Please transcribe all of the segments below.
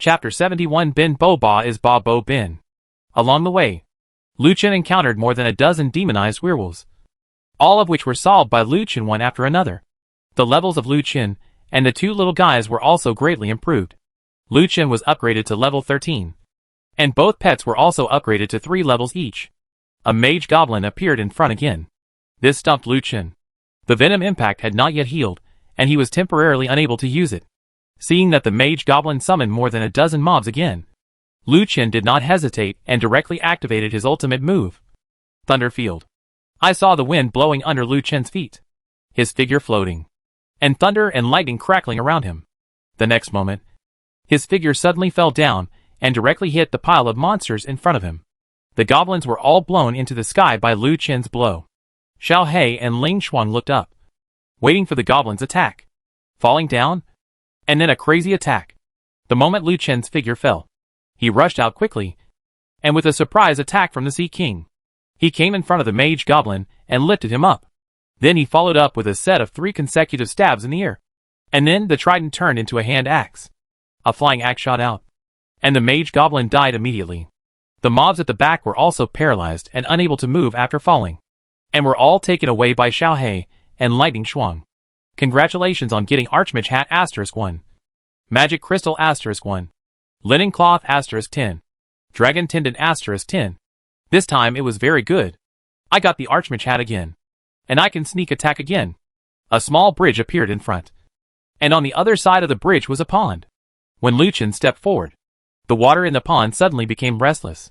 Chapter 71 Bin Bo Ba is Ba Bo Bin. Along the way, Lu Chen encountered more than a dozen demonized werewolves, all of which were solved by Lu Chen one after another. The levels of Lu Chen and the two little guys were also greatly improved. Lu Chen was upgraded to level 13, and both pets were also upgraded to 3 levels each. A mage goblin appeared in front again. This stumped Lu Chen. The venom impact had not yet healed, and he was temporarily unable to use it. Seeing that the mage goblin summoned more than a dozen mobs again, Lu Chen did not hesitate and directly activated his ultimate move, Thunder Field. I saw the wind blowing under Lu Chen's feet, his figure floating, and thunder and lightning crackling around him. The next moment, his figure suddenly fell down and directly hit the pile of monsters in front of him. The goblins were all blown into the sky by Lu Chen's blow. Xiao He and Ling Shuang looked up, waiting for the goblin's attack. Falling down, and then a crazy attack. The moment Lu Chen's figure fell, he rushed out quickly, and with a surprise attack from the Sea King, he came in front of the mage goblin and lifted him up. Then he followed up with a set of 3 consecutive stabs in the air. And then the trident turned into a hand axe. A flying axe shot out, and the mage goblin died immediately. The mobs at the back were also paralyzed and unable to move after falling, and were all taken away by Xiao He and Lightning Shuang. Congratulations on getting Archmage Hat *1, Magic Crystal *1, Linen Cloth *10, Dragon Tendon *10. This time it was very good. I got the Archmage Hat again, and I can sneak attack again. A small bridge appeared in front, and on the other side of the bridge was a pond. When Lu Chen stepped forward, the water in the pond suddenly became restless.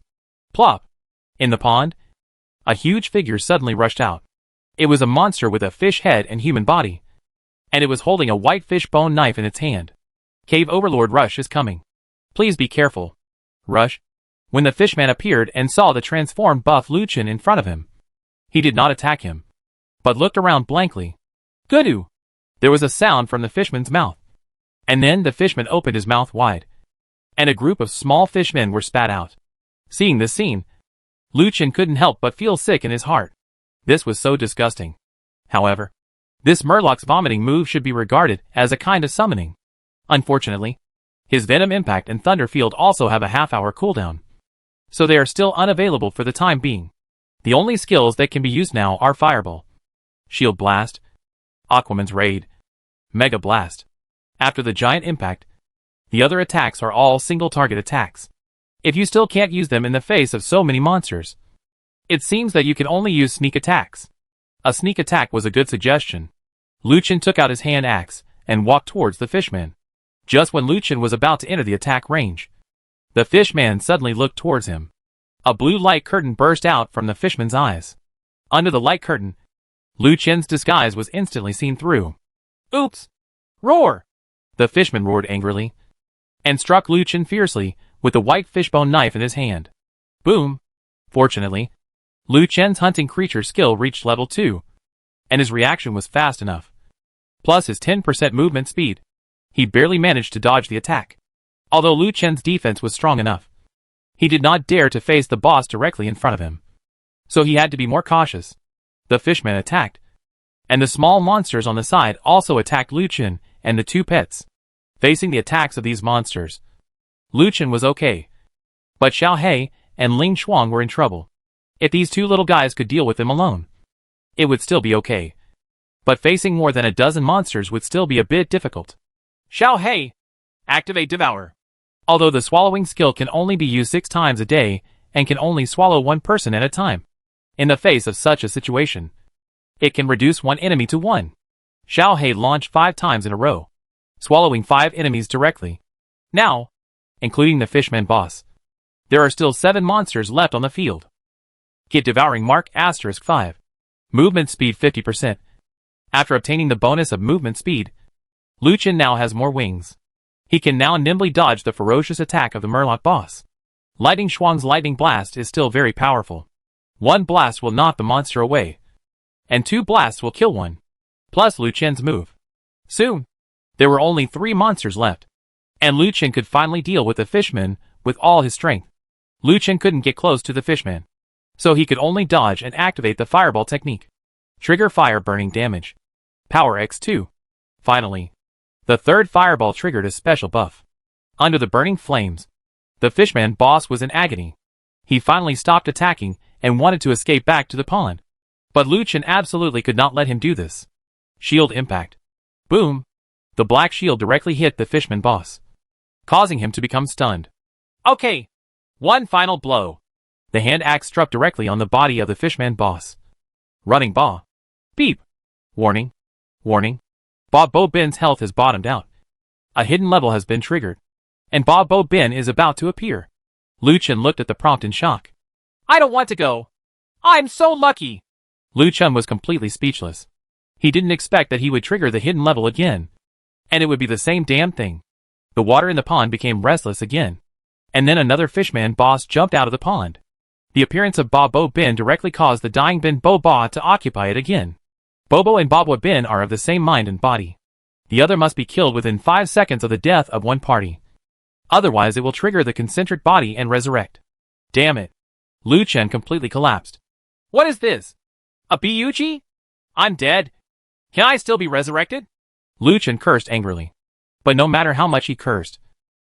Plop! In the pond, a huge figure suddenly rushed out. It was a monster with a fish head and human body, and it was holding a white fish bone knife in its hand. Cave Overlord Rush is coming. Please be careful. Rush. When the fishman appeared and saw the transformed buff Lu Chen in front of him, he did not attack him, but looked around blankly. Goodoo! There was a sound from the fishman's mouth, and then the fishman opened his mouth wide, and a group of small fishmen were spat out. Seeing this scene, Lu Chen couldn't help but feel sick in his heart. This was so disgusting. However, this Murloc's vomiting move should be regarded as a kind of summoning. Unfortunately, his Venom Impact and Thunder Field also have a half-hour cooldown, so they are still unavailable for the time being. The only skills that can be used now are Fireball, Shield Blast, Aquaman's Raid, Mega Blast. After the Giant Impact, the other attacks are all single-target attacks. If you still can't use them in the face of so many monsters, it seems that you can only use sneak attacks. A sneak attack was a good suggestion. Lu Chen took out his hand axe and walked towards the fishman. Just when Lu Chen was about to enter the attack range, the fishman suddenly looked towards him. A blue light curtain burst out from the fishman's eyes. Under the light curtain, Lu Chen's disguise was instantly seen through. Oops! Roar! The fishman roared angrily, and struck Lu Chen fiercely with the white fishbone knife in his hand. Boom! Fortunately, Lu Chen's hunting creature skill reached level 2, and his reaction was fast enough. Plus his 10% movement speed, he barely managed to dodge the attack. Although Lu Chen's defense was strong enough, he did not dare to face the boss directly in front of him, so he had to be more cautious. The fishman attacked, and the small monsters on the side also attacked Lu Chen and the 2 pets. Facing the attacks of these monsters, Lu Chen was okay, but Xiao He and Ling Shuang were in trouble. If these 2 little guys could deal with them alone, it would still be okay, but facing more than a dozen monsters would still be a bit difficult. Xiao He! Activate Devour. Although the swallowing skill can only be used 6 times a day and can only swallow 1 person at a time, in the face of such a situation, it can reduce 1 enemy to 1. Xiao He launched 5 times in a row, swallowing 5 enemies directly. Now, including the fishman boss, there are still 7 monsters left on the field. Get Devouring Mark *5. Movement speed 50%. After obtaining the bonus of movement speed, Lu Chen now has more wings. He can now nimbly dodge the ferocious attack of the Murloc boss. Lightning Shuang's Lightning Blast is still very powerful. 1 blast will knock the monster away, and 2 blasts will kill one, plus Lu Chen's move. Soon, there were only 3 monsters left, and Lu Chen could finally deal with the fishman with all his strength. Lu Chen couldn't get close to the fishman, so he could only dodge and activate the Fireball technique. Trigger Fire Burning Damage. Power X2. Finally, the 3rd Fireball triggered a special buff. Under the burning flames, the fishman boss was in agony. He finally stopped attacking and wanted to escape back to the pond. But Lucien absolutely could not let him do this. Shield impact. Boom! The black shield directly hit the fishman boss, causing him to become stunned. Okay, one final blow. The hand axe struck directly on the body of the fishman boss. Running Ba. Beep. Warning. Warning. Ba Bo Bin's health has bottomed out. A hidden level has been triggered, and Ba Bo Bin is about to appear. Lucien looked at the prompt in shock. I don't want to go. I'm so lucky. Lucien was completely speechless. He didn't expect that he would trigger the hidden level again, and it would be the same damn thing. The water in the pond became restless again, and then another fishman boss jumped out of the pond. The appearance of Ba Bo Bin directly caused the dying Bin Bo Ba to occupy it again. Bobo and Ba Bo Bin are of the same mind and body. The other must be killed within 5 seconds of the death of one party. Otherwise it will trigger the concentric body and resurrect. Damn it. Lucien completely collapsed. What is this? A BUG? I'm dead. Can I still be resurrected? Lucien cursed angrily. But no matter how much he cursed,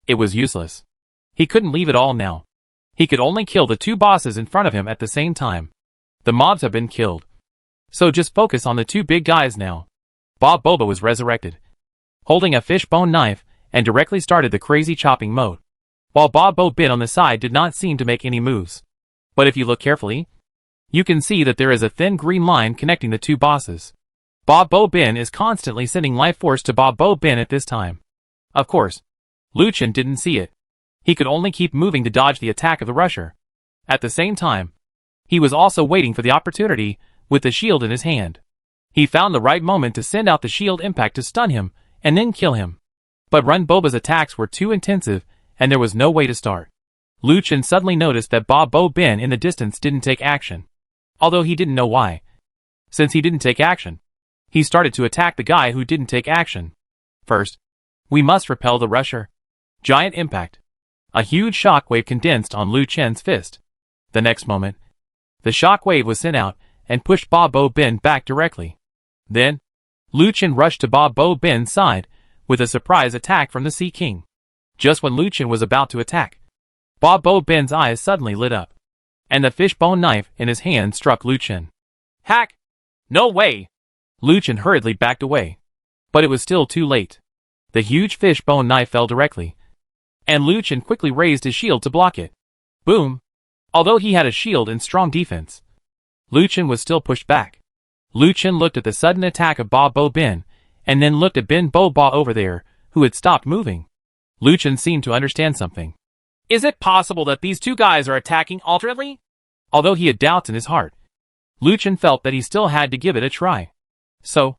it was useless. He couldn't leave it all now. He could only kill the 2 bosses in front of him at the same time. The mobs have been killed, so just focus on the 2 big guys now. Bob Boba was resurrected, holding a fishbone knife, and directly started the crazy chopping mode, while Bob Bo Bin on the side did not seem to make any moves. But if you look carefully, you can see that there is a thin green line connecting the 2 bosses. Bob Bo Bin is constantly sending life force to Bob Bo Bin at this time. Of course, Lucien didn't see it. He could only keep moving to dodge the attack of the rusher. At the same time, he was also waiting for the opportunity with the shield in his hand. He found the right moment to send out the shield impact to stun him and then kill him. But Run Boba's attacks were too intensive and there was no way to start. Lucien suddenly noticed that Bob Bo Bin in the distance didn't take action, although he didn't know why. Since he didn't take action, he started to attack the guy who didn't take action. First, we must repel the rusher. Giant impact. A huge shockwave condensed on Lucien's fist. The next moment, the shockwave was sent out and pushed Bob Bo Bin back directly. Then, Lucien rushed to Bob Bo Bin's side with a surprise attack from the Sea King. Just when Lucien was about to attack, Bob Bo Bin's eyes suddenly lit up, and the fishbone knife in his hand struck Lucien. Hack! No way! Lucien hurriedly backed away, but it was still too late. The huge fishbone knife fell directly, and Lucien quickly raised his shield to block it. Boom! Although he had a shield and strong defense, Lucien was still pushed back. Lucien looked at the sudden attack of Bob Bo Bin, and then looked at Bin Bo Ba over there, who had stopped moving. Lucien seemed to understand something. Is it possible that these 2 guys are attacking alternately? Although he had doubts in his heart, Lucien felt that he still had to give it a try. So,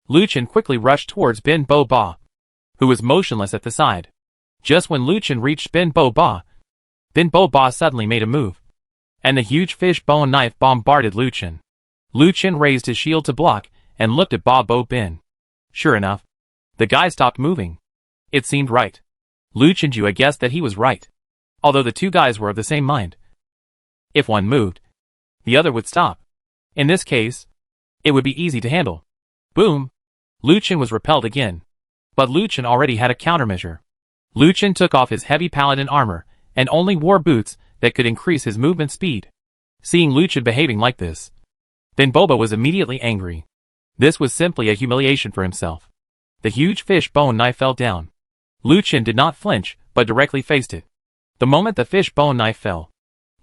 Lucien quickly rushed towards Bin Bo Ba, who was motionless at the side. Just when Lucien reached Bin Bo Ba suddenly made a move, and the huge fishbone knife bombarded Lucien. Lucien raised his shield to block and looked at Bob Bo Bin. Sure enough, the guy stopped moving. It seemed right. Lucien Ju had guessed that he was right, although the 2 guys were of the same mind. If one moved, the other would stop. In this case, it would be easy to handle. Boom! Lucien was repelled again, but Lucien already had a countermeasure. Lucien took off his heavy paladin armor and only wore boots that could increase his movement speed. Seeing Lucien behaving like this, Bin Boba was immediately angry. This was simply a humiliation for himself. The huge fishbone knife fell down. Lucien did not flinch, but directly faced it. The moment the fishbone knife fell,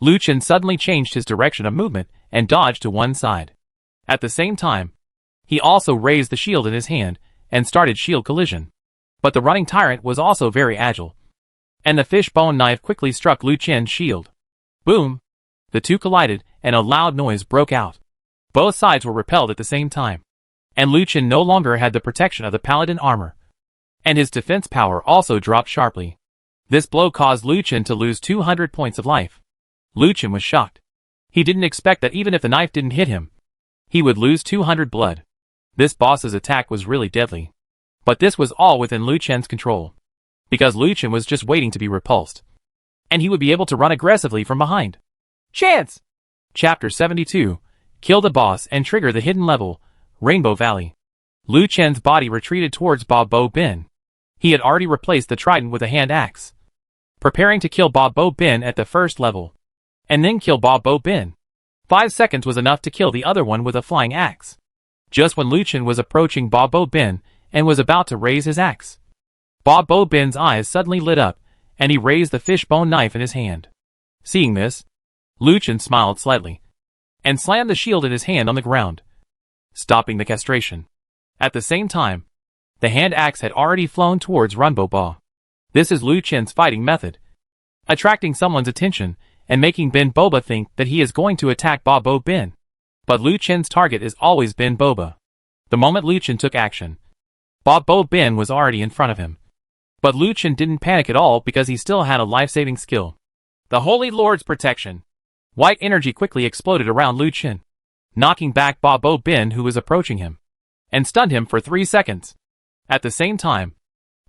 Lucien suddenly changed his direction of movement and dodged to one side. At the same time, he also raised the shield in his hand and started shield collision. But the running tyrant was also very agile, and the fishbone knife quickly struck Lucien's shield. Boom! The 2 collided and a loud noise broke out. Both sides were repelled at the same time, and Lucien no longer had the protection of the paladin armor, and his defense power also dropped sharply. This blow caused Lucien to lose 200 points of life. Lucien was shocked. He didn't expect that even if the knife didn't hit him, he would lose 200 blood. This boss's attack was really deadly. But this was all within Lucien's control, because Lucien was just waiting to be repulsed, and he would be able to run aggressively from behind. Chance! Chapter 72. Kill the boss and trigger the hidden level, Rainbow Valley. Lucien's body retreated towards Bob Bo Bin. He had already replaced the trident with a hand axe, preparing to kill Ba Bo Bin at the first level, and then kill Ba Bo Bin. 5 seconds was enough to kill the other one with a flying axe. Just when Lu Chen was approaching Ba Bo Bin and was about to raise his axe, Ba Bo Bin's eyes suddenly lit up, and he raised the fishbone knife in his hand. Seeing this, Lu Chen smiled slightly, and slammed the shield in his hand on the ground, stopping the castration. At the same time, the hand axe had already flown towards Runbo Ba. This is Lu Chen's fighting method, attracting someone's attention and making Bin Boba think that he is going to attack Ba Bo Bin. But Lu Chen's target is always Bin Boba. The moment Lu Chen took action, Ba Bo Bin was already in front of him. But Lu Chen didn't panic at all because he still had a life-saving skill. The Holy Lord's protection. White energy quickly exploded around Lu Chen, knocking back Ba Bo Bin who was approaching him, and stunned him for 3 seconds. At the same time,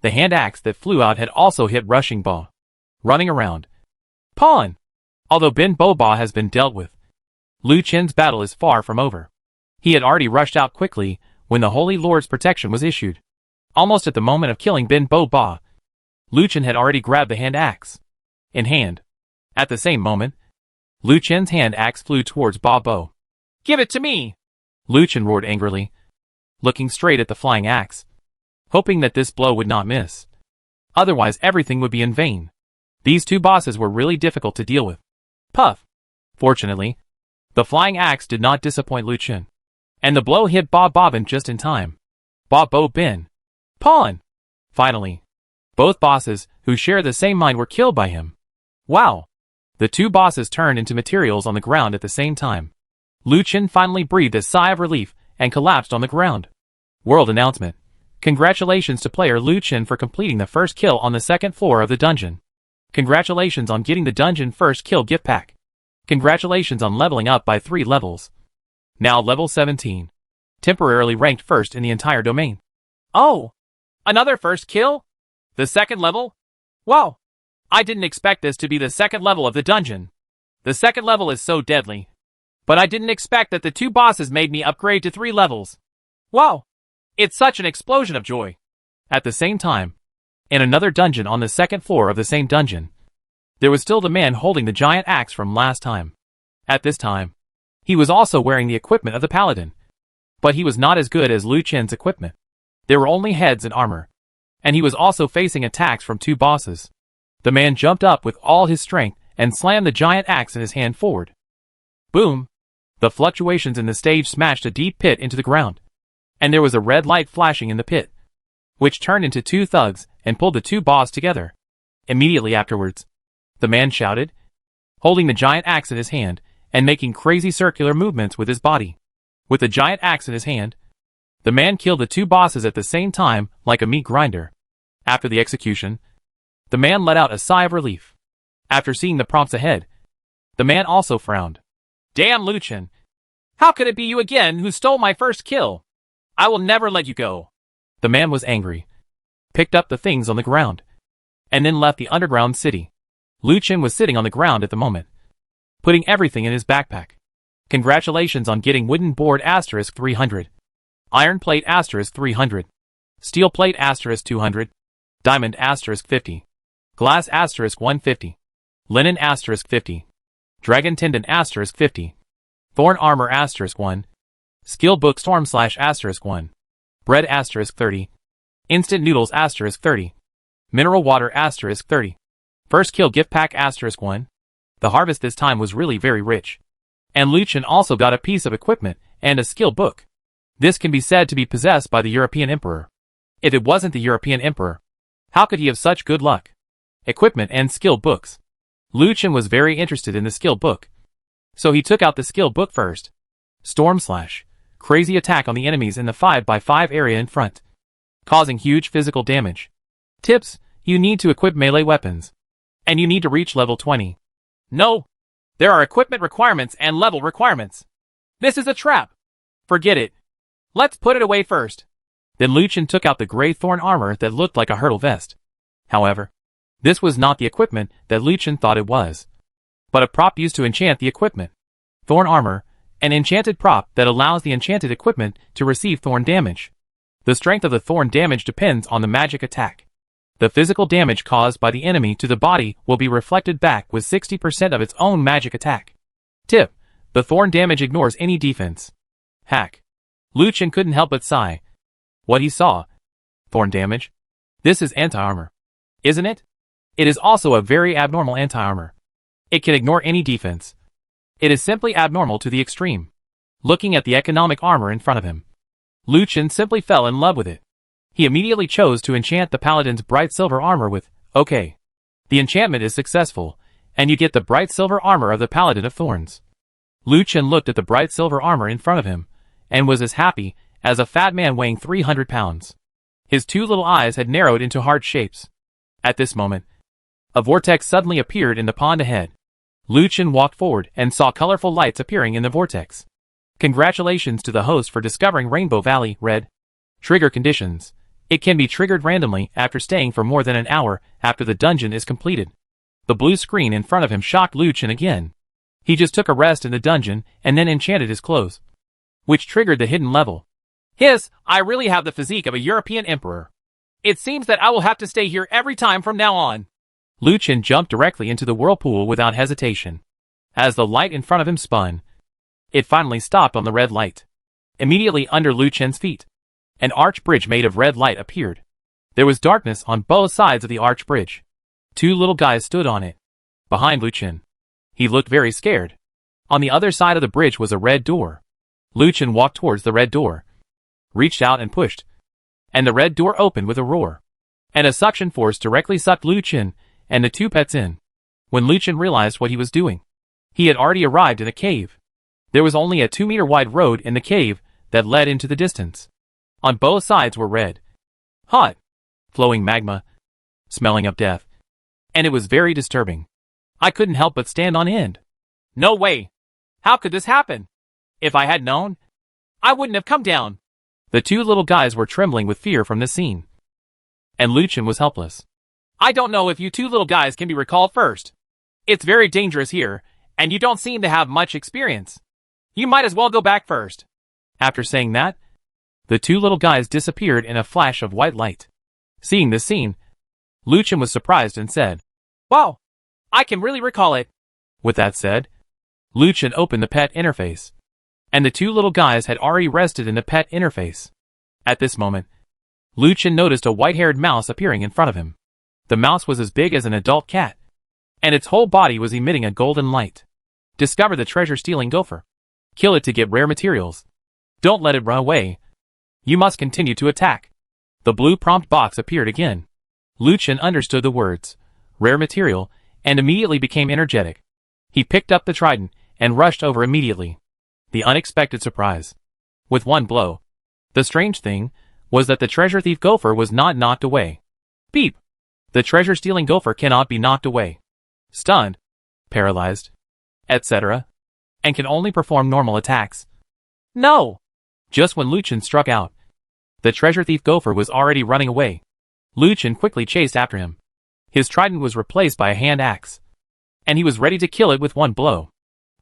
the hand axe that flew out had also hit rushing Ba, running around. Pawn! Although Bin Boba has been dealt with, Lu Chen's battle is far from over. He had already rushed out quickly when the Holy Lord's protection was issued. Almost at the moment of killing Bin Boba, Lu Chen had already grabbed the hand axe in hand. At the same moment, Lu Chen's hand axe flew towards Ba Bo. Give it to me! Lu Chen roared angrily, looking straight at the flying axe, hoping that this blow would not miss. Otherwise everything would be in vain. These two bosses were really difficult to deal with. Puff! Fortunately, the flying axe did not disappoint Lu Chen, and the blow hit Ba Bin just in time. Ba Bo Bin. Pawn! Finally, both bosses who share the same mind were killed by him. Wow! The two bosses turned into materials on the ground at the same time. Lu Chen finally breathed a sigh of relief and collapsed on the ground. World announcement. Congratulations to player Lu Chen for completing the first kill on the second floor of the dungeon. Congratulations on getting the dungeon first kill gift pack. Congratulations on leveling up by 3 levels. Now level 17. Temporarily ranked first in the entire domain. Oh! Another first kill? The second level? Wow! I didn't expect this to be the second level of the dungeon. The second level is so deadly. But I didn't expect that the two bosses made me upgrade to 3 levels. Wow! It's such an explosion of joy. At the same time, in another dungeon on the second floor of the same dungeon, there was still the man holding the giant axe from last time. At this time, he was also wearing the equipment of the paladin. But he was not as good as Lu Chen's equipment. There were only heads and armor. And he was also facing attacks from 2 bosses. The man jumped up with all his strength and slammed the giant axe in his hand forward. Boom! The fluctuations in the stage smashed a deep pit into the ground. And there was a red light flashing in the pit, which turned into 2 thugs and pulled the 2 bosses together. Immediately afterwards, the man shouted, holding the giant axe in his hand and making crazy circular movements with his body. With the giant axe in his hand, the man killed the 2 bosses at the same time like a meat grinder. After the execution, the man let out a sigh of relief. After seeing the prompts ahead, the man also frowned. Damn Lu Chen! How could it be you again who stole my first kill? I will never let you go. The man was angry, picked up the things on the ground, and then left the underground city. Lu Chen was sitting on the ground at the moment, putting everything in his backpack. Congratulations on getting wooden board asterisk 300, iron plate asterisk 300, steel plate asterisk 200, diamond asterisk 50, glass asterisk 150, linen asterisk 50, dragon tendon asterisk 50, thorn armor asterisk 1, skill book storm slash asterisk 1, bread asterisk 30, instant noodles asterisk 30, mineral water asterisk 30, first kill gift pack asterisk 1. The harvest this time was really very rich. And Lu Chen also got a piece of equipment and a skill book. This can be said to be possessed by the European Emperor. If it wasn't the European Emperor, how could he have such good luck? Equipment and skill books. Lu Chen was very interested in the skill book. So he took out the skill book first. Storm slash. Crazy attack on the enemies in the 5x5 area in front, causing huge physical damage. Tips: you need to equip melee weapons. And you need to reach level 20. No! There are equipment requirements and level requirements. This is a trap. Forget it. Let's put it away first. Then Lu Chen took out the gray thorn armor that looked like a hurdle vest. However, this was not the equipment that Lu Chen thought it was, but a prop used to enchant the equipment. Thorn armor, an enchanted prop that allows the enchanted equipment to receive thorn damage. The strength of the thorn damage depends on the magic attack. The physical damage caused by the enemy to the body will be reflected back with 60% of its own magic attack. Tip: the thorn damage ignores any defense. Hack. Lucien couldn't help but sigh. What he saw. Thorn damage? This is anti-armor. Isn't it? It is also a very abnormal anti-armor. It can ignore any defense. It is simply abnormal to the extreme. Looking at the economic armor in front of him, Lucien simply fell in love with it. He immediately chose to enchant the paladin's bright silver armor with, okay. The enchantment is successful, and you get the bright silver armor of the paladin of thorns. Lucien looked at the bright silver armor in front of him, and was as happy as a fat man weighing 300 pounds. His two little eyes had narrowed into heart shapes. At this moment, a vortex suddenly appeared in the pond ahead. Lucien walked forward and saw colorful lights appearing in the vortex. Congratulations to the host for discovering Rainbow Valley. Red. Trigger conditions. It can be triggered randomly after staying for more than an hour after the dungeon is completed. The blue screen in front of him shocked Lucien again. He just took a rest in the dungeon and then enchanted his clothes, which triggered the hidden level. I really have the physique of a European emperor. It seems that I will have to stay here every time from now on. Lucien jumped directly into the whirlpool without hesitation. As the light in front of him spun, it finally stopped on the red light. Immediately under Lucien's feet, an arch bridge made of red light appeared. There was darkness on both sides of the arch bridge. Two little guys stood on it, behind Lucien. He looked very scared. On the other side of the bridge was a red door. Lucien walked towards the red door, reached out and pushed, and the red door opened with a roar. And a suction force directly sucked Lucien and the two pets in. When Lucien realized what he was doing, he had already arrived in a cave. There was only a 2-meter wide road in the cave that led into the distance. On both sides were red, hot, flowing magma, smelling of death. And it was very disturbing. I couldn't help but stand on end. No way! How could this happen? If I had known, I wouldn't have come down. The two little guys were trembling with fear from this scene. And Lucien was helpless. I don't know if you two little guys can be recalled first. It's very dangerous here, and you don't seem to have much experience. You might as well go back first. After saying that, the two little guys disappeared in a flash of white light. Seeing this scene, Lucien was surprised and said, "Wow, I can really recall it." With that said, Lucien opened the pet interface, and the two little guys had already rested in the pet interface. At this moment, Lucien noticed a white-haired mouse appearing in front of him. The mouse was as big as an adult cat, and its whole body was emitting a golden light. Discover the treasure-stealing gopher. Kill it to get rare materials. Don't let it run away. You must continue to attack. The blue prompt box appeared again. Lucien understood the words, rare material, and immediately became energetic. He picked up the trident and rushed over immediately. The unexpected surprise. With one blow. The strange thing was that the treasure thief gopher was not knocked away. Beep! The treasure-stealing gopher cannot be knocked away. Stunned, paralyzed, etc., and can only perform normal attacks. No! Just when Lucien struck out, the treasure thief gopher was already running away. Lucien quickly chased after him. His trident was replaced by a hand axe, and he was ready to kill it with one blow.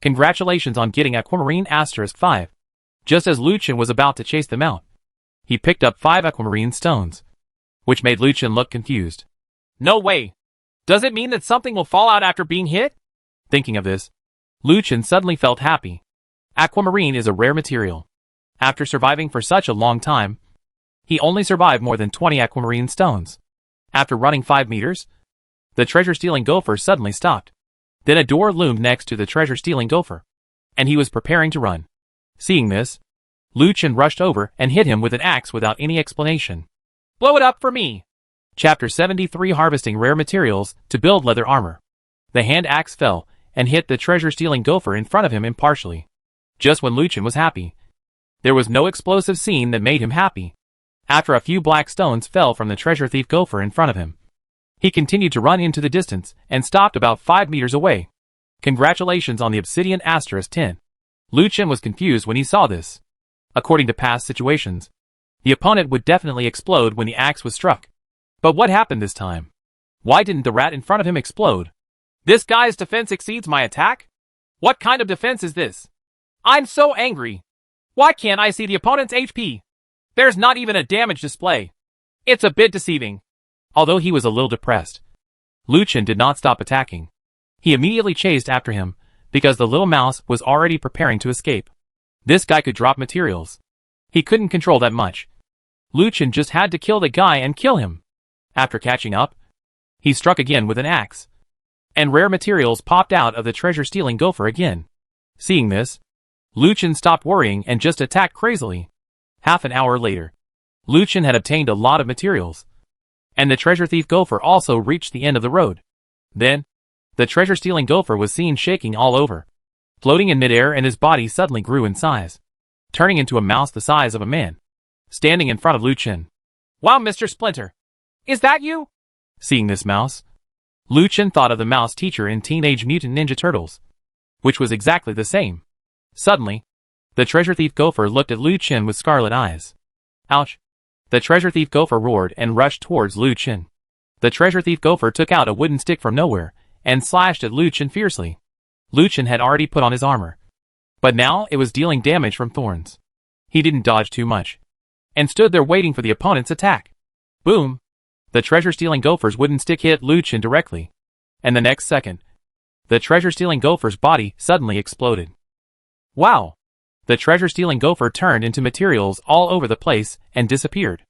Congratulations on getting Aquamarine *5. Just as Lucien was about to chase them out, he picked up 5 aquamarine stones, which made Lucien look confused. No way! Does it mean that something will fall out after being hit? Thinking of this, Lucien suddenly felt happy. Aquamarine is a rare material. After surviving for such a long time, he only survived more than 20 aquamarine stones. After running 5 meters, the treasure-stealing gopher suddenly stopped. Then a door loomed next to the treasure-stealing gopher, and he was preparing to run. Seeing this, Lucien rushed over and hit him with an axe without any explanation. Blow it up for me! Chapter 73 Harvesting Rare Materials to Build Leather Armor. The hand axe fell and hit the treasure-stealing gopher in front of him impartially. Just when Lucien was happy, there was no explosive scene that made him happy. After a few black stones fell from the treasure thief gopher in front of him, he continued to run into the distance and stopped about 5 meters away. Congratulations on the obsidian *10. Lucien was confused when he saw this. According to past situations, the opponent would definitely explode when the axe was struck. But what happened this time? Why didn't the rat in front of him explode? This guy's defense exceeds my attack? What kind of defense is this? I'm so angry. Why can't I see the opponent's HP? There's not even a damage display. It's a bit deceiving. Although he was a little depressed, Lu Chen did not stop attacking. He immediately chased after him, because the little mouse was already preparing to escape. This guy could drop materials. He couldn't control that much. Lu Chen just had to kill the guy and kill him. After catching up, he struck again with an axe. And rare materials popped out of the treasure-stealing gopher again. Seeing this, Lu Chen stopped worrying and just attacked crazily. Half an hour later, Lu Chen had obtained a lot of materials. And the treasure thief gopher also reached the end of the road. Then, the treasure-stealing gopher was seen shaking all over, floating in midair, and his body suddenly grew in size, turning into a mouse the size of a man, standing in front of Lu Chen. "Wow, Mr. Splinter! Is that you?" Seeing this mouse, Lu Chen thought of the mouse teacher in Teenage Mutant Ninja Turtles, which was exactly the same. Suddenly, the treasure thief gopher looked at Lu Chen with scarlet eyes. Ouch! The treasure thief gopher roared and rushed towards Lu Chen. The treasure thief gopher took out a wooden stick from nowhere and slashed at Lu Chen fiercely. Lu Chen had already put on his armor, but now it was dealing damage from thorns. He didn't dodge too much, and stood there waiting for the opponent's attack. Boom! The treasure-stealing gopher's wooden stick hit Lu Chen directly, and the next second, the treasure-stealing gopher's body suddenly exploded. Wow! The treasure-stealing gopher turned into materials all over the place and disappeared.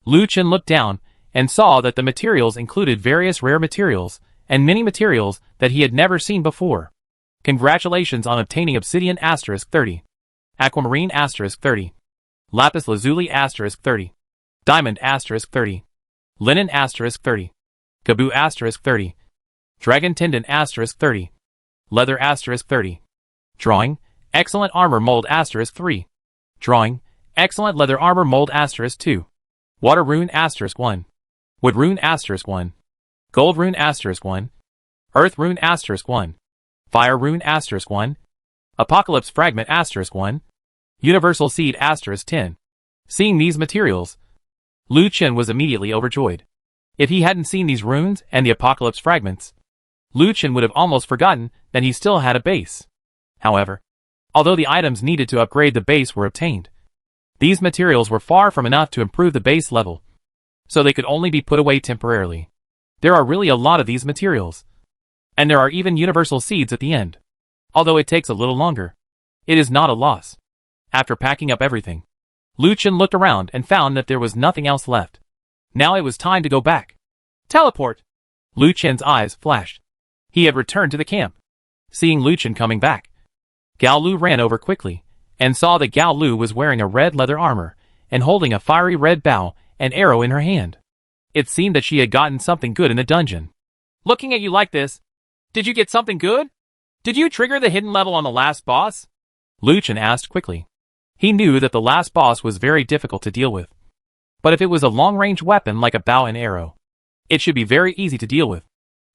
Lu Chen looked down and saw that the materials included various rare materials and many materials that he had never seen before. Congratulations on obtaining Obsidian *30, Aquamarine *30, Lapis Lazuli *30, Diamond *30, Linen *30, Kaboo *30, Dragon Tendon *30, Leather *30, Drawing, Excellent Armor Mold *3, Drawing, Excellent Leather Armor Mold *2, Water Rune *1, Wood Rune *1, Gold Rune *1, Earth Rune *1, Fire Rune *1, Apocalypse Fragment *1, Universal Seed *10. Seeing these materials, Lu Chen was immediately overjoyed. If he hadn't seen these runes and the Apocalypse Fragments, Lu Chen would have almost forgotten that he still had a base. However, although the items needed to upgrade the base were obtained, these materials were far from enough to improve the base level, so they could only be put away temporarily. There are really a lot of these materials, and there are even universal seeds at the end. Although it takes a little longer, it is not a loss. After packing up everything, Lu Chen looked around and found that there was nothing else left. Now it was time to go back. Teleport! Lu Chen's eyes flashed. He had returned to the camp. Seeing Lu Chen coming back, Gao Lu ran over quickly, and saw that Gao Lu was wearing a red leather armor, and holding a fiery red bow and arrow in her hand. It seemed that she had gotten something good in the dungeon. "Looking at you like this, did you get something good? Did you trigger the hidden level on the last boss?" Lu Chen asked quickly. He knew that the last boss was very difficult to deal with. But if it was a long-range weapon like a bow and arrow, it should be very easy to deal with.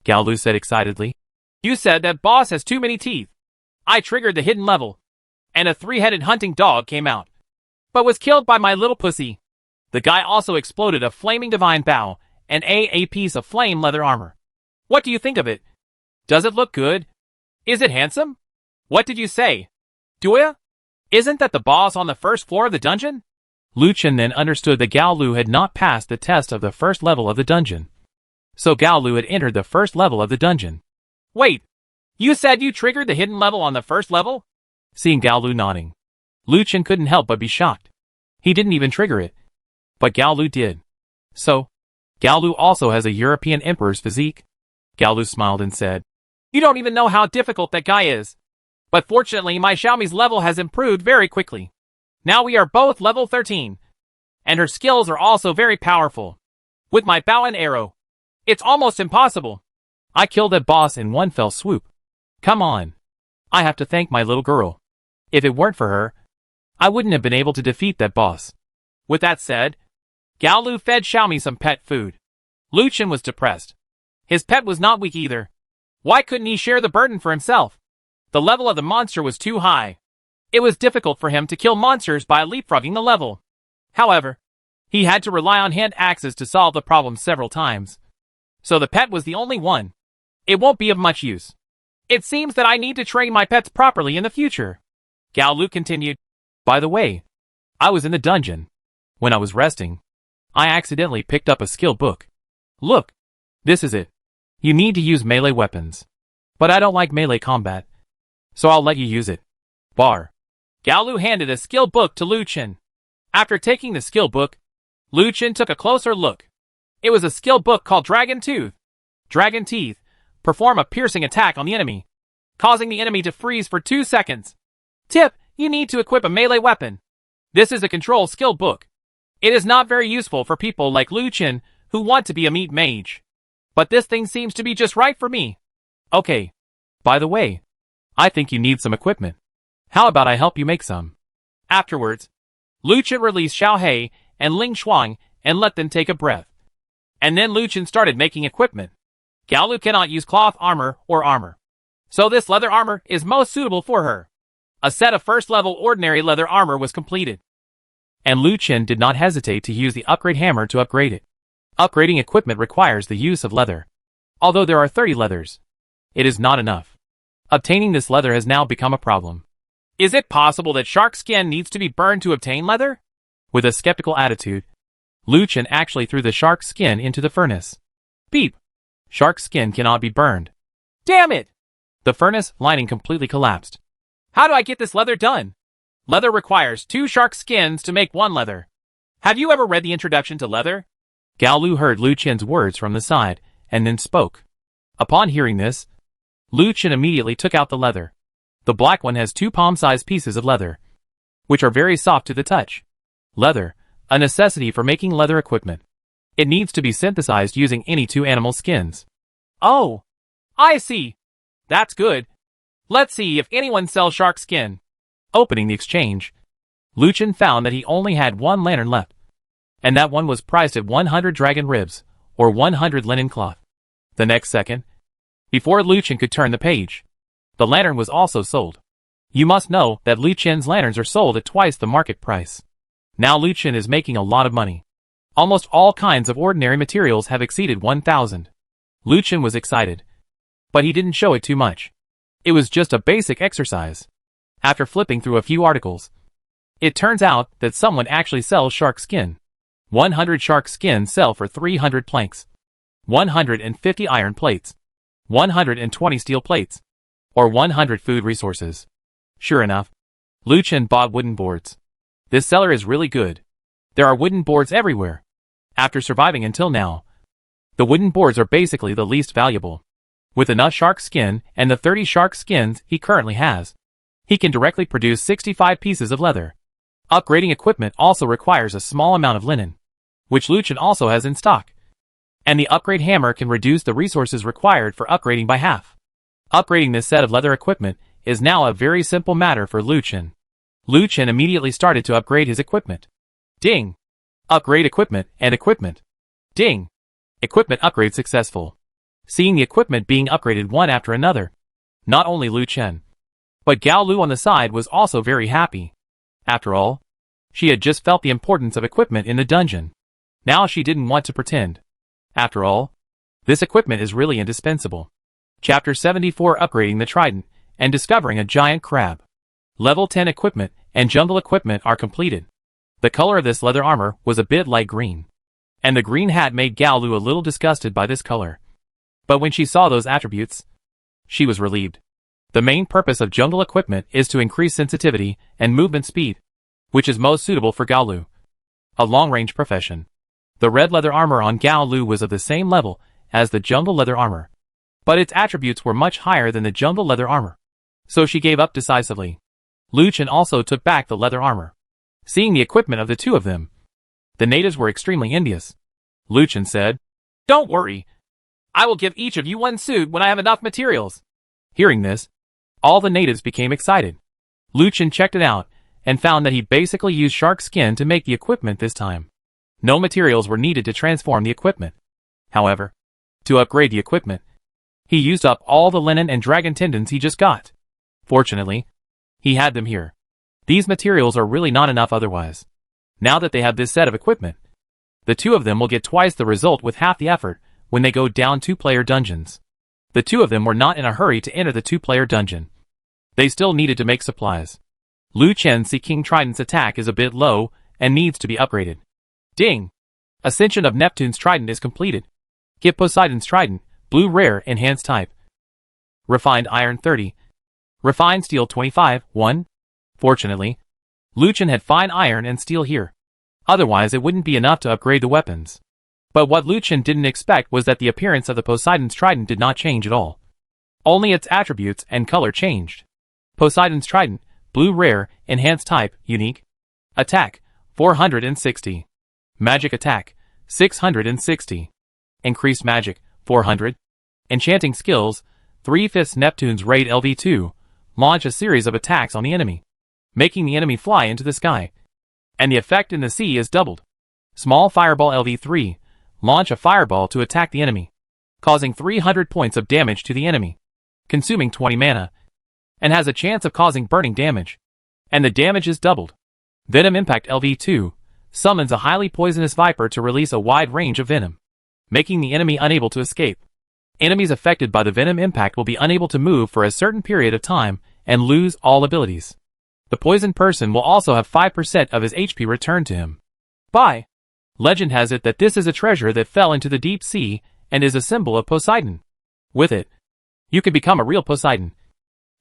Gao Lu said excitedly. "You said that boss has too many teeth. I triggered the hidden level, and a 3-headed hunting dog came out, but was killed by my little pussy. The guy also exploded a flaming divine bow and a piece of flame leather armor. What do you think of it? Does it look good? Is it handsome? What did you say? Duya? Isn't that the boss on the first floor of the dungeon?" Lu Chen then understood that Gao Lu had not passed the test of the first level of the dungeon. So Gao Lu had entered the first level of the dungeon. "Wait, you said you triggered the hidden level on the first level?" Seeing Gao Lu nodding, Lu Chen couldn't help but be shocked. He didn't even trigger it, but Gao Lu did. "So, Gao Lu also has a European emperor's physique?" Gao Lu smiled and said, "You don't even know how difficult that guy is. But fortunately my Xiaomi's level has improved very quickly. Now we are both level 13. And her skills are also very powerful. With my bow and arrow, it's almost impossible. I killed that boss in one fell swoop. Come on. I have to thank my little girl. If it weren't for her, I wouldn't have been able to defeat that boss." With that said, Gao Lu fed Xiaomi some pet food. Lu Chen was depressed. His pet was not weak either. Why couldn't he share the burden for himself? The level of the monster was too high. It was difficult for him to kill monsters by leapfrogging the level. However, he had to rely on hand axes to solve the problem several times. So the pet was the only one. It won't be of much use. It seems that I need to train my pets properly in the future. Gao Lu continued. By the way, I was in the dungeon. When I was resting, I accidentally picked up a skill book. Look. This is it. You need to use melee weapons. But I don't like melee combat. So I'll let you use it. Bar. Gao Lu handed a skill book to Lu Chen. After taking the skill book, Lu Chen took a closer look. It was a skill book called Dragon Tooth. Dragon Teeth. Perform a piercing attack on the enemy, causing the enemy to freeze for 2 seconds. Tip: you need to equip a melee weapon. This is a control skill book. It is not very useful for people like Lu Chen who want to be a meat mage. But this thing seems to be just right for me. Okay. By the way, I think you need some equipment. How about I help you make some? Afterwards, Lu Chen released Xiao Hei and Ling Shuang and let them take a breath. And then Lu Chen started making equipment. Gao Lu cannot use cloth armor or armor. So this leather armor is most suitable for her. A set of first-level ordinary leather armor was completed. And Lu Chen did not hesitate to use the upgrade hammer to upgrade it. Upgrading equipment requires the use of leather. Although there are 30 leathers, it is not enough. Obtaining this leather has now become a problem. Is it possible that shark skin needs to be burned to obtain leather? With a skeptical attitude, Lu Chen actually threw the shark skin into the furnace. Beep! Shark skin cannot be burned. Damn it! The furnace lining completely collapsed. How do I get this leather done? Leather requires 2 shark skins to make 1 leather. Have you ever read the introduction to leather? Gao Lu heard Lu Chen's words from the side, and then spoke. Upon hearing this, Lu Chen immediately took out the leather. The black one has 2 palm-sized pieces of leather, which are very soft to the touch. Leather, a necessity for making leather equipment. It needs to be synthesized using any 2 animal skins. Oh, I see. That's good. Let's see if anyone sells shark skin. Opening the exchange, Lu Chen found that he only had 1 lantern left, and that one was priced at 100 dragon ribs, or 100 linen cloth. The next second, before Lu Chen could turn the page, the lantern was also sold. You must know that Lu Chen's lanterns are sold at twice the market price. Now Lu Chen is making a lot of money. Almost all kinds of ordinary materials have exceeded 1,000. Lu Chen was excited, but he didn't show it too much. It was just a basic exercise. After flipping through a few articles, it turns out that someone actually sells shark skin. 100 shark skin sell for 300 planks, 150 iron plates, 120 steel plates, or 100 food resources. Sure enough, Lu Chen bought wooden boards. This seller is really good. There are wooden boards everywhere. After surviving until now, the wooden boards are basically the least valuable. With enough shark skin and the 30 shark skins he currently has, he can directly produce 65 pieces of leather. Upgrading equipment also requires a small amount of linen, which Lu Chen also has in stock. And the upgrade hammer can reduce the resources required for upgrading by half. Upgrading this set of leather equipment is now a very simple matter for Lu Chen. Lu Chen immediately started to upgrade his equipment. Ding! Upgrade equipment and equipment. Ding! Equipment upgrade successful. Seeing the equipment being upgraded one after another, not only Lu Chen, but Gao Lu on the side was also very happy. After all, she had just felt the importance of equipment in the dungeon. Now she didn't want to pretend. After all, this equipment is really indispensable. Chapter 74 Upgrading the Trident and Discovering a Giant Crab. Level 10 equipment and jungle equipment are completed. The color of this leather armor was a bit light green, and the green hat made Gao Lu a little disgusted by this color. But when she saw those attributes, she was relieved. The main purpose of jungle equipment is to increase sensitivity and movement speed, which is most suitable for Gao Lu, a long-range profession. The red leather armor on Gao Lu was of the same level as the jungle leather armor, but its attributes were much higher than the jungle leather armor, so she gave up decisively. Lu Chen also took back the leather armor. Seeing the equipment of the 2 of them, the natives were extremely envious. Lu Chen said, "Don't worry. I will give each of you 1 suit when I have enough materials." Hearing this, all the natives became excited. Lu Chen checked it out and found that he basically used shark skin to make the equipment this time. No materials were needed to transform the equipment. However, to upgrade the equipment, he used up all the linen and dragon tendons he just got. Fortunately, he had them here. These materials are really not enough otherwise. Now that they have this set of equipment, the 2 of them will get twice the result with half the effort when they go down 2-player dungeons. The 2 of them were not in a hurry to enter the 2-player dungeon. They still needed to make supplies. Lu Chen's Sea King Trident's attack is a bit low and needs to be upgraded. Ding! Ascension of Neptune's Trident is completed. Get Poseidon's Trident, blue rare, enhanced type. Refined iron 30. Refined steel 25, 1. Fortunately, Luchin had fine iron and steel here. Otherwise it wouldn't be enough to upgrade the weapons. But what Luchin didn't expect was that the appearance of the Poseidon's Trident did not change at all. Only its attributes and color changed. Poseidon's Trident, blue rare, enhanced type, unique. Attack, 460. Magic attack, 660. Increased magic, 400. Enchanting skills, 3/5 Neptune's raid LV2, launch a series of attacks on the enemy, making the enemy fly into the sky. And the effect in the sea is doubled. Small fireball LV3, launch a fireball to attack the enemy, causing 300 points of damage to the enemy, consuming 20 mana, and has a chance of causing burning damage. And the damage is doubled. Venom Impact LV2, summons a highly poisonous viper to release a wide range of venom, making the enemy unable to escape. Enemies affected by the Venom Impact will be unable to move for a certain period of time and lose all abilities. The poisoned person will also have 5% of his HP returned to him. Bye. Legend has it that this is a treasure that fell into the deep sea and is a symbol of Poseidon. With it, you can become a real Poseidon.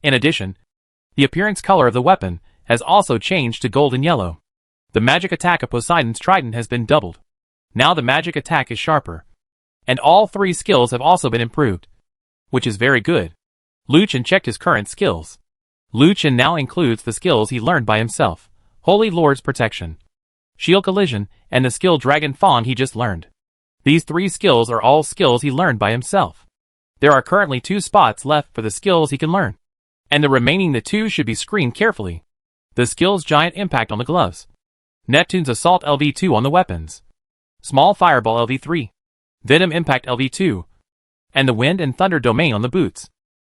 In addition, the appearance color of the weapon has also changed to golden yellow. The magic attack of Poseidon's Trident has been doubled. Now the magic attack is sharper. And all 3 skills have also been improved, which is very good. Luchin checked his current skills. Luchin now includes the skills he learned by himself: Holy Lord's Protection, Shield Collision, and the skill Dragon Fawn he just learned. These 3 skills are all skills he learned by himself. There are currently 2 spots left for the skills he can learn, and the remaining 2 should be screened carefully. The skills Giant Impact on the gloves, Neptune's Assault LV2 on the weapons, Small Fireball LV3, Venom Impact LV2, and the Wind and Thunder Domain on the boots.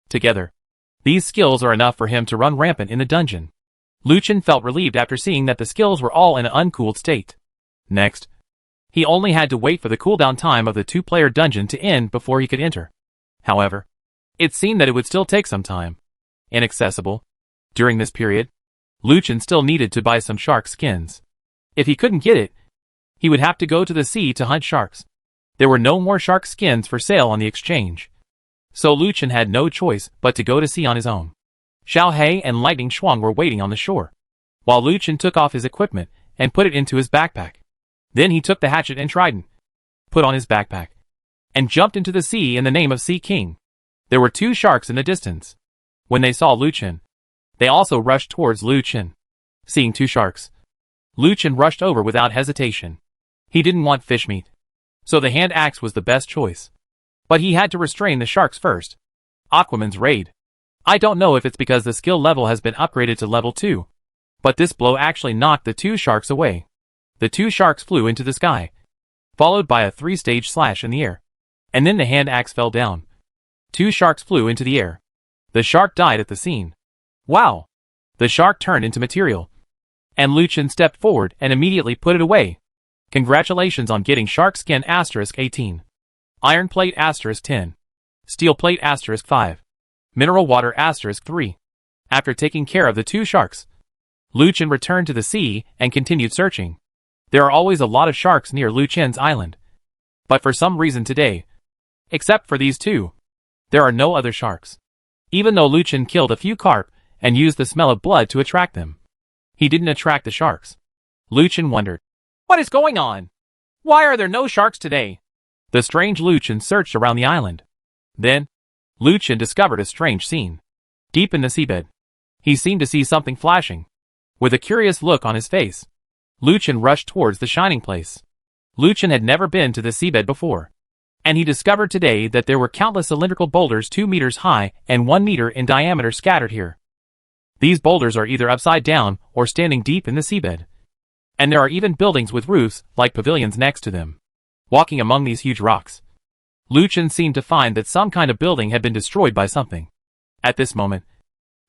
Together, these skills are enough for him to run rampant in the dungeon. Luchin felt relieved after seeing that the skills were all in an uncooled state. Next, he only had to wait for the cooldown time of the 2-player dungeon to end before he could enter. However, it seemed that it would still take some time. Inaccessible. During this period, Luchin still needed to buy some shark skins. If he couldn't get it, he would have to go to the sea to hunt sharks. There were no more shark skins for sale on the exchange. So Luchin had no choice but to go to sea on his own. Xiao He and Lightning Shuang were waiting on the shore, while Luchin took off his equipment and put it into his backpack. Then he took the hatchet and trident, put on his backpack, and jumped into the sea in the name of Sea King. There were 2 sharks in the distance. When they saw Luchin, they also rushed towards Luchin. Seeing 2 sharks, Luchin rushed over without hesitation. He didn't want fish meat, so the hand axe was the best choice. But he had to restrain the sharks first. Aquaman's Raid. I don't know if it's because the skill level has been upgraded to level 2, but this blow actually knocked the 2 sharks away. The 2 sharks flew into the sky, followed by a 3-stage slash in the air. And then the hand axe fell down. 2 sharks flew into the air. The shark died at the scene. Wow! The shark turned into material. And Luchin stepped forward and immediately put it away. Congratulations on getting shark skin *18. Iron plate *10. Steel plate *5. Mineral water *3. After taking care of the 2 sharks, Luchin returned to the sea and continued searching. There are always a lot of sharks near Luchin's island. But for some reason today, except for these 2, there are no other sharks. Even though Luchin killed a few carp and used the smell of blood to attract them, he didn't attract the sharks. Luchin wondered, what is going on? Why are there no sharks today? The strange Luchin searched around the island. Then, Luchin discovered a strange scene. Deep in the seabed, he seemed to see something flashing. With a curious look on his face, Luchin rushed towards the shining place. Luchin had never been to the seabed before, and he discovered today that there were countless cylindrical boulders 2 meters high and 1 meter in diameter scattered here. These boulders are either upside down or standing deep in the seabed. And there are even buildings with roofs, like pavilions, next to them. Walking among these huge rocks, Luchin seemed to find that some kind of building had been destroyed by something. At this moment,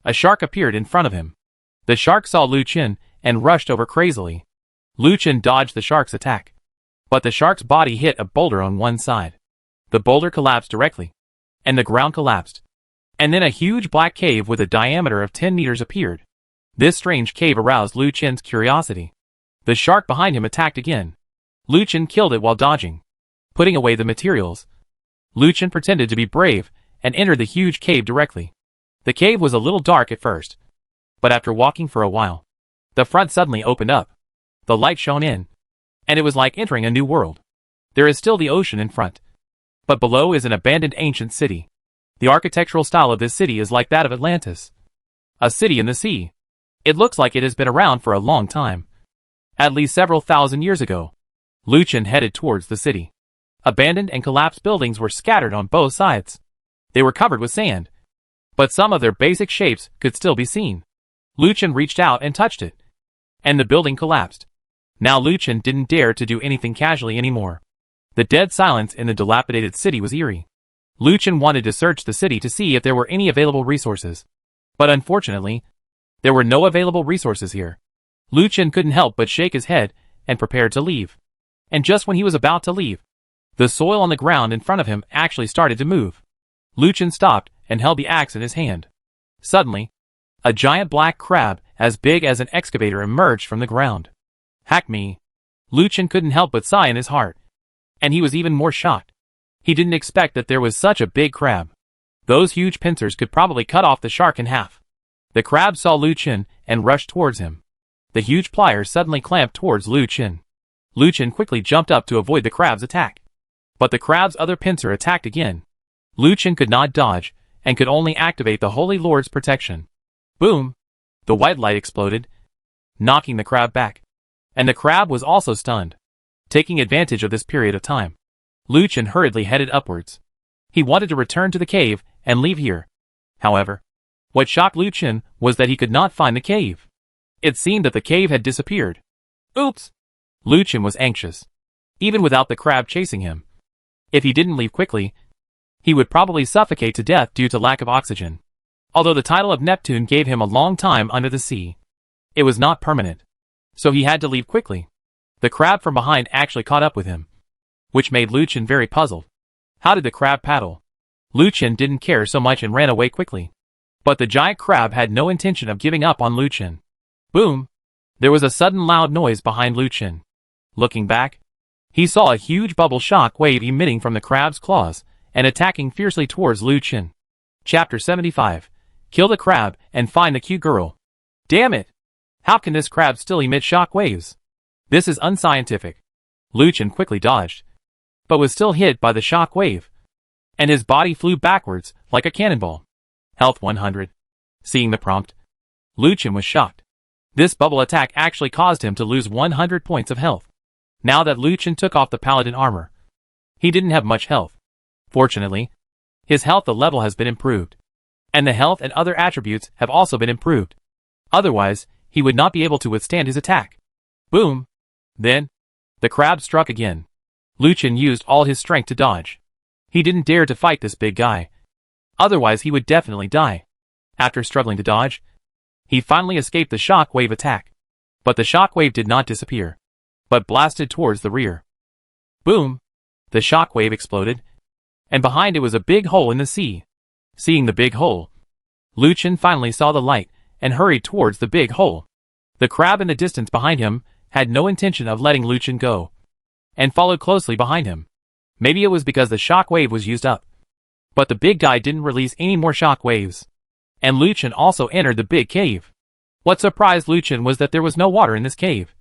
a shark appeared in front of him. The shark saw Luchin and rushed over crazily. Luchin dodged the shark's attack, but the shark's body hit a boulder on one side. The boulder collapsed directly, and the ground collapsed. And then a huge black cave with a diameter of 10 meters appeared. This strange cave aroused Luchin's curiosity. The shark behind him attacked again. Luchin killed it while dodging, putting away the materials, Lu Chen pretended to be brave and entered the huge cave directly. The cave was a little dark at first, but after walking for a while, the front suddenly opened up. The light shone in, and it was like entering a new world. There is still the ocean in front, but below is an abandoned ancient city. The architectural style of this city is like that of Atlantis. A city in the sea. It looks like it has been around for a long time. At least several thousand years ago. Lu Chen headed towards the city. Abandoned and collapsed buildings were scattered on both sides. They were covered with sand, but some of their basic shapes could still be seen. Lu Chen reached out and touched it, and the building collapsed. Now Lu Chen didn't dare to do anything casually anymore. The dead silence in the dilapidated city was eerie. Lu Chen wanted to search the city to see if there were any available resources. But unfortunately, there were no available resources here. Lu Chen couldn't help but shake his head and prepared to leave. And just when he was about to leave, the soil on the ground in front of him actually started to move. Lu Chen stopped and held the axe in his hand. Suddenly, a giant black crab as big as an excavator emerged from the ground. Hack me. Lu Chen couldn't help but sigh in his heart. And he was even more shocked. He didn't expect that there was such a big crab. Those huge pincers could probably cut off the shark in half. The crab saw Lu Chen and rushed towards him. The huge pliers suddenly clamped towards Lu Chen. Lu Chen quickly jumped up to avoid the crab's attack. But the crab's other pincer attacked again. Lu Chen could not dodge, and could only activate the Holy Lord's protection. Boom! The white light exploded, knocking the crab back. And the crab was also stunned. Taking advantage of this period of time, Lu Chen hurriedly headed upwards. He wanted to return to the cave and leave here. However, what shocked Lu Chen was that he could not find the cave. It seemed that the cave had disappeared. Oops! Lu Chen was anxious, even without the crab chasing him. If he didn't leave quickly, he would probably suffocate to death due to lack of oxygen. Although the title of Neptune gave him a long time under the sea, it was not permanent. So he had to leave quickly. The crab from behind actually caught up with him, which made Lu Chen very puzzled. How did the crab paddle? Lu Chen didn't care so much and ran away quickly. But the giant crab had no intention of giving up on Lu Chen. Boom! There was a sudden loud noise behind Lu Chen. Looking back, he saw a huge bubble shock wave emitting from the crab's claws and attacking fiercely towards Lu Chen. Chapter 75. Kill the crab and find the cute girl. Damn it! How can this crab still emit shock waves? This is unscientific. Lu Chen quickly dodged, but was still hit by the shock wave, and his body flew backwards like a cannonball. Health 100. Seeing the prompt, Lu Chen was shocked. This bubble attack actually caused him to lose 100 points of health. Now that Lu Chen took off the paladin armor, he didn't have much health. Fortunately, his health level has been improved, and the health and other attributes have also been improved. Otherwise, he would not be able to withstand his attack. Boom! Then, the crab struck again. Lu Chen used all his strength to dodge. He didn't dare to fight this big guy. Otherwise he would definitely die. After struggling to dodge, he finally escaped the shock wave attack. But the shock wave did not disappear, but blasted towards the rear. Boom! The shock wave exploded, and behind it was a big hole in the sea. Seeing the big hole, Lu Chen finally saw the light and hurried towards the big hole. The crab in the distance behind him had no intention of letting Lu Chen go, and followed closely behind him. Maybe it was because the shock wave was used up. But the big guy didn't release any more shock waves, and Lu Chen also entered the big cave. What surprised Lu Chen was that there was no water in this cave,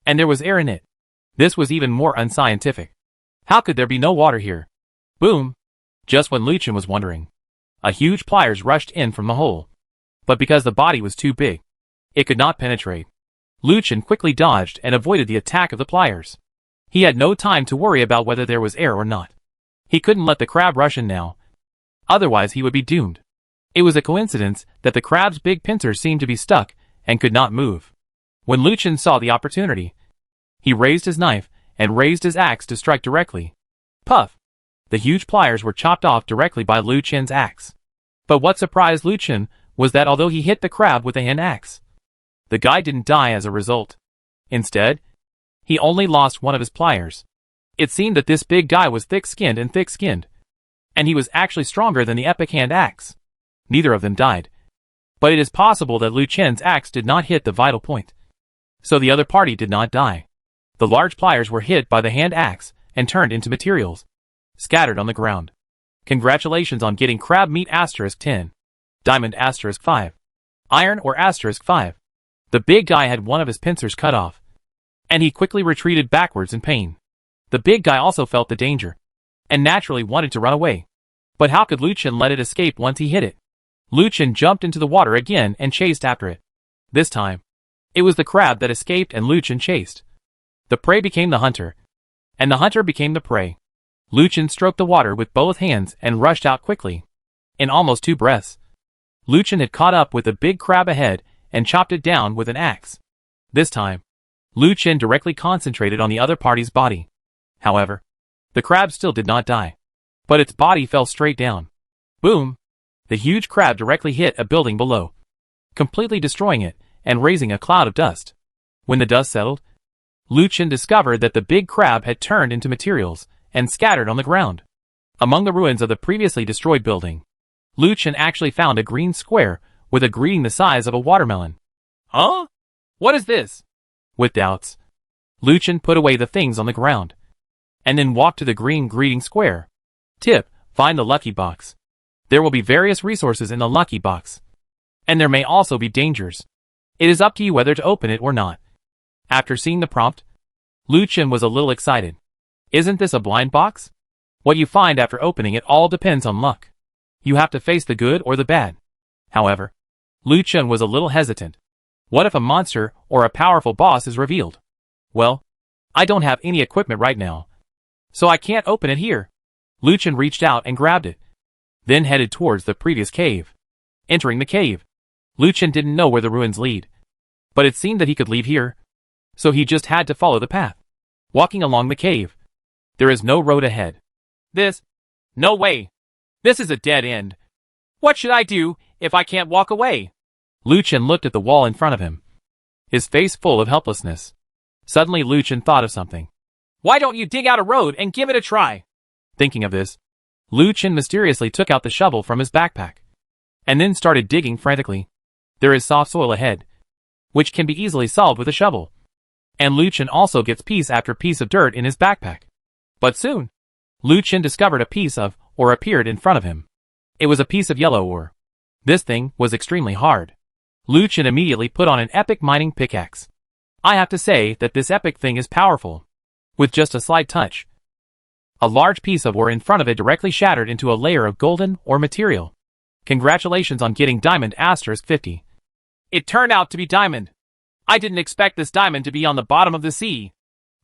and there was air in it. This was even more unscientific. How could there be no water here? Boom! Just when Lu Chen was wondering, a huge pliers rushed in from the hole. But because the body was too big, it could not penetrate. Lu Chen quickly dodged and avoided the attack of the pliers. He had no time to worry about whether there was air or not. He couldn't let the crab rush in now. Otherwise he would be doomed. It was a coincidence that the crab's big pincers seemed to be stuck and could not move. When Lu Chen saw the opportunity, he raised his knife and raised his axe to strike directly. Puff! The huge pliers were chopped off directly by Lu Chen's axe. But what surprised Lu Chen was that although he hit the crab with a hand axe, the guy didn't die as a result. Instead, he only lost one of his pliers. It seemed that this big guy was thick-skinned, and he was actually stronger than the epic hand axe. Neither of them died. But it is possible that Lu Chen's axe did not hit the vital point. So the other party did not die. The large pliers were hit by the hand axe and turned into materials, scattered on the ground. Congratulations on getting crab meat *10, diamond *5, iron or *5. The big guy had one of his pincers cut off, and he quickly retreated backwards in pain. The big guy also felt the danger, and naturally wanted to run away. But how could Lucien let it escape once he hit it? Lucien jumped into the water again and chased after it. This time, it was the crab that escaped and Lucien chased. The prey became the hunter, and the hunter became the prey. Lucien stroked the water with both hands and rushed out quickly. In almost 2 breaths, Lucien had caught up with the big crab ahead and chopped it down with an axe. This time, Lucien directly concentrated on the other party's body. However, the crab still did not die, but its body fell straight down. Boom! The huge crab directly hit a building below, completely destroying it and raising a cloud of dust. When the dust settled, Lucien discovered that the big crab had turned into materials and scattered on the ground. Among the ruins of the previously destroyed building, Lucien actually found a green square with a greeting the size of a watermelon. Huh? What is this? With doubts, Lucien put away the things on the ground, and then walked to the green greeting square. Tip: find the lucky box. There will be various resources in the lucky box, and there may also be dangers. It is up to you whether to open it or not. After seeing the prompt, Lucien was a little excited. Isn't this a blind box? What you find after opening it all depends on luck. You have to face the good or the bad. However, Lucien was a little hesitant. What if a monster or a powerful boss is revealed? Well, I don't have any equipment right now, so I can't open it here. Lucien reached out and grabbed it, then headed towards the previous cave. Entering the cave, Lucien didn't know where the ruins lead, but it seemed that he could leave here, so he just had to follow the path. Walking along the cave, there is no road ahead. No way. This is a dead end. What should I do if I can't walk away? Lucien looked at the wall in front of him, his face full of helplessness. Suddenly Lucien thought of something. Why don't you dig out a road and give it a try? Thinking of this, Lucien mysteriously took out the shovel from his backpack, and then started digging frantically. There is soft soil ahead, which can be easily solved with a shovel. And Lucien also gets piece after piece of dirt in his backpack. But soon, Lucien discovered a piece of ore appeared in front of him. It was a piece of yellow ore. This thing was extremely hard. Lucien immediately put on an epic mining pickaxe. I have to say that this epic thing is powerful. With just a slight touch, a large piece of ore in front of it directly shattered into a layer of golden ore material. Congratulations on getting diamond *50. It turned out to be diamond. I didn't expect this diamond to be on the bottom of the sea.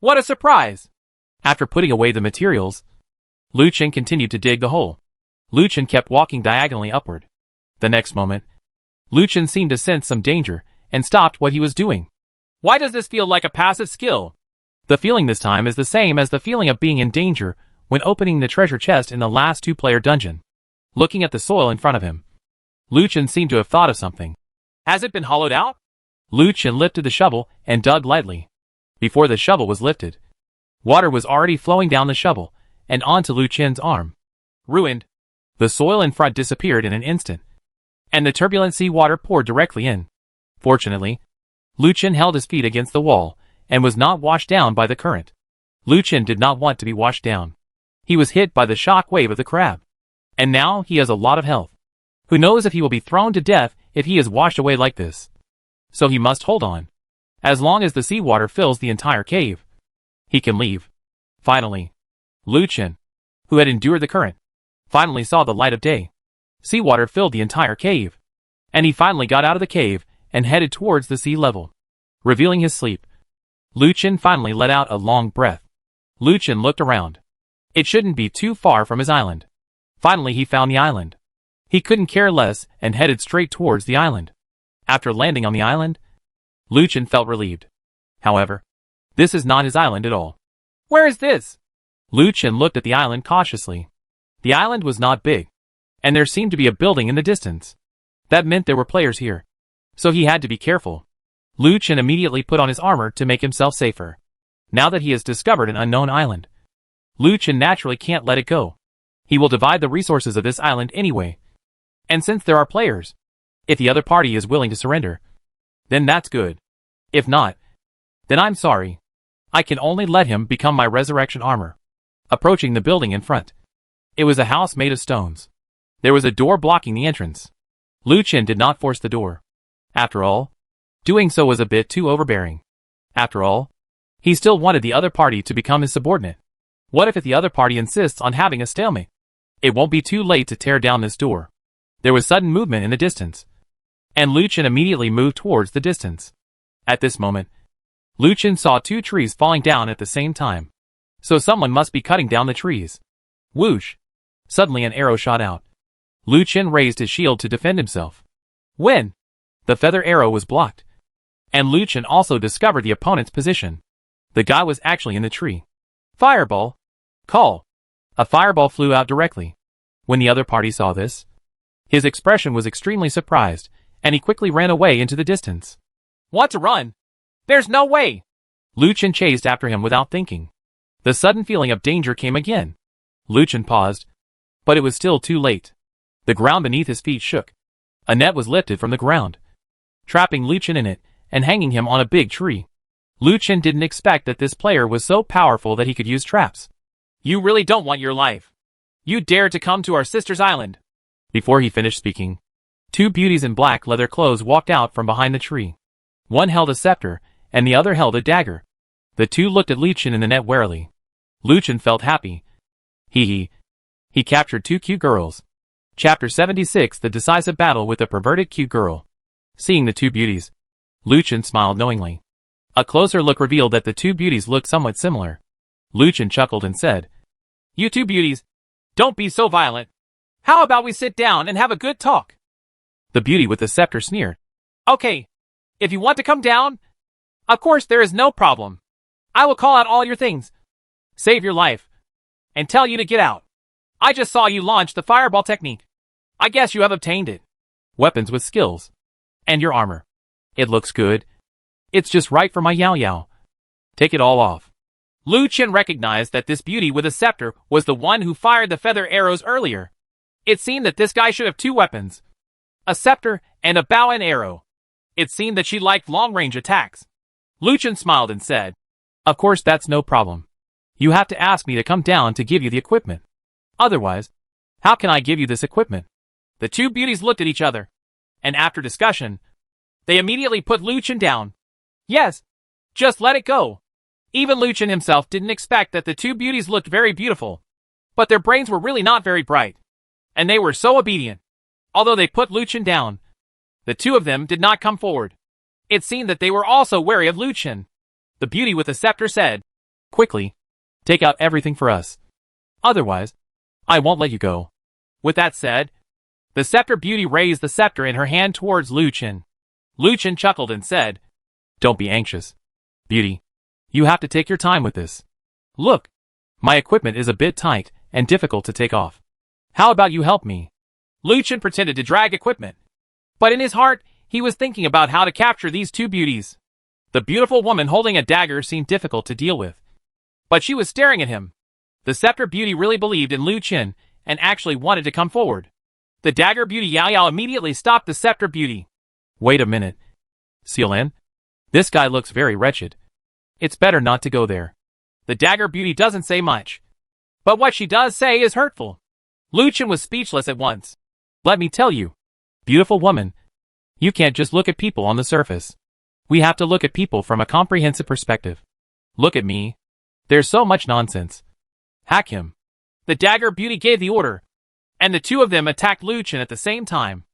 What a surprise! After putting away the materials, Lucien continued to dig the hole. Lucien kept walking diagonally upward. The next moment, Lucien seemed to sense some danger and stopped what he was doing. Why does this feel like a passive skill? The feeling this time is the same as the feeling of being in danger when opening the treasure chest in the last 2-player dungeon. Looking at the soil in front of him, Lucien seemed to have thought of something. Has it been hollowed out? Lucien lifted the shovel and dug lightly. Before the shovel was lifted, water was already flowing down the shovel and onto Lucien's arm. Ruined. The soil in front disappeared in an instant, and the turbulent sea water poured directly in. Fortunately, Lucien held his feet against the wall and was not washed down by the current. Lucien did not want to be washed down. He was hit by the shock wave of the crab, and now he has a lot of health. Who knows if he will be thrown to death if he is washed away like this. So he must hold on. As long as the seawater fills the entire cave, he can leave. Finally, Lucien, who had endured the current, finally saw the light of day. Seawater filled the entire cave, and he finally got out of the cave and headed towards the sea level. Revealing his sleep, Lucien finally let out a long breath. Lucien looked around. It shouldn't be too far from his island. Finally he found the island. He couldn't care less and headed straight towards the island. After landing on the island, Lucien felt relieved. However, this is not his island at all. Where is this? Lucien looked at the island cautiously. The island was not big, and there seemed to be a building in the distance. That meant there were players here, so he had to be careful. Lucien immediately put on his armor to make himself safer. Now that he has discovered an unknown island, Lucien naturally can't let it go. He will divide the resources of this island anyway. And since there are players, if the other party is willing to surrender, then that's good. If not, then I'm sorry. I can only let him become my resurrection armor. Approaching the building in front, It was a house made of stones. There was a door blocking the entrance. Lu Chen did not force the door. After all, doing so was a bit too overbearing. After all, he still wanted the other party to become his subordinate. What if the other party insists on having a stalemate? It won't be too late to tear down this door. There was sudden movement in the distance, and Lu Chen immediately moved towards the distance. At this moment, Lu Chen saw two trees falling down at the same time. So someone must be cutting down the trees. Whoosh! Suddenly an arrow shot out. Lu Chen raised his shield to defend himself. When? The feather arrow was blocked. And Lu Chen also discovered the opponent's position. The guy was actually in the tree. Fireball! Call! A fireball flew out directly. When the other party saw this, his expression was extremely surprised, and he quickly ran away into the distance. Want to run? There's no way! Lu Chen chased after him without thinking. The sudden feeling of danger came again. Lu Chen paused, but it was still too late. The ground beneath his feet shook. A net was lifted from the ground, trapping Lu Chen in it and hanging him on a big tree. Lu Chen didn't expect that this player was so powerful that he could use traps. You really don't want your life. You dared to come to our sister's island. Before he finished speaking, two beauties in black leather clothes walked out from behind the tree. One held a scepter, and the other held a dagger. The two looked at Lu Chen in the net warily. Lu Chen felt happy. He captured two cute girls. Chapter 76: The Decisive Battle with a Perverted Cute Girl. Seeing the two beauties, Lu Chen smiled knowingly. A closer look revealed that the two beauties looked somewhat similar. Lu Chen chuckled and said, You two beauties, don't be so violent. How about we sit down and have a good talk? The beauty with the scepter sneered. Okay, if you want to come down, of course there is no problem. I will call out all your things, save your life, and tell you to get out. I just saw you launch the fireball technique. I guess you have obtained it. Weapons with skills. And your armor. It looks good. It's just right for my Yao Yao. Take it all off. Lu Chen recognized that this beauty with a scepter was the one who fired the feather arrows earlier. It seemed that this guy should have two weapons, a scepter and a bow and arrow. It seemed that she liked long-range attacks. Lu Chen smiled and said, Of course that's no problem. You have to ask me to come down to give you the equipment. Otherwise, how can I give you this equipment? The two beauties looked at each other, and after discussion, they immediately put Lu Chen down. Yes, just let it go. Even Lu Chen himself didn't expect that the two beauties looked very beautiful, but their brains were really not very bright, and they were so obedient. Although they put Lu Chen down, the two of them did not come forward. It seemed that they were also wary of Lu Chen. The beauty with the scepter said, Quickly, take out everything for us. Otherwise, I won't let you go. With that said, the scepter beauty raised the scepter in her hand towards Lu Chen. Lu Chen chuckled and said, Don't be anxious, beauty. You have to take your time with this. Look, my equipment is a bit tight and difficult to take off. How about you help me? Lu Chen pretended to drag equipment, but in his heart, he was thinking about how to capture these two beauties. The beautiful woman holding a dagger seemed difficult to deal with, but she was staring at him. The scepter beauty really believed in Lu Chen and actually wanted to come forward. The dagger beauty Yao Yao immediately stopped the scepter beauty. Wait a minute. Sealan? This guy looks very wretched. It's better not to go there. The dagger beauty doesn't say much, but what she does say is hurtful. Lu Chen was speechless at once. Let me tell you, beautiful woman, you can't just look at people on the surface. We have to look at people from a comprehensive perspective. Look at me. There's so much nonsense. Hack him. The dagger beauty gave the order, and the two of them attacked Lu Chen at the same time.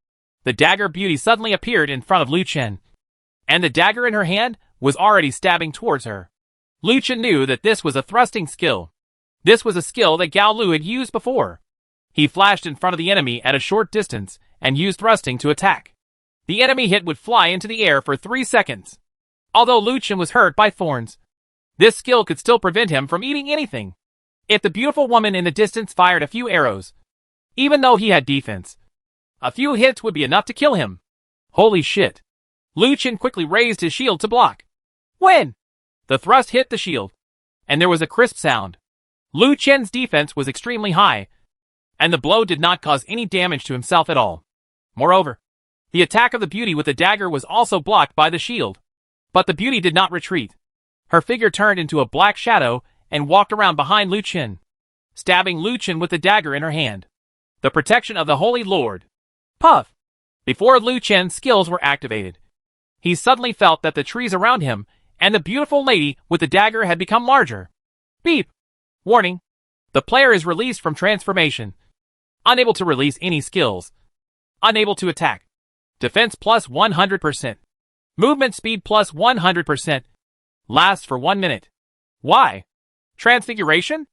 The dagger beauty suddenly appeared in front of Lu Chen, and the dagger in her hand was already stabbing towards her. Lu Chen knew that this was a thrusting skill. This was a skill that Gao Lu had used before. He flashed in front of the enemy at a short distance and used thrusting to attack. The enemy hit would fly into the air for 3 seconds. Although Lu Chen was hurt by thorns, this skill could still prevent him from eating anything. If the beautiful woman in the distance fired a few arrows, even though he had defense, a few hits would be enough to kill him. Holy shit. Lu Chen quickly raised his shield to block. When? The thrust hit the shield, and there was a crisp sound. Lu Chen's defense was extremely high, and the blow did not cause any damage to himself at all. Moreover, the attack of the beauty with the dagger was also blocked by the shield. But the beauty did not retreat. Her figure turned into a black shadow and walked around behind Lu Chen. stabbing Lu Chen with the dagger in her hand. The protection of the Holy Lord. Puff! Before Lu Chen's skills were activated, he suddenly felt that the trees around him and the beautiful lady with the dagger had become larger. Beep! Warning! The player is released from transformation. Unable to release any skills. Unable to attack. Defense plus 100%. Movement speed plus 100%. Lasts for 1 minute. Why? Transfiguration?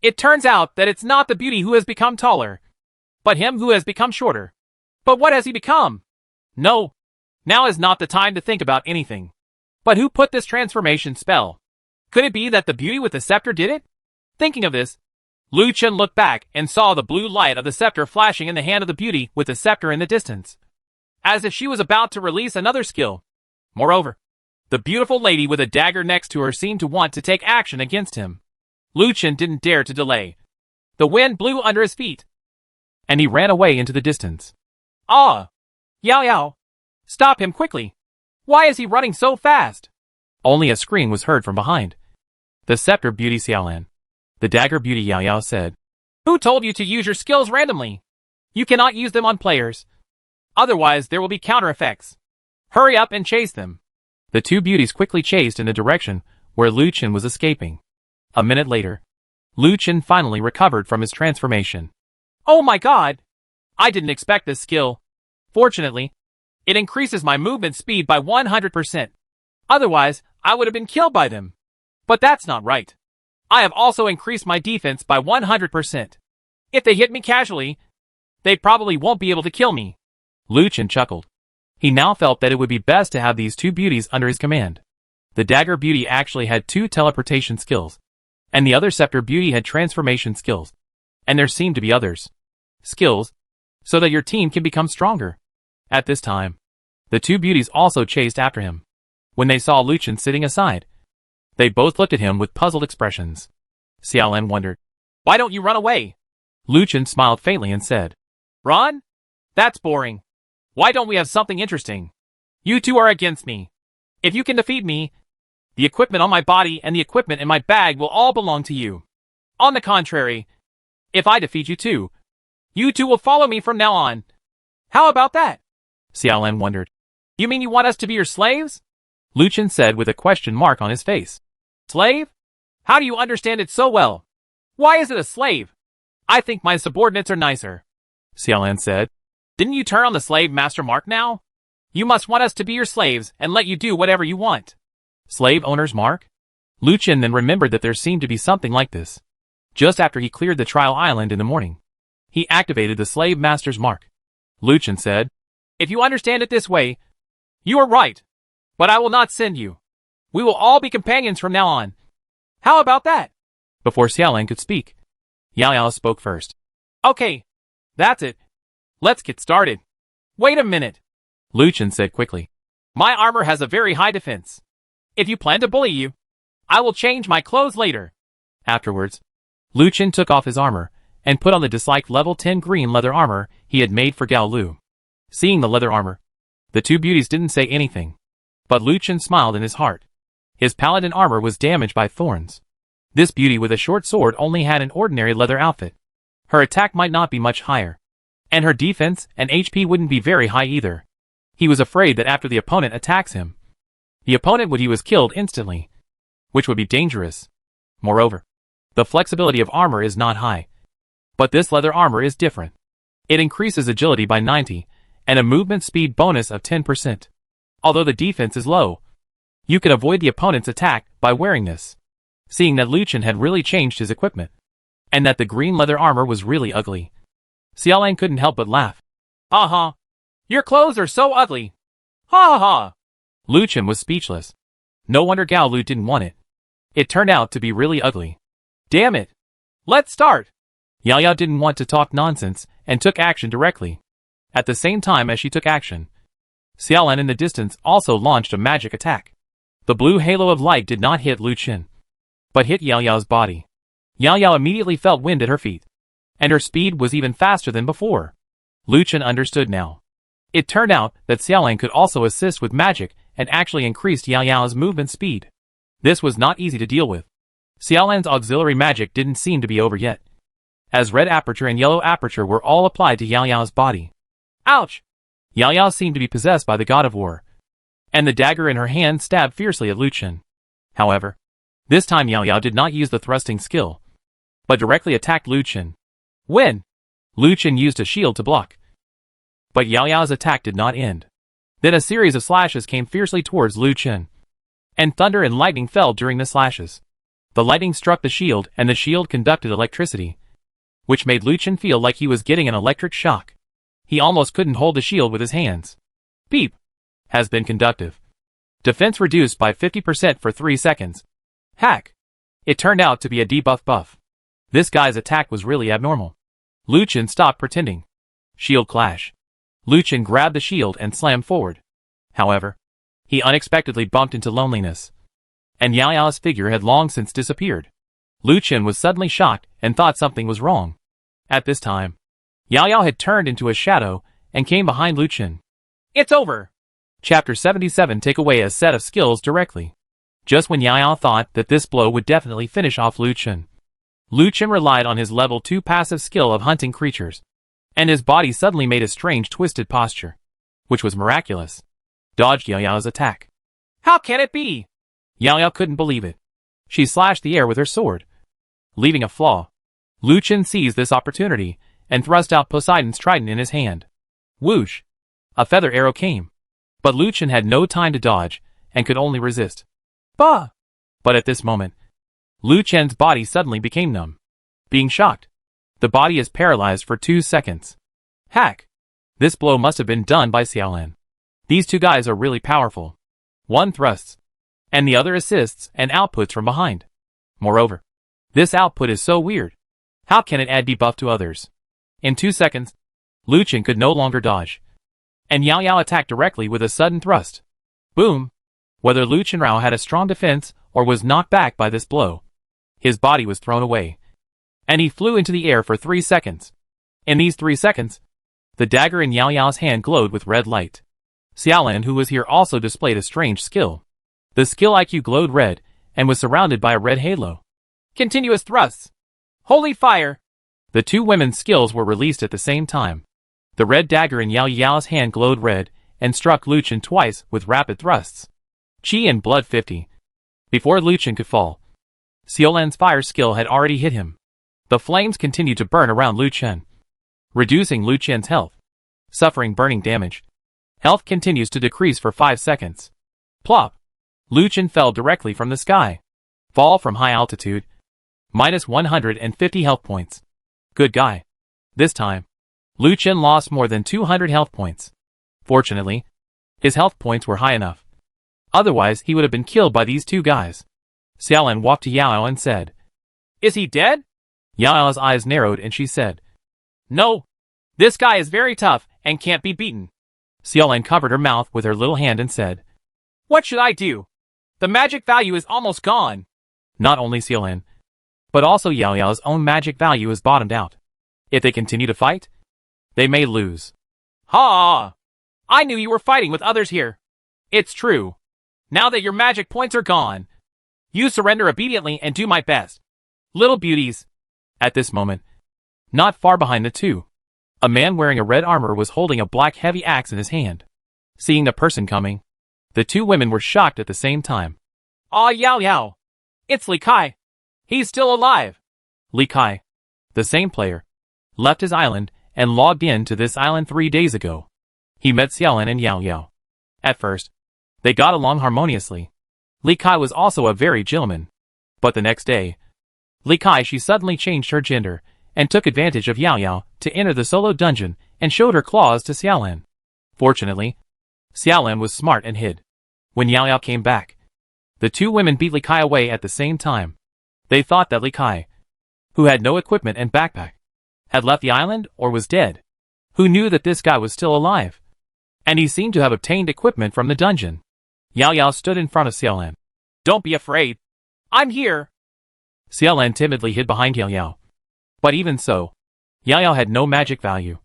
It turns out that it's not the beauty who has become taller, but him who has become shorter. But what has he become? No. Now is not the time to think about anything. But who put this transformation spell? Could it be that the beauty with the scepter did it? Thinking of this, Lu Chen looked back and saw the blue light of the scepter flashing in the hand of the beauty with the scepter in the distance, as if she was about to release another skill. Moreover, the beautiful lady with a dagger next to her seemed to want to take action against him. Lu Chen didn't dare to delay. The wind blew under his feet, and he ran away into the distance. Ah! Yao Yao! Stop him quickly! Why is he running so fast? Only a scream was heard from behind. The scepter beauty Xiaolan. The dagger beauty Yao Yao said. Who told you to use your skills randomly? You cannot use them on players. Otherwise there will be counter effects. Hurry up and chase them. The two beauties quickly chased in the direction where Lu Chen was escaping. A minute later, Lu Chen finally recovered from his transformation. Oh my god! I didn't expect this skill. Fortunately, it increases my movement speed by 100%. Otherwise, I would have been killed by them. But that's not right. I have also increased my defense by 100%. If they hit me casually, they probably won't be able to kill me. Lu Chen chuckled. He now felt that it would be best to have these two beauties under his command. The dagger beauty actually had 2 teleportation skills, and the other scepter beauty had transformation skills. And there seemed to be others. Skills, so that your team can become stronger. At this time, the two beauties also chased after him. When they saw Lu Chen sitting aside, they both looked at him with puzzled expressions. Xiaolan wondered, why don't you run away? Lu Chen smiled faintly and said, Run? That's boring. Why don't we have something interesting? You two are against me. If you can defeat me, the equipment on my body and the equipment in my bag will all belong to you. On the contrary, if I defeat you two will follow me from now on. How about that? Xiaolan wondered. You mean you want us to be your slaves? Lu Chen said with a question mark on his face. Slave? How do you understand it so well? Why is it a slave? I think my subordinates are nicer. Xiaolan said. Didn't you turn on the slave master mark now? You must want us to be your slaves and let you do whatever you want. Slave owner's mark? Lu Chen then remembered that there seemed to be something like this. Just after he cleared the trial island in the morning, he activated the slave master's mark. Lu Chen said, If you understand it this way, you are right. But I will not send you. We will all be companions from now on. How about that? Before Xiaolan could speak, Yao Yao spoke first. Okay, that's it. Let's get started. Wait a minute. Lu Chen said quickly. My armor has a very high defense. If you plan to bully you, I will change my clothes later. Afterwards, Lu Chen took off his armor and put on the disliked level 10 green leather armor he had made for Gao Lu. Seeing the leather armor, the two beauties didn't say anything, but Lu Chen smiled in his heart. His paladin armor was damaged by thorns. This beauty with a short sword only had an ordinary leather outfit. Her attack might not be much higher, and her defense and HP wouldn't be very high either. He was afraid that after the opponent attacks him, the opponent he was killed instantly, which would be dangerous. Moreover, the flexibility of armor is not high, but this leather armor is different. It increases agility by 90, and a movement speed bonus of 10%. Although the defense is low, you can avoid the opponent's attack by wearing this. Seeing that Lu Chen had really changed his equipment, and that the green leather armor was really ugly, Xiaolan couldn't help but laugh. Ha! Your clothes are so ugly! Ha ha! Lu Chen was speechless. No wonder Gao Lu didn't want it. It turned out to be really ugly. Damn it! Let's start! Yao Yao didn't want to talk nonsense and took action directly. At the same time as she took action, Xiaolan in the distance also launched a magic attack. The blue halo of light did not hit Lu Chen, but hit Yao Yao's body. Yao Yao immediately felt wind at her feet, and her speed was even faster than before. Lu Chen understood now. It turned out that Xiaolan could also assist with magic and actually increased Yao Yao's movement speed. This was not easy to deal with. Xiaolan's auxiliary magic didn't seem to be over yet. as red aperture and yellow aperture were all applied to Yao Yao's body. Ouch! Yao Yao seemed to be possessed by the god of war, and the dagger in her hand stabbed fiercely at Lu Chen. However, this time Yao Yao did not use the thrusting skill, but directly attacked Lu Chen. When Lu Chen used a shield to block, but Yao Yao's attack did not end. Then a series of slashes came fiercely towards Lu Chen, and thunder and lightning fell during the slashes. The lightning struck the shield and the shield conducted electricity, which made Lu Chen feel like he was getting an electric shock. He almost couldn't hold the shield with his hands. Beep. Has been conductive. Defense reduced by 50% for 3 seconds. Hack. It turned out to be a debuff buff. This guy's attack was really abnormal. Lu Chen stopped pretending. Shield clash. Lu Chen grabbed the shield and slammed forward. However, he unexpectedly bumped into loneliness, and Yao Yao's figure had long since disappeared. Lu Chen was suddenly shocked and thought something was wrong. At this time, Yao Yao had turned into a shadow and came behind Lu Chen. It's over! Chapter 77. Take away a set of skills directly. Just when Yao Yao thought that this blow would definitely finish off Lu Chen relied on his level 2 passive skill of hunting creatures, and his body suddenly made a strange twisted posture, which was miraculous. Dodged Yao Yao's attack. How can it be? Yao Yao couldn't believe it. She slashed the air with her sword, leaving a flaw. Lu Chen seized this opportunity and thrust out Poseidon's trident in his hand. Whoosh! A feather arrow came, but Lu Chen had no time to dodge and could only resist. Bah! But at this moment, Lu Chen's body suddenly became numb. Being shocked, the body is paralyzed for 2 seconds. Hack! This blow must have been done by Xiaolan. These two guys are really powerful. One thrusts, and the other assists and outputs from behind. Moreover, this output is so weird. How can it add debuff to others? In 2 seconds, Lu Chen could no longer dodge, and Yao Yao attacked directly with a sudden thrust. Boom! Whether Lu Chenrao had a strong defense or was knocked back by this blow, his body was thrown away, and he flew into the air for 3 seconds. In these 3 seconds, the dagger in Yao Yao's hand glowed with red light. Xiaolan, who was here, also displayed a strange skill. The skill IQ glowed red and was surrounded by a red halo. Continuous thrusts. Holy fire! The two women's skills were released at the same time. The red dagger in Yao Yao's hand glowed red and struck Lu Chen twice with rapid thrusts. Chi and blood 50. Before Lu Chen could fall, Xiaolan's fire skill had already hit him. The flames continued to burn around Lu Chen, reducing Lu Chen's health. Suffering burning damage, health continues to decrease for 5 seconds. Plop! Lu Chen fell directly from the sky. Fall from high altitude. Minus 150 health points. Good guy. This time, Lu Chen lost more than 200 health points. Fortunately, his health points were high enough. Otherwise, he would have been killed by these two guys. Xiaolan walked to Yao Yao and said, "Is he dead?" Yao Yao's eyes narrowed and she said, "No. This guy is very tough and can't be beaten." Xiaolan covered her mouth with her little hand and said, "What should I do? The magic value is almost gone." Not only Xiaolan, but also Yao Yao's own magic value is bottomed out. If they continue to fight, they may lose. Ha! I knew you were fighting with others here. It's true. Now that your magic points are gone, you surrender obediently and do my best. Little beauties. At this moment, not far behind the two, a man wearing a red armor was holding a black heavy axe in his hand. Seeing the person coming, the two women were shocked at the same time. "Ah, Yao Yao! It's Li Kai! He's still alive!" Li Kai, the same player, left his island and logged in to this island 3 days ago. He met Xiaolan and Yao Yao. At first, they got along harmoniously. Li Kai was also a very gentleman. But the next day, Li Kai, she suddenly changed her gender and took advantage of Yao Yao to enter the solo dungeon and showed her claws to Xiaolan. Fortunately, Xiaolan was smart and hid. When Yao Yao came back, the two women beat Li Kai away at the same time. They thought that Li Kai, who had no equipment and backpack, had left the island or was dead. Who knew that this guy was still alive? And he seemed to have obtained equipment from the dungeon. Yao Yao stood in front of Xiaolan. "Don't be afraid. I'm here." Xiaolan timidly hid behind Yao Yao. But even so, Yao Yao had no magic value,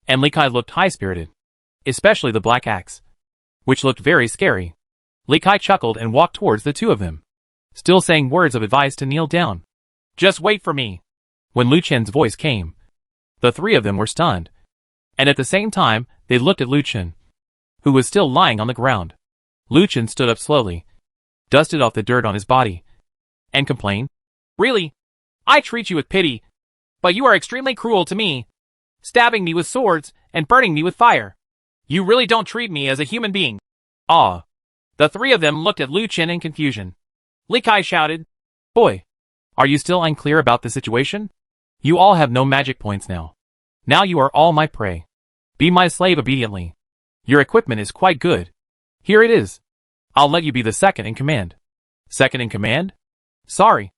and Li Kai looked high-spirited, especially the black axe, which looked very scary. Li Kai chuckled and walked towards the two of them, still saying words of advice to kneel down. "Just wait for me. When Lu Chen's voice came, the three of them were stunned. And at the same time, they looked at Lu Chen, who was still lying on the ground. Lu Chen stood up slowly, dusted off the dirt on his body, and complained, "Really? I treat you with pity, but you are extremely cruel to me, stabbing me with swords and burning me with fire. You really don't treat me as a human being." Ah! The three of them looked at Lu Chen in confusion. Li Kai shouted, "Boy, are you still unclear about the situation? You all have no magic points now. Now you are all my prey. Be my slave obediently. Your equipment is quite good. Here it is. I'll let you be the second in command." "Second in command? Sorry.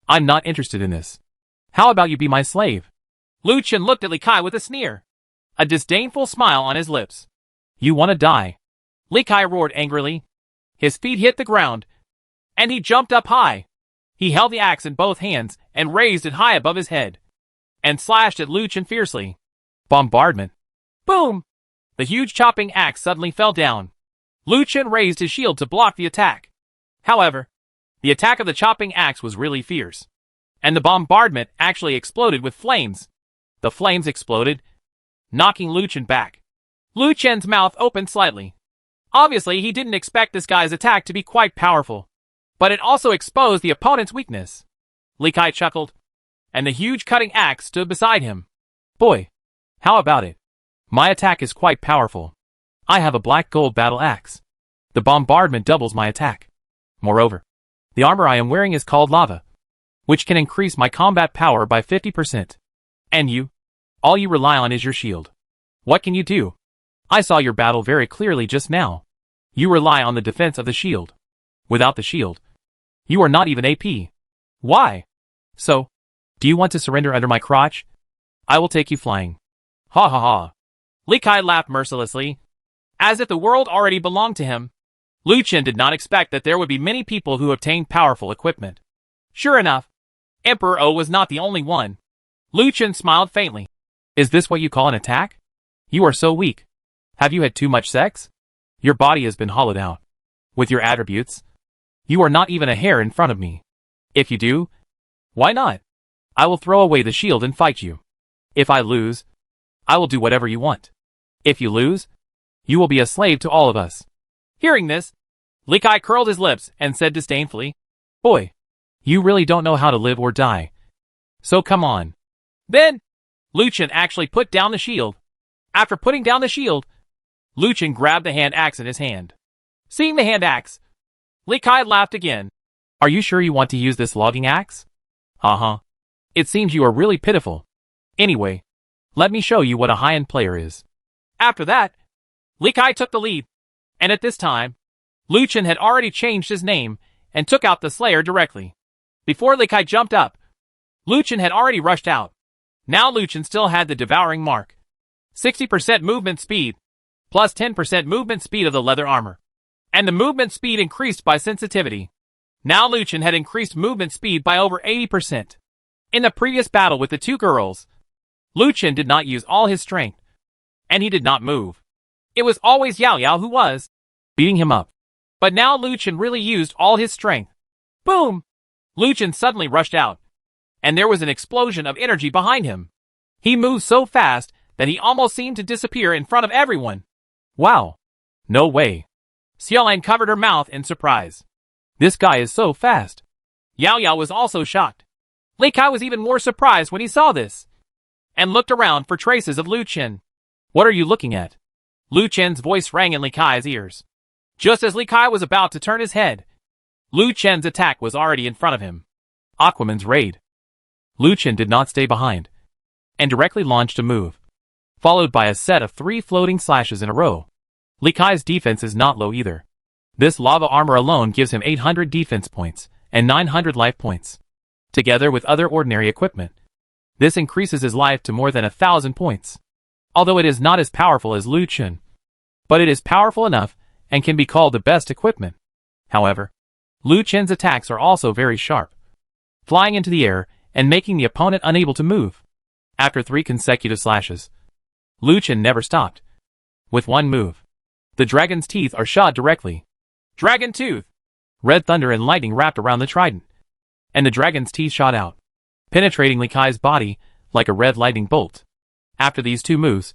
I'm not interested in this. How about you be my slave?" Lu Chen looked at Li Kai with a sneer, a disdainful smile on his lips. "You want to die?" Li Kai roared angrily. His feet hit the ground, and he jumped up high. He held the axe in both hands and raised it high above his head, and slashed at Lu Chen fiercely. Bombardment. Boom! The huge chopping axe suddenly fell down. Lu Chen raised his shield to block the attack. However, the attack of the chopping axe was really fierce, and the bombardment actually exploded with flames. The flames exploded, knocking Lu Chen back. Lu Chen's mouth opened slightly. Obviously, he didn't expect this guy's attack to be quite powerful, but it also exposed the opponent's weakness. Li Kai chuckled, and the huge cutting axe stood beside him. "Boy, how about it? My attack is quite powerful. I have a black gold battle axe. The bombardment doubles my attack. Moreover, the armor I am wearing is called lava, which can increase my combat power by 50%. And you? All you rely on is your shield. What can you do? I saw your battle very clearly just now. You rely on the defense of the shield. Without the shield, you are not even AP. Why? So, do you want to surrender under my crotch? I will take you flying." Ha ha ha. Li Kai laughed mercilessly, as if the world already belonged to him. Lu Chen did not expect that there would be many people who obtained powerful equipment. Sure enough, Emperor O was not the only one. Lu Chen smiled faintly. "Is this what you call an attack? You are so weak. Have you had too much sex? Your body has been hollowed out. With your attributes, you are not even a hair in front of me. If you do, why not? I will throw away the shield and fight you. If I lose, I will do whatever you want. If you lose, you will be a slave to all of us." Hearing this, Li Kai curled his lips and said disdainfully, "Boy, you really don't know how to live or die. So come on." Then, Lu Chen actually put down the shield. After putting down the shield, Lu Chen grabbed the hand axe in his hand. Seeing the hand axe, Li Kai laughed again. "Are you sure you want to use this logging axe? Uh-huh. It seems you are really pitiful. Anyway, let me show you what a high-end player is." After that, Li Kai took the lead, and at this time, Lu Chen had already changed his name and took out the Slayer directly. Before Li Kai jumped up, Lu Chen had already rushed out. Now Lu Chen still had the devouring mark. 60% movement speed, plus 10% movement speed of the leather armor. And the movement speed increased by sensitivity. Now Lu Chen had increased movement speed by over 80%. In the previous battle with the two girls, Lu Chen did not use all his strength, and he did not move. It was always Yao Yao who was beating him up. But now Lu Chen really used all his strength. Boom! Lu Chen suddenly rushed out, and there was an explosion of energy behind him. He moved so fast that he almost seemed to disappear in front of everyone. Wow! No way! Xiaolan covered her mouth in surprise. This guy is so fast. Yao Yao was also shocked. Li Kai was even more surprised when he saw this, and looked around for traces of Lu Chen. "What are you looking at?" Lu Chen's voice rang in Li Kai's ears. Just as Li Kai was about to turn his head, Lu Chen's attack was already in front of him. Aquaman's raid. Lu Chen did not stay behind, and directly launched a move, followed by a set of 3 floating slashes in a row. Li Kai's defense is not low either. This lava armor alone gives him 800 defense points and 900 life points. Together with other ordinary equipment, this increases his life to more than 1,000 points. Although it is not as powerful as Lu Chen, but it is powerful enough and can be called the best equipment. However, Lu Chen's attacks are also very sharp, flying into the air and making the opponent unable to move. After 3 consecutive slashes, Lu Chen never stopped. With one move, the dragon's teeth are shot directly. Dragon Tooth! Red thunder and lightning wrapped around the trident, and the dragon's teeth shot out. penetrating Li Kai's body like a red lightning bolt. After these two moves,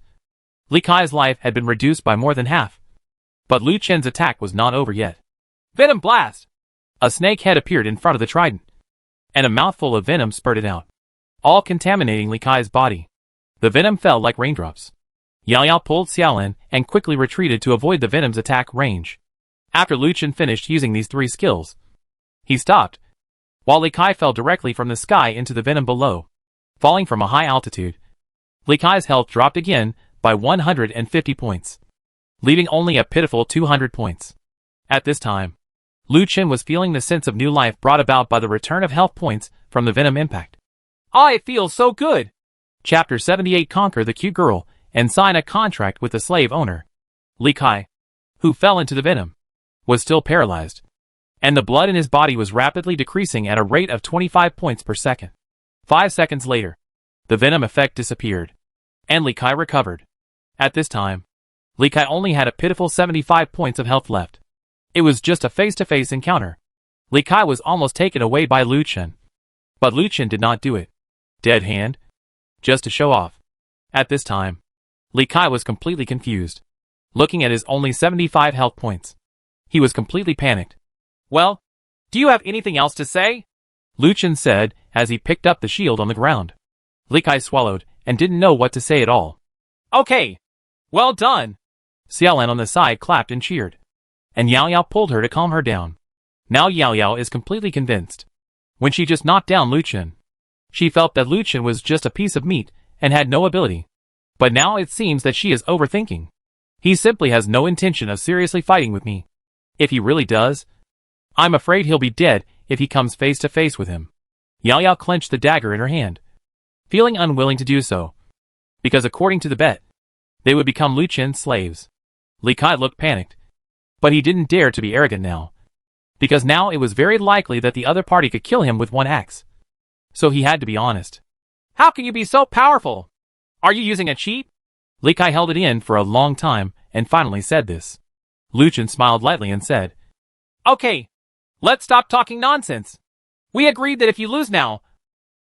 Li Kai's life had been reduced by more than half. But Lu Chen's attack was not over yet. Venom Blast! A snake head appeared in front of the trident, and a mouthful of venom spurted out, all contaminating Li Kai's body. The venom fell like raindrops. Yao Yao pulled Xiaolin and quickly retreated to avoid the venom's attack range. After Lu Chen finished using these three skills, he stopped, while Li Kai fell directly from the sky into the venom below. Falling from a high altitude, Li Kai's health dropped again by 150 points, leaving only a pitiful 200 points. At this time, Lu Chen was feeling the sense of new life brought about by the return of health points from the venom impact. I feel so good! Chapter 78 Conquer the Cute Girl and Sign a Contract with the Slave Owner. Li Kai, who fell into the venom, was still paralyzed, and the blood in his body was rapidly decreasing at a rate of 25 points per second. 5 seconds later, the venom effect disappeared, and Li Kai recovered. At this time, Li Kai only had a pitiful 75 points of health left. It was just a face-to-face encounter. Li Kai was almost taken away by Lu Chen, but Lu Chen did not do it. Dead hand? Just to show off. At this time, Li Kai was completely confused. Looking at his only 75 health points, he was completely panicked. Well, do you have anything else to say? Lu Chen said as he picked up the shield on the ground. Li Kai swallowed and didn't know what to say at all. Okay. Well done. Xiaolin on the side clapped and cheered, and Yao Yao pulled her to calm her down. Now Yao Yao is completely convinced. When she just knocked down Lu Chen, she felt that Lu Chen was just a piece of meat and had no ability. But now it seems that she is overthinking. He simply has no intention of seriously fighting with me. If he really does, I'm afraid he'll be dead if he comes face to face with him. Yao Yao clenched the dagger in her hand, feeling unwilling to do so, because according to the bet, they would become Lu Chen's slaves. Li Kai looked panicked, but he didn't dare to be arrogant now, because now it was very likely that the other party could kill him with one axe. So he had to be honest. How can you be so powerful? Are you using a cheat? Li Kai held it in for a long time and finally said this. Lu Chen smiled lightly and said, Okay, let's stop talking nonsense. We agreed that if you lose now,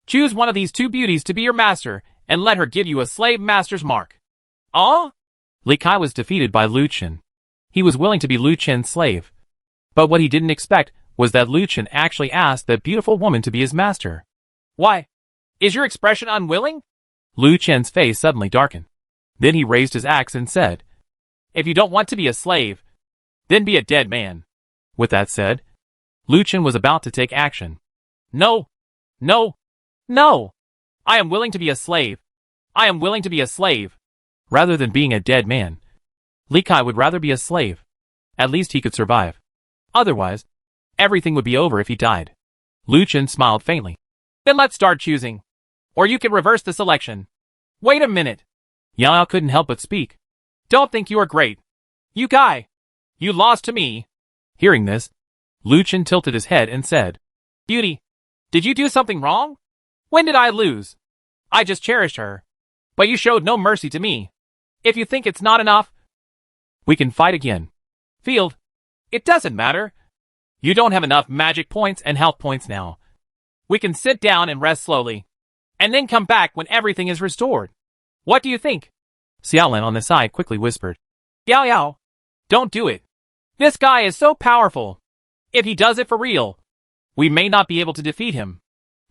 choose one of these two beauties to be your master and let her give you a slave master's mark. Oh? Li Kai was defeated by Lu Chen. He was willing to be Lu Chen's slave, but what he didn't expect was that Lu Chen actually asked that beautiful woman to be his master. Why? Is your expression unwilling? Lu Chen's face suddenly darkened. Then he raised his axe and said, If you don't want to be a slave, then be a dead man. With that said, Lu Chen was about to take action. No! No! No! I am willing to be a slave. I am willing to be a slave. Rather than being a dead man, Li Kai would rather be a slave. At least he could survive. Otherwise, everything would be over if he died. Lu Chen smiled faintly. Then let's start choosing. Or you can reverse the selection. Wait a minute. Yao Yao couldn't help but speak. Don't think you are great. You guy. You lost to me. Hearing this, Lu Chen tilted his head and said, Beauty, did you do something wrong? When did I lose? I just cherished her. But you showed no mercy to me. If you think it's not enough, we can fight again. Field, it doesn't matter. You don't have enough magic points and health points now. We can sit down and rest slowly, and then come back when everything is restored. What do you think? Xiaolin on the side quickly whispered. Yao Yao, don't do it. This guy is so powerful. If he does it for real, we may not be able to defeat him.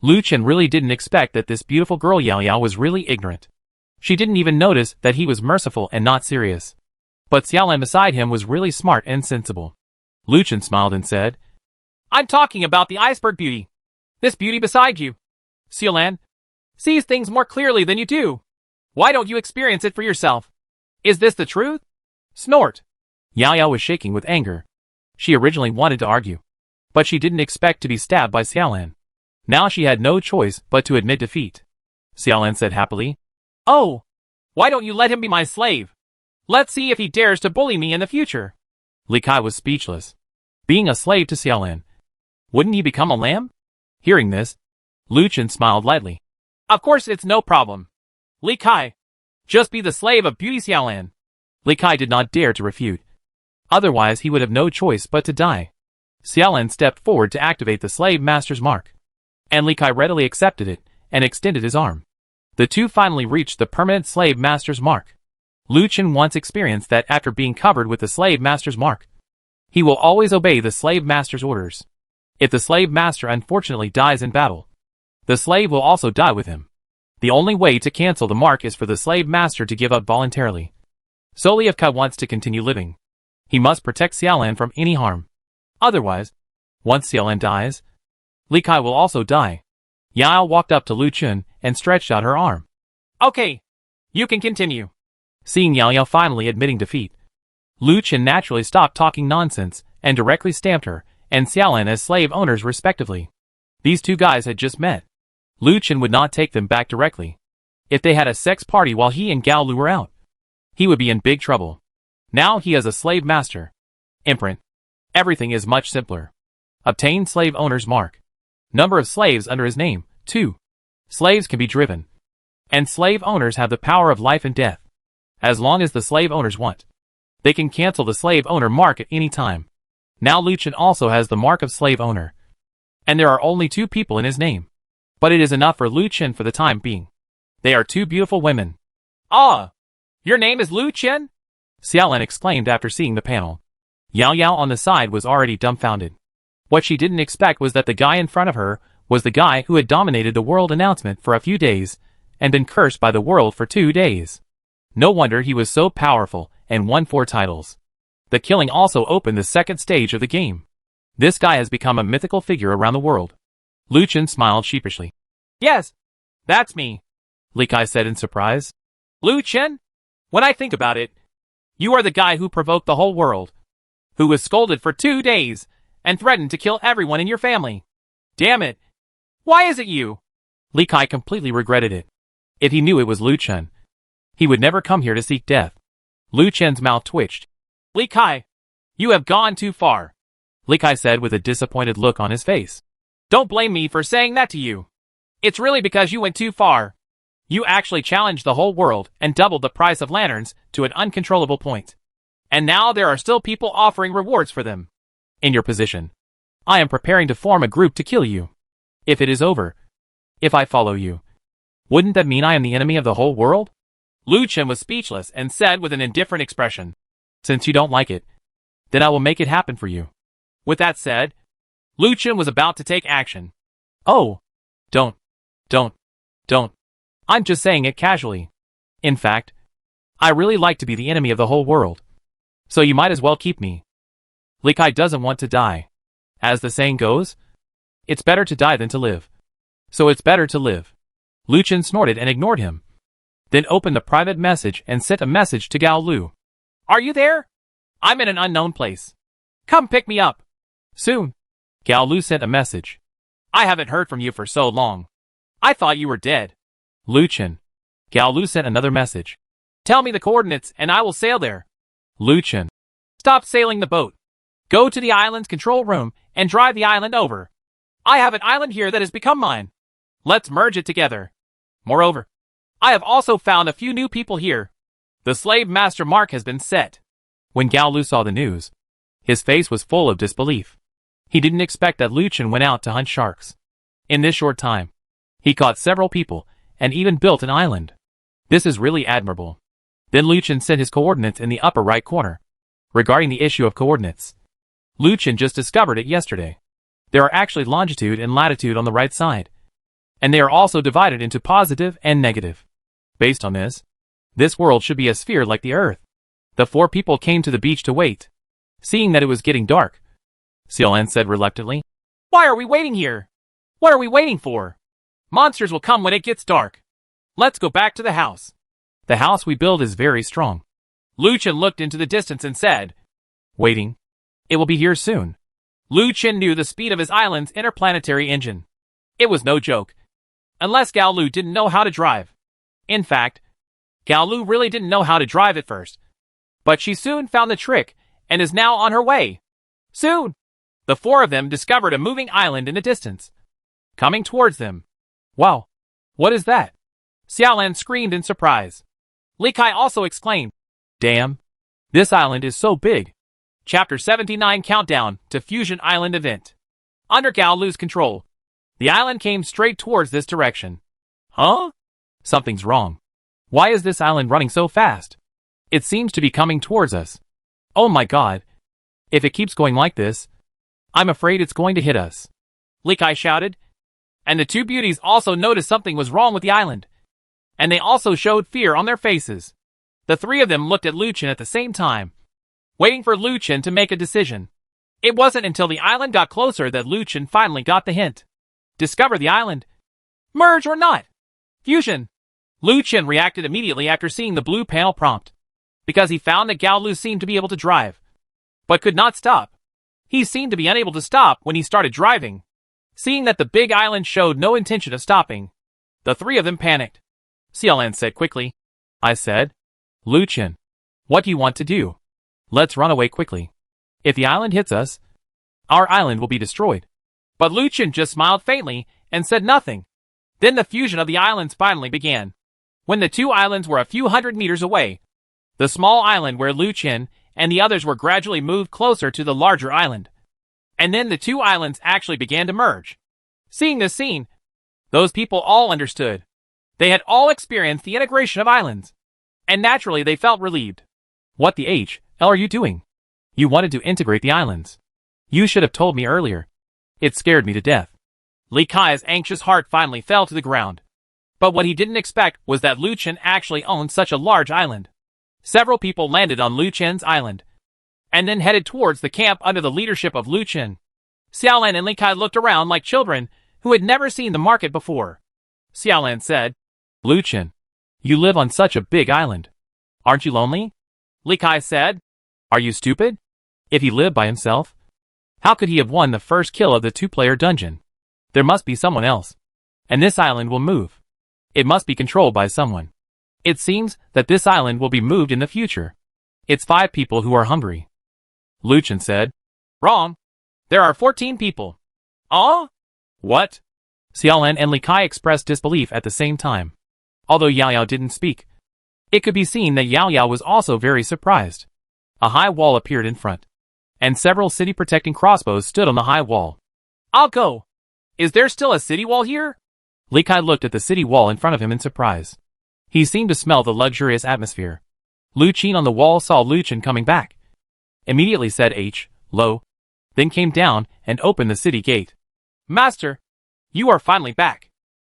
Lu Chen really didn't expect that this beautiful girl Yao Yao was really ignorant. She didn't even notice that he was merciful and not serious. But Xiaolin beside him was really smart and sensible. Lu Chen smiled and said, I'm talking about the iceberg beauty. This beauty beside you. Xiaolin sees things more clearly than you do. Why don't you experience it for yourself? Is this the truth? Snort. Yao Yao was shaking with anger. She originally wanted to argue, but she didn't expect to be stabbed by Xiaolin. Now she had no choice but to admit defeat. Xiaolin said happily, Oh, why don't you let him be my slave? Let's see if he dares to bully me in the future. Li Kai was speechless. Being a slave to Xiaolin, wouldn't he become a lamb? Hearing this, Lu Chen smiled lightly. Of course it's no problem. Li Kai, just be the slave of Beauty Xiaolin. Li Kai did not dare to refute. Otherwise he would have no choice but to die. Xiaolin stepped forward to activate the slave master's mark, and Li Kai readily accepted it and extended his arm. The two finally reached the permanent slave master's mark. Lu Chen once experienced that after being covered with the slave master's mark, he will always obey the slave master's orders. If the slave master unfortunately dies in battle, the slave will also die with him. The only way to cancel the mark is for the slave master to give up voluntarily. Solely if Kai wants to continue living, he must protect Xiaolan from any harm. Otherwise, once Xiaolan dies, Li Kai will also die. Yao walked up to Lu Chen and stretched out her arm. Okay, you can continue. Seeing Yao finally admitting defeat, Lu Chen naturally stopped talking nonsense and directly stamped her and Xiaolan as slave owners respectively. These two guys had just met. Lu Chen would not take them back directly. If they had a sex party while he and Gao Lu were out, he would be in big trouble. Now he is a slave master. Imprint. Everything is much simpler. Obtain slave owner's mark. Number of slaves under his name, 2. Slaves can be driven. And slave owners have the power of life and death. As long as the slave owners want, they can cancel the slave owner mark at any time. Now Lu Chen also has the mark of slave owner. And there are only 2 people in his name. But it is enough for Lu Chen for the time being. They are 2 beautiful women. Ah! Your name is Lu Chen? Xiaolan exclaimed after seeing the panel. Yao Yao on the side was already dumbfounded. What she didn't expect was that the guy in front of her was the guy who had dominated the world announcement for a few days and been cursed by the world for 2 days. No wonder he was so powerful and won 4 titles. The killing also opened the second stage of the game. This guy has become a mythical figure around the world. Lu Chen smiled sheepishly. Yes, that's me, Li Kai said in surprise. Lu Chen? When I think about it, you are the guy who provoked the whole world, who was scolded for 2 days and threatened to kill everyone in your family. Damn it. Why is it you? Li Kai completely regretted it. If he knew it was Lu Chen, he would never come here to seek death. Lu Chen's mouth twitched. Li Kai, you have gone too far, Li Kai said with a disappointed look on his face. Don't blame me for saying that to you. It's really because you went too far. You actually challenged the whole world and doubled the price of lanterns to an uncontrollable point. And now there are still people offering rewards for them. In your position, I am preparing to form a group to kill you. If it is over, if I follow you, wouldn't that mean I am the enemy of the whole world? Lu Chen was speechless and said with an indifferent expression, Since you don't like it, then I will make it happen for you. With that said, Lu Chen was about to take action. Oh, don't. I'm just saying it casually. In fact, I really like to be the enemy of the whole world. So you might as well keep me. Li Kai doesn't want to die. As the saying goes, it's better to die than to live. So it's better to live. Lu Chen snorted and ignored him. Then opened the private message and sent a message to Gao Lu. Are you there? I'm in an unknown place. Come pick me up. Soon. Gao Lu sent a message. I haven't heard from you for so long. I thought you were dead. Lu Chen. Gao Lu sent another message. Tell me the coordinates and I will sail there. Lu Chen. Stop sailing the boat. Go to the island's control room and drive the island over. I have an island here that has become mine. Let's merge it together. Moreover, I have also found a few new people here. The slave master mark has been set. When Gao Lu saw the news, his face was full of disbelief. He didn't expect that Lu Chen went out to hunt sharks. In this short time, he caught several people and even built an island. This is really admirable. Then Lu Chen sent his coordinates in the upper right corner. Regarding the issue of coordinates, Lu Chen just discovered it yesterday. There are actually longitude and latitude on the right side. And they are also divided into positive and negative. Based on this world should be a sphere like the Earth. The 4 people came to the beach to wait. Seeing that it was getting dark, Xiaolan said reluctantly, Why are we waiting here? What are we waiting for? Monsters will come when it gets dark. Let's go back to the house. The house we build is very strong. Lu Chen looked into the distance and said, Waiting. It will be here soon. Lu Chen knew the speed of his island's interplanetary engine. It was no joke. Unless Gao Lu didn't know how to drive. In fact, Gao Lu really didn't know how to drive at first. But she soon found the trick and is now on her way. Soon, the 4 of them discovered a moving island in the distance. Coming towards them. Wow, what is that? Xiaolan screamed in surprise. Li Kai also exclaimed, Damn, this island is so big. Chapter 79 Countdown to Fusion Island Event. Under Gao Lu's control, the island came straight towards this direction. Huh? Something's wrong. Why is this island running so fast? It seems to be coming towards us. Oh my god. If it keeps going like this, I'm afraid it's going to hit us. Likai shouted. And the two beauties also noticed something was wrong with the island. And they also showed fear on their faces. The three of them looked at Luchin at the same time, waiting for Luchin to make a decision. It wasn't until the island got closer that Luchin finally got the hint. Discover the island. Merge or not? Fusion. Luchin reacted immediately after seeing the blue panel prompt, because he found that Gaolu seemed to be able to drive, but could not stop. He seemed to be unable to stop when he started driving. Seeing that the big island showed no intention of stopping, the three of them panicked. Xiaolan said quickly. I said, Luchin, what do you want to do? Let's run away quickly. If the island hits us, our island will be destroyed. But Luchin just smiled faintly and said nothing. Then the fusion of the islands finally began. When the two islands were a few hundred meters away, the small island where Luchin and the others were gradually moved closer to the larger island. And then the two islands actually began to merge. Seeing this scene, those people all understood. They had all experienced the integration of islands, and naturally they felt relieved. What the hell are you doing? You wanted to integrate the islands. You should have told me earlier. It scared me to death. Li Kai's anxious heart finally fell to the ground. But what he didn't expect was that Luchin actually owned such a large island. Several people landed on Luchin's island, and then headed towards the camp under the leadership of Luchin. Xiaolan and Li Kai looked around like children who had never seen the market before. Xiaolan said, Luchin, you live on such a big island. Aren't you lonely? Li Kai said, Are you stupid? If he lived by himself, how could he have won the first kill of the two-player dungeon? There must be someone else. And this island will move. It must be controlled by someone. It seems that this island will be moved in the future. It's 5 people who are hungry. Luchin said, Wrong. There are 14 people. What? Xiaolan and Li Kai expressed disbelief at the same time. Although Yao Yao didn't speak, it could be seen that Yao Yao was also very surprised. A high wall appeared in front, and several city-protecting crossbows stood on the high wall. I'll go. Is there still a city wall here? Li Kai looked at the city wall in front of him in surprise. He seemed to smell the luxurious atmosphere. Luchin on the wall saw Luchin coming back. Immediately said Lo, then came down and opened the city gate. Master, you are finally back.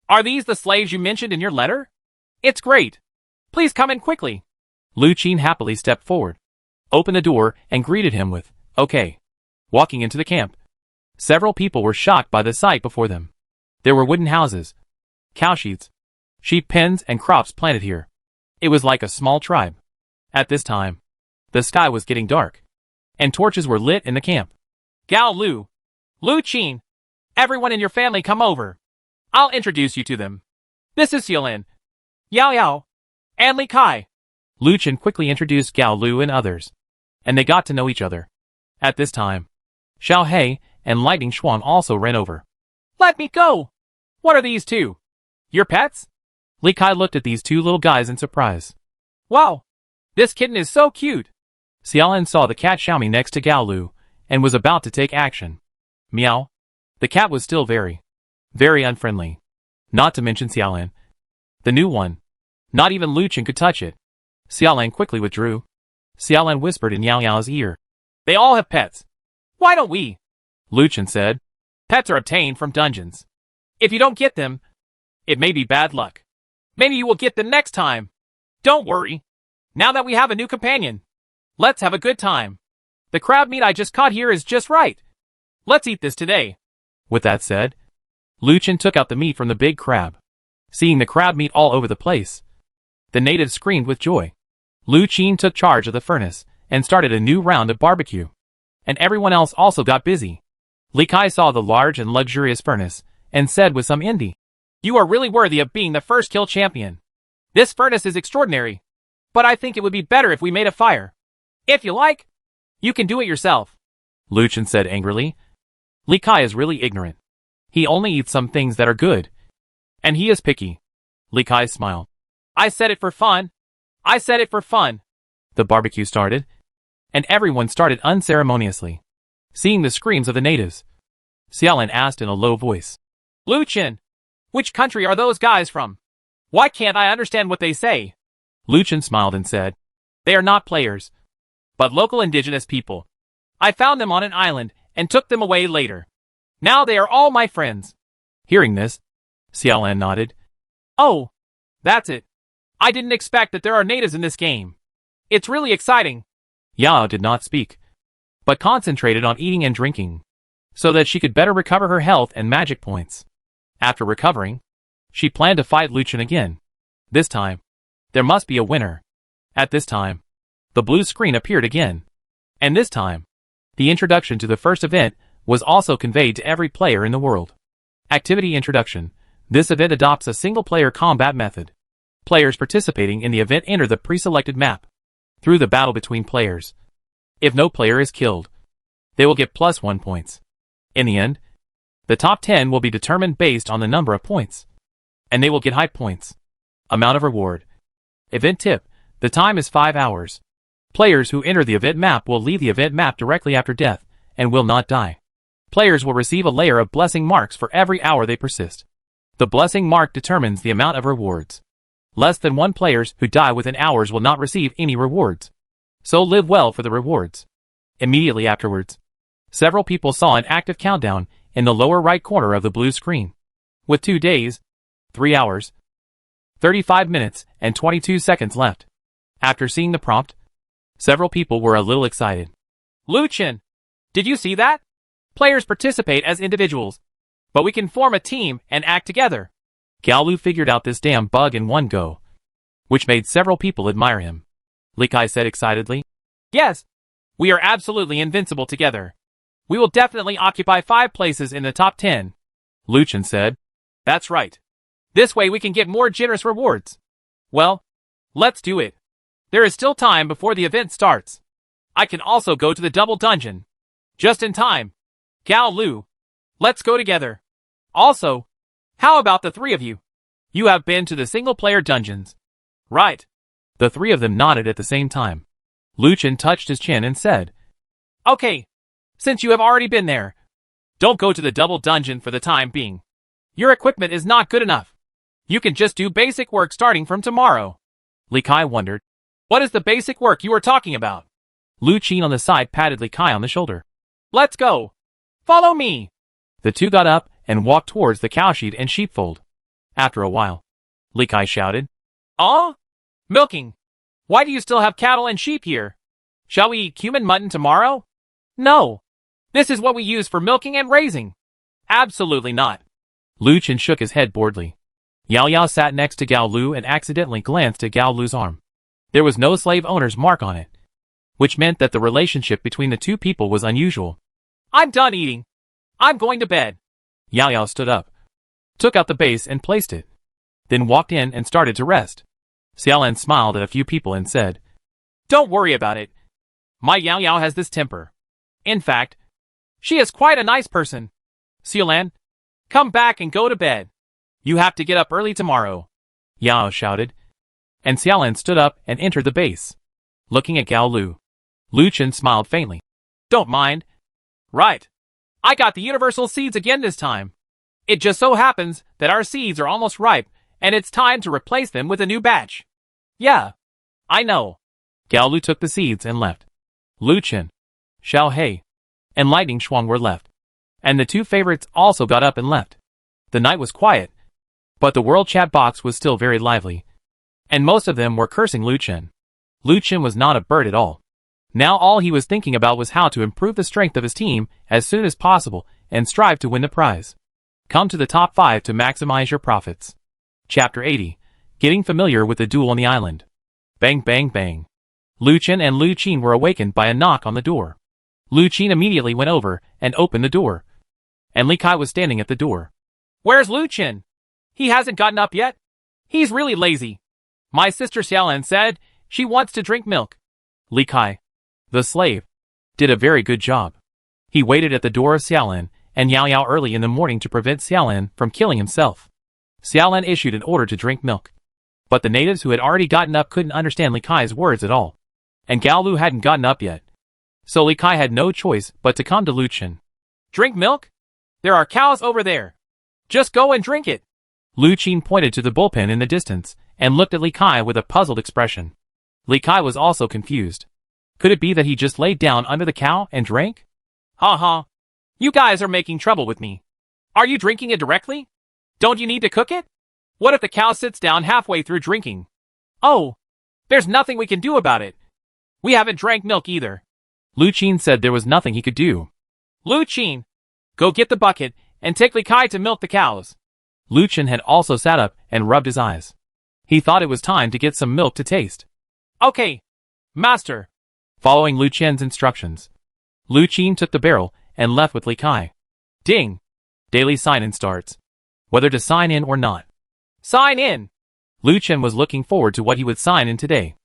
Are these the slaves you mentioned in your letter? It's great. Please come in quickly. Luchin happily stepped forward, opened the door, and greeted him with, Okay. Walking into the camp, several people were shocked by the sight before them. There were wooden houses, cow sheds, sheep pens, and crops planted here. It was like a small tribe. At this time, the sky was getting dark, and torches were lit in the camp. Gao Lu, Luchin, everyone in your family come over. I'll introduce you to them. This is Xiaolan, Yao Yao, and Li Kai. Luchin quickly introduced Gao Lu and others, and they got to know each other. At this time, Xiao He and Lightning Xuan also ran over. Let me go! What are these two? Your pets? Li Kai looked at these two little guys in surprise. Wow! This kitten is so cute! Xiaolan saw the cat Xiaomi next to Gao Lu, and was about to take action. Meow. The cat was still very unfriendly. Not to mention Xiaolan, the new one. Not even Luchin could touch it. Xiaolan quickly withdrew. Xiaolan whispered in Yao Yao's ear. They all have pets. Why don't we? Luchin said. Pets are obtained from dungeons. If you don't get them, it may be bad luck. Maybe you will get them next time. Don't worry. Now that we have a new companion, let's have a good time. The crab meat I just caught here is just right. Let's eat this today. With that said, Luchin took out the meat from the big crab. Seeing the crab meat all over the place, the natives screamed with joy. Luchin took charge of the furnace and started a new round of barbecue. And everyone else also got busy. Li Kai saw the large and luxurious furnace and said with some envy, You are really worthy of being the first kill champion. This furnace is extraordinary, but I think it would be better if we made a fire. If you like, you can do it yourself. Luchin said angrily. Li Kai is really ignorant. He only eats some things that are good, and he is picky. Li Kai smiled. I said it for fun. I said it for fun. The barbecue started, and everyone started unceremoniously. Seeing the screams of the natives, Xiaolan asked in a low voice, Luchin, which country are those guys from? Why can't I understand what they say? Lucien smiled and said, They are not players, but local indigenous people. I found them on an island and took them away later. Now they are all my friends. Hearing this, Xiaolan nodded. Oh, that's it. I didn't expect that there are natives in this game. It's really exciting. Yao did not speak, but concentrated on eating and drinking, so that she could better recover her health and magic points. After recovering, she planned to fight Lucien again. This time, there must be a winner. At this time, the blue screen appeared again. And this time, the introduction to the first event was also conveyed to every player in the world. Activity Introduction. This event adopts a single-player combat method. Players participating in the event enter the pre-selected map through the battle between players. If no player is killed, they will get +1 points. In the end, the top 10 will be determined based on the number of points, and they will get high points. Amount of reward. Event tip. The time is 5 hours. Players who enter the event map will leave the event map directly after death and will not die. Players will receive a layer of blessing marks for every hour they persist. The blessing mark determines the amount of rewards. Less than 1 players who die within hours will not receive any rewards. So live well for the rewards. Immediately afterwards, several people saw an active countdown in the lower right corner of the blue screen, with 2 days, 3 hours, 35 minutes, and 22 seconds left. After seeing the prompt, several people were a little excited. Lucien, did you see that? Players participate as individuals, but we can form a team and act together. Gaolu figured out this damn bug in one go, which made several people admire him. Li Kai said excitedly. Yes, we are absolutely invincible together. We will definitely occupy 5 places in the top 10. Lucien said. That's right. This way we can get more generous rewards. Well, let's do it. There is still time before the event starts. I can also go to the double dungeon. Just in time. Gao Lu, let's go together. Also, how about the 3 of you? You have been to the single-player dungeons. Right. The 3 of them nodded at the same time. Lucien touched his chin and said, Okay, since you have already been there, don't go to the double dungeon for the time being. Your equipment is not good enough. You can just do basic work starting from tomorrow. Li Kai wondered, What is the basic work you are talking about? Lucien on the side patted Li Kai on the shoulder. Let's go. Follow me. The 2 got up and walked towards the cowshed and sheepfold. After a while, Li Kai shouted, Oh? Milking. Why do you still have cattle and sheep here? Shall we eat human mutton tomorrow? No. This is what we use for milking and raising. Absolutely not. Lucien shook his head boredly. Yao Yao sat next to Gao Lu and accidentally glanced at Gao Lu's arm. There was no slave owner's mark on it, which meant that the relationship between the 2 people was unusual. I'm done eating. I'm going to bed. Yao Yao stood up, took out the base and placed it, then walked in and started to rest. Xiaolan smiled at a few people and said, Don't worry about it. My Yao Yao has this temper. In fact, she is quite a nice person. Xiaolan, come back and go to bed. You have to get up early tomorrow. Yao shouted, and Xiaolan stood up and entered the base. Looking at Gao Lu, Lucien smiled faintly. Don't mind. Right. I got the universal seeds again this time. It just so happens that our seeds are almost ripe, and it's time to replace them with a new batch. Yeah, I know. Gao Lu took the seeds and left. Lucien, Xiao He, and Lightning Shuang were left, and the 2 favorites also got up and left. The night was quiet, but the world chat box was still very lively, and most of them were cursing Lucien. Lucien was not a bird at all. Now all he was thinking about was how to improve the strength of his team as soon as possible and strive to win the prize. Come to the top 5 to maximize your profits. Chapter 80. Getting familiar with the duel on the island. Bang bang bang. Lucien and Lu Qin were awakened by a knock on the door. Lu Qin immediately went over and opened the door. And Li Kai was standing at the door. Where's Lucien? He hasn't gotten up yet? He's really lazy. My sister Xiaolan said she wants to drink milk. Li Kai, the slave, did a very good job. He waited at the door of Xiaolan and Yao Yao early in the morning to prevent Xiaolan from killing himself. Xiaolan issued an order to drink milk, but the natives who had already gotten up couldn't understand Li Kai's words at all, and Gao Lu hadn't gotten up yet. So Li Kai had no choice but to come to Lucien. Drink milk? There are cows over there. Just go and drink it. Lu Qin pointed to the bullpen in the distance, and looked at Li Kai with a puzzled expression. Li Kai was also confused. Could it be that he just laid down under the cow and drank? Ha ha. You guys are making trouble with me. Are you drinking it directly? Don't you need to cook it? What if the cow sits down halfway through drinking? Oh, there's nothing we can do about it. We haven't drank milk either. Lu Qin said there was nothing he could do. Lu Qin, go get the bucket and take Li Kai to milk the cows. Lu Qin had also sat up and rubbed his eyes. He thought it was time to get some milk to taste. Okay, master. Following Lu Qin's instructions, Lu Qin took the barrel and left with Li Kai. Ding! Daily sign-in starts. Whether to sign in or not. Sign in! Lu Qin was looking forward to what he would sign in today.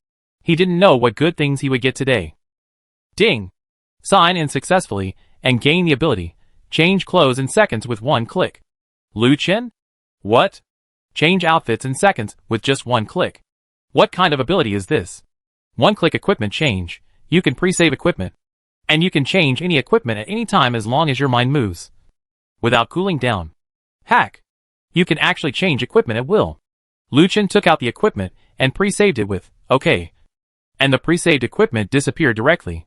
He didn't know what good things he would get today. Ding! Sign in successfully and gain the ability. Change clothes in seconds with one click. Lu Qin? What? Change outfits in seconds with just one click. What kind of ability is this? One-click equipment change. You can pre-save equipment. And you can change any equipment at any time as long as your mind moves. Without cooling down. Hack. You can actually change equipment at will. Lu Qin took out the equipment and pre-saved it with, OK. And the pre-saved equipment disappeared directly.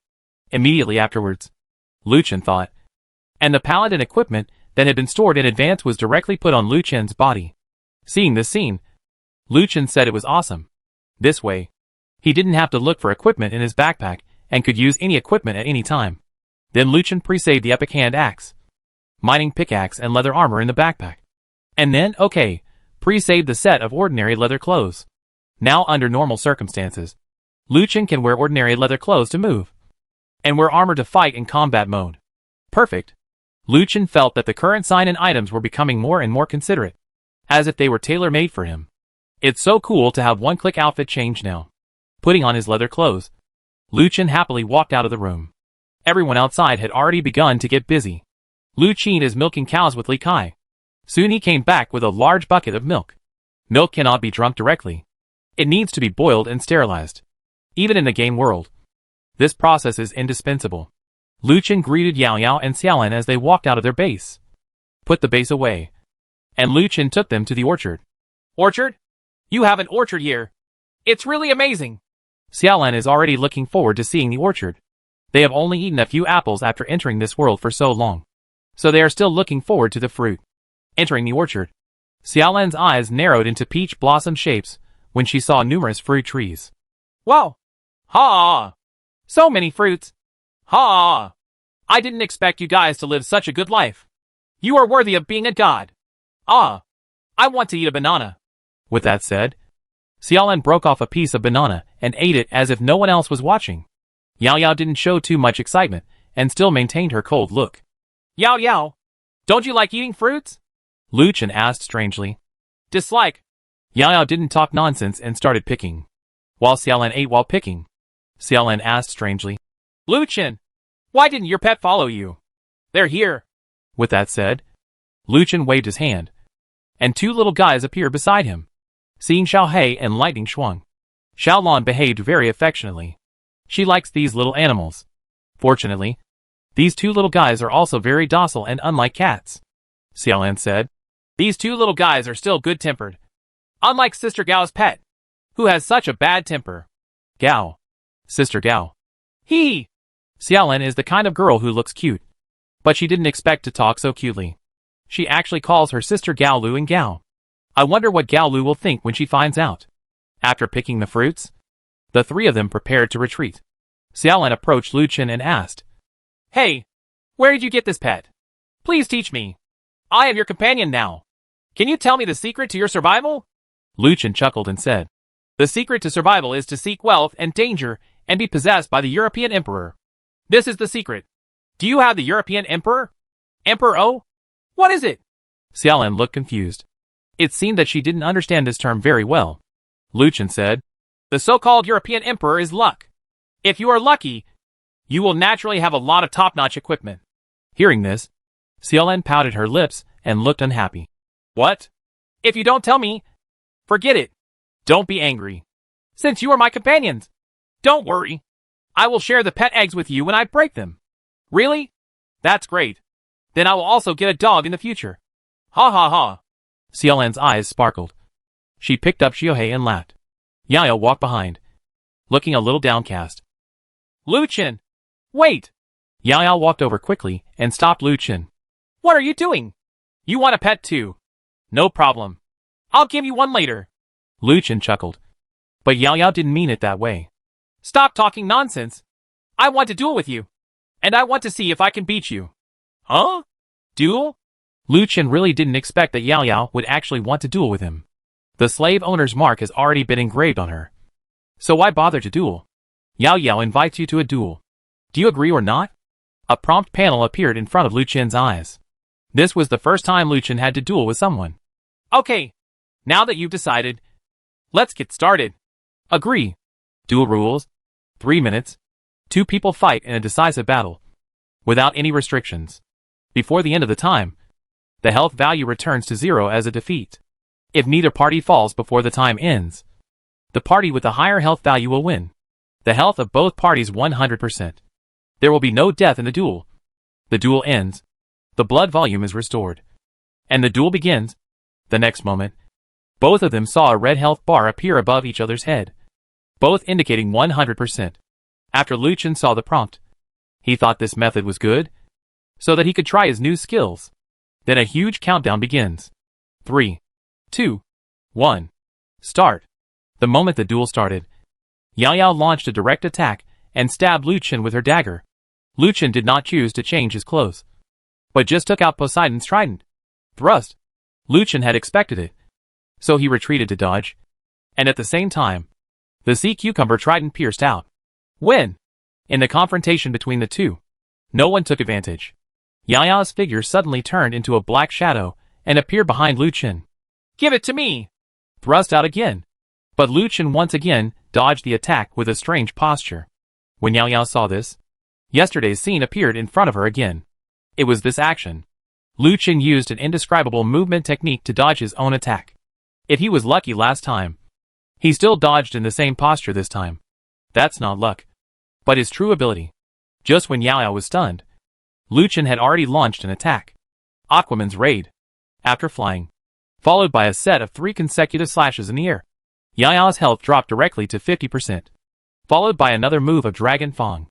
Immediately afterwards. Lu Qin thought. And the paladin equipment that had been stored in advance was directly put on Lu Qin's body. Seeing this scene, Lu Qin said it was awesome. This way, he didn't have to look for equipment in his backpack and could use any equipment at any time. Then Lu Qin pre-saved the epic hand axe, mining pickaxe and leather armor in the backpack. And then, okay, pre-saved the set of ordinary leather clothes. Now under normal circumstances, Lu Qin can wear ordinary leather clothes to move. And wear armor to fight in combat mode. Perfect. Lu Qin felt that the current sign-in items were becoming more and more considerate, as if they were tailor-made for him. It's so cool to have one-click outfit change now. Putting on his leather clothes, Lu Qin happily walked out of the room. Everyone outside had already begun to get busy. Lu Qin is milking cows with Li Kai. Soon he came back with a large bucket of milk. Milk cannot be drunk directly. It needs to be boiled and sterilized. Even in the game world, this process is indispensable. Lu Qin greeted Yao Yao and Xiaolan as they walked out of their base. Put the base away. And Lu Qin took them to the orchard. Orchard? You have an orchard here. It's really amazing. Xiaolan is already looking forward to seeing the orchard. They have only eaten a few apples after entering this world for so long. So they are still looking forward to the fruit. Entering the orchard, Xiaolan's eyes narrowed into peach blossom shapes when she saw numerous fruit trees. Wow! Ha! So many fruits! Ha! I didn't expect you guys to live such a good life. You are worthy of being a god. Ah! I want to eat a banana. With that said, Xiaolan broke off a piece of banana and ate it as if no one else was watching. Yao Yao didn't show too much excitement and still maintained her cold look. Yao Yao, don't you like eating fruits? Lu Qin asked strangely. Dislike. Yao Yao didn't talk nonsense and started picking. While Xiaolan ate while picking, Xiaolan asked strangely. Lu Qin, why didn't your pet follow you? They're here. With that said, Lu Qin waved his hand, and two little guys appeared beside him. Seeing Xiao He and Lightning Shuang, Xiaolan behaved very affectionately. She likes these little animals. Fortunately, these two little guys are also very docile and unlike cats. Xiaolan said. These two little guys are still good-tempered. Unlike Sister Gao's pet, who has such a bad temper. Gao. Sister Gao. He. Xiaolan is the kind of girl who looks cute, but she didn't expect to talk so cutely. She actually calls her sister Gao Lu and Gao. I wonder what Gao Lu will think when she finds out. After picking the fruits, the three of them prepared to retreat. Xiaolan approached Lu Qin and asked, Hey, where did you get this pet? Please teach me. I am your companion now. Can you tell me the secret to your survival? Lu Qin chuckled and said, The secret to survival is to seek wealth and danger and be possessed by the European Emperor. This is the secret. Do you have the European Emperor? Emperor O? What is it? Xiaolan looked confused. It seemed that she didn't understand this term very well. Lu Qin said, The so-called European Emperor is luck. If you are lucky, you will naturally have a lot of top-notch equipment. Hearing this, Xiaolan pouted her lips and looked unhappy. What? If you don't tell me, forget it. Don't be angry. Since you are my companions, don't worry. I will share the pet eggs with you when I break them. Really? That's great. Then I will also get a dog in the future. Ha ha ha. Xiaolan's eyes sparkled. She picked up Xiaohei and laughed. Yao Yao walked behind, looking a little downcast. Lu Chen! Wait! Yao Yao walked over quickly and stopped Lu Chen. What are you doing? You want a pet too? No problem. I'll give you one later. Lu Chen chuckled. But Yao Yao didn't mean it that way. Stop talking nonsense. I want to duel with you. And I want to see if I can beat you. Huh? Duel? Lu Chen really didn't expect that Yao Yao would actually want to duel with him. The slave owner's mark has already been engraved on her. So why bother to duel? Yao Yao invites you to a duel. Do you agree or not? A prompt panel appeared in front of Lu Chen's eyes. This was the first time Lu Chen had to duel with someone. Okay. Now that you've decided, let's get started. Agree. Duel rules. 3 minutes. 2 people fight in a decisive battle. Without any restrictions. Before the end of the time, the health value returns to 0 as a defeat. If neither party falls before the time ends, the party with the higher health value will win. The health of both parties 100%. There will be no death in the duel. The duel ends. The blood volume is restored. And the duel begins. The next moment, both of them saw a red health bar appear above each other's head, both indicating 100%. After Lu Chen saw the prompt, he thought this method was good, so that he could try his new skills. Then a huge countdown begins. 3, 2, 1. Start. The moment the duel started, Yao Yao launched a direct attack and stabbed Lu Chen with her dagger. Lu Chen did not choose to change his clothes, but just took out Poseidon's trident. Thrust. Lu Chen had expected it, so he retreated to dodge, and at the same time, the sea cucumber trident pierced out. When? In the confrontation between the two, no one took advantage. Yao Yao's figure suddenly turned into a black shadow and appeared behind Lu Chen. Give it to me! Thrust out again. But Lu Chen once again dodged the attack with a strange posture. When Yao Yao saw this, yesterday's scene appeared in front of her again. It was this action. Lu Chen used an indescribable movement technique to dodge his own attack. If he was lucky last time, he still dodged in the same posture this time. That's not luck, but his true ability. Just when Yao Yao was stunned, Lu Chen had already launched an attack. Aquaman's Raid. After flying, followed by a set of 3 consecutive slashes in the air, Yao Yao's health dropped directly to 50%, followed by another move of Dragon Fang.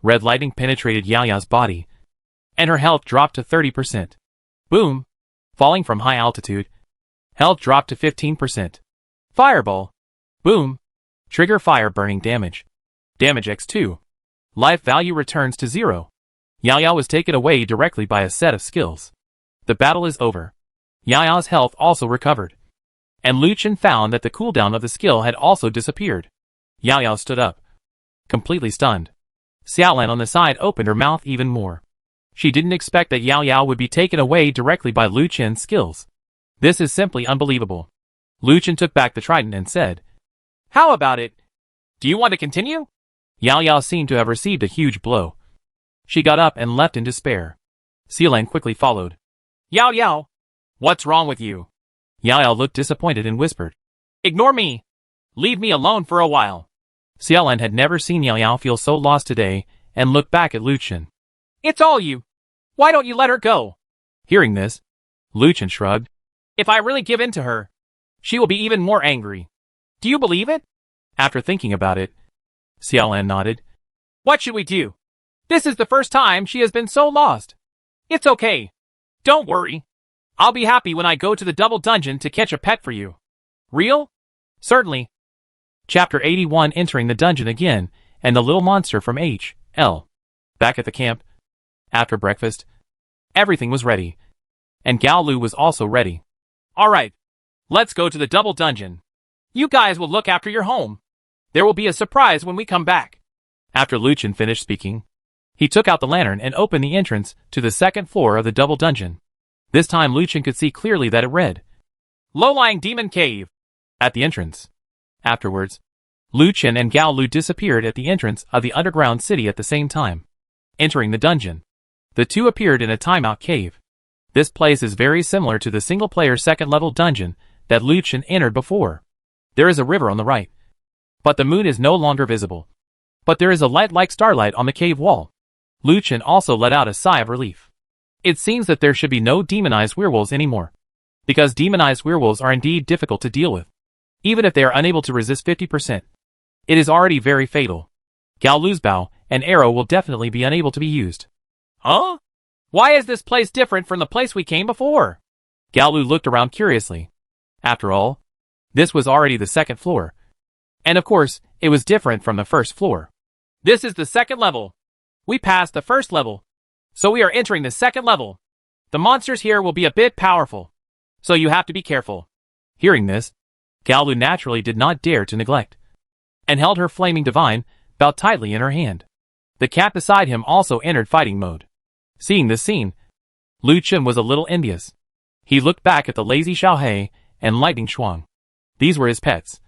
Red lightning penetrated Yao Yao's body, and her health dropped to 30%. Boom! Falling from high altitude, health dropped to 15%. Fireball! Boom! Trigger fire burning damage. Damage x2. Life value returns to 0. Yao Yao was taken away directly by a set of skills. The battle is over. Yao Yao's health also recovered, and Lu Chen found that the cooldown of the skill had also disappeared. Yao Yao stood up, completely stunned. Xiaolan on the side opened her mouth even more. She didn't expect that Yao Yao would be taken away directly by Lu Chen's skills. This is simply unbelievable. Lu Chen took back the trident and said, How about it? Do you want to continue? Yao Yao seemed to have received a huge blow. She got up and left in despair. Xiaolan quickly followed. Yao Yao, what's wrong with you? Yao Yao looked disappointed and whispered, Ignore me. Leave me alone for a while. Xiaolan had never seen Yao Yao feel so lost today and looked back at Lu Chen. It's all you. Why don't you let her go? Hearing this, Lu Chen shrugged. If I really give in to her, she will be even more angry. Do you believe it? After thinking about it, Xiaolan nodded. What should we do? This is the first time she has been so lost. It's okay. Don't worry. I'll be happy when I go to the double dungeon to catch a pet for you. Real? Certainly. Chapter 81. Entering the dungeon again, and the little monster from H.L. Back at the camp, after breakfast, everything was ready, and Gao Lu was also ready. Alright, let's go to the double dungeon. You guys will look after your home. There will be a surprise when we come back. After Lu Chen finished speaking, he took out the lantern and opened the entrance to the second floor of the double dungeon. This time Lu Chen could see clearly that it read, Low-lying demon cave, at the entrance. Afterwards, Lu Chen and Gao Lu disappeared at the entrance of the underground city at the same time. Entering the dungeon, the two appeared in a timeout cave. This place is very similar to the single-player second-level dungeon that Lu Chen entered before. There is a river on the right, but the moon is no longer visible. But there is a light like starlight on the cave wall. Lu Chen also let out a sigh of relief. It seems that there should be no demonized werewolves anymore. because demonized werewolves are indeed difficult to deal with. Even if they are unable to resist 50%, it is already very fatal. Gaolu's bow and arrow will definitely be unable to be used. Huh? Why is this place different from the place we came before? Gaolu looked around curiously. After all, this was already the second floor. And of course, it was different from the first floor. This is the second level. We passed the first level, so we are entering the second level. The monsters here will be a bit powerful, so you have to be careful. Hearing this, Gaolu naturally did not dare to neglect, and held her flaming divine bow tightly in her hand. The cat beside him also entered fighting mode. Seeing this scene, Lu Chen was a little envious. He looked back at the lazy Xiaohei and lightning Shuang. These were his pets.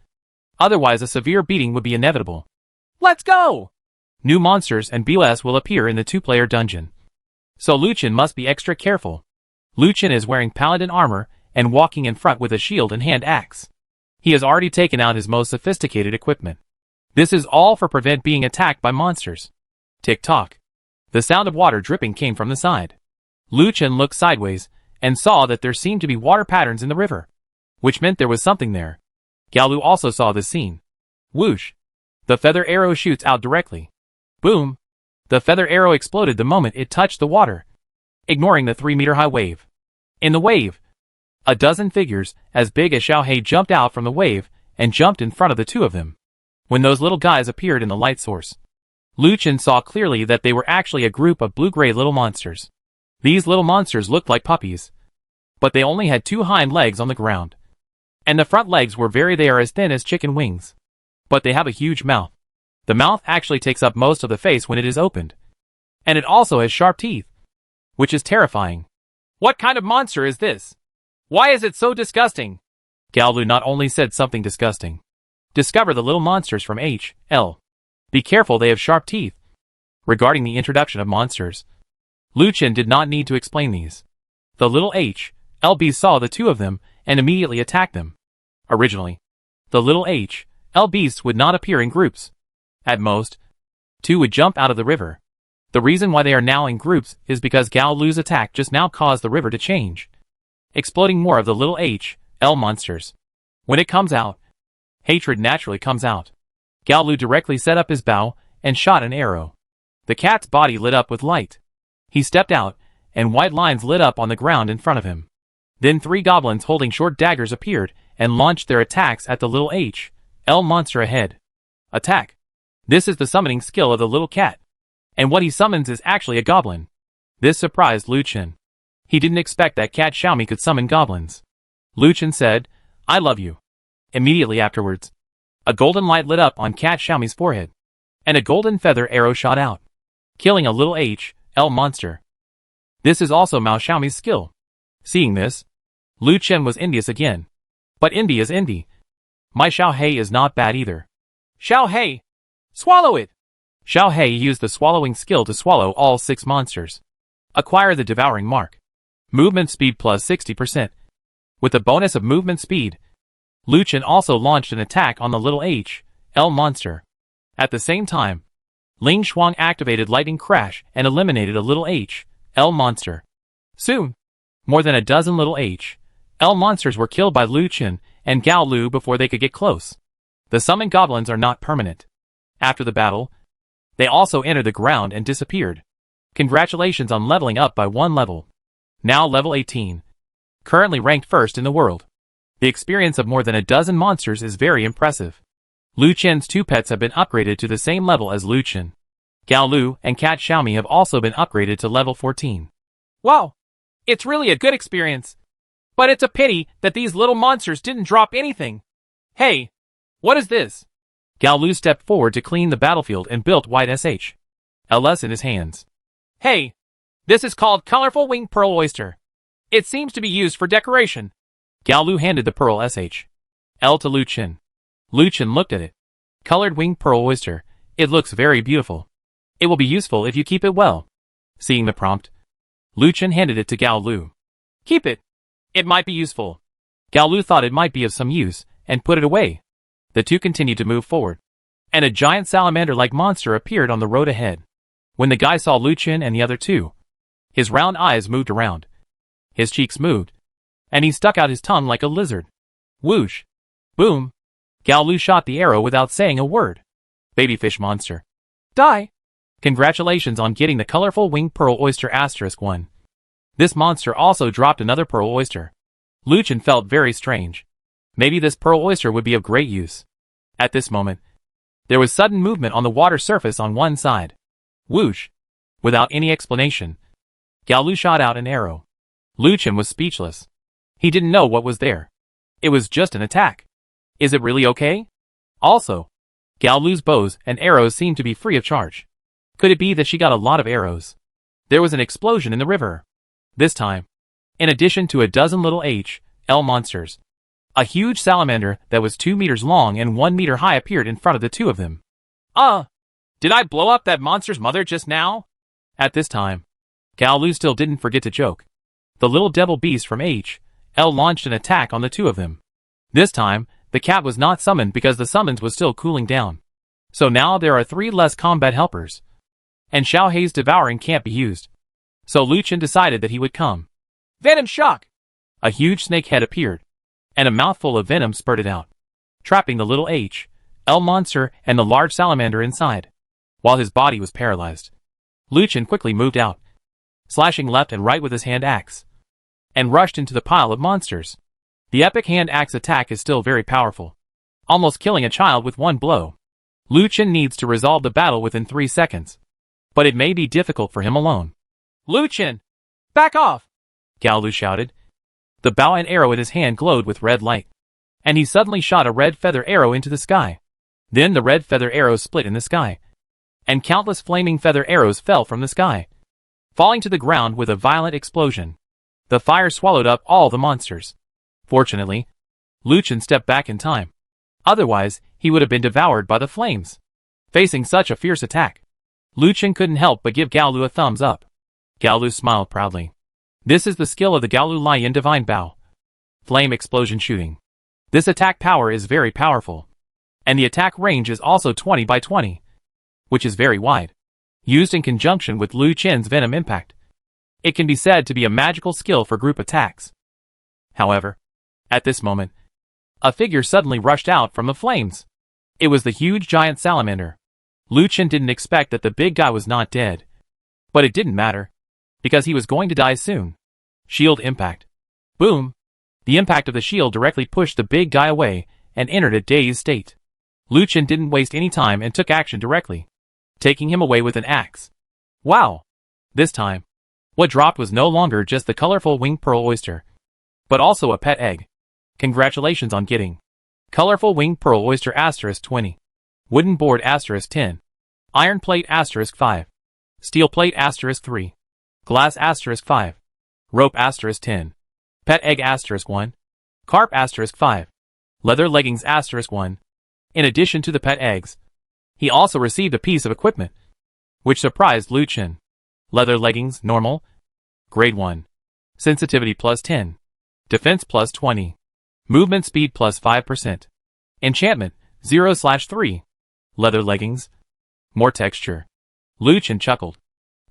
Otherwise a severe beating would be inevitable. Let's go! New monsters and BOS will appear in the two-player dungeon, so Lu Chen must be extra careful. Lu Chen is wearing paladin armor and walking in front with a shield and hand axe. He has already taken out his most sophisticated equipment. This is all for prevent being attacked by monsters. Tick-tock. The sound of water dripping came from the side. Lu Chen looked sideways and saw that there seemed to be water patterns in the river, which meant there was something there. Gaolu also saw this scene. Whoosh! The feather arrow shoots out directly. Boom! The feather arrow exploded the moment it touched the water, ignoring the 3-meter-high wave. In the wave, a dozen figures as big as Xiaohei jumped out from the wave and jumped in front of the two of them. When those little guys appeared in the light source, Lu Chen saw clearly that they were actually a group of blue-gray little monsters. These little monsters looked like puppies, but they only had 2 hind legs on the ground, and the front legs were they are as thin as chicken wings. But they have a huge mouth. The mouth actually takes up most of the face when it is opened, and it also has sharp teeth, which is terrifying. What kind of monster is this? Why is it so disgusting? Gaolu not only said something disgusting. Discover the little monsters from H.L. Be careful, they have sharp teeth. Regarding the introduction of monsters, Lu Chen did not need to explain these. The little H.L. beasts saw the two of them and immediately attacked them. Originally, the little H.L. beasts would not appear in groups. At most, 2 would jump out of the river. The reason why they are now in groups is because Gaolu's attack just now caused the river to change, exploding more of the little H.L. monsters. When it comes out, hatred naturally comes out. Gaolu directly set up his bow and shot an arrow. The cat's body lit up with light. He stepped out, and white lines lit up on the ground in front of him. Then 3 goblins holding short daggers appeared and launched their attacks at the little H.L. monster ahead. Attack! This is the summoning skill of the little cat, and what he summons is actually a goblin. This surprised Lu Chen. He didn't expect that Cat Xiaomi could summon goblins. Lu Chen said, "I love you." Immediately afterwards, a golden light lit up on Cat Xiaomi's forehead, and a golden feather arrow shot out, killing a little H.L. monster. This is also Mao Xiaomi's skill. Seeing this, Lu Chen was envious again. But envy is envy. My Xiaohei is not bad either. Xiaohei! Swallow it! Xiaohei used the swallowing skill to swallow all 6 monsters. Acquire the devouring mark. Movement speed plus 60%. With the bonus of movement speed, Lu Chen also launched an attack on the little H.L. monster. At the same time, Ling Shuang activated Lightning Crash and eliminated a little H.L. monster. Soon, more than a dozen little H.L. monsters were killed by Lu Chen and Gaolu before they could get close. The summoned goblins are not permanent. After the battle, they also entered the ground and disappeared. Congratulations on leveling up by 1 level. Now level 18. Currently ranked first in the world. The experience of more than a dozen monsters is very impressive. Lu Chen's 2 pets have been upgraded to the same level as Lu Chen. Gaolu and Cat Xiaomi have also been upgraded to level 14. Wow! It's really a good experience. But it's a pity that these little monsters didn't drop anything. Hey! What is this? Gaolu stepped forward to clean the battlefield and built white SH.LS in his hands. Hey! This is called Colorful Winged Pearl Oyster. It seems to be used for decoration. Gaolu handed the pearl SH.L to Lu Chen. Lu Chen looked at it. Colored winged pearl oyster. It looks very beautiful. It will be useful if you keep it well. Seeing the prompt, Lu Chen handed it to Gaolu. Keep it. It might be useful. Gaolu thought it might be of some use and put it away. The two continued to move forward, and a giant salamander-like monster appeared on the road ahead. When the guy saw Lu Chen and the other two, his round eyes moved around. His cheeks moved, and he stuck out his tongue like a lizard. Whoosh! Boom! Gao Lu shot the arrow without saying a word. Babyfish monster. Die! Congratulations on getting the colorful winged pearl oyster *1. This monster also dropped another pearl oyster. Lu Chen felt very strange. Maybe this pearl oyster would be of great use. At this moment, there was sudden movement on the water surface on one side. Whoosh! Without any explanation, Gao Lu shot out an arrow. Lu Chen was speechless. He didn't know what was there. It was just an attack. Is it really okay? Also, Gao Lu's bows and arrows seemed to be free of charge. Could it be that she got a lot of arrows? There was an explosion in the river. This time, in addition to a dozen little L monsters, a huge salamander that was 2 meters long and 1 meter high appeared in front of the two of them. Did I blow up that monster's mother just now? At this time, Gao Lu still didn't forget to joke. The little devil beast from L launched an attack on the two of them. This time, the cat was not summoned because the summons was still cooling down. So now there are 3 less combat helpers. And Xiao Hei's devouring can't be used. So Lu Chen decided that he would come. Venom shock! A huge snake head appeared, and a mouthful of venom spurted out, trapping the little L monster and the large salamander inside. While his body was paralyzed, Lu Chen quickly moved out, slashing left and right with his hand axe, and rushed into the pile of monsters. The epic hand axe attack is still very powerful, almost killing a child with one blow. Lu Chen needs to resolve the battle within 3 seconds, but it may be difficult for him alone. Lu Chen! Back off! Gao Lu shouted. The bow and arrow in his hand glowed with red light, and he suddenly shot a red feather arrow into the sky. Then the red feather arrows split in the sky, and countless flaming feather arrows fell from the sky, falling to the ground with a violent explosion. The fire swallowed up all the monsters. Fortunately, Lu Chen stepped back in time. Otherwise, he would have been devoured by the flames. Facing such a fierce attack, Lu Chen couldn't help but give Gao Lu a thumbs up. Gao Lu smiled proudly. This is the skill of the Gao Lu Lion Divine Bow. Flame explosion shooting. This attack power is very powerful. And the attack range is also 20 by 20, which is very wide. Used in conjunction with Lu Chen's venom impact, it can be said to be a magical skill for group attacks. However, at this moment, a figure suddenly rushed out from the flames. It was the huge giant salamander. Lu Chen didn't expect that the big guy was not dead. But it didn't matter, because he was going to die soon. Shield impact. Boom! The impact of the shield directly pushed the big guy away and entered a dazed state. Lu Chen didn't waste any time and took action directly, taking him away with an axe. Wow! This time, what dropped was no longer just the colorful winged pearl oyster, but also a pet egg. Congratulations on getting colorful winged pearl oyster *20, wooden board *10, iron plate *5, steel plate *3, glass *5, rope *10, pet egg *1, carp *5, leather leggings *1. In addition to the pet eggs, he also received a piece of equipment, which surprised Lu Chen. Leather leggings, normal, grade 1, sensitivity +10, defense +20, movement speed +5%, enchantment 0/3, leather leggings, more texture. Lu Chen chuckled.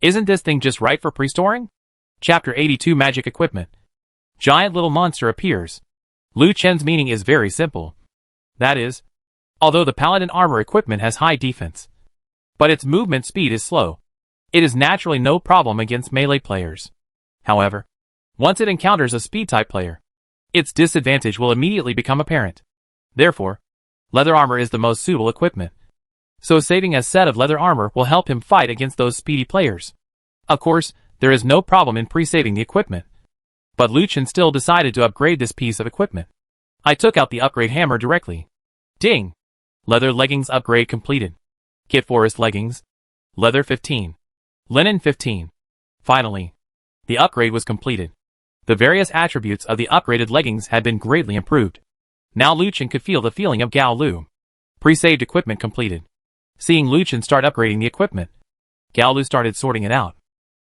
Isn't this thing just right for pre-storing? Chapter 82 Magic Equipment. Giant little monster appears. Lu Chen's meaning is very simple. That is, although the paladin armor equipment has high defense, but its movement speed is slow, it is naturally no problem against melee players. However, once it encounters a speed-type player, its disadvantage will immediately become apparent. Therefore, leather armor is the most suitable equipment. So saving a set of leather armor will help him fight against those speedy players. Of course, there is no problem in pre-saving the equipment, but Lu Chen still decided to upgrade this piece of equipment. I took out the upgrade hammer directly. Ding! Leather leggings upgrade completed. Kit forest leggings. Leather 15. Linen 15. Finally, the upgrade was completed. The various attributes of the upgraded leggings had been greatly improved. Now Lu Chen could feel the feeling of Gao Lu. Pre-saved equipment completed. Seeing Lu Chen start upgrading the equipment, Gao Lu started sorting it out.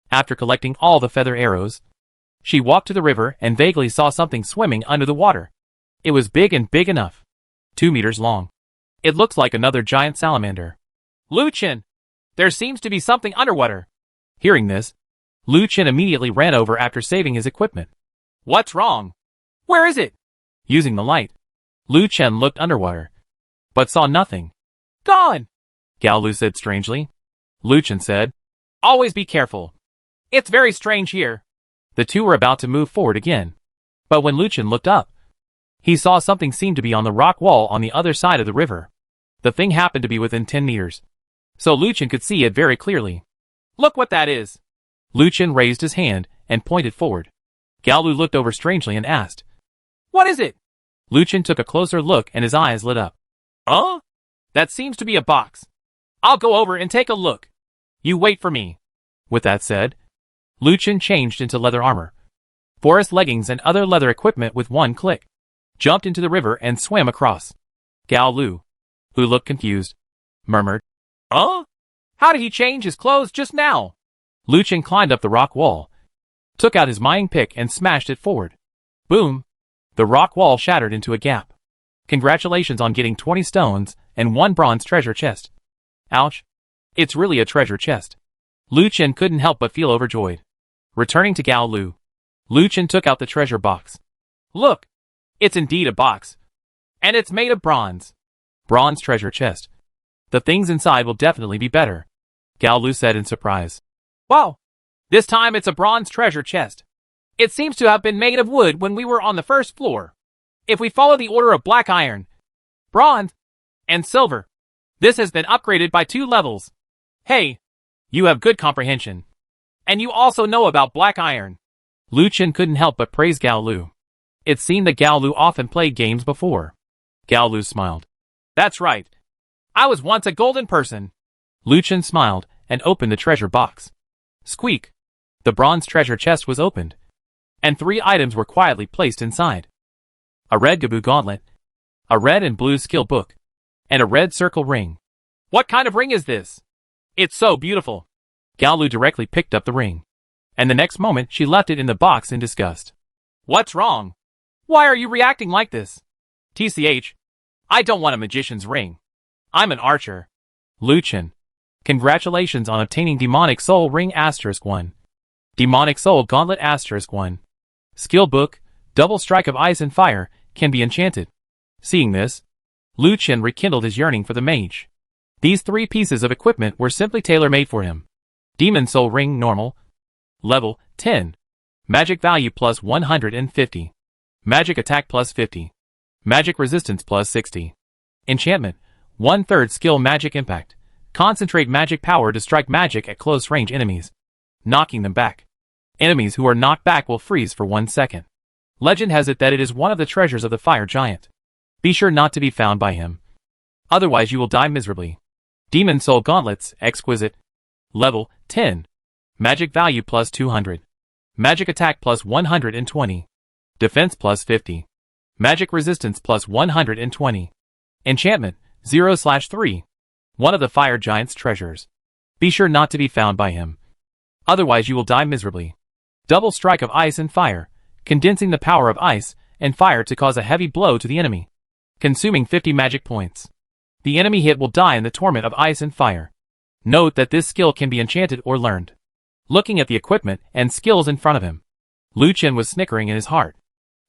After collecting all the feather arrows, she walked to the river and vaguely saw something swimming under the water. It was big and big enough. 2 meters long. It looks like another giant salamander. Lu Chen! There seems to be something underwater. Hearing this, Lu Chen immediately ran over after saving his equipment. What's wrong? Where is it? Using the light, Lu Chen looked underwater, but saw nothing. Gone! Gao Lu said strangely. Lu Chen said, Always be careful. It's very strange here. The two were about to move forward again. But when Lu Chen looked up, he saw something seemed to be on the rock wall on the other side of the river. The thing happened to be within 10 meters. So Lu Chen could see it very clearly. Look what that is. Lu Chen raised his hand and pointed forward. Gao Lu looked over strangely and asked, What is it? Lu Chen took a closer look and his eyes lit up. That seems to be a box. I'll go over and take a look. You wait for me. With that said, Lu Chen changed into leather armor, forest leggings and other leather equipment with one click, jumped into the river and swam across. Gao Lu, who looked confused, murmured, How did he change his clothes just now? Lu Chen climbed up the rock wall, took out his mining pick and smashed it forward. Boom! The rock wall shattered into a gap. Congratulations on getting 20 stones and 1 bronze treasure chest. Ouch. It's really a treasure chest. Lu Chen couldn't help but feel overjoyed. Returning to Gao Lu, Lu Chen took out the treasure box. Look! It's indeed a box. And it's made of bronze. Bronze treasure chest. The things inside will definitely be better, Gao Lu said in surprise. Wow! This time it's a bronze treasure chest. It seems to have been made of wood when we were on the first floor. If we follow the order of black iron, bronze, and silver, this has been upgraded by 2 levels. Hey, you have good comprehension. And you also know about black iron. Lu Chen couldn't help but praise Gao Lu. It seemed that Gao Lu often played games before. Gao Lu smiled. That's right. I was once a golden person. Lu Chen smiled and opened the treasure box. Squeak! The bronze treasure chest was opened, and 3 items were quietly placed inside. A red Gabu gauntlet, a red and blue skill book, and a red circle ring. What kind of ring is this? It's so beautiful. Gao Lu directly picked up the ring, and the next moment she left it in the box in disgust. What's wrong? Why are you reacting like this? TCH, I don't want a magician's ring. I'm an archer. Lu Chen, congratulations on obtaining Demonic Soul Ring *1. Demonic Soul Gauntlet *1. Skill book, double strike of ice and fire, can be enchanted. Seeing this, Lu Chen rekindled his yearning for the mage. These 3 pieces of equipment were simply tailor-made for him. Demon Soul Ring Normal, Level 10. Magic Value plus 150. Magic Attack plus 50. Magic Resistance plus 60. Enchantment, 1/3 Skill Magic Impact. Concentrate magic power to strike magic at close range enemies, knocking them back. Enemies who are knocked back will freeze for 1 second. Legend has it that it is one of the treasures of the fire giant. Be sure not to be found by him. Otherwise you will die miserably. Demon Soul Gauntlets, Exquisite. Level 10. Magic Value plus 200. Magic Attack plus 120. Defense plus 50. Magic Resistance plus 120. Enchantment, 0/3. One of the fire giant's treasures. Be sure not to be found by him. Otherwise you will die miserably. Double strike of ice and fire, condensing the power of ice and fire to cause a heavy blow to the enemy, consuming 50 magic points. The enemy hit will die in the torment of ice and fire. Note that this skill can be enchanted or learned. Looking at the equipment and skills in front of him, Lu Chen was snickering in his heart.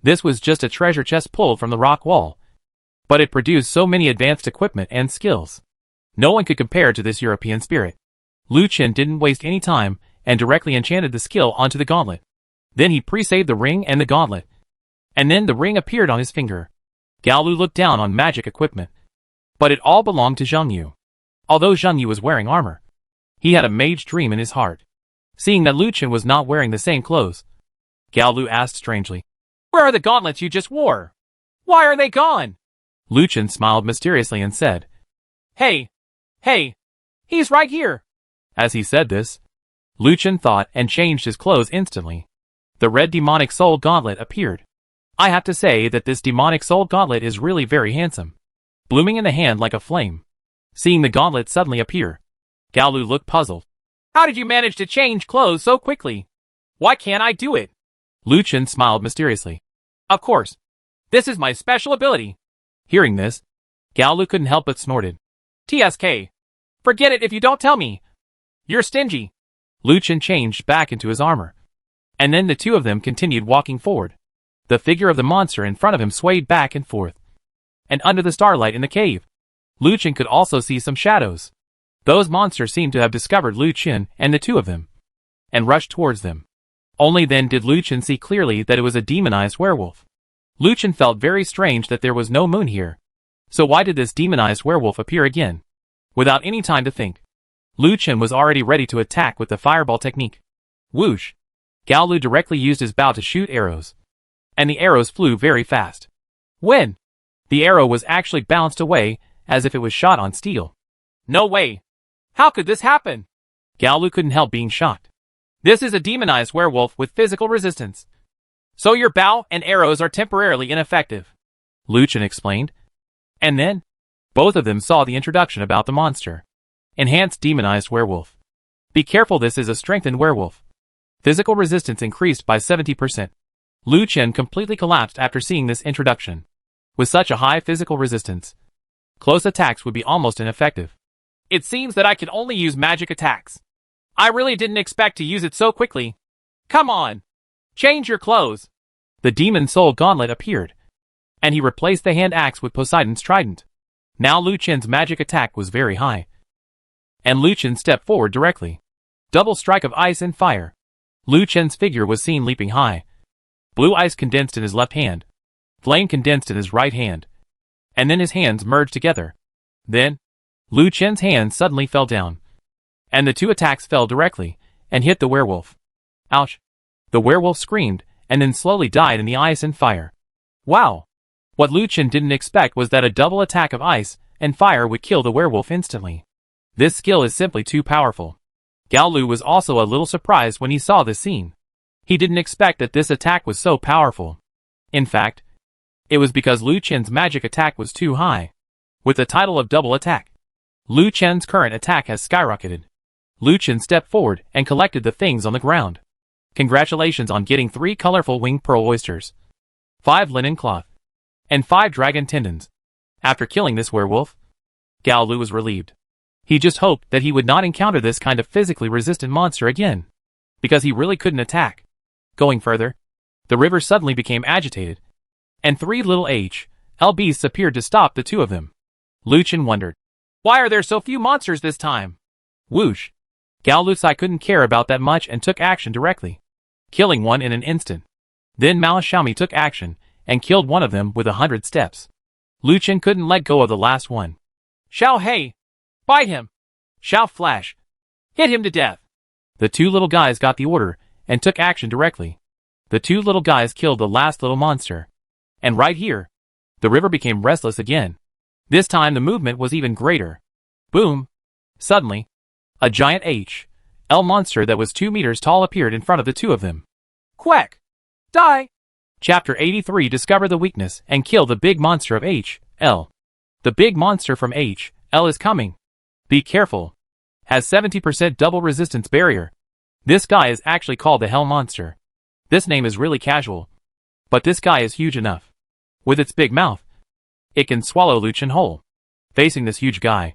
This was just a treasure chest pulled from the rock wall, but it produced so many advanced equipment and skills. No one could compare to this European spirit. Lu Chen didn't waste any time and directly enchanted the skill onto the gauntlet. Then he pre-saved the ring and the gauntlet. And then the ring appeared on his finger. Gao Lu looked down on magic equipment, but it all belonged to Zheng Yu. Although Zheng Yu was wearing armor, he had a mage dream in his heart. Seeing that Lu Chen was not wearing the same clothes, Gao Lu asked strangely, "Where are the gauntlets you just wore? Why are they gone?" Lu Chen smiled mysteriously and said, Hey, he's right here." As he said this, Lu Chen thought and changed his clothes instantly. The red demonic soul gauntlet appeared. I have to say that this demonic soul gauntlet is really very handsome, blooming in the hand like a flame. Seeing the gauntlet suddenly appear, Gao Lu looked puzzled. "How did you manage to change clothes so quickly? Why can't I do it?" Lu Chen smiled mysteriously. "Of course. This is my special ability." Hearing this, Gao Lu couldn't help but snorted. "TSK. Forget it if you don't tell me. You're stingy." Lu Chen changed back into his armor, and then the two of them continued walking forward. The figure of the monster in front of him swayed back and forth. And under the starlight in the cave, Lu Chen could also see some shadows. Those monsters seemed to have discovered Lu Chen and the two of them, and rushed towards them. Only then did Lu Chen see clearly that it was a demonized werewolf. Lu Chen felt very strange that there was no moon here. So why did this demonized werewolf appear again? Without any time to think, Lu Chen was already ready to attack with the fireball technique. Whoosh! Gao Lu directly used his bow to shoot arrows. And the arrows flew very fast. When? The arrow was actually bounced away, as if it was shot on steel. No way! How could this happen? Gao Lu couldn't help being shocked. This is a demonized werewolf with physical resistance. So your bow and arrows are temporarily ineffective, Lu Chen explained. And then, both of them saw the introduction about the monster. Enhanced demonized werewolf. Be careful, this is a strengthened werewolf. Physical resistance increased by 70%. Lu Chen completely collapsed after seeing this introduction. With such a high physical resistance, close attacks would be almost ineffective. It seems that I can only use magic attacks. I really didn't expect to use it so quickly. Come on! Change your clothes! The demon soul gauntlet appeared, and he replaced the hand axe with Poseidon's trident. Now Lu Chen's magic attack was very high. And Lu Chen stepped forward directly. Double strike of ice and fire. Lu Chen's figure was seen leaping high. Blue ice condensed in his left hand. Flame condensed in his right hand. And then his hands merged together. Then, Lu Chen's hand suddenly fell down. And the two attacks fell directly, and hit the werewolf. Ouch! The werewolf screamed, and then slowly died in the ice and fire. Wow! What Lu Chen didn't expect was that a double attack of ice and fire would kill the werewolf instantly. This skill is simply too powerful. Gao Lu was also a little surprised when he saw this scene. He didn't expect that this attack was so powerful. In fact, it was because Lu Chen's magic attack was too high. With the title of double attack, Lu Chen's current attack has skyrocketed. Lu Chen stepped forward and collected the things on the ground. Congratulations on getting 3 colorful winged pearl oysters, 5 linen cloth, and 5 dragon tendons. After killing this werewolf, Gao Lu was relieved. He just hoped that he would not encounter this kind of physically resistant monster again, because he really couldn't attack. Going further, the river suddenly became agitated, and 3 little H.L. beasts appeared to stop the two of them. Lu Chen wondered, why are there so few monsters this time? Whoosh! Gao Lu couldn't care about that much and took action directly, killing one in an instant. Then Mao Xiaomi took action and killed one of them with 100 steps. Lu Chen couldn't let go of the last one. Xiao Hei! Bite him! Xiao Flash! Hit him to death! The 2 little guys got the order and took action directly. The 2 little guys killed the last little monster. And right here, the river became restless again. This time the movement was even greater. Boom! Suddenly, a giant H.L. monster that was 2 meters tall appeared in front of the 2 of them. Quack! Die! Chapter 83. Discover the weakness and kill the big monster of H.L. The big monster from H.L. is coming. Be careful. Has 70% double resistance barrier. This guy is actually called the Hell Monster. This name is really casual. But this guy is huge enough. With its big mouth, it can swallow Lu Chen whole. Facing this huge guy,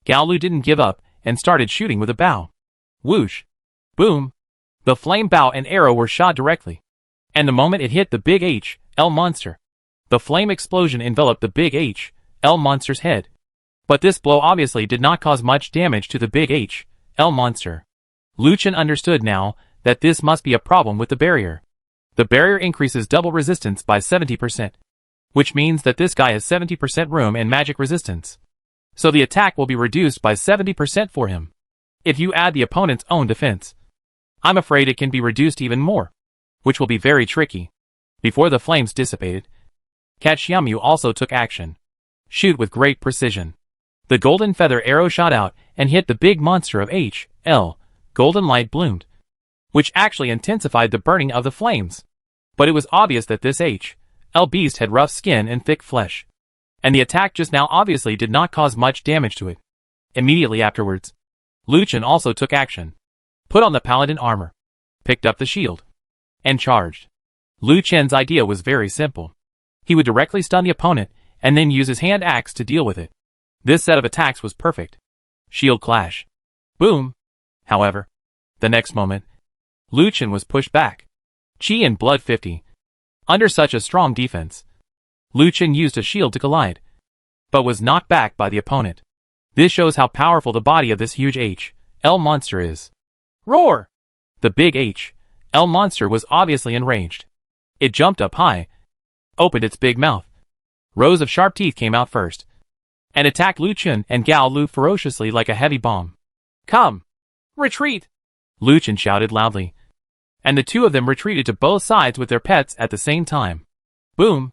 Gao Lu didn't give up and started shooting with a bow. Whoosh! Boom! The flame bow and arrow were shot directly. And the moment it hit the big H.L. monster, the flame explosion enveloped the big H.L. monster's head. But this blow obviously did not cause much damage to the big H.L. monster. Lu Chen understood now that this must be a problem with the barrier. The barrier increases double resistance by 70%. Which means that this guy has 70% room and magic resistance. So the attack will be reduced by 70% for him. If you add the opponent's own defense, I'm afraid it can be reduced even more, which will be very tricky. Before the flames dissipated, Cat Xiaomu also took action. Shoot with great precision. The golden feather arrow shot out and hit the big monster of H.L. Golden light bloomed, which actually intensified the burning of the flames. But it was obvious that this H.L. beast had rough skin and thick flesh, and the attack just now obviously did not cause much damage to it. Immediately afterwards, Lu Chen also took action. Put on the paladin armor, picked up the shield, and charged. Lu Chen's idea was very simple. He would directly stun the opponent and then use his hand axe to deal with it. This set of attacks was perfect. Shield clash. Boom! However, the next moment, Lu Chen was pushed back. Chi and blood 50. Under such a strong defense, Lu Chen used a shield to collide, but was knocked back by the opponent. This shows how powerful the body of this huge H.L. monster is. Roar! The big H.L. monster was obviously enraged. It jumped up high, opened its big mouth. Rows of sharp teeth came out first, and attacked Lu Chen and Gao Lu ferociously like a heavy bomb. Come! Retreat! Lu Chen shouted loudly, and the two of them retreated to both sides with their pets at the same time. Boom!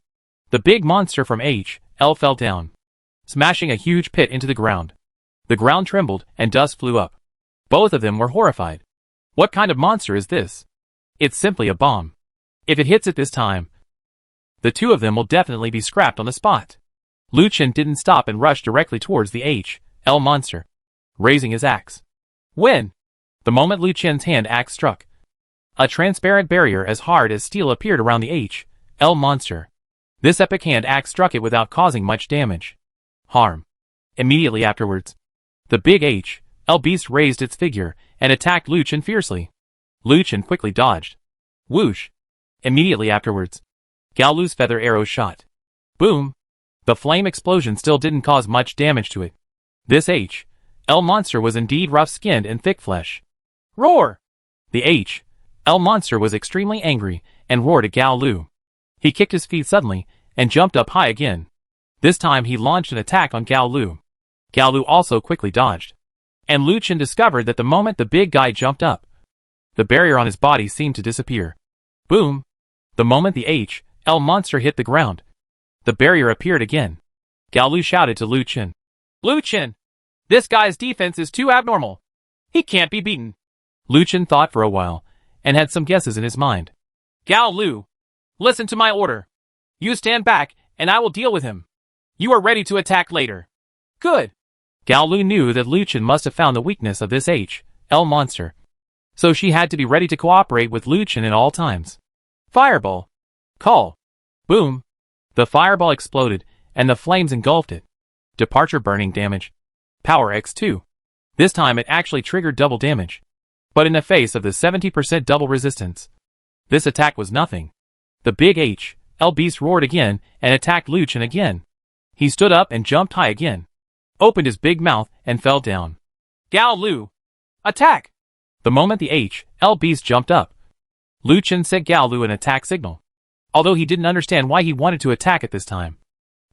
The big monster from H.L. fell down, smashing a huge pit into the ground. The ground trembled and dust flew up. Both of them were horrified. What kind of monster is this? It's simply a bomb. If it hits at this time, the two of them will definitely be scrapped on the spot. Lu Chen didn't stop and rushed directly towards the H.L. monster, raising his axe. When? The moment Lu Chen's hand axe struck, a transparent barrier as hard as steel appeared around the H.L. monster. This epic hand axe struck it without causing much damage. Harm. Immediately afterwards, the big H.L. beast raised its figure and attacked Lu Chen fiercely. Lu Chen quickly dodged. Whoosh. Immediately afterwards, Gao Lu's feather arrow shot. Boom. The flame explosion still didn't cause much damage to it. This H.L. monster was indeed rough-skinned and thick flesh. Roar! The H.L. monster was extremely angry and roared at Gao Lu. He kicked his feet suddenly and jumped up high again. This time he launched an attack on Gao Lu. Gao Lu also quickly dodged, and Lu Chen discovered that the moment the big guy jumped up, the barrier on his body seemed to disappear. Boom! The moment the H.L. monster hit the ground, the barrier appeared again. Gao Lu shouted to Lu Chen. Lu Chen! This guy's defense is too abnormal. He can't be beaten. Lu Chen thought for a while, and had some guesses in his mind. Gao Lu! Listen to my order. You stand back, and I will deal with him. You are ready to attack later. Good. Gao Lu knew that Lu Chen must have found the weakness of this H.L. monster, so she had to be ready to cooperate with Lu Chen at all times. Fireball. Call. Boom. The fireball exploded, and the flames engulfed it. Departure burning damage. Power X2. This time it actually triggered double damage. But in the face of the 70% double resistance, this attack was nothing. The big H.L. beast roared again and attacked Lu Chen again. He stood up and jumped high again, opened his big mouth and fell down. Gao Lu! Attack! The moment the H.L. beast jumped up, Lu Chen sent Gao Lu an attack signal. Although he didn't understand why he wanted to attack at this time,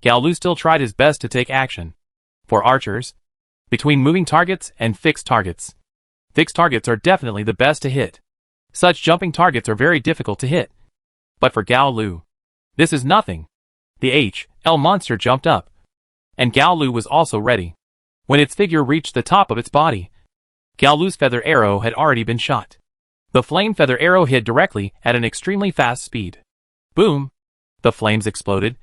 Gao Lu still tried his best to take action. For archers, between moving targets and fixed targets, fixed targets are definitely the best to hit. Such jumping targets are very difficult to hit. But for Gao Lu, this is nothing. The H.L. monster jumped up, and Gao Lu was also ready. When its figure reached the top of its body, Gao Lu's feather arrow had already been shot. The flame feather arrow hit directly at an extremely fast speed. Boom! The flames exploded,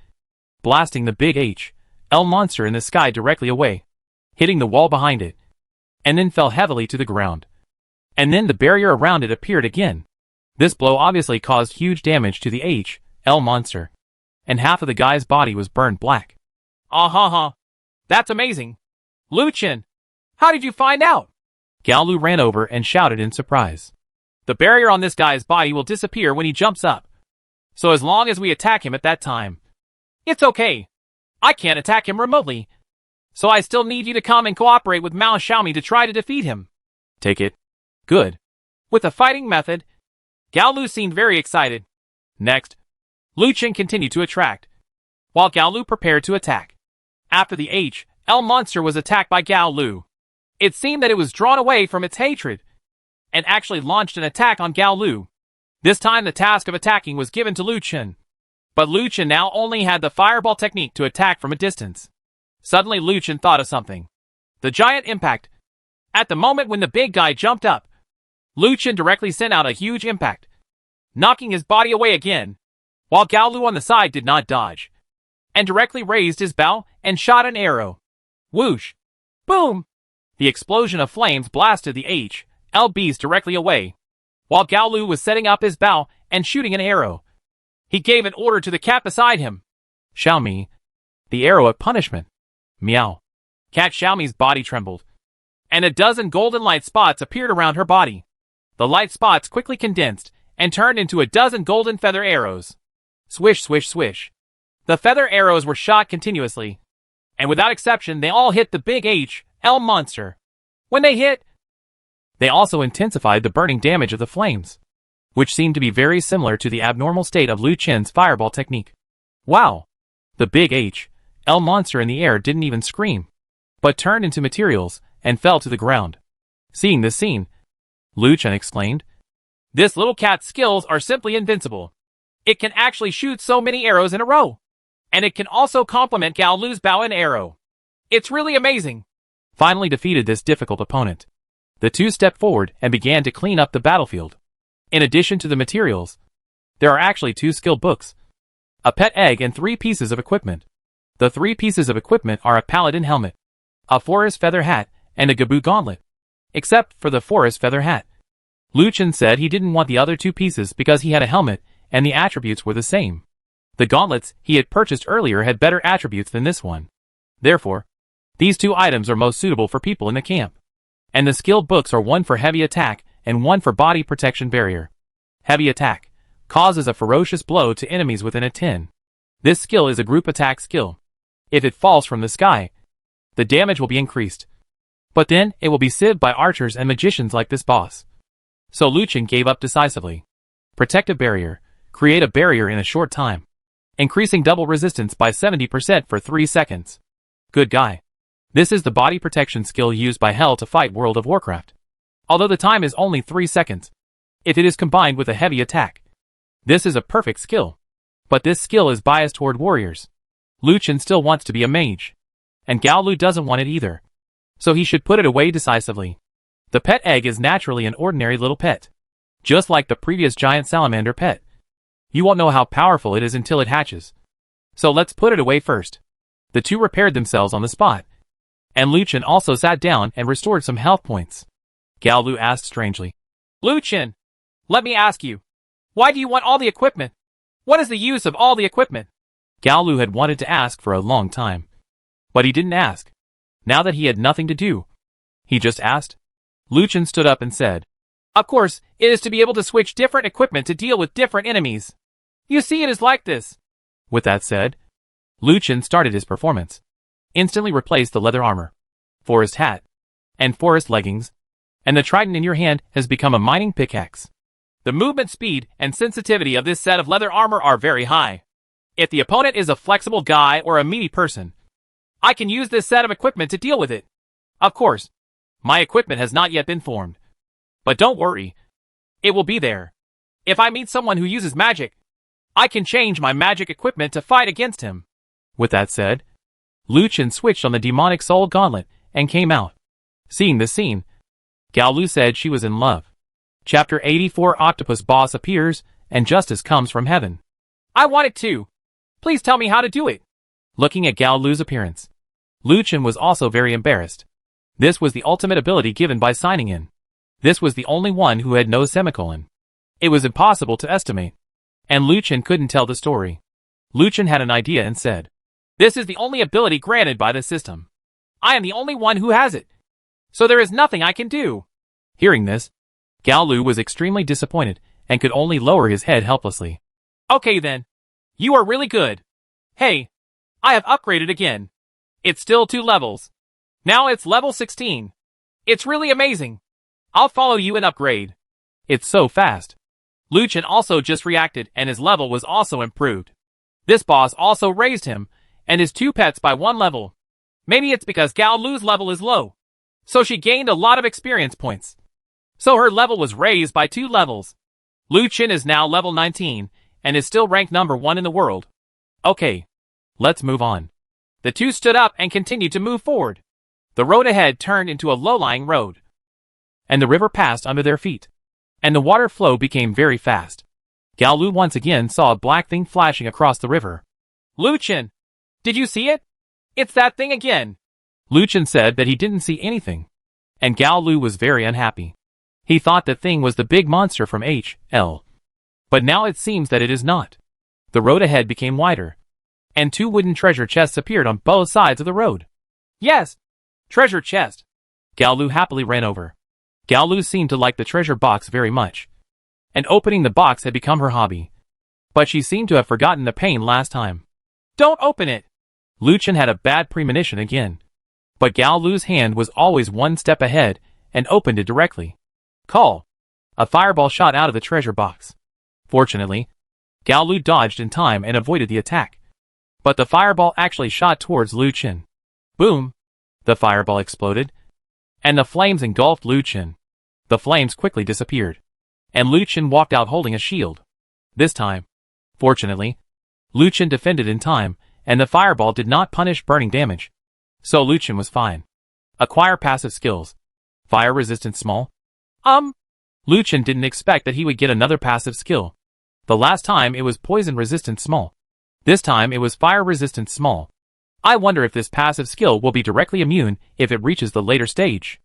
blasting the big H.L. monster in the sky directly away, hitting the wall behind it, and then fell heavily to the ground. And then the barrier around it appeared again. This blow obviously caused huge damage to the H.L. monster, and half of the guy's body was burned black. Ah-ha-ha! That's amazing! Lu Chen! How did you find out? Gao Lu ran over and shouted in surprise. The barrier on this guy's body will disappear when he jumps up. So as long as we attack him at that time, it's okay. I can't attack him remotely. So I still need you to come and cooperate with Mao Xiaomi to try to defeat him. Take it. Good. With the fighting method, Gao Lu seemed very excited. Next, Lu Chen continued to attract, while Gao Lu prepared to attack. After the H.L. monster was attacked by Gao Lu, it seemed that it was drawn away from its hatred, and actually launched an attack on Gao Lu. This time the task of attacking was given to Lu Chen. But Lu Chen now only had the fireball technique to attack from a distance. Suddenly Lu Chen thought of something. The giant impact. At the moment when the big guy jumped up, Lu Chen directly sent out a huge impact, knocking his body away again, while Gao Lu on the side did not dodge, and directly raised his bow and shot an arrow. Whoosh! Boom! The explosion of flames blasted the H.L. beast directly away, while Gao Lu was setting up his bow and shooting an arrow. He gave an order to the cat beside him. Xiaomi. The arrow of punishment. Meow. Cat Xiaomi's body trembled, and a dozen golden light spots appeared around her body. The light spots quickly condensed and turned into a dozen golden feather arrows. Swish, swish, swish. The feather arrows were shot continuously, and without exception they all hit the big L monster. When they hit, they also intensified the burning damage of the flames, which seemed to be very similar to the abnormal state of Lu Chen's fireball technique. Wow! The big L monster in the air didn't even scream, but turned into materials and fell to the ground. Seeing this scene, Lu Chen exclaimed, "This little cat's skills are simply invincible. It can actually shoot so many arrows in a row. And it can also complement Gao Lu's bow and arrow. It's really amazing." Finally defeated this difficult opponent, the two stepped forward and began to clean up the battlefield. In addition to the materials, there are actually 2 skill books, a pet egg and 3 pieces of equipment. The 3 pieces of equipment are a paladin helmet, a forest feather hat, and a Gabu gauntlet. Except for the forest feather hat. Lu Chen said he didn't want the other 2 pieces because he had a helmet and the attributes were the same. The gauntlets he had purchased earlier had better attributes than this one. Therefore, these 2 items are most suitable for people in the camp. And the skill books are one for heavy attack and one for body protection barrier. Heavy attack causes a ferocious blow to enemies within a 10. This skill is a group attack skill. If it falls from the sky, the damage will be increased. But then it will be sieved by archers and magicians like this boss. So Lu Chen gave up decisively. Protective barrier. Create a barrier in a short time, increasing double resistance by 70% for 3 seconds. Good guy. This is the body protection skill used by Hell to fight World of Warcraft. Although the time is only 3 seconds, if it is combined with a heavy attack, this is a perfect skill. But this skill is biased toward warriors. Lu Chen still wants to be a mage, and Gao Lu doesn't want it either. So he should put it away decisively. The pet egg is naturally an ordinary little pet, just like the previous giant salamander pet. You won't know how powerful it is until it hatches. So let's put it away first. The 2 repaired themselves on the spot, and Lu Chen also sat down and restored some health points. Gao Lu asked strangely, "Lu Chen, let me ask you, why do you want all the equipment? What is the use of all the equipment?" Gao Lu had wanted to ask for a long time, but he didn't ask. Now that he had nothing to do, he just asked. Lu Chen stood up and said, "Of course, it is to be able to switch different equipment to deal with different enemies. You see, it is like this." With that said, Lu Chen started his performance. Instantly replaced the leather armor, forest hat, and forest leggings, and the trident in your hand has become a mining pickaxe. The movement speed and sensitivity of this set of leather armor are very high. If the opponent is a flexible guy or a meaty person, I can use this set of equipment to deal with it. Of course, my equipment has not yet been formed. But don't worry, it will be there. If I meet someone who uses magic, I can change my magic equipment to fight against him." With that said, Lu Chen switched on the demonic soul gauntlet and came out. Seeing this scene, Gao Lu said she was in love. Chapter 84 Octopus Boss appears and justice comes from heaven. "I want it too. Please tell me how to do it." Looking at Gao Lu's appearance, Lu Chen was also very embarrassed. This was the ultimate ability given by signing in. This was the only one who had no semicolon. It was impossible to estimate, and Lu Chen couldn't tell the story. Lu Chen had an idea and said, "This is the only ability granted by the system. I am the only one who has it. So there is nothing I can do." Hearing this, Gao Lu was extremely disappointed and could only lower his head helplessly. "Okay then. You are really good. Hey, I have upgraded again. It's still 2 levels. Now it's level 16. It's really amazing. I'll follow you and upgrade." It's so fast. Lu Chen also just reacted and his level was also improved. This boss also raised him and his 2 pets by 1 level. Maybe it's because Gao Lu's level is low, so she gained a lot of experience points. So her level was raised by 2 levels. Lu Chen is now level 19 and is still ranked number 1 in the world. Okay, let's move on. The 2 stood up and continued to move forward. The road ahead turned into a low-lying road, and the river passed under their feet, and the water flow became very fast. Gao Lu once again saw a black thing flashing across the river. "Lu Chen, did you see it? It's that thing again." Lu Chen said that he didn't see anything, and Gao Lu was very unhappy. He thought the thing was the big monster from HL. But now it seems that it is not. The road ahead became wider, and 2 wooden treasure chests appeared on both sides of the road. "Yes, treasure chest." Gao Lu happily ran over. Gao Lu seemed to like the treasure box very much, and opening the box had become her hobby. but she seemed to have forgotten the pain last time. Don't open it! Lu Chen had a bad premonition again. But Gao Lu's hand was always one step ahead and opened it directly. Call! A fireball shot out of the treasure box. Fortunately, Gao Lu dodged in time and avoided the attack. But the fireball actually shot towards Lu Chen. Boom! The fireball exploded, and the flames engulfed Lu Chen. The flames quickly disappeared, and Lu Chen walked out holding a shield. This time, fortunately, Lu Chen defended in time, and the fireball did not punish burning damage. So Lu Chen was fine. Acquire passive skills. Fire resistance small. Lu Chen didn't expect that he would get another passive skill. The last time it was poison resistance small. This time it was fire resistance small. I wonder if this passive skill will be directly immune if it reaches the later stage.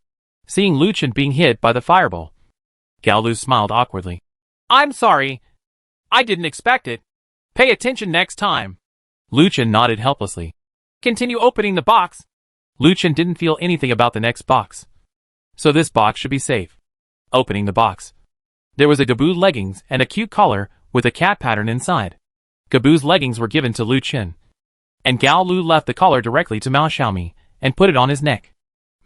Seeing Lu Chen being hit by the fireball, Gao Lu smiled awkwardly. I'm sorry. I didn't expect it. Pay attention next time. Lu Chen nodded helplessly. Continue opening the box. Lu Chen didn't feel anything about the next box. So this box should be safe. Opening the box. There was a Gaboo leggings and a cute collar with a cat pattern inside. Gaboo's leggings were given to Lu Chen. And Gao Lu left the collar directly to Mao Xiaomi and put it on his neck.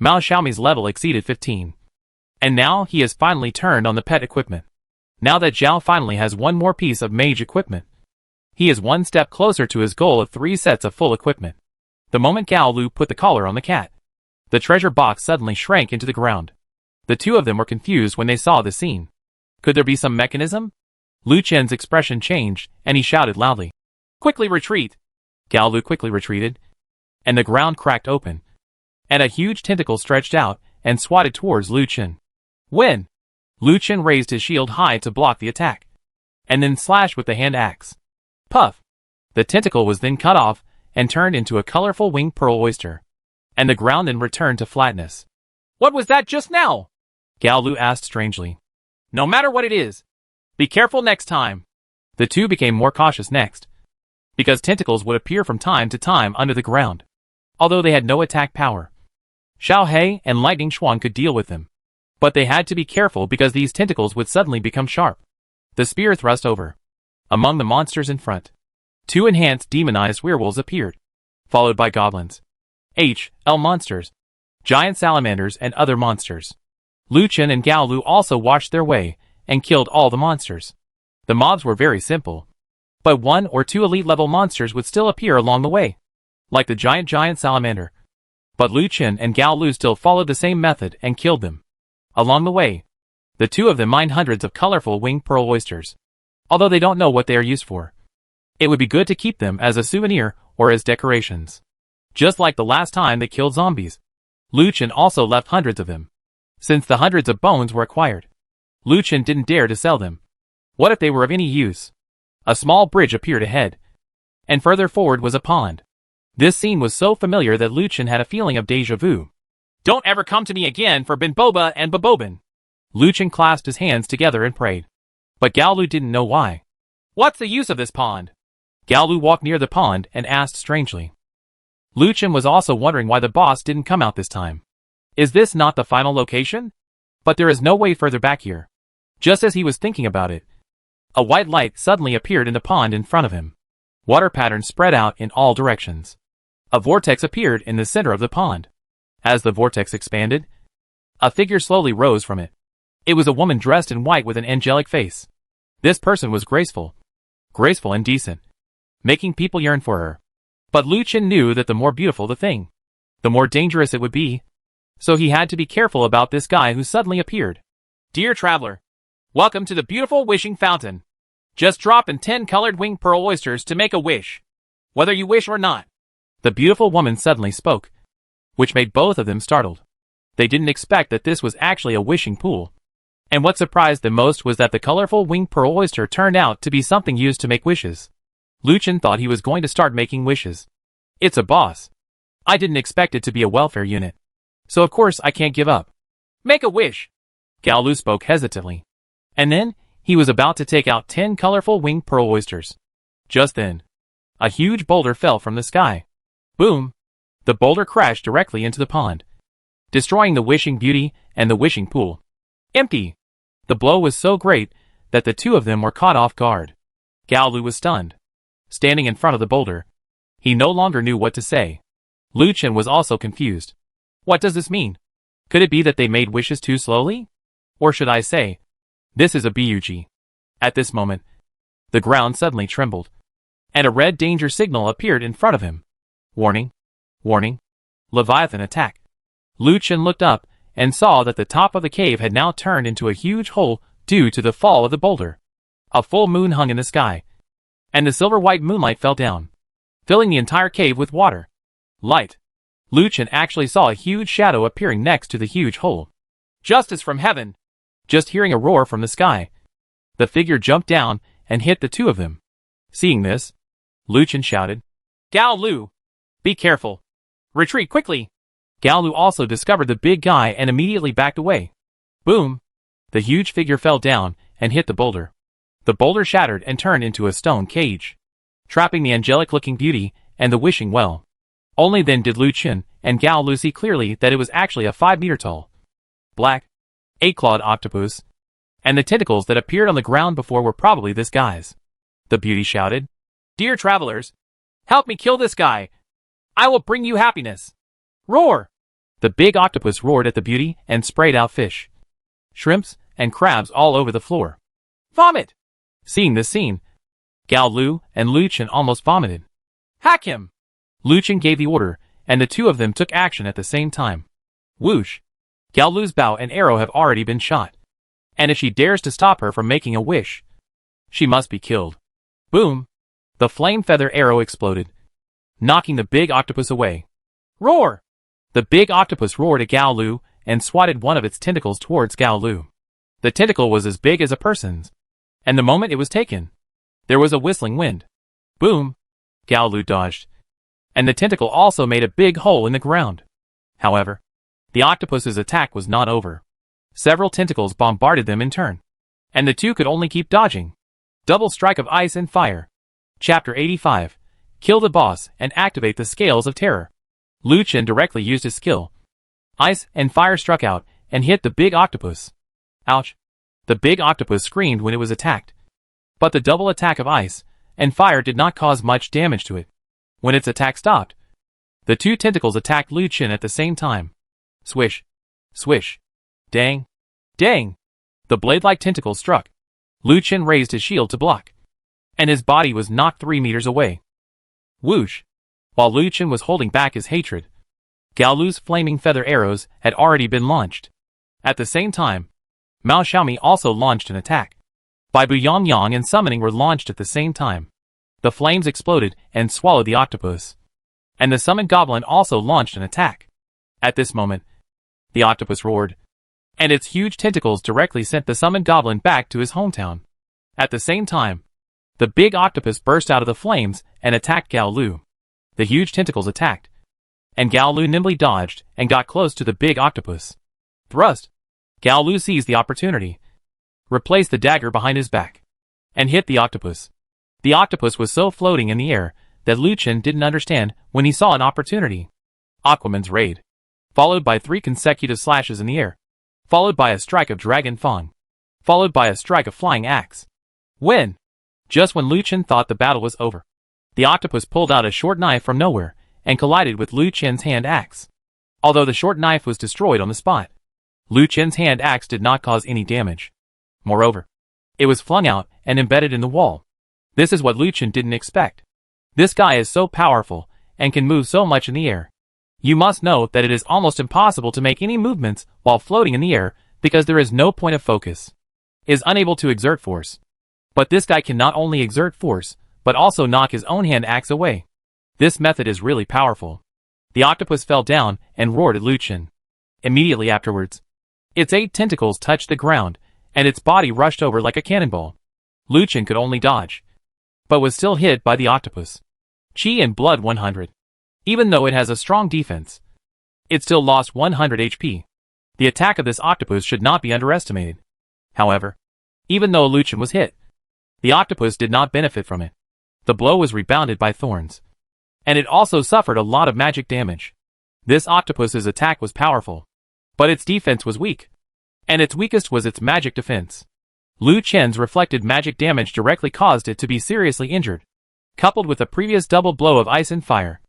Mao Xiaomi's level exceeded 15. And now he has finally turned on the pet equipment. Now that Zhao finally has one more piece of mage equipment, he is one step closer to his goal of 3 sets of full equipment. The moment Gao Lu put the collar on the cat, the treasure box suddenly shrank into the ground. The two of them were confused when they saw the scene. Could there be some mechanism? Lu Chen's expression changed, and he shouted loudly. Quickly retreat! Gao Lu quickly retreated, and the ground cracked open, and a huge tentacle stretched out and swatted towards Lu Chen. When? Lu Chen raised his shield high to block the attack, and then slashed with the hand axe. Puff! The tentacle was then cut off and turned into a colorful winged pearl oyster, and the ground then returned to flatness. What was that just now? Gao Lu asked strangely. No matter what it is, be careful next time. The two became more cautious next, because tentacles would appear from time to time under the ground, although they had no attack power. Xiao He and Lightning Xuan could deal with them, but they had to be careful because these tentacles would suddenly become sharp. The spear thrust over. Among the monsters in front, 2 enhanced demonized werewolves appeared, followed by goblins, L monsters, giant salamanders and other monsters. Lu Chen and Gao Lu also watched their way and killed all the monsters. The mobs were very simple, but 1 or 2 elite level monsters would still appear along the way, like the giant salamander. But Lu Chen and Gao Lu still followed the same method and killed them. Along the way, the two of them mined hundreds of colorful winged pearl oysters, although they don't know what they are used for. It would be good to keep them as a souvenir or as decorations. Just like the last time they killed zombies, Lu Chen also left hundreds of them. Since the hundreds of bones were acquired, Lu Chen didn't dare to sell them. What if they were of any use? A small bridge appeared ahead, and further forward was a pond. This scene was so familiar that Lu Chen had a feeling of déjà vu. Don't ever come to me again for Bin Boba and Babobin. Lu Chen clasped his hands together and prayed. But Gao Lu didn't know why. What's the use of this pond? Gao Lu walked near the pond and asked strangely. Lu Chen was also wondering why the boss didn't come out this time. Is this not the final location? But there is no way further back here. Just as he was thinking about it, a white light suddenly appeared in the pond in front of him. Water patterns spread out in all directions. A vortex appeared in the center of the pond. As the vortex expanded, a figure slowly rose from it. It was a woman dressed in white with an angelic face. This person was graceful and decent, making people yearn for her. But Lu Chen knew that the more beautiful the thing, the more dangerous it would be. So he had to be careful about this guy who suddenly appeared. Dear traveler, welcome to the beautiful wishing fountain. Just drop in 10 colored winged pearl oysters to make a wish, whether you wish or not. The beautiful woman suddenly spoke, which made both of them startled. They didn't expect that this was actually a wishing pool. And what surprised them most was that the colorful winged pearl oyster turned out to be something used to make wishes. Lu Chen thought he was going to start making wishes. It's a boss. I didn't expect it to be a welfare unit. So of course I can't give up. Make a wish. Gao Lu spoke hesitantly. And then, he was about to take out 10 colorful winged pearl oysters. Just then, a huge boulder fell from the sky. Boom! The boulder crashed directly into the pond, destroying the wishing beauty and the wishing pool. Empty! The blow was so great that the two of them were caught off guard. Gao Lu was stunned. Standing in front of the boulder, he no longer knew what to say. Lu Chen was also confused. What does this mean? Could it be that they made wishes too slowly? Or should I say, this is a bug. At this moment, the ground suddenly trembled, and a red danger signal appeared in front of him. Warning! Warning! Leviathan attack! Lu Chen looked up and saw that the top of the cave had now turned into a huge hole due to the fall of the boulder. A full moon hung in the sky, and the silver-white moonlight fell down, filling the entire cave with water. Light! Lu Chen actually saw a huge shadow appearing next to the huge hole. Justice from heaven! Just hearing a roar from the sky, the figure jumped down and hit the two of them. Seeing this, Lu Chen shouted, Gao Lu! Be careful! Retreat quickly! Gao Lu also discovered the big guy and immediately backed away. Boom! The huge figure fell down and hit the boulder. The boulder shattered and turned into a stone cage, trapping the angelic-looking beauty and the wishing well. Only then did Lu Chen and Gao Lu see clearly that it was actually a 5-meter-tall, black, 8-clawed octopus, and the tentacles that appeared on the ground before were probably this guy's. The beauty shouted, Dear travelers, help me kill this guy! I will bring you happiness! Roar! The big octopus roared at the beauty and sprayed out fish, shrimps, and crabs all over the floor. Vomit! Seeing this scene, Gao Lu and Lu Chen almost vomited. Hack him! Lu Chen gave the order, and the two of them took action at the same time. Whoosh! Gao Lu's bow and arrow have already been shot, and if she dares to stop her from making a wish, she must be killed. Boom! The flame feather arrow exploded, knocking the big octopus away. Roar! The big octopus roared at Gao Lu and swatted one of its tentacles towards Gao Lu. The tentacle was as big as a person's, and the moment it was taken, there was a whistling wind. Boom! Gao Lu dodged, and the tentacle also made a big hole in the ground. However, the octopus's attack was not over. Several tentacles bombarded them in turn, and the two could only keep dodging. Double strike of ice and fire. Chapter 85. Kill the boss and activate the scales of terror. Lu Chen directly used his skill. Ice and fire struck out and hit the big octopus. Ouch! The big octopus screamed when it was attacked. But the double attack of ice and fire did not cause much damage to it. When its attack stopped, the two tentacles attacked Lu Chen at the same time. Swish! Swish! Dang! Dang! The blade-like tentacles struck. Lu Chen raised his shield to block, and his body was knocked 3 meters away. Whoosh! While Lu Chen was holding back his hatred, Gao Lu's flaming feather arrows had already been launched. At the same time, Mao Xiaomi also launched an attack. Bai Bu Yang Yang and summoning were launched at the same time. The flames exploded and swallowed the octopus, and the summoned goblin also launched an attack. At this moment, the octopus roared, and its huge tentacles directly sent the summoned goblin back to his hometown. At the same time, the big octopus burst out of the flames and attacked Gao Lu. The huge tentacles attacked, and Gao Lu nimbly dodged and got close to the big octopus. Thrust! Gao Lu seized the opportunity, replaced the dagger behind his back, and hit the octopus. The octopus was so floating in the air that Lu Chen didn't understand when he saw an opportunity. Aquaman's raid, followed by 3 consecutive slashes in the air, followed by a strike of Dragon Fang, followed by a strike of Flying Axe. When? Just when Lu Chen thought the battle was over, the octopus pulled out a short knife from nowhere and collided with Lu Chen's hand axe. Although the short knife was destroyed on the spot, Lu Chen's hand axe did not cause any damage. Moreover, it was flung out and embedded in the wall. This is what Lu Chen didn't expect. This guy is so powerful and can move so much in the air. You must know that it is almost impossible to make any movements while floating in the air because there is no point of focus. It is unable to exert force. But this guy can not only exert force, but also knock his own hand axe away. This method is really powerful. The octopus fell down and roared at Lu Chen. Immediately afterwards, its 8 tentacles touched the ground, and its body rushed over like a cannonball. Lu Chen could only dodge, but was still hit by the octopus. Chi and blood 100. Even though it has a strong defense, it still lost 100 HP. The attack of this octopus should not be underestimated. However, even though Lu Chen was hit, the octopus did not benefit from it. The blow was rebounded by thorns, and it also suffered a lot of magic damage. This octopus's attack was powerful, but its defense was weak, and its weakest was its magic defense. Lu Chen's reflected magic damage directly caused it to be seriously injured. Coupled with the previous double blow of ice and fire,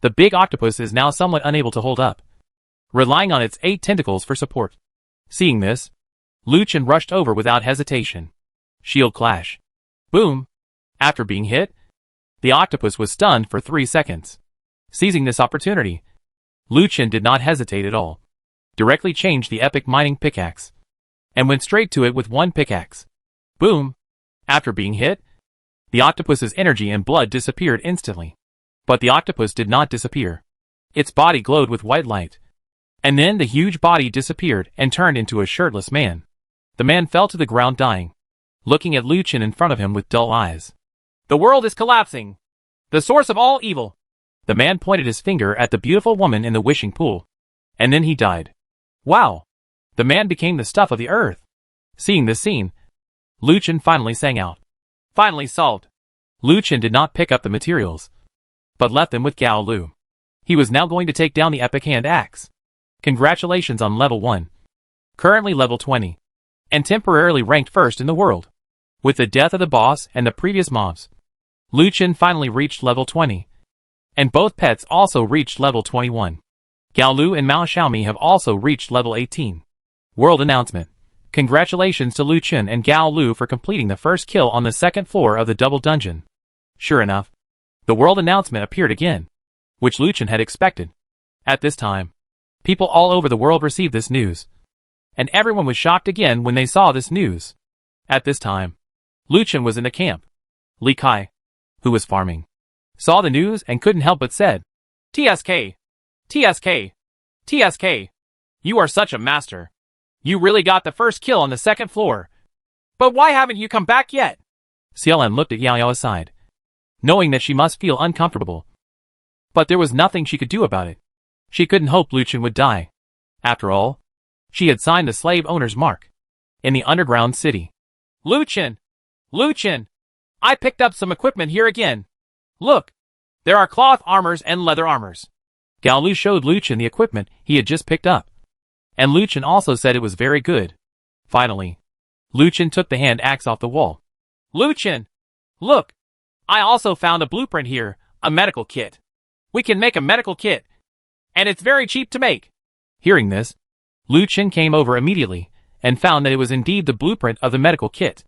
the big octopus is now somewhat unable to hold up, relying on its 8 tentacles for support. Seeing this, Lu Chen rushed over without hesitation. Shield clash. Boom! After being hit, the octopus was stunned for 3 seconds. Seizing this opportunity, Lu Chen did not hesitate at all. Directly changed the epic mining pickaxe, and went straight to it with one pickaxe. Boom! After being hit, the octopus's energy and blood disappeared instantly. But the octopus did not disappear. Its body glowed with white light. And then the huge body disappeared and turned into a shirtless man. The man fell to the ground dying, looking at Lu Chen in front of him with dull eyes. The world is collapsing. The source of all evil. The man pointed his finger at the beautiful woman in the wishing pool. And then he died. Wow! The man became the stuff of the earth. Seeing this scene, Lu Chen finally sang out. Finally solved. Lu Chen did not pick up the materials, but left them with Gao Lu. He was now going to take down the epic hand axe. Congratulations on level 1. Currently level 20. And temporarily ranked first in the world. With the death of the boss and the previous mobs, Lu Chen finally reached level 20. And both pets also reached level 21. Gao Lu and Mao Xiaomi have also reached level 18. World announcement. Congratulations to Lu Chen and Gao Lu for completing the first kill on the second floor of the double dungeon. Sure enough, the world announcement appeared again, which Lu Chen had expected. At this time, people all over the world received this news, and everyone was shocked again when they saw this news. At this time, Lu Chen was in the camp. Li Kai, who was farming, saw the news and couldn't help but said, TSK, TSK, TSK, you are such a master. You really got the first kill on the second floor. But why haven't you come back yet? Xiaolan looked at Yao Yao aside, knowing that she must feel uncomfortable. But there was nothing she could do about it. She couldn't hope Lu Chen would die. After all, she had signed the slave owner's mark in the underground city. Lu Chen! Lu Chen! I picked up some equipment here again. Look! There are cloth armors and leather armors. Gao Lu showed Lu Chen the equipment he had just picked up. And Lu Chen also said it was very good. Finally, Lu Chen took the hand axe off the wall. Lu Chen! Look! I also found a blueprint here, a medical kit. We can make a medical kit. And it's very cheap to make. Hearing this, Lu Chen came over immediately and found that it was indeed the blueprint of the medical kit.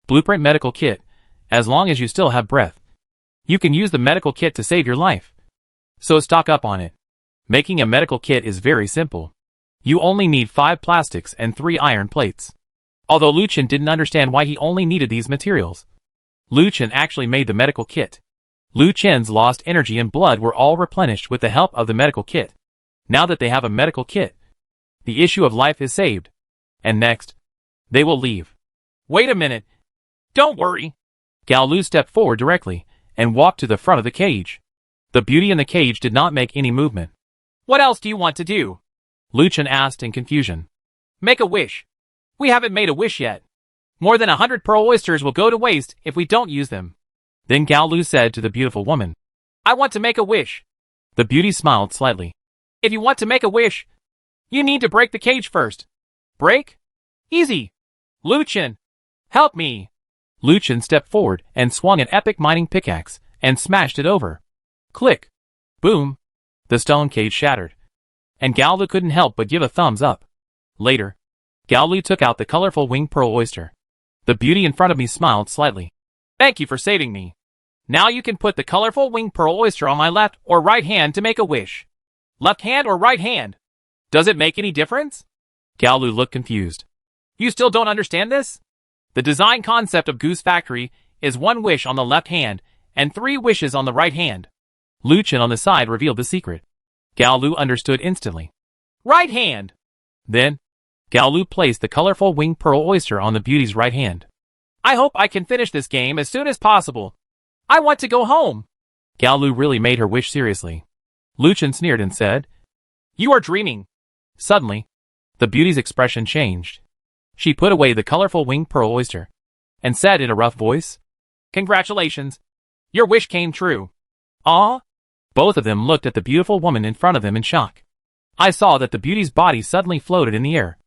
Blueprint medical kit. As long as you still have breath, you can use the medical kit to save your life. So stock up on it. Making a medical kit is very simple. You only need 5 plastics and 3 iron plates. Although Lu Chen didn't understand why he only needed these materials, Lu Chen actually made the medical kit. Lu Chen's lost energy and blood were all replenished with the help of the medical kit. Now that they have a medical kit, the issue of life is saved. And next, they will leave. Wait a minute. Don't worry. Gao Lu stepped forward directly and walked to the front of the cage. The beauty in the cage did not make any movement. What else do you want to do? Lu Chen asked in confusion. Make a wish. We haven't made a wish yet. More than 100 pearl oysters will go to waste if we don't use them. Then Gao Lu said to the beautiful woman, I want to make a wish. The beauty smiled slightly. If you want to make a wish, you need to break the cage first. Break? Easy. Lu Chen, help me. Lu Chen stepped forward and swung an epic mining pickaxe and smashed it over. Click. Boom. The stone cage shattered. And Gao Lu couldn't help but give a thumbs up. Later, Gao Lu took out the colorful winged pearl oyster. The beauty in front of me smiled slightly. Thank you for saving me. Now you can put the colorful winged pearl oyster on my left or right hand to make a wish. Left hand or right hand? Does it make any difference? Gao Lu looked confused. You still don't understand this? The design concept of Goose Factory is 1 wish on the left hand and 3 wishes on the right hand. Lu Chen on the side revealed the secret. Gao Lu understood instantly. Right hand! Then, Gao Lu placed the colorful winged pearl oyster on the beauty's right hand. I hope I can finish this game as soon as possible. I want to go home. Gao Lu really made her wish seriously. Lu Chen sneered and said, You are dreaming. Suddenly, the beauty's expression changed. She put away the colorful winged pearl oyster and said in a rough voice, Congratulations. Your wish came true. Ah? Both of them looked at the beautiful woman in front of them in shock. I saw that the beauty's body suddenly floated in the air,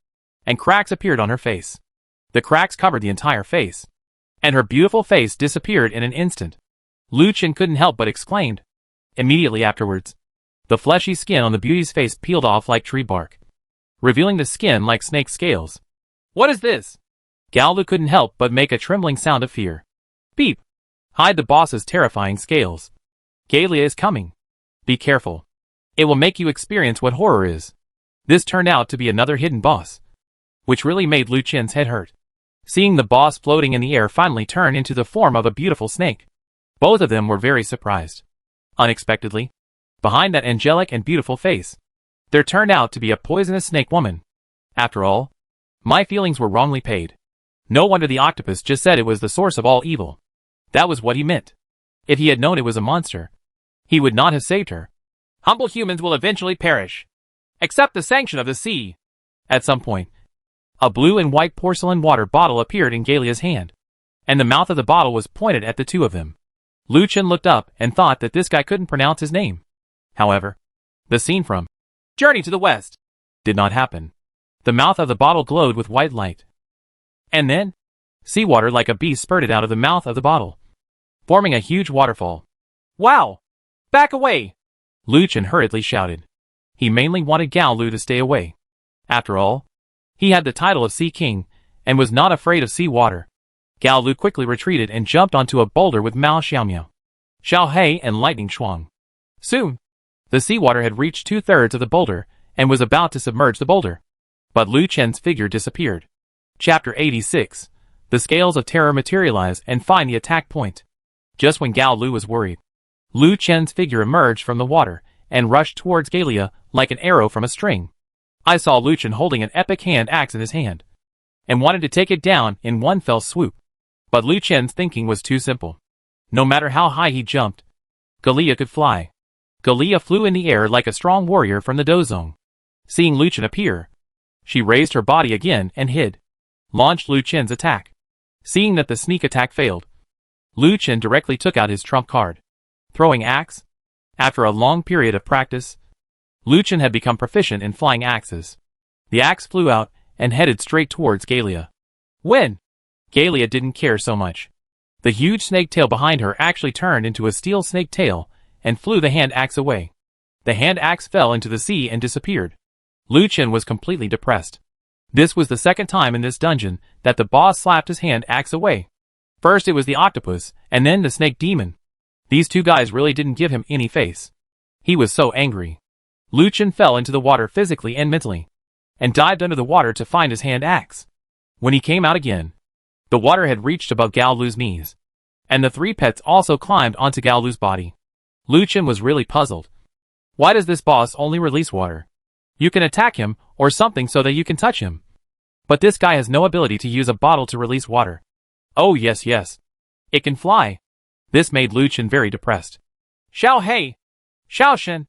and cracks appeared on her face. The cracks covered the entire face, and her beautiful face disappeared in an instant. Lu Chen couldn't help but exclaimed. Immediately afterwards, the fleshy skin on the beauty's face peeled off like tree bark, revealing the skin like snake scales. What is this? Gao Lu couldn't help but make a trembling sound of fear. Beep! Hide the boss's terrifying scales. Galia is coming. Be careful. It will make you experience what horror is. This turned out to be another hidden boss, which really made Lu Chen's head hurt. Seeing the boss floating in the air finally turn into the form of a beautiful snake, both of them were very surprised. Unexpectedly, behind that angelic and beautiful face, there turned out to be a poisonous snake woman. After all, my feelings were wrongly paid. No wonder the octopus just said it was the source of all evil. That was what he meant. If he had known it was a monster, he would not have saved her. Humble humans will eventually perish. Accept the sanction of the sea. At some point, a blue and white porcelain water bottle appeared in Galia's hand, and the mouth of the bottle was pointed at the two of them. Lu Chen looked up and thought that this guy couldn't pronounce his name. However, the scene from Journey to the West did not happen. The mouth of the bottle glowed with white light. And then, seawater like a beast spurted out of the mouth of the bottle, forming a huge waterfall. Wow! Back away! Lu Chen hurriedly shouted. He mainly wanted Gao Lu to stay away. After all, he had the title of Sea King, and was not afraid of sea water. Gao Lu quickly retreated and jumped onto a boulder with Mao Xiaomiao, Xiao He and Lightning Shuang. Soon, the seawater had reached 2/3 of the boulder, and was about to submerge the boulder. But Lu Chen's figure disappeared. Chapter 86. The Scales of Terror materialize and find the attack point. Just when Gao Lu was worried, Lu Chen's figure emerged from the water, and rushed towards Galia like an arrow from a string. I saw Lu Chen holding an epic hand axe in his hand, and wanted to take it down in one fell swoop. But Lu Chen's thinking was too simple. No matter how high he jumped, Galia could fly. Galia flew in the air like a strong warrior from the Dozong. Seeing Lu Chen appear, she raised her body again and hid. Launched Lu Chen's attack. Seeing that the sneak attack failed, Lu Chen directly took out his trump card. Throwing axe? After a long period of practice, Lu Chen had become proficient in flying axes. The axe flew out and headed straight towards Galia. When? Galia didn't care so much. The huge snake tail behind her actually turned into a steel snake tail and flew the hand axe away. The hand axe fell into the sea and disappeared. Lu Chen was completely depressed. This was the second time in this dungeon that the boss slapped his hand axe away. First it was the octopus, and then the snake demon. These two guys really didn't give him any face. He was so angry. Lu Chen fell into the water physically and mentally, and dived under the water to find his hand axe. When he came out again, the water had reached above Gao Lu's knees, and the three pets also climbed onto Gao Lu's body. Lu Chen was really puzzled. Why does this boss only release water? You can attack him or something so that you can touch him. But this guy has no ability to use a bottle to release water. Oh yes. It can fly. This made Lu Chen very depressed. Xiao He! Xiao Shen!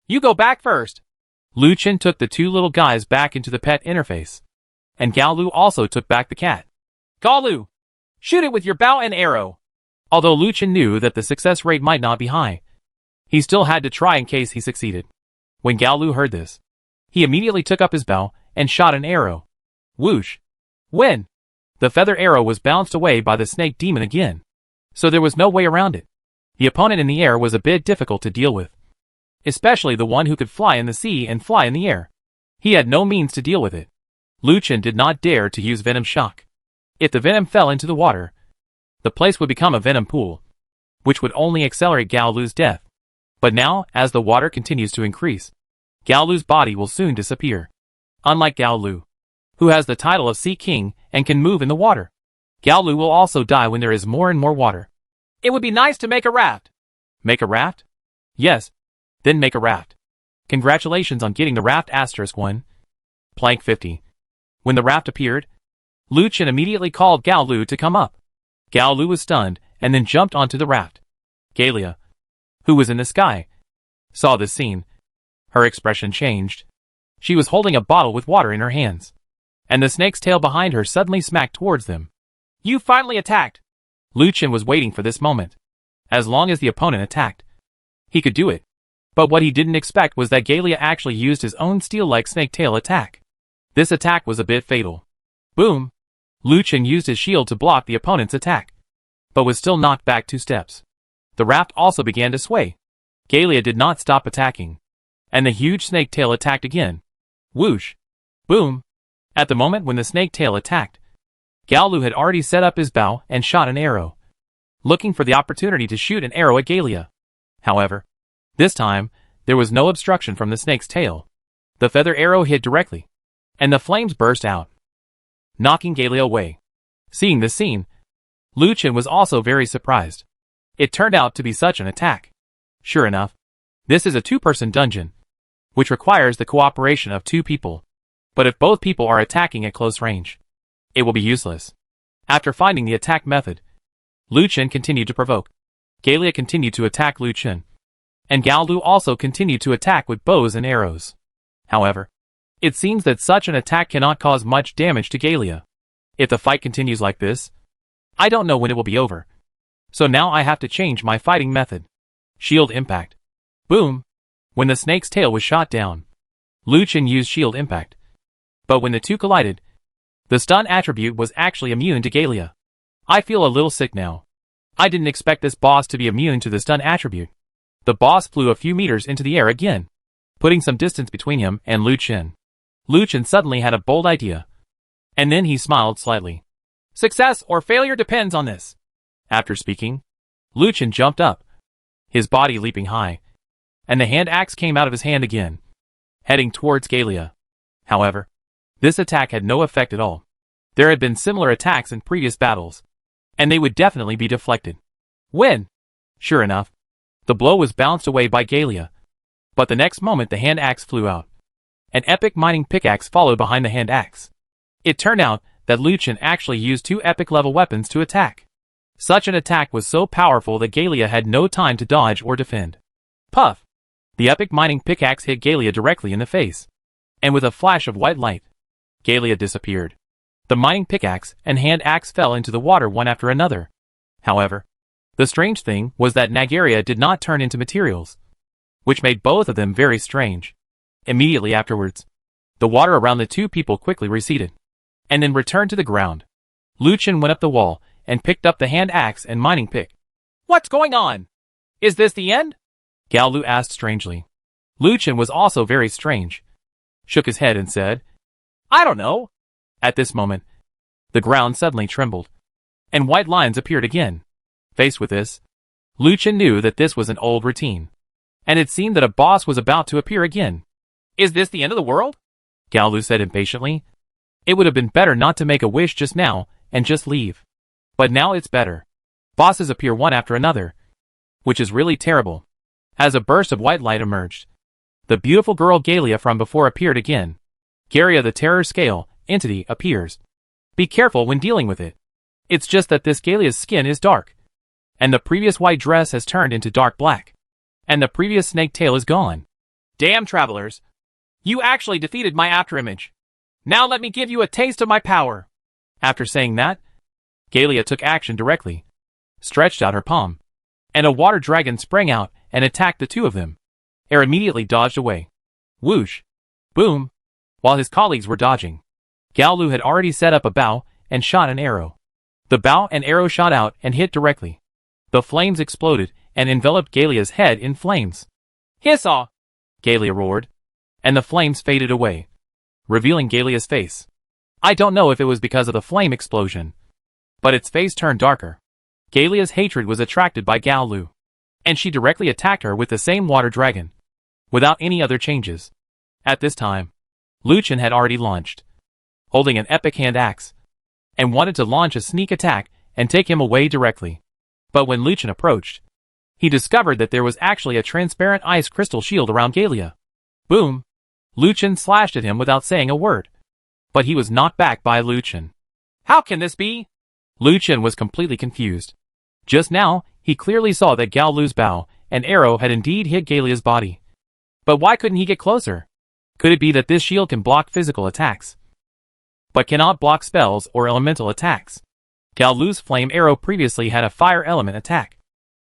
You go back first! Lu Chen took the two little guys back into the pet interface. And Gao Lu also took back the cat. Gao Lu! Shoot it with your bow and arrow! Although Lu Chen knew that the success rate might not be high, he still had to try in case he succeeded. When Gao Lu heard this, he immediately took up his bow and shot an arrow. Whoosh! When? The feather arrow was bounced away by the snake demon again. So there was no way around it. The opponent in the air was a bit difficult to deal with, especially the one who could fly in the sea and fly in the air. He had no means to deal with it. Lu Chen did not dare to use Venom Shock. If the venom fell into the water, the place would become a venom pool, which would only accelerate Gao Lu's death. But now, as the water continues to increase, Gao Lu's body will soon disappear. Unlike Gao Lu, who has the title of Sea King and can move in the water, Gao Lu will also die when there is more and more water. It would be nice to make a raft. Make a raft? Yes. Then make a raft. Congratulations on getting the raft *1. Plank 50. When the raft appeared, Lu Chen immediately called Gao Lu to come up. Gao Lu was stunned and then jumped onto the raft. Galia, who was in the sky, saw this scene. Her expression changed. She was holding a bottle with water in her hands, and the snake's tail behind her suddenly smacked towards them. You finally attacked! Lu Chen was waiting for this moment. As long as the opponent attacked, he could do it. But what he didn't expect was that Galia actually used his own steel-like snake tail attack. This attack was a bit fatal. Boom! Lu Chen used his shield to block the opponent's attack, but was still knocked back 2 steps. The raft also began to sway. Gallia did not stop attacking, and the huge snake tail attacked again. Whoosh! Boom! At the moment when the snake tail attacked, Gaolu had already set up his bow and shot an arrow, looking for the opportunity to shoot an arrow at Gallia. However, this time, there was no obstruction from the snake's tail. The feather arrow hit directly, and the flames burst out, knocking Gallia away. Seeing this scene, Lu Chen was also very surprised. It turned out to be such an attack. Sure enough, this is a 2-person dungeon, which requires the cooperation of 2 people. But if both people are attacking at close range, it will be useless. After finding the attack method, Lu Chen continued to provoke. Gallia continued to attack Lu Chen, and Gaolu also continued to attack with bows and arrows. However, it seems that such an attack cannot cause much damage to Gallia. If the fight continues like this, I don't know when it will be over. So now I have to change my fighting method. Shield impact. Boom! When the snake's tail was shot down, Lu Chen used shield impact. But when the two collided, the stun attribute was actually immune to Gallia. I feel a little sick now. I didn't expect this boss to be immune to the stun attribute. The boss flew a few meters into the air again, putting some distance between him and Lu Chen. Lu Chen suddenly had a bold idea, and then he smiled slightly. Success or failure depends on this. After speaking, Lu Chen jumped up, his body leaping high, and the hand axe came out of his hand again, heading towards Gallia. However, this attack had no effect at all. There had been similar attacks in previous battles, and they would definitely be deflected. When? Sure enough, the blow was bounced away by Gallia, but the next moment the hand axe flew out. An epic mining pickaxe followed behind the hand axe. It turned out that Lu Chen actually used 2 epic level weapons to attack. Such an attack was so powerful that Gallia had no time to dodge or defend. Puff! The epic mining pickaxe hit Gallia directly in the face, and with a flash of white light, Gallia disappeared. The mining pickaxe and hand axe fell into the water one after another. However, the strange thing was that Nagaria did not turn into materials, which made both of them very strange. Immediately afterwards, the water around the 2 people quickly receded, and then returned to the ground. Lu Chen went up the wall and picked up the hand axe and mining pick. What's going on? Is this the end? Gaolu asked strangely. Lu Chen was also very strange, shook his head and said, I don't know. At this moment, the ground suddenly trembled, and white lines appeared again. Faced with this, Lu Chen knew that this was an old routine, and it seemed that a boss was about to appear again. Is this the end of the world? Gaolu said impatiently. It would have been better not to make a wish just now and just leave. But now it's better. Bosses appear one after another, which is really terrible. As a burst of white light emerged, the beautiful girl Gallia from before appeared again. Garia the Terror Scale entity appears. Be careful when dealing with it. It's just that this Gallia's skin is dark, and the previous white dress has turned into dark black, and the previous snake tail is gone. Damn travelers! You actually defeated my afterimage. Now let me give you a taste of my power. After saying that, Gallia took action directly, stretched out her palm, and a water dragon sprang out and attacked the 2 of them. Air immediately dodged away. Whoosh! Boom! While his colleagues were dodging, Gaolu had already set up a bow and shot an arrow. The bow and arrow shot out and hit directly. The flames exploded and enveloped Gallia's head in flames. Hiss-aw! Gallia roared, and the flames faded away, revealing Gallia's face. I don't know if it was because of the flame explosion, but its face turned darker. Gallia's hatred was attracted by Gaolu, and she directly attacked her with the same water dragon, without any other changes. At this time, Lu Chen had already launched, holding an epic hand axe, and wanted to launch a sneak attack and take him away directly. But when Lu Chen approached, he discovered that there was actually a transparent ice crystal shield around Gallia. Boom! Lu Chen slashed at him without saying a word, but he was knocked back by Lu Chen. How can this be? Lu Chen was completely confused. Just now, he clearly saw that Gaolu's bow and arrow had indeed hit Gallia's body. But why couldn't he get closer? Could it be that this shield can block physical attacks, but cannot block spells or elemental attacks? Gaolu's flame arrow previously had a fire element attack,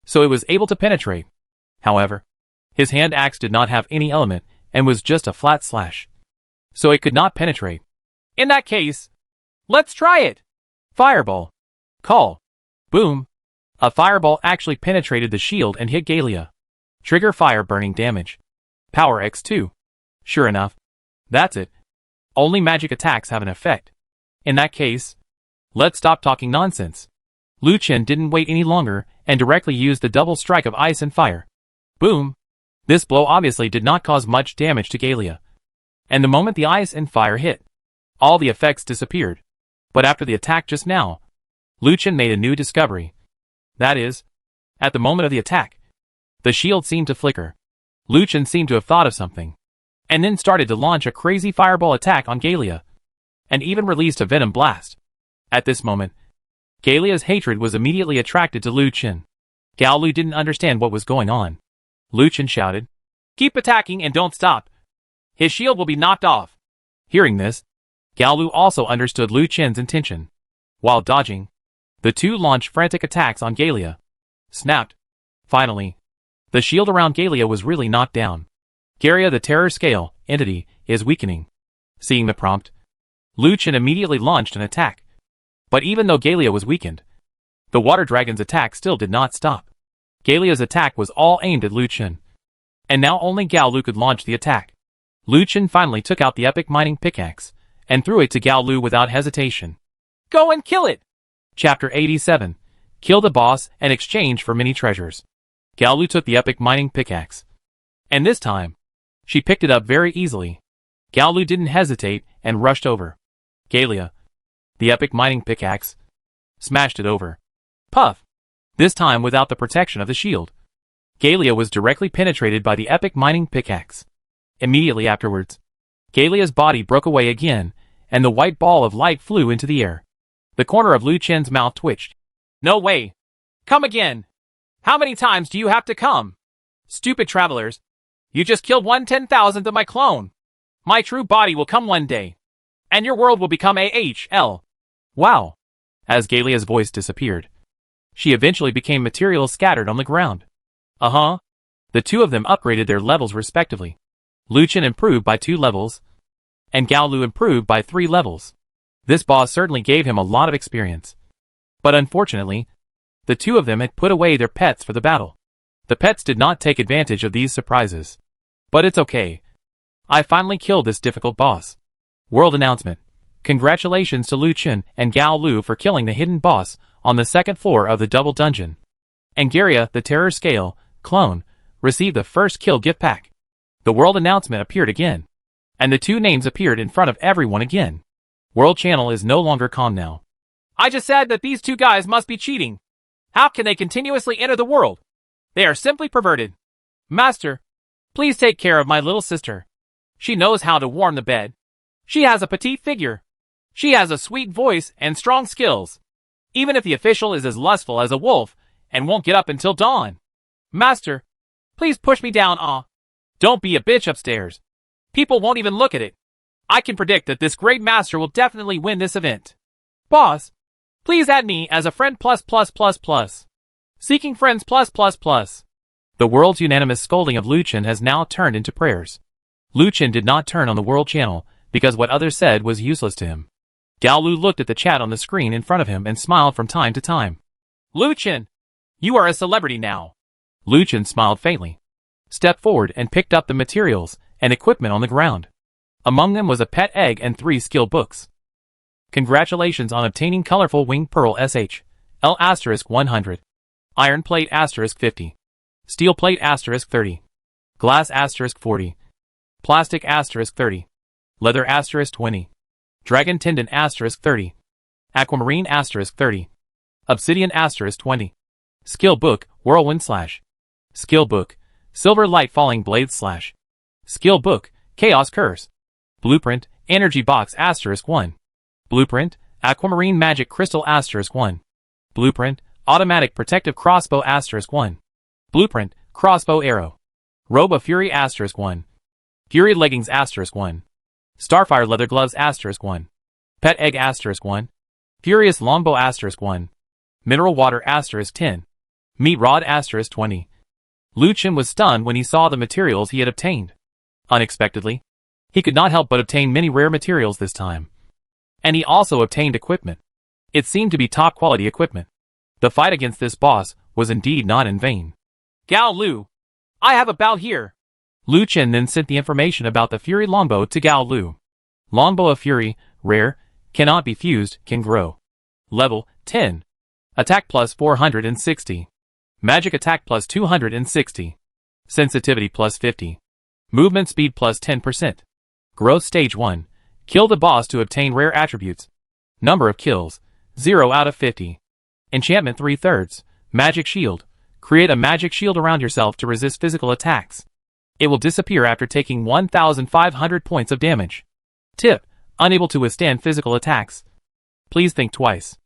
so it was able to penetrate. However, his hand axe did not have any element and was just a flat slash, so it could not penetrate. In that case, let's try it! Fireball. Call. Boom. A fireball actually penetrated the shield and hit Galia. Trigger fire burning damage. Power X2. Sure enough. That's it. Only magic attacks have an effect. In that case, let's stop talking nonsense. Lu Chen didn't wait any longer and directly used the double strike of ice and fire. Boom. This blow obviously did not cause much damage to Galia. And the moment the ice and fire hit, all the effects disappeared. But after the attack just now, Lu Chen made a new discovery. That is, at the moment of the attack, the shield seemed to flicker. Lu Chen seemed to have thought of something, and then started to launch a crazy fireball attack on Galia, and even released a venom blast. At this moment, Galia's hatred was immediately attracted to Lu Chen. Gao Lu didn't understand what was going on. Lu Chen shouted, "Keep attacking and don't stop. His shield will be knocked off." Hearing this, Gao Lu also understood Lu Chen's intention. While dodging, the two launched frantic attacks on Galia. Snapped. Finally, the shield around Galia was really knocked down. Galia, the terror scale entity, is weakening. Seeing the prompt, Lu Chen immediately launched an attack. But even though Galia was weakened, the water dragon's attack still did not stop. Galia's attack was all aimed at Lu Chen. And now only Gao Lu could launch the attack. Lu Chen finally took out the epic mining pickaxe and threw it to Gao Lu without hesitation. "Go and kill it!" Chapter 87. Kill the boss and exchange for many treasures. Gao Lu took the epic mining pickaxe. And this time, she picked it up very easily. Gao Lu didn't hesitate and rushed over. Galia, the epic mining pickaxe, smashed it over. Puff! This time without the protection of the shield. Galia was directly penetrated by the epic mining pickaxe. Immediately afterwards, Galia's body broke away again, and the white ball of light flew into the air. The corner of Lu Chen's mouth twitched. "No way! Come again! How many times do you have to come? Stupid travelers! You just killed 1/10,000th of my clone! My true body will come one day, and your world will become AHL. Wow!" As Galia's voice disappeared, she eventually became material scattered on the ground. The two of them upgraded their levels respectively. Lu Chen improved by 2 levels, and Gao Lu improved by 3 levels. This boss certainly gave him a lot of experience. But unfortunately, the two of them had put away their pets for the battle. The pets did not take advantage of these surprises. But it's okay. I finally killed this difficult boss. World announcement. Congratulations to Lu Chen and Gao Lu for killing the hidden boss on the 2nd floor of the double dungeon. And Galia, the terror scale clone, received the first kill gift pack. The world announcement appeared again, and the two names appeared in front of everyone again. World channel is no longer calm now. "I just said that these two guys must be cheating. How can they continuously enter the world? They are simply perverted. Master, please take care of my little sister. She knows how to warm the bed. She has a petite figure. She has a sweet voice and strong skills. Even if the official is as lustful as a wolf and won't get up until dawn. Master, please push me down. Don't be a bitch upstairs. People won't even look at it. I can predict that this great master will definitely win this event. Boss, please add me as a friend ++++. Seeking friends +++. The world's unanimous scolding of Lu Chen has now turned into prayers. Lu Chen did not turn on the world channel because what others said was useless to him. Gao Lu looked at the chat on the screen in front of him and smiled from time to time. "Lu Chen, you are a celebrity now." Lu Chen smiled faintly, stepped forward and picked up the materials and equipment on the ground. Among them was a pet egg and 3 skill books. Congratulations on obtaining colorful winged pearl SH. L *100. Iron plate *50. Steel plate *30. Glass *40. Plastic *30. Leather *20. Dragon tendon *30. Aquamarine *30. Obsidian *20. Skill book, Whirlwind / Skill book, Silver Light Falling Blade / Skill book, Chaos Curse. Blueprint, Energy Box *1. Blueprint, Aquamarine Magic Crystal *1. Blueprint, Automatic Protective Crossbow *1. Blueprint, Crossbow Arrow. Robe of Fury *1. Fury Leggings *1. Starfire Leather Gloves *1. Pet Egg *1. Furious Longbow *1. Mineral Water *10. Meat Rod *20. Lu Chen was stunned when he saw the materials he had obtained. Unexpectedly, he could not help but obtain many rare materials this time. And he also obtained equipment. It seemed to be top-quality equipment. The fight against this boss was indeed not in vain. Gao Lu, I have a bow here. Lu Chen then sent the information about the Fury Longbow to Gao Lu. Longbow of Fury, rare, cannot be fused, can grow. Level 10. Attack plus 460. Magic attack plus 260. Sensitivity plus 50. Movement speed plus 10%. Growth stage 1. Kill the boss to obtain rare attributes. Number of kills, 0 out of 50. Enchantment 3/3. Magic shield. Create a magic shield around yourself to resist physical attacks. It will disappear after taking 1,500 points of damage. Tip: unable to withstand physical attacks. Please think twice.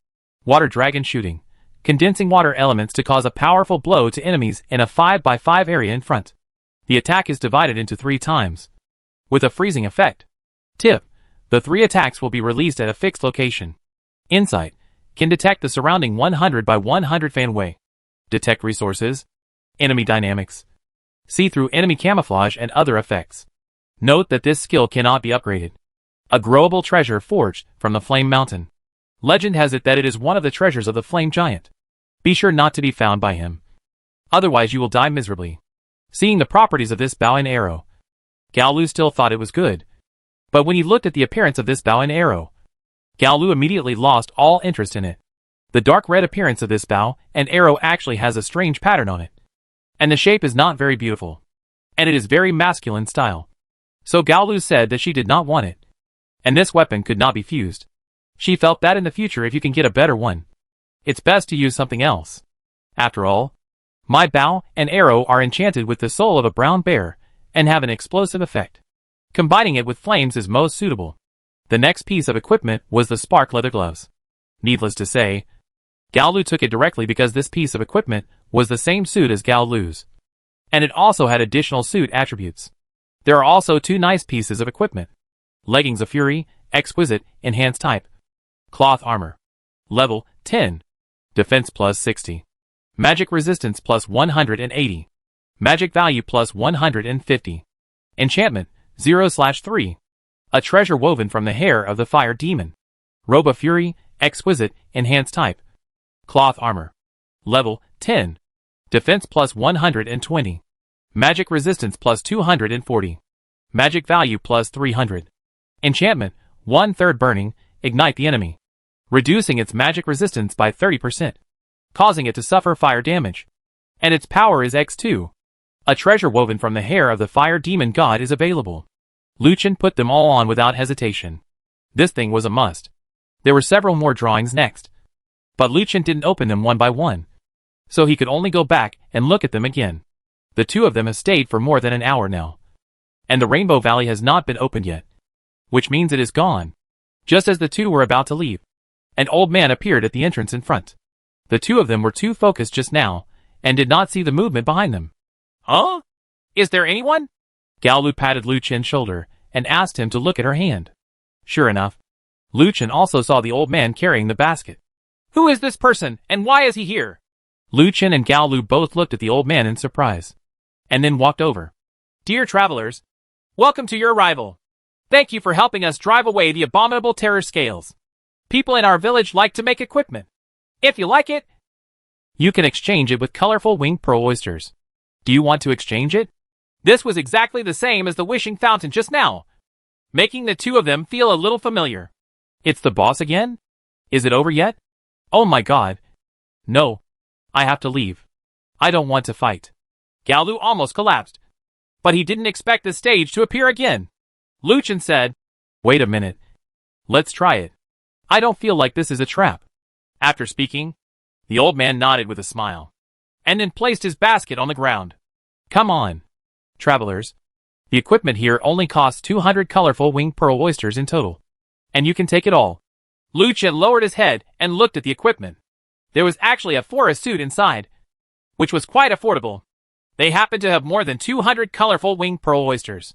Water dragon shooting. Condensing water elements to cause a powerful blow to enemies in a 5x5 area in front. The attack is divided into 3 times, with a freezing effect. Tip: the 3 attacks will be released at a fixed location. Insight: can detect the surrounding 100 by 100 fanway. Detect resources. Enemy dynamics. See through enemy camouflage and other effects. Note that this skill cannot be upgraded. A growable treasure forged from the Flame Mountain. Legend has it that it is one of the treasures of the Flame Giant. Be sure not to be found by him. Otherwise you will die miserably. Seeing the properties of this bow and arrow, Gao Lu still thought it was good. But when he looked at the appearance of this bow and arrow, Gao Lu immediately lost all interest in it. The dark red appearance of this bow and arrow actually has a strange pattern on it. And the shape is not very beautiful. And it is very masculine style. So Gao Lu said that she did not want it. And this weapon could not be fused. She felt that in the future if you can get a better one, it's best to use something else. After all, my bow and arrow are enchanted with the soul of a brown bear and have an explosive effect. Combining it with flames is most suitable. The next piece of equipment was the spark leather gloves. Needless to say, Gao Lu took it directly because this piece of equipment was the same suit as Gao Lu's. And it also had additional suit attributes. There are also 2 nice pieces of equipment. Leggings of Fury, exquisite, enhanced type. Cloth armor. Level 10. Defense plus 60. Magic resistance plus 180. Magic value plus 150. Enchantment 0/3. A treasure woven from the hair of the fire demon. Robe of Fury, exquisite, enhanced type. Cloth armor. Level 10. Defense plus 120. Magic resistance plus 240. Magic value plus 300. Enchantment 1/3 burning, ignite the enemy, reducing its magic resistance by 30%, causing it to suffer fire damage. And its power is X2. A treasure woven from the hair of the fire demon god is available. Lu Chen put them all on without hesitation. This thing was a must. There were several more drawings next, but Lu Chen didn't open them one by one, so he could only go back and look at them again. The 2 of them have stayed for more than an hour now, and the Rainbow Valley has not been opened yet, which means it is gone. Just as the 2 were about to leave, an old man appeared at the entrance in front. The 2 of them were too focused just now, and did not see the movement behind them. Huh? Is there anyone? Gao Lu patted Lu Chen's shoulder, and asked him to look at her hand. Sure enough, Lu Chen also saw the old man carrying the basket. Who is this person, and why is he here? Lu Chen and Gao Lu both looked at the old man in surprise, and then walked over. Dear travelers, welcome to your arrival. Thank you for helping us drive away the abominable terror scales. People in our village like to make equipment. If you like it, you can exchange it with colorful winged pearl oysters. Do you want to exchange it? This was exactly the same as the wishing fountain just now, making the 2 of them feel a little familiar. It's the boss again? Is it over yet? Oh my god. No. I have to leave. I don't want to fight. Gao Lu almost collapsed, but he didn't expect the stage to appear again. Lu Chen said, wait a minute. Let's try it. I don't feel like this is a trap. After speaking, the old man nodded with a smile, and then placed his basket on the ground. Come on, travelers. The equipment here only costs 200 colorful winged pearl oysters in total, and you can take it all. Lu Chen lowered his head and looked at the equipment. There was actually a forest suit inside, which was quite affordable. They happened to have more than 200 colorful winged pearl oysters.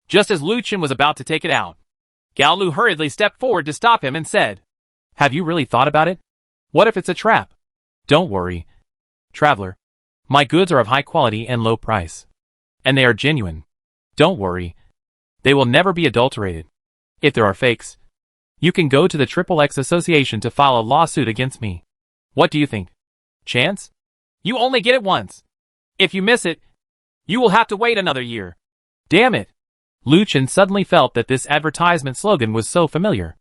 Just as Lu Chen was about to take it out, Gao Lu hurriedly stepped forward to stop him and said, have you really thought about it? What if it's a trap? Don't worry, traveler. My goods are of high quality and low price, and they are genuine. Don't worry. They will never be adulterated. If there are fakes, You can go to the XXX Association to file a lawsuit against me. What do you think? Chance? You only get it once. If you miss it, you will have to wait another year. Damn it. Lu Chen suddenly felt that this advertisement slogan was so familiar.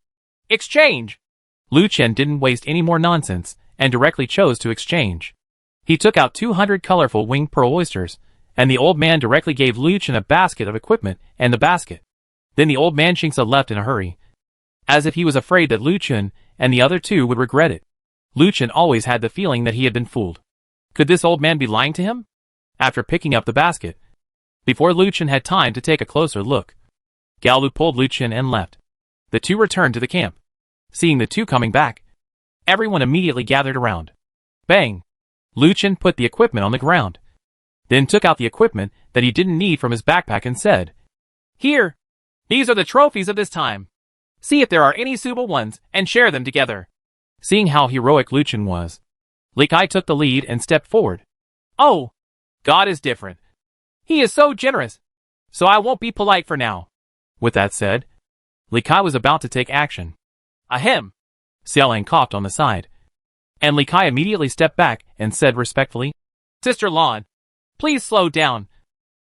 Exchange! Lu Chen didn't waste any more nonsense, and directly chose to exchange. He took out 200 colorful winged pearl oysters, and the old man directly gave Lu Chen a basket of equipment and the basket. Then the old man Xingsa left in a hurry, as if he was afraid that Lu Chen and the other two would regret it. Lu Chen always had the feeling that he had been fooled. Could this old man be lying to him? After picking up the basket, before Lu Chen had time to take a closer look, Gao Lu pulled Lu Chen and left. The two returned to the camp. Seeing the two coming back, everyone immediately gathered around. Bang! Lu Chen put the equipment on the ground, then took out the equipment that he didn't need from his backpack and said, "Here! These are the trophies of this time. See if there are any suitable ones and share them together." Seeing how heroic Lu Chen was, Li Kai took the lead and stepped forward. "Oh, God is different. He is so generous. So I won't be polite for now." With that said, Li Kai was about to take action. Ahem. Xiaolan coughed on the side, and Li Kai immediately stepped back and said respectfully, "Sister Lan, please slow down.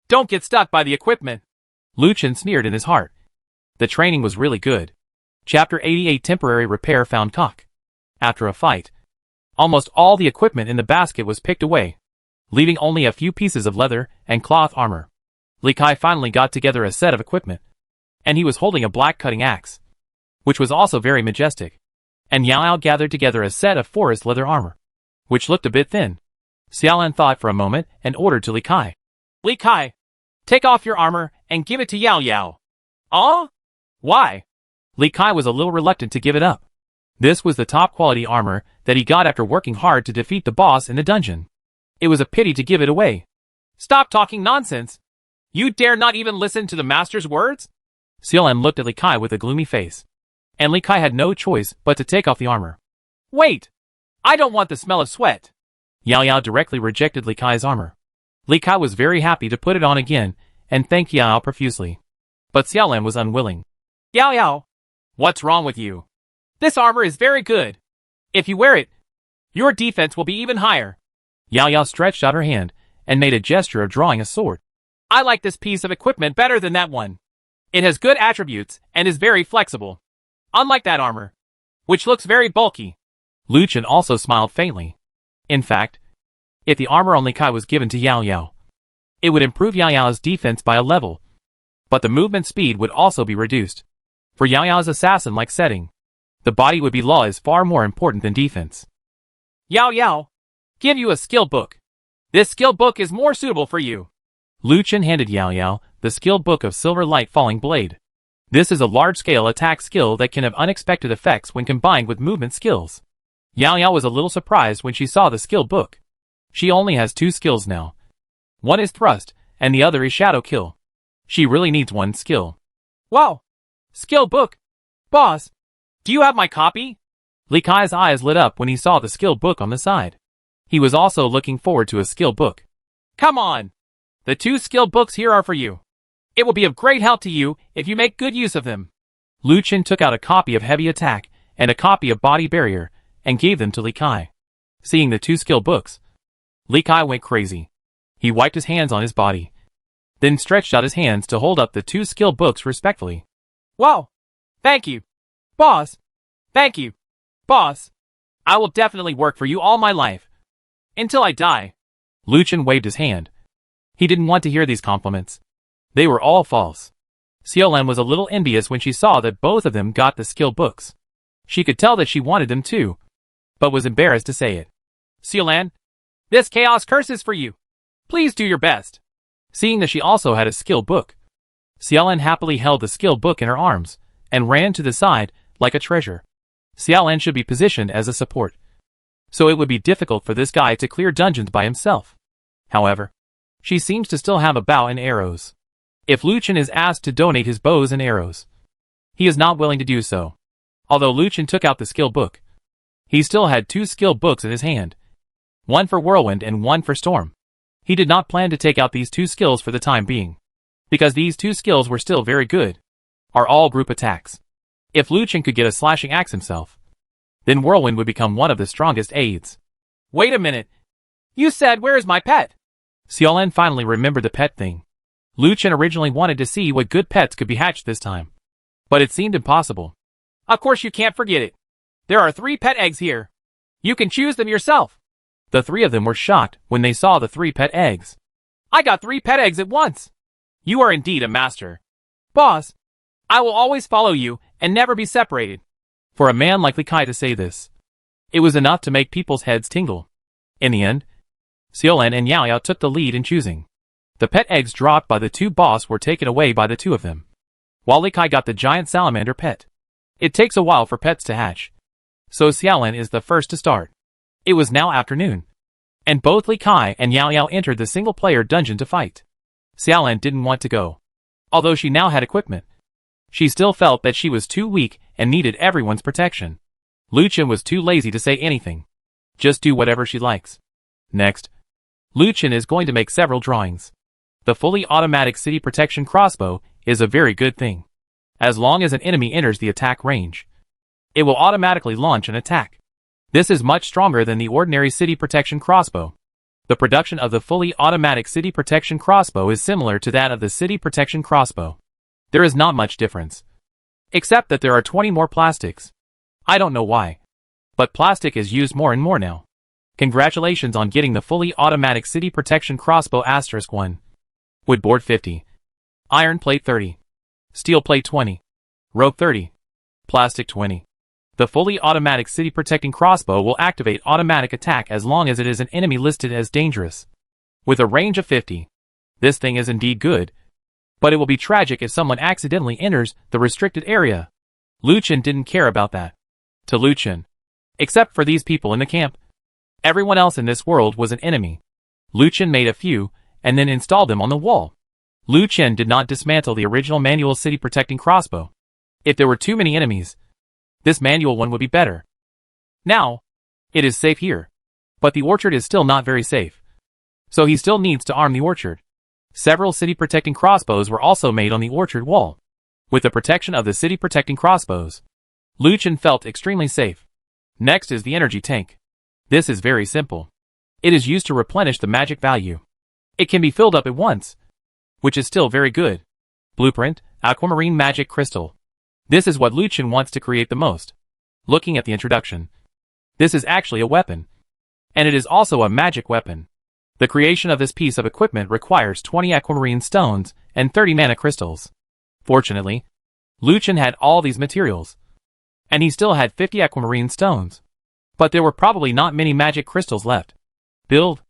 Don't get stuck by the equipment." Lu Chen sneered in his heart. The training was really good. Chapter 88 Temporary Repair Found Cock. After a fight, almost all the equipment in the basket was picked away, leaving only a few pieces of leather and cloth armor. Li Kai finally got together a set of equipment, and he was holding a black cutting axe, which was also very majestic. And Yao gathered together a set of forest leather armor, which looked a bit thin. Xiaolan thought for a moment and ordered to Li Kai. "Li Kai, take off your armor and give it to Yao Yao." "Ah? Why?" Li Kai was a little reluctant to give it up. This was the top quality armor that he got after working hard to defeat the boss in the dungeon. It was a pity to give it away. "Stop talking nonsense. You dare not even listen to the master's words?" Xiaolan looked at Li Kai with a gloomy face, and Li Kai had no choice but to take off the armor. "Wait! I don't want the smell of sweat." Yao directly rejected Li Kai's armor. Li Kai was very happy to put it on again and thanked Yao profusely. But Xiaolan was unwilling. "Yao, what's wrong with you? This armor is very good. If you wear it, your defense will be even higher." Yao stretched out her hand and made a gesture of drawing a sword. "I like this piece of equipment better than that one. It has good attributes and is very flexible. Unlike that armor, which looks very bulky." Lu Chen also smiled faintly. In fact, if the armor on Li Kai was given to Yao, it would improve Yao's defense by a level, but the movement speed would also be reduced. For Yao's assassin-like setting, the body would be law is far more important than defense. "Yao, give you a skill book. This skill book is more suitable for you." Lu Chen handed Yao the skill book of Silver Light Falling Blade. This is a large-scale attack skill that can have unexpected effects when combined with movement skills. Yao was a little surprised when she saw the skill book. She only has 2 skills now. One is thrust, and the other is shadow kill. She really needs one skill. "Wow! Skill book! Boss, do you have my copy?" Li Kai's eyes lit up when he saw the skill book on the side. He was also looking forward to a skill book. "Come on! The 2 skill books here are for you. It will be of great help to you if you make good use of them." Lu Chen took out a copy of Heavy Attack and a copy of Body Barrier and gave them to Li Kai. Seeing the 2 skill books, Li Kai went crazy. He wiped his hands on his body, then stretched out his hands to hold up the 2 skill books respectfully. "Wow! Thank you, boss! Thank you, boss! I will definitely work for you all my life. Until I die." Lu Chen waved his hand. He didn't want to hear these compliments. They were all false. Xiaolan was a little envious when she saw that both of them got the skill books. She could tell that she wanted them too, but was embarrassed to say it. "Xiaolan, this chaos curse is for you. Please do your best." Seeing that she also had a skill book, Xiaolan happily held the skill book in her arms and ran to the side like a treasure. Xiaolan should be positioned as a support, so it would be difficult for this guy to clear dungeons by himself. However, she seems to still have a bow and arrows. If Lu Chen is asked to donate his bows and arrows, he is not willing to do so. Although Lu Chen took out the skill book, he still had 2 skill books in his hand, one for Whirlwind and one for Storm. He did not plan to take out these 2 skills for the time being, because these 2 skills were still very good, are all group attacks. If Luchin could get a slashing axe himself, then Whirlwind would become one of the strongest aids. Wait a minute. You said, where is my pet? Xiaolan finally remembered the pet thing. Luchin originally wanted to see what good pets could be hatched this time, but it seemed impossible. Of course you can't forget it. There are 3 pet eggs here. You can choose them yourself. The 3 of them were shocked when they saw the 3 pet eggs. I got 3 pet eggs at once. You are indeed a master. Boss, I will always follow you and never be separated. For a man like Li Kai to say this, it was enough to make people's heads tingle. In the end, Xiaolan and Yao Yao took the lead in choosing. The pet eggs dropped by the 2 boss were taken away by the 2 of them, while Li Kai got the giant salamander pet. It takes a while for pets to hatch, so Xiaolan is the first to start. It was now afternoon, and both Li Kai and Yao Yao entered the single-player dungeon to fight. Xiaolan didn't want to go. Although she now had equipment, she still felt that she was too weak and needed everyone's protection. Luchin was too lazy to say anything. Just do whatever she likes. Next, Luchin is going to make several drawings. The fully automatic city protection crossbow is a very good thing. As long as an enemy enters the attack range, it will automatically launch an attack. This is much stronger than the ordinary city protection crossbow. The production of the fully automatic city protection crossbow is similar to that of the city protection crossbow. There is not much difference, except that there are 20 more plastics. I don't know why, but plastic is used more and more now. Congratulations on getting the fully automatic city protection crossbow *1. Wood board 50. Iron plate 30. Steel plate 20. Rope 30. Plastic 20. The fully automatic city protecting crossbow will activate automatic attack as long as it is an enemy listed as dangerous. With a range of 50. This thing is indeed good, but it will be tragic if someone accidentally enters the restricted area. Luchin didn't care about that. To Luchin, except for these people in the camp, everyone else in this world was an enemy. Luchin made a few, and then installed them on the wall. Luchin did not dismantle the original manual city protecting crossbow. If there were too many enemies, this manual one would be better. Now, it is safe here, but the orchard is still not very safe. So he still needs to arm the orchard. Several city protecting crossbows were also made on the orchard wall. With the protection of the city protecting crossbows, Luchin felt extremely safe. Next is the energy tank. This is very simple. It is used to replenish the magic value. It can be filled up at once, which is still very good. Blueprint, Aquamarine Magic Crystal. This is what Luchin wants to create the most. Looking at the introduction, this is actually a weapon, and it is also a magic weapon. The creation of this piece of equipment requires 20 aquamarine stones and 30 mana crystals. Fortunately, Luchin had all these materials, and he still had 50 aquamarine stones. But there were probably not many magic crystals left. Build.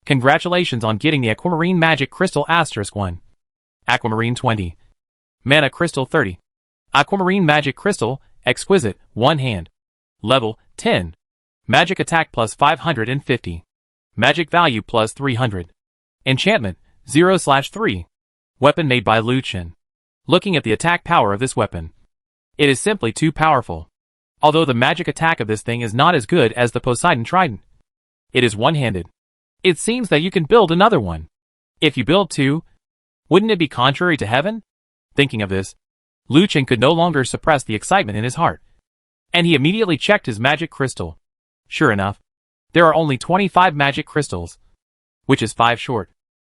Congratulations on getting the Aquamarine Magic Crystal *1. Aquamarine 20. Mana Crystal 30. Aquamarine Magic Crystal, Exquisite, 1 hand. Level, 10. Magic Attack plus 550. Magic Value plus 300. Enchantment, 0/3. Weapon made by Luchin. Looking at the attack power of this weapon, it is simply too powerful. Although the magic attack of this thing is not as good as the Poseidon Trident. It is one-handed. It seems that you can build another one. If you build 2, wouldn't it be contrary to heaven? Thinking of this, Luchin could no longer suppress the excitement in his heart, and he immediately checked his magic crystal. Sure enough, there are only 25 magic crystals, which is 5 short.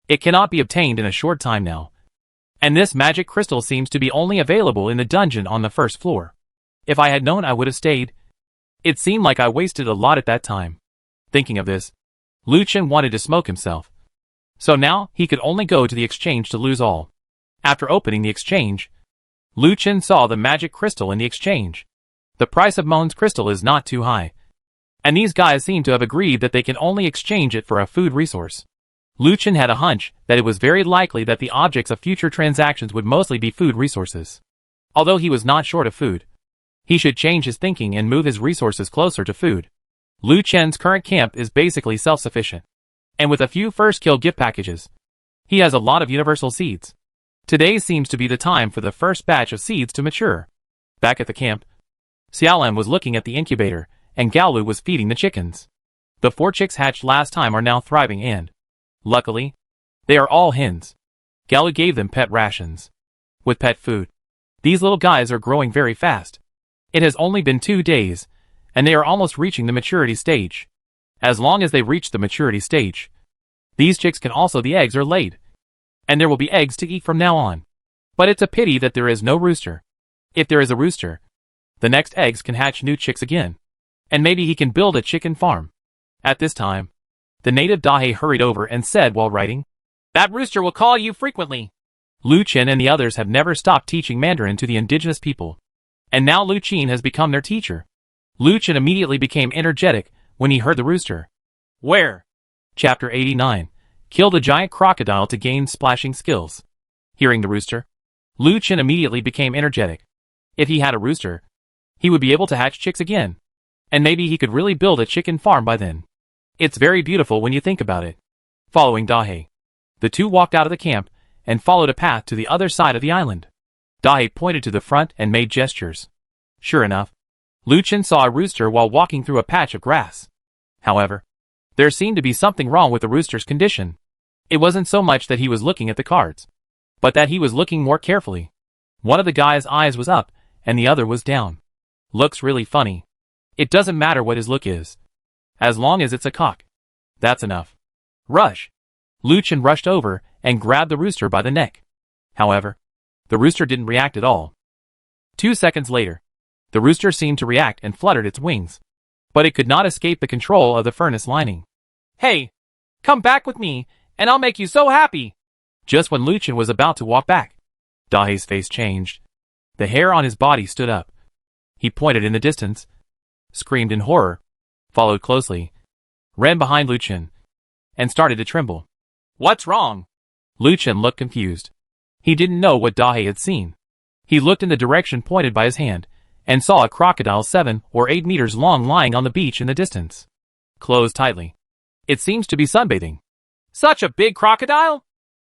It cannot be obtained in a short time now. And this magic crystal seems to be only available in the dungeon on the first floor. If I had known, I would have stayed. It seemed like I wasted a lot at that time. Thinking of this, Luchin wanted to smoke himself. So now, he could only go to the exchange to lose all. After opening the exchange, Luchin saw the magic crystal in the exchange. The price of Mohn's crystal is not too high, and these guys seem to have agreed that they can only exchange it for a food resource. Luchin had a hunch that it was very likely that the objects of future transactions would mostly be food resources. Although he was not short of food, he should change his thinking and move his resources closer to food. Luchin's current camp is basically self-sufficient, and with a few first kill gift packages, he has a lot of universal seeds. Today seems to be the time for the first batch of seeds to mature. Back at the camp, Xiaolan was looking at the incubator, and Gaolu was feeding the chickens. The 4 chicks hatched last time are now thriving and, luckily, they are all hens. Gaolu gave them pet rations. With pet food, these little guys are growing very fast. It has only been 2 days, and they are almost reaching the maturity stage. As long as they reach the maturity stage, these chicks can also the eggs are laid. And there will be eggs to eat from now on. But it's a pity that there is no rooster. If there is a rooster, the next eggs can hatch new chicks again. And maybe he can build a chicken farm. At this time, the native Dahe hurried over and said while writing, "That rooster will call you frequently." Lu Chen and the others have never stopped teaching Mandarin to the indigenous people. And now Lu Chen has become their teacher. Lu Chen immediately became energetic when he heard the rooster. Where? Chapter 89. Killed a giant crocodile to gain splashing skills. Hearing the rooster, Lu Chen immediately became energetic. If he had a rooster, he would be able to hatch chicks again. And maybe he could really build a chicken farm by then. It's very beautiful when you think about it. Following Dahe, the two walked out of the camp and followed a path to the other side of the island. Dahe pointed to the front and made gestures. Sure enough, Lu Chen saw a rooster while walking through a patch of grass. However, there seemed to be something wrong with the rooster's condition. It wasn't so much that he was looking at the cards, but that he was looking more carefully. One of the guy's eyes was up, and the other was down. Looks really funny. It doesn't matter what his look is. As long as it's a cock. That's enough. Rush! Lu Chen rushed over and grabbed the rooster by the neck. However, the rooster didn't react at all. 2 seconds later, the rooster seemed to react and fluttered its wings. But it could not escape the control of the furnace lining. Hey! Come back with me, and I'll make you so happy! Just when Lu Chen was about to walk back, Dahe's face changed. The hair on his body stood up. He pointed in the distance, screamed in horror, followed closely, ran behind Lu Chen, and started to tremble. What's wrong? Lu Chen looked confused. He didn't know what Dahe had seen. He looked in the direction pointed by his hand, and saw a crocodile 7 or 8 meters long lying on the beach in the distance. Closed tightly. It seems to be sunbathing. Such a big crocodile?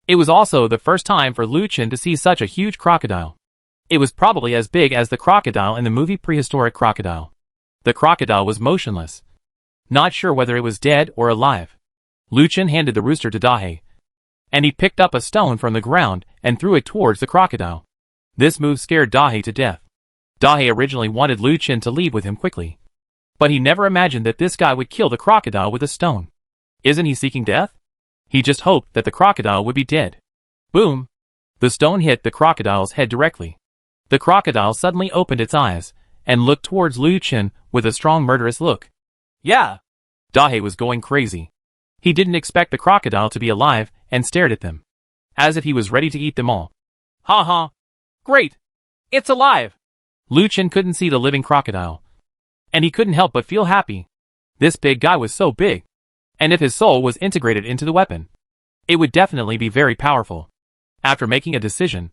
It was also the first time for Lu Chen to see such a huge crocodile. It was probably as big as the crocodile in the movie Prehistoric Crocodile. The crocodile was motionless, not sure whether it was dead or alive. Lu Chen handed the rooster to Dahe, and he picked up a stone from the ground and threw it towards the crocodile. This move scared Dahe to death. Dahe originally wanted Lu Chen to leave with him quickly, but he never imagined that this guy would kill the crocodile with a stone. Isn't he seeking death? He just hoped that the crocodile would be dead. Boom! The stone hit the crocodile's head directly. The crocodile suddenly opened its eyes and looked towards Lu Chen with a strong murderous look. Yeah! Dahe was going crazy. He didn't expect the crocodile to be alive and stared at them, as if he was ready to eat them all. Ha ha! Great! It's alive! Lu Chen couldn't see the living crocodile, and he couldn't help but feel happy. This big guy was so big, and if his soul was integrated into the weapon, it would definitely be very powerful. After making a decision,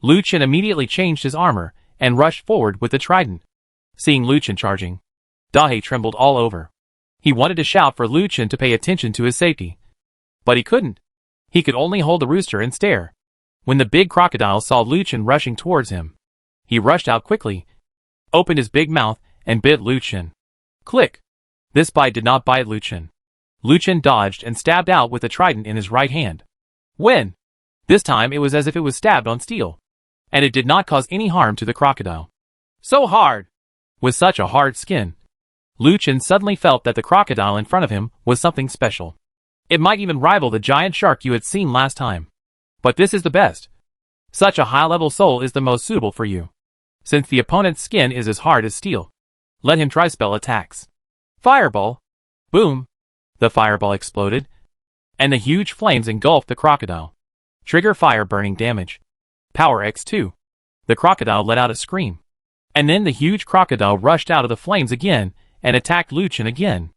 Lu Chen immediately changed his armor and rushed forward with the trident. Seeing Lu Chen charging, Dahe trembled all over. He wanted to shout for Lu Chen to pay attention to his safety, but he couldn't. He could only hold the rooster and stare. When the big crocodile saw Lu Chen rushing towards him, he rushed out quickly, opened his big mouth, and bit Lu Chen. Click! This bite did not bite Lu Chen. Lu Chen dodged and stabbed out with the trident in his right hand. When? This time it was as if it was stabbed on steel, and it did not cause any harm to the crocodile. So hard! With such a hard skin, Lu Chen suddenly felt that the crocodile in front of him was something special. It might even rival the giant shark you had seen last time. But this is the best. Such a high-level soul is the most suitable for you, since the opponent's skin is as hard as steel. Let him try spell attacks. Fireball! Boom! The fireball exploded, and the huge flames engulfed the crocodile. Trigger fire burning damage. Power X2. The crocodile let out a scream. And then the huge crocodile rushed out of the flames again and attacked Lu Chen again.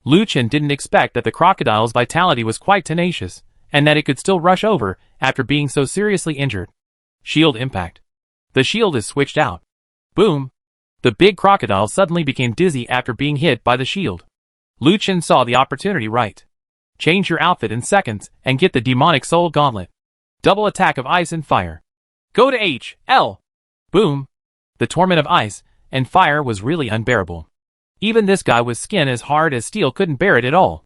Lu Chen didn't expect that the crocodile's vitality was quite tenacious, and that it could still rush over after being so seriously injured. Shield impact. The shield is switched out. Boom! The big crocodile suddenly became dizzy after being hit by the shield. Lu Chen saw the opportunity right. Change your outfit in seconds and get the demonic soul gauntlet. Double attack of ice and fire. Go to H, L. Boom! The torment of ice and fire was really unbearable. Even this guy with skin as hard as steel couldn't bear it at all,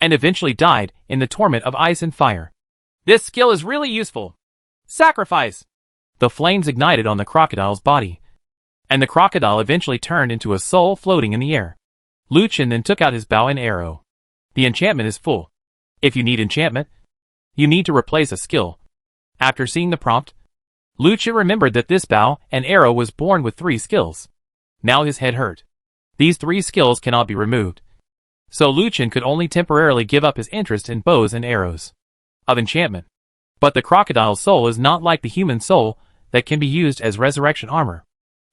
and eventually died in the torment of ice and fire. This skill is really useful. Sacrifice! The flames ignited on the crocodile's body, and the crocodile eventually turned into a soul floating in the air. Lu Chen then took out his bow and arrow. The enchantment is full. If you need enchantment, you need to replace a skill. After seeing the prompt, Lu Chen remembered that this bow and arrow was born with 3 skills. Now his head hurt. These 3 skills cannot be removed. So Lu Chen could only temporarily give up his interest in bows and arrows of enchantment. But the crocodile's soul is not like the human soul that can be used as resurrection armor.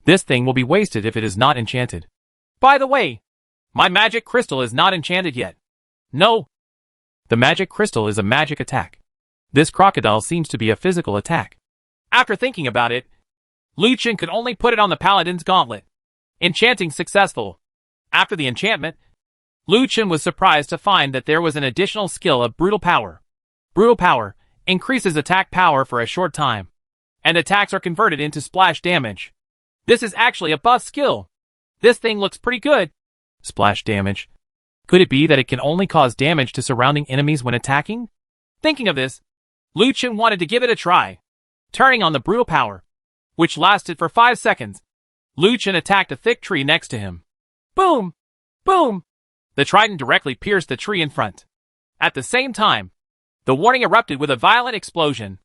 This thing will be wasted if it is not enchanted. By the way, my magic crystal is not enchanted yet. No. The magic crystal is a magic attack. This crocodile seems to be a physical attack. After thinking about it, Lu Chen could only put it on the paladin's gauntlet. Enchanting successful. After the enchantment, Lu Chen was surprised to find that there was an additional skill of brutal power. Brutal power increases attack power for a short time, and attacks are converted into splash damage. This is actually a buff skill. This thing looks pretty good. Splash damage. Could it be that it can only cause damage to surrounding enemies when attacking? Thinking of this, Lu Chen wanted to give it a try. Turning on the brutal power, which lasted for 5 seconds, Lu Chen attacked a thick tree next to him. Boom! Boom! The trident directly pierced the tree in front. At the same time, the warning erupted with a violent explosion,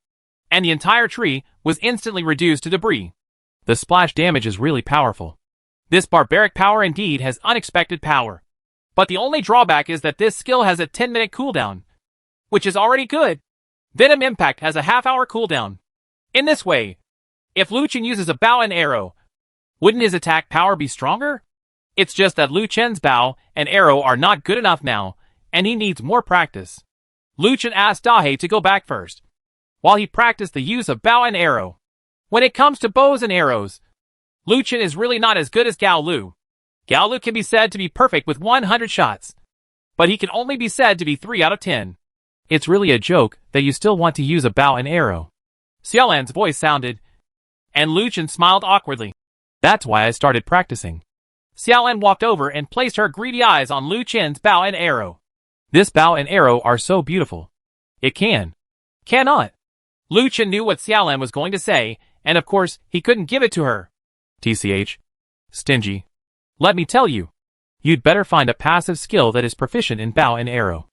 and the entire tree was instantly reduced to debris. The splash damage is really powerful. This barbaric power indeed has unexpected power. But the only drawback is that this skill has a 10-minute cooldown, which is already good. Venom Impact has a half-hour cooldown. In this way, if Lu Chen uses a bow and arrow, wouldn't his attack power be stronger? It's just that Lu Chen's bow and arrow are not good enough now, and he needs more practice. Lu Chen asked Dahe to go back first, while he practiced the use of bow and arrow. When it comes to bows and arrows, Lu Chen is really not as good as Gao Lu. Gao Lu can be said to be perfect with 100 shots, but he can only be said to be 3 out of 10. It's really a joke that you still want to use a bow and arrow. Xiaolan's voice sounded, and Lu Chen smiled awkwardly. That's why I started practicing. Xiaolan walked over and placed her greedy eyes on Lu Chen's bow and arrow. This bow and arrow are so beautiful. It cannot. Lu Chen knew what Xiaolan was going to say, and of course, he couldn't give it to her. TCH. Stingy. Let me tell you. You'd better find a passive skill that is proficient in bow and arrow.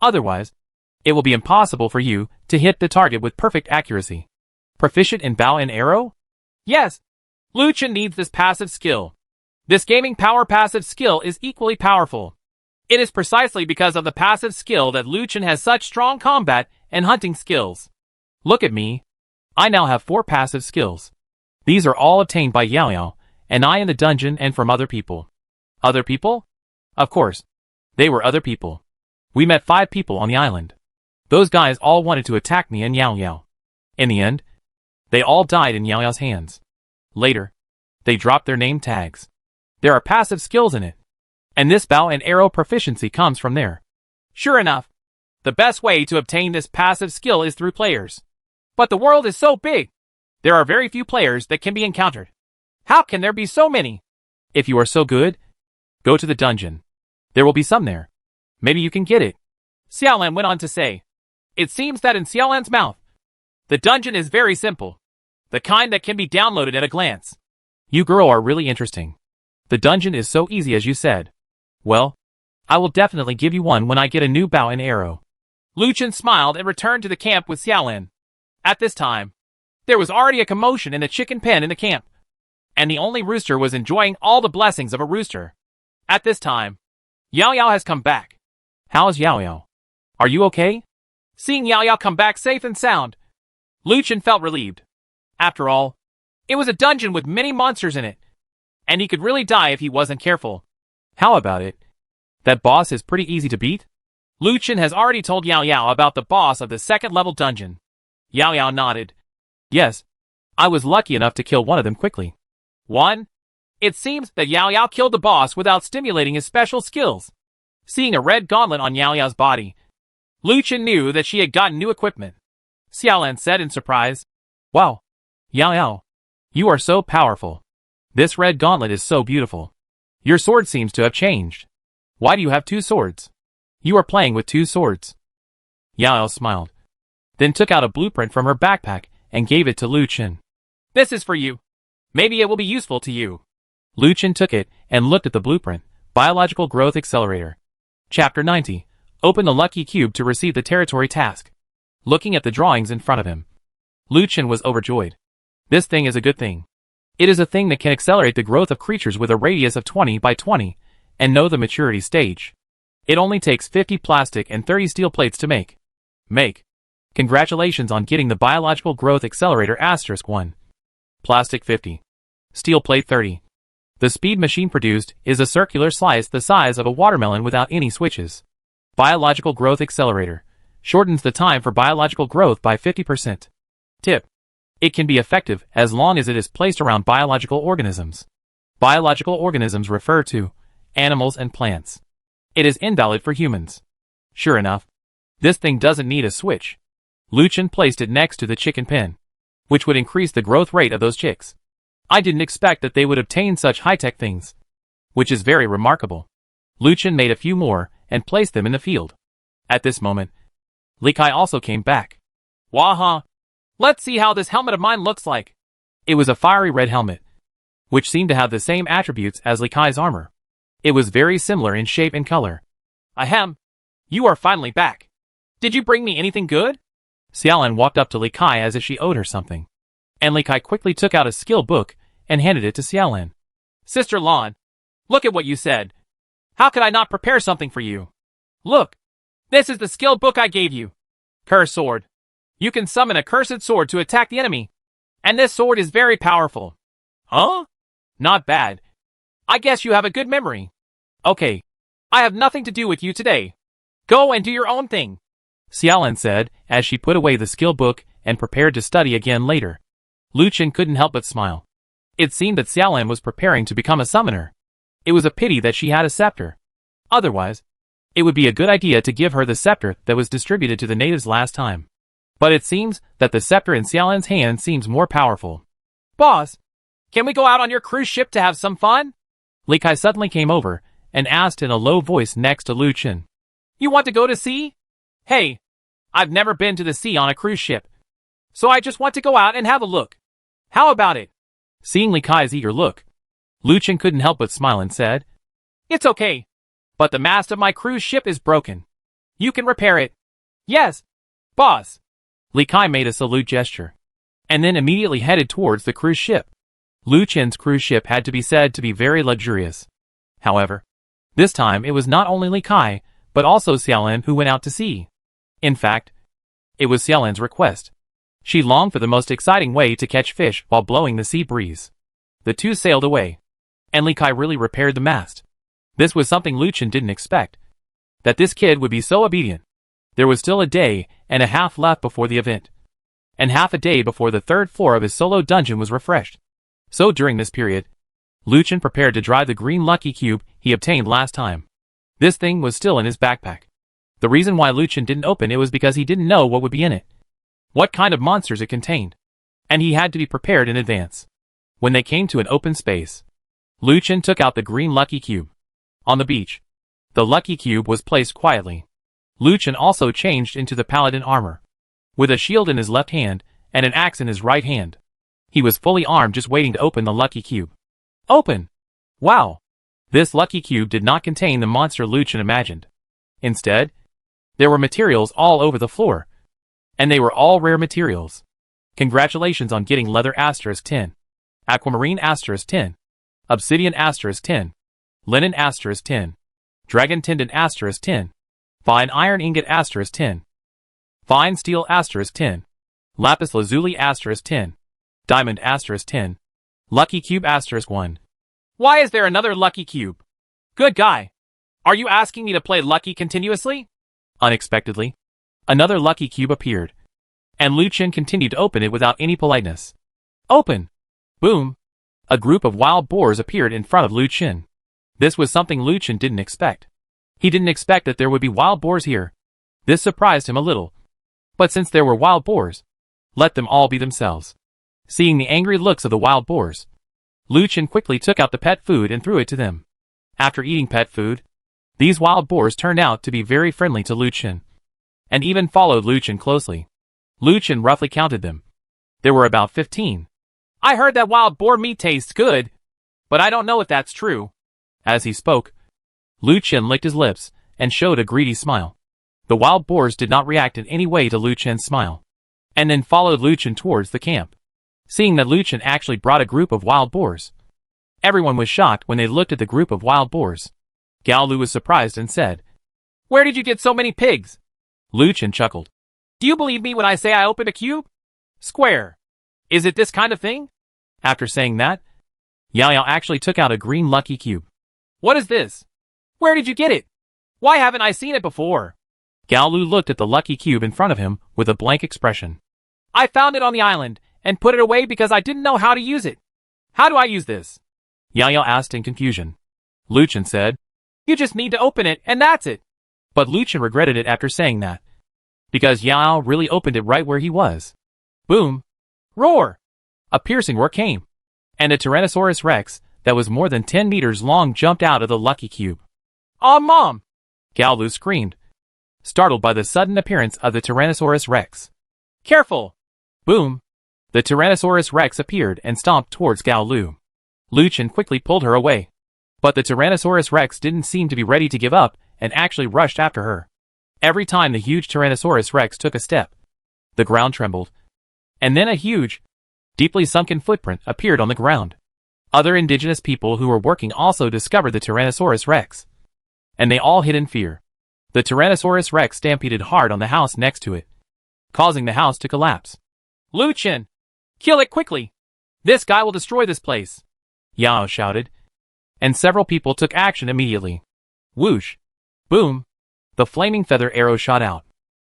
Otherwise, it will be impossible for you to hit the target with perfect accuracy. Proficient in bow and arrow? Yes. Lu Chen needs this passive skill. This gaming power passive skill is equally powerful. It is precisely because of the passive skill that Lu Chen has such strong combat and hunting skills. Look at me. I now have 4 passive skills. These are all obtained by Yao Yao, and I in the dungeon and from other people. Other people? Of course. They were other people. We met 5 people on the island. Those guys all wanted to attack me and Yao Yao. In the end, they all died in Yao Yao's hands. Later, they dropped their name tags. There are passive skills in it. And this bow and arrow proficiency comes from there. Sure enough, the best way to obtain this passive skill is through players. But the world is so big. There are very few players that can be encountered. How can there be so many? If you are so good, go to the dungeon. There will be some there. Maybe you can get it. Xiaolan went on to say. It seems that in Xiaolan's mouth, the dungeon is very simple. The kind that can be downloaded at a glance. You girl are really interesting. The dungeon is so easy as you said. Well, I will definitely give you one when I get a new bow and arrow. Lu Chen smiled and returned to the camp with Xiaolan. At this time, there was already a commotion in the chicken pen in the camp, and the only rooster was enjoying all the blessings of a rooster. At this time, Yao Yao has come back. How is Yao Yao? Are you okay? Seeing Yao Yao come back safe and sound, Lu Chen felt relieved. After all, it was a dungeon with many monsters in it, and he could really die if he wasn't careful. How about it? That boss is pretty easy to beat? Lu Chen has already told Yao Yao about the boss of the 2nd level dungeon. Yao Yao nodded. Yes, I was lucky enough to kill one of them quickly. One? It seems that Yao Yao killed the boss without stimulating his special skills. Seeing a red gauntlet on Yao Yao's body, Lu Chen knew that she had gotten new equipment. Xiaolan said in surprise. Wow. Yao Yao, you are so powerful. This red gauntlet is so beautiful. Your sword seems to have changed. Why do you have 2 swords? You are playing with 2 swords. Yao Yao smiled, then took out a blueprint from her backpack and gave it to Lu Chen. This is for you. Maybe it will be useful to you. Lu Chen took it and looked at the blueprint. Biological Growth Accelerator. Chapter 90. Open the lucky cube to receive the territory task. Looking at the drawings in front of him, Lu Chen was overjoyed. This thing is a good thing. It is a thing that can accelerate the growth of creatures with a radius of 20 by 20 and know the maturity stage. It only takes 50 plastic and 30 steel plates to make. Congratulations on getting the Biological Growth Accelerator *1. Plastic 50. Steel plate 30. The speed machine produced is a circular slice the size of a watermelon without any switches. Biological Growth Accelerator shortens the time for biological growth by 50%. Tip. It can be effective as long as it is placed around biological organisms. Biological organisms refer to animals and plants. It is invalid for humans. Sure enough, this thing doesn't need a switch. Lu Chen placed it next to the chicken pen, which would increase the growth rate of those chicks. I didn't expect that they would obtain such high-tech things, which is very remarkable. Lu Chen made a few more and placed them in the field. At this moment, Li Kai also came back. Waha! Let's see how this helmet of mine looks like. It was a fiery red helmet, which seemed to have the same attributes as Li Kai's armor. It was very similar in shape and color. Ahem! You are finally back. Did you bring me anything good? Xiaolan walked up to Li Kai as if she owed her something, and Li Kai quickly took out a skill book and handed it to Xiaolan. Sister Lan, look at what you said. How could I not prepare something for you? Look, this is the skill book I gave you. Curse sword. You can summon a cursed sword to attack the enemy. And this sword is very powerful. Huh? Not bad. I guess you have a good memory. Okay. I have nothing to do with you today. Go and do your own thing, Xiaolan said as she put away the skill book and prepared to study again later. Lu Chen couldn't help but smile. It seemed that Xiaolan was preparing to become a summoner. It was a pity that she had a scepter. Otherwise, it would be a good idea to give her the scepter that was distributed to the natives last time. But it seems that the scepter in Xiaolan's hand seems more powerful. Boss, can we go out on your cruise ship to have some fun? Li Kai suddenly came over and asked in a low voice next to Lu Chen. You want to go to sea? Hey, I've never been to the sea on a cruise ship, so I just want to go out and have a look. How about it? Seeing Li Kai's eager look, Lu Chen couldn't help but smile and said, It's okay, but the mast of my cruise ship is broken. You can repair it. Yes, boss. Li Kai made a salute gesture, and then immediately headed towards the cruise ship. Lu Chen's cruise ship had to be said to be very luxurious. However, this time it was not only Li Kai, but also Xiaolan who went out to sea. In fact, it was Xiaolan's request. She longed for the most exciting way to catch fish while blowing the sea breeze. The two sailed away, and Li Kai really repaired the mast. This was something Lu Chen didn't expect, that this kid would be so obedient. There was still a day and a half left before the event, and half a day before the third floor of his solo dungeon was refreshed. So during this period, Lu Chen prepared to drive the green lucky cube he obtained last time. This thing was still in his backpack. The reason why Lu Chen didn't open it was because he didn't know what would be in it, what kind of monsters it contained, and he had to be prepared in advance. When they came to an open space, Lu Chen took out the green lucky cube. On the beach, the lucky cube was placed quietly. Lu Chen also changed into the paladin armor, with a shield in his left hand and an axe in his right hand. He was fully armed, just waiting to open the lucky cube. Open! Wow! This lucky cube did not contain the monster Lu Chen imagined. Instead, there were materials all over the floor, and they were all rare materials. Congratulations on getting leather *10, aquamarine *10, obsidian *10, linen *10, dragon tendon *10, fine iron ingot *10, fine steel *10, lapis lazuli *10, diamond *10, lucky cube *1. Why is there another lucky cube? Good guy. Are you asking me to play lucky continuously? Unexpectedly, another lucky cube appeared, and Lu Chen continued to open it without any politeness. Open! Boom! A group of wild boars appeared in front of Lu Chen. This was something Lu Chen didn't expect. He didn't expect that there would be wild boars here. This surprised him a little. But since there were wild boars, let them all be themselves. Seeing the angry looks of the wild boars, Lu Chen quickly took out the pet food and threw it to them. After eating pet food, these wild boars turned out to be very friendly to Lu Chen, and even followed Lu Chen closely. Lu Chen roughly counted them. There were about 15. I heard that wild boar meat tastes good, but I don't know if that's true. As he spoke, Lu Chen licked his lips and showed a greedy smile. The wild boars did not react in any way to Lu Chen's smile, and then followed Lu Chen towards the camp. Seeing that Lu Chen actually brought a group of wild boars, everyone was shocked when they looked at the group of wild boars. Gao Lu was surprised and said, "Where did you get so many pigs?" Lu Chen chuckled. "Do you believe me when I say I opened a cube? Square. Is it this kind of thing?" After saying that, Yao Yao actually took out a green lucky cube. "What is this? Where did you get it? Why haven't I seen it before?" Gao Lu looked at the lucky cube in front of him with a blank expression. "I found it on the island and put it away because I didn't know how to use it. How do I use this?" Yao Yao asked in confusion. Lu Chen said, "You just need to open it and that's it." But Lu Chen regretted it after saying that, because Yao Yao really opened it right where he was. Boom! Roar! A piercing roar came, and a Tyrannosaurus Rex that was more than 10 meters long jumped out of the lucky cube. "Oh, Mom!" Gao Lu screamed, startled by the sudden appearance of the Tyrannosaurus Rex. "Careful!" Boom! The Tyrannosaurus Rex appeared and stomped towards Gao Lu. Lu Chen quickly pulled her away, but the Tyrannosaurus Rex didn't seem to be ready to give up and actually rushed after her. Every time the huge Tyrannosaurus Rex took a step, the ground trembled, and then a huge, deeply sunken footprint appeared on the ground. Other indigenous people who were working also discovered the Tyrannosaurus Rex, and they all hid in fear. The Tyrannosaurus Rex stampeded hard on the house next to it, causing the house to collapse. "Lu Chen! Kill it quickly! This guy will destroy this place!" Yao shouted, and several people took action immediately. Whoosh! Boom! The flaming feather arrow shot out,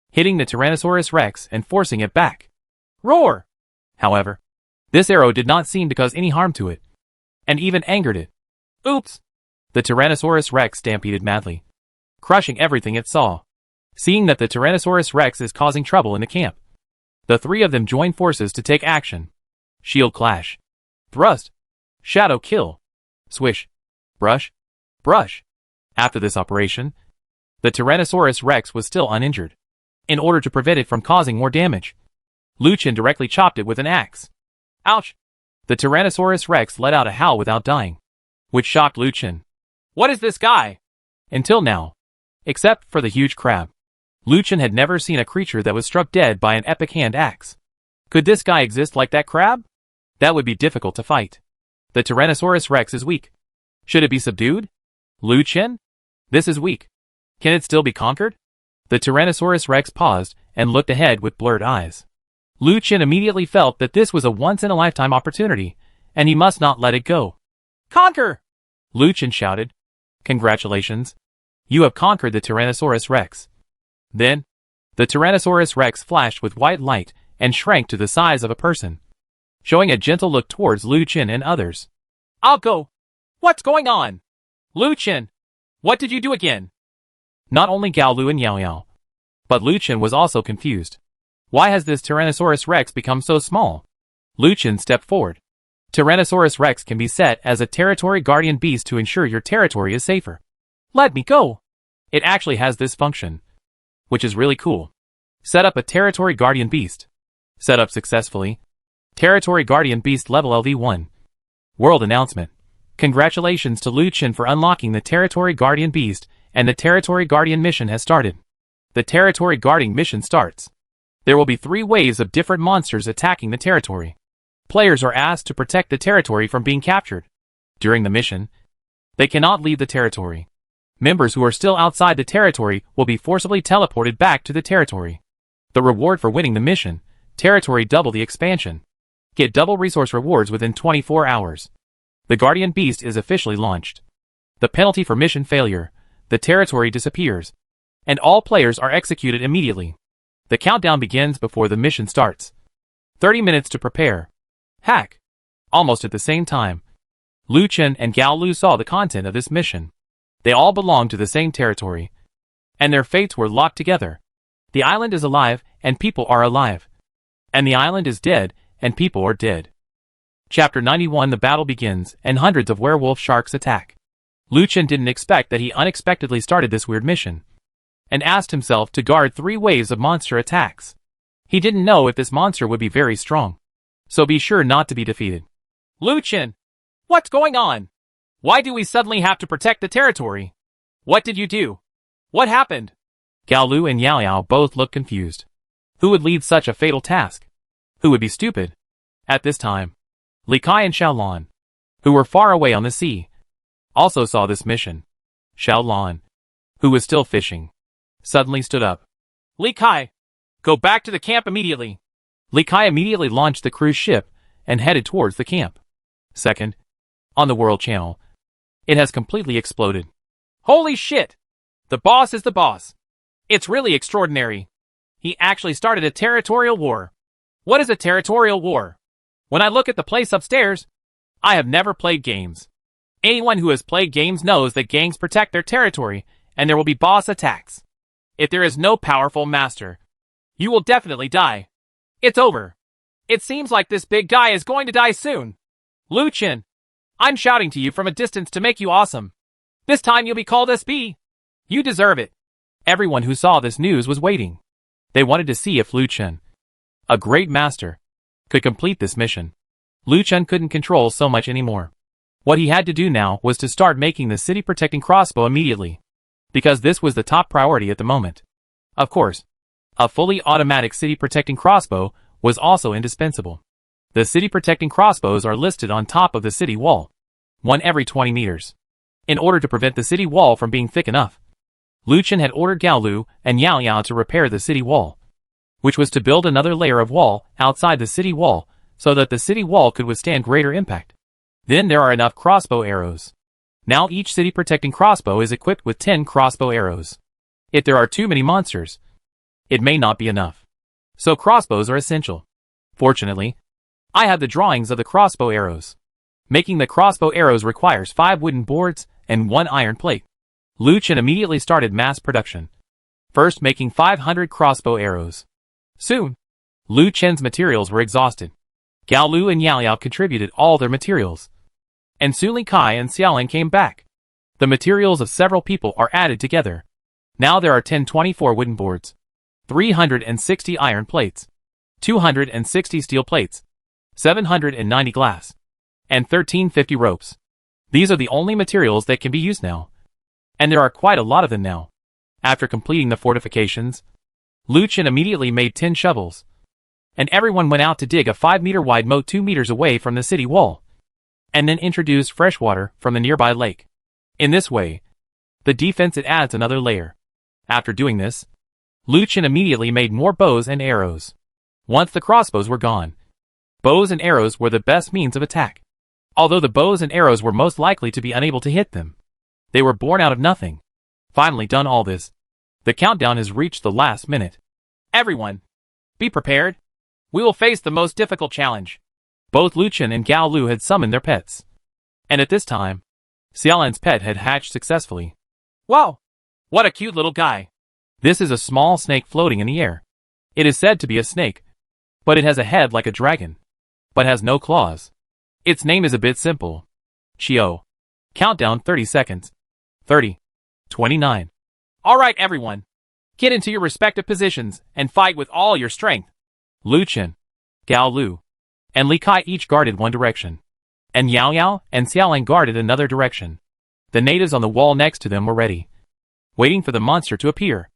hitting the Tyrannosaurus Rex and forcing it back. Roar! However, this arrow did not seem to cause any harm to it, and even angered it. Oops! The Tyrannosaurus Rex stampeded madly, crushing everything it saw. Seeing that the Tyrannosaurus Rex is causing trouble in the camp, the three of them joined forces to take action. Shield clash. Thrust. Shadow kill. Swish. Brush. Brush. After this operation, the Tyrannosaurus Rex was still uninjured. In order to prevent it from causing more damage, Lu Chen directly chopped it with an axe. Ouch! The Tyrannosaurus Rex let out a howl without dying, which shocked Lu Chen. What is this guy? Until now, except for the huge crab, Lu Chen had never seen a creature that was struck dead by an epic hand axe. Could this guy exist like that crab? That would be difficult to fight. The Tyrannosaurus Rex is weak. Should it be subdued? Lu Chen? This is weak. Can it still be conquered? The Tyrannosaurus Rex paused and looked ahead with blurred eyes. Lu Chen immediately felt that this was a once-in-a-lifetime opportunity, and he must not let it go. Conquer! Lu Chen shouted. Congratulations. You have conquered the Tyrannosaurus Rex. Then, the Tyrannosaurus Rex flashed with white light and shrank to the size of a person, showing a gentle look towards Lu Chen and others. I'll go. What's going on? Lu Chen, what did you do again? Not only Gao Lu and Yao Yao, but Lu Chen was also confused. Why has this Tyrannosaurus Rex become so small? Lu Chen stepped forward. Tyrannosaurus Rex can be set as a territory guardian beast to ensure your territory is safer. Let me go. It actually has this function, which is really cool. Set up a territory guardian beast. Set up successfully. Territory guardian beast level LV1. World announcement. Congratulations to Lu Chen for unlocking the territory guardian beast, and the territory guardian mission has started. The territory guarding mission starts. There will be 3 waves of different monsters attacking the territory. Players are asked to protect the territory from being captured. During the mission, they cannot leave the territory. Members who are still outside the territory will be forcibly teleported back to the territory. The reward for winning the mission, territory double the expansion. Get double resource rewards within 24 hours. The Guardian Beast is officially launched. The penalty for mission failure, the territory disappears, and all players are executed immediately. The countdown begins before the mission starts. 30 minutes to prepare. Hack. Almost at the same time, Lu Chen and Gao Lu saw the content of this mission. They all belonged to the same territory, and their fates were locked together. The island is alive, and people are alive. And the island is dead, and people are dead. Chapter 91. The battle begins, and hundreds of werewolf sharks attack. Lu Chen didn't expect that he unexpectedly started this weird mission, and asked himself to guard 3 waves of monster attacks. He didn't know if this monster would be very strong. so be sure not to be defeated. Lucien! What's going on? Why do we suddenly have to protect the territory? What did you do? What happened? Gao Lu and Yao Yao both looked confused. Who would lead such a fatal task? Who would be stupid? At this time, Li Kai and Xiaolan, who were far away on the sea, also saw this mission. Xiaolan, who was still fishing, suddenly stood up. Li Kai, go back to the camp immediately. Li Kai immediately launched the cruise ship and headed towards the camp. Second, on the World Channel, it has completely exploded. Holy shit! The boss is the boss. It's really extraordinary. He actually started a territorial war. What is a territorial war? When I look at the place upstairs, I have never played games. Anyone who has played games knows that gangs protect their territory and there will be boss attacks. If there is no powerful master, you will definitely die. It's over. It seems like this big guy is going to die soon. Lucien, I'm shouting to you from a distance to make you awesome. This time you'll be called SB. You deserve it. Everyone who saw this news was waiting. They wanted to see if Lucien, a great master, could complete this mission. Lucien couldn't control so much anymore. What he had to do now was to start making the city protecting crossbow immediately, because this was the top priority at the moment. Of course, a fully automatic city protecting crossbow was also indispensable. The city protecting crossbows are listed on top of the city wall, one every 20 meters. In order to prevent the city wall from being thick enough, Lucien had ordered Gao Lu and Yao Yao to repair the city wall, which was to build another layer of wall outside the city wall so that the city wall could withstand greater impact. Then there are enough crossbow arrows. Now each city protecting crossbow is equipped with 10 crossbow arrows. If there are too many monsters, it may not be enough. So crossbows are essential. Fortunately, I have the drawings of the crossbow arrows. Making the crossbow arrows requires 5 wooden boards and 1 iron plate. Lucien immediately started mass production, first making 500 crossbow arrows. Soon, Lucien's materials were exhausted. Gao Lu and Yao Yao contributed all their materials, and soon Li Kai and Xiaolan came back. The materials of several people are added together. Now there are 1024 wooden boards, 360 iron plates, 260 steel plates, 790 glass, and 1350 ropes. These are the only materials that can be used now. And there are quite a lot of them now. After completing the fortifications, Lucien immediately made 10 shovels, and everyone went out to dig a 5-meter wide moat 2 meters away from the city wall, and then introduced fresh water from the nearby lake. In this way, the defense it adds another layer. After doing this, Lucien immediately made more bows and arrows. Once the crossbows were gone, bows and arrows were the best means of attack. Although the bows and arrows were most likely to be unable to hit them, they were born out of nothing. Finally done all this, the countdown has reached the last minute. Everyone, be prepared. We will face the most difficult challenge. Both Lucien and Gao Lu had summoned their pets. And at this time, Xiaolan's pet had hatched successfully. Wow! What a cute little guy. This is a small snake floating in the air. It is said to be a snake, but it has a head like a dragon, but has no claws. Its name is a bit simple. Chio. Countdown 30 seconds. 30. 29. Alright everyone. Get into your respective positions and fight with all your strength. Lucien, Gao Lu, and Li Kai each guarded one direction, and Yao Yao and Xiaolan guarded another direction. The natives on the wall next to them were ready, waiting for the monster to appear,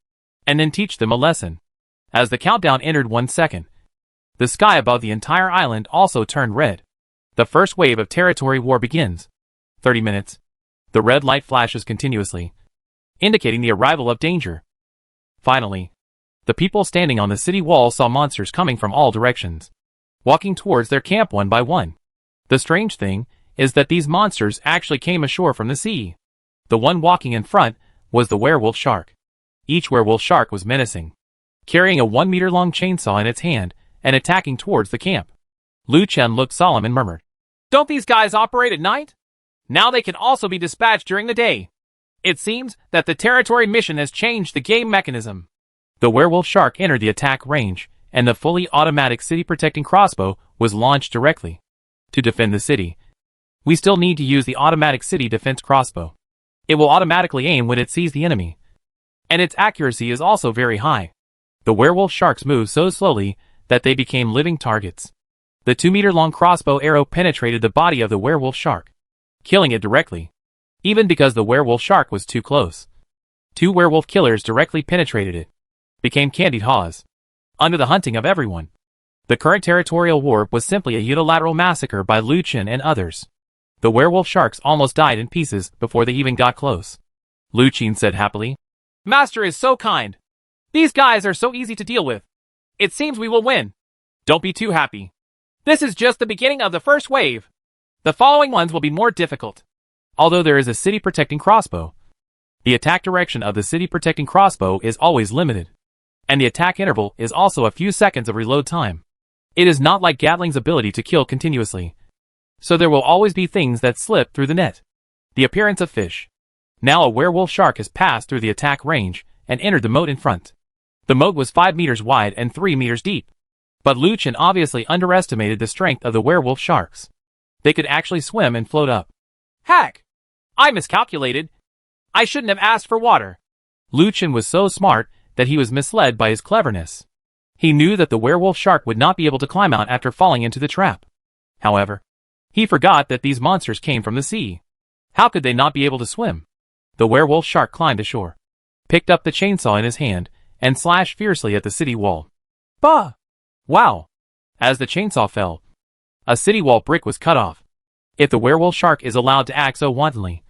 and then teach them a lesson. As the countdown entered 1 second, the sky above the entire island also turned red. The first wave of territory war begins. 30 minutes. The red light flashes continuously, indicating the arrival of danger. Finally, the people standing on the city wall saw monsters coming from all directions, walking towards their camp one by one. The strange thing is that these monsters actually came ashore from the sea. The one walking in front was the werewolf shark. Each werewolf shark was menacing, carrying a 1-meter-long chainsaw in its hand and attacking towards the camp. Lucien looked solemn and murmured, "Don't these guys operate at night? Now they can also be dispatched during the day. It seems that the territory mission has changed the game mechanism." The werewolf shark entered the attack range, and the fully automatic city-protecting crossbow was launched directly. To defend the city, we still need to use the automatic city defense crossbow. It will automatically aim when it sees the enemy, and its accuracy is also very high. The werewolf sharks moved so slowly that they became living targets. The 2-meter-long crossbow arrow penetrated the body of the werewolf shark, killing it directly, even because the werewolf shark was too close. 2 werewolf killers directly penetrated it, became candied haws, under the hunting of everyone. The current territorial war was simply a unilateral massacre by Lu Chen and others. The werewolf sharks almost died in pieces before they even got close. Lu Chen said happily, "Master is so kind. These guys are so easy to deal with. It seems we will win. Don't be too happy. This is just the beginning of the first wave. The following ones will be more difficult." Although there is a city protecting crossbow, the attack direction of the city protecting crossbow is always limited, and the attack interval is also a few seconds of reload time. It is not like Gatling's ability to kill continuously, so there will always be things that slip through the net. The appearance of fish. Now a werewolf shark has passed through the attack range and entered the moat in front. The moat was 5 meters wide and 3 meters deep. But Lu Chen obviously underestimated the strength of the werewolf sharks. They could actually swim and float up. Heck! I miscalculated. I shouldn't have asked for water. Lu Chen was so smart that he was misled by his cleverness. He knew that the werewolf shark would not be able to climb out after falling into the trap. However, he forgot that these monsters came from the sea. How could they not be able to swim? The werewolf shark climbed ashore, picked up the chainsaw in his hand, and slashed fiercely at the city wall. Bah! Wow! As the chainsaw fell, a city wall brick was cut off. If the werewolf shark is allowed to act so wantonly,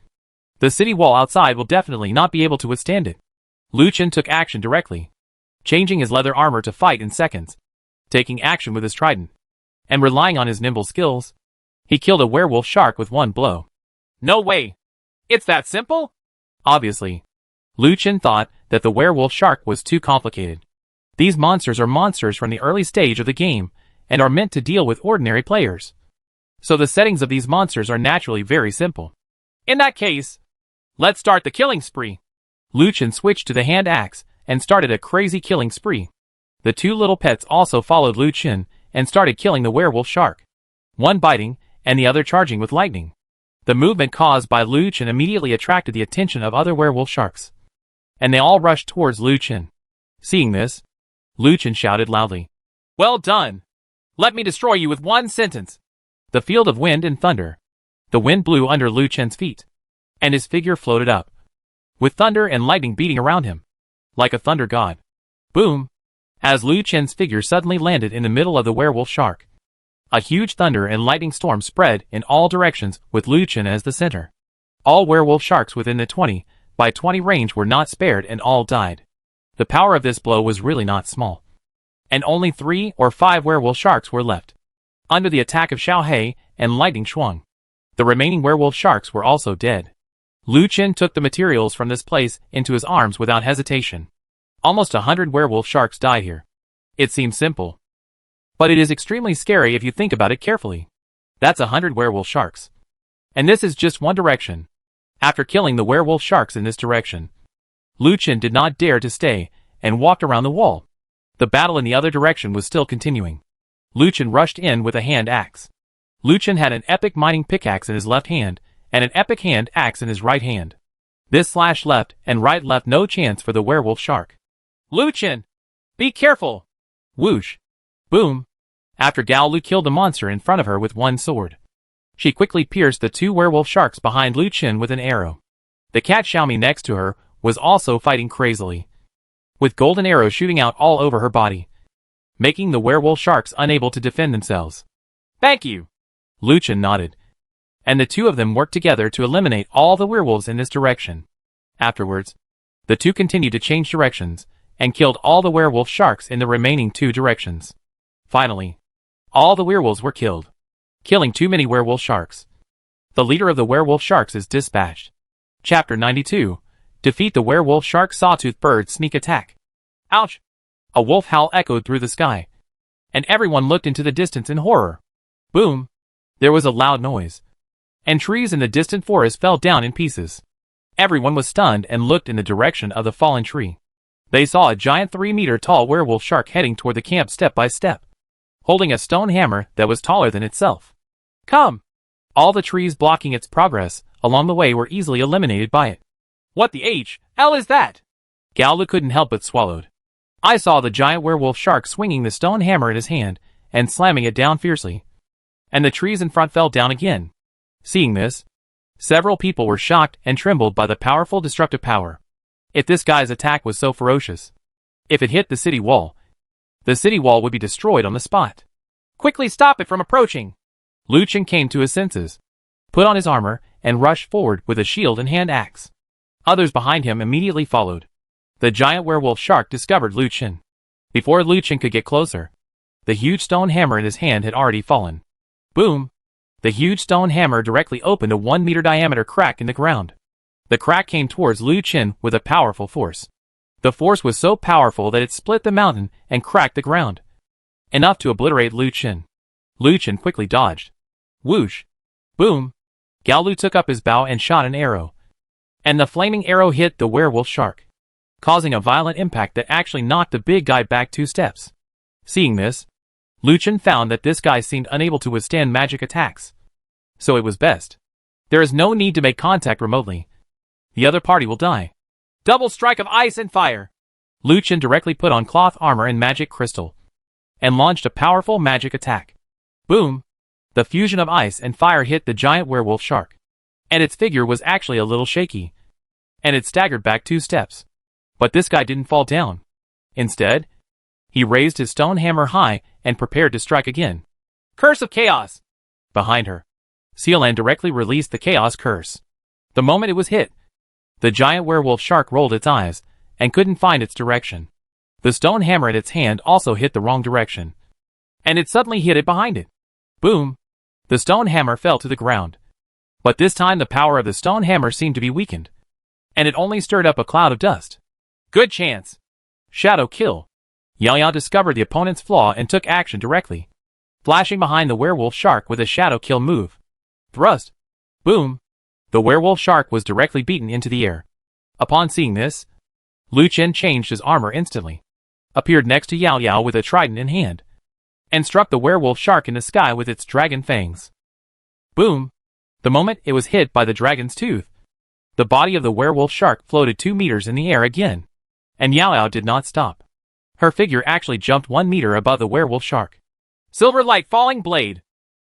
the city wall outside will definitely not be able to withstand it. Lu Chen took action directly, changing his leather armor to fight in seconds, taking action with his trident, and relying on his nimble skills. He killed a werewolf shark with one blow. No way! It's that simple? Obviously, Lu Chen thought that the werewolf shark was too complicated. These monsters are monsters from the early stage of the game, and are meant to deal with ordinary players. So the settings of these monsters are naturally very simple. In that case, let's start the killing spree. Lu Chen switched to the hand axe, and started a crazy killing spree. The 2 little pets also followed Lu Chen, and started killing the werewolf shark. One biting, and the other charging with lightning. The movement caused by Lu Chen immediately attracted the attention of other werewolf sharks, and they all rushed towards Lu Chen. Seeing this, Lu Chen shouted loudly, "Well done! Let me destroy you with one sentence." The field of wind and thunder. The wind blew under Lu Chen's feet, and his figure floated up, with thunder and lightning beating around him, like a thunder god. Boom! As Lu Chen's figure suddenly landed in the middle of the werewolf shark, a huge thunder and lightning storm spread in all directions with Lu Chen as the center. All werewolf sharks within the 20 by 20 range were not spared and all died. The power of this blow was really not small, and only 3 or 5 werewolf sharks were left, under the attack of Xiao He and Lightning Shuang. The remaining werewolf sharks were also dead. Lu Chen took the materials from this place into his arms without hesitation. Almost 100 werewolf sharks died here. It seems simple, but it is extremely scary if you think about it carefully. That's 100 werewolf sharks. And this is just one direction. After killing the werewolf sharks in this direction, Lu Chen did not dare to stay, and walked around the wall. The battle in the other direction was still continuing. Lu Chen rushed in with a hand axe. Lu Chen had an epic mining pickaxe in his left hand, and an epic hand axe in his right hand. This slash left and right left no chance for the werewolf shark. Lu Chen! Be careful! Whoosh! Boom! After Gao Lu killed the monster in front of her with one sword, she quickly pierced the 2 werewolf sharks behind Lu Chen with an arrow. The cat Xiaomi next to her was also fighting crazily, with golden arrows shooting out all over her body, making the werewolf sharks unable to defend themselves. Thank you! Lu Chen nodded, and the 2 of them worked together to eliminate all the werewolves in this direction. Afterwards, the 2 continued to change directions, and killed all the werewolf sharks in the remaining 2 directions. Finally, all the werewolves were killed, killing too many werewolf sharks. The leader of the werewolf sharks is dispatched. Chapter 92. Defeat the werewolf shark sawtooth bird sneak attack. Ouch! A wolf howl echoed through the sky, and everyone looked into the distance in horror. Boom! There was a loud noise, and trees in the distant forest fell down in pieces. Everyone was stunned and looked in the direction of the fallen tree. They saw a giant 3-meter-tall werewolf shark heading toward the camp step by step, holding a stone hammer that was taller than itself. Come! All the trees blocking its progress along the way were easily eliminated by it. What the H.L. is that? Gao Lu couldn't help but swallowed. I saw the giant werewolf shark swinging the stone hammer in his hand, and slamming it down fiercely. And the trees in front fell down again. Seeing this, several people were shocked and trembled by the powerful destructive power. If this guy's attack was so ferocious, if it hit the city wall, the city wall would be destroyed on the spot. Quickly stop it from approaching! Liu Chen came to his senses, put on his armor, and rushed forward with a shield and hand axe. Others behind him immediately followed. The giant werewolf shark discovered Liu Chen. Before Liu Chen could get closer, the huge stone hammer in his hand had already fallen. Boom! The huge stone hammer directly opened a 1-meter diameter crack in the ground. The crack came towards Liu Chen with a powerful force. The force was so powerful that it split the mountain and cracked the ground, enough to obliterate Liu Chen. Liu Chen quickly dodged. Whoosh! Boom! Gao Lu took up his bow and shot an arrow. And the flaming arrow hit the werewolf shark, causing a violent impact that actually knocked the big guy back 2 steps. Seeing this, Liu Chen found that this guy seemed unable to withstand magic attacks. So it was best. There is no need to make contact remotely. The other party will die. Double strike of ice and fire! Liu Chen directly put on cloth armor and magic crystal, and launched a powerful magic attack. Boom! The fusion of ice and fire hit the giant werewolf shark, and its figure was actually a little shaky, and it staggered back 2 steps. But this guy didn't fall down. Instead, he raised his stone hammer high and prepared to strike again. Curse of Chaos! Behind her, Sealan directly released the Chaos Curse. The moment it was hit, the giant werewolf shark rolled its eyes and couldn't find its direction. The stone hammer at its hand also hit the wrong direction, and it suddenly hit it behind it. Boom! The stone hammer fell to the ground. But this time the power of the stone hammer seemed to be weakened, and it only stirred up a cloud of dust. Good chance! Shadow kill! Yao Yao discovered the opponent's flaw and took action directly, flashing behind the werewolf shark with a shadow kill move. Thrust! Boom! The werewolf shark was directly beaten into the air. Upon seeing this, Liu Chen changed his armor instantly, appeared next to Yao Yao with a trident in hand, and struck the werewolf shark in the sky with its dragon fangs. Boom! The moment it was hit by the dragon's tooth, the body of the werewolf shark floated 2 meters in the air again, and Yao Yao did not stop. Her figure actually jumped 1 meter above the werewolf shark. Silver Light Falling Blade!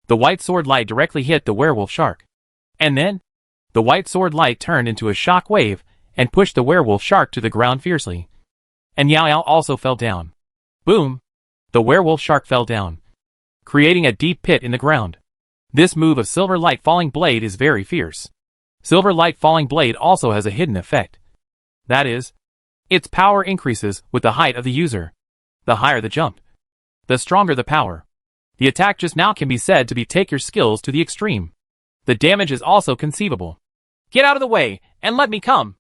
The white sword light directly hit the werewolf shark, and then, the white sword light turned into a shock wave and pushed the werewolf shark to the ground fiercely. And Yao Yao also fell down. Boom! The werewolf shark fell down, creating a deep pit in the ground. This move of Silver Light Falling Blade is very fierce. Silver Light Falling Blade also has a hidden effect. That is, its power increases with the height of the user. The higher the jump, the stronger the power. The attack just now can be said to be take your skills to the extreme. The damage is also conceivable. Get out of the way, and let me come!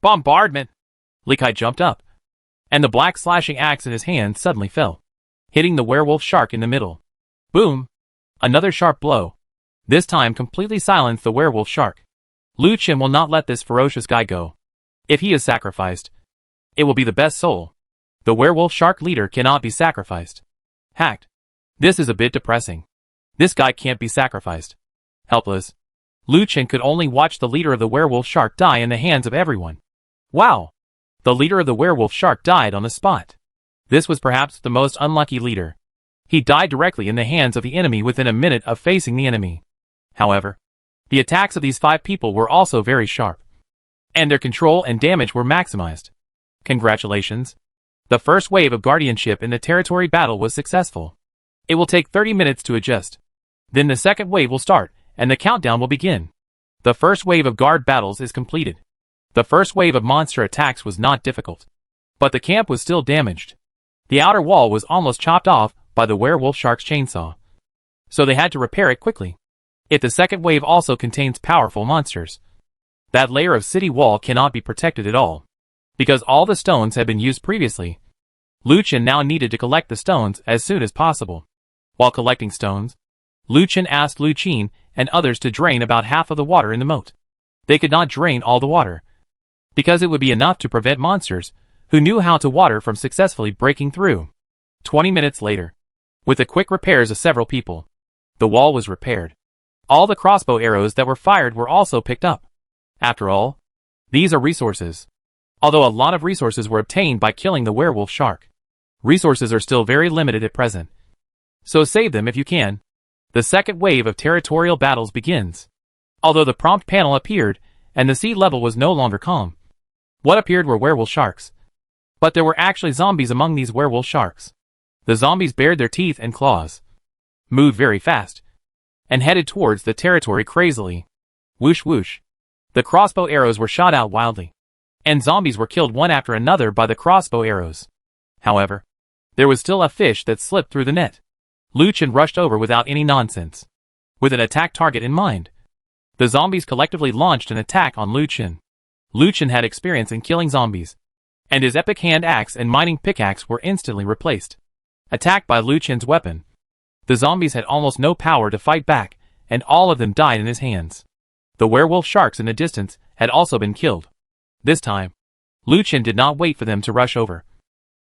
Bombardment! Li Kai jumped up, and the black slashing axe in his hand suddenly fell, hitting the werewolf shark in the middle. Boom! Another sharp blow. This time completely silenced the werewolf shark. Liu Chen will not let this ferocious guy go. If he is sacrificed, it will be the best soul. The werewolf shark leader cannot be sacrificed. Hacked. This is a bit depressing. This guy can't be sacrificed. Helpless, Liu Chen could only watch the leader of the werewolf shark die in the hands of everyone. Wow! The leader of the werewolf shark died on the spot. This was perhaps the most unlucky leader. He died directly in the hands of the enemy within a minute of facing the enemy. However, the attacks of these 5 people were also very sharp, and their control and damage were maximized. Congratulations! The first wave of guardianship in the territory battle was successful. It will take 30 minutes to adjust. Then the second wave will start, and the countdown will begin. The first wave of guard battles is completed. The first wave of monster attacks was not difficult, but the camp was still damaged. The outer wall was almost chopped off by the werewolf shark's chainsaw, so they had to repair it quickly. If the second wave also contains powerful monsters, that layer of city wall cannot be protected at all, because all the stones had been used previously. Liu Chen now needed to collect the stones as soon as possible. While collecting stones, Liu Chen asked Lu Qin and others to drain about half of the water in the moat. They could not drain all the water, because it would be enough to prevent monsters who knew how to water from successfully breaking through. 20 minutes later, with the quick repairs of several people, the wall was repaired. All the crossbow arrows that were fired were also picked up. After all, these are resources. Although a lot of resources were obtained by killing the werewolf shark, resources are still very limited at present. So save them if you can. The second wave of territorial battles begins. Although the prompt panel appeared, and the sea level was no longer calm. What appeared were werewolf sharks. But there were actually zombies among these werewolf sharks. The zombies bared their teeth and claws, moved very fast, and headed towards the territory crazily. Whoosh whoosh. The crossbow arrows were shot out wildly, and zombies were killed one after another by the crossbow arrows. However, there was still a fish that slipped through the net. Lucien rushed over without any nonsense, with an attack target in mind. The zombies collectively launched an attack on Lucien. Lucien had experience in killing zombies, and his epic hand axe and mining pickaxe were instantly replaced. Attacked by Lucien's weapon, the zombies had almost no power to fight back, and all of them died in his hands. The werewolf sharks in the distance had also been killed. This time, Lucien did not wait for them to rush over,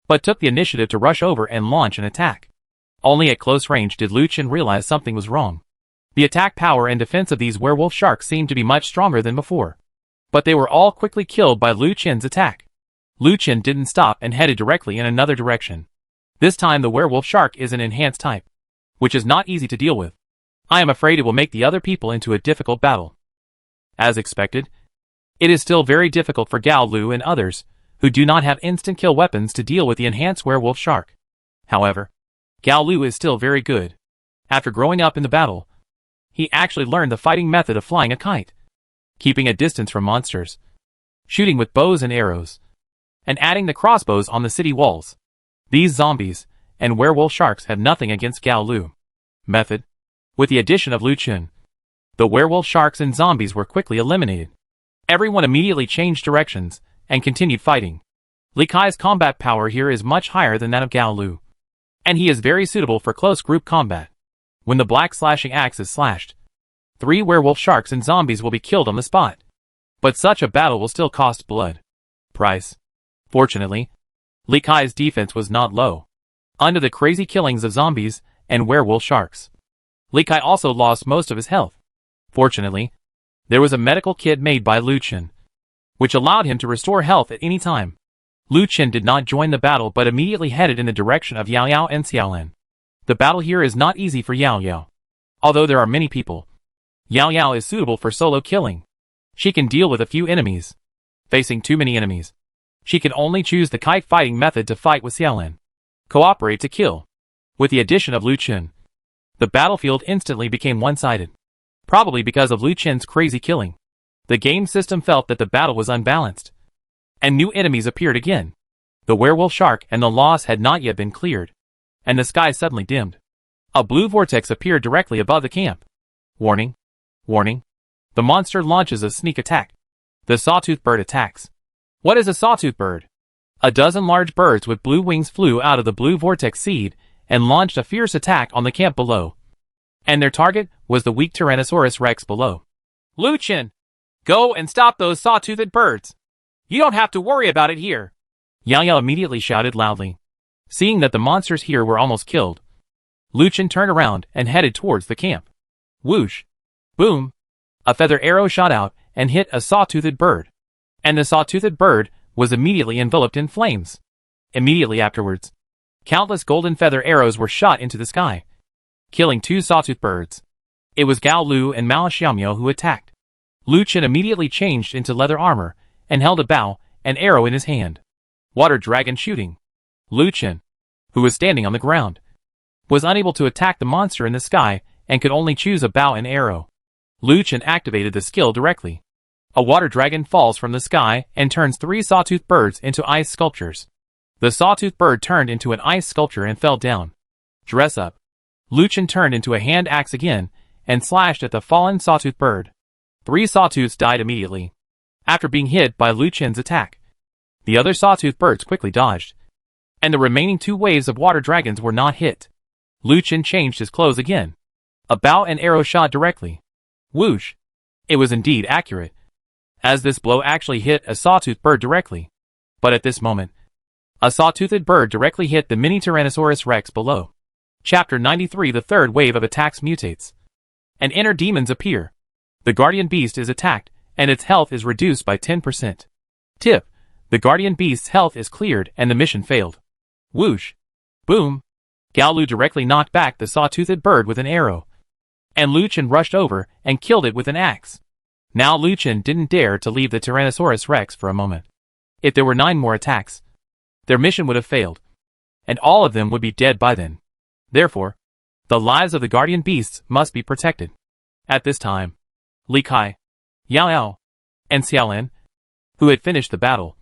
but took the initiative to rush over and launch an attack. Only at close range did Lucien realize something was wrong. The attack power and defense of these werewolf sharks seemed to be much stronger than before, but they were all quickly killed by Lucien's attack. Lucien didn't stop and headed directly in another direction. This time the werewolf shark is an enhanced type, which is not easy to deal with. I am afraid it will make the other people into a difficult battle. As expected, it is still very difficult for Gao Lu and others, who do not have instant kill weapons, to deal with the enhanced werewolf shark. However, Gao Lu is still very good. After growing up in the battle, he actually learned the fighting method of flying a kite, keeping a distance from monsters, shooting with bows and arrows, and adding the crossbows on the city walls. These zombies and werewolf sharks have nothing against Gao Lu. Method. With the addition of Lucien, the werewolf sharks and zombies were quickly eliminated. Everyone immediately changed directions and continued fighting. Li Kai's combat power here is much higher than that of Gao Lu, and he is very suitable for close group combat. When the black slashing axe is slashed, 3 werewolf sharks and zombies will be killed on the spot. But such a battle will still cost blood. Price. Fortunately, Li Kai's defense was not low. Under the crazy killings of zombies and werewolf sharks, Li Kai also lost most of his health. Fortunately, there was a medical kit made by Lucien, which allowed him to restore health at any time. Lucien did not join the battle but immediately headed in the direction of Yao Yao and Xiaolan. The battle here is not easy for Yao Yao. Although there are many people, Yao Yao is suitable for solo killing. She can deal with a few enemies. Facing too many enemies, she can only choose the kite fighting method to fight with Xiaolan. Cooperate to kill. With the addition of Lucien, the battlefield instantly became one-sided. Probably because of Lucien's crazy killing. The game system felt that the battle was unbalanced, and new enemies appeared again. The werewolf shark and the loss had not yet been cleared, and the sky suddenly dimmed. A blue vortex appeared directly above the camp. Warning. Warning. The monster launches a sneak attack. The sawtooth bird attacks. What is a sawtooth bird? A dozen large birds with blue wings flew out of the blue vortex seed and launched a fierce attack on the camp below. And their target was the weak Tyrannosaurus Rex below. Lucien! Go and stop those saw-toothed birds! You don't have to worry about it here! Yao Yao immediately shouted loudly. Seeing that the monsters here were almost killed, Lucien turned around and headed towards the camp. Whoosh! Boom! A feather arrow shot out and hit a saw-toothed bird, and the saw-toothed bird was immediately enveloped in flames. Immediately afterwards, countless golden feather arrows were shot into the sky, killing 2 sawtooth birds. It was Gao Lu and Mao Xiaomiao who attacked. Lucien immediately changed into leather armor and held a bow and arrow in his hand. Water dragon shooting. Lucien, who was standing on the ground, was unable to attack the monster in the sky and could only choose a bow and arrow. Lucien activated the skill directly. A water dragon falls from the sky and turns 3 sawtooth birds into ice sculptures. The sawtooth bird turned into an ice sculpture and fell down. Dress up. Lucien turned into a hand axe again and slashed at the fallen sawtooth bird. 3 sawtooths died immediately after being hit by Lucien's attack. The other sawtooth birds quickly dodged, and the remaining 2 waves of water dragons were not hit. Lucien changed his clothes again. A bow and arrow shot directly. Whoosh! It was indeed accurate, as this blow actually hit a sawtooth bird directly. But at this moment, a saw-toothed bird directly hit the mini Tyrannosaurus Rex below. Chapter 93. The third wave of attacks mutates, and inner demons appear. The guardian beast is attacked, and its health is reduced by 10%. Tip: the guardian beast's health is cleared and the mission failed. Whoosh! Boom! Gaolu directly knocked back the saw-toothed bird with an arrow, and Lu Chen rushed over and killed it with an axe. Now Lu Chen didn't dare to leave the Tyrannosaurus Rex for a moment. If there were 9 more attacks, their mission would have failed, and all of them would be dead by then. Therefore, the lives of the guardian beasts must be protected. At this time, Li Kai, Yao Yao, and Xiaolin, who had finished the battle,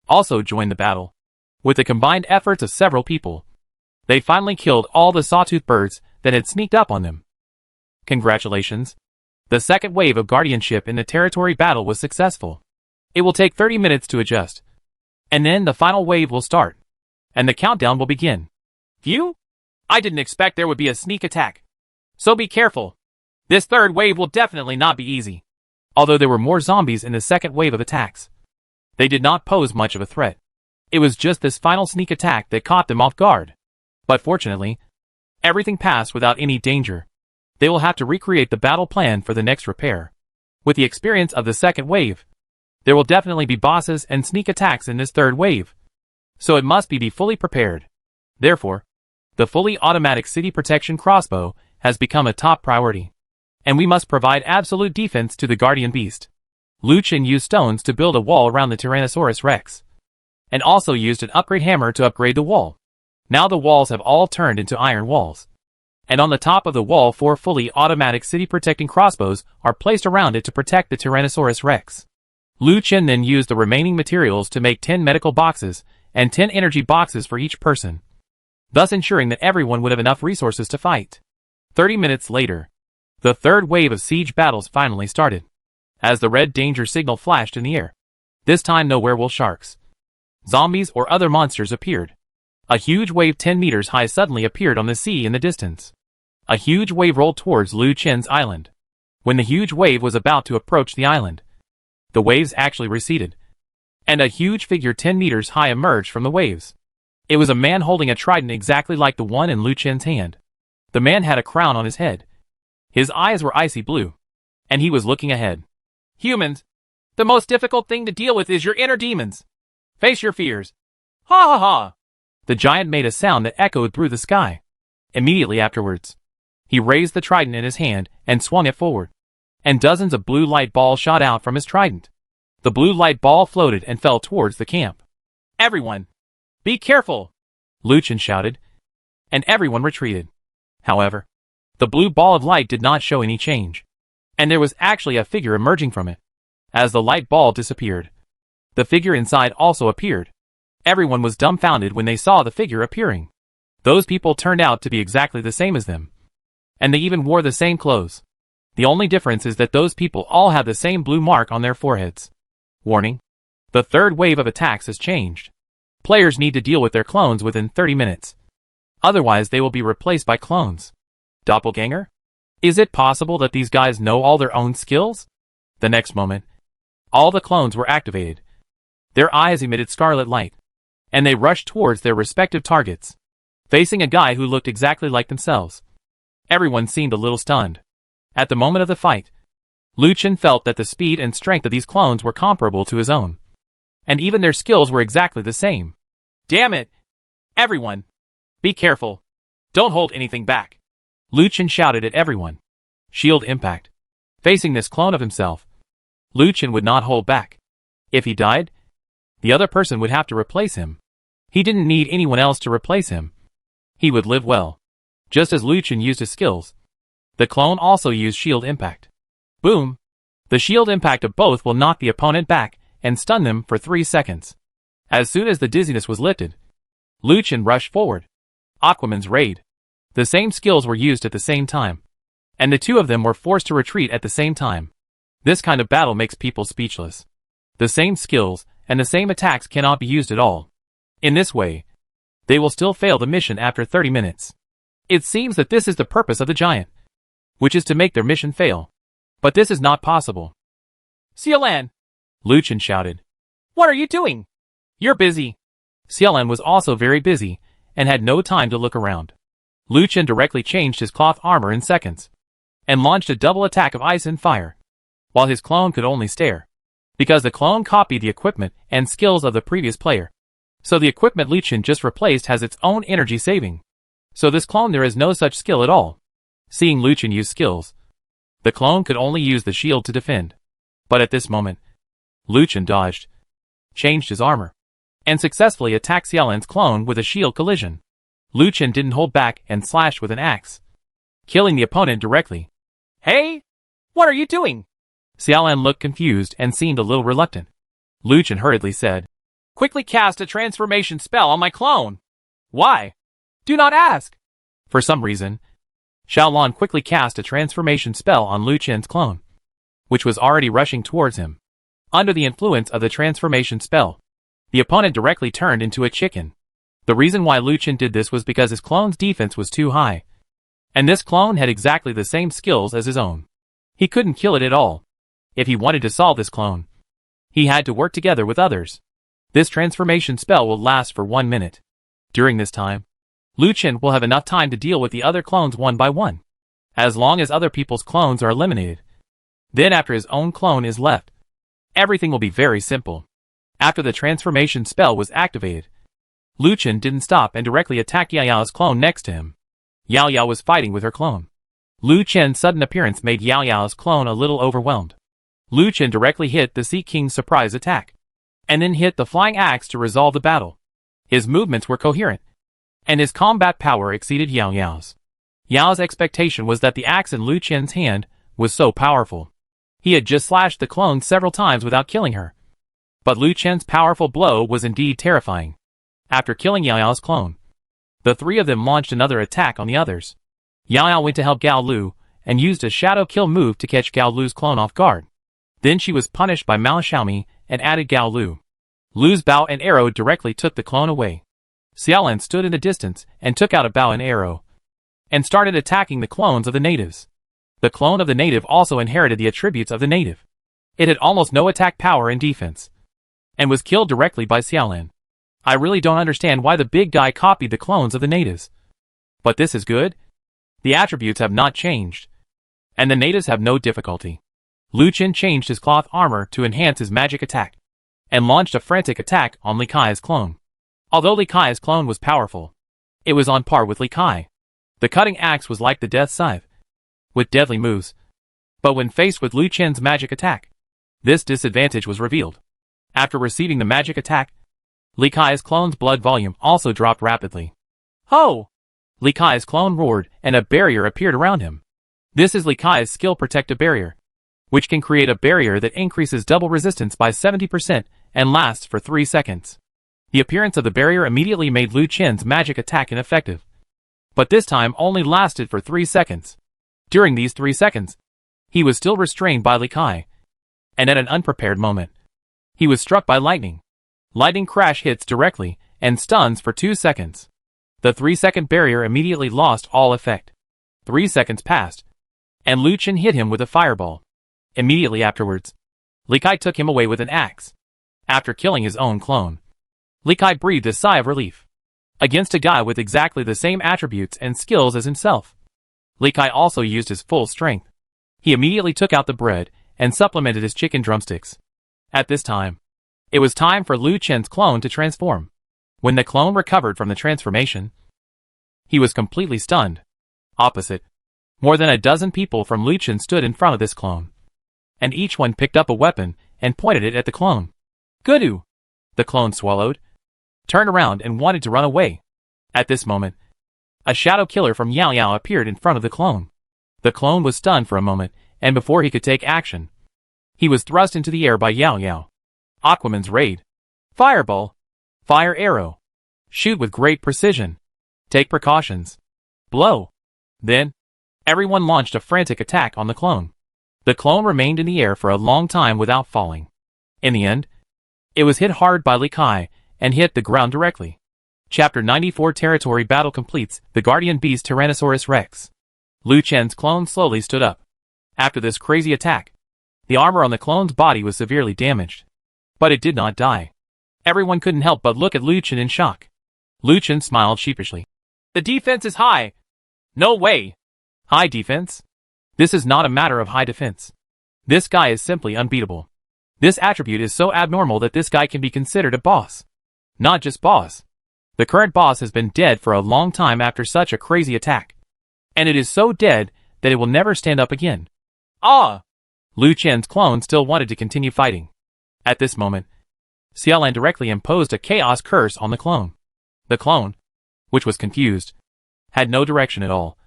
also joined the battle. With the combined efforts of several people, they finally killed all the sawtooth birds that had sneaked up on them. Congratulations! The second wave of guardianship in the territory battle was successful. It will take 30 minutes to adjust, and then the final wave will start, and the countdown will begin. Phew! I didn't expect there would be a sneak attack. So be careful. This third wave will definitely not be easy. Although there were more zombies in the second wave of attacks, they did not pose much of a threat. It was just this final sneak attack that caught them off guard. But fortunately, everything passed without any danger. They will have to recreate the battle plan for the next repair. With the experience of the second wave, there will definitely be bosses and sneak attacks in this third wave, so it must be fully prepared. Therefore, the fully automatic city protection crossbow has become a top priority, and we must provide absolute defense to the guardian beast. Lu Chen used stones to build a wall around the Tyrannosaurus Rex, and also used an upgrade hammer to upgrade the wall. Now the walls have all turned into iron walls, and on the top of the wall 4 fully automatic city protecting crossbows are placed around it to protect the Tyrannosaurus Rex. Lu Chen then used the remaining materials to make 10 medical boxes and 10 energy boxes for each person, thus ensuring that everyone would have enough resources to fight. 30 minutes later, the third wave of siege battles finally started, as the red danger signal flashed in the air. This time no werewolf sharks, zombies or other monsters appeared. A huge wave 10 meters high suddenly appeared on the sea in the distance. A huge wave rolled towards Lu Chen's island. When the huge wave was about to approach the island, the waves actually receded, and a huge figure 10 meters high emerged from the waves. It was a man holding a trident exactly like the one in Lu Chen's hand. The man had a crown on his head. His eyes were icy blue, and he was looking ahead. Humans, the most difficult thing to deal with is your inner demons. Face your fears. Ha ha ha! The giant made a sound that echoed through the sky. Immediately afterwards, he raised the trident in his hand and swung it forward, and dozens of blue light balls shot out from his trident. The blue light ball floated and fell towards the camp. Everyone, be careful! Lu Chen shouted, and everyone retreated. However, the blue ball of light did not show any change, and there was actually a figure emerging from it. As the light ball disappeared, the figure inside also appeared. Everyone was dumbfounded when they saw the figure appearing. Those people turned out to be exactly the same as them, and they even wore the same clothes. The only difference is that those people all had the same blue mark on their foreheads. Warning: the third wave of attacks has changed. Players need to deal with their clones within 30 minutes. Otherwise they will be replaced by clones. Doppelganger? Is it possible that these guys know all their own skills? The next moment, all the clones were activated. Their eyes emitted scarlet light, and they rushed towards their respective targets, facing a guy who looked exactly like themselves. Everyone seemed a little stunned. At the moment of the fight, Lu Chen felt that the speed and strength of these clones were comparable to his own, and even their skills were exactly the same. Damn it! Everyone, be careful. Don't hold anything back. Lu Chen shouted at everyone. Shield impact. Facing this clone of himself, Lu Chen would not hold back. If he died, the other person would have to replace him. He didn't need anyone else to replace him. He would live well. Just as Lu Chen used his skills, the clone also used shield impact. Boom! The shield impact of both will knock the opponent back and stun them for 3 seconds. As soon as the dizziness was lifted, Lu Chen rushed forward. Aquaman's raid. The same skills were used at the same time, and the two of them were forced to retreat at the same time. This kind of battle makes people speechless. The same skills and the same attacks cannot be used at all. In this way, they will still fail the mission after 30 minutes. It seems that this is the purpose of the giant, which is to make their mission fail. But this is not possible. Xiaolan! Lu Chen shouted. What are you doing? You're busy. Xiaolan was also very busy and had no time to look around. Lu Chen directly changed his cloth armor in seconds and launched a double attack of ice and fire, while his clone could only stare, because the clone copied the equipment and skills of the previous player. So the equipment Lu Chen just replaced has its own energy saving. So this clone there is no such skill at all. Seeing Lu Chen use skills, the clone could only use the shield to defend. But at this moment, Lu Chen dodged, changed his armor, and successfully attacked Xiaolan's clone with a shield collision. Lu Chen didn't hold back and slashed with an axe, killing the opponent directly. Hey! What are you doing? Xiaolan looked confused and seemed a little reluctant. Lu Chen hurriedly said, Quickly cast a transformation spell on my clone. Why? Do not ask. For some reason, Xiaolan quickly cast a transformation spell on Lu Chen's clone, which was already rushing towards him. Under the influence of the transformation spell, the opponent directly turned into a chicken. The reason why Lu Chen did this was because his clone's defense was too high, and this clone had exactly the same skills as his own. He couldn't kill it at all. If he wanted to solve this clone, he had to work together with others. This transformation spell will last for 1 minute. During this time, Lu Chen will have enough time to deal with the other clones one by one, as long as other people's clones are eliminated. Then after his own clone is left, everything will be very simple. After the transformation spell was activated, Lu Chen didn't stop and directly attacked Yao Yao's clone next to him. Yao Yao was fighting with her clone. Lu Chen's sudden appearance made Yao Yao's clone a little overwhelmed. Lu Chen directly hit the Sea King's surprise attack, and then hit the flying axe to resolve the battle. His movements were coherent, and his combat power exceeded Yao Yao's. Yao's expectation was that the axe in Lu Chen's hand was so powerful. He had just slashed the clone several times without killing her. But Lu Chen's powerful blow was indeed terrifying. After killing Yao Yao's clone, the three of them launched another attack on the others. Yao Yao went to help Gao Lu, and used a shadow kill move to catch Gao Lu's clone off guard. Then she was punished by Mao Xiaomi, and added Gao Lu. Lu's bow and arrow directly took the clone away. Xiaolan stood in the distance, and took out a bow and arrow, and started attacking the clones of the natives. The clone of the native also inherited the attributes of the native. It had almost no attack power and defense, and was killed directly by Xiaolan. I really don't understand why the big guy copied the clones of the natives. But this is good. The attributes have not changed, and the natives have no difficulty. Lu Chen changed his cloth armor to enhance his magic attack, and launched a frantic attack on Li Kai's clone. Although Li Kai's clone was powerful, it was on par with Li Kai. The cutting axe was like the death scythe, with deadly moves. But when faced with Lu Chen's magic attack, this disadvantage was revealed. After receiving the magic attack, Li Kai's clone's blood volume also dropped rapidly. Ho! Li Kai's clone roared, and a barrier appeared around him. This is Li Kai's skill protective barrier, which can create a barrier that increases double resistance by 70% and lasts for 3 seconds. The appearance of the barrier immediately made Lu Chen's magic attack ineffective, but this time only lasted for 3 seconds. During these 3 seconds, he was still restrained by Li Kai, and at an unprepared moment, he was struck by lightning. Lightning crash hits directly and stuns for 2 seconds. The 3-second barrier immediately lost all effect. 3 seconds passed, and Lu Chen hit him with a fireball. Immediately afterwards, Li Kai took him away with an axe. After killing his own clone, Li Kai breathed a sigh of relief. Against a guy with exactly the same attributes and skills as himself, Li Kai also used his full strength. He immediately took out the bread and supplemented his chicken drumsticks. At this time, it was time for Lu Chen's clone to transform. When the clone recovered from the transformation, he was completely stunned. Opposite, more than a dozen people from Lu Chen stood in front of this clone, and each one picked up a weapon and pointed it at the clone. Gudu! The clone swallowed, turned around and wanted to run away. At this moment, a shadow killer from Yao Yao appeared in front of the clone. The clone was stunned for a moment, and before he could take action, he was thrust into the air by Yao Yao. Aquaman's raid. Fireball. Fire arrow. Shoot with great precision. Take precautions. Blow. Then, everyone launched a frantic attack on the clone. The clone remained in the air for a long time without falling. In the end, it was hit hard by Li Kai, and hit the ground directly. Chapter 94 Territory Battle completes. The Guardian Beast Tyrannosaurus Rex. Lu Chen's clone slowly stood up. After this crazy attack, the armor on the clone's body was severely damaged. But it did not die. Everyone couldn't help but look at Lu Chen in shock. Lu Chen smiled sheepishly. The defense is high. No way. High defense? This is not a matter of high defense. This guy is simply unbeatable. This attribute is so abnormal that this guy can be considered a boss. Not just boss. The current boss has been dead for a long time after such a crazy attack. And it is so dead that it will never stand up again. Ah! Liu Chen's clone still wanted to continue fighting. At this moment, Xiaolan directly imposed a chaos curse on the clone. The clone, which was confused, had no direction at all,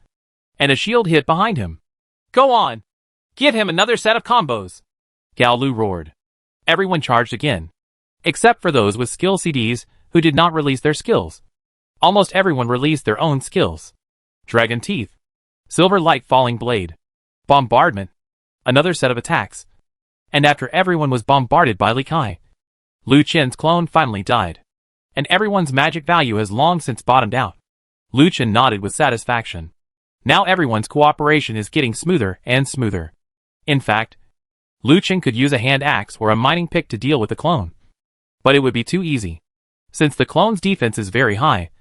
and a shield hit behind him. Go on! Give him another set of combos! Gao Lu roared. Everyone charged again, except for those with skill CDs who did not release their skills. Almost everyone released their own skills. Dragon Teeth, Silver Light Falling Blade, Bombardment, another set of attacks. And after everyone was bombarded by Li Kai, Liu Chen's clone finally died. And everyone's magic value has long since bottomed out. Liu Chen nodded with satisfaction. Now everyone's cooperation is getting smoother and smoother. In fact, Liu Chen could use a hand axe or a mining pick to deal with the clone. But it would be too easy. Since the clone's defense is very high,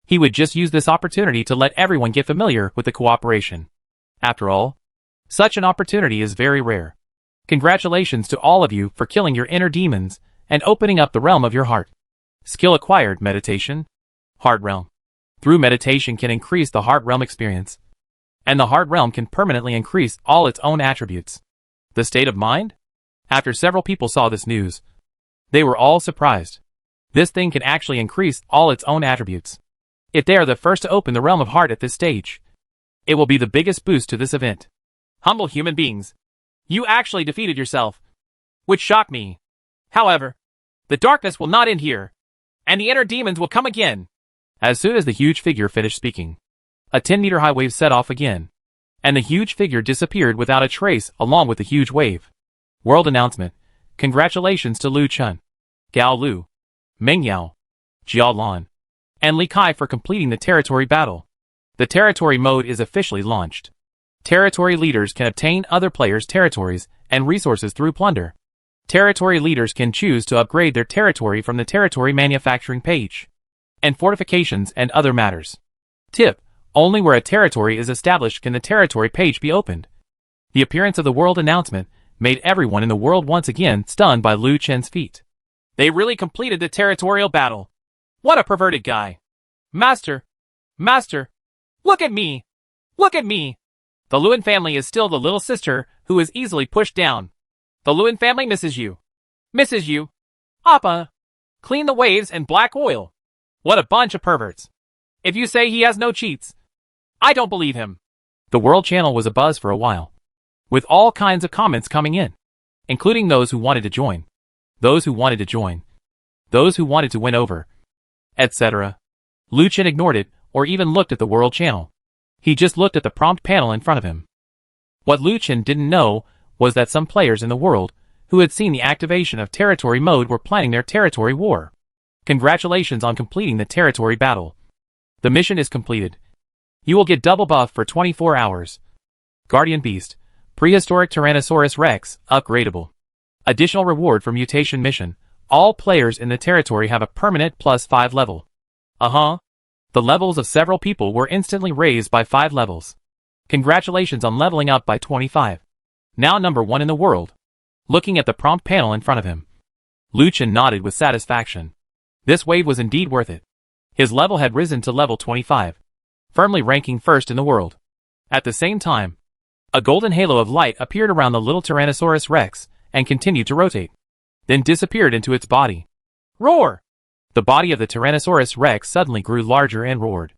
he would just use this opportunity to let everyone get familiar with the cooperation. After all, such an opportunity is very rare. Congratulations to all of you for killing your inner demons and opening up the realm of your heart. Skill acquired: Meditation, Heart Realm. Through meditation can increase the Heart Realm experience. And the Heart Realm can permanently increase all its own attributes. The state of mind? After several people saw this news, they were all surprised. This thing can actually increase all its own attributes. If they are the first to open the realm of heart at this stage, it will be the biggest boost to this event. Humble human beings, you actually defeated yourself, which shocked me. However, the darkness will not end here, and the inner demons will come again. As soon as the huge figure finished speaking, a 10-meter high wave set off again, and the huge figure disappeared without a trace along with the huge wave. World announcement: congratulations to Liu Chen, Gao Lu, Meng Yao, Jiao Lan, and Li Kai for completing the territory battle. The territory mode is officially launched. Territory leaders can obtain other players' territories and resources through plunder. Territory leaders can choose to upgrade their territory from the territory manufacturing page, and fortifications and other matters. Tip: only where a territory is established can the territory page be opened. The appearance of the world announcement made everyone in the world once again stunned by Liu Chen's feat. They really completed the territorial battle. What a perverted guy. Master! Master! Look at me! Look at me! The Luen family is still the little sister who is easily pushed down. The Luen family misses you. Misses you. Appa! Clean the waves and black oil. What a bunch of perverts. If you say he has no cheats, I don't believe him. The World Channel was abuzz for a while, with all kinds of comments coming in, including those who wanted to join, those who wanted to join, those who wanted to win over, etc. Liu Chen ignored it or even looked at the World Channel. He just looked at the prompt panel in front of him. What Liu Chen didn't know was that some players in the world who had seen the activation of territory mode were planning their territory war. Congratulations on completing the territory battle. The mission is completed. You will get double buff for 24 hours. Guardian Beast, Prehistoric Tyrannosaurus Rex, upgradable. Additional reward for mutation mission. All players in the territory have a permanent +5 level. The levels of several people were instantly raised by 5 levels. Congratulations on leveling up by 25. Now number 1 in the world. Looking at the prompt panel in front of him, Liu Chen nodded with satisfaction. This wave was indeed worth it. His level had risen to level 25, firmly ranking first in the world. At the same time, a golden halo of light appeared around the little Tyrannosaurus Rex and continued to rotate, then disappeared into its body. Roar! The body of the Tyrannosaurus Rex suddenly grew larger and roared,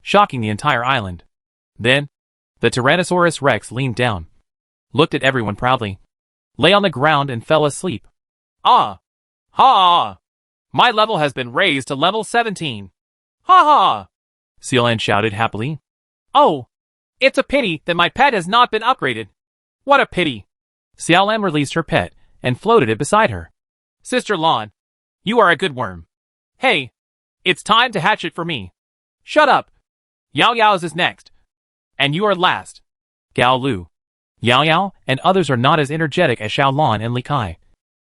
shocking the entire island. Then, the Tyrannosaurus Rex leaned down, looked at everyone proudly, lay on the ground and fell asleep. Ah! Ha! My level has been raised to level 17. Ha ha! Xiaolan shouted happily. Oh! It's a pity that my pet has not been upgraded. What a pity! Xiaolan released her pet and floated it beside her. Sister Lan, you are a good worm. Hey, it's time to hatch it for me. Shut up. Yao Yao's is next. And you are last. Gao Lu, Yao Yao, and others are not as energetic as Xiaolan and Li Kai,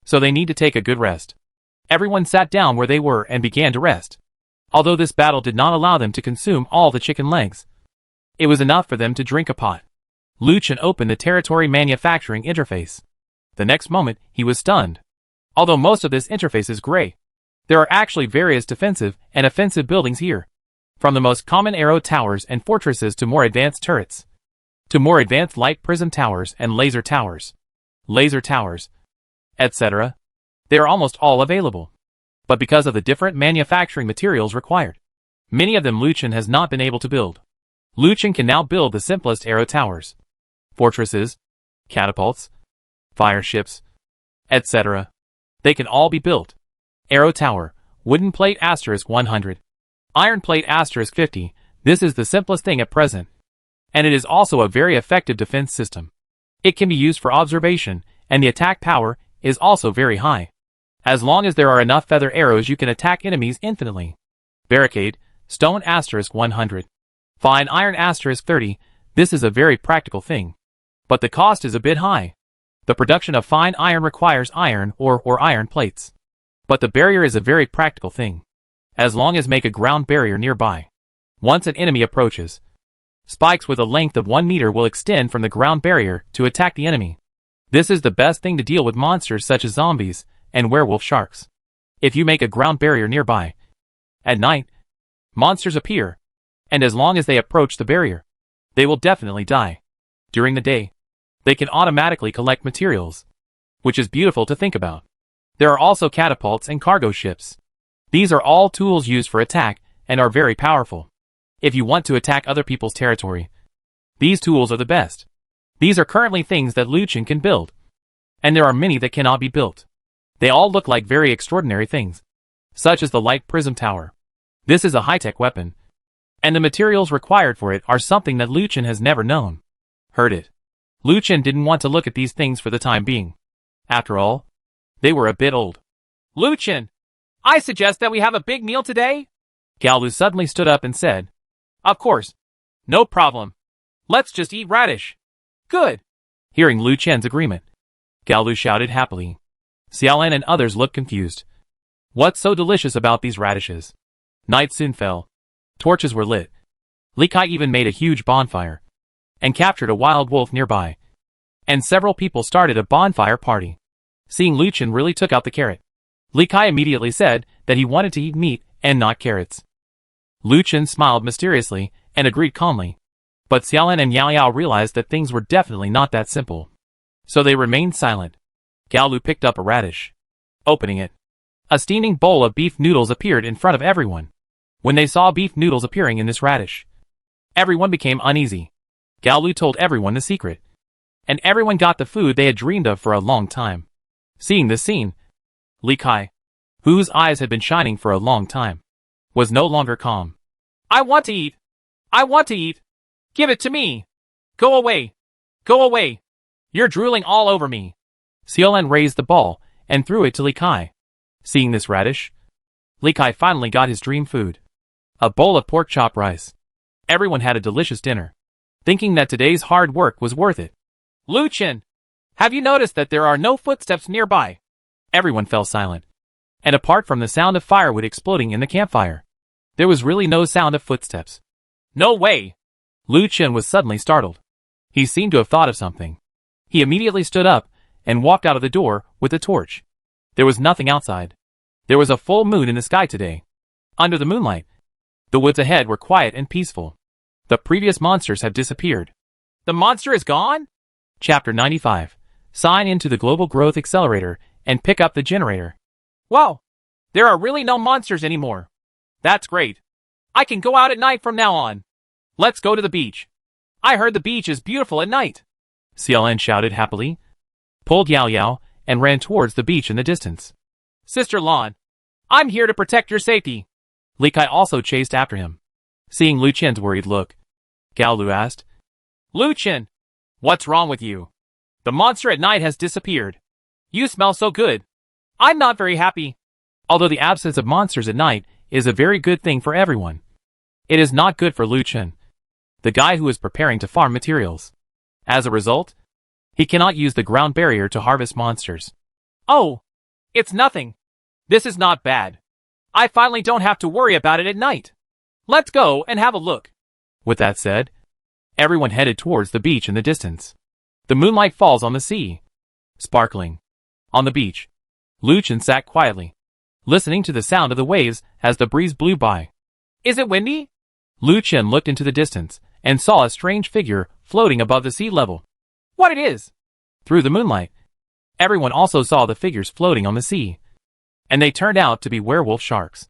so they need to take a good rest. Everyone sat down where they were and began to rest. Although this battle did not allow them to consume all the chicken legs, it was enough for them to drink a pot. Liu Chen opened the territory manufacturing interface. The next moment, he was stunned. Although most of this interface is gray, There are actually various defensive and offensive buildings here. From the most common arrow towers and fortresses to more advanced turrets, to more advanced light prism towers and laser towers, etc. They are almost all available. But because of the different manufacturing materials required, many of them Luchan has not been able to build. Luchan can now build the simplest arrow towers, fortresses, catapults, fire ships, etc. They can all be built. Arrow tower, wooden plate *100. Iron plate *50, this is the simplest thing at present. And it is also a very effective defense system. It can be used for observation, and the attack power is also very high. As long as there are enough feather arrows you can attack enemies infinitely. Barricade, stone *100. Fine iron *30, this is a very practical thing. But the cost is a bit high. The production of fine iron requires iron or iron plates. But the barrier is a very practical thing. As long as make a ground barrier nearby. Once an enemy approaches, spikes with a length of 1 meter will extend from the ground barrier to attack the enemy. This is the best thing to deal with monsters such as zombies and werewolf sharks. If you make a ground barrier nearby, at night, monsters appear, and as long as they approach the barrier, they will definitely die. During the day, they can automatically collect materials, which is beautiful to think about. There are also catapults and cargo ships. These are all tools used for attack and are very powerful. If you want to attack other people's territory, these tools are the best. These are currently things that Luchan can build. And there are many that cannot be built. They all look like very extraordinary things, such as the light prism tower. This is a high-tech weapon, and the materials required for it are something that Luchan has never known. Heard it. Luchan didn't want to look at these things for the time being. After all, they were a bit old. Luchan! I suggest that we have a big meal today? Galu suddenly stood up and said, Of course. No problem. Let's just eat radish. Good. Hearing Lu Chen's agreement, Galu shouted happily. Xiaolan and others looked confused. What's so delicious about these radishes? Night soon fell. Torches were lit. Li Kai even made a huge bonfire and captured a wild wolf nearby. And several people started a bonfire party. Seeing Lu Chen really took out the carrot, Li Kai immediately said that he wanted to eat meat and not carrots. Lu Chen smiled mysteriously and agreed calmly. But Xiaolan and Yao Yao realized that things were definitely not that simple. So they remained silent. Gaolu picked up a radish. Opening it, a steaming bowl of beef noodles appeared in front of everyone. When they saw beef noodles appearing in this radish, everyone became uneasy. Gaolu told everyone the secret, and everyone got the food they had dreamed of for a long time. Seeing this scene, Li Kai, whose eyes had been shining for a long time, was no longer calm. I want to eat! I want to eat! Give it to me! Go away! Go away! You're drooling all over me! Xiaolan raised the ball and threw it to Li Kai. Seeing this radish, Li Kai finally got his dream food. A bowl of pork chop rice. Everyone had a delicious dinner, thinking that today's hard work was worth it. Lu Chen! Have you noticed that there are no footsteps nearby? Everyone fell silent. And apart from the sound of firewood exploding in the campfire, there was really no sound of footsteps. No way! Lu Chen was suddenly startled. He seemed to have thought of something. He immediately stood up and walked out of the door with a torch. There was nothing outside. There was a full moon in the sky today. Under the moonlight, the woods ahead were quiet and peaceful. The previous monsters have disappeared. The monster is gone? Chapter 95. Sign into the Global Growth Accelerator and pick up the generator. Wow! There are really no monsters anymore. That's great. I can go out at night from now on. Let's go to the beach. I heard the beach is beautiful at night. Xiaolan shouted happily, pulled Yao Yao, and ran towards the beach in the distance. Sister Lan, I'm here to protect your safety. Li Kai also chased after him. Seeing Lu Chen's worried look, Gao Lu asked, Lu Chen, what's wrong with you? The monster at night has disappeared. You smell so good. I'm not very happy. Although the absence of monsters at night is a very good thing for everyone, it is not good for Lu Chen, the guy who is preparing to farm materials. As a result, he cannot use the ground barrier to harvest monsters. Oh, it's nothing. This is not bad. I finally don't have to worry about it at night. Let's go and have a look. With that said, everyone headed towards the beach in the distance. The moonlight falls on the sea, sparkling. On the beach, Lu Chen sat quietly. listening to the sound of the waves as the breeze blew by. Is it windy? Lu Chen looked into the distance and saw a strange figure floating above the sea level. What it is? Through the moonlight, everyone also saw the figures floating on the sea. And they turned out to be werewolf sharks.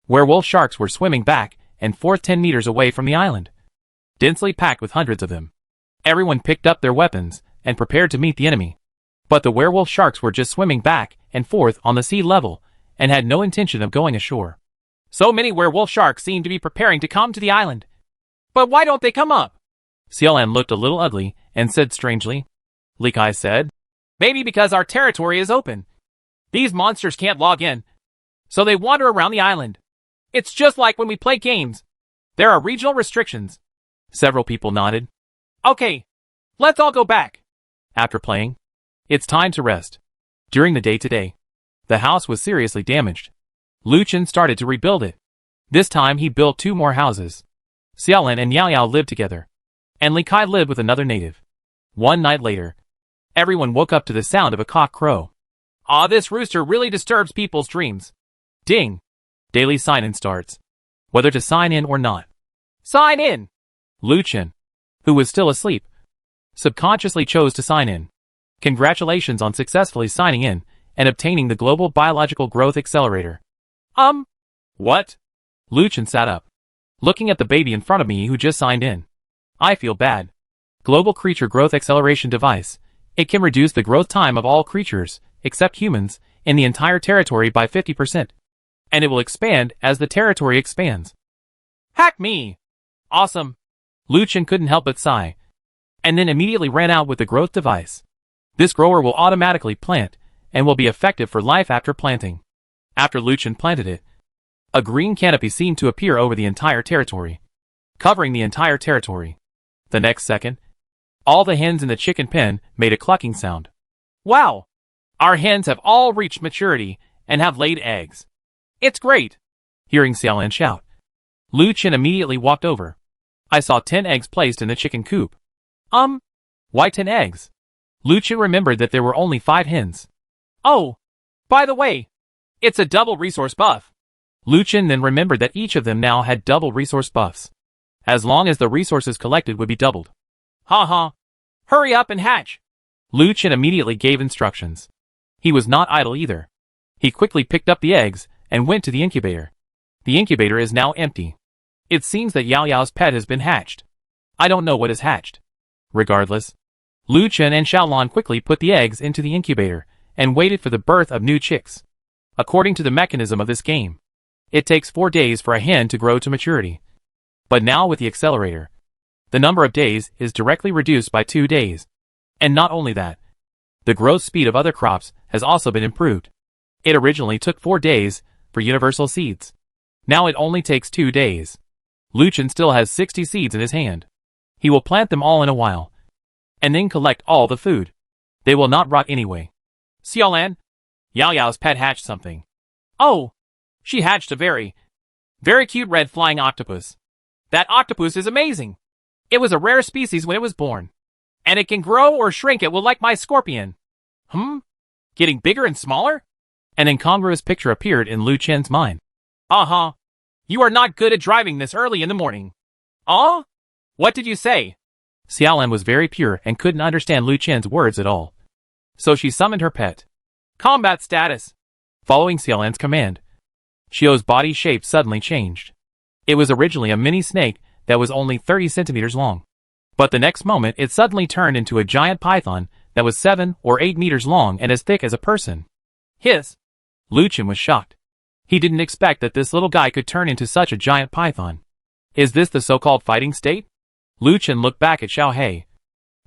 Werewolf sharks were swimming back and forth 10 meters away from the island, densely packed with hundreds of them. Everyone picked up their weapons and prepared to meet the enemy. But the werewolf sharks were just swimming back and forth on the sea level and had no intention of going ashore. So many werewolf sharks seem to be preparing to come to the island. But why don't they come up? Xiaolan looked a little ugly and said strangely. Li Kai said, maybe because our territory is open. These monsters can't log in, so they wander around the island. It's just like when we play games. There are regional restrictions. Several people nodded. Okay, let's all go back. After playing, it's time to rest. During the day today, the house was seriously damaged. Lu Chen started to rebuild it. This time he built 2 more houses. Xiaolan and Yao Yao lived together, and Li Kai lived with another native. One night later, everyone woke up to the sound of a cock crow. Ah, this rooster really disturbs people's dreams. Ding! Daily sign-in starts. Whether to sign in or not. Sign in! Lu Chen, who was still asleep, subconsciously chose to sign in. Congratulations on successfully signing in and obtaining the Global Biological Growth Accelerator. What? Lu Chen sat up, looking at the baby in front of me who just signed in. I feel bad. Global Creature Growth Acceleration Device. It can reduce the growth time of all creatures, except humans, in the entire territory by 50%. And it will expand as the territory expands. Hack me! Awesome. Lu Chen couldn't help but sigh, and then immediately ran out with the growth device. This grower will automatically plant, and will be effective for life after planting. After Lu Chen planted it, a green canopy seemed to appear over the entire territory, covering the entire territory. The next second, all the hens in the chicken pen made a clucking sound. Wow! Our hens have all reached maturity and have laid eggs. It's great! Hearing Xiaolan shout, Lu Chen immediately walked over. I saw 10 eggs placed in the chicken coop. Why 10 eggs? Lu Chen remembered that there were only 5 hens. Oh, by the way, it's a double resource buff. Lu Chen then remembered that each of them now had double resource buffs, as long as the resources collected would be doubled. Ha. Hurry up and hatch. Lu Chen immediately gave instructions. He was not idle either. He quickly picked up the eggs and went to the incubator. The incubator is now empty. It seems that Yao Yao's pet has been hatched. I don't know what is hatched. Regardless, Lu Chen and Xiaolan quickly put the eggs into the incubator and waited for the birth of new chicks. According to the mechanism of this game, it takes 4 days for a hen to grow to maturity. But now with the accelerator, the number of days is directly reduced by 2 days. And not only that, the growth speed of other crops has also been improved. It originally took 4 days for universal seeds. Now it only takes 2 days. Lu Chen still has 60 seeds in his hand. He will plant them all in a while, and then collect all the food. They will not rot anyway. Xiaolan, Yao Yao's pet hatched something. Oh, she hatched a very cute red flying octopus. That octopus is amazing. It was a rare species when it was born, and it can grow or shrink at will like my scorpion. Getting bigger and smaller? An incongruous picture appeared in Lu Chen's mind. You are not good at driving this early in the morning. What did you say? Xiaolan was very pure and couldn't understand Lu Chen's words at all. So she summoned her pet. Combat status. Following Xiaolan's command, Chio's body shape suddenly changed. It was originally a mini snake that was only 30 centimeters long. But the next moment it suddenly turned into a giant python that was 7 or 8 meters long and as thick as a person. Hiss! Lu Chen was shocked. He didn't expect that this little guy could turn into such a giant python. Is this the so-called fighting state? Lu Chen looked back at Xiao He,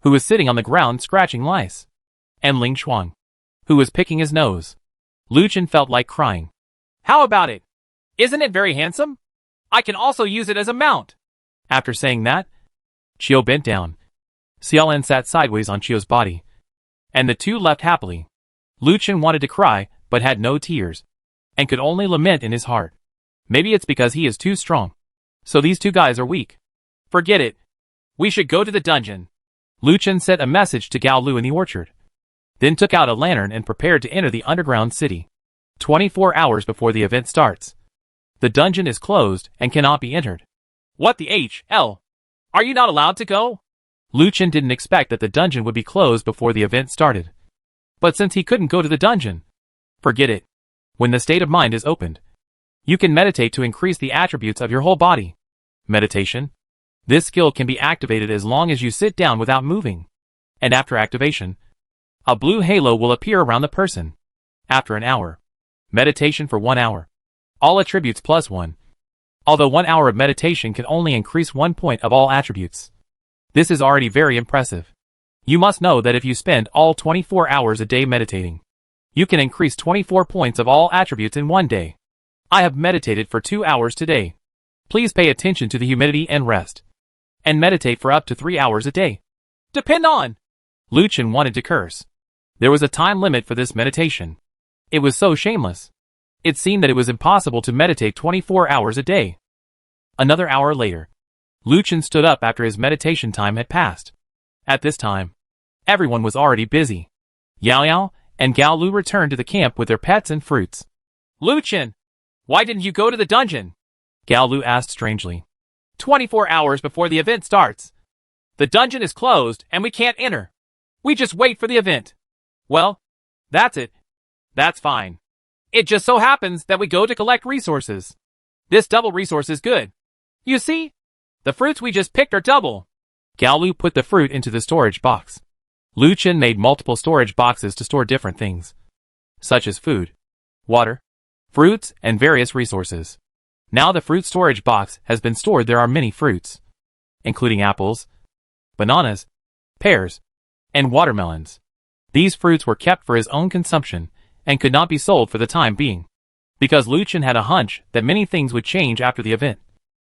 who was sitting on the ground scratching lice, and Ling Shuang, who was picking his nose. Lu Chen felt like crying. How about it? Isn't it very handsome? I can also use it as a mount. After saying that, Chio bent down. Xiaolan sat sideways on Chio's body, and the two left happily. Lu Chen wanted to cry, but had no tears, and could only lament in his heart. Maybe it's because he is too strong. So these two guys are weak. Forget it. We should go to the dungeon. Lu Chen sent a message to Gao Lu in the orchard, then took out a lantern and prepared to enter the underground city. 24 hours before the event starts. The dungeon is closed and cannot be entered. What the hell? Are you not allowed to go? Lu Chen didn't expect that the dungeon would be closed before the event started. But since he couldn't go to the dungeon, forget it. When the state of mind is opened, you can meditate to increase the attributes of your whole body. Meditation. This skill can be activated as long as you sit down without moving. And after activation, a blue halo will appear around the person. After an hour. Meditation for 1 hour. All attributes +1. Although 1 hour of meditation can only increase 1 point of all attributes. This is already very impressive. You must know that if you spend all 24 hours a day meditating, you can increase 24 points of all attributes in 1 day. I have meditated for 2 hours today. Please pay attention to the humidity and rest. And meditate for up to 3 hours a day. Depend on. Lu Chen wanted to curse. There was a time limit for this meditation. It was so shameless. It seemed that it was impossible to meditate 24 hours a day. Another hour later, Lu Chen stood up after his meditation time had passed. At this time, everyone was already busy. Yao Yao and Gao Lu returned to the camp with their pets and fruits. Lu Chen, why didn't you go to the dungeon? Gao Lu asked strangely. 24 hours before the event starts. The dungeon is closed and we can't enter. We just wait for the event. Well, that's it. That's fine. It just so happens that we go to collect resources. This double resource is good. You see? The fruits we just picked are double. Gao Lu put the fruit into the storage box. Lu Chen made multiple storage boxes to store different things, such as food, water, fruits, and various resources. Now the fruit storage box has been stored. There are many fruits, including apples, bananas, pears, and watermelons. These fruits were kept for his own consumption and could not be sold for the time being, because Lu Chen had a hunch that many things would change after the event.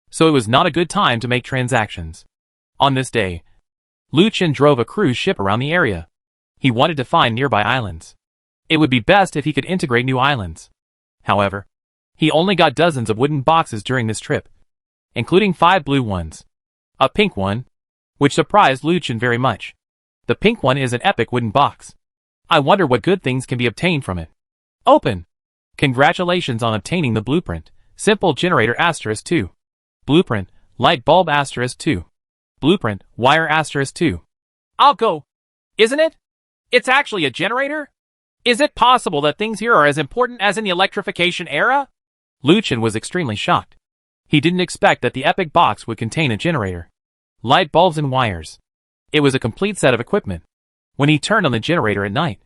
So it was not a good time to make transactions. On this day, Lu Chen drove a cruise ship around the area. He wanted to find nearby islands. It would be best if he could integrate new islands. However, he only got dozens of wooden boxes during this trip, including 5 blue ones, a pink one, which surprised Lu Chen very much. The pink one is an epic wooden box. I wonder what good things can be obtained from it. Open! Congratulations on obtaining the blueprint. Simple generator *2. Blueprint, light bulb *2. Blueprint, wire *2. I'll go. Isn't it? It's actually a generator? Is it possible that things here are as important as in the electrification era? Lu Chen was extremely shocked. He didn't expect that the epic box would contain a generator, light bulbs and wires. It was a complete set of equipment. When he turned on the generator at night,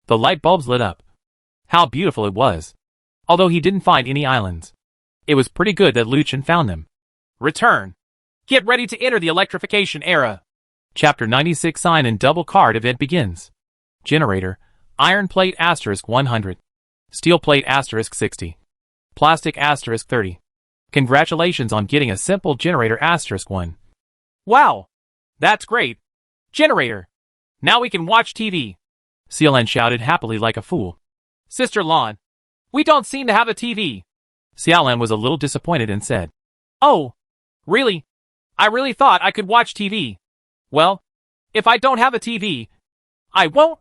the light bulbs lit up. How beautiful it was. Although he didn't find any islands, it was pretty good that Lu Chen found them. Return. Get ready to enter the electrification era. Chapter 96 Sign and Double Card Event begins. Generator, iron plate *100. Steel plate *60. Plastic *30. Congratulations on getting a simple generator *1. Wow. That's great. Generator. Now we can watch TV. Xiaolan shouted happily like a fool. Sister Lan, we don't seem to have a TV. Xiaolan was a little disappointed and said, Oh, really? I really thought I could watch TV. Well, if I don't have a TV, I won't.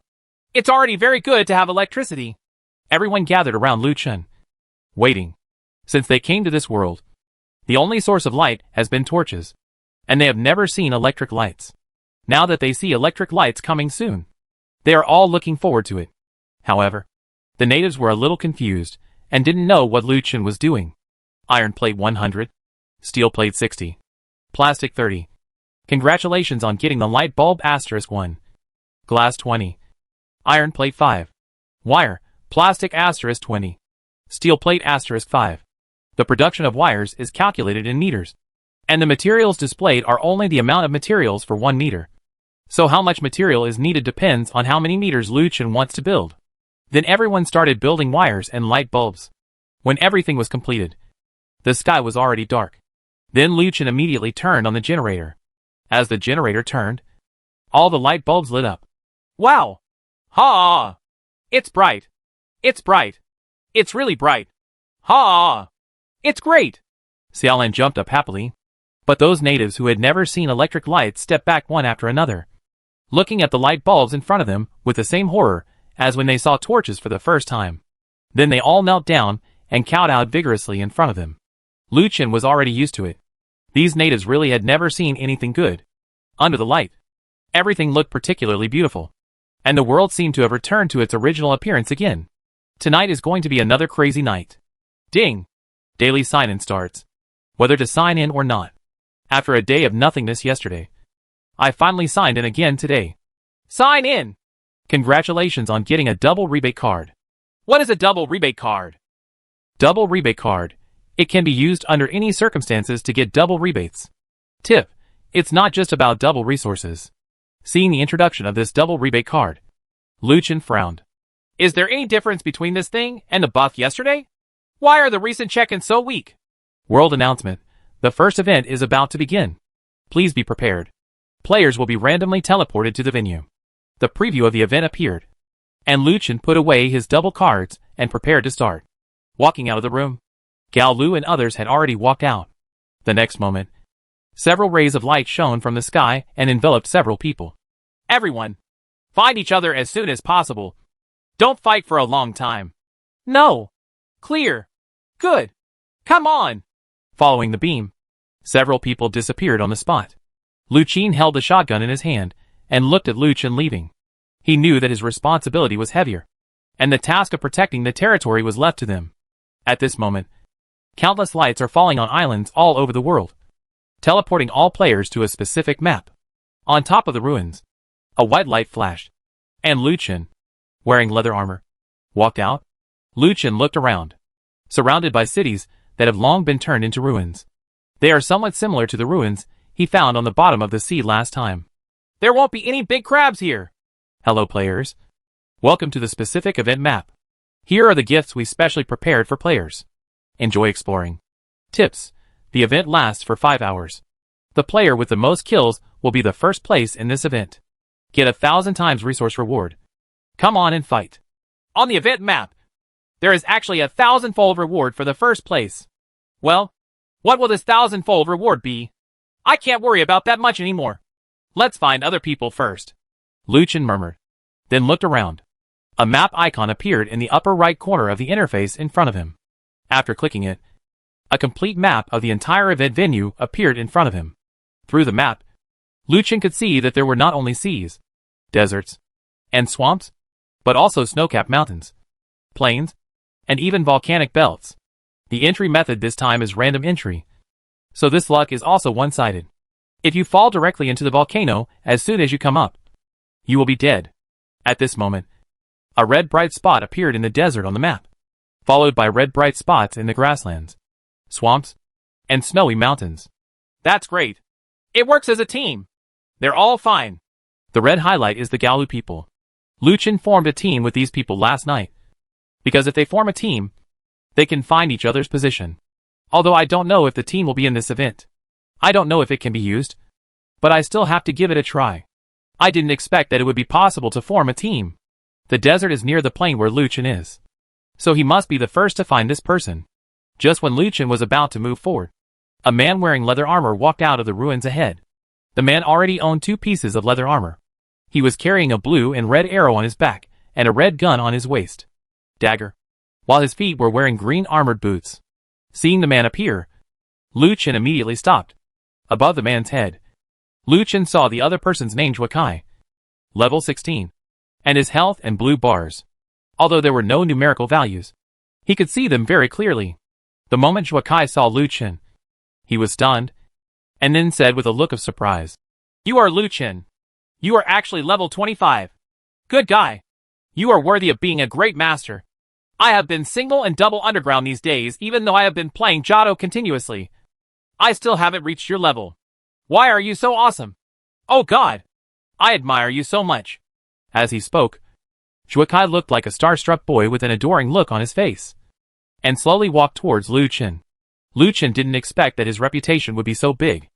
It's already very good to have electricity. Everyone gathered around Lu Chen, waiting. Since they came to this world, the only source of light has been torches, and they have never seen electric lights. Now that they see electric lights coming soon, they are all looking forward to it. However, the natives were a little confused and didn't know what Lu Chen was doing. Iron plate 100, steel plate 60, plastic 30. Congratulations on getting the light bulb *1. Glass 20. Iron plate 5. Wire, plastic *20. Steel plate *5. The production of wires is calculated in meters, and the materials displayed are only the amount of materials for 1 meter. So how much material is needed depends on how many meters Lu Chen wants to build. Then everyone started building wires and light bulbs. When everything was completed, the sky was already dark. Then Lu Chen immediately turned on the generator. As the generator turned, all the light bulbs lit up. Wow! Ha! It's bright. It's bright. It's really bright. Ha! It's great! Xiaolan jumped up happily. But those natives who had never seen electric lights stepped back one after another, looking at the light bulbs in front of them with the same horror as when they saw torches for the first time. Then they all knelt down and kowtowed vigorously in front of him. Lu Chen was already used to it. These natives really had never seen anything good. Under the light, everything looked particularly beautiful, and the world seemed to have returned to its original appearance again. Tonight is going to be another crazy night. Ding! Daily sign-in starts. Whether to sign in or not. After a day of nothingness yesterday, I finally signed in again today. Sign in! Congratulations on getting a double rebate card. What is a double rebate card? Double rebate card. It can be used under any circumstances to get double rebates. Tip: it's not just about double resources. Seeing the introduction of this double rebate card, Lu Chen frowned. Is there any difference between this thing and the buff yesterday? Why are the recent check-ins so weak? World announcement. The first event is about to begin. Please be prepared. Players will be randomly teleported to the venue. The preview of the event appeared, and Lu Chen put away his double cards and prepared to start. Walking out of the room, Gao Lu and others had already walked out. The next moment, several rays of light shone from the sky and enveloped several people. Everyone, find each other as soon as possible. Don't fight for a long time. No! Clear. Good. Come on! Following the beam, several people disappeared on the spot. Lu Chen held the shotgun in his hand and looked at Lu Chen leaving. He knew that his responsibility was heavier, and the task of protecting the territory was left to them. At this moment, countless lights are falling on islands all over the world, teleporting all players to a specific map. On top of the ruins, a white light flashed, and Lu Chen, wearing leather armor, walked out. Lu Chen looked around, surrounded by cities that have long been turned into ruins. They are somewhat similar to the ruins he found on the bottom of the sea last time. There won't be any big crabs here. Hello players. Welcome to the specific event map. Here are the gifts we specially prepared for players. Enjoy exploring. Tips: the event lasts for 5 hours. The player with the most kills will be the first place in this event. Get 1,000 times resource reward. Come on and fight. On the event map, there is actually a 1,000-fold reward for the first place. Well, what will this 1,000-fold reward be? I can't worry about that much anymore. Let's find other people first. Lu Chen murmured, then looked around. A map icon appeared in the upper right corner of the interface in front of him. After clicking it, a complete map of the entire event venue appeared in front of him. Through the map, Lu Chen could see that there were not only seas, deserts, and swamps, but also snow-capped mountains, plains, and even volcanic belts. The entry method this time is random entry, so this luck is also one-sided. If you fall directly into the volcano as soon as you come up, you will be dead. At this moment, a red bright spot appeared in the desert on the map, followed by red bright spots in the grasslands, swamps, and snowy mountains. That's great. It works as a team. They're all fine. The red highlight is the Gao Lu people. Lu Chen formed a team with these people last night, because if they form a team, they can find each other's position. Although I don't know if the team will be in this event. I don't know if it can be used, but I still have to give it a try. I didn't expect that it would be possible to form a team. The desert is near the plain where Lu Chen is, so he must be the first to find this person. Just when Lu Chen was about to move forward, a man wearing leather armor walked out of the ruins ahead. The man already owned 2 pieces of leather armor. He was carrying a blue and red arrow on his back, and a red gun on his waist. Dagger. While his feet were wearing green armored boots. Seeing the man appear, Lu Chen immediately stopped. Above the man's head, Lu Chen saw the other person's name, Zhuakai, level 16, and his health and blue bars. Although there were no numerical values, he could see them very clearly. The moment Zhuakai saw Lu Chen, he was stunned, and then said with a look of surprise, "You are Lu Chen. You are actually level 25. Good guy. You are worthy of being a great master. I have been single and double underground these days, even though I have been playing Jado continuously. I still haven't reached your level. Why are you so awesome? Oh God. I admire you so much." As he spoke, Zhuakai looked like a starstruck boy with an adoring look on his face, and slowly walked towards Lu Chen. Lu Chen didn't expect that his reputation would be so big.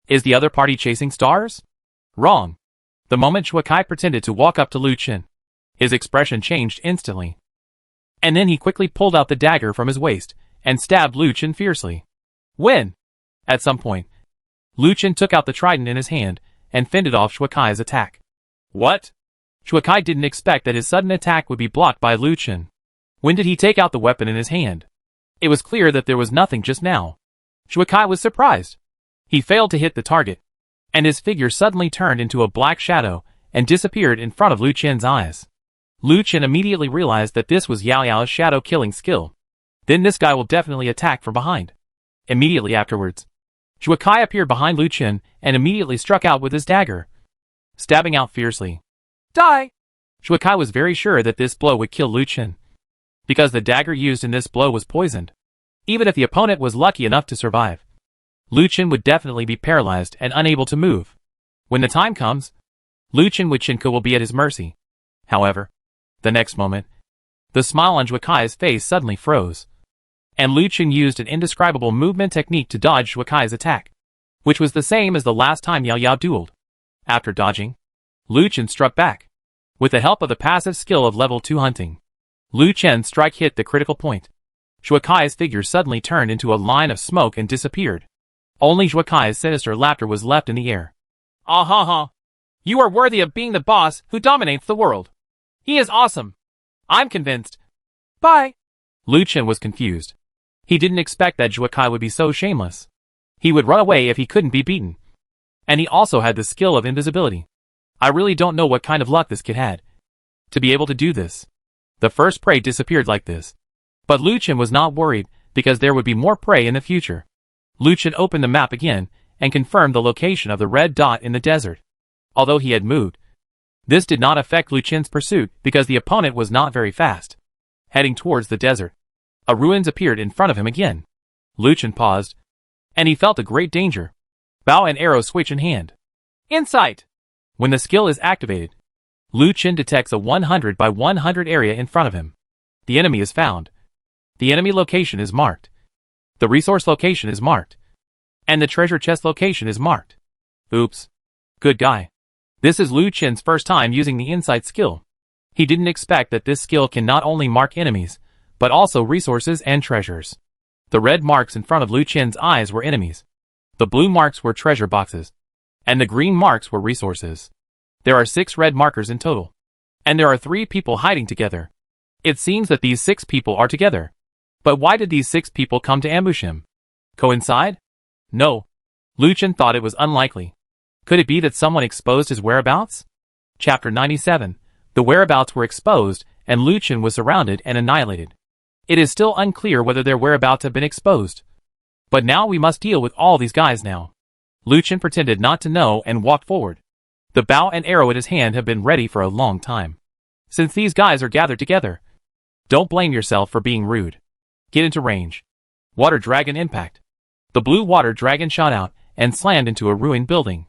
Is the other party chasing stars? Wrong. The moment Zhuakai pretended to walk up to Lu Chen, his expression changed instantly. And then he quickly pulled out the dagger from his waist and stabbed Lu Chen fiercely. When? At some point, Lu Chen took out the trident in his hand and fended off Zhuakai's attack. What? Zhuakai didn't expect that his sudden attack would be blocked by Lu Chen. When did he take out the weapon in his hand? It was clear that there was nothing just now. Shuakai was surprised. He failed to hit the target, and his figure suddenly turned into a black shadow and disappeared in front of Lu Chen's eyes. Lu Chen immediately realized that this was Yao Yao's shadow killing skill. Then this guy will definitely attack from behind. Immediately afterwards, Shuakai appeared behind Lu Chen and immediately struck out with his dagger, stabbing out fiercely. Die! Shuakai was very sure that this blow would kill Lu Chen, because the dagger used in this blow was poisoned. Even if the opponent was lucky enough to survive, Lu Chen would definitely be paralyzed and unable to move. When the time comes, Lu Chen will be at his mercy. However, the next moment, the smile on Shuakai's face suddenly froze, and Lu Chen used an indescribable movement technique to dodge Shuakai's attack, which was the same as the last time Yao Yao dueled. After dodging, Lu Chen struck back. With the help of the passive skill of level 2 hunting, Lu Chen's strike hit the critical point. Shuakai's figure suddenly turned into a line of smoke and disappeared. Only Shuakai's sinister laughter was left in the air. Ah ha ha! You are worthy of being the boss who dominates the world. He is awesome. I'm convinced. Bye. Lu Chen was confused. He didn't expect that Shuakai would be so shameless. He would run away if he couldn't be beaten. And he also had the skill of invisibility. I really don't know what kind of luck this kid had to be able to do this. The first prey disappeared like this. But Lu Chen was not worried because there would be more prey in the future. Lu Chen opened the map again and confirmed the location of the red dot in the desert. Although he had moved, this did not affect Lu Chen's pursuit because the opponent was not very fast. Heading towards the desert, a ruins appeared in front of him again. Lu Chen paused, and he felt a great danger. Bow and arrow switch in hand. Insight! When the skill is activated, Lu Chen detects a 100 by 100 area in front of him. The enemy is found. The enemy location is marked. The resource location is marked. And the treasure chest location is marked. Oops. Good guy. This is Lu Chen's first time using the insight skill. He didn't expect that this skill can not only mark enemies, but also resources and treasures. The red marks in front of Lu Chen's eyes were enemies. The blue marks were treasure boxes. And the green marks were resources. There are 6 red markers in total. And there are 3 people hiding together. It seems that these 6 people are together. But why did these 6 people come to ambush him? Coincide? No. Lu Chen thought it was unlikely. Could it be that someone exposed his whereabouts? Chapter 97. The whereabouts were exposed, and Lu Chen was surrounded and annihilated. It is still unclear whether their whereabouts have been exposed. But now we must deal with all these guys now. Lu Chen pretended not to know and walked forward. The bow and arrow in his hand have been ready for a long time. Since these guys are gathered together, don't blame yourself for being rude. Get into range. Water dragon impact. The blue water dragon shot out and slammed into a ruined building.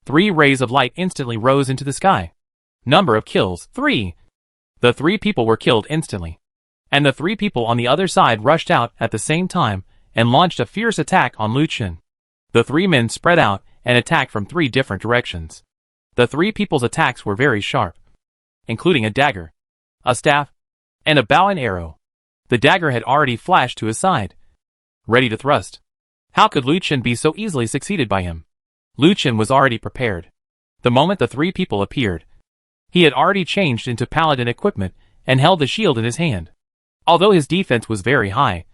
3 rays of light instantly rose into the sky. Number of kills, 3. The 3 people were killed instantly. And the 3 people on the other side rushed out at the same time and launched a fierce attack on Lu Chen. The 3 men spread out and attacked from 3 different directions. The 3 people's attacks were very sharp, including a dagger, a staff, and a bow and arrow. The dagger had already flashed to his side, ready to thrust. How could Lu Chen be so easily succeeded by him? Lu Chen was already prepared. The moment the 3 people appeared, he had already changed into paladin equipment and held the shield in his hand. Although his defense was very high,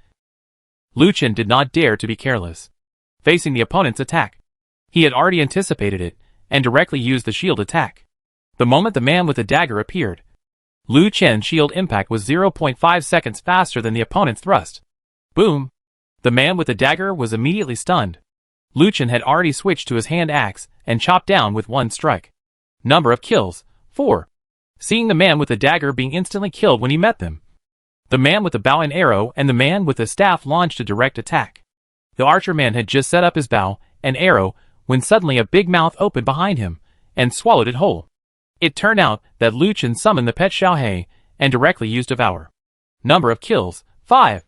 Lu Chen did not dare to be careless. Facing the opponent's attack, he had already anticipated it and directly used the shield attack. The moment the man with the dagger appeared, Lu Chen's shield impact was 0.5 seconds faster than the opponent's thrust. Boom! The man with the dagger was immediately stunned. Lu Chen had already switched to his hand axe and chopped down with 1 strike. Number of kills, 4. Seeing the man with the dagger being instantly killed when he met them, the man with the bow and arrow and the man with the staff launched a direct attack. The archer man had just set up his bow and arrow when suddenly a big mouth opened behind him and swallowed it whole. It turned out that Lu Chen summoned the pet Xiaohei and directly used Devour. Number of kills, 5.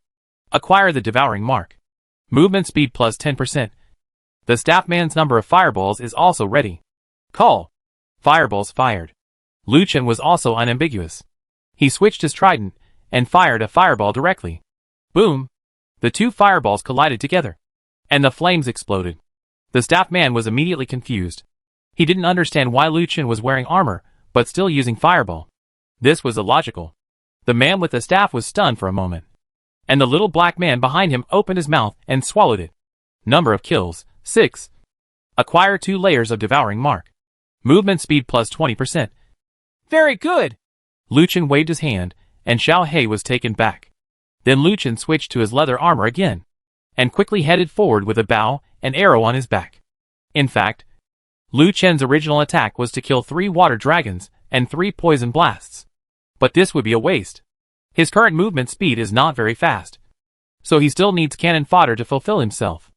Acquire the Devouring mark. Movement speed plus 10%. The staff man's number of fireballs is also ready. Call. Fireballs fired. Lu Chen was also unambiguous. He switched his trident and fired a fireball directly. Boom! The 2 fireballs collided together, and the flames exploded. The staff man was immediately confused. He didn't understand why Lu Chen was wearing armor, but still using fireball. This was illogical. The man with the staff was stunned for a moment. And the little black man behind him opened his mouth and swallowed it. Number of kills, 6. Acquire 2 layers of devouring mark. Movement speed plus 20%. Very good! Lu Chen waved his hand, and Xiao He was taken back. Then Lu Chen switched to his leather armor again, and quickly headed forward with a bow and arrow on his back. In fact, Lu Chen's original attack was to kill 3 water dragons and 3 poison blasts. But this would be a waste. His current movement speed is not very fast, so he still needs cannon fodder to fulfill himself.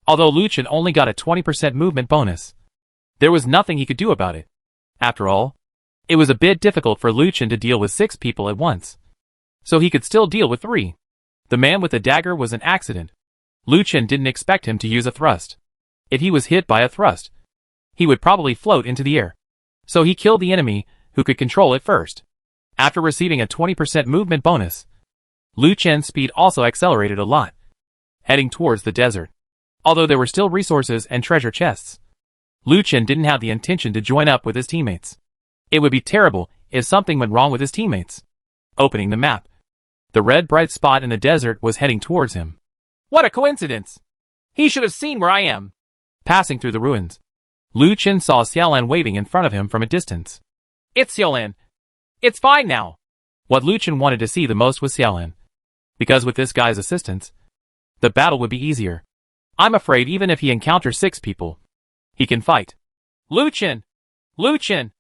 Although Lu Chen only got a 20% movement bonus, there was nothing he could do about it. After all, it was a bit difficult for Lu Chen to deal with 6 people at once, so he could still deal with 3. The man with the dagger was an accident. Lu Chen didn't expect him to use a thrust. If he was hit by a thrust, he would probably float into the air. So he killed the enemy, who could control it first. After receiving a 20% movement bonus, Lu Chen's speed also accelerated a lot, heading towards the desert. Although there were still resources and treasure chests, Lu Chen didn't have the intention to join up with his teammates. It would be terrible if something went wrong with his teammates. Opening the map, the red bright spot in the desert was heading towards him. What a coincidence! He should have seen where I am. Passing through the ruins, Lu Chen saw Xiaolan waving in front of him from a distance. It's Xiaolan. It's fine now. What Lu Chen wanted to see the most was Xiaolan, because with this guy's assistance, the battle would be easier. I'm afraid even if he encounters 6 people, he can fight. Lu Chen! Lu Chen!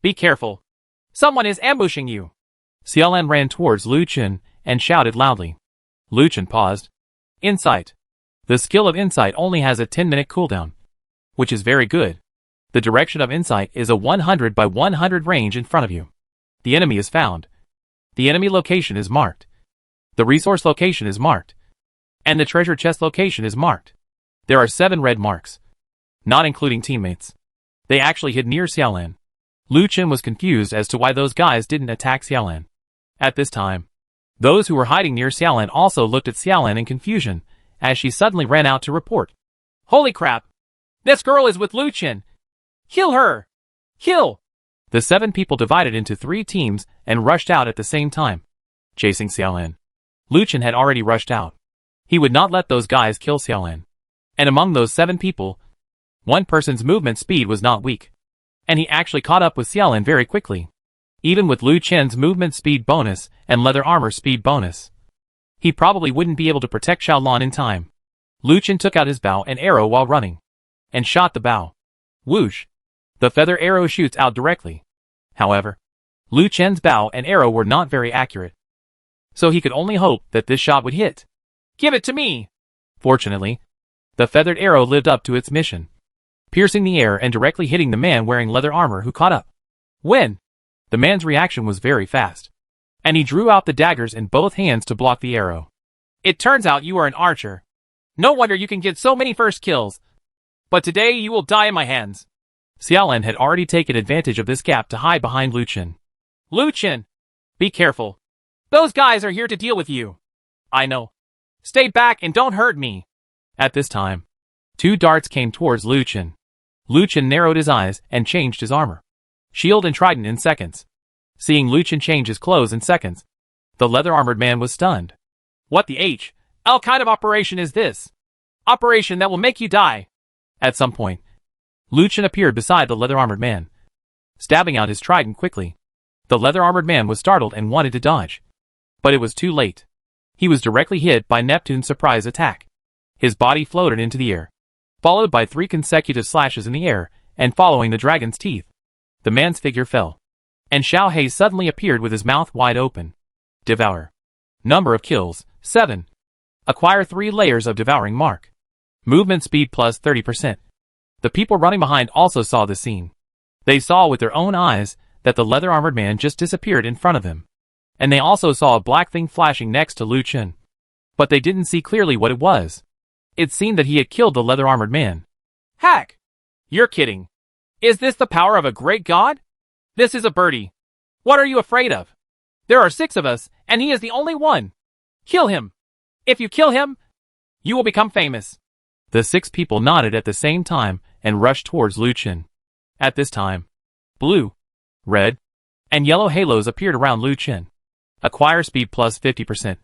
Be careful. Someone is ambushing you. Xiaolan ran towards Lu Chen and shouted loudly. Lu Chen paused. Insight. The skill of insight only has a 10-minute cooldown, which is very good. The direction of insight is a 100 by 100 range in front of you. The enemy is found. The enemy location is marked. The resource location is marked. And the treasure chest location is marked. There are 7 red marks, not including teammates. They actually hid near Xiaolan. Lu Chen was confused as to why those guys didn't attack Xiaolan. At this time, those who were hiding near Xiaolan also looked at Xiaolan in confusion, as she suddenly ran out to report. Holy crap! This girl is with Lu Chen! Kill her! Kill! The 7 people divided into 3 teams and rushed out at the same time, chasing Xiaolan. Lu Chen had already rushed out. He would not let those guys kill Xiaolan. And among those 7 people, one person's movement speed was not weak, and he actually caught up with Xiaolan very quickly. Even with Lu Chen's movement speed bonus and leather armor speed bonus, he probably wouldn't be able to protect Xiaolan in time. Lu Chen took out his bow and arrow while running, and shot the bow. Whoosh! The feather arrow shoots out directly. However, Lu Chen's bow and arrow were not very accurate, so he could only hope that this shot would hit. Give it to me! Fortunately, the feathered arrow lived up to its mission, piercing the air and directly hitting the man wearing leather armor who caught up. When? The man's reaction was very fast, and he drew out the daggers in both hands to block the arrow. It turns out you are an archer. No wonder you can get so many first kills. But today you will die in my hands. Xiaolan had already taken advantage of this gap to hide behind Lu Chen. Lu Chen! Be careful. Those guys are here to deal with you. I know. Stay back and don't hurt me. At this time, 2 darts came towards Lu Chen. Lu Chen narrowed his eyes and changed his armor, shield and trident in seconds. Seeing Lu Chen change his clothes in seconds, the leather-armored man was stunned. What the L kind of operation is this? Operation that will make you die. At some point, Lu Chen appeared beside the leather-armored man, stabbing out his trident quickly. The leather-armored man was startled and wanted to dodge, but it was too late. He was directly hit by Neptune's surprise attack. His body floated into the air, followed by 3 consecutive slashes in the air, and following the dragon's teeth. The man's figure fell, and Xiao He suddenly appeared with his mouth wide open. Devour. Number of kills, 7. Acquire 3 layers of devouring mark. Movement speed plus 30%. The people running behind also saw the scene. They saw with their own eyes that the leather-armored man just disappeared in front of them. And they also saw a black thing flashing next to Lu Chen. But they didn't see clearly what it was. It seemed that he had killed the leather-armored man. Hack! You're kidding. Is this the power of a great god? This is a birdie. What are you afraid of? There are 6 of us, and he is the only one. Kill him. If you kill him, you will become famous. The 6 people nodded at the same time and rushed towards Lu Chen. At this time, blue, red, and yellow halos appeared around Lu Chen. Acquire speed plus 50%.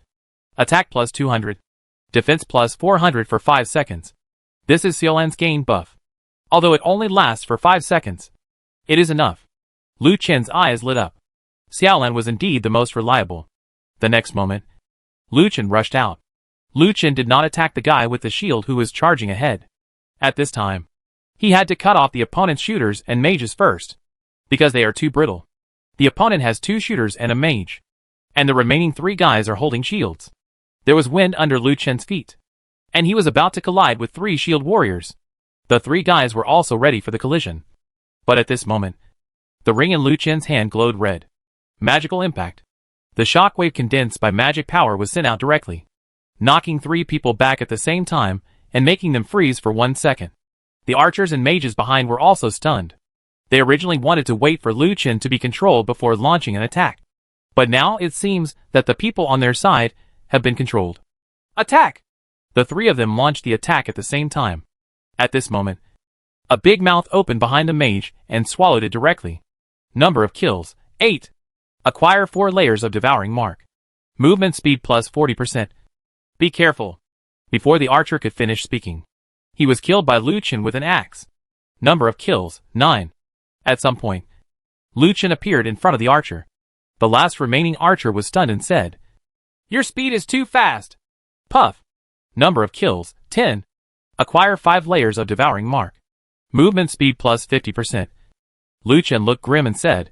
Attack plus 200. Defense plus 400 for 5 seconds. This is Xiaolan's gain buff. Although it only lasts for 5 seconds. It is enough. Lu Chen's eyes lit up. Xiaolan was indeed the most reliable. The next moment, Lu Chen rushed out. Lu Chen did not attack the guy with the shield who was charging ahead. At this time, he had to cut off the opponent's shooters and mages first, because they are too brittle. The opponent has 2 shooters and a mage, and the remaining 3 guys are holding shields. There was wind under Lu Chen's feet, and he was about to collide with 3 shield warriors. The 3 guys were also ready for the collision. But at this moment, the ring in Lu Chen's hand glowed red. Magical impact. The shockwave condensed by magic power was sent out directly, knocking 3 people back at the same time and making them freeze for 1 second. The archers and mages behind were also stunned. They originally wanted to wait for Lu Chen to be controlled before launching an attack. But now it seems that the people on their side have been controlled. Attack! The 3 of them launched the attack at the same time. At this moment, a big mouth opened behind the mage and swallowed it directly. Number of kills, 8. Acquire 4 layers of devouring mark. Movement speed plus 40%. Be careful. Before the archer could finish speaking, he was killed by Lu Chen with an axe. Number of kills, 9. At some point, Lu Chen appeared in front of the archer. The last remaining archer was stunned and said, "Your speed is too fast." Puff. Number of kills, 10. Acquire 5 layers of devouring mark. Movement speed plus 50%. Lu Chen looked grim and said,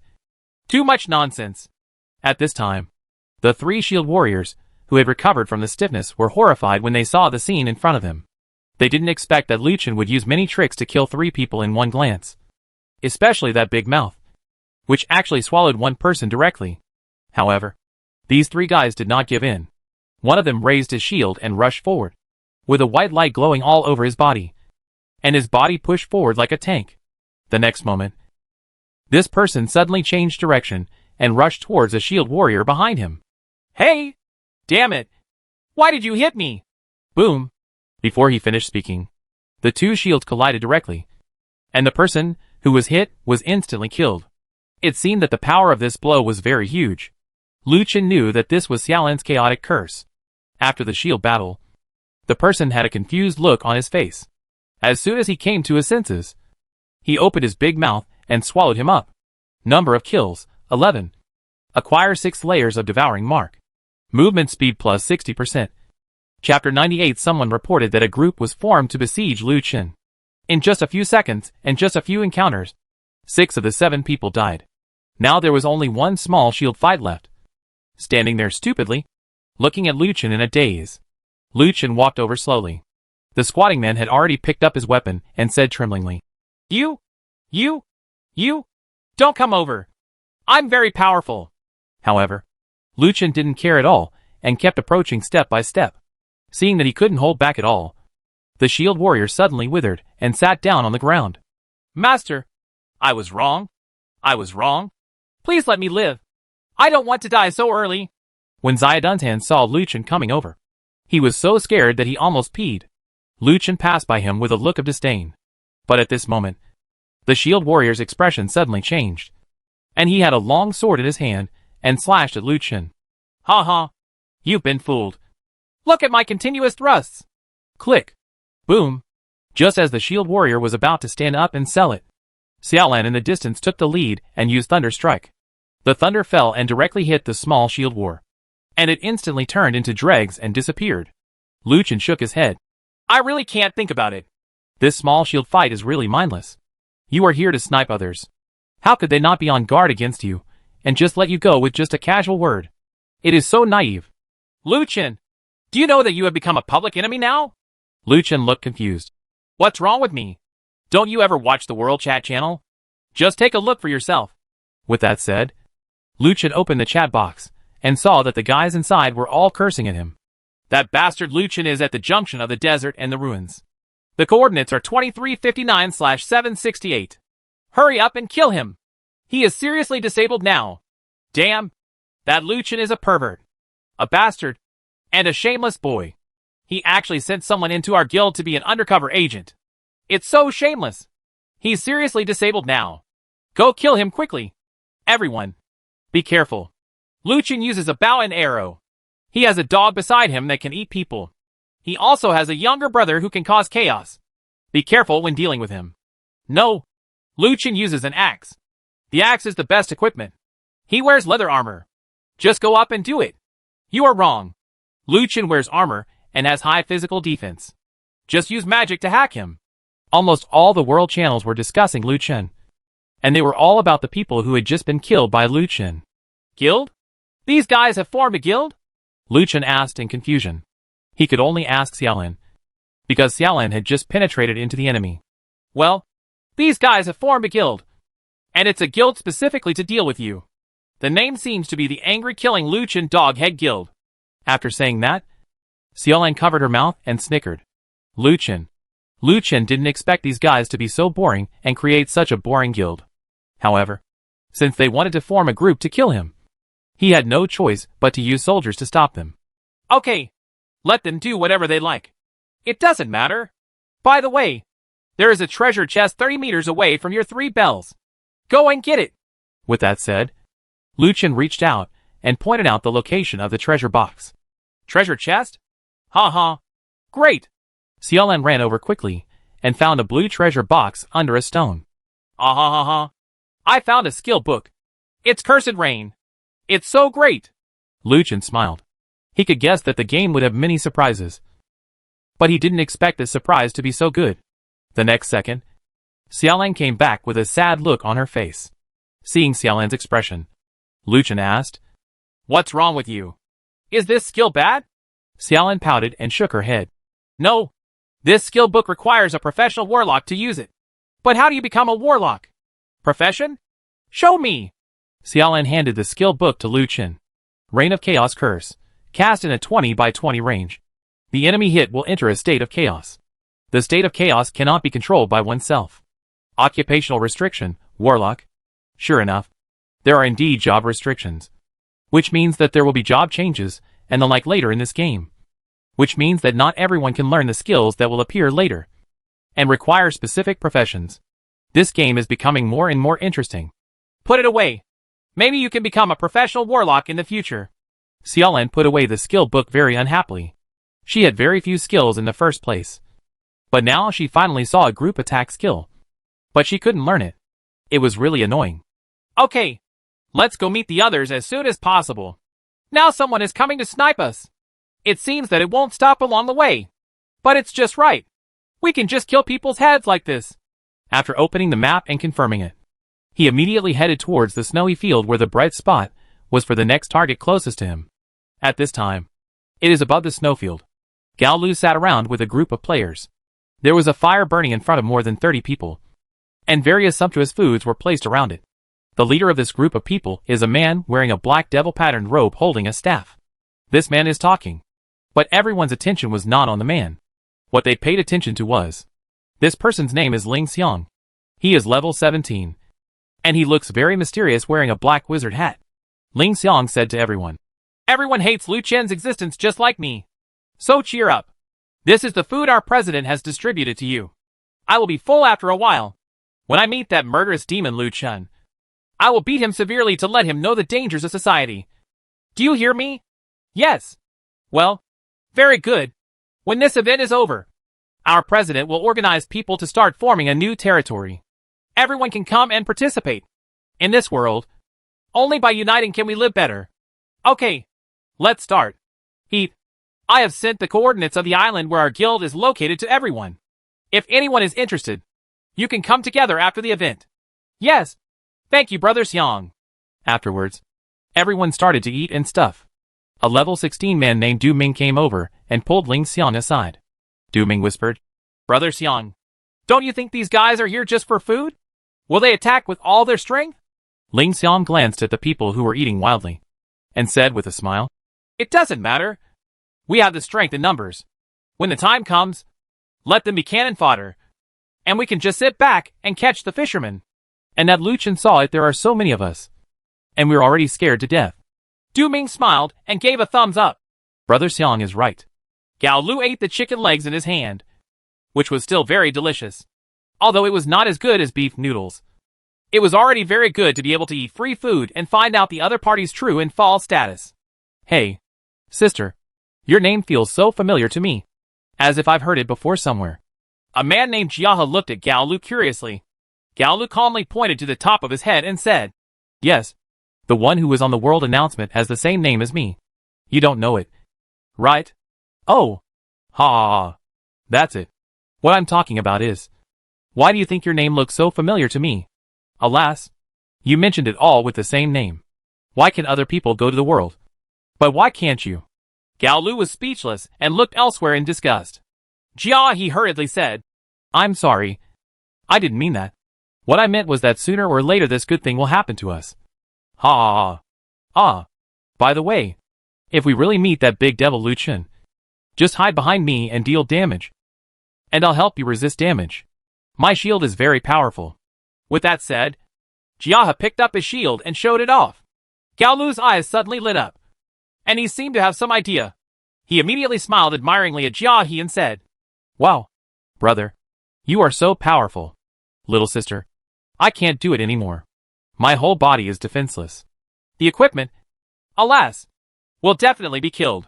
"Too much nonsense." At this time, the 3 shield warriors, who had recovered from the stiffness, were horrified when they saw the scene in front of them. They didn't expect that Lu Chen would use many tricks to kill 3 people in one glance. Especially that big mouth, which actually swallowed 1 person directly. However, these 3 guys did not give in. One of them raised his shield and rushed forward, with a white light glowing all over his body, and his body pushed forward like a tank. The next moment, this person suddenly changed direction and rushed towards a shield warrior behind him. "Hey! Damn it! Why did you hit me?" Boom! Before he finished speaking, the 2 shields collided directly, and the person who was hit was instantly killed. It seemed that the power of this blow was very huge. Lu Chen knew that this was Xiaolan's chaotic curse. After the shield battle, the person had a confused look on his face. As soon as he came to his senses, he opened his big mouth and swallowed him up. Number of kills, 11. Acquire 6 layers of devouring mark. Movement speed plus 60%. Chapter 98. Someone reported that a group was formed to besiege Lu Chen. In just a few seconds and just a few encounters, 6 of the 7 people died. Now there was only 1 small shield fight left. Standing there stupidly, looking at Lu Chen in a daze, Lu Chen walked over slowly. The squatting man had already picked up his weapon and said tremblingly, You, don't come over. I'm very powerful." However, Lu Chen didn't care at all and kept approaching step by step. Seeing that he couldn't hold back at all, the shield warrior suddenly withered and sat down on the ground. "Master, I was wrong. Please let me live. I don't want to die so early." When Xiaodantan saw Lu Chen coming over, he was so scared that he almost peed. Lu Chen passed by him with a look of disdain. But at this moment, the shield warrior's expression suddenly changed, and he had a long sword in his hand and slashed at Lu Chen. "Ha ha! You've been fooled. Look at my continuous thrusts!" Click! Boom! Just as the shield warrior was about to stand up and sell it, Xiaolan in the distance took the lead and used Thunder Strike. The thunder fell and directly hit the small shield war, and it instantly turned into dregs and disappeared. Lu Chen shook his head. "I really can't think about it. This small shield fight is really mindless. You are here to snipe others. How could they not be on guard against you and just let you go with just a casual word? It is so naive." "Lu Chen, do you know that you have become a public enemy now?" Lu Chen looked confused. "What's wrong with me? Don't you ever watch the World Chat channel? Just take a look for yourself." With that said, Lu Chen opened the chat box and saw that the guys inside were all cursing at him. "That bastard Lu Chen is at the junction of the desert and the ruins. The coordinates are 2359/768. Hurry up and kill him. He is seriously disabled now. Damn, that Lu Chen is a pervert, a bastard, and a shameless boy. He actually sent someone into our guild to be an undercover agent. It's so shameless. He's seriously disabled now. Go kill him quickly. Everyone, be careful. Lu Chen uses a bow and arrow. He has a dog beside him that can eat people. He also has a younger brother who can cause chaos. Be careful when dealing with him. No. Lu Chen uses an axe. The axe is the best equipment. He wears leather armor. Just go up and do it. You are wrong. Lu Chen wears armor and has high physical defense. Just use magic to hack him. Almost all the world channels were discussing Lu Chen. And they were all about the people who had just been killed by Lu Chen. Guild? These guys have formed a guild? Lu Chen asked in confusion. He could only ask Xiaolin, because Xiaolin had just penetrated into the enemy. Well, these guys have formed a guild. And it's a guild specifically to deal with you. The name seems to be the Angry Killing Lu Chen Doghead Guild. After saying that, Xiaolin covered her mouth and snickered. Lu Chen. Lu Chen didn't expect these guys to be so boring and create such a boring guild. However, since they wanted to form a group to kill him, he had no choice but to use soldiers to stop them. Okay, let them do whatever they like. It doesn't matter. By the way, there is a treasure chest 30 meters away from your 3 bells. Go and get it. With that said, Lu Chen reached out and pointed out the location of the treasure box. Treasure chest? Ha. Great. Xiaolin ran over quickly and found a blue treasure box under a stone. Ha. I found a skill book. It's Cursed Rain. It's so great. Lu Chen smiled. He could guess that the game would have many surprises. But he didn't expect this surprise to be so good. The next second, Xiaolin came back with a sad look on her face. Seeing Xiaolin's expression, Lu Chen asked, "What's wrong with you? Is this skill bad?" Xiaolin pouted and shook her head. "No. This skill book requires a professional warlock to use it. But how do you become a warlock? Profession? Show me." Xiaolin handed the skill book to Lu Chen. Reign of Chaos Curse. Cast in a 20 by 20 range. The enemy hit will enter a state of chaos. The state of chaos cannot be controlled by oneself. Occupational restriction, warlock. Sure enough, there are indeed job restrictions. Which means that there will be job changes and the like later in this game. Which means that not everyone can learn the skills that will appear later and require specific professions. This game is becoming more and more interesting. Put it away. Maybe you can become a professional warlock in the future. Xiaolin put away the skill book very unhappily. She had very few skills in the first place. But now she finally saw a group attack skill. But she couldn't learn it. It was really annoying. Okay. Let's go meet the others as soon as possible. Now someone is coming to snipe us. It seems that it won't stop along the way. But it's just right. We can just kill people's heads like this. After opening the map and confirming it, he immediately headed towards the snowy field where the bright spot was for the next target closest to him. At this time, it is above the snowfield. Gao Lu sat around with a group of players. There was a fire burning in front of more than 30 people, and various sumptuous foods were placed around it. The leader of this group of people is a man wearing a black devil-patterned robe holding a staff. This man is talking, but everyone's attention was not on the man. What they paid attention to was, this person's name is Ling Xiang. He is level 17, and he looks very mysterious wearing a black wizard hat. Ling Xiang said to everyone, "Everyone hates Lu Chen's existence just like me. So cheer up. This is the food our president has distributed to you. I will be full after a while. When I meet that murderous demon Lu Chen, I will beat him severely to let him know the dangers of society. Do you hear me? Yes. Well, very good. When this event is over, our president will organize people to start forming a new territory. Everyone can come and participate. In this world, only by uniting can we live better. Okay, let's start. I have sent the coordinates of the island where our guild is located to everyone. If anyone is interested, you can come together after the event." "Yes. Thank you, Brother Xiang." Afterwards, everyone started to eat and stuff. A level 16 man named Du Ming came over and pulled Ling Xiang aside. Du Ming whispered, "Brother Xiang, don't you think these guys are here just for food? Will they attack with all their strength?" Ling Xiang glanced at the people who were eating wildly and said with a smile, "It doesn't matter. We have the strength in numbers. When the time comes, let them be cannon fodder. And we can just sit back and catch the fishermen." And that Lu Chen saw it, there are so many of us. And we're already scared to death. Du Ming smiled and gave a thumbs up. Brother Xiang is right. Gao Lu ate the chicken legs in his hand, which was still very delicious. Although it was not as good as beef noodles, It was already very good to be able to eat free food and find out the other party's true and false status. Hey, sister. Your name feels so familiar to me. As if I've heard it before somewhere. A man named Jiaha looked at Gao Lu curiously. Gao Lu calmly pointed to the top of his head and said, Yes. The one who was on the world announcement has the same name as me. You don't know it. Right? Oh. Ha ha ha. That's it. What I'm talking about is, why do you think your name looks so familiar to me? Alas. You mentioned it all with the same name. Why can other people go to the world? But why can't you? Gao Lu was speechless and looked elsewhere in disgust. Jia, he hurriedly said, I'm sorry. I didn't mean that. What I meant was that sooner or later this good thing will happen to us. Ha ha ha. Ah. By the way, if we really meet that big devil Lu Chen, just hide behind me and deal damage. And I'll help you resist damage. My shield is very powerful. With that said, Jiaha picked up his shield and showed it off. Gao Lu's eyes suddenly lit up, and he seemed to have some idea. He immediately smiled admiringly at Jiahe and said, Wow, brother, you are so powerful. Little sister, I can't do it anymore. My whole body is defenseless. The equipment, alas, will definitely be killed.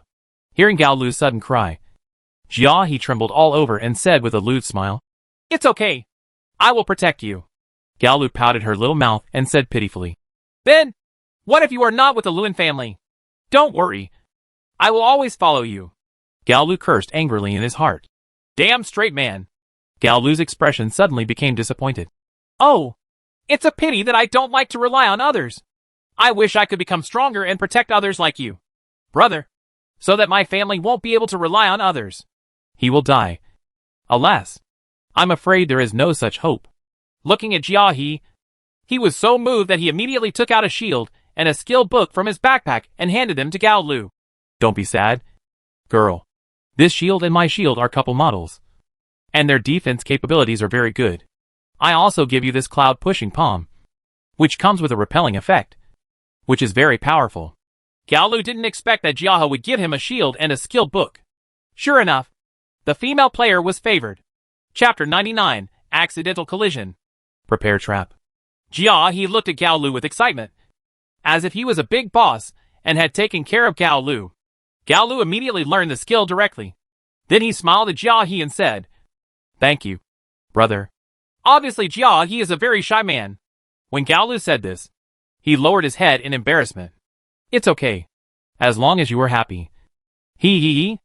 Hearing Gao Lu's sudden cry, Jiahe trembled all over and said with a lewd smile, It's okay. I will protect you. Gao Lu pouted her little mouth and said pitifully, Then, what if you are not with the Luen family? Don't worry. I will always follow you. Gao Lu cursed angrily in his heart. Damn straight man. Gao Lu's expression suddenly became disappointed. Oh, it's a pity that I don't like to rely on others. I wish I could become stronger and protect others like you, brother, so that my family won't be able to rely on others. He will die. Alas, I'm afraid there is no such hope. Looking at Jiahe, he was so moved that he immediately took out a shield and a skill book from his backpack and handed them to Gao Lu. Don't be sad, girl. This shield and my shield are couple models, and their defense capabilities are very good. I also give you this cloud pushing palm, which comes with a repelling effect, which is very powerful. Gao Lu didn't expect that Jiahe would give him a shield and a skill book. Sure enough, the female player was favored. Chapter 99, Accidental Collision. Prepare trap. Jiahe looked at Gao Lu with excitement, as if he was a big boss and had taken care of Gao Lu. Gao Lu immediately learned the skill directly. Then he smiled at Jiahe and said, Thank you, brother. Obviously Jiahe is a very shy man. When Gao Lu said this, he lowered his head in embarrassment. It's okay, as long as you are happy. He.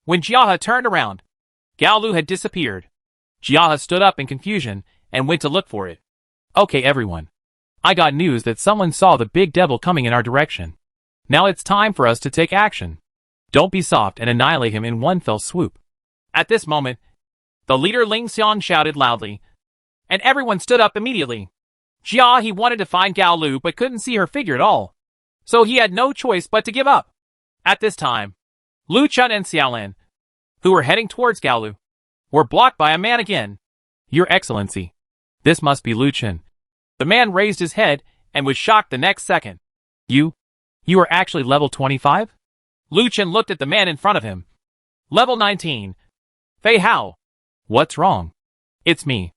When Jiahe turned around, Gao Lu had disappeared. Jiahe stood up in confusion and went to look for it. Okay everyone. I got news that someone saw the big devil coming in our direction. Now it's time for us to take action. Don't be soft and annihilate him in one fell swoop. At this moment, the leader Ling Xian shouted loudly, and everyone stood up immediately. Jiahe wanted to find Gao Lu but couldn't see her figure at all, so he had no choice but to give up. At this time, Lu Chun and Xiaolan, who were heading towards Gao Lu, were blocked by a man again. Your Excellency, this must be Lu Chen. The man raised his head and was shocked the next second. You are actually level 25? Lu Chen looked at the man in front of him. Level 19. Fei Hao. What's wrong? It's me.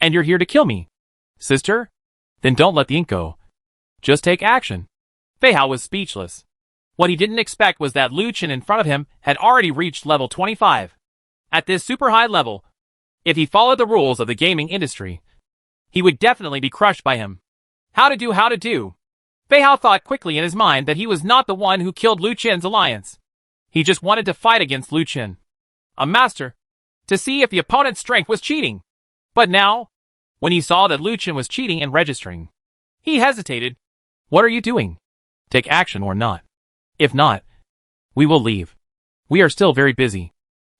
And you're here to kill me. Sister? Then don't let the ink go. Just take action. Fei Hao was speechless. What he didn't expect was that Lu Chen in front of him had already reached level 25. At this super high level, if he followed the rules of the gaming industry, he would definitely be crushed by him. How to do? Fei Hao thought quickly in his mind that he was not the one who killed Lu Chen's alliance. He just wanted to fight against Lu Chen, a master, to see if the opponent's strength was cheating. But now, when he saw that Lu Chen was cheating and registering, he hesitated. What are you doing? Take action or not. If not, we will leave. We are still very busy.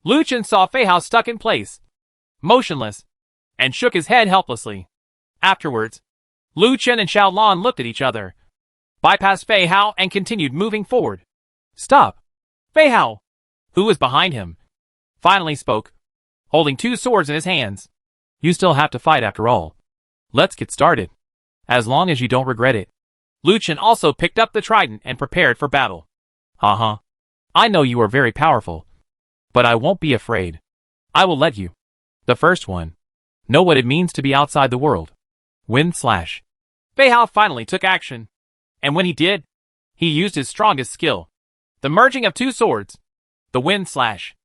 Lu Chen saw Fei Hao stuck in place, motionless, and shook his head helplessly. Afterwards, Lu Chen and Xiaolan looked at each other, bypassed Fei Hao and continued moving forward. Stop! Fei Hao, who was behind him, finally spoke, holding two swords in his hands. You still have to fight after all. Let's get started. As long as you don't regret it. Lu Chen also picked up the trident and prepared for battle. Haha. I know you are very powerful, but I won't be afraid. I will let you. The first one. Know what it means to be outside the world. Wind slash. Fei Hao finally took action. And when he did, he used his strongest skill. The merging of two swords. The Wind Slash.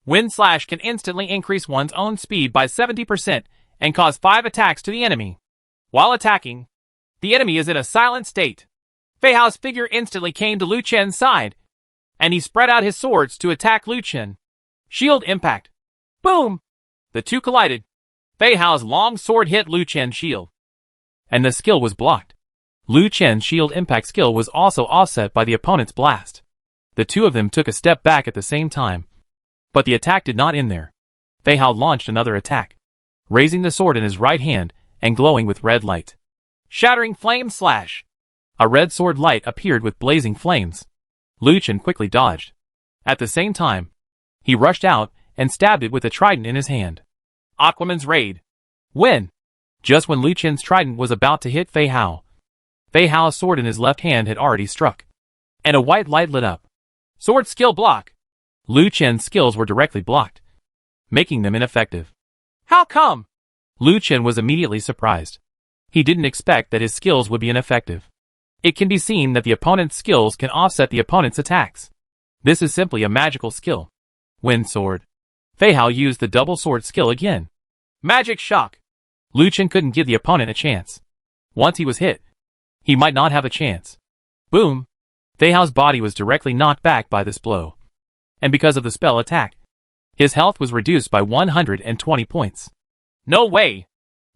Wind Slash can instantly increase one's own speed by 70% and cause 5 attacks to the enemy. While attacking, the enemy is in a silent state. Fei Hao's figure instantly came to Lu Chen's side, and he spread out his swords to attack Lu Chen. Shield Impact. Boom! The two collided. Fei Hao's long sword hit Lu Chen's shield, and the skill was blocked. Lu Chen's shield impact skill was also offset by the opponent's blast. The two of them took a step back at the same time, but the attack did not end there. Fei Hao launched another attack, raising the sword in his right hand and glowing with red light. Shattering Flame Slash. A red sword light appeared with blazing flames. Lu Chen quickly dodged. At the same time, he rushed out and stabbed it with a trident in his hand. Aquaman's Raid. When? Just when Lu Chen's trident was about to hit Fei Hao's sword in his left hand had already struck, and a white light lit up. Sword skill block. Lu Chen's skills were directly blocked, making them ineffective. How come? Lu Chen was immediately surprised. He didn't expect that his skills would be ineffective. It can be seen that the opponent's skills can offset the opponent's attacks. This is simply a magical skill. Wind Sword. Fei Hao used the double sword skill again. Magic Shock. Lu Chen couldn't give the opponent a chance. Once he was hit, he might not have a chance. Boom! Fei Hao's body was directly knocked back by this blow. And because of the spell attack, his health was reduced by 120 points. No way!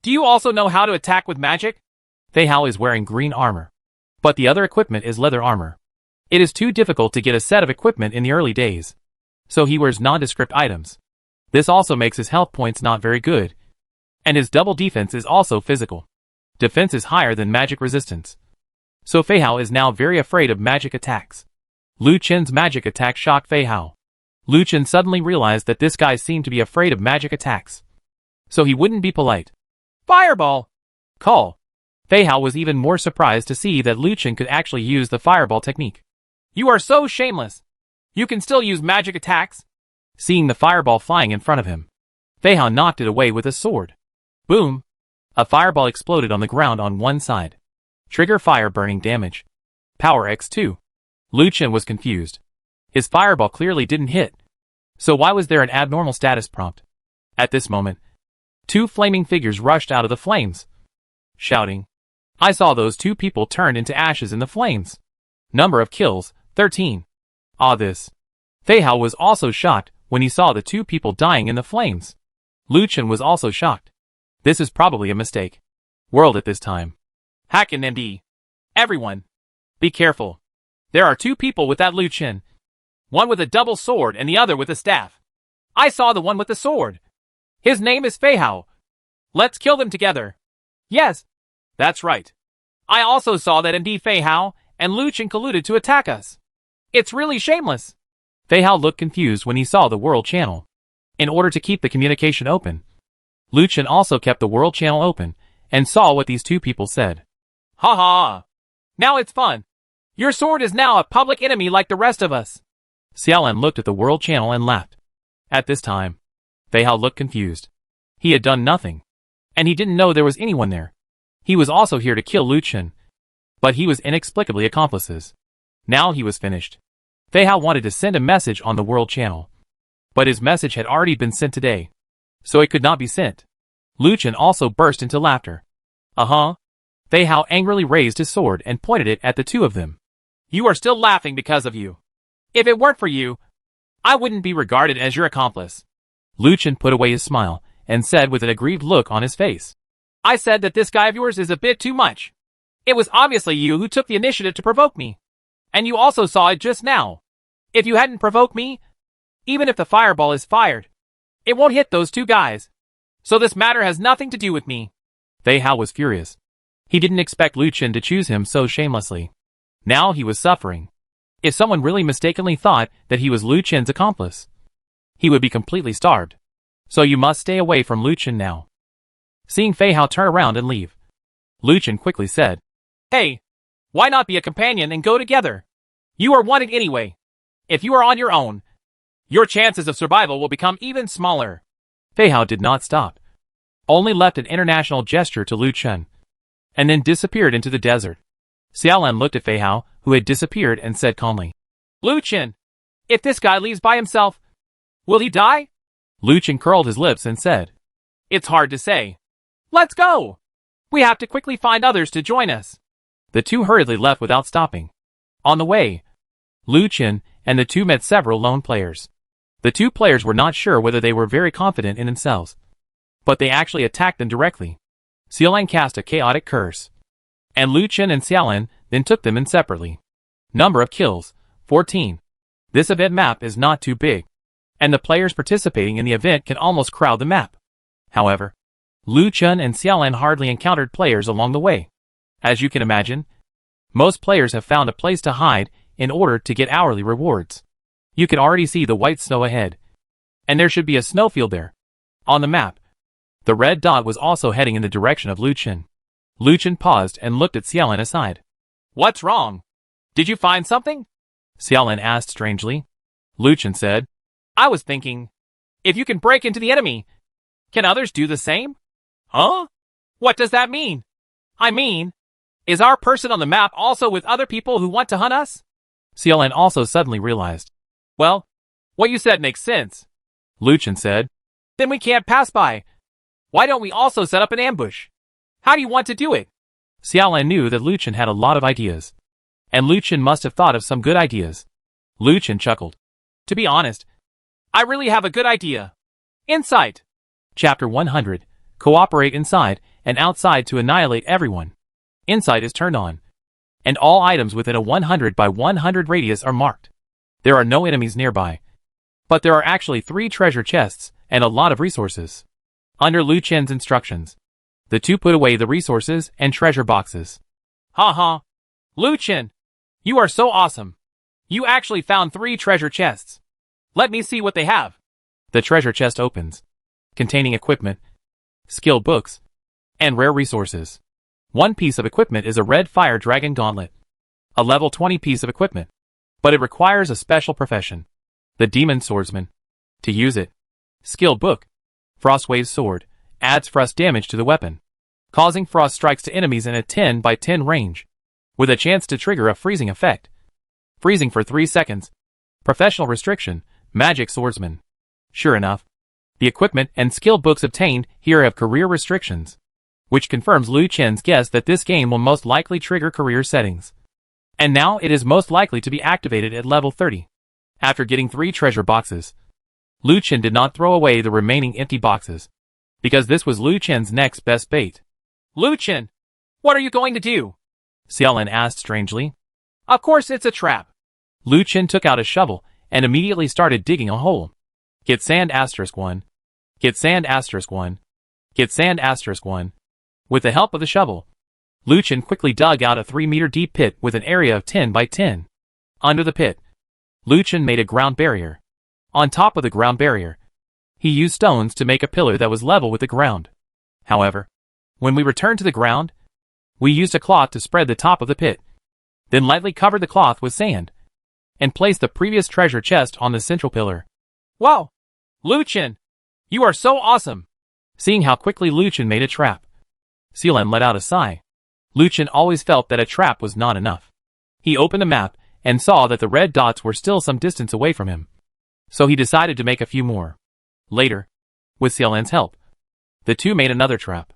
Do you also know how to attack with magic? Fei Hao is wearing green armor, but the other equipment is leather armor. It is too difficult to get a set of equipment in the early days, so he wears nondescript items. This also makes his health points not very good, and his double defense is also physical. Defense is higher than magic resistance, so Fei Hao is now very afraid of magic attacks. Lu Chen's magic attack shocked Fei Hao. Lu Chen suddenly realized that this guy seemed to be afraid of magic attacks, so he wouldn't be polite. Fireball! Call! Fei Hao was even more surprised to see that Lu Chen could actually use the fireball technique. You are so shameless! You can still use magic attacks? Seeing the fireball flying in front of him, Fei Hao knocked it away with his sword. Boom! A fireball exploded on the ground on one side. Trigger fire burning damage. Power X2. Lu Chen was confused. His fireball clearly didn't hit. So why was there an abnormal status prompt? At this moment, two flaming figures rushed out of the flames, shouting, I saw those two people turned into ashes in the flames. Number of kills, 13. This. Fei Hao was also shocked when he saw the two people dying in the flames. Lu Chen was also shocked. This is probably a mistake. World at this time. Hack and MD. Everyone. Be careful. There are two people with that Lu Chen. One with a double sword and the other with a staff. I saw the one with the sword. His name is Fei Hao. Let's kill them together. Yes. That's right. I also saw that MD Fei Hao and Lu Chen colluded to attack us. It's really shameless. Fei Hao looked confused when he saw the world channel. In order to keep the communication open, Lu Chen also kept the world channel open and saw what these two people said. Ha ha! Now it's fun. Your sword is now a public enemy like the rest of us. Xiaolan looked at the world channel and laughed. At this time, Fei Hao looked confused. He had done nothing, and he didn't know there was anyone there. He was also here to kill Lu Chen, but he was inexplicably accomplices. Now he was finished. Fei Hao wanted to send a message on the world channel, but his message had already been sent today, so it could not be sent. Lu Chen also burst into laughter. Fei Hao angrily raised his sword and pointed it at the two of them. You are still laughing because of you. If it weren't for you, I wouldn't be regarded as your accomplice. Lu Chen put away his smile and said with an aggrieved look on his face. I said that this guy of yours is a bit too much. It was obviously you who took the initiative to provoke me. And you also saw it just now. If you hadn't provoked me, even if the fireball is fired, it won't hit those two guys. So this matter has nothing to do with me. Fei Hao was furious. He didn't expect Lu Chen to choose him so shamelessly. Now he was suffering. If someone really mistakenly thought that he was Lu Chen's accomplice, he would be completely starved. So you must stay away from Lu Chen now. Seeing Fei Hao turn around and leave, Lu Chen quickly said, Hey, why not be a companion and go together? You are wanted anyway. If you are on your own, your chances of survival will become even smaller. Fei Hao did not stop, only left an international gesture to Lu Chen, and then disappeared into the desert. Xiaolan looked at Fei Hao, who had disappeared, and said calmly, Lu Chen, if this guy leaves by himself, will he die? Lu Chen curled his lips and said, It's hard to say. Let's go! We have to quickly find others to join us. The two hurriedly left without stopping. On the way, Lu Chen and the two met several lone players. The two players were not sure whether they were very confident in themselves, but they actually attacked them directly. Xiaolan cast a chaotic curse, and Lu Chen and Xiaolan then took them in separately. Number of kills, 14. This event map is not too big, and the players participating in the event can almost crowd the map. However, Lu Chen and Xiaolan hardly encountered players along the way. As you can imagine, most players have found a place to hide in order to get hourly rewards. You can already see the white snow ahead, and there should be a snowfield there. On the map, the red dot was also heading in the direction of Lu Chen. Lu Chen paused and looked at Xiaolan aside. What's wrong? Did you find something? Xiaolan asked strangely. Lu Chen said, I was thinking, if you can break into the enemy, can others do the same? Huh? What does that mean? I mean, is our person on the map also with other people who want to hunt us? Xiaolan also suddenly realized. Well, what you said makes sense, Lu Chen said. Then we can't pass by. Why don't we also set up an ambush? How do you want to do it? Xiaolan knew that Lu Chen had a lot of ideas, and Lu Chen must have thought of some good ideas. Lu Chen chuckled. To be honest, I really have a good idea. Insight. Chapter 100. Cooperate inside and outside to annihilate everyone. Insight is turned on, and all items within a 100 by 100 radius are marked. There are no enemies nearby, but there are actually 3 treasure chests and a lot of resources. Under Lu Chen's instructions, the two put away the resources and treasure boxes. Ha ha. Lu Chen, you are so awesome. You actually found 3 treasure chests. Let me see what they have. The treasure chest opens, containing equipment, skill books, and rare resources. One piece of equipment is a red fire dragon gauntlet, a level 20 piece of equipment, but it requires a special profession, the demon swordsman, to use it. Skill book, Frostwave's sword, adds frost damage to the weapon, causing frost strikes to enemies in a 10 by 10 range, with a chance to trigger a freezing effect. Freezing for 3 seconds. Professional restriction, magic swordsman. Sure enough, the equipment and skill books obtained here have career restrictions, which confirms Lu Chen's guess that this game will most likely trigger career settings. And now it is most likely to be activated at level 30. After getting 3 treasure boxes, Lu Chen did not throw away the remaining empty boxes, because this was Lu Chen's next best bait. Lu Chen, what are you going to do? Xiaolan asked strangely. Of course it's a trap. Lu Chen took out a shovel and immediately started digging a hole. Get sand *1. Get sand *1. Get sand *1. With the help of the shovel, Lu Chen quickly dug out a 3-meter deep pit with an area of 10 by 10. Under the pit, Lu Chen made a ground barrier. On top of the ground barrier, he used stones to make a pillar that was level with the ground. However, when we returned to the ground, we used a cloth to spread the top of the pit, then lightly covered the cloth with sand, and placed the previous treasure chest on the central pillar. Wow! Lu Chen, you are so awesome! Seeing how quickly Lu Chen made a trap, Xiaolan let out a sigh. Lu Chen always felt that a trap was not enough. He opened the map and saw that the red dots were still some distance away from him, so he decided to make a few more. Later, with Xiaolan's help, the two made another trap.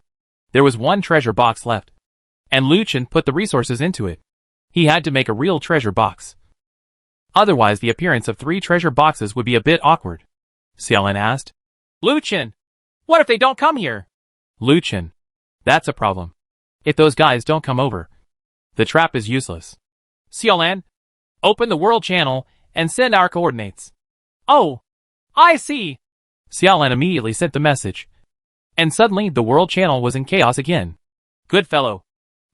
There was 1 treasure box left, and Lu Chen put the resources into it. He had to make a real treasure box. Otherwise the appearance of 3 treasure boxes would be a bit awkward. Xiaolan asked. Lu Chen, what if they don't come here? Lu Chen, that's a problem. If those guys don't come over, the trap is useless. Xiaolan, open the world channel and send our coordinates. Oh, I see. Xiaolan immediately sent the message, and suddenly the world channel was in chaos again. Good fellow.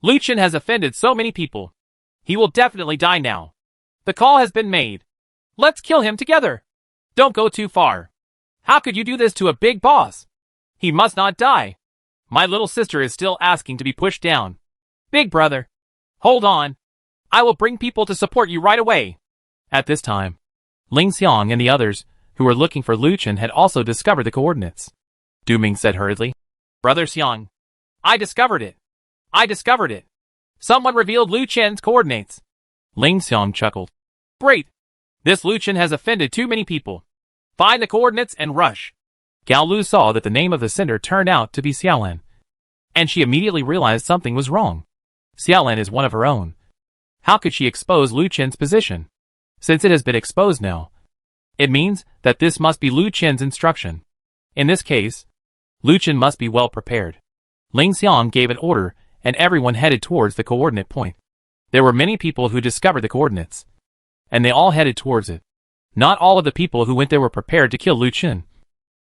Lu Chen has offended so many people. He will definitely die now. The call has been made. Let's kill him together. Don't go too far. How could you do this to a big boss? He must not die. My little sister is still asking to be pushed down. Big brother, hold on. I will bring people to support you right away. At this time, Ling Xiang and the others who were looking for Lu Chen had also discovered the coordinates. Du Ming said hurriedly, Brother Xiang, I discovered it. I discovered it. Someone revealed Lu Chen's coordinates. Ling Xiang chuckled. Great. This Lu Chen has offended too many people. Find the coordinates and rush. Gao Lu saw that the name of the sender turned out to be Xiaolan, and she immediately realized something was wrong. Xiaolan is one of her own. How could she expose Lu Chen's position? Since it has been exposed now, it means that this must be Lu Chen's instruction. In this case, Lu Chen must be well prepared. Ling Xiang gave an order, and everyone headed towards the coordinate point. There were many people who discovered the coordinates, and they all headed towards it. Not all of the people who went there were prepared to kill Lu Chen,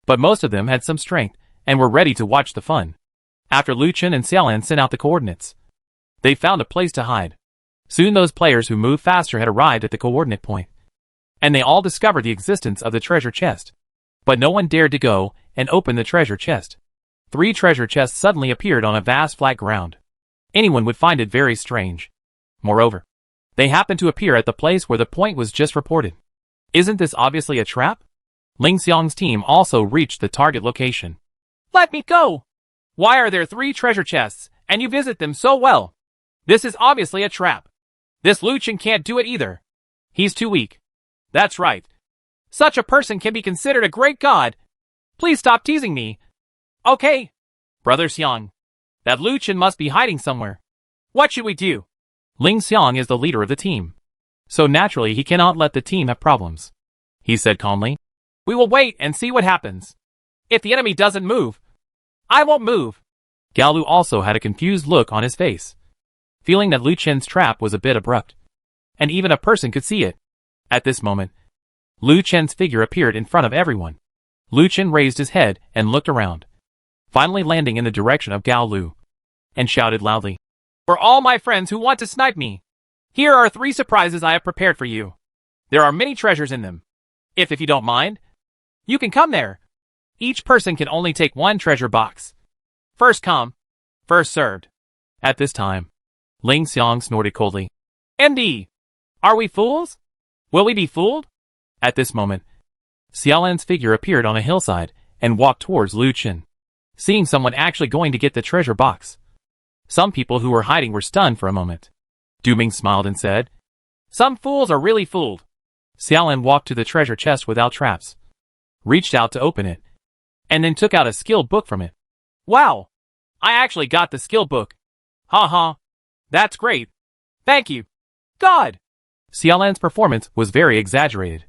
but most of them had some strength and were ready to watch the fun. After Lu Chen and Xiaolan sent out the coordinates, they found a place to hide. Soon those players who moved faster had arrived at the coordinate point, and they all discovered the existence of the treasure chest. But no one dared to go and open the treasure chest. 3 treasure chests suddenly appeared on a vast flat ground. Anyone would find it very strange. Moreover, they happened to appear at the place where the point was just reported. Isn't this obviously a trap? Ling Xiang's team also reached the target location. Let me go! Why are there 3 treasure chests, and you visit them so well? This is obviously a trap. This Lu Chen can't do it either. He's too weak. That's right. Such a person can be considered a great god. Please stop teasing me. Okay. Brother Xiang. That Lu Chen must be hiding somewhere. What should we do? Ling Xiang is the leader of the team, so naturally he cannot let the team have problems. He said calmly. We will wait and see what happens. If the enemy doesn't move, I won't move. Gao Lu also had a confused look on his face, feeling that Lu Chen's trap was a bit abrupt, and even a person could see it. At this moment, Lu Chen's figure appeared in front of everyone. Lu Chen raised his head and looked around, finally landing in the direction of Gao Lu, and shouted loudly. For all my friends who want to snipe me, here are 3 surprises I have prepared for you. There are many treasures in them. If you don't mind, you can come there. Each person can only take 1 treasure box. First come, first served. At this time, Ling Xiang snorted coldly. MD, are we fools? Will we be fooled? At this moment, Xiaolan's figure appeared on a hillside and walked towards Lu Chen, seeing someone actually going to get the treasure box. Some people who were hiding were stunned for a moment. Duming smiled and said, Some fools are really fooled. Xiaolan walked to the treasure chest without traps, reached out to open it, and then took out a skill book from it. Wow! I actually got the skill book. Ha. That's great. Thank you. God! Xiaolan's performance was very exaggerated,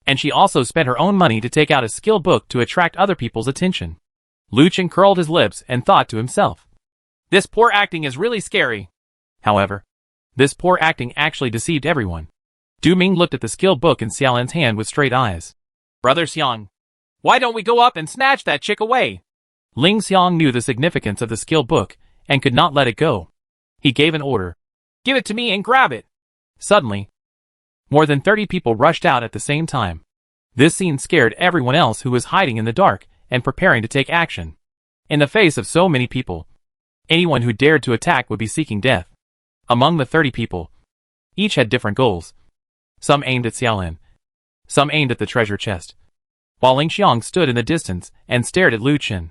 and she also spent her own money to take out a skill book to attract other people's attention. Lu Chen curled his lips and thought to himself, This poor acting is really scary. However, this poor acting actually deceived everyone. Du Ming looked at the skill book in Xiaolan's hand with straight eyes. Brother Xiang, why don't we go up and snatch that chick away? Ling Xiang knew the significance of the skill book and could not let it go. He gave an order. Give it to me and grab it. Suddenly, more than 30 people rushed out at the same time. This scene scared everyone else who was hiding in the dark and preparing to take action. In the face of so many people, anyone who dared to attack would be seeking death. Among the 30 people, each had different goals. Some aimed at Xiaolan, some aimed at the treasure chest, while Ling Xiang stood in the distance and stared at Lu Chen.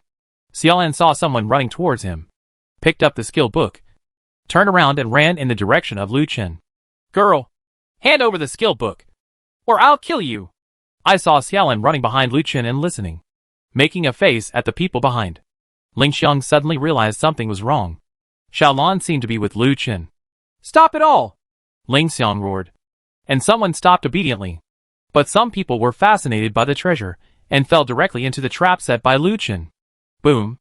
Xiaolan saw someone running towards him, picked up the skill book, turned around and ran in the direction of Lu Chen. Girl, hand over the skill book, or I'll kill you. I saw Xiaolan running behind Lu Chen and listening, making a face at the people behind. Ling Xiang suddenly realized something was wrong. Xiaolan seemed to be with Lu Chen. Stop it all! Ling Xiang roared, and someone stopped obediently. But some people were fascinated by the treasure and fell directly into the trap set by Lu Chen. Boom!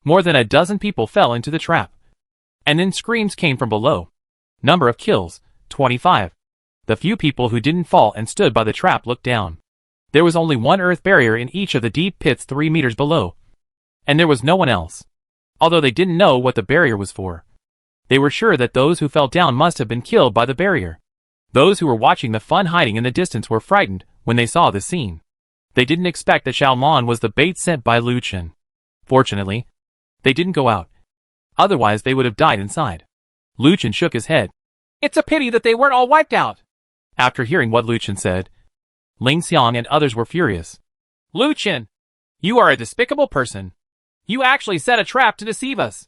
More than a dozen people fell into the trap. And then screams came from below. Number of kills, 25. The few people who didn't fall and stood by the trap looked down. There was only one earth barrier in each of the deep pits 3 meters below, and there was no one else. Although they didn't know what the barrier was for, they were sure that those who fell down must have been killed by the barrier. Those who were watching the fun hiding in the distance were frightened when they saw the scene. They didn't expect that Xiaolan was the bait sent by Lu Chen. Fortunately, they didn't go out. Otherwise they would have died inside. Lu Chen shook his head. It's a pity that they weren't all wiped out. After hearing what Lu Chen said, Ling Xiang and others were furious. Lu Chen, you are a despicable person. You actually set a trap to deceive us.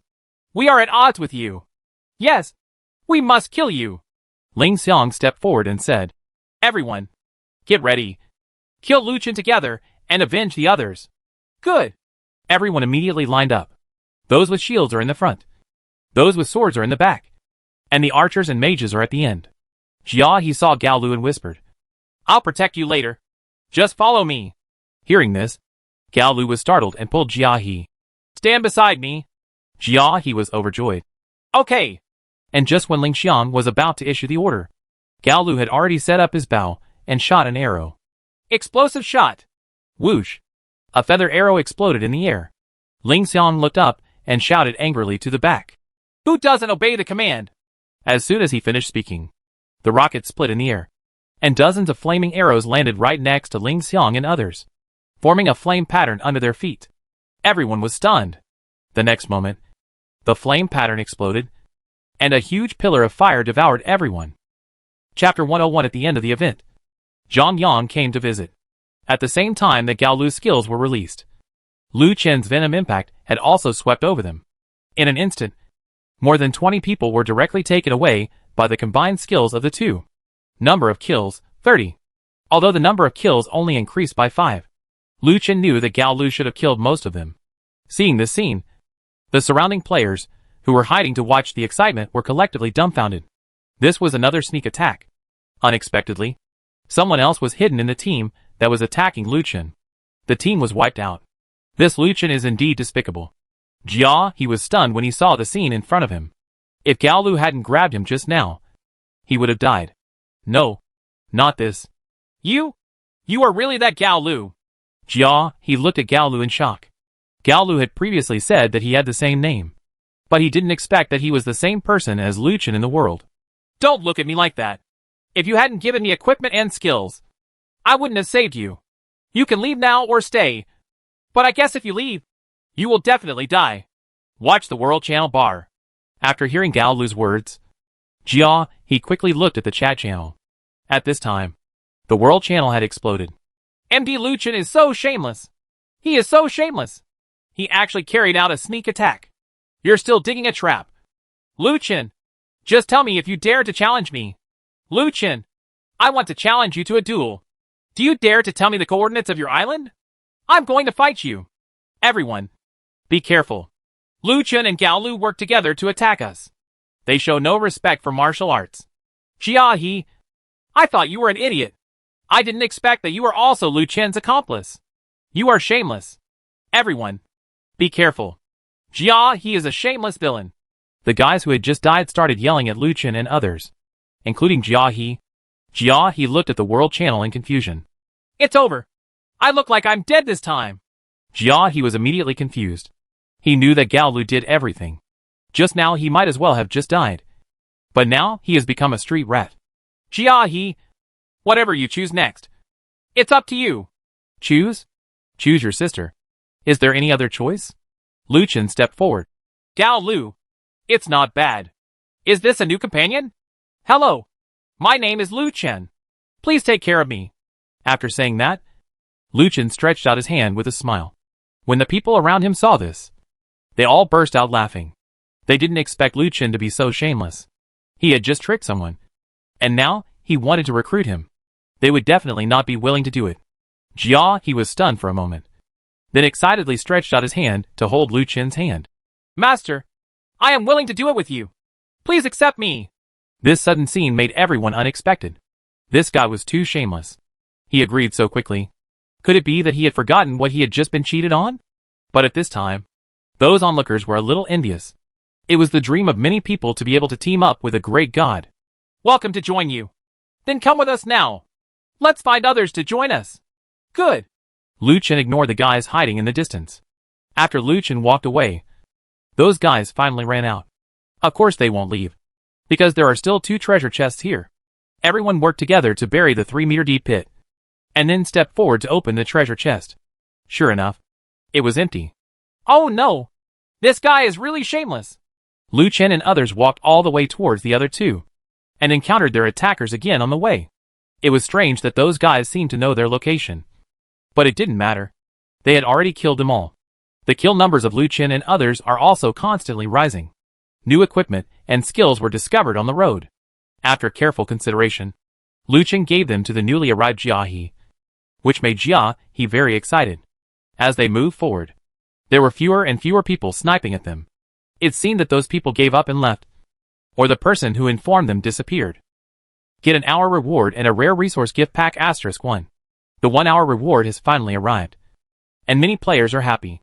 We are at odds with you. Yes, we must kill you. Ling Xiang stepped forward and said, Everyone, get ready. Kill Lu Chen together and avenge the others. Good. Everyone immediately lined up. Those with shields are in the front. Those with swords are in the back. And the archers and mages are at the end. Jia he saw Gao Lu and whispered, I'll protect you later. Just follow me. Hearing this, Gao Lu was startled and pulled Jia he. Stand beside me. Jia he was overjoyed. Okay. And just when Ling Xiang was about to issue the order, Gao Lu had already set up his bow and shot an arrow. Explosive shot. Whoosh! A feather arrow exploded in the air. Ling Xiang looked up and shouted angrily to the back. Who doesn't obey the command? As soon as he finished speaking, the rocket split in the air, and dozens of flaming arrows landed right next to Ling Xiang and others, forming a flame pattern under their feet. Everyone was stunned. The next moment, the flame pattern exploded, and a huge pillar of fire devoured everyone. Chapter 101. At the end of the event, Zhang Yang came to visit. At the same time that Gao Lu's skills were released, Lu Chen's venom impact had also swept over them. In an instant, more than 20 people were directly taken away by the combined skills of the two. Number of kills, 30. Although the number of kills only increased by 5. Lu Chen knew that Gao Lu should have killed most of them. Seeing this scene, the surrounding players, who were hiding to watch the excitement, were collectively dumbfounded. This was another sneak attack. Unexpectedly, someone else was hidden in the team that was attacking Lu Chen. The team was wiped out. This Lu Chen is indeed despicable. Jia he was stunned when he saw the scene in front of him. If Gao Lu hadn't grabbed him just now, he would have died. No, not this. You are really that Gao Lu? Jia he looked at Gao Lu in shock. Gao Lu had previously said that he had the same name, but he didn't expect that he was the same person as Lu Chen in the world. Don't look at me like that. If you hadn't given me equipment and skills, I wouldn't have saved you. You can leave now or stay. But I guess if you leave, you will definitely die. Watch the World Channel bar. After hearing Gao Lu's words, Jia he quickly looked at the chat channel. At this time, the World Channel had exploded. MD Lu Chen is so shameless. He is so shameless. He actually carried out a sneak attack. You're still digging a trap. Lu Chen, just tell me if you dare to challenge me. Lu Chen, I want to challenge you to a duel. Do you dare to tell me the coordinates of your island? I'm going to fight you. Everyone, be careful. Lu Chen and Gao Lu work together to attack us. They show no respect for martial arts. Jia he, I thought you were an idiot. I didn't expect that you were also Lu Chen's accomplice. You are shameless. Everyone, be careful. Jia he is a shameless villain. The guys who had just died started yelling at Lu Chen and others, including Jia he. Jia he looked at the World Channel in confusion. It's over. I look like I'm dead this time. Jia he was immediately confused. He knew that Gao Lu did everything. Just now he might as well have just died. But now he has become a street rat. Jia he, whatever you choose next, it's up to you. Choose? Choose your sister. Is there any other choice? Lu Chen stepped forward. Gao Lu, it's not bad. Is this a new companion? Hello. My name is Lu Chen. Please take care of me. After saying that, Lu Chen stretched out his hand with a smile. When the people around him saw this, they all burst out laughing. They didn't expect Lu Chen to be so shameless. He had just tricked someone, and now he wanted to recruit him. They would definitely not be willing to do it. Jia he was stunned for a moment, then excitedly stretched out his hand to hold Lu Chen's hand. Master, I am willing to do it with you. Please accept me. This sudden scene made everyone unexpected. This guy was too shameless. He agreed so quickly. Could it be that he had forgotten what he had just been cheated on? But at this time, those onlookers were a little envious. It was the dream of many people to be able to team up with a great god. Welcome to join you. Then come with us now. Let's find others to join us. Good. Lu Chen ignored the guys hiding in the distance. After Lu Chen walked away, those guys finally ran out. Of course they won't leave, because there are still 2 treasure chests here. Everyone worked together to bury the 3-meter deep pit, and then stepped forward to open the treasure chest. Sure enough, it was empty. Oh no! This guy is really shameless. Lu Chen and others walked all the way towards the other 2, and encountered their attackers again on the way. It was strange that those guys seemed to know their location. But it didn't matter. They had already killed them all. The kill numbers of Lu Chen and others are also constantly rising. New equipment and skills were discovered on the road. After careful consideration, Lu Chen gave them to the newly arrived Jia He, which made Jia He very excited. As they moved forward, there were fewer and fewer people sniping at them. It seemed that those people gave up and left, or the person who informed them disappeared. Get an hour reward and a rare resource gift pack *1. The 1 hour reward has finally arrived, and many players are happy.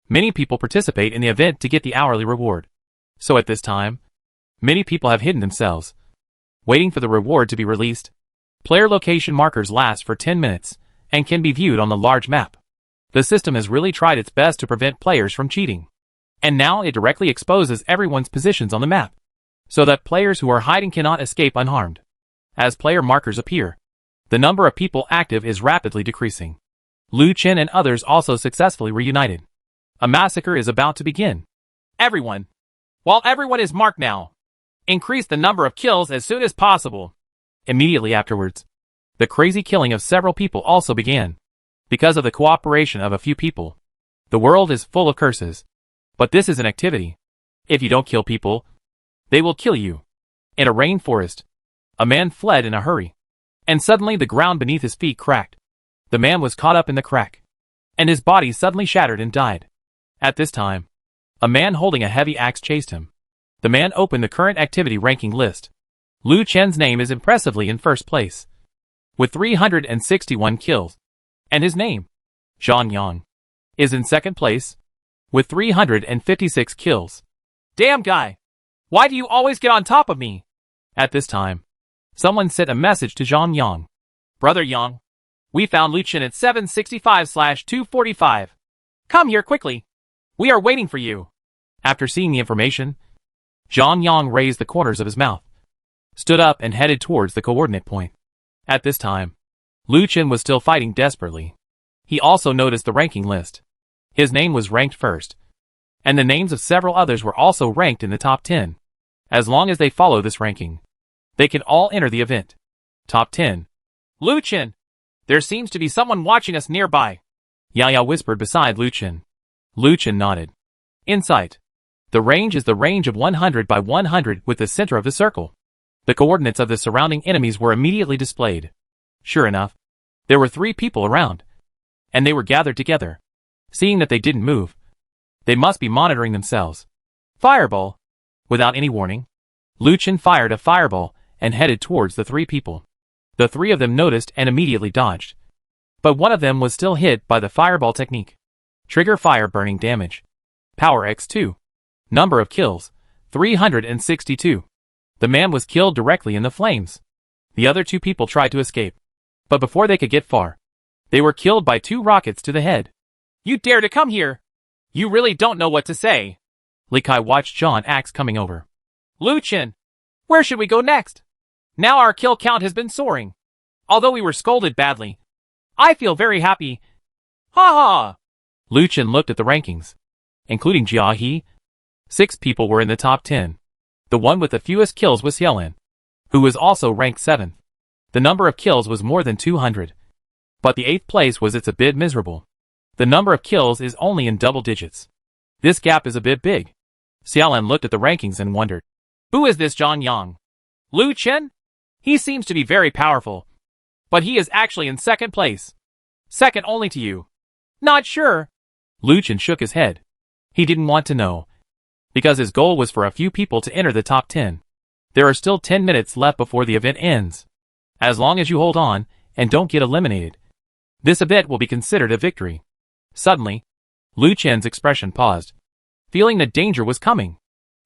Many people participate in the event to get the hourly reward. So at this time, many people have hidden themselves, waiting for the reward to be released. Player location markers last for 10 minutes, and can be viewed on the large map. The system has really tried its best to prevent players from cheating. And now it directly exposes everyone's positions on the map, so that players who are hiding cannot escape unharmed. As player markers appear, the number of people active is rapidly decreasing. Lu Chen and others also successfully reunited. A massacre is about to begin. Everyone. While everyone is marked now, increase the number of kills as soon as possible. Immediately afterwards, the crazy killing of several people also began. Because of the cooperation of a few people, the world is full of curses. But this is an activity. If you don't kill people, they will kill you. In a rainforest, a man fled in a hurry, and suddenly the ground beneath his feet cracked. The man was caught up in the crack, and his body suddenly shattered and died. At this time, a man holding a heavy axe chased him. The man opened the current activity ranking list. Lu Chen's name is impressively in first place, with 361 kills, and his name, Zhang Yang, is in second place, with 356 kills. Damn guy! Why do you always get on top of me? At this time, someone sent a message to Zhang Yang. Brother Yang, we found Lu Chen at 765/245. Come here quickly. We are waiting for you. After seeing the information, Zhang Yang raised the corners of his mouth, stood up and headed towards the coordinate point. At this time, Lu Chen was still fighting desperately. He also noticed the ranking list. His name was ranked first, and the names of several others were also ranked in the top 10. As long as they follow this ranking, they can all enter the event. Top 10. Lu Chen, there seems to be someone watching us nearby. Yaya whispered beside Lu Chen. Lu Chen nodded. Insight. The range is the range of 100 by 100 with the center of the circle. The coordinates of the surrounding enemies were immediately displayed. Sure enough, there were 3 people around, and they were gathered together. Seeing that they didn't move, they must be monitoring themselves. Fireball. Without any warning, Lu Chen fired a fireball and headed towards the 3 people. The 3 of them noticed and immediately dodged. But one of them was still hit by the fireball technique. Trigger fire burning damage. Power X2. Number of kills, 362. The man was killed directly in the flames. The other 2 people tried to escape, but before they could get far, they were killed by 2 rockets to the head. You dare to come here? You really don't know what to say. Li Kai watched John Axe coming over. Lu Chen, where should we go next? Now our kill count has been soaring. Although we were scolded badly, I feel very happy. Ha ha! Lu Chen looked at the rankings, including Jia He. 6 people were in the top 10. The one with the fewest kills was Xiaolan, who was also ranked 7th. The number of kills was more than 200. But the 8th place was a bit miserable. The number of kills is only in double digits. This gap is a bit big. Xiaolan looked at the rankings and wondered. Who is this Zhang Yang? Lu Chen? He seems to be very powerful, but he is actually in second place. Second only to you. Not sure. Lu Chen shook his head. He didn't want to know, because his goal was for a few people to enter the top 10. There are still 10 minutes left before the event ends. As long as you hold on and don't get eliminated, this event will be considered a victory. Suddenly, Lu Chen's expression paused, feeling that danger was coming.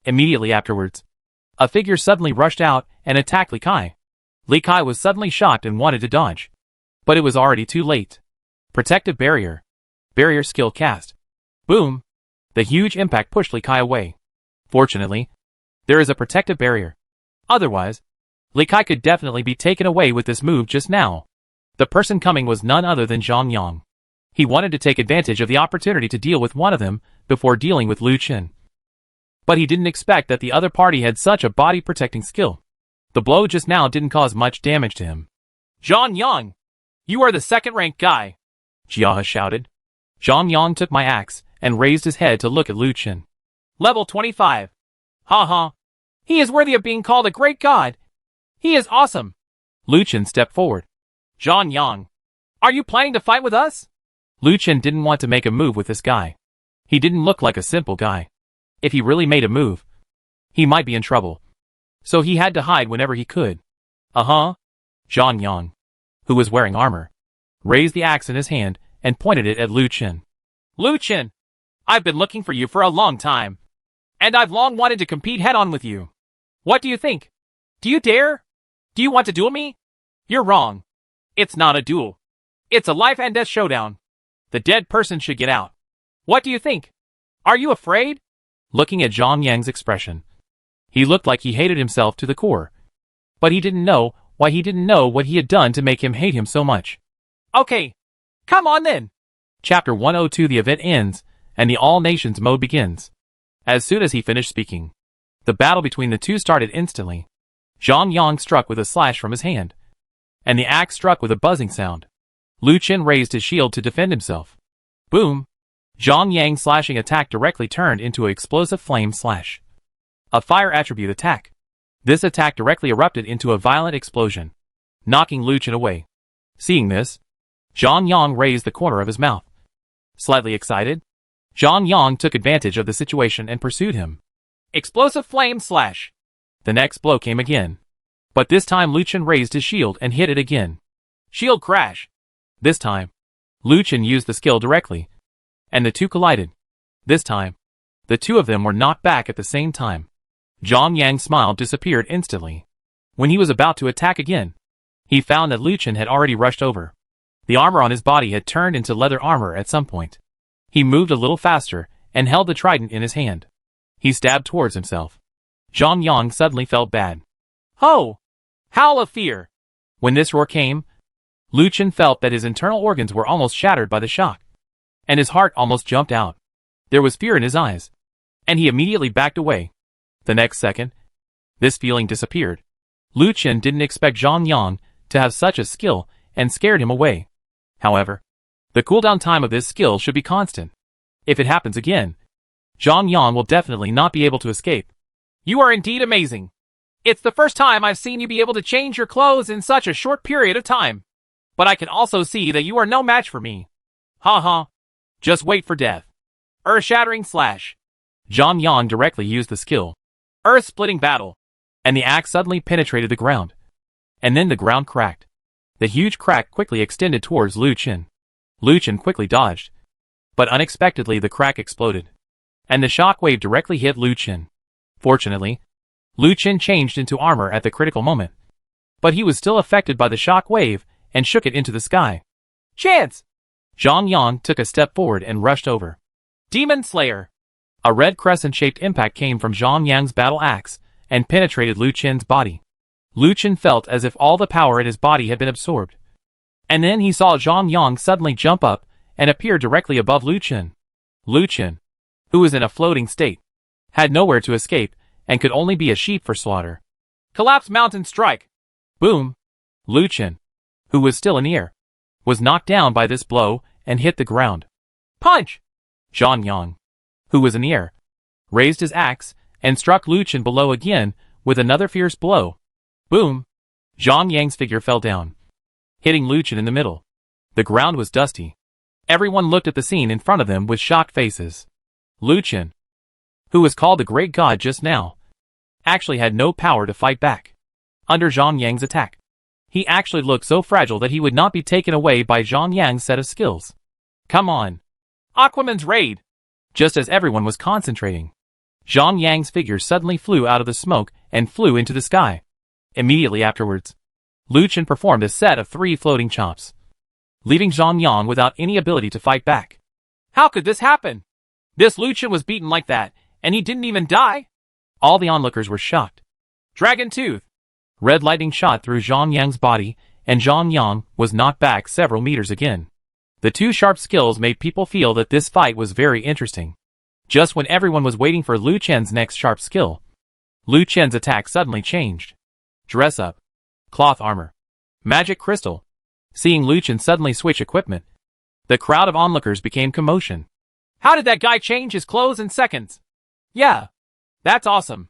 Immediately afterwards, a figure suddenly rushed out and attacked Li Kai. Li Kai was suddenly shocked and wanted to dodge, but it was already too late. Protective barrier. Barrier skill cast. Boom! The huge impact pushed Li Kai away. Fortunately, there is a protective barrier. Otherwise, Li Kai could definitely be taken away with this move just now. The person coming was none other than Zhang Yang. He wanted to take advantage of the opportunity to deal with one of them before dealing with Lu Chen. But he didn't expect that the other party had such a body-protecting skill. The blow just now didn't cause much damage to him. Zhang Yang! You are the second-ranked guy! Jia shouted. Zhang Yang took my axe and raised his head to look at Lu Chen. Level 25. Ha ha. He is worthy of being called a great god. He is awesome. Lu Chen stepped forward. Zhang Yang, are you planning to fight with us? Lu Chen didn't want to make a move with this guy. He didn't look like a simple guy. If he really made a move, he might be in trouble. So he had to hide whenever he could. Zhang Yang, who was wearing armor, raised the axe in his hand and pointed it at Lu Chen. Lu Chen, I've been looking for you for a long time. And I've long wanted to compete head-on with you. What do you think? Do you dare? Do you want to duel me? You're wrong. It's not a duel. It's a life and death showdown. The dead person should get out. What do you think? Are you afraid? Looking at Zhang Yang's expression, he looked like he hated himself to the core. But he didn't know why he didn't know what he had done to make him hate him so much. Okay. Come on then. Chapter 102. The event ends, and the All Nations mode begins. As soon as he finished speaking, the battle between the two started instantly. Zhang Yang struck with a slash from his hand, and the axe struck with a buzzing sound. Lu Chen raised his shield to defend himself. Boom! Zhang Yang's slashing attack directly turned into an explosive flame slash. A fire attribute attack. This attack directly erupted into a violent explosion, knocking Lu Chen away. Seeing this, Zhang Yang raised the corner of his mouth. Slightly excited, Zhang Yang took advantage of the situation and pursued him. Explosive flame slash. The next blow came again. But this time Lu Chen raised his shield and hit it again. Shield crash. This time, Lu Chen used the skill directly, and the two collided. This time, the two of them were knocked back at the same time. Zhang Yang's smile disappeared instantly. When he was about to attack again, he found that Lu Chen had already rushed over. The armor on his body had turned into leather armor at some point. He moved a little faster and held the trident in his hand. He stabbed towards himself. Zhang Yang suddenly felt bad. Ho! Howl of fear! When this roar came, Lu Chen felt that his internal organs were almost shattered by the shock, and his heart almost jumped out. There was fear in his eyes, and he immediately backed away. The next second, this feeling disappeared. Lu Chen didn't expect Zhang Yang to have such a skill and scared him away. However, the cooldown time of this skill should be constant. If it happens again, Zhang Yang will definitely not be able to escape. You are indeed amazing. It's the first time I've seen you be able to change your clothes in such a short period of time. But I can also see that you are no match for me. Ha ha. Just wait for death. Earth-shattering slash. Zhang Yang directly used the skill. Earth-splitting battle. And the axe suddenly penetrated the ground. And then the ground cracked. The huge crack quickly extended towards Lu Chen. Lu Chen quickly dodged. But unexpectedly the crack exploded. And the shock wave directly hit Lu Chen. Fortunately, Lu Chen changed into armor at the critical moment. But he was still affected by the shock wave and shook it into the sky. Chance! Zhang Yang took a step forward and rushed over. Demon Slayer! A red crescent-shaped impact came from Zhang Yang's battle axe and penetrated Lu Chen's body. Lu Chen felt as if all the power in his body had been absorbed. And then he saw Zhang Yang suddenly jump up and appear directly above Lu Chen. Lu Chen, who was in a floating state, had nowhere to escape and could only be a sheep for slaughter. Collapse mountain strike. Boom! Lu Chen, who was still in the air, was knocked down by this blow and hit the ground. Punch! Zhang Yang, who was in the air, raised his axe and struck Lu Chen below again with another fierce blow. Boom! Zhang Yang's figure fell down, hitting Lu Chen in the middle. The ground was dusty. Everyone looked at the scene in front of them with shocked faces. Lu Chen, who was called the Great God just now, actually had no power to fight back under Zhang Yang's attack. He actually looked so fragile that he would not be taken away by Zhang Yang's set of skills. Come on! Aquaman's raid! Just as everyone was concentrating, Zhang Yang's figure suddenly flew out of the smoke and flew into the sky. Immediately afterwards, Lu Chen performed a set of 3 floating chops, leaving Zhang Yang without any ability to fight back. How could this happen? This Lu Chen was beaten like that, and he didn't even die? All the onlookers were shocked. Dragon Tooth! Red lightning shot through Zhang Yang's body, and Zhang Yang was knocked back several meters again. The 2 sharp skills made people feel that this fight was very interesting. Just when everyone was waiting for Lu Chen's next sharp skill, Lu Chen's attack suddenly changed. Dress up. Cloth armor. Magic crystal. Seeing Lu Chen suddenly switch equipment, the crowd of onlookers became commotion. How did that guy change his clothes in seconds? Yeah. That's awesome.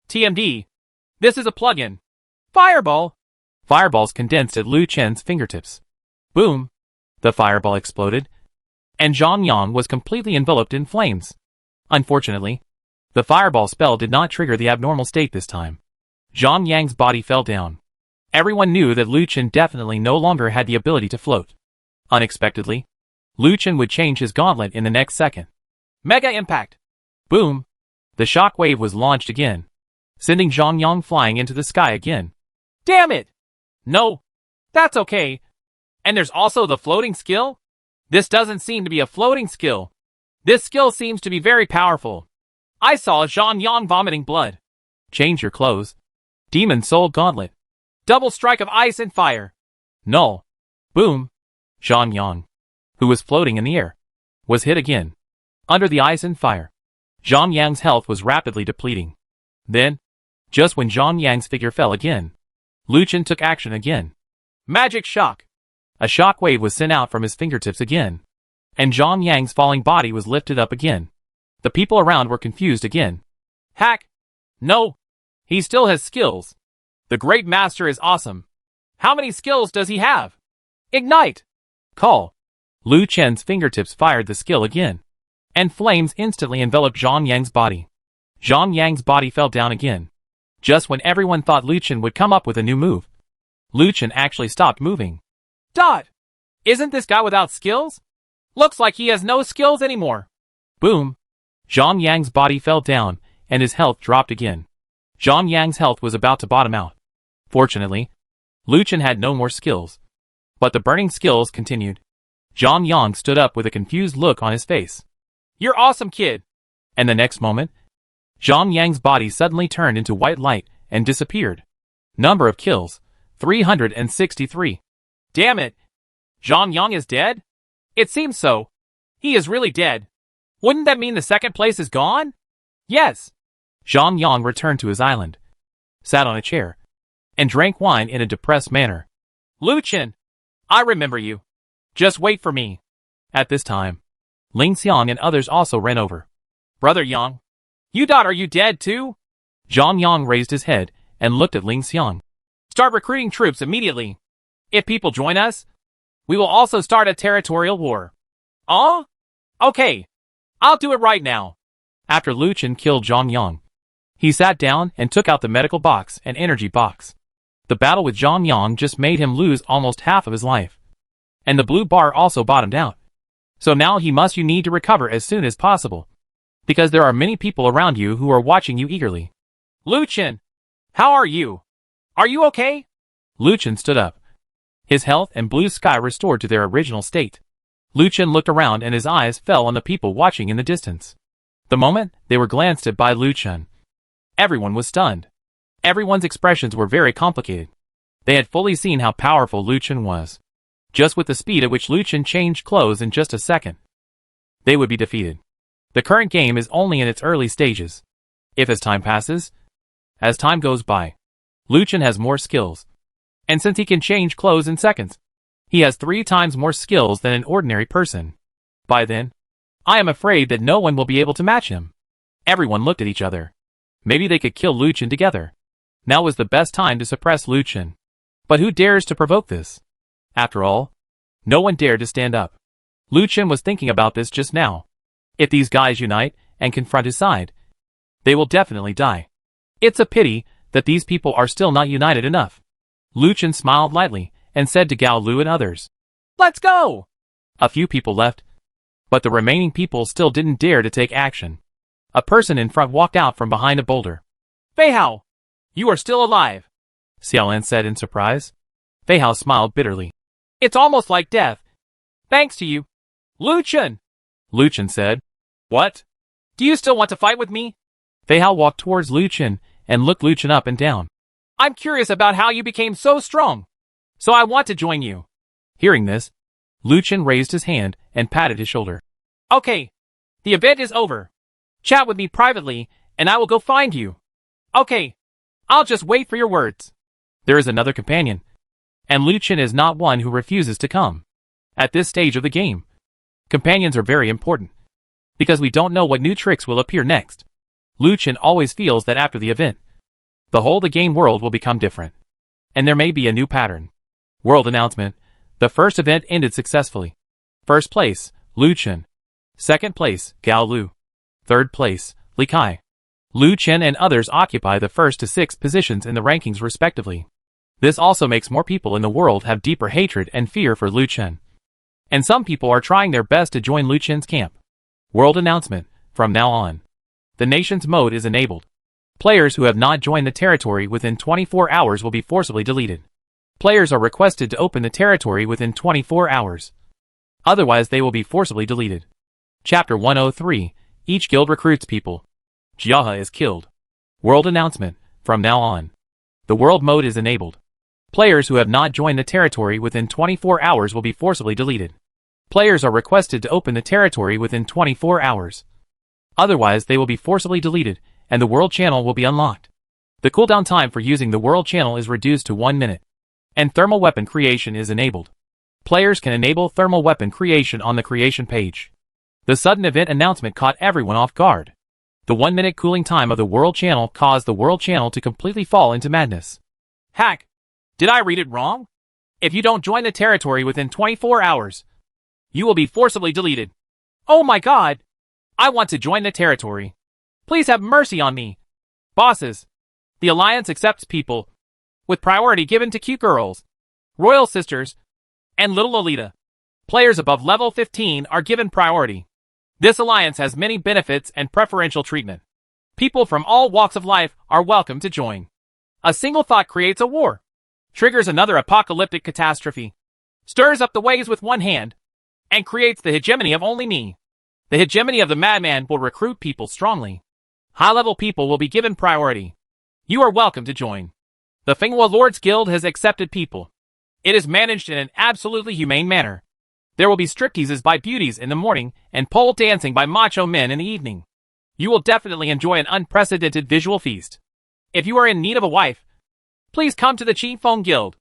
TMD. This is a plugin. Fireball. Fireballs condensed at Lu Chen's fingertips. Boom! The fireball exploded, and Zhang Yang was completely enveloped in flames. Unfortunately, the fireball spell did not trigger the abnormal state this time. Zhang Yang's body fell down. Everyone knew that Lu Chen definitely no longer had the ability to float. Unexpectedly, Lu Chen would change his gauntlet in the next second. Mega Impact. Boom! The shock wave was launched again, sending Zhang Yang flying into the sky again. Damn it! No. That's okay. And there's also the floating skill? This doesn't seem to be a floating skill. This skill seems to be very powerful. I saw Zhang Yang vomiting blood. Change your clothes. Demon Soul Gauntlet. Double strike of ice and fire. Null. Boom. Zhang Yang, who was floating in the air, was hit again. Under the ice and fire, Zhang Yang's health was rapidly depleting. Then, just when Zhang Yang's figure fell again, Lu Chen took action again. Magic Shock. A shock wave was sent out from his fingertips again, and Zhang Yang's falling body was lifted up again. The people around were confused again. Hack. No. He still has skills. The Great Master is awesome. How many skills does he have? Ignite. Call. Lu Chen's fingertips fired the skill again, and flames instantly enveloped Zhang Yang's body. Zhang Yang's body fell down again. Just when everyone thought Lu Chen would come up with a new move, Lu Chen actually stopped moving. Dot! Isn't this guy without skills? Looks like he has no skills anymore. Boom! Zhang Yang's body fell down, and his health dropped again. Zhang Yang's health was about to bottom out. Fortunately, Lu Chen had no more skills. But the burning skills continued. Zhang Yang stood up with a confused look on his face. You're awesome, kid. And the next moment, Zhang Yang's body suddenly turned into white light and disappeared. Number of kills, 363. Damn it. Zhang Yang is dead? It seems so. He is really dead. Wouldn't that mean the second place is gone? Yes. Zhang Yang returned to his island, sat on a chair, and drank wine in a depressed manner. Lu Chen, I remember you. Just wait for me. At this time, Ling Xiang and others also ran over. Brother Yang, are you dead too? Zhang Yang raised his head and looked at Ling Xiang. Start recruiting troops immediately. If people join us, we will also start a territorial war. Oh? Okay. I'll do it right now. After Lu Chen killed Zhang Yang, he sat down and took out the medical box and energy box. The battle with Zhang Yang just made him lose almost half of his life. And the blue bar also bottomed out. So now you need to recover as soon as possible, because there are many people around you who are watching you eagerly. Lu Chen, how are you? Are you okay? Lu Chen stood up. His health and blue sky restored to their original state. Lu Chen looked around and his eyes fell on the people watching in the distance. The moment they were glanced at by Lu Chen, everyone was stunned. Everyone's expressions were very complicated. They had fully seen how powerful Lu Chen was. Just with the speed at which Lu Chen changed clothes in just a second, they would be defeated. The current game is only in its early stages. If as time goes by, Lu Chen has more skills. And since he can change clothes in seconds, he has 3 times more skills than an ordinary person. By then, I am afraid that no one will be able to match him. Everyone looked at each other. Maybe they could kill Lu Chen together. Now was the best time to suppress Lu Chen. But who dares to provoke this? After all, no one dared to stand up. Lu Chen was thinking about this just now. If these guys unite and confront his side, they will definitely die. It's a pity that these people are still not united enough. Lu Chen smiled lightly and said to Gao Lu and others, "Let's go!" A few people left, but the remaining people still didn't dare to take action. A person in front walked out from behind a boulder. Fei Hao, you are still alive, Xiaolan said in surprise. Fei Hao smiled bitterly. It's almost like death. Thanks to you. Lu Chen, Lu Chen said. What? Do you still want to fight with me? Fei Hao walked towards Lu Chen and looked Lu Chen up and down. I'm curious about how you became so strong, so I want to join you. Hearing this, Lu Chen raised his hand and patted his shoulder. Okay. The event is over. Chat with me privately, and I will go find you. Okay. I'll just wait for your words. There is another companion, and Lu Chen is not one who refuses to come. At this stage of the game, companions are very important, because we don't know what new tricks will appear next. Lu Chen always feels that after the event, the whole the game world will become different. And there may be a new pattern. World announcement. The first event ended successfully. First place, Lu Chen. Second place, Gao Lu. Third place, Li Kai. Lu Chen and others occupy the first to sixth positions in the rankings respectively. This also makes more people in the world have deeper hatred and fear for Lu Chen. And some people are trying their best to join Lu Chen's camp. World announcement. From now on, the nation's mode is enabled. Players who have not joined the territory within 24 hours will be forcibly deleted. Players are requested to open the territory within 24 hours. Otherwise they will be forcibly deleted. Chapter 103. Each guild recruits people. Jiahe is killed. World announcement. From now on, the world mode is enabled. Players who have not joined the territory within 24 hours will be forcibly deleted. Players are requested to open the territory within 24 hours. Otherwise they will be forcibly deleted, and the world channel will be unlocked. The cooldown time for using the world channel is reduced to 1 minute. And thermal weapon creation is enabled. Players can enable thermal weapon creation on the creation page. The sudden event announcement caught everyone off guard. The 1 minute cooling time of the world channel caused the world channel to completely fall into madness. Hack! Did I read it wrong? If you don't join the territory within 24 hours, you will be forcibly deleted. Oh my god! I want to join the territory. Please have mercy on me. Bosses, the Alliance accepts people with priority given to cute girls, royal sisters, and little Lolita. Players above level 15 are given priority. This alliance has many benefits and preferential treatment. People from all walks of life are welcome to join. A single thought creates a war, triggers another apocalyptic catastrophe, stirs up the waves with one hand, and creates the hegemony of only me. The hegemony of the madman will recruit people strongly. High-level people will be given priority. You are welcome to join. The Fenghua Lords Guild has accepted people. It is managed in an absolutely humane manner. There will be stripteases by beauties in the morning and pole dancing by macho men in the evening. You will definitely enjoy an unprecedented visual feast. If you are in need of a wife, please come to the Chi Feng Guild.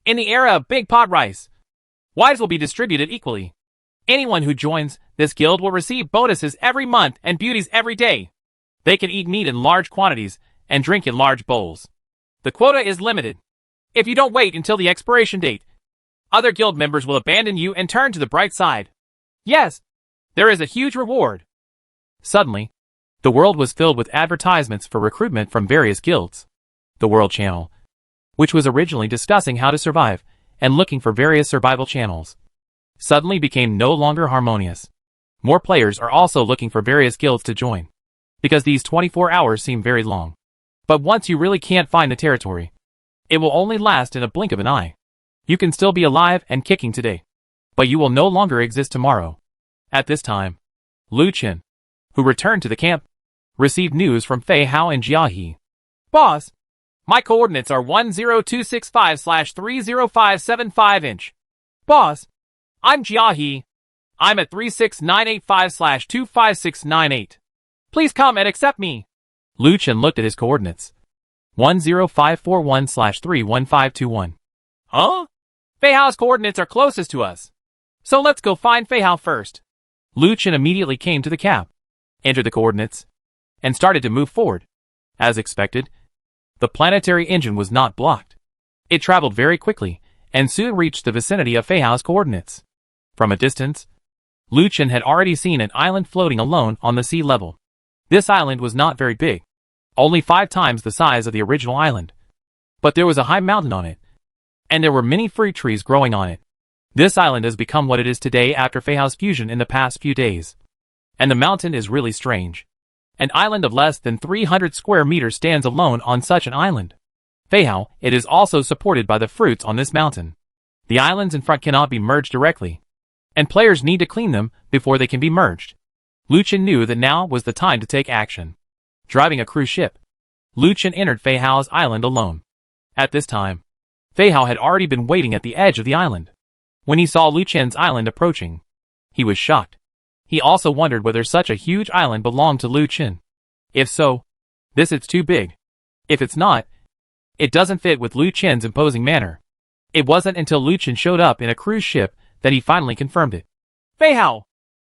In the era of Big Pot Rice, wives will be distributed equally. Anyone who joins this guild will receive bonuses every month and beauties every day. They can eat meat in large quantities and drink in large bowls. The quota is limited. If you don't wait until the expiration date, other guild members will abandon you and turn to the bright side. Yes, there is a huge reward. Suddenly, the world was filled with advertisements for recruitment from various guilds. The World Channel, which was originally discussing how to survive and looking for various survival channels, suddenly became no longer harmonious. More players are also looking for various guilds to join, because these 24 hours seem very long. But once you really can't find the territory, it will only last in a blink of an eye. You can still be alive and kicking today, but you will no longer exist tomorrow. At this time, Lu Chen, who returned to the camp, received news from Fei Hao and Jiahe. Boss, my coordinates are 10265/30575 inch. Boss, I'm Jiahe. I'm at 36985/25698. Please come and accept me. Lu Chen looked at his coordinates. 10541/31521. Huh? Fei Hao's coordinates are closest to us. So let's go find Fei Hao first. Lu Chen immediately came to the cap, entered the coordinates, and started to move forward. As expected, the planetary engine was not blocked. It traveled very quickly, and soon reached the vicinity of Fei Hao's coordinates. From a distance, Lu Chen had already seen an island floating alone on the sea level. This island was not very big, only 5 times the size of the original island. But there was a high mountain on it, and there were many fruit trees growing on it. This island has become what it is today after Fei Hao's fusion in the past few days. And the mountain is really strange. An island of less than 300 square meters stands alone on such an island. Fei Hao, it is also supported by the fruits on this mountain. The islands in front cannot be merged directly, and players need to clean them before they can be merged. Lu Chen knew that now was the time to take action. Driving a cruise ship, Lu Chen entered Fei Hao's island alone. At this time, Fei Hao had already been waiting at the edge of the island. When he saw Lu Chen's island approaching, he was shocked. He also wondered whether such a huge island belonged to Lu Chen. If so, it's too big. If it's not, it doesn't fit with Lu Chen's imposing manner. It wasn't until Lu Chen showed up in a cruise ship that he finally confirmed it. Fei Hao,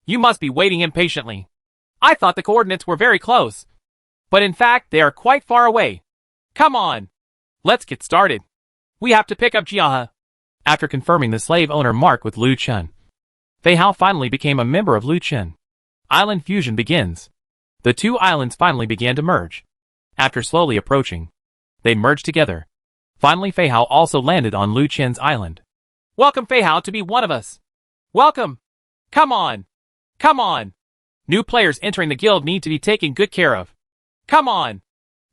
you must be waiting impatiently. I thought the coordinates were very close, but in fact they are quite far away. Come on. Let's get started. We have to pick up Jiahe. After confirming the slave owner Mark with Lu Chen, Fei Hao finally became a member of Lu Chen. Island fusion begins. The two islands finally began to merge. After slowly approaching, they merged together. Finally Fei Hao also landed on Lu Chen's island. Welcome Fei Hao to be one of us. Welcome. Come on. Come on. New players entering the guild need to be taken good care of. Come on.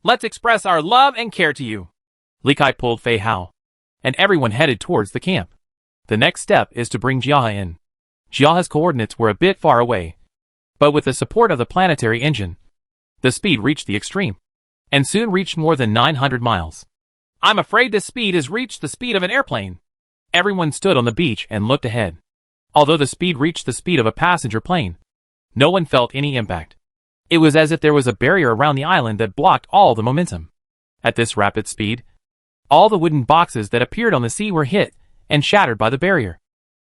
Let's express our love and care to you. Li Kai pulled Fei Hao, and everyone headed towards the camp. The next step is to bring Jiahe in. Jiahe's coordinates were a bit far away, but with the support of the planetary engine, the speed reached the extreme, and soon reached more than 900 miles. I'm afraid this speed has reached the speed of an airplane. Everyone stood on the beach and looked ahead. Although the speed reached the speed of a passenger plane, no one felt any impact. It was as if there was a barrier around the island that blocked all the momentum. At this rapid speed, all the wooden boxes that appeared on the sea were hit and shattered by the barrier,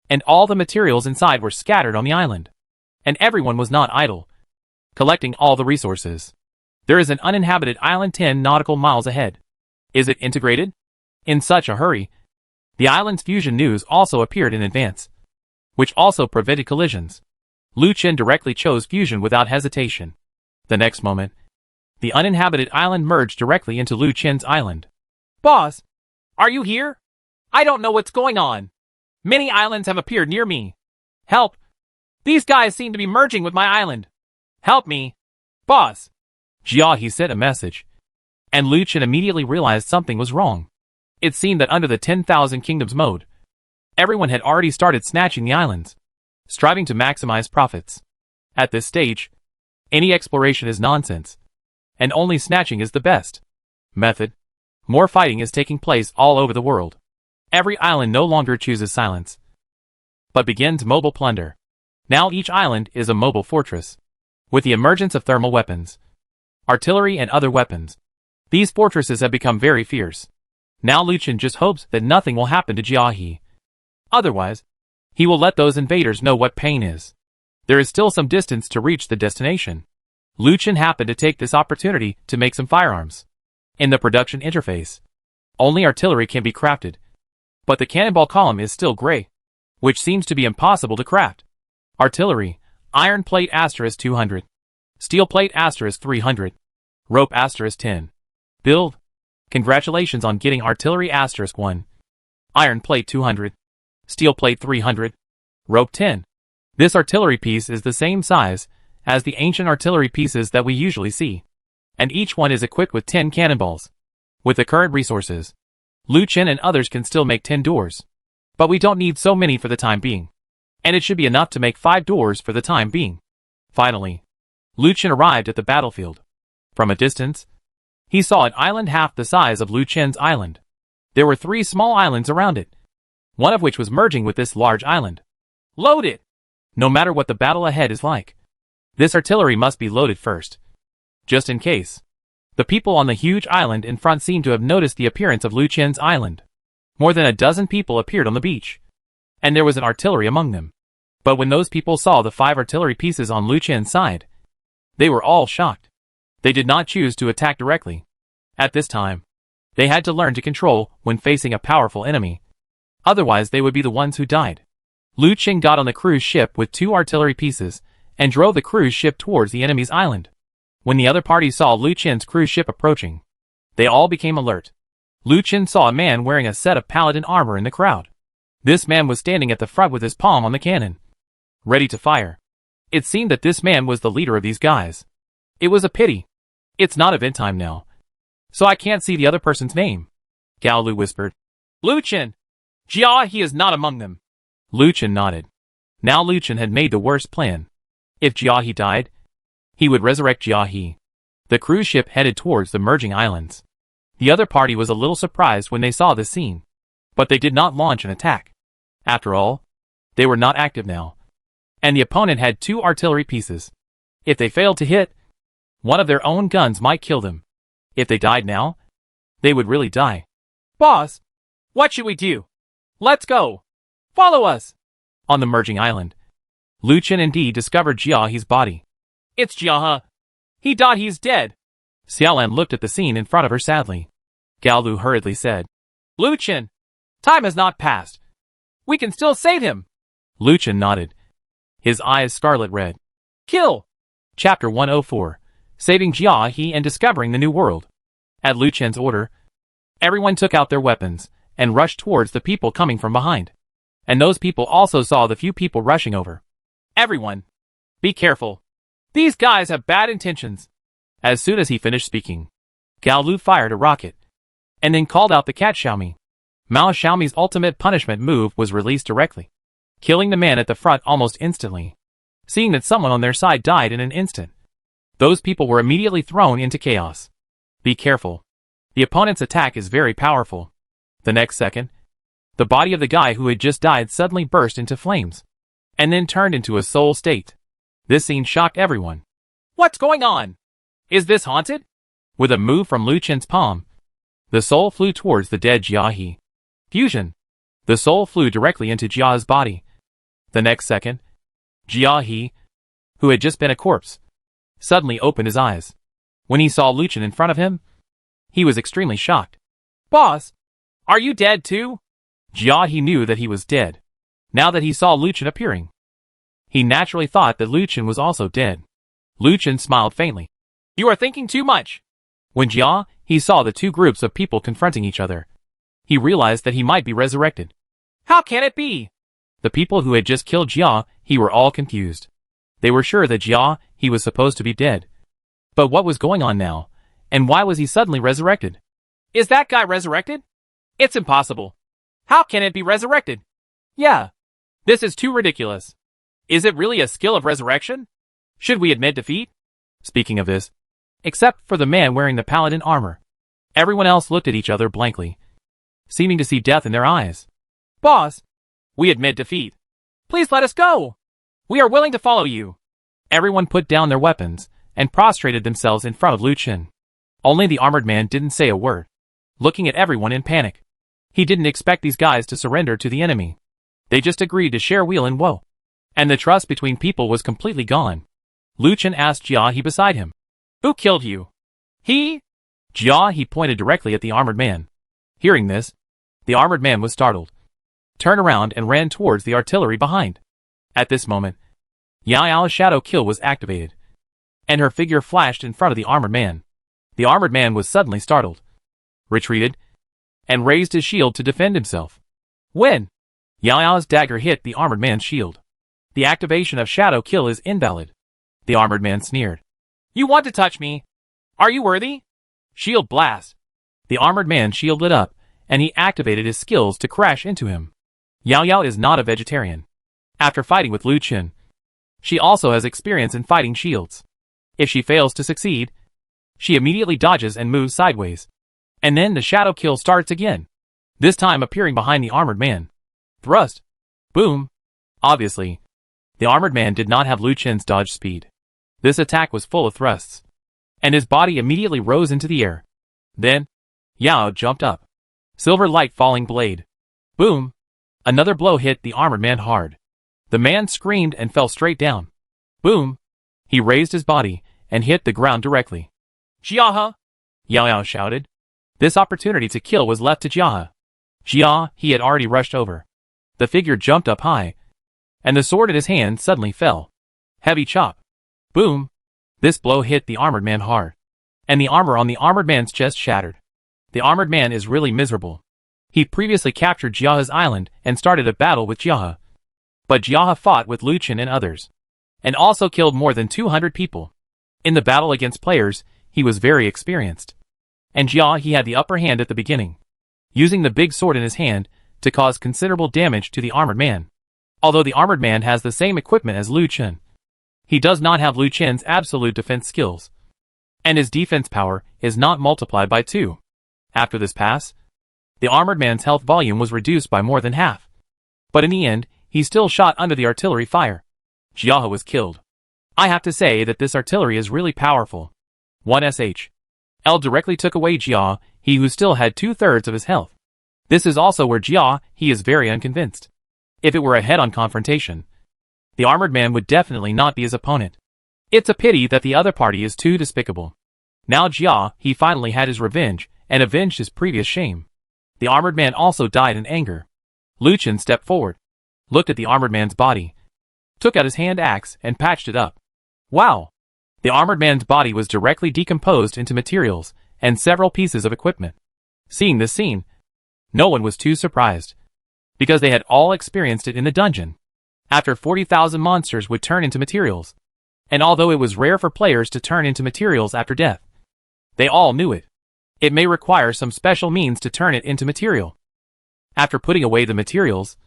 and all the materials inside were scattered on the island. And everyone was not idle, collecting all the resources. There is an uninhabited island 10 nautical miles ahead. Is it integrated? In such a hurry, the island's fusion news also appeared in advance, which also prevented collisions. Lu Chen directly chose fusion without hesitation. The next moment, the uninhabited island merged directly into Lu Chen's island. Boss, are you here? I don't know what's going on. Many islands have appeared near me. Help! These guys seem to be merging with my island. Help me. Boss. Jiahe sent a message, and Lu Chen immediately realized something was wrong. It seemed that under the 10,000 Kingdoms mode, everyone had already started snatching the islands, striving to maximize profits. At this stage, any exploration is nonsense, and only snatching is the best method. More fighting is taking place all over the world. Every island no longer chooses silence, but begins mobile plunder. Now each island is a mobile fortress. With the emergence of thermal weapons, artillery and other weapons, these fortresses have become very fierce. Now Lu Chen just hopes that nothing will happen to Jiahe. Otherwise, he will let those invaders know what pain is. There is still some distance to reach the destination. Lu Chen happened to take this opportunity to make some firearms. In the production interface, only artillery can be crafted, but the cannonball column is still gray, which seems to be impossible to craft. Artillery, iron plate * 200, steel plate * 300, rope * 10. Build. Congratulations on getting artillery * 1, iron plate 200, steel plate 300, rope 10. This artillery piece is the same size as the ancient artillery pieces that we usually see, and each one is equipped with 10 cannonballs. With the current resources, Lu Chen and others can still make 10 doors, but we don't need so many for the time being, and it should be enough to make 5 doors for the time being. Finally, Lu Chen arrived at the battlefield. From a distance, he saw an island half the size of Lu Chen's island. There were 3 small islands around it, one of which was merging with this large island. Load it! No matter what the battle ahead is like, this artillery must be loaded first, just in case. The people on the huge island in front seemed to have noticed the appearance of Lu Chen's island. More than a dozen people appeared on the beach, and there was an artillery among them. But when those people saw the 5 artillery pieces on Lu Chen's side, they were all shocked. They did not choose to attack directly. At this time, they had to learn to control when facing a powerful enemy. Otherwise they would be the ones who died. Lu Chen got on the cruise ship with 2 artillery pieces and drove the cruise ship towards the enemy's island. When the other party saw Lu Chen's cruise ship approaching, they all became alert. Lu Chen saw a man wearing a set of paladin armor in the crowd. This man was standing at the front with his palm on the cannon, ready to fire. It seemed that this man was the leader of these guys. It was a pity. It's not event time now, so I can't see the other person's name. Gao Lu whispered. Lu Chen! Jiahe is not among them. Lu Chen nodded. Now Lu Chen had made the worst plan. If Jiahe died, he would resurrect Jiahe. The cruise ship headed towards the merging islands. The other party was a little surprised when they saw this scene, but they did not launch an attack. After all, they were not active now, and the opponent had 2 artillery pieces. If they failed to hit, one of their own guns might kill them. If they died now, they would really die. Boss, what should we do? Let's go. Follow us. On the merging island, Lu Chen indeed discovered Jiahe's body. It's Jiahe. He died. He's dead. Xiaolan looked at the scene in front of her sadly. Gaolu hurriedly said. Lu Chen, time has not passed. We can still save him. Lu Chen nodded, his eyes scarlet red. Kill! Chapter 104. Saving Jia He and Discovering the New World. At Lu Chen's order, everyone took out their weapons and rushed towards the people coming from behind. And those people also saw the few people rushing over. Everyone, be careful. These guys have bad intentions. As soon as he finished speaking, Gaolu fired a rocket and then called out the cat Xiaomi. Mao Xiaomi's ultimate punishment move was released directly, killing the man at the front almost instantly. Seeing that someone on their side died in an instant, those people were immediately thrown into chaos. Be careful. The opponent's attack is very powerful. The next second, the body of the guy who had just died suddenly burst into flames, and then turned into a soul state. This scene shocked everyone. What's going on? Is this haunted? With a move from Lu Chen's palm, the soul flew towards the dead Jia He. Fusion. The soul flew directly into Jia's body. The next second, Jia He, who had just been a corpse, suddenly opened his eyes. When he saw Lu Chen in front of him, he was extremely shocked. Boss, are you dead too? Jia He knew that he was dead, now that he saw Lu Chen appearing. He naturally thought that Lu Chen was also dead. Lu Chen smiled faintly. You are thinking too much. When Jia He saw the two groups of people confronting each other, he realized that he might be resurrected. How can it be? The people who had just killed Jia He were all confused. They were sure that Jia He was supposed to be dead. But what was going on now, and why was he suddenly resurrected? Is that guy resurrected? It's impossible. How can it be resurrected? Yeah. This is too ridiculous. Is it really a skill of resurrection? Should we admit defeat? Speaking of this, except for the man wearing the paladin armor, everyone else looked at each other blankly, seeming to see death in their eyes. Boss, we admit defeat. Please let us go. We are willing to follow you. Everyone put down their weapons and prostrated themselves in front of Lu Chen. Only the armored man didn't say a word, looking at everyone in panic. He didn't expect these guys to surrender to the enemy. They just agreed to share weal and woe. And the trust between people was completely gone. Lu Chen asked Jia He beside him. Who killed you? He? Jia He pointed directly at the armored man. Hearing this, the armored man was startled, turned around and ran towards the artillery behind. At this moment, Yao Yao's shadow kill was activated, and her figure flashed in front of the armored man. The armored man was suddenly startled, retreated, and raised his shield to defend himself. When Yao Yao's dagger hit the armored man's shield, the activation of shadow kill is invalid. The armored man sneered. You want to touch me? Are you worthy? Shield blast. The armored man's shield lit up, and he activated his skills to crash into him. Yao Yao is not a vegetarian. After fighting with Lu Chen, she also has experience in fighting shields. If she fails to succeed, she immediately dodges and moves sideways. And then the shadow kill starts again, this time appearing behind the armored man. Thrust. Boom. Obviously, the armored man did not have Lu Chen's dodge speed. This attack was full of thrusts, and his body immediately rose into the air. Then, Yao jumped up. Silver light falling blade. Boom. Another blow hit the armored man hard. The man screamed and fell straight down. Boom. He raised his body and hit the ground directly. Jia! Yao Yao shouted. This opportunity to kill was left to Jia. Jia, he had already rushed over. The figure jumped up high, and the sword in his hand suddenly fell. Heavy chop. Boom. This blow hit the armored man hard, and the armor on the armored man's chest shattered. The armored man is really miserable. He previously captured Jia's island and started a battle with Jia. But Jia fought with Lu Chen and others, and also killed more than 200 people. In the battle against players, he was very experienced. And Jia he had the upper hand at the beginning, using the big sword in his hand to cause considerable damage to the armored man. Although the armored man has the same equipment as Lu Chen, he does not have Lu Chen's absolute defense skills, and his defense power is not multiplied by 2. After this pass, the armored man's health volume was reduced by more than half. But in the end, he still shot under the artillery fire. Jia was killed. I have to say that this artillery is really powerful. 1sh. L directly took away Jia, he who still had 2/3 of his health. This is also where Jia, he is very unconvinced. If it were a head-on confrontation, the armored man would definitely not be his opponent. It's a pity that the other party is too despicable. Now Jia, he finally had his revenge, and avenged his previous shame. The armored man also died in anger. Lucien stepped forward, looked at the armored man's body, took out his hand axe and patched it up. Wow! The armored man's body was directly decomposed into materials and several pieces of equipment. Seeing this scene, no one was too surprised, because they had all experienced it in the dungeon. After 40,000 monsters would turn into materials, and although it was rare for players to turn into materials after death, they all knew it. It may require some special means to turn it into material. After putting away the materials,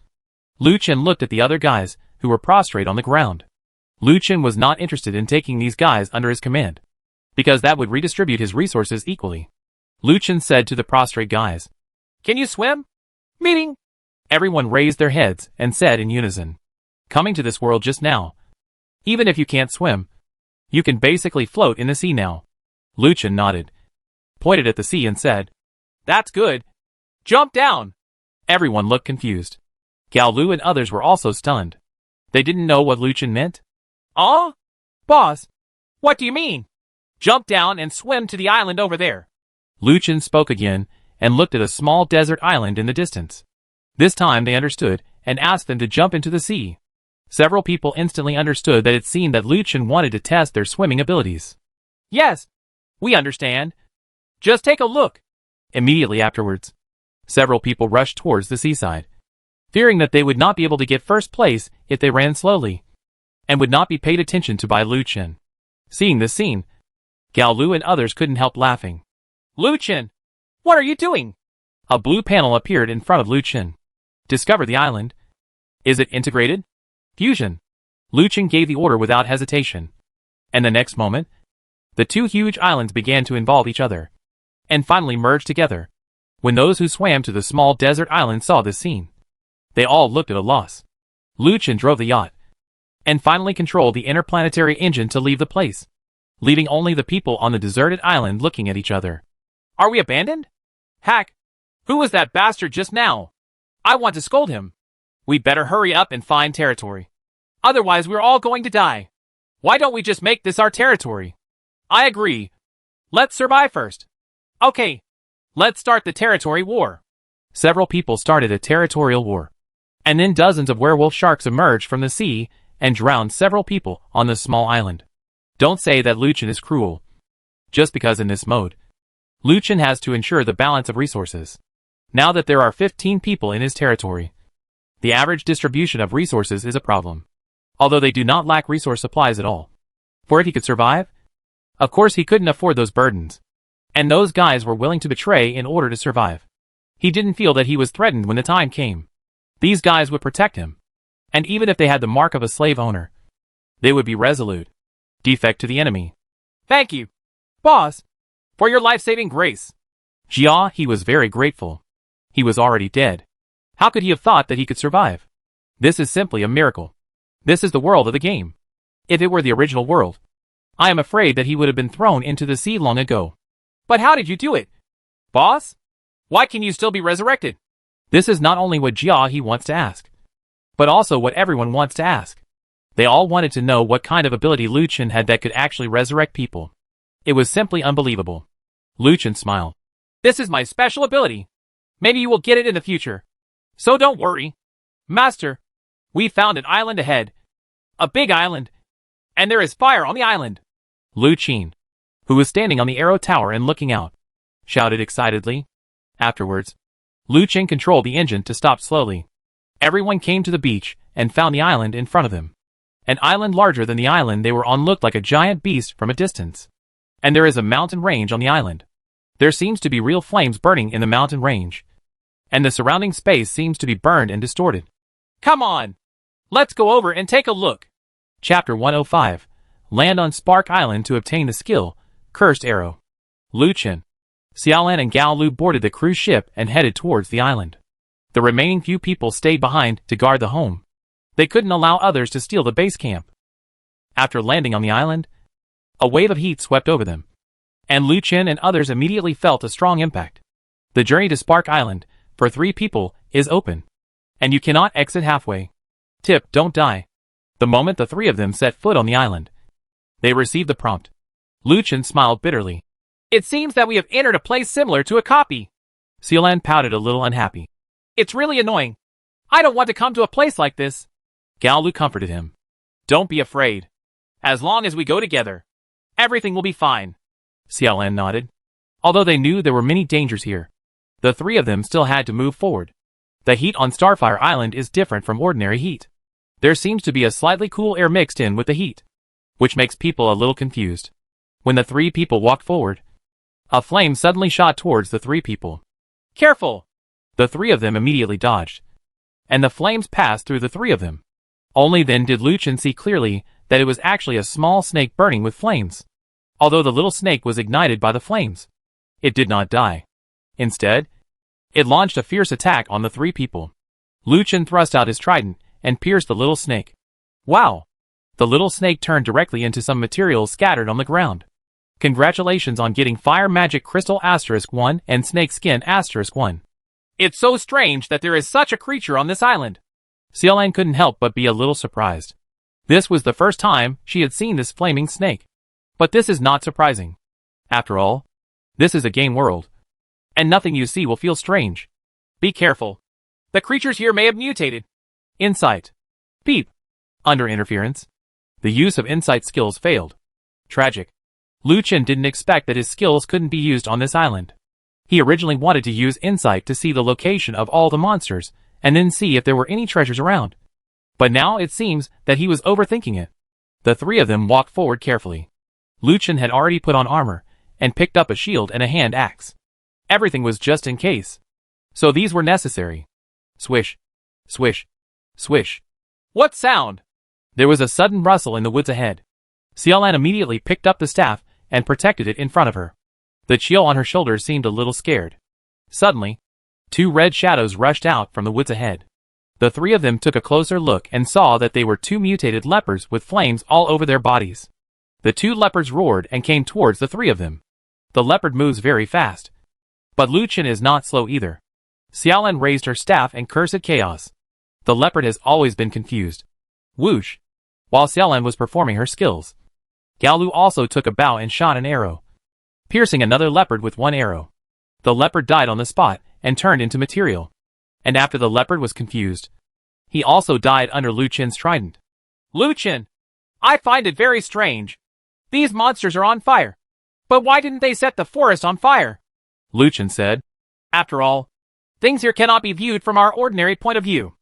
Lucien looked at the other guys who were prostrate on the ground. Lucien was not interested in taking these guys under his command, because that would redistribute his resources equally. Lucien said to the prostrate guys, "Can you swim?" Meeting. Everyone raised their heads and said in unison, "Coming to this world just now. Even if you can't swim, you can basically float in the sea now." Lucien nodded, pointed at the sea and said, "That's good. Jump down." Everyone looked confused. Gaolu and others were also stunned. They didn't know what Lucien meant. Boss, what do you mean? Jump down and swim to the island over there." Lucien spoke again and looked at a small desert island in the distance. This time they understood and asked them to jump into the sea. Several people instantly understood that it seemed that Lucien wanted to test their swimming abilities. "Yes, we understand. Just take a look." Immediately afterwards, several people rushed towards the seaside, fearing that they would not be able to get first place if they ran slowly, and would not be paid attention to by Lucien. Seeing this scene, Gaolu and others couldn't help laughing. "Lucien, what are you doing?" A blue panel appeared in front of Lucien. "Discover the island." "Is it integrated?" "Fusion." Lucien gave the order without hesitation. And the next moment, the two huge islands began to involve each other, and finally merged together. When those who swam to the small desert island saw this scene, they all looked at a loss. Lucien drove the yacht, and finally controlled the interplanetary engine to leave the place, leaving only the people on the deserted island looking at each other. "Are we abandoned? Hack, who was that bastard just now? I want to scold him. We better hurry up and find territory. Otherwise we're all going to die. Why don't we just make this our territory?" "I agree. Let's survive first." "Okay, let's start the territory war." Several people started a territorial war, and then dozens of werewolf sharks emerged from the sea and drowned several people on the small island. Don't say that Lucien is cruel, just because in this mode, Lucien has to ensure the balance of resources. Now that there are 15 people in his territory, the average distribution of resources is a problem, although they do not lack resource supplies at all. For if he could survive, of course he couldn't afford those burdens, and those guys were willing to betray in order to survive. He didn't feel that he was threatened when the time came. These guys would protect him, and even if they had the mark of a slave owner, they would be resolute. Defect to the enemy. "Thank you, boss, for your life-saving grace." Jia, he was very grateful. He was already dead. How could he have thought that he could survive? This is simply a miracle. This is the world of the game. If it were the original world, I am afraid that he would have been thrown into the sea long ago. "But how did you do it, boss? Why can you still be resurrected?" This is not only what Jia he wants to ask, but also what everyone wants to ask. They all wanted to know what kind of ability Lucien had that could actually resurrect people. It was simply unbelievable. Lucien smiled. "This is my special ability. Maybe you will get it in the future. So don't worry. Master, we found an island ahead. A big island. And there is fire on the island." Lucien, who was standing on the arrow tower and looking out, shouted excitedly. Afterwards, Lucien controlled the engine to stop slowly. Everyone came to the beach and found the island in front of them. An island larger than the island they were on looked like a giant beast from a distance. And there is a mountain range on the island. There seems to be real flames burning in the mountain range, and the surrounding space seems to be burned and distorted. "Come on! Let's go over and take a look." Chapter 105. Land on Spark Island to obtain the skill, Cursed Arrow. Lucien, Xiaolan and Gaolu boarded the cruise ship and headed towards the island. The remaining few people stayed behind to guard the home. They couldn't allow others to steal the base camp. After landing on the island, a wave of heat swept over them, and Lucien and others immediately felt a strong impact. The journey to Spark Island, for 3 people, is open, and you cannot exit halfway. Tip: don't die. The moment the 3 of them set foot on the island, they received the prompt. Lucien smiled bitterly. It seems that we have entered a place similar to a copy. Sealan pouted a little unhappy. It's really annoying. I don't want to come to a place like this. Gaolu comforted him. Don't be afraid. As long as we go together, everything will be fine. Sealan nodded. Although they knew there were many dangers here, the three of them still had to move forward. The heat on Starfire Island is different from ordinary heat. There seems to be a slightly cool air mixed in with the heat, which makes people a little confused. When the three people walked forward, a flame suddenly shot towards the three people. Careful! The three of them immediately dodged, and the flames passed through the three of them. Only then did Lucien see clearly that it was actually a small snake burning with flames. Although the little snake was ignited by the flames, it did not die. Instead, it launched a fierce attack on the three people. Lucien thrust out his trident and pierced the little snake. Wow! The little snake turned directly into some materials scattered on the ground. Congratulations on getting Fire Magic Crystal *1 and Snake Skin *1. It's so strange that there is such a creature on this island. Sealan couldn't help but be a little surprised. This was the first time she had seen this flaming snake. But this is not surprising. After all, this is a game world, and nothing you see will feel strange. Be careful. The creatures here may have mutated. Insight. Peep. Under interference, the use of insight skills failed. Tragic. Lucien didn't expect that his skills couldn't be used on this island. He originally wanted to use insight to see the location of all the monsters, and then see if there were any treasures around. But now it seems that he was overthinking it. The three of them walked forward carefully. Lucien had already put on armor, and picked up a shield and a hand axe. Everything was just in case. So these were necessary. Swish. Swish. Swish. What sound? There was a sudden rustle in the woods ahead. Sealan immediately picked up the staff and protected it in front of her. The chiel on her shoulders seemed a little scared. Suddenly, two red shadows rushed out from the woods ahead. The three of them took a closer look and saw that they were two mutated leopards with flames all over their bodies. The two leopards roared and came towards the three of them. The leopard moves very fast. But Lucien is not slow either. Sealan raised her staff and cursed chaos. The leopard has always been confused. Whoosh! While Sealan was performing her skills, Gaolu also took a bow and shot an arrow, piercing another leopard with one arrow. The leopard died on the spot and turned into material. And after the leopard was confused, he also died under Lucien's trident. Lucien! I find it very strange. These monsters are on fire. But why didn't they set the forest on fire? Lucien said. After all, things here cannot be viewed from our ordinary point of view.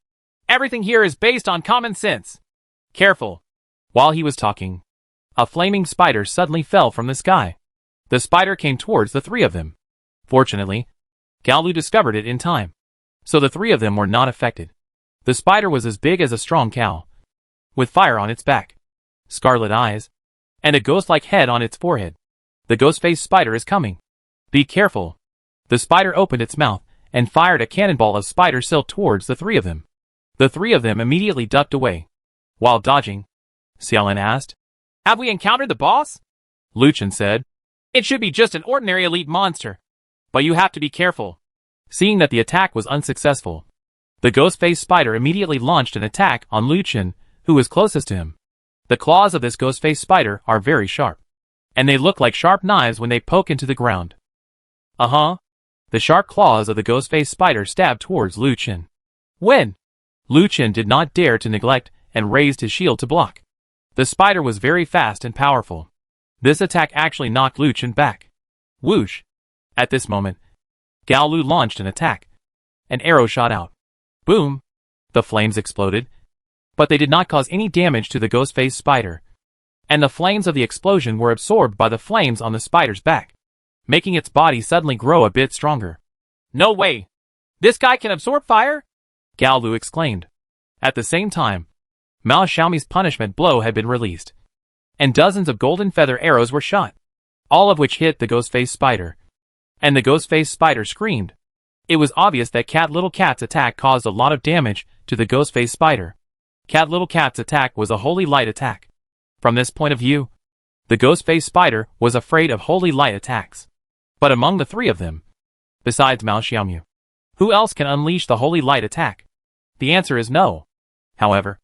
Everything here is based on common sense. Careful. While he was talking, a flaming spider suddenly fell from the sky. The spider came towards the three of them. Fortunately, Gaolu discovered it in time, so the three of them were not affected. The spider was as big as a strong cow, with fire on its back, scarlet eyes, and a ghost-like head on its forehead. The ghost-faced spider is coming. Be careful. The spider opened its mouth and fired a cannonball of spider silk towards the three of them. The three of them immediately ducked away. While dodging, Sealan asked, Have we encountered the boss? Lucien said, It should be just an ordinary elite monster. But you have to be careful. Seeing that the attack was unsuccessful, the ghost-faced spider immediately launched an attack on Lucien, who was closest to him. The claws of this ghost-faced spider are very sharp, and they look like sharp knives when they poke into the ground. The sharp claws of the ghost-faced spider stabbed towards Lucien. When? Lucien did not dare to neglect and raised his shield to block. The spider was very fast and powerful. This attack actually knocked Lucien back. Whoosh! At this moment, Gaolu launched an attack. An arrow shot out. Boom! The flames exploded, but they did not cause any damage to the ghost-faced spider, and the flames of the explosion were absorbed by the flames on the spider's back, making its body suddenly grow a bit stronger. No way! This guy can absorb fire? Gaolu exclaimed. At the same time, Mao Xiaomi's punishment blow had been released, and dozens of golden feather arrows were shot, all of which hit the ghost-faced spider, and the ghost-faced spider screamed. It was obvious that Little Cat's attack caused a lot of damage to the ghost-faced spider. Little Cat's attack was a holy light attack. From this point of view, the ghost-faced spider was afraid of holy light attacks. But among the three of them, besides Mao Xiaomu, who else can unleash the holy light attack? The answer is no. However,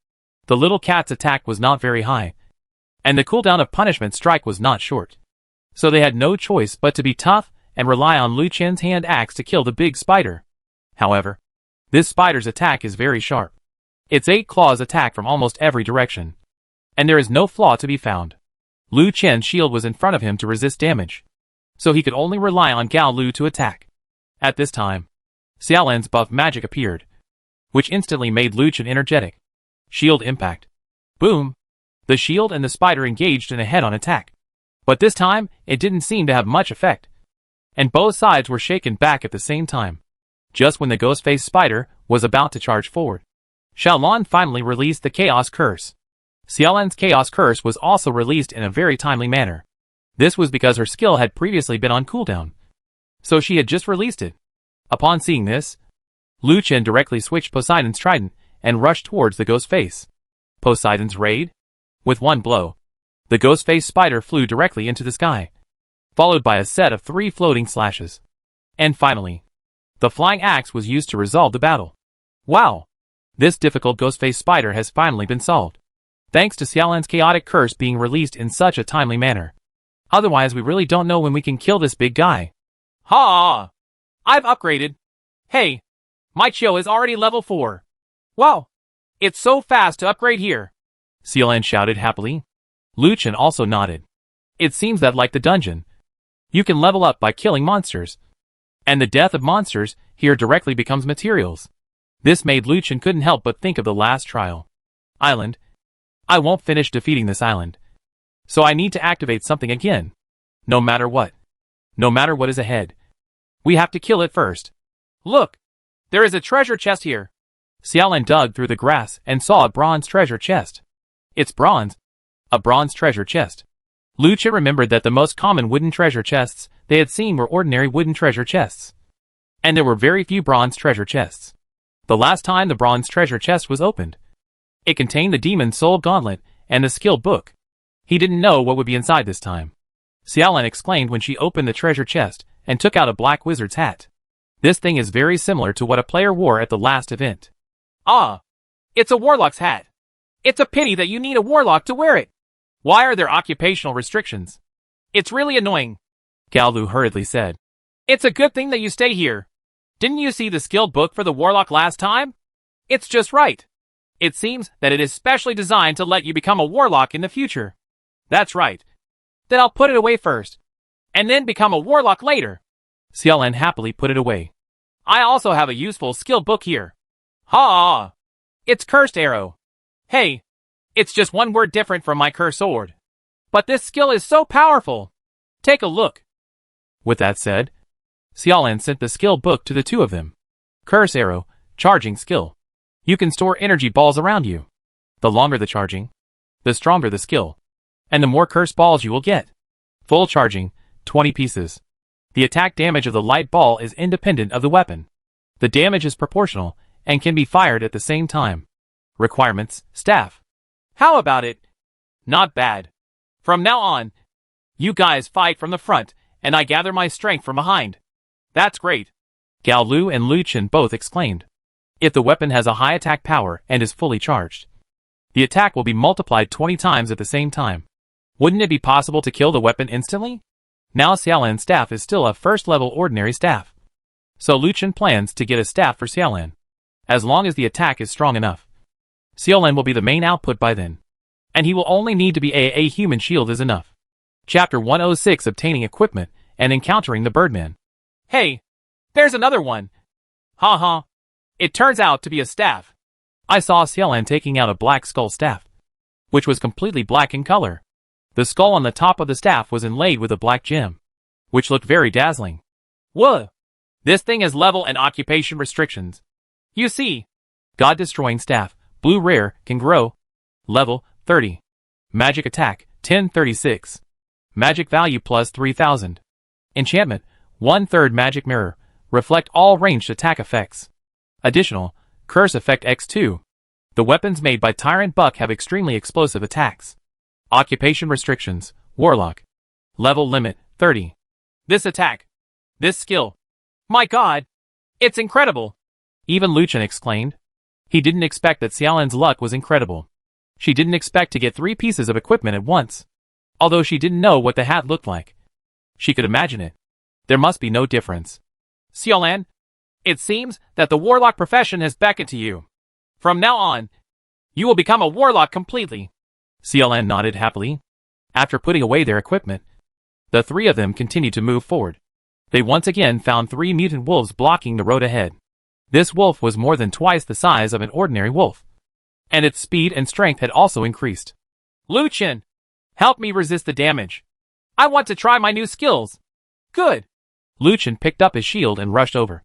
the little cat's attack was not very high, and the cooldown of punishment strike was not short. So they had no choice but to be tough and rely on Lu Chen's hand axe to kill the big spider. However, this spider's attack is very sharp. Its 8 claws attack from almost every direction, and there is no flaw to be found. Lu Chen's shield was in front of him to resist damage, so he could only rely on Gao Lu to attack. At this time, Xiaolan's buff magic appeared, which instantly made Lu Chen energetic. Shield impact. Boom! The shield and the spider engaged in a head-on attack. But this time, it didn't seem to have much effect, and both sides were shaken back at the same time. Just when the ghost-faced spider was about to charge forward, Xiaolan finally released the Chaos Curse. Xiaolan's Chaos Curse was also released in a very timely manner. This was because her skill had previously been on cooldown, so she had just released it. Upon seeing this, Lu Chen directly switched Poseidon's trident and rushed towards the ghost face. Poseidon's raid? With one blow, the ghost-faced spider flew directly into the sky, followed by a set of 3 floating slashes. And finally, the flying axe was used to resolve the battle. Wow! This difficult ghost-faced spider has finally been solved, thanks to Xiaolan's chaotic curse being released in such a timely manner. Otherwise we really don't know when we can kill this big guy. Ha! I've upgraded. Hey, my Chio is already level 4. Wow! It's so fast to upgrade here. Xiaolan shouted happily. Lu Chen also nodded. It seems that like the dungeon, you can level up by killing monsters, and the death of monsters here directly becomes materials. This made Lu Chen couldn't help but think of the last trial. Island. I won't finish defeating this island, so I need to activate something again. No matter what. No matter what is ahead, we have to kill it first. Look! There is a treasure chest here. Xiaolan dug through the grass and saw a bronze treasure chest. It's bronze. A bronze treasure chest. Lu Chen remembered that the most common wooden treasure chests they had seen were ordinary wooden treasure chests, and there were very few bronze treasure chests. The last time the bronze treasure chest was opened, it contained the Demon's Soul Gauntlet and the skill book. He didn't know what would be inside this time. Xiaolan exclaimed when she opened the treasure chest and took out a black wizard's hat. This thing is very similar to what a player wore at the last event. Ah! It's a warlock's hat. It's a pity that you need a warlock to wear it. Why are there occupational restrictions? It's really annoying, Gao Lu hurriedly said. It's a good thing that you stay here. Didn't you see the skill book for the warlock last time? It's just right. It seems that it is specially designed to let you become a warlock in the future. That's right. Then I'll put it away first, and then become a warlock later. Xiaolan happily put it away. I also have a useful skill book here. Ha! It's Cursed Arrow. Hey, it's just one word different from my cursed sword. But this skill is so powerful. Take a look. With that said, Xiaolan sent the skill book to the two of them. Curse Arrow, charging skill. You can store energy balls around you. The longer the charging, the stronger the skill, and the more curse balls you will get. Full charging, 20 pieces. The attack damage of the light ball is independent of the weapon. The damage is proportional and can be fired at the same time. Requirements, staff. How about it? Not bad. From now on, you guys fight from the front, and I gather my strength from behind. That's great. Gao Lu and Lu Chen both exclaimed. If the weapon has a high attack power and is fully charged, the attack will be multiplied 20 times at the same time. Wouldn't it be possible to kill the weapon instantly? Now Xiaolan's staff is still a first-level ordinary staff, so Lu Chen plans to get a staff for Xiaolan, as long as the attack is strong enough. Xiaolan will be the main output by then, and he will only need to be a human shield is enough. Chapter 106 Obtaining Equipment and Encountering the Birdman. Hey, there's another one. Ha. It turns out to be a staff. I saw Xiaolan taking out a black skull staff, which was completely black in color. The skull on the top of the staff was inlaid with a black gem, which looked very dazzling. Whoa! This thing has level and occupation restrictions. You see, God-destroying staff, blue rare, can grow. Level, 30. Magic attack, 1036. Magic value plus 3000. Enchantment, 1/3 magic mirror, reflect all ranged attack effects. Additional, curse effect x2. The weapons made by Tyrant Buck have extremely explosive attacks. Occupation restrictions, warlock. Level limit, 30. This attack. This skill. My god! It's incredible! Even Lu Chen exclaimed. He didn't expect that Xiaolan's luck was incredible. She didn't expect to get 3 pieces of equipment at once, although she didn't know what the hat looked like. She could imagine it. There must be no difference. Xiaolan, it seems that the warlock profession has beckoned to you. From now on, you will become a warlock completely. Xiaolan nodded happily. After putting away their equipment, the three of them continued to move forward. They once again found 3 mutant wolves blocking the road ahead. This wolf was more than twice the size of an ordinary wolf, and its speed and strength had also increased. Luchin, help me resist the damage. I want to try my new skills. Good. Luchin picked up his shield and rushed over,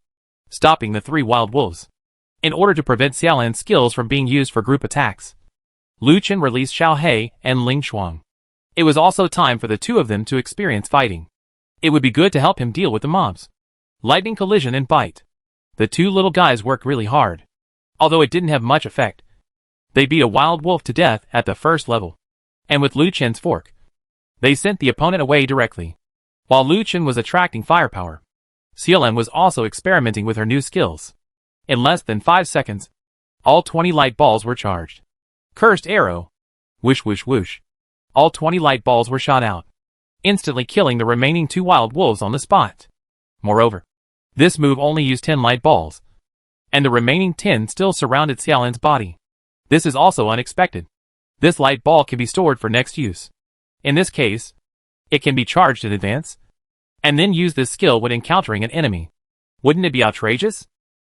stopping the 3 wild wolves. In order to prevent Xiaolan's skills from being used for group attacks, Luchin released Xiao He and Ling Shuang. It was also time for the 2 of them to experience fighting. It would be good to help him deal with the mobs. Lightning collision and bite. The 2 little guys worked really hard. Although it didn't have much effect. They beat a wild wolf to death at the first level. And with Luchin's fork, they sent the opponent away directly. While Luchin was attracting firepower, Xiaolan was also experimenting with her new skills. In less than 5 seconds, all 20 light balls were charged. Cursed arrow. Whoosh whoosh whoosh. All 20 light balls were shot out, instantly killing the remaining 2 wild wolves on the spot. Moreover, this move only used 10 light balls, and the remaining 10 still surrounded Xiaolan's body. This is also unexpected. This light ball can be stored for next use. In this case, it can be charged in advance, and then use this skill when encountering an enemy. Wouldn't it be outrageous?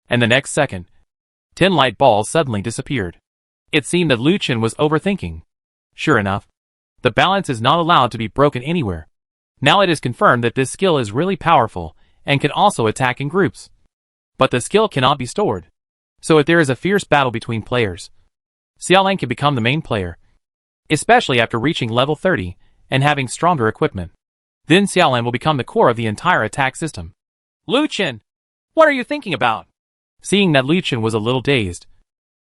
And the next second, 10 light balls suddenly disappeared. It seemed that Luchin was overthinking. Sure enough, the balance is not allowed to be broken anywhere. Now it is confirmed that this skill is really powerful and can also attack in groups. But the skill cannot be stored. So if there is a fierce battle between players, Xiaolan can become the main player, especially after reaching level 30 and having stronger equipment. Then Xiaolan will become the core of the entire attack system. Luchin, what are you thinking about? Seeing that Luchin was a little dazed,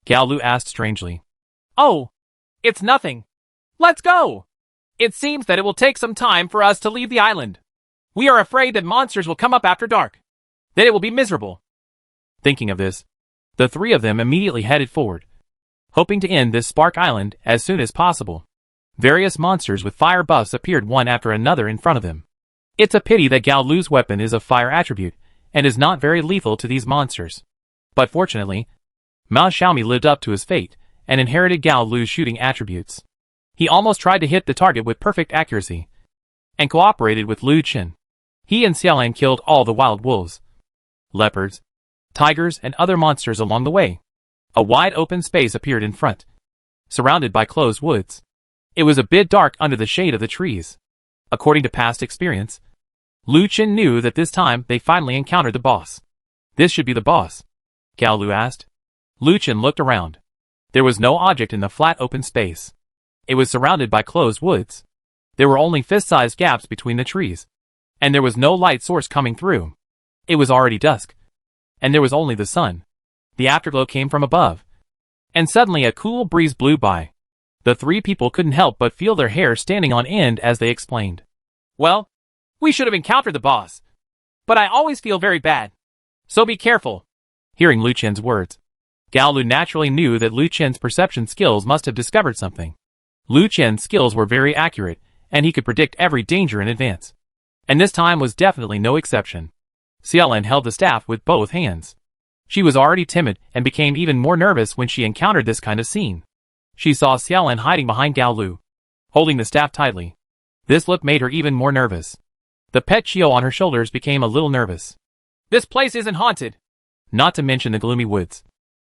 Gao Lu asked strangely. Oh, it's nothing. Let's go. It seems that it will take some time for us to leave the island. We are afraid that monsters will come up after dark. That it will be miserable. Thinking of this, the 3 of them immediately headed forward, hoping to end this Spark Island as soon as possible. Various monsters with fire buffs appeared one after another in front of them. It's a pity that Gao Lu's weapon is of fire attribute and is not very lethal to these monsters. But fortunately, Mao Xiaomi lived up to his fate and inherited Gao Lu's shooting attributes. He almost tried to hit the target with perfect accuracy, and cooperated with Luchin. He and Xiaolan killed all the wild wolves, leopards, tigers, and other monsters along the way. A wide open space appeared in front, surrounded by closed woods. It was a bit dark under the shade of the trees. According to past experience, Luchin knew that this time they finally encountered the boss. This should be the boss, Gao Lu asked. Luchin looked around. There was no object in the flat open space. It was surrounded by closed woods. There were only fist-sized gaps between the trees, and there was no light source coming through. It was already dusk, and there was only the sun. The afterglow came from above, and suddenly a cool breeze blew by. The 3 people couldn't help but feel their hair standing on end as they explained. Well, we should have encountered the boss, but I always feel very bad. So be careful. Hearing Luchin's words, Gao Lu naturally knew that Luchin's perception skills must have discovered something. Luchin's skills were very accurate, and he could predict every danger in advance. And this time was definitely no exception. Xiaolan held the staff with both hands. She was already timid and became even more nervous when she encountered this kind of scene. She saw Xiaolan hiding behind Gao Lu, holding the staff tightly. This look made her even more nervous. The pet Chio on her shoulders became a little nervous. This place isn't haunted. Not to mention the gloomy woods.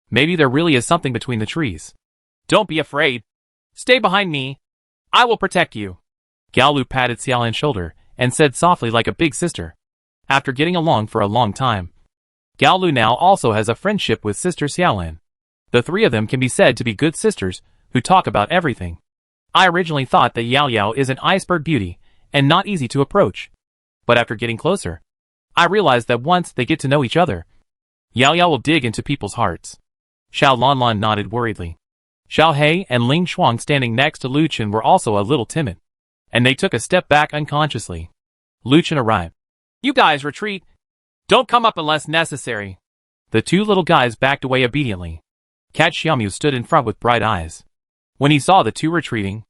Maybe there really is something between the trees. Don't be afraid. Stay behind me. I will protect you. Gao Lu patted Xiaolan's shoulder and said softly like a big sister. After getting along for a long time, Gao Lu now also has a friendship with Sister Xiaolan. The 3 of them can be said to be good sisters who talk about everything. I originally thought that Yao Yao is an iceberg beauty and not easy to approach. But after getting closer, I realized that once they get to know each other, Yao Yao will dig into people's hearts. Xiao Lanlan nodded worriedly. Xiao He and Ling Shuang standing next to Luchin were also a little timid, and they took a step back unconsciously. Luchin arrived. You guys retreat. Don't come up unless necessary. The 2 little guys backed away obediently. Cat Xiaomu stood in front with bright eyes. When he saw the 2 retreating,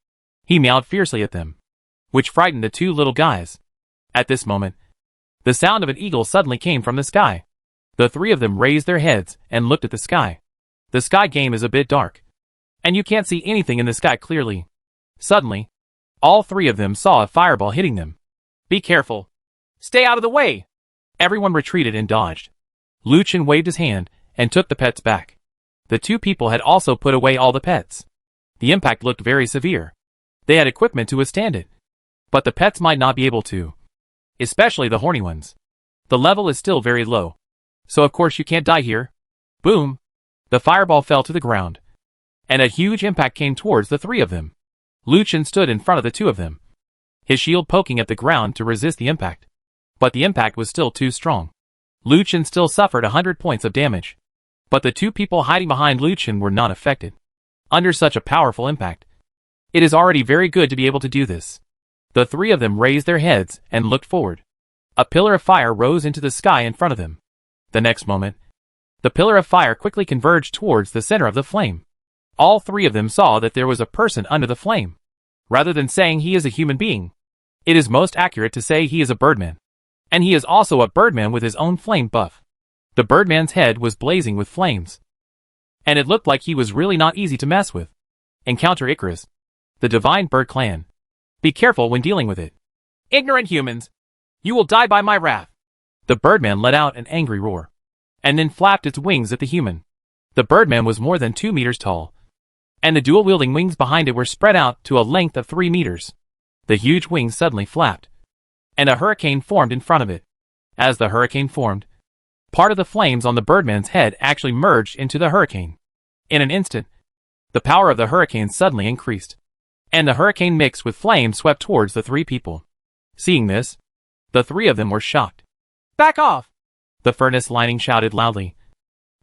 he meowed fiercely at them, which frightened the 2 little guys. At this moment, the sound of an eagle suddenly came from the sky. The three of them raised their heads and looked at the sky. The sky game is a bit dark, and you can't see anything in the sky clearly. Suddenly, all three of them saw a fireball hitting them. Be careful. Stay out of the way. Everyone retreated and dodged. Luchin waved his hand and took the pets back. The two people had also put away all the pets. The impact looked very severe. They had equipment to withstand it. But the pets might not be able to. Especially the horny ones. The level is still very low. So of course you can't die here. Boom. The fireball fell to the ground. And a huge impact came towards the three of them. Luchin stood in front of the two of them, his shield poking at the ground to resist the impact. But the impact was still too strong. Luchin still suffered 100 points of damage. But the two people hiding behind Luchin were not affected. Under such a powerful impact, it is already very good to be able to do this. The three of them raised their heads and looked forward. A pillar of fire rose into the sky in front of them. The next moment, the pillar of fire quickly converged towards the center of the flame. All three of them saw that there was a person under the flame. Rather than saying he is a human being, it is most accurate to say he is a birdman. And he is also a birdman with his own flame buff. The birdman's head was blazing with flames. And it looked like he was really not easy to mess with. Encounter Icarus, the divine bird clan. Be careful when dealing with it. Ignorant humans! You will die by my wrath! The birdman let out an angry roar, and then flapped its wings at the human. The birdman was more than 2 meters tall, and the dual-wielding wings behind it were spread out to a length of 3 meters. The huge wings suddenly flapped, and a hurricane formed in front of it. As the hurricane formed, part of the flames on the birdman's head actually merged into the hurricane. In an instant, the power of the hurricane suddenly increased, and the hurricane mixed with flame swept towards the three people. Seeing this, the three of them were shocked. Back off! The furnace lining shouted loudly,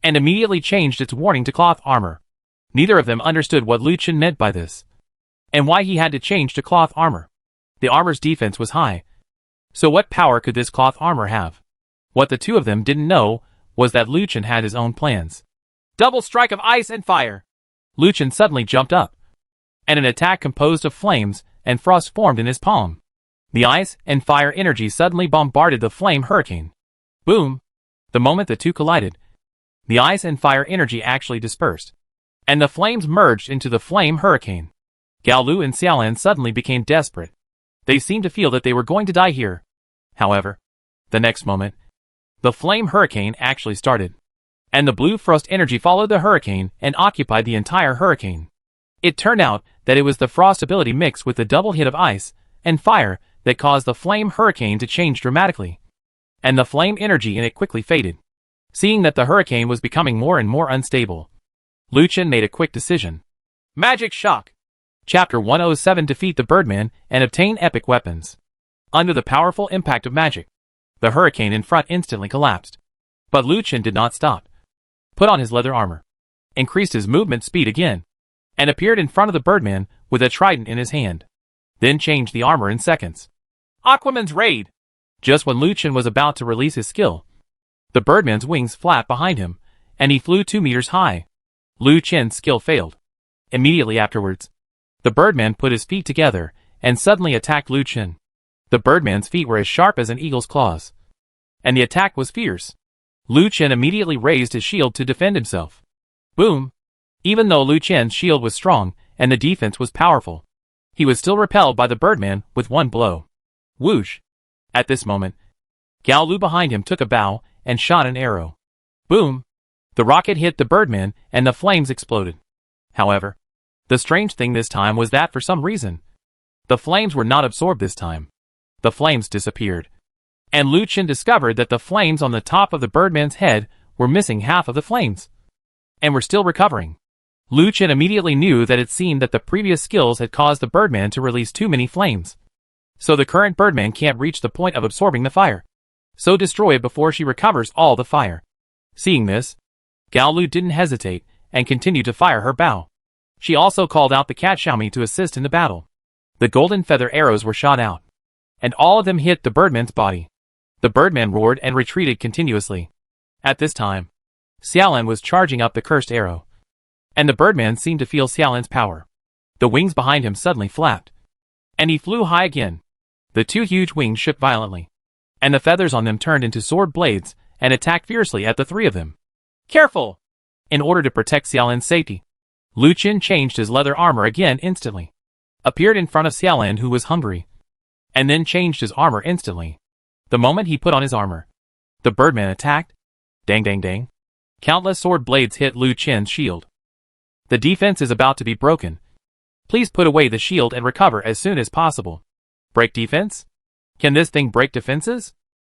and immediately changed its warning to cloth armor. Neither of them understood what Luchin meant by this, and why he had to change to cloth armor. The armor's defense was high, so what power could this cloth armor have? What the two of them didn't know was that Luchin had his own plans. Double strike of ice and fire! Luchin suddenly jumped up, and an attack composed of flames and frost formed in his palm. The ice and fire energy suddenly bombarded the flame hurricane. Boom! The moment the two collided, the ice and fire energy actually dispersed, and the flames merged into the flame hurricane. Gaolu and Xiaolan suddenly became desperate. They seemed to feel that they were going to die here. However, the next moment, the flame hurricane actually started, and the blue frost energy followed the hurricane and occupied the entire hurricane. It turned out that it was the frost ability mixed with the double hit of ice and fire that caused the flame hurricane to change dramatically, and the flame energy in it quickly faded. Seeing that the hurricane was becoming more and more unstable, Luchin made a quick decision. Magic Shock! Chapter 107 Defeat the Birdman and obtain epic weapons. Under the powerful impact of magic, the hurricane in front instantly collapsed. But Luchin did not stop. Put on his leather armor, increased his movement speed again, and appeared in front of the birdman with a trident in his hand. Then changed the armor in seconds. Aquaman's Raid! Just when Luchin was about to release his skill, the birdman's wings flapped behind him, and he flew 2 meters high. Luchin's skill failed. Immediately afterwards, the birdman put his feet together and suddenly attacked Luchin. The birdman's feet were as sharp as an eagle's claws, and the attack was fierce. Luchin immediately raised his shield to defend himself. Boom! Even though Luchin's shield was strong and the defense was powerful, he was still repelled by the birdman with one blow. Whoosh! At this moment, Gaolu behind him took a bow and shot an arrow. Boom! The rocket hit the birdman and the flames exploded. However, the strange thing this time was that for some reason, the flames were not absorbed this time. The flames disappeared, and Luchin discovered that the flames on the top of the birdman's head were missing half of the flames, and were still recovering. Luchin immediately knew that it seemed that the previous skills had caused the birdman to release too many flames. So the current birdman can't reach the point of absorbing the fire. So destroy it before she recovers all the fire. Seeing this, Gaolu didn't hesitate and continued to fire her bow. She also called out the cat Xiaomi to assist in the battle. The golden feather arrows were shot out, and all of them hit the birdman's body. The birdman roared and retreated continuously. At this time, Xiaolan was charging up the cursed arrow, and the birdman seemed to feel Xiaolan's power. The wings behind him suddenly flapped, and he flew high again. The two huge wings shook violently, and the feathers on them turned into sword blades and attacked fiercely at the three of them. Careful! In order to protect Xiaolan's safety, Lu Qin changed his leather armor again instantly, appeared in front of Xiaolan who was hungry, and then changed his armor instantly. The moment he put on his armor, the birdman attacked. Dang dang dang. Countless sword blades hit Lu Qin's shield. The defense is about to be broken. Please put away the shield and recover as soon as possible. Break defense? Can this thing break defenses?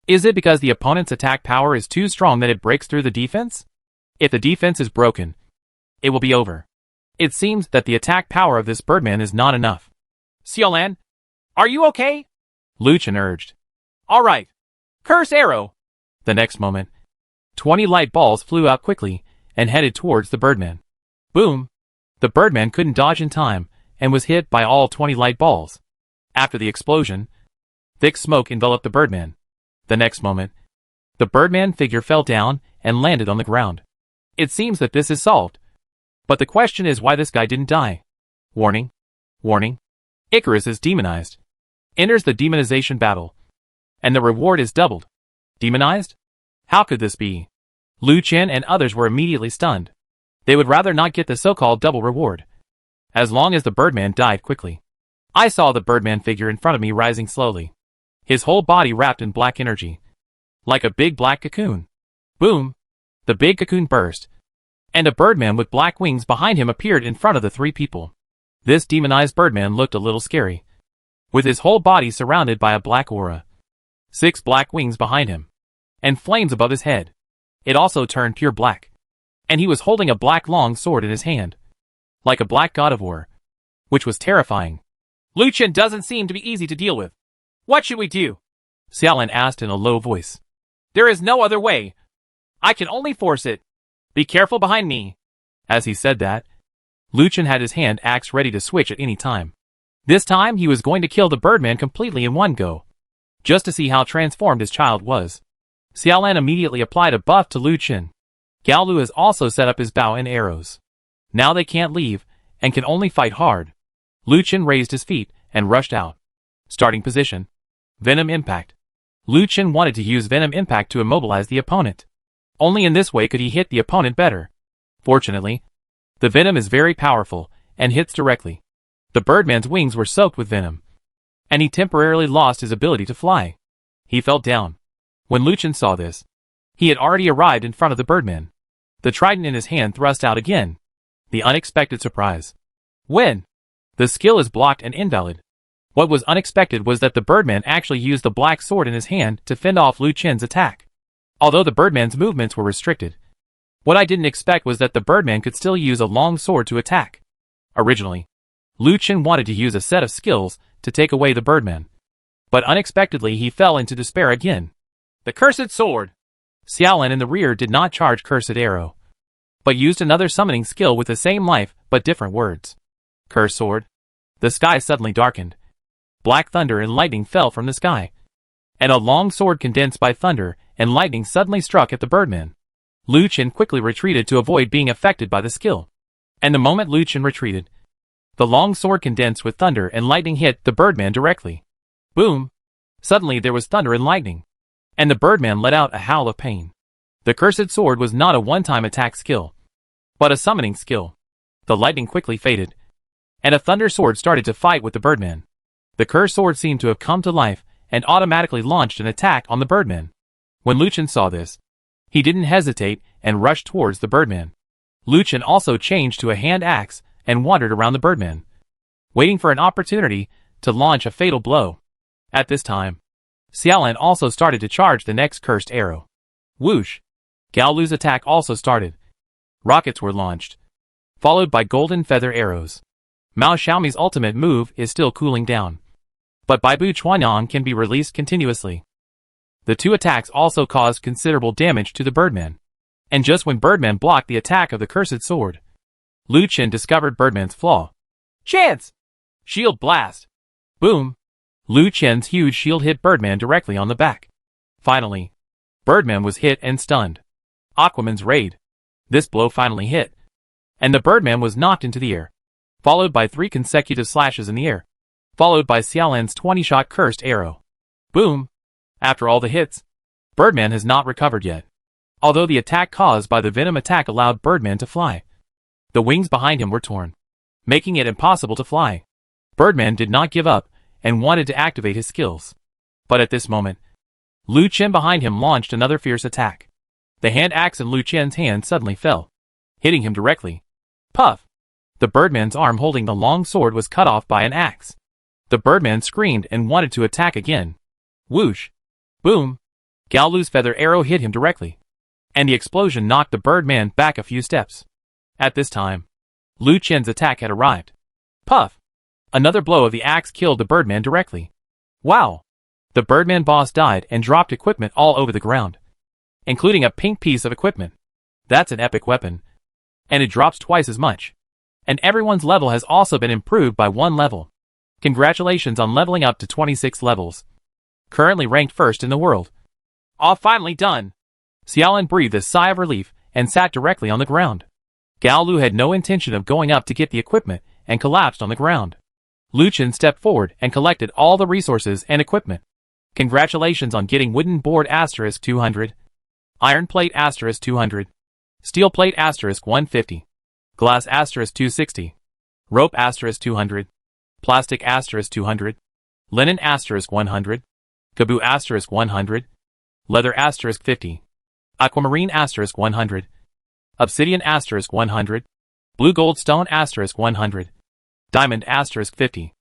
Is it because the opponent's attack power is too strong that it breaks through the defense? If the defense is broken, it will be over. It seems that the attack power of this birdman is not enough. Xiaolan, are you okay? Lu Qin urged. Alright. Curse arrow! The next moment, 20 light balls flew out quickly and headed towards the birdman. Boom! The birdman couldn't dodge in time and was hit by all 20 light balls. After the explosion, thick smoke enveloped the birdman. The next moment, the birdman figure fell down and landed on the ground. It seems that this is solved. But the question is why this guy didn't die. Warning. Warning. Icarus is demonized. Enters the demonization battle. And the reward is doubled. Demonized? How could this be? Lu Qin and others were immediately stunned. They would rather not get the so-called double reward, as long as the birdman died quickly. I saw the birdman figure in front of me rising slowly, his whole body wrapped in black energy, like a big black cocoon. Boom! The big cocoon burst, and a birdman with black wings behind him appeared in front of the three people. This demonized birdman looked a little scary, with his whole body surrounded by a black aura, 6 black wings behind him, and flames above his head. It also turned pure black, and he was holding a black long sword in his hand, like a black god of war, which was terrifying. Lu Qin doesn't seem to be easy to deal with. What should we do? Xiaolan asked in a low voice. There is no other way. I can only force it. Be careful behind me. As he said that, Lu Qin had his hand axe ready to switch at any time. This time he was going to kill the birdman completely in one go, just to see how transformed his child was. Xiaolan immediately applied a buff to Lu Qin. Gao Lu has also set up his bow and arrows. Now they can't leave, and can only fight hard. Lu Qin raised his feet, and rushed out. Starting position. Venom Impact. Lu Qin wanted to use Venom Impact to immobilize the opponent. Only in this way could he hit the opponent better. Fortunately, the venom is very powerful, and hits directly. The birdman's wings were soaked with venom, and he temporarily lost his ability to fly. He fell down. When Lu Qin saw this, he had already arrived in front of the birdman. The trident in his hand thrust out again. The unexpected surprise. When? The skill is blocked and invalid. What was unexpected was that the birdman actually used the black sword in his hand to fend off Lu Qin's attack. Although the birdman's movements were restricted, what I didn't expect was that the birdman could still use a long sword to attack. Originally, Lu Qin wanted to use a set of skills to take away the birdman, but unexpectedly he fell into despair again. The Cursed Sword! Xiaolan in the rear did not charge Cursed Arrow, but used another summoning skill with the same life but different words. Cursed Sword. The sky suddenly darkened. Black thunder and lightning fell from the sky, and a long sword condensed by thunder and lightning suddenly struck at the birdman. Lu Qin quickly retreated to avoid being affected by the skill, and the moment Lu Qin retreated, the long sword condensed with thunder and lightning hit the birdman directly. Boom! Suddenly there was thunder and lightning, and the birdman let out a howl of pain. The Cursed Sword was not a one-time attack skill, but a summoning skill. The lightning quickly faded, and a thunder sword started to fight with the birdman. The cursed sword seemed to have come to life and automatically launched an attack on the birdman. When Lu Qin saw this, he didn't hesitate and rushed towards the birdman. Lu Qin also changed to a hand axe and wandered around the birdman, waiting for an opportunity to launch a fatal blow. At this time, Xiaolan also started to charge the next cursed arrow. Whoosh! Gao Lu's attack also started. Rockets were launched, followed by golden feather arrows. Mao Xiaomi's ultimate move is still cooling down, but Baibu Chuanyang can be released continuously. The two attacks also caused considerable damage to the birdman, and just when birdman blocked the attack of the Cursed Sword, Lu Qin discovered birdman's flaw. Chance! Shield Blast! Boom! Lu Qin's huge shield hit birdman directly on the back. Finally, birdman was hit and stunned. Aquaman's Raid. This blow finally hit, and the birdman was knocked into the air, followed by 3 consecutive slashes in the air. followed by Xiaolan's 20-shot cursed arrow. Boom! After all the hits, Birdman has not recovered yet. Although the attack caused by the venom attack allowed Birdman to fly, the wings behind him were torn, making it impossible to fly. Birdman did not give up and wanted to activate his skills. But at this moment, Lu Chen behind him launched another fierce attack. The hand axe in Lu Chen's hand suddenly fell, hitting him directly. Puff! The Birdman's arm holding the long sword was cut off by an axe. The Birdman screamed and wanted to attack again. Whoosh! Boom! Gao Lu's feather arrow hit him directly, and the explosion knocked the Birdman back a few steps. At this time, Lu Chen's attack had arrived. Puff! Another blow of the axe killed the Birdman directly. Wow! The Birdman boss died and dropped equipment all over the ground, including a pink piece of equipment. That's an epic weapon, and it drops twice as much. And everyone's level has also been improved by 1 level. Congratulations on leveling up to 26 levels. Currently ranked first in the world. All finally done. Xiaolan breathed a sigh of relief and sat directly on the ground. Gao Lu had no intention of going up to get the equipment and collapsed on the ground. Lu Chen stepped forward and collected all the resources and equipment. Congratulations on getting wooden board asterisk 200, iron plate asterisk 200, steel plate asterisk 150, glass asterisk 260, rope asterisk 200, plastic asterisk 200, linen asterisk 100, kaboo asterisk 100, leather asterisk 50, aquamarine asterisk 100, obsidian asterisk 100, blue gold stone asterisk 100, diamond asterisk 50,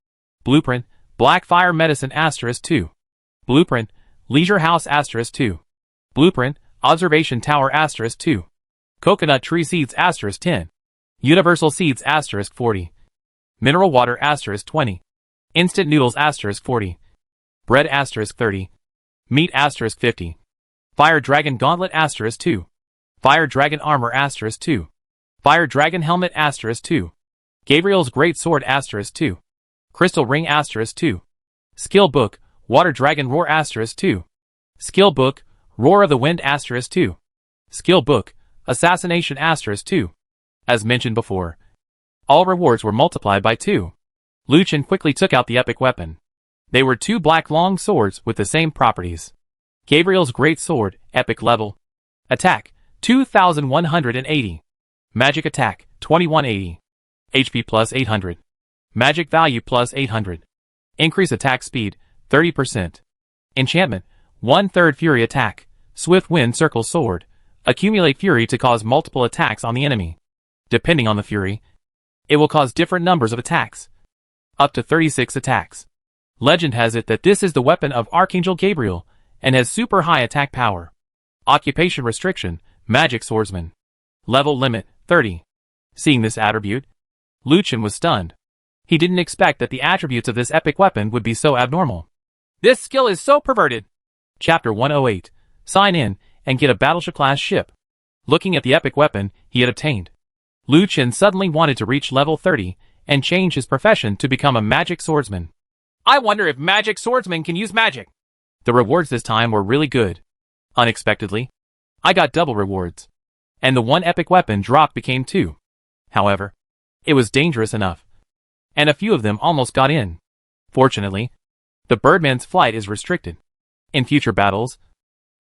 blueprint, black fire medicine asterisk 2, blueprint, leisure house asterisk 2, blueprint, observation tower asterisk 2, coconut tree seeds asterisk 10, universal seeds asterisk 40, mineral water asterisk 20, instant noodles asterisk 40, bread asterisk 30, meat asterisk 50, fire dragon gauntlet asterisk 2, fire dragon armor asterisk 2, fire dragon helmet asterisk 2, Gabriel's great sword asterisk 2, crystal ring asterisk 2, skill book, water dragon roar asterisk 2, skill book, roar of the wind asterisk 2, skill book, assassination asterisk 2. As mentioned before, all rewards were multiplied by 2. Lu Chen quickly took out the epic weapon. They were 2 black long swords with the same properties. Gabriel's great sword, epic level. Attack, 2180. Magic attack, 2180. HP plus 800. Magic value plus 800. Increase attack speed, 30%. Enchantment, 1/3 fury attack, swift wind circle sword. Accumulate fury to cause multiple attacks on the enemy. Depending on the fury, it will cause different numbers of attacks. Up to 36 attacks. Legend has it that this is the weapon of Archangel Gabriel, and has super high attack power. Occupation restriction, magic swordsman. Level limit, 30. Seeing this attribute, Lu Chen was stunned. He didn't expect that the attributes of this epic weapon would be so abnormal. This skill is so perverted. Chapter 108. Sign in and get a battleship-class ship. Looking at the epic weapon he had obtained, Lu Chen suddenly wanted to reach level 30 and change his profession to become a magic swordsman. I wonder if magic swordsmen can use magic. The rewards this time were really good. Unexpectedly, I got double rewards, and the 1 epic weapon drop became 2. However, it was dangerous enough, and a few of them almost got in. Fortunately, the Birdman's flight is restricted. In future battles,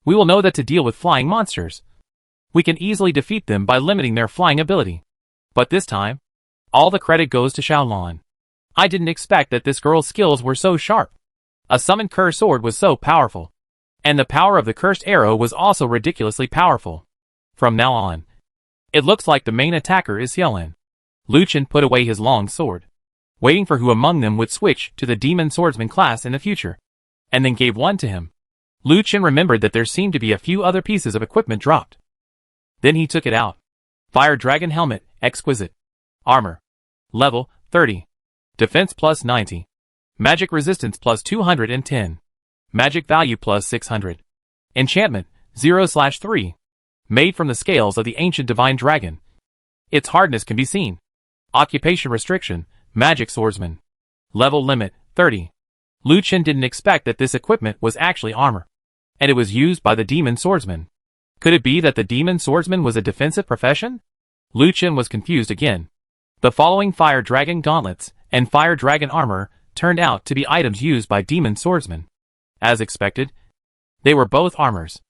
we will know that to deal with flying monsters, we can easily defeat them by limiting their flying ability. But this time, all the credit goes to Xiaolan. I didn't expect that this girl's skills were so sharp. A summoned cursed sword was so powerful, and the power of the cursed arrow was also ridiculously powerful. From now on, it looks like the main attacker is Xiaolan. Lu Chen put away his long sword, waiting for who among them would switch to the demon swordsman class in the future, and then gave one to him. Lu Chen remembered that there seemed to be a few other pieces of equipment dropped. Then he took it out. Fire Dragon Helmet, Exquisite. Armor. Level, 30. Defense plus 90. Magic Resistance plus 210. Magic Value plus 600. Enchantment, 0/3. Made from the scales of the ancient divine dragon. Its hardness can be seen. Occupation restriction, Magic Swordsman. Level limit, 30. Lu Chen didn't expect that this equipment was actually armor, and it was used by the demon swordsman. Could it be that the demon swordsman was a defensive profession? Lu Chen was confused again. The following Fire Dragon Gauntlets and Fire Dragon Armor turned out to be items used by demon swordsmen. As expected, they were both armors.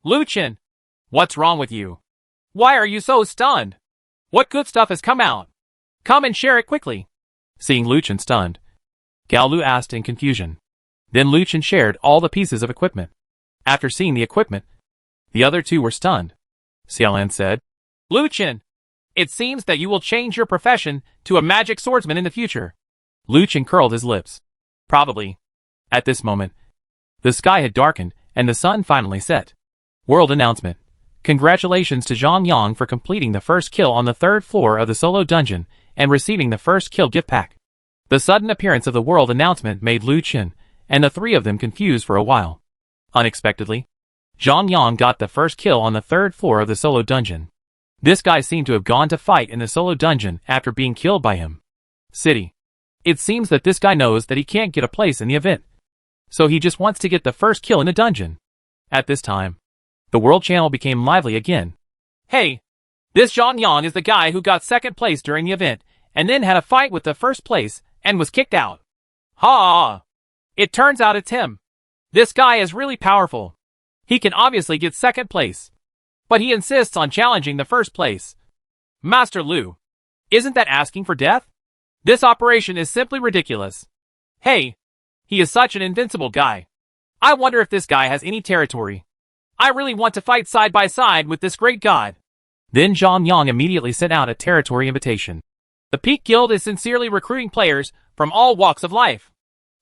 Luchin! What's wrong with you? Why are you so stunned? What good stuff has come out? Come and share it quickly. Seeing Luchin stunned, Gaolu asked in confusion. Then Luchin shared all the pieces of equipment. After seeing the equipment, the other two were stunned. Xiaolan said, Luchin! It seems that you will change your profession to a magic swordsman in the future. Luchin curled his lips. Probably. At this moment, the sky had darkened and the sun finally set. World announcement. Congratulations to Zhang Yang for completing the first kill on the 3rd floor of the solo dungeon and receiving the first kill gift pack. The sudden appearance of the world announcement made Luchin and the three of them confused for a while. Unexpectedly, Zhang Yang got the first kill on the 3rd floor of the solo dungeon. This guy seemed to have gone to fight in the solo dungeon after being killed by him. City. It seems that this guy knows that he can't get a place in the event, so he just wants to get the first kill in the dungeon. At this time, the world channel became lively again. Hey! This Zhang Yang is the guy who got 2nd place during the event, and then had a fight with the 1st place, and was kicked out. Ha! It turns out it's him. This guy is really powerful. He can obviously get 2nd place, but he insists on challenging the 1st place. Master Lu, isn't that asking for death? This operation is simply ridiculous. Hey! He is such an invincible guy. I wonder if this guy has any territory. I really want to fight side by side with this great god. Then Zhang Yang immediately sent out a territory invitation. The Peak Guild is sincerely recruiting players from all walks of life.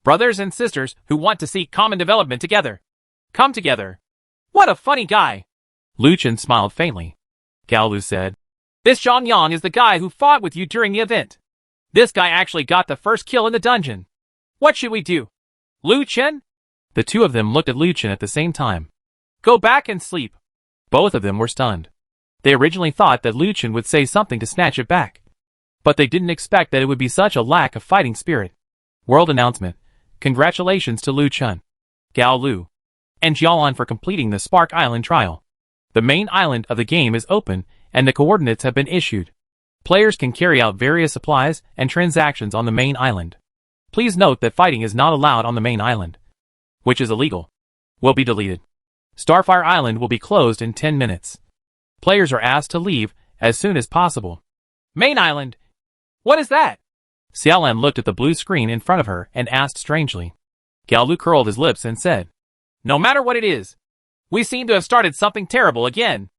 Brothers and sisters who want to seek common development together. Come together. What a funny guy. Luchin smiled faintly. Gaolu said, This Zhang Yang is the guy who fought with you during the event. This guy actually got the first kill in the dungeon. What should we do? Luchin? The two of them looked at Luchin at the same time. Go back and sleep. Both of them were stunned. They originally thought that Luchin would say something to snatch it back, but they didn't expect that it would be such a lack of fighting spirit. World announcement. Congratulations to Luchin, Gaolu, and Jialan for completing the Spark Island trial. The main island of the game is open and the coordinates have been issued. Players can carry out various supplies and transactions on the main island. Please note that fighting is not allowed on the main island, which is illegal. Will be deleted. Starfire Island will be closed in 10 minutes. Players are asked to leave as soon as possible. Main island? What is that? Xiaolan looked at the blue screen in front of her and asked strangely. Gaolu curled his lips and said, No matter what it is, we seem to have started something terrible again.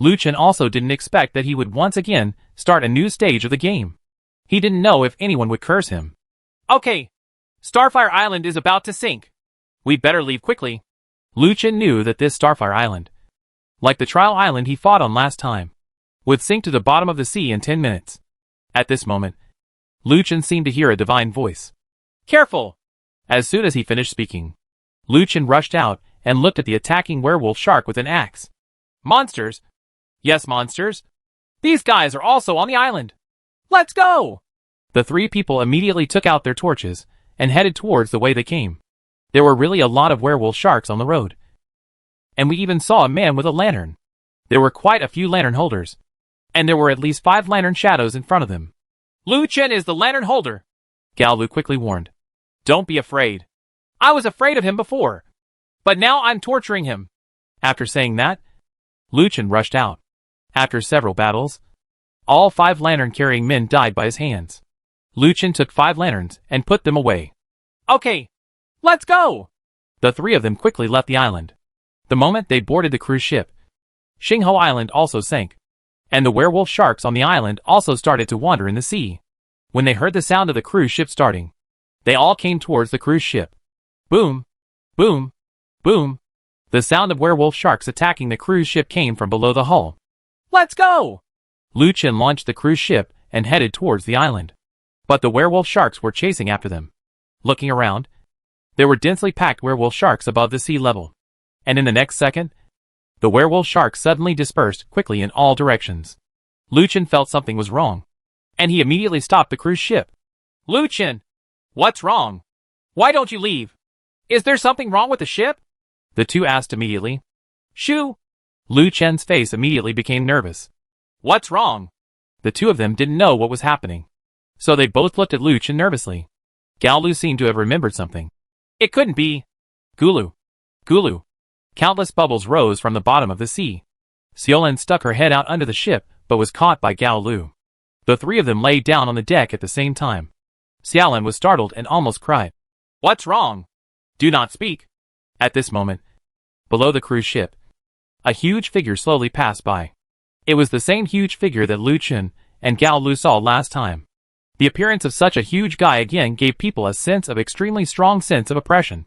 Luchin also didn't expect that he would once again start a new stage of the game. He didn't know if anyone would curse him. Okay. Starfire Island is about to sink. We better leave quickly. Luchin knew that this Starfire Island, like the trial island he fought on last time, would sink to the bottom of the sea in 10 minutes. At this moment, Luchin seemed to hear a divine voice. Careful! As soon as he finished speaking, Luchin rushed out and looked at the attacking werewolf shark with an axe. Monsters? Yes, monsters. These guys are also on the island. Let's go! The three people immediately took out their torches and headed towards the way they came. There were really a lot of werewolf sharks on the road. And we even saw a man with a lantern. There were quite a few lantern holders, and there were at least 5 lantern shadows in front of them. Luchin is the lantern holder, Gaolu quickly warned. Don't be afraid. I was afraid of him before, but now I'm torturing him. After saying that, Luchin rushed out. After several battles, all 5 lantern-carrying men died by his hands. Luchin took 5 lanterns and put them away. Okay, let's go! The 3 of them quickly left the island. The moment they boarded the cruise ship, Xingho Island also sank, and the werewolf sharks on the island also started to wander in the sea. When they heard the sound of the cruise ship starting, they all came towards the cruise ship. Boom! Boom! Boom! The sound of werewolf sharks attacking the cruise ship came from below the hull. Let's go! Luchin launched the cruise ship and headed towards the island. But the werewolf sharks were chasing after them. Looking around, there were densely packed werewolf sharks above the sea level. And in the next second, the werewolf sharks suddenly dispersed quickly in all directions. Luchin felt something was wrong, and he immediately stopped the cruise ship. Luchin! What's wrong? Why don't you leave? Is there something wrong with the ship? The two asked immediately. Shoo! Luchin's face immediately became nervous. What's wrong? The two of them didn't know what was happening, so they both looked at Luchin nervously. Gaolu seemed to have remembered something. It couldn't be. Gulu. Gulu. Countless bubbles rose from the bottom of the sea. Xiaolan stuck her head out under the ship, but was caught by Gaolu. The three of them lay down on the deck at the same time. Xiaolan was startled and almost cried. What's wrong? Do not speak. At this moment, below the cruise ship, a huge figure slowly passed by. It was the same huge figure that Lu Chen and Gaolu saw last time. The appearance of such a huge guy again gave people a extremely strong sense of oppression.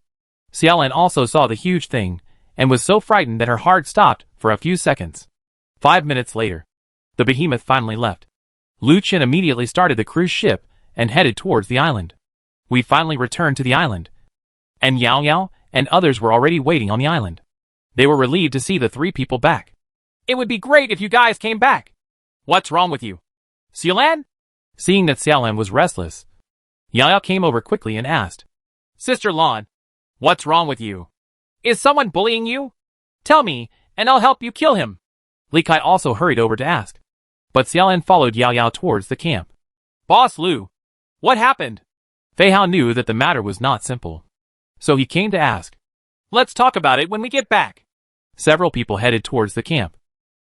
Xiaolan also saw the huge thing, and was so frightened that her heart stopped for a few seconds. 5 minutes later, the behemoth finally left. Lu Chen immediately started the cruise ship and headed towards the island. We finally returned to the island, and Yao Yao and others were already waiting on the island. They were relieved to see the three people back. It would be great if you guys came back. What's wrong with you? Xiaolan? Seeing that Xiaolan was restless, Yao Yao came over quickly and asked, Sister Lan, what's wrong with you? Is someone bullying you? Tell me, and I'll help you kill him. Li Kai also hurried over to ask. But Xiaolan followed Yao Yao towards the camp. Boss Lu, what happened? Fei Hao knew that the matter was not simple, so he came to ask. Let's talk about it when we get back. Several people headed towards the camp.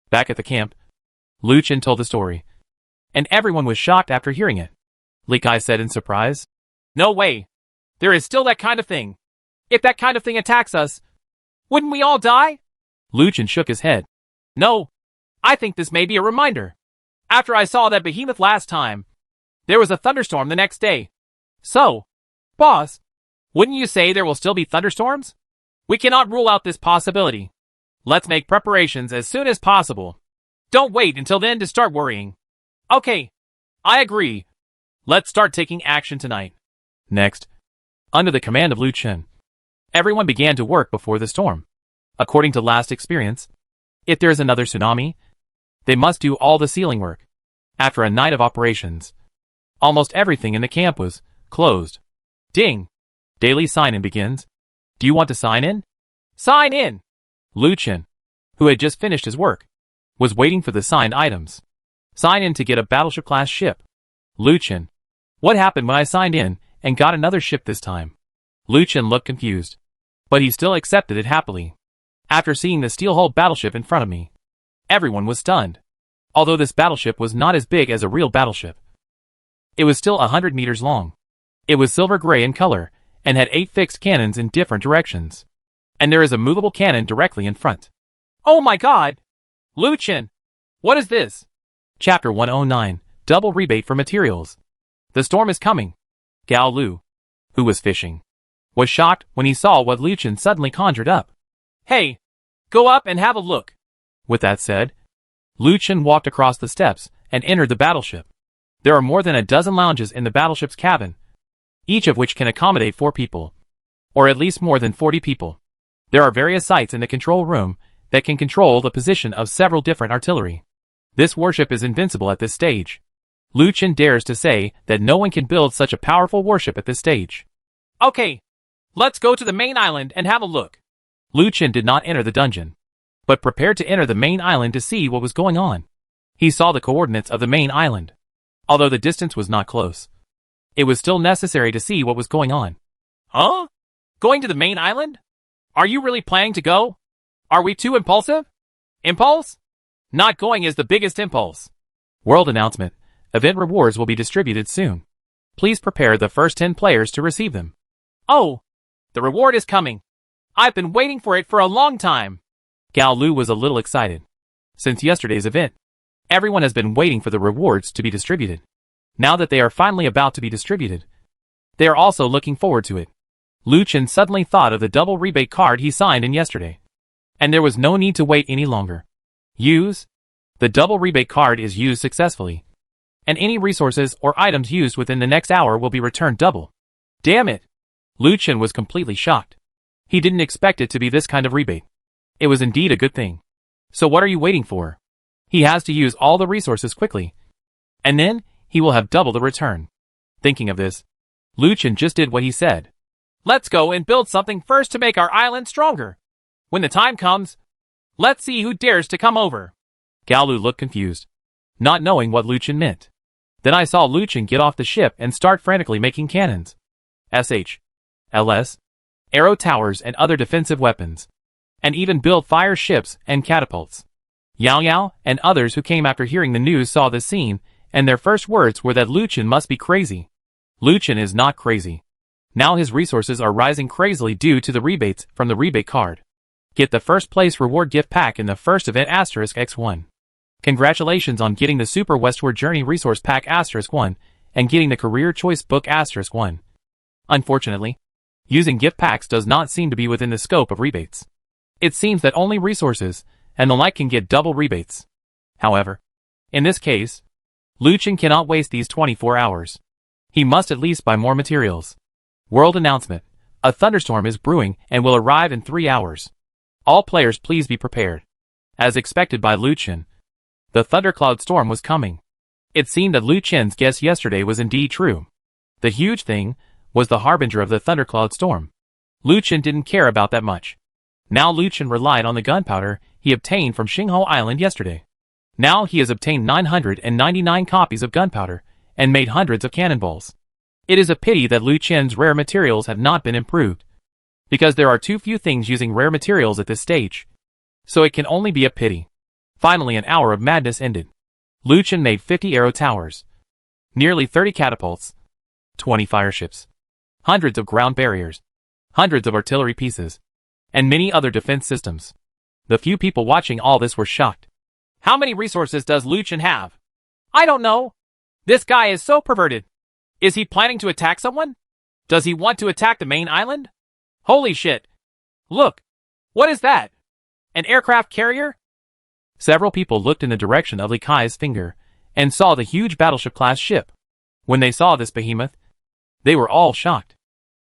Back at the camp, Lu Chen told the story, and everyone was shocked after hearing it. Li Kai said in surprise, No way. There is still that kind of thing. If that kind of thing attacks us, wouldn't we all die? Lu Chen shook his head. No. I think this may be a reminder. After I saw that behemoth last time, there was a thunderstorm the next day. So, boss, wouldn't you say there will still be thunderstorms? We cannot rule out this possibility. Let's make preparations as soon as possible. Don't wait until then to start worrying. Okay, I agree. Let's start taking action tonight. Next, under the command of Lu Chen, everyone began to work before the storm. According to last experience, if there is another tsunami, they must do all the sealing work. After a night of operations, almost everything in the camp was closed. Ding! Daily sign-in begins. Do you want to sign in? Sign in! Lu Chen, who had just finished his work, was waiting for the signed items. Sign in to get a battleship-class ship. Lu Chen, what happened when I signed in and got another ship this time? Lu Chen looked confused, but he still accepted it happily. After seeing the steel-hulled battleship in front of me, everyone was stunned. Although this battleship was not as big as a real battleship, it was still 100 meters long. It was silver gray in color and had 8 fixed cannons in different directions. And there is a movable cannon directly in front. Oh my god! Lu Chen, what is this? Chapter 109, Double Rebate for Materials. The storm is coming. Gao Lu, who was fishing, was shocked when he saw what Lu Chen suddenly conjured up. Hey, go up and have a look. With that said, Lu Chen walked across the steps and entered the battleship. There are more than a dozen lounges in the battleship's cabin, each of which can accommodate 4 people, or at least more than 40 people. There are various sites in the control room that can control the position of several different artillery. This warship is invincible at this stage. Lu Chen dares to say that no one can build such a powerful warship at this stage. Okay, let's go to the main island and have a look. Lu Chen did not enter the dungeon, but prepared to enter the main island to see what was going on. He saw the coordinates of the main island. Although the distance was not close, it was still necessary to see what was going on. Huh? Going to the main island? Are you really planning to go? Are we too impulsive? Impulse? Not going is the biggest impulse. World announcement. Event rewards will be distributed soon. Please prepare the first 10 players to receive them. Oh, the reward is coming. I've been waiting for it for a long time. Gao Lu was a little excited. Since yesterday's event, everyone has been waiting for the rewards to be distributed. Now that they are finally about to be distributed, they are also looking forward to it. Lu Chen suddenly thought of the double rebate card he signed in yesterday. And there was no need to wait any longer. Use. The double rebate card is used successfully. And any resources or items used within the next hour will be returned double. Damn it! Lu Chen was completely shocked. He didn't expect it to be this kind of rebate. It was indeed a good thing. So what are you waiting for? He has to use all the resources quickly. And then, he will have double the return. Thinking of this, Lu Chen just did what he said. Let's go and build something first to make our island stronger. When the time comes, let's see who dares to come over. Gao Lu looked confused, not knowing what Lu Chen meant. Then I saw Lu Chen get off the ship and start frantically making cannons. LS, arrow towers and other defensive weapons, and even built fire ships and catapults. Yao Yao and others who came after hearing the news saw the scene, and their first words were that Lu Chen must be crazy. Lu Chen is not crazy. Now his resources are rising crazily due to the rebates from the rebate card. Get the first place reward gift pack in the first event *X1. Congratulations on getting the Super Westward Journey Resource Pack *1 and getting the Career Choice Book *1. Unfortunately, using gift packs does not seem to be within the scope of rebates. It seems that only resources and the like can get double rebates. However, in this case, Lu Chen cannot waste these 24 hours. He must at least buy more materials. World announcement: a thunderstorm is brewing and will arrive in 3 hours. All players please be prepared. As expected by Lu Chen, the thundercloud storm was coming. It seemed that Lu Chen's guess yesterday was indeed true. The huge thing was the harbinger of the thundercloud storm. Lu Chen didn't care about that much. Now Lu Chen relied on the gunpowder he obtained from Xingho Island yesterday. Now he has obtained 999 copies of gunpowder and made hundreds of cannonballs. It is a pity that Lu Chen's rare materials have not been improved, because there are too few things using rare materials at this stage. So it can only be a pity. Finally an hour of madness ended. Lu Chen made 50 arrow towers, nearly 30 catapults, 20 fireships, hundreds of ground barriers, hundreds of artillery pieces, and many other defense systems. The few people watching all this were shocked. How many resources does Lu Chen have? I don't know. This guy is so perverted. Is he planning to attack someone? Does he want to attack the main island? Holy shit. Look. What is that? An aircraft carrier? Several people looked in the direction of Li Kai's finger and saw the huge battleship-class ship. When they saw this behemoth, they were all shocked.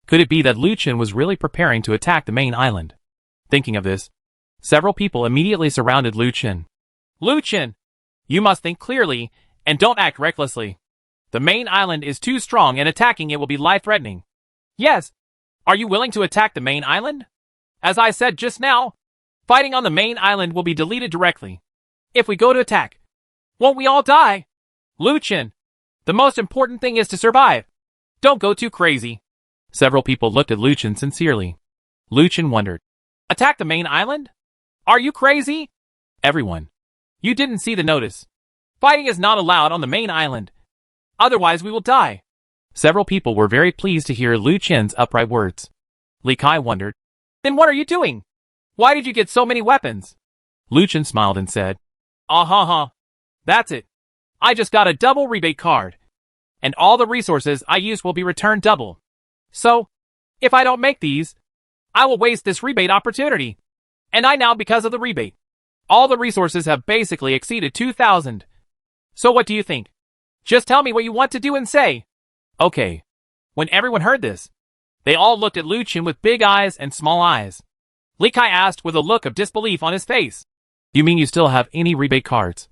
Could it be that Lu Chen was really preparing to attack the main island? Thinking of this, several people immediately surrounded Lu Chen. Lu Chen, you must think clearly and don't act recklessly. The main island is too strong and attacking it will be life-threatening. Yes. Are you willing to attack the main island? As I said just now, fighting on the main island will be deleted directly. If we go to attack, won't we all die? Lu Chen, the most important thing is to survive. Don't go too crazy. Several people looked at Lu Chen sincerely. Lu Chen wondered. Attack the main island? Are you crazy? Everyone. You didn't see the notice. Fighting is not allowed on the main island. Otherwise we will die. Several people were very pleased to hear Lu Chen's upright words. Li Kai wondered. Then what are you doing? Why did you get so many weapons? Lu Chen smiled and said, Ah-ha-ha. That's it. I just got a double rebate card. And all the resources I use will be returned double. So, if I don't make these, I will waste this rebate opportunity. And I now, because of the rebate, all the resources have basically exceeded 2,000. So what do you think? Just tell me what you want to do and say. Okay. When everyone heard this, they all looked at Lu Chen with big eyes and small eyes. Li Kai asked with a look of disbelief on his face. You mean you still have any rebate cards?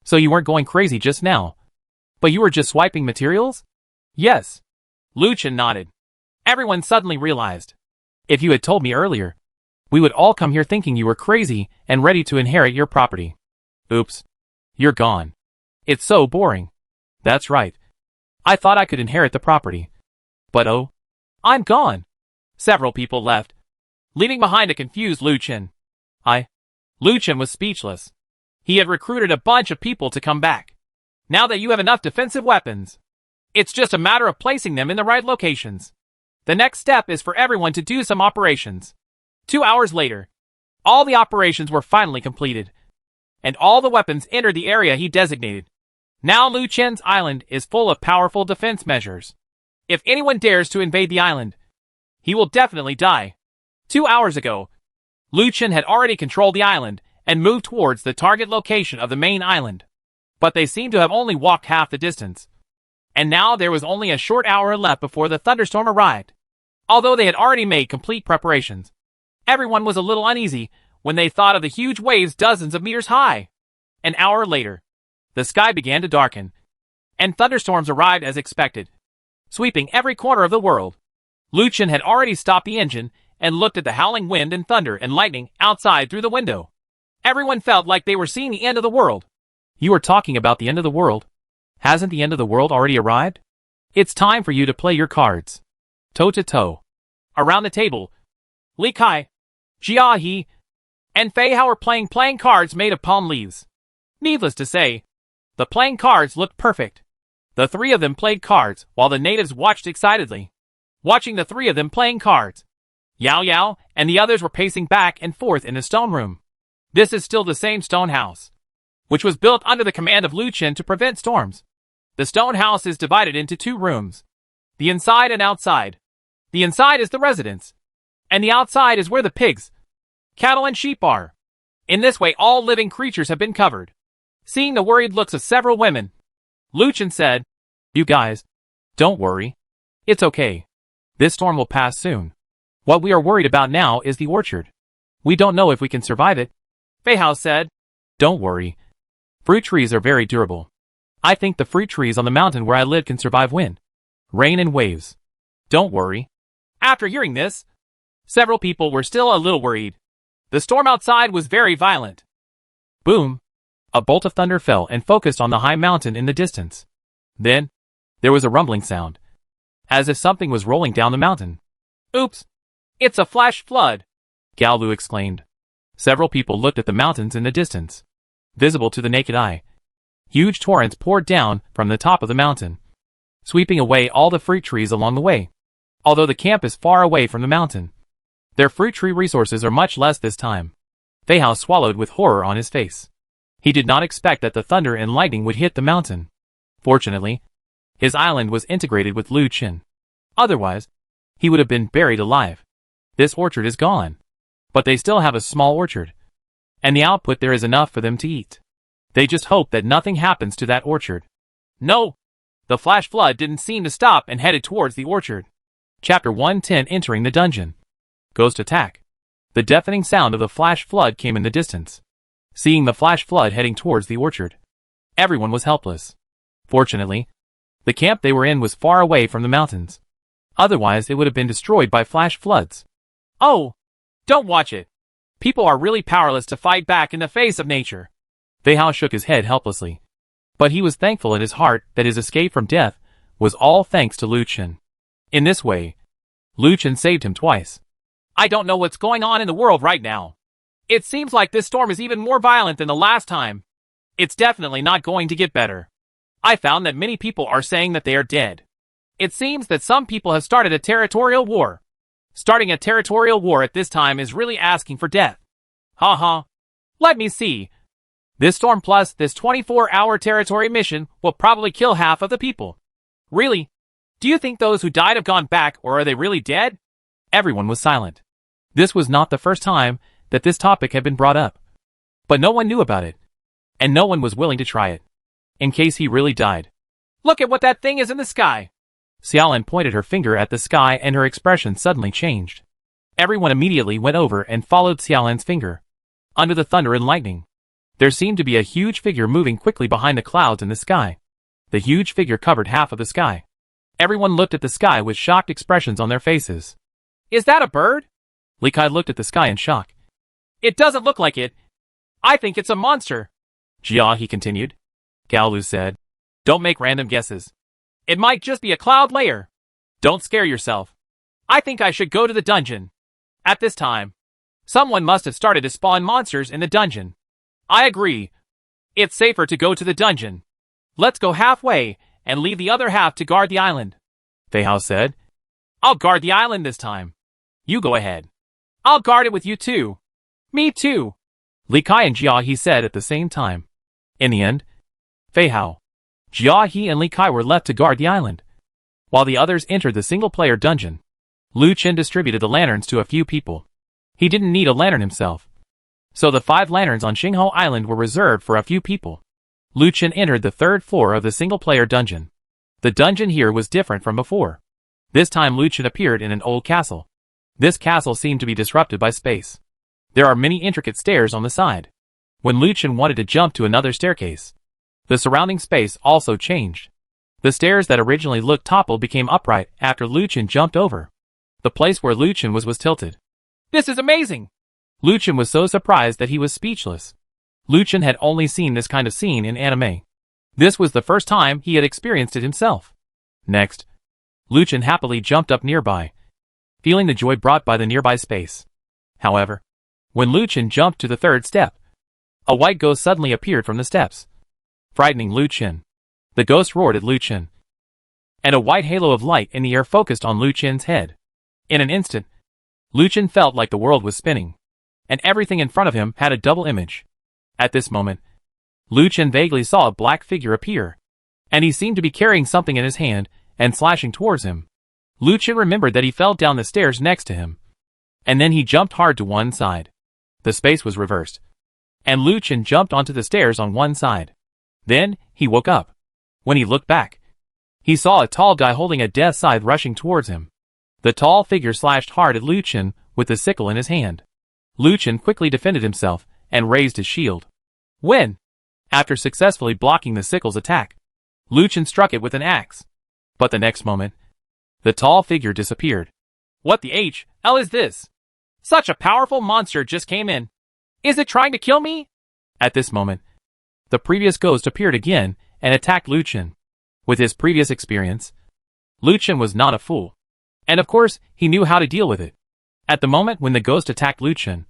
So you weren't going crazy just now, but you were just swiping materials? Yes. Lu Chen nodded. Everyone suddenly realized. If you had told me earlier, we would all come here thinking you were crazy and ready to inherit your property. Oops. You're gone. It's so boring. That's right. I thought I could inherit the property. But oh, I'm gone. Several people left, leaving behind a confused Lu Chen. Lu Chen was speechless. He had recruited a bunch of people to come back. Now that you have enough defensive weapons, it's just a matter of placing them in the right locations. The next step is for everyone to do some operations. 2 hours later, all the operations were finally completed, and all the weapons entered the area he designated. Now Lu Chen's island is full of powerful defense measures. If anyone dares to invade the island, he will definitely die. 2 hours ago, Lu Chen had already controlled the island and moved towards the target location of the main island. But they seemed to have only walked half the distance. And now there was only a short hour left before the thunderstorm arrived. Although they had already made complete preparations, everyone was a little uneasy when they thought of the huge waves dozens of meters high. An hour later, the sky began to darken, and thunderstorms arrived as expected, sweeping every corner of the world. Lu Chen had already stopped the engine and looked at the howling wind and thunder and lightning outside through the window. Everyone felt like they were seeing the end of the world. You are talking about the end of the world? Hasn't the end of the world already arrived? It's time for you to play your cards. toe-to-toe. Around the table, Li Kai, Jia He, and Fei Hao were playing cards made of palm leaves. Needless to say, the playing cards looked perfect. The three of them played cards while the natives watched excitedly. Watching the three of them playing cards, Yao Yao and the others were pacing back and forth in the stone room. This is still the same stone house, which was built under the command of Lu Chen to prevent storms. The stone house is divided into two rooms, the inside and outside. The inside is the residence, and the outside is where the pigs, cattle and sheep are. In this way all living creatures have been covered. Seeing the worried looks of several women, Lu Chen said, "You guys, don't worry. It's okay. This storm will pass soon. What we are worried about now is the orchard. We don't know if we can survive it." Fei Hao said, "Don't worry. Fruit trees are very durable. I think the fruit trees on the mountain where I live can survive wind, rain and waves. Don't worry." After hearing this, several people were still a little worried. The storm outside was very violent. Boom! A bolt of thunder fell and focused on the high mountain in the distance. Then, there was a rumbling sound, as if something was rolling down the mountain. "Oops! It's a flash flood!" Gao Lu exclaimed. Several people looked at the mountains in the distance. Visible to the naked eye, huge torrents poured down from the top of the mountain, sweeping away all the fruit trees along the way. Although the camp is far away from the mountain, their fruit tree resources are much less this time. Fei Hao swallowed with horror on his face. He did not expect that the thunder and lightning would hit the mountain. Fortunately, his island was integrated with Lu Chen. Otherwise, he would have been buried alive. This orchard is gone. But they still have a small orchard, and the output there is enough for them to eat. They just hope that nothing happens to that orchard. No! The flash flood didn't seem to stop and headed towards the orchard. Chapter 110 Entering the Dungeon. Ghost Attack. The deafening sound of the flash flood came in the distance. Seeing the flash flood heading towards the orchard, everyone was helpless. Fortunately, the camp they were in was far away from the mountains. Otherwise it would have been destroyed by flash floods. Oh! Don't watch it. People are really powerless to fight back in the face of nature. Fei Hao shook his head helplessly. But he was thankful in his heart that his escape from death was all thanks to Lu Chen. In this way, Lu Chen saved him twice. I don't know what's going on in the world right now. It seems like this storm is even more violent than the last time. It's definitely not going to get better. I found that many people are saying that they are dead. It seems that some people have started a territorial war. Starting a territorial war at this time is really asking for death. Haha. Let me see. This storm plus this 24-hour territory mission will probably kill half of the people. Really? Do you think those who died have gone back, or are they really dead? Everyone was silent. This was not the first time that this topic had been brought up. But no one knew about it. And no one was willing to try it. In case he really died. Look at what that thing is in the sky. Xiaolin pointed her finger at the sky and her expression suddenly changed. Everyone immediately went over and followed Xiaolin's finger. Under the thunder and lightning, there seemed to be a huge figure moving quickly behind the clouds in the sky. The huge figure covered half of the sky. Everyone looked at the sky with shocked expressions on their faces. Is that a bird? Li Kai looked at the sky in shock. It doesn't look like it. I think it's a monster. Jia, he continued. Gao Lu said, don't make random guesses. It might just be a cloud layer. Don't scare yourself. I think I should go to the dungeon. At this time, someone must have started to spawn monsters in the dungeon. I agree. It's safer to go to the dungeon. Let's go halfway and leave the other half to guard the island. Fei Hao said. I'll guard the island this time. You go ahead. I'll guard it with you too. Me too. Li Kai and Jia He said at the same time. In the end, Fei Hao, Jia He and Li Kai were left to guard the island, while the others entered the single-player dungeon. Lu Chen distributed the lanterns to a few people. He didn't need a lantern himself, so the 5 lanterns on Xingho Island were reserved for a few people. Lu Chen entered the 3rd floor of the single-player dungeon. The dungeon here was different from before. This time Lu Chen appeared in an old castle. This castle seemed to be disrupted by space. There are many intricate stairs on the side. When Lu Chen wanted to jump to another staircase, the surrounding space also changed. The stairs that originally looked toppled became upright after Lu Chen jumped over. The place where Lu Chen was tilted. This is amazing! Lu Chen was so surprised that he was speechless. Lu Chen had only seen this kind of scene in anime. This was the first time he had experienced it himself. Next, Lu Chen happily jumped up nearby, feeling the joy brought by the nearby space. However, when Lu Chen jumped to the third step, a white ghost suddenly appeared from the steps, frightening Lu Chen. The ghost roared at Lu Chen, and a white halo of light in the air focused on Lu Chen's head. In an instant, Lu Chen felt like the world was spinning, and everything in front of him had a double image. At this moment, Lu Chen vaguely saw a black figure appear, and he seemed to be carrying something in his hand and slashing towards him. Lu Chen remembered that he fell down the stairs next to him, and then he jumped hard to one side. The space was reversed, and Lu Chen jumped onto the stairs on one side. Then, he woke up. When he looked back, he saw a tall guy holding a death scythe rushing towards him. The tall figure slashed hard at Lu Chen with the sickle in his hand. Lu Chen quickly defended himself and raised his shield. When, after successfully blocking the sickle's attack, Lu Chen struck it with an axe. But the next moment, the tall figure disappeared. What the hell is this? Such a powerful monster just came in. Is it trying to kill me? At this moment, the previous ghost appeared again and attacked Lu Chen. With his previous experience, Lu Chen was not a fool. And of course, he knew how to deal with it. At the moment when the ghost attacked Lu Chen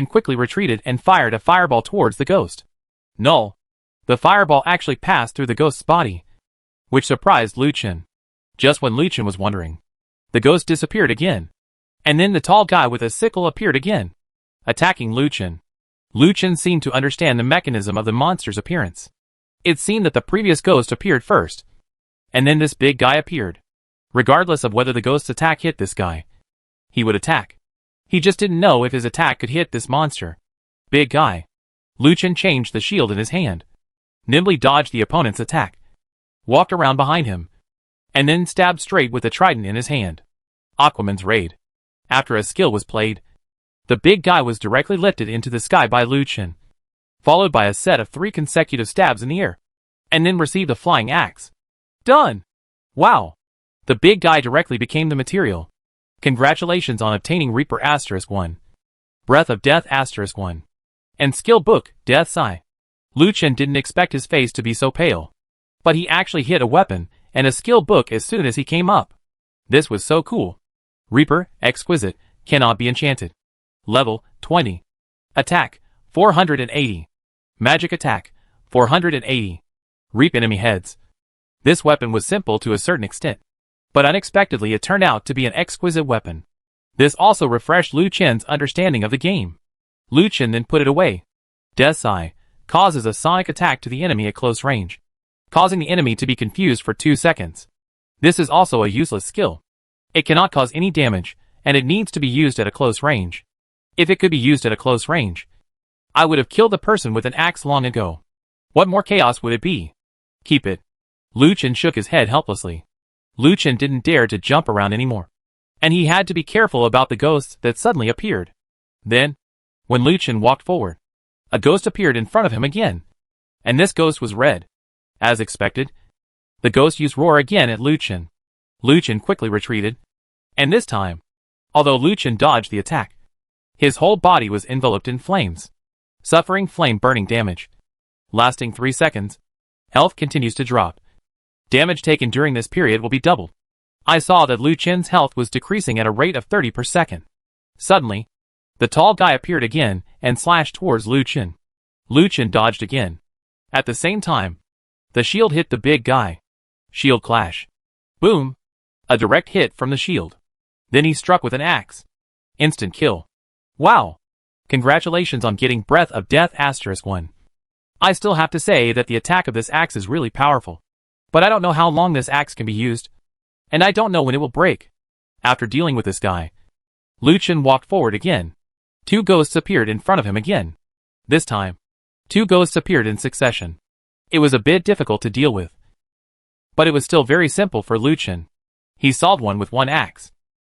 quickly retreated and fired a fireball towards the ghost. Null. The fireball actually passed through the ghost's body, which surprised Lu Chen. Just when Lu Chen was wondering, the ghost disappeared again. And then the tall guy with a sickle appeared again, attacking Lu Chen. Lu Chen seemed to understand the mechanism of the monster's appearance. It seemed that the previous ghost appeared first, and then this big guy appeared. Regardless of whether the ghost's attack hit this guy, he would attack. He just didn't know if his attack could hit this monster. Big guy. Lu Chen changed the shield in his hand, nimbly dodged the opponent's attack, walked around behind him, and then stabbed straight with the trident in his hand. Aquaman's raid. After a skill was played, the big guy was directly lifted into the sky by Lu Chen, followed by a set of 3 consecutive stabs in the air, and then received a flying axe. Done! Wow! The big guy directly became the material. Congratulations on obtaining Reaper *1, Breath of Death *1, and Skill Book, Death's Eye. Lu Chen didn't expect his face to be so pale, but he actually hit a weapon and a skill book as soon as he came up. This was so cool. Reaper, exquisite, cannot be enchanted. Level, 20. Attack, 480. Magic attack, 480. Reap enemy heads. This weapon was simple to a certain extent, but unexpectedly it turned out to be an exquisite weapon. This also refreshed Lu Chen's understanding of the game. Lu Chen then put it away. Death's Eye causes a sonic attack to the enemy at close range, causing the enemy to be confused for 2 seconds. This is also a useless skill. It cannot cause any damage, and it needs to be used at a close range. If it could be used at a close range, I would have killed the person with an axe long ago. What more chaos would it be? Keep it. Lu Chen shook his head helplessly. Lu Chen didn't dare to jump around anymore, and he had to be careful about the ghosts that suddenly appeared. Then, when Lu Chen walked forward, a ghost appeared in front of him again, and this ghost was red. As expected, the ghost used Roar again at Lu Chen. Lu Chen quickly retreated, and this time, although Lu Chen dodged the attack, his whole body was enveloped in flames, suffering flame-burning damage. Lasting 3 seconds, health continues to drop. Damage taken during this period will be doubled. I saw that Lu Chen's health was decreasing at a rate of 30 per second. Suddenly, the tall guy appeared again and slashed towards Lu Chen. Lu Chen dodged again. At the same time, the shield hit the big guy. Shield clash. Boom! A direct hit from the shield. Then he struck with an axe. Instant kill. Wow! Congratulations on getting Breath of Death *1. I still have to say that the attack of this axe is really powerful. But I don't know how long this axe can be used, and I don't know when it will break. After dealing with this guy, Lu Chen walked forward again. 2 ghosts appeared in front of him again. This time, 2 ghosts appeared in succession. It was a bit difficult to deal with, but it was still very simple for Lu Chen. He solved one with 1 axe.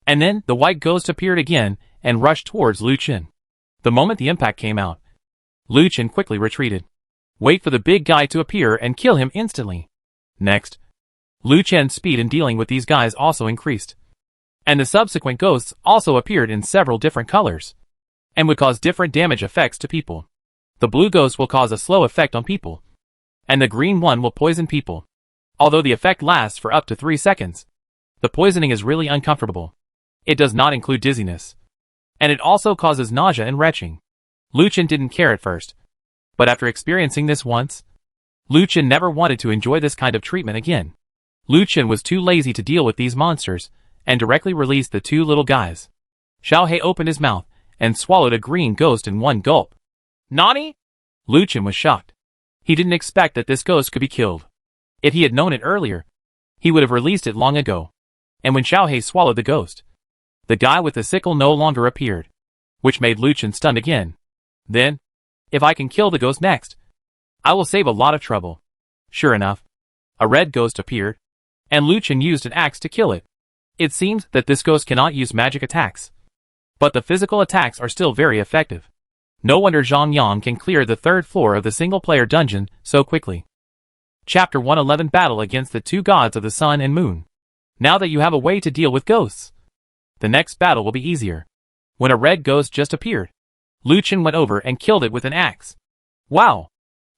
And then the white ghost appeared again and rushed towards Lu Chen. The moment the impact came out, Lu Chen quickly retreated. Wait for the big guy to appear and kill him instantly. Next, Lu Chen's speed in dealing with these guys also increased. And the subsequent ghosts also appeared in several different colors, and would cause different damage effects to people. The blue ghost will cause a slow effect on people, and the green one will poison people. Although the effect lasts for up to 3 seconds, The poisoning is really uncomfortable. It does not include dizziness. And it also causes nausea and retching. Lucien didn't care at first. But after experiencing this once, Lucien never wanted to enjoy this kind of treatment again. Lucien was too lazy to deal with these monsters, and directly released the two little guys. Xiaohei opened his mouth, and swallowed a green ghost in one gulp. Nani? Lucien was shocked. He didn't expect that this ghost could be killed. If he had known it earlier, he would have released it long ago. And when Xiaohei swallowed the ghost, the guy with the sickle no longer appeared, which made Lucien stunned again. Then, if I can kill the ghost next, I will save a lot of trouble. Sure enough, a red ghost appeared, and Lucien used an axe to kill it. It seems that this ghost cannot use magic attacks, but the physical attacks are still very effective. No wonder Zhang Yang can clear the third floor of the single-player dungeon so quickly. Chapter 111 Battle against the two gods of the sun and moon. Now that you have a way to deal with ghosts, the next battle will be easier. When a red ghost just appeared, Lucien went over and killed it with an axe. Wow!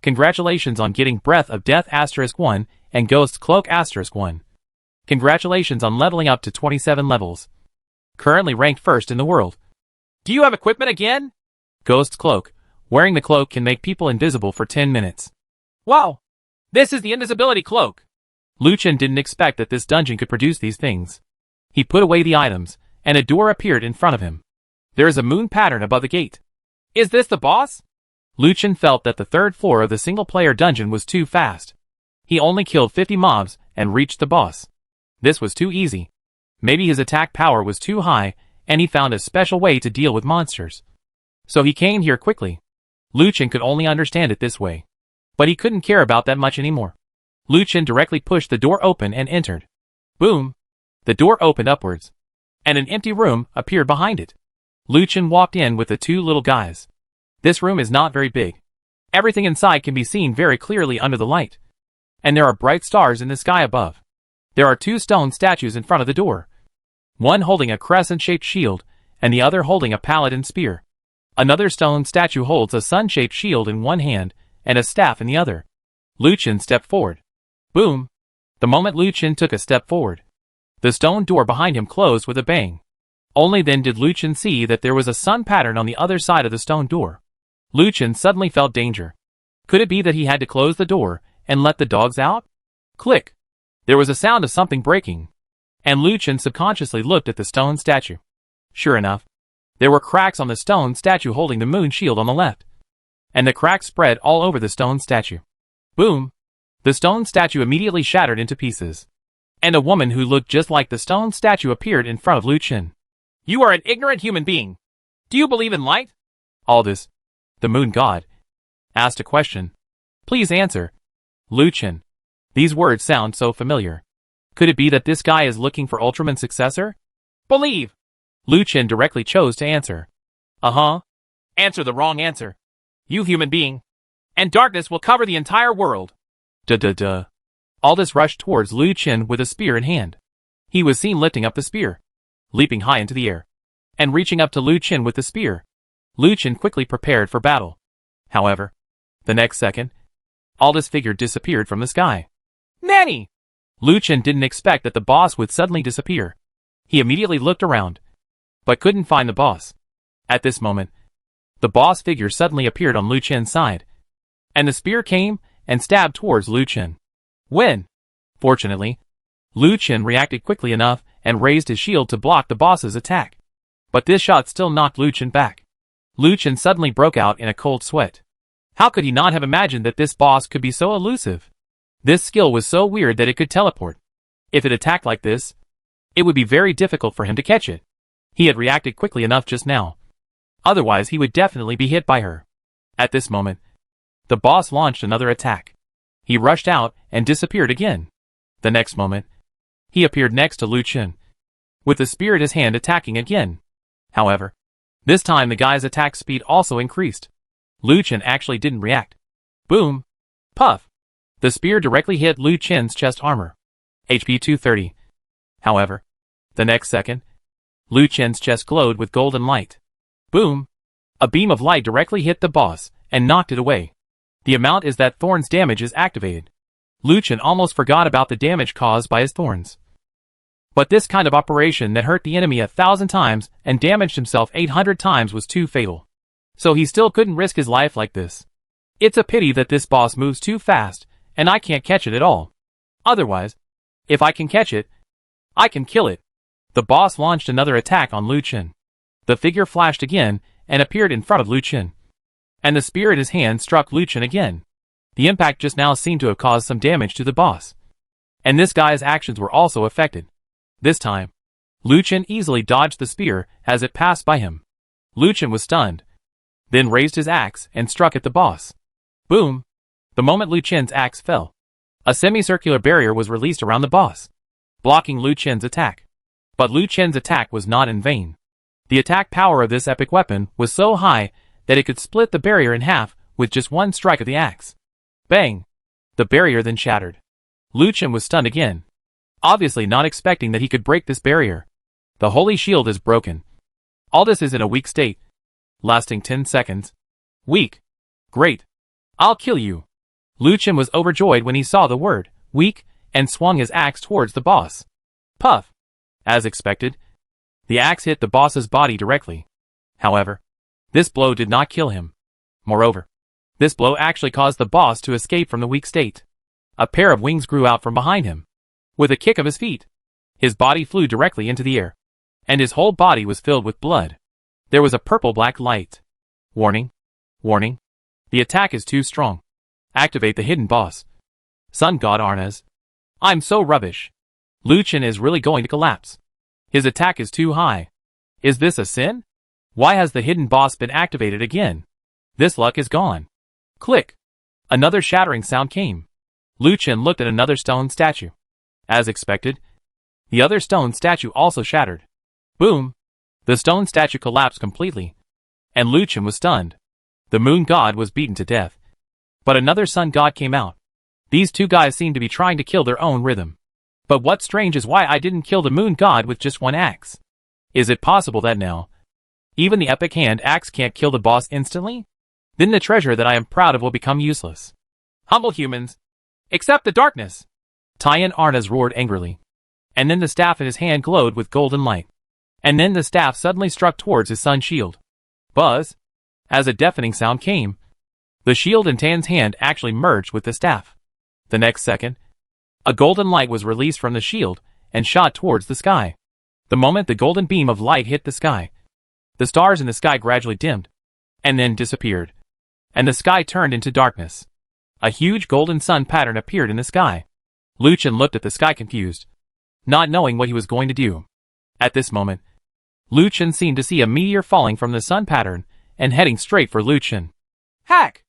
Congratulations on getting Breath of Death *1 and Ghost's Cloak *1. Congratulations on leveling up to 27 levels. Currently ranked first in the world. Do you have equipment again? Ghost's Cloak. Wearing the cloak can make people invisible for 10 minutes. Wow! This is the invisibility cloak. Lucien didn't expect that this dungeon could produce these things. He put away the items, and a door appeared in front of him. There is a moon pattern above the gate. Is this the boss? Lucien felt that the third floor of the single-player dungeon was too fast. He only killed 50 mobs and reached the boss. This was too easy. Maybe his attack power was too high, and he found a special way to deal with monsters. So he came here quickly. Lucien could only understand it this way. But he couldn't care about that much anymore. Lucien directly pushed the door open and entered. Boom! The door opened upwards, and an empty room appeared behind it. Lucien walked in with the two little guys. This room is not very big. Everything inside can be seen very clearly under the light. And there are bright stars in the sky above. There are two stone statues in front of the door. One holding a crescent-shaped shield, and the other holding a paladin spear. Another stone statue holds a sun-shaped shield in one hand, and a staff in the other. Lucien stepped forward. Boom! The moment Lucien took a step forward, the stone door behind him closed with a bang. Only then did Lucien see that there was a sun pattern on the other side of the stone door. Lucien suddenly felt danger. Could it be that he had to close the door and let the dogs out? Click! There was a sound of something breaking, and Lucien subconsciously looked at the stone statue. Sure enough, there were cracks on the stone statue holding the moon shield on the left, and the cracks spread all over the stone statue. Boom! The stone statue immediately shattered into pieces, and a woman who looked just like the stone statue appeared in front of Lucien. You are an ignorant human being. Do you believe in light? Aldous, the moon god, asked a question. Please answer. Lucien. These words sound so familiar. Could it be that this guy is looking for Ultraman's successor? Believe. Lucien directly chose to answer. Uh-huh. Answer the wrong answer. You human being. And darkness will cover the entire world. Duh. Aldous rushed towards Lucien with a spear in hand. He was seen lifting up the spear, leaping high into the air, and reaching up to Lucien with the spear. Lucien quickly prepared for battle. However, the next second, Aldous' figure disappeared from the sky. Nanny! Lucien didn't expect that the boss would suddenly disappear. He immediately looked around, but couldn't find the boss. At this moment, the boss figure suddenly appeared on Lucien's side, and the spear came and stabbed towards Lucien. When? Fortunately, Lucien reacted quickly enough and raised his shield to block the boss's attack. But this shot still knocked Lucien back. Lucien suddenly broke out in a cold sweat. How could he not have imagined that this boss could be so elusive? This skill was so weird that it could teleport. If it attacked like this, it would be very difficult for him to catch it. He had reacted quickly enough just now. Otherwise he would definitely be hit by her. At this moment, the boss launched another attack. He rushed out and disappeared again. The next moment, he appeared next to Lucien, with the spear in his hand attacking again. However, this time the guy's attack speed also increased. Lucien actually didn't react. Boom! Puff! The spear directly hit Lucien's chest armor. HP 230. However, the next second, Lucien's chest glowed with golden light. Boom! A beam of light directly hit the boss and knocked it away. The amount is that Thorn's damage is activated. Lucien almost forgot about the damage caused by his thorns. But this kind of operation that hurt the enemy 1,000 times and damaged himself 800 times was too fatal. So he still couldn't risk his life like this. It's a pity that this boss moves too fast, and I can't catch it at all. Otherwise, if I can catch it, I can kill it. The boss launched another attack on Lu Chen. The figure flashed again and appeared in front of Lu Chen. And the spear in his hand struck Lu Chen again. The impact just now seemed to have caused some damage to the boss. And this guy's actions were also affected. This time, Lu Chen easily dodged the spear as it passed by him. Lu Chen was stunned, then raised his axe and struck at the boss. Boom! The moment Lu Chen's axe fell, a semicircular barrier was released around the boss, blocking Lu Chen's attack. But Lu Chen's attack was not in vain. The attack power of this epic weapon was so high that it could split the barrier in half with just one strike of the axe. Bang! The barrier then shattered. Lu Chen was stunned again, obviously not expecting that he could break this barrier. The holy shield is broken. All this is in a weak state, lasting 10 seconds. Weak. Great. I'll kill you. Lu Chen was overjoyed when he saw the word, weak, and swung his axe towards the boss. Puff. As expected, the axe hit the boss's body directly. However, this blow did not kill him. Moreover, this blow actually caused the boss to escape from the weak state. A pair of wings grew out from behind him. With a kick of his feet, his body flew directly into the air, and his whole body was filled with blood. There was a purple-black light. Warning. Warning. The attack is too strong. Activate the hidden boss. Sun God Arnaz. I'm so rubbish. Lu Chen is really going to collapse. His attack is too high. Is this a sin? Why has the hidden boss been activated again? This luck is gone. Click. Another shattering sound came. Lu Chen looked at another stone statue. As expected, the other stone statue also shattered. Boom! The stone statue collapsed completely, and Lu Chen was stunned. The moon god was beaten to death. But another sun god came out. These two guys seemed to be trying to kill their own rhythm. But what's strange is why I didn't kill the moon god with just one axe. Is it possible that now, even the epic hand axe can't kill the boss instantly? Then the treasure that I am proud of will become useless. Humble humans, accept the darkness! Taiyan Arnaz roared angrily. And then the staff in his hand glowed with golden light. And then the staff suddenly struck towards his sun shield. Buzz! As a deafening sound came, the shield in Tan's hand actually merged with the staff. The next second, a golden light was released from the shield and shot towards the sky. The moment the golden beam of light hit the sky, the stars in the sky gradually dimmed, and then disappeared, and the sky turned into darkness. A huge golden sun pattern appeared in the sky. Lu Chen looked at the sky confused, not knowing what he was going to do. At this moment, Lu Chen seemed to see a meteor falling from the sun pattern and heading straight for Lu Chen. Hack!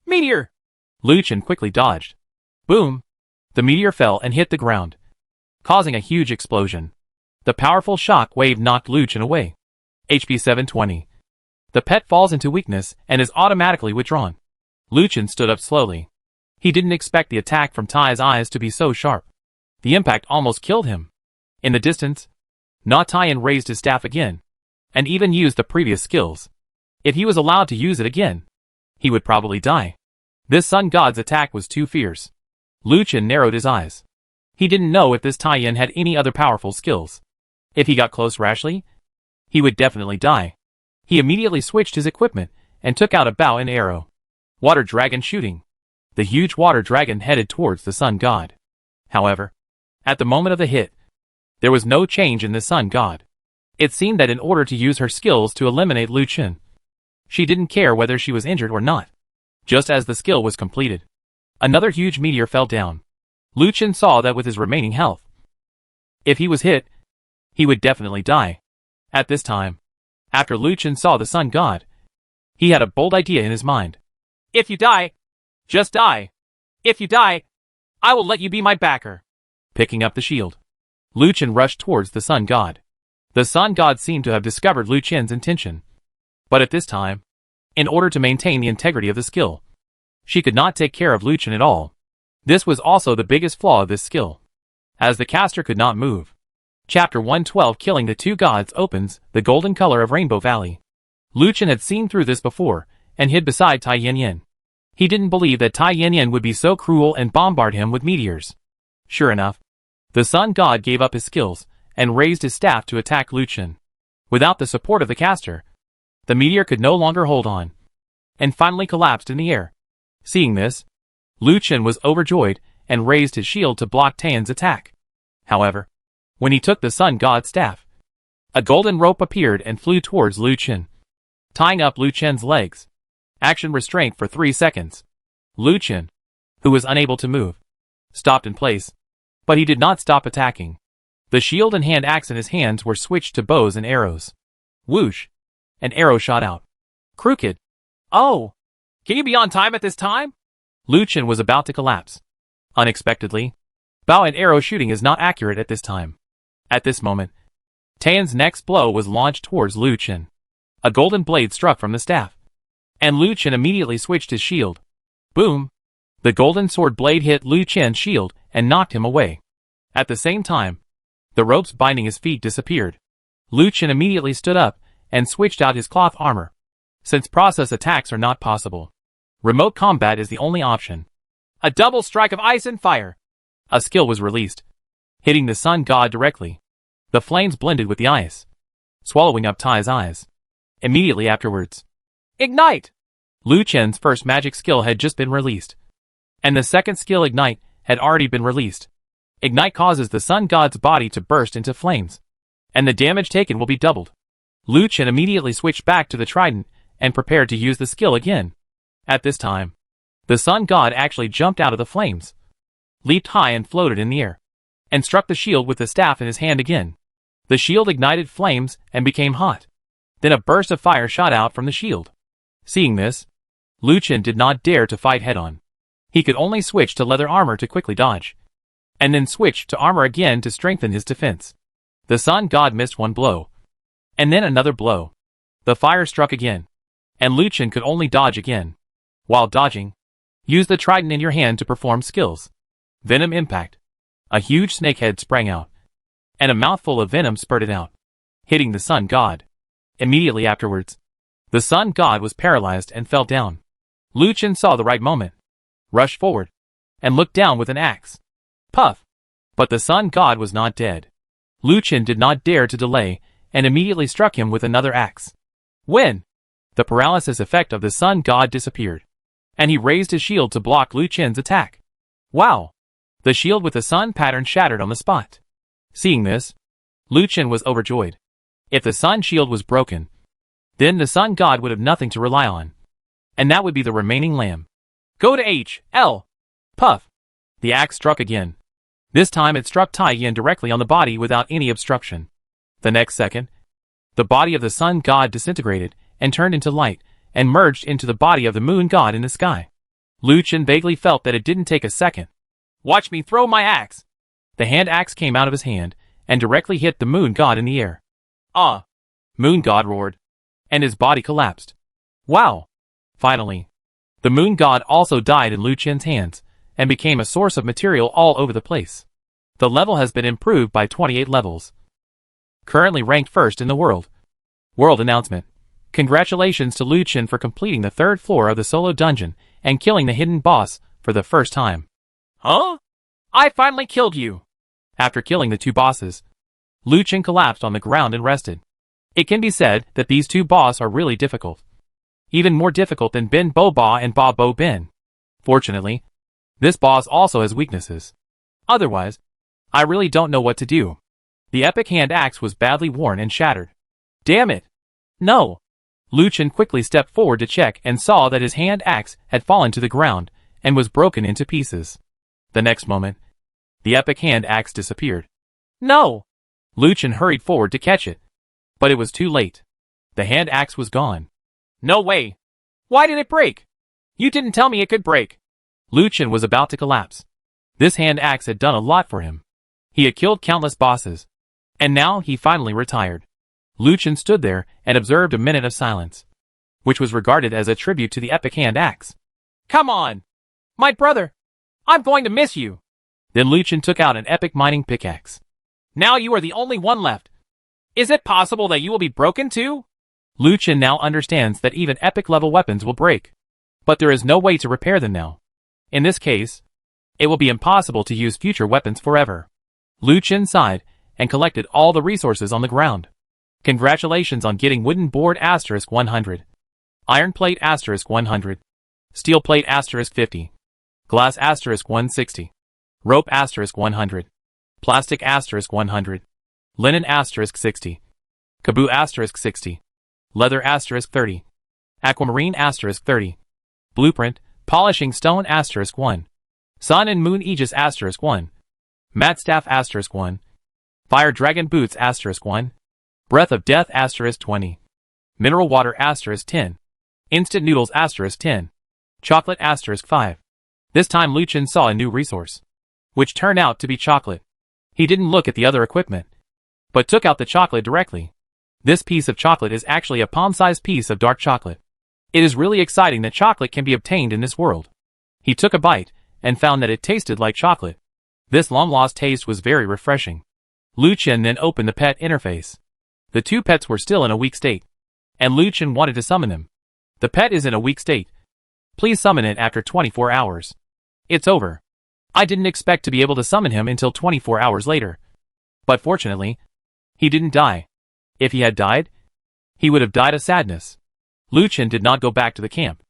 Meteor! Lu Chen quickly dodged. Boom! The meteor fell and hit the ground, causing a huge explosion. The powerful shock wave knocked Lu Chen away. HP 720. The pet falls into weakness and is automatically withdrawn. Lu Chen stood up slowly. He didn't expect the attack from Tai's eyes to be so sharp. The impact almost killed him. In the distance, Na Taiyan raised his staff again, and even used the previous skills. If he was allowed to use it again, he would probably die. This sun god's attack was too fierce. Lu Chen narrowed his eyes. He didn't know if this Taiyan had any other powerful skills. If he got close rashly, he would definitely die. He immediately switched his equipment and took out a bow and arrow. Water dragon shooting. The huge water dragon headed towards the sun god. However, at the moment of the hit, there was no change in the sun god. It seemed that in order to use her skills to eliminate Lu Chen, she didn't care whether she was injured or not. Just as the skill was completed, another huge meteor fell down. Lu Chen saw that with his remaining health, if he was hit, he would definitely die. At this time, after Lu Chen saw the sun god, he had a bold idea in his mind. If you die, just die. If you die, I will let you be my backer. Picking up the shield, Lu Chen rushed towards the sun god. The sun god seemed to have discovered Lu Chen's intention. But at this time, in order to maintain the integrity of the skill, she could not take care of Lu Chen at all. This was also the biggest flaw of this skill, as the caster could not move. Chapter 112 Killing the Two Gods opens the golden color of Rainbow Valley. Lu Chen had seen through this before, and hid beside Tai Yan. He didn't believe that Tai Yan would be so cruel and bombard him with meteors. Sure enough, the sun god gave up his skills, and raised his staff to attack Lu Chen. Without the support of the caster, the meteor could no longer hold on, and finally collapsed in the air. Seeing this, Lu Chen was overjoyed and raised his shield to block Tian's attack. However, when he took the Sun God's staff, a golden rope appeared and flew towards Lu Chen, tying up Lu Chen's legs. Action restraint for 3 seconds. Lu Chen, who was unable to move, stopped in place, but he did not stop attacking. The shield and hand axe in his hands were switched to bows and arrows. Whoosh! An arrow shot out. Crooked. Oh! Can you be on time at this time? Lu Chen was about to collapse. Unexpectedly, bow and arrow shooting is not accurate at this time. At this moment, Tian's next blow was launched towards Lu Chen. A golden blade struck from the staff, and Lu Chen immediately switched his shield. Boom! The golden sword blade hit Lu Chen's shield and knocked him away. At the same time, the ropes binding his feet disappeared. Lu Chen immediately stood up and switched out his cloth armor. Since process attacks are not possible, remote combat is the only option. A double strike of ice and fire. A skill was released, hitting the Sun God directly. The flames blended with the ice, swallowing up Tai's eyes. Immediately afterwards, Ignite! Lu Chen's first magic skill had just been released, and the second skill, Ignite, had already been released. Ignite causes the Sun God's body to burst into flames, and the damage taken will be doubled. Lu Chen immediately switched back to the trident and prepared to use the skill again. At this time, the Sun God actually jumped out of the flames, leaped high and floated in the air, and struck the shield with the staff in his hand again. The shield ignited flames and became hot. Then a burst of fire shot out from the shield. Seeing this, Lu Chen did not dare to fight head-on. He could only switch to leather armor to quickly dodge, and then switch to armor again to strengthen his defense. The Sun God missed one blow, and then another blow. The fire struck again, and Lu Chen could only dodge again. While dodging, use the trident in your hand to perform skills. Venom Impact. A huge snake head sprang out, and a mouthful of venom spurted out, hitting the Sun God. Immediately afterwards, the Sun God was paralyzed and fell down. Lu Chen saw the right moment, rushed forward, and looked down with an axe. Puff! But the Sun God was not dead. Lu Chen did not dare to delay, and immediately struck him with another axe. When the paralysis effect of the Sun God disappeared, and he raised his shield to block Lu Chen's attack. Wow! The shield with the sun pattern shattered on the spot. Seeing this, Lu Chen was overjoyed. If the sun shield was broken, then the Sun God would have nothing to rely on, and that would be the remaining lamb. Go to H, L. Puff! The axe struck again. This time it struck Tai Yin directly on the body without any obstruction. The next second, the body of the Sun God disintegrated and turned into light and merged into the body of the Moon God in the sky. Lu Chen vaguely felt that it didn't take a second. Watch me throw my axe. The hand axe came out of his hand and directly hit the Moon God in the air. Ah! Moon God roared, and his body collapsed. Wow! Finally, the Moon God also died in Lu Chen's hands and became a source of material all over the place. The level has been improved by 28 levels. Currently ranked first in the world. World announcement. Congratulations to Lu Chen for completing the 3rd floor of the solo dungeon and killing the hidden boss for the first time. Huh? I finally killed you. After killing the 2 bosses, Lu Chen collapsed on the ground and rested. It can be said that these 2 boss are really difficult. Even more difficult than Ben Bo Ba and Ba Bo Ben. Fortunately, this boss also has weaknesses. Otherwise, I really don't know what to do. The epic hand axe was badly worn and shattered. Damn it! No! Lu Chen quickly stepped forward to check and saw that his hand axe had fallen to the ground and was broken into pieces. The next moment, the epic hand axe disappeared. No! Lu Chen hurried forward to catch it, but it was too late. The hand axe was gone. No way! Why did it break? You didn't tell me it could break. Lu Chen was about to collapse. This hand axe had done a lot for him. He had killed countless bosses, and now he finally retired. Lu Chen stood there and observed a minute of silence, which was regarded as a tribute to the epic hand axe. Come on! My brother! I'm going to miss you! Then Lu Chen took out an epic mining pickaxe. Now you are the only one left. Is it possible that you will be broken too? Lu Chen now understands that even epic level weapons will break, but there is no way to repair them now. In this case, it will be impossible to use future weapons forever. Lu Chen sighed and collected all the resources on the ground. Congratulations on getting wooden board asterisk 100. Iron plate asterisk 100. Steel plate asterisk 50. Glass asterisk 160. Rope asterisk 100. Plastic asterisk 100. Linen asterisk 60. Kaboo asterisk 60. Leather asterisk 30. Aquamarine asterisk 30. Blueprint, polishing stone asterisk 1. Sun and moon aegis asterisk 1. Mat staff asterisk 1. Fire dragon boots asterisk 1. Breath of death asterisk 20. Mineral water asterisk 10. Instant noodles asterisk 10. Chocolate asterisk 5. This time Lucien saw a new resource, which turned out to be chocolate. He didn't look at the other equipment, but took out the chocolate directly. This piece of chocolate is actually a palm-sized piece of dark chocolate. It is really exciting that chocolate can be obtained in this world. He took a bite, and found that it tasted like chocolate. This long-lost taste was very refreshing. Lucien then opened the pet interface. The two pets were still in a weak state, and Lucien wanted to summon them. The pet is in a weak state. Please summon it after 24 hours. It's over. I didn't expect to be able to summon him until 24 hours later. But fortunately, he didn't die. If he had died, he would have died of sadness. Lucien did not go back to the camp.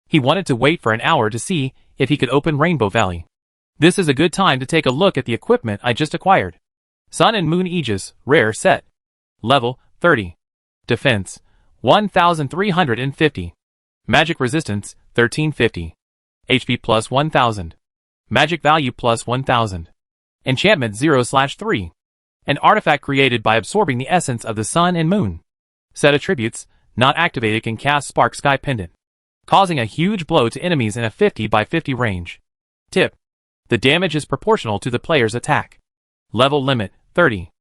He wanted to wait for an hour to see if he could open Rainbow Valley. This is a good time to take a look at the equipment I just acquired. Sun and Moon Aegis, rare set. Level, 30. Defense, 1350. Magic resistance, 1350. HP plus 1000. Magic value plus 1000. Enchantment 0/3. An artifact created by absorbing the essence of the sun and moon. Set attributes, not activated, can cast Spark Sky Pendant, causing a huge blow to enemies in a 50 by 50 range. Tip: the damage is proportional to the player's attack. Level limit, 30.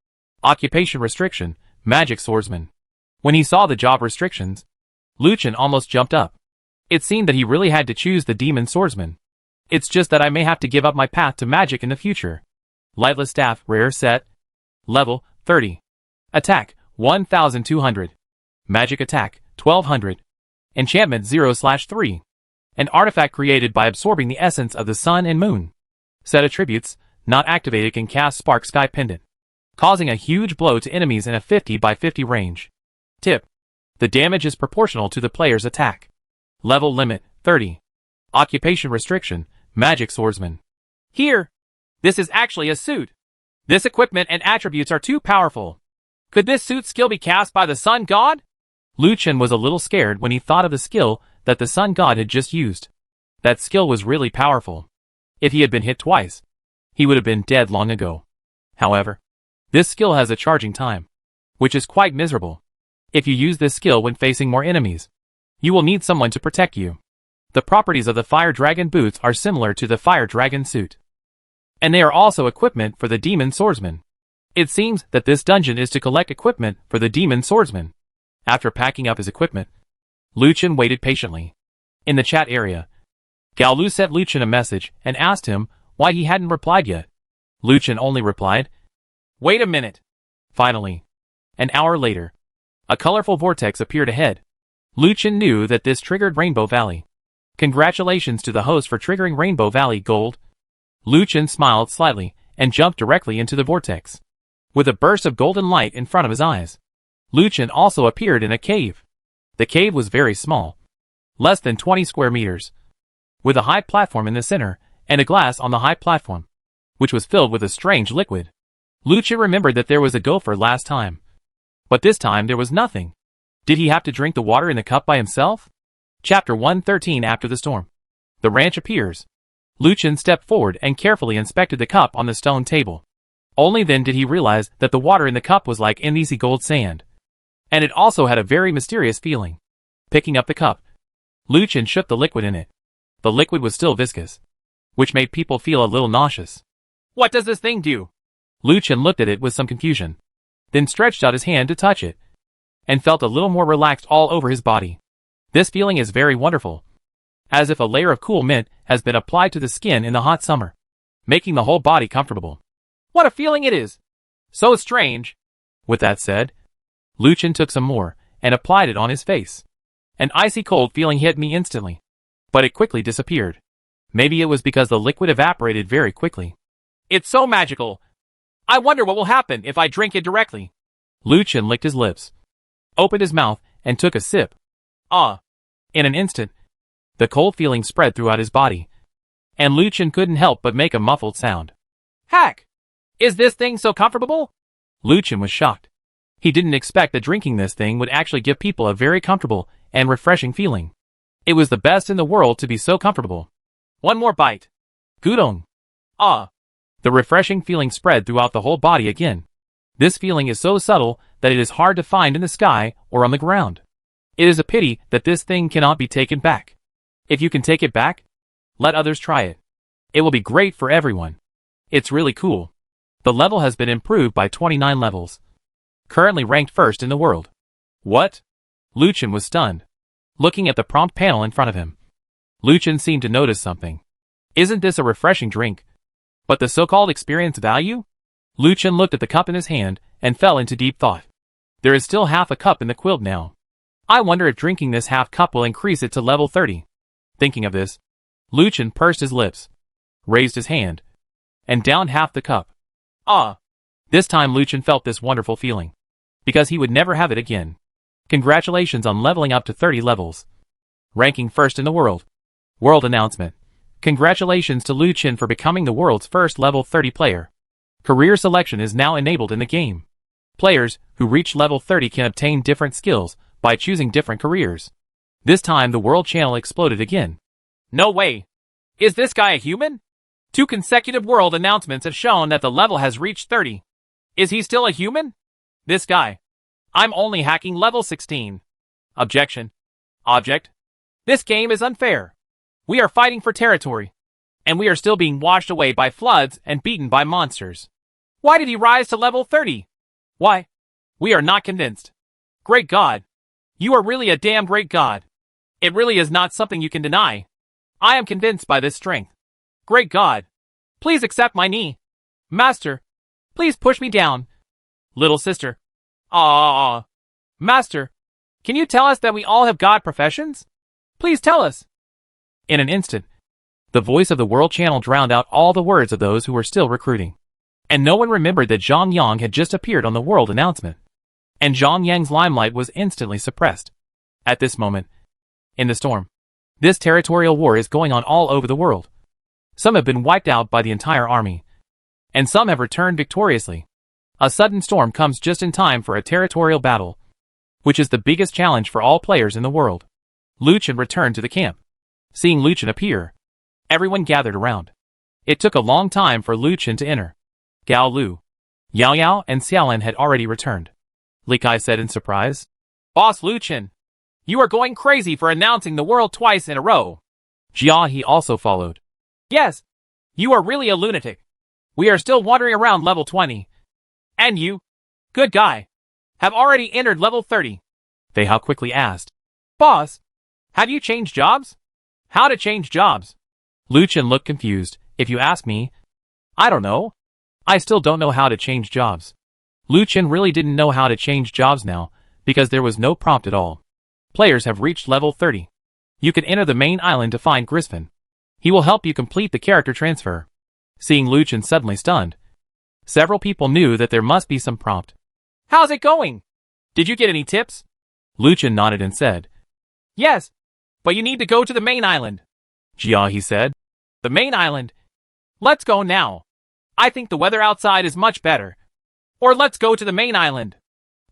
Occupation restriction, Magic Swordsman. When he saw the job restrictions, Lucien almost jumped up. It seemed that he really had to choose the Demon Swordsman. It's just that I may have to give up my path to magic in the future. Lightless Staff, rare set. Level, 30. Attack, 1200. Magic attack, 1200. Enchantment 0/3. An artifact created by absorbing the essence of the sun and moon. Set attributes, not activated, can cast Spark Sky Pendant, causing a huge blow to enemies in a 50 by 50 range. Tip: the damage is proportional to the player's attack. Level limit, 30. Occupation restriction, Magic Swordsman. Here! This is actually a suit. This equipment and attributes are too powerful. Could this suit skill be cast by the Sun God? Lucien was a little scared when he thought of the skill that the Sun God had just used. That skill was really powerful. If he had been hit twice, he would have been dead long ago. However, this skill has a charging time, which is quite miserable. If you use this skill when facing more enemies, you will need someone to protect you. The properties of the Fire Dragon boots are similar to the Fire Dragon suit, and they are also equipment for the Demon Swordsman. It seems that this dungeon is to collect equipment for the Demon Swordsman. After packing up his equipment, Lucien waited patiently. In the chat area, Galu sent Lucien a message and asked him why he hadn't replied yet. Lucien only replied, "Wait a minute." Finally, an hour later, a colorful vortex appeared ahead. Lucien knew that this triggered Rainbow Valley. Congratulations to the host for triggering Rainbow Valley Gold. Lucien smiled slightly and jumped directly into the vortex. With a burst of golden light in front of his eyes, Lucien also appeared in a cave. The cave was very small, less than 20 square meters, with a high platform in the center and a glass on the high platform, which was filled with a strange liquid. Lucien remembered that there was a gopher last time, but this time there was nothing. Did he have to drink the water in the cup by himself? Chapter 113. After the storm, the ranch appears. Lucien stepped forward and carefully inspected the cup on the stone table. Only then did he realize that the water in the cup was like easy gold sand, and it also had a very mysterious feeling. Picking up the cup, Lucien shook the liquid in it. The liquid was still viscous, which made people feel a little nauseous. What does this thing do? Lucien looked at it with some confusion, then stretched out his hand to touch it, and felt a little more relaxed all over his body. This feeling is very wonderful, as if a layer of cool mint has been applied to the skin in the hot summer, making the whole body comfortable. What a feeling it is! So strange. With that said, Lucien took some more and applied it on his face. An icy cold feeling hit me instantly, but it quickly disappeared. Maybe it was because the liquid evaporated very quickly. It's so magical. I wonder what will happen if I drink it directly. Lu Chen licked his lips, opened his mouth, and took a sip. Ah. In an instant, the cold feeling spread throughout his body, and Lu Chen couldn't help but make a muffled sound. Heck! Is this thing so comfortable? Lu Chen was shocked. He didn't expect that drinking this thing would actually give people a very comfortable and refreshing feeling. It was the best in the world to be so comfortable. One more bite. Gudong. Ah. The refreshing feeling spread throughout the whole body again. This feeling is so subtle that it is hard to find in the sky or on the ground. It is a pity that this thing cannot be taken back. If you can take it back, let others try it. It will be great for everyone. It's really cool. The level has been improved by 29 levels. Currently ranked first in the world. What? Lu Chen was stunned, looking at the prompt panel in front of him. Lu Chen seemed to notice something. Isn't this a refreshing drink? But the so-called experience value? Lu Chen looked at the cup in his hand and fell into deep thought. There is still half a cup in the quilt now. I wonder if drinking this half cup will increase it to level 30. Thinking of this, Lu Chen pursed his lips, raised his hand, and downed half the cup. Ah. This time Lu Chen felt this wonderful feeling, because he would never have it again. Congratulations on leveling up to 30 levels. Ranking first in the world. World announcement. Congratulations to Lu Chen for becoming the world's first level 30 player. Career selection is now enabled in the game. Players who reach level 30 can obtain different skills by choosing different careers. This time the world channel exploded again. No way. Is this guy a human? 2 consecutive world announcements have shown that the level has reached 30. Is he still a human? This guy. I'm only hacking level 16. Objection. Object. This game is unfair. We are fighting for territory, and we are still being washed away by floods and beaten by monsters. Why did he rise to level 30? Why? We are not convinced. Great God. You are really a damn great God. It really is not something you can deny. I am convinced by this strength. Great God. Please accept my knee. Master. Please push me down. Little sister. Ah. Master. Can you tell us that we all have God professions? Please tell us. In an instant, the voice of the world channel drowned out all the words of those who were still recruiting. And no one remembered that Zhang Yang had just appeared on the world announcement. And Zhang Yang's limelight was instantly suppressed. At this moment, in the storm, this territorial war is going on all over the world. Some have been wiped out by the entire army, and some have returned victoriously. A sudden storm comes just in time for a territorial battle, which is the biggest challenge for all players in the world. Lu Chen returned to the camp. Seeing Lu Chen appear, everyone gathered around. It took a long time for Lu Chen to enter. Gao Lu, Yao Yao, and Xiaolin had already returned. Li Kai said in surprise. Boss Lu Chen, you are going crazy for announcing the world twice in a row. Jia He also followed. Yes, you are really a lunatic. We are still wandering around level 20. And you, good guy, have already entered level 30. Fei Hao quickly asked. Boss, have you changed jobs? How to change jobs? Lu Chen looked confused. If you ask me, I don't know. I still don't know how to change jobs. Lu Chen really didn't know how to change jobs now, because there was no prompt at all. Players have reached level 30. You can enter the main island to find Griffin. He will help you complete the character transfer. Seeing Lu Chen suddenly stunned, several people knew that there must be some prompt. How's it going? Did you get any tips? Lu Chen nodded and said, Yes, but you need to go to the main island. Jia He said. The main island? Let's go now. I think the weather outside is much better. Or let's go to the main island.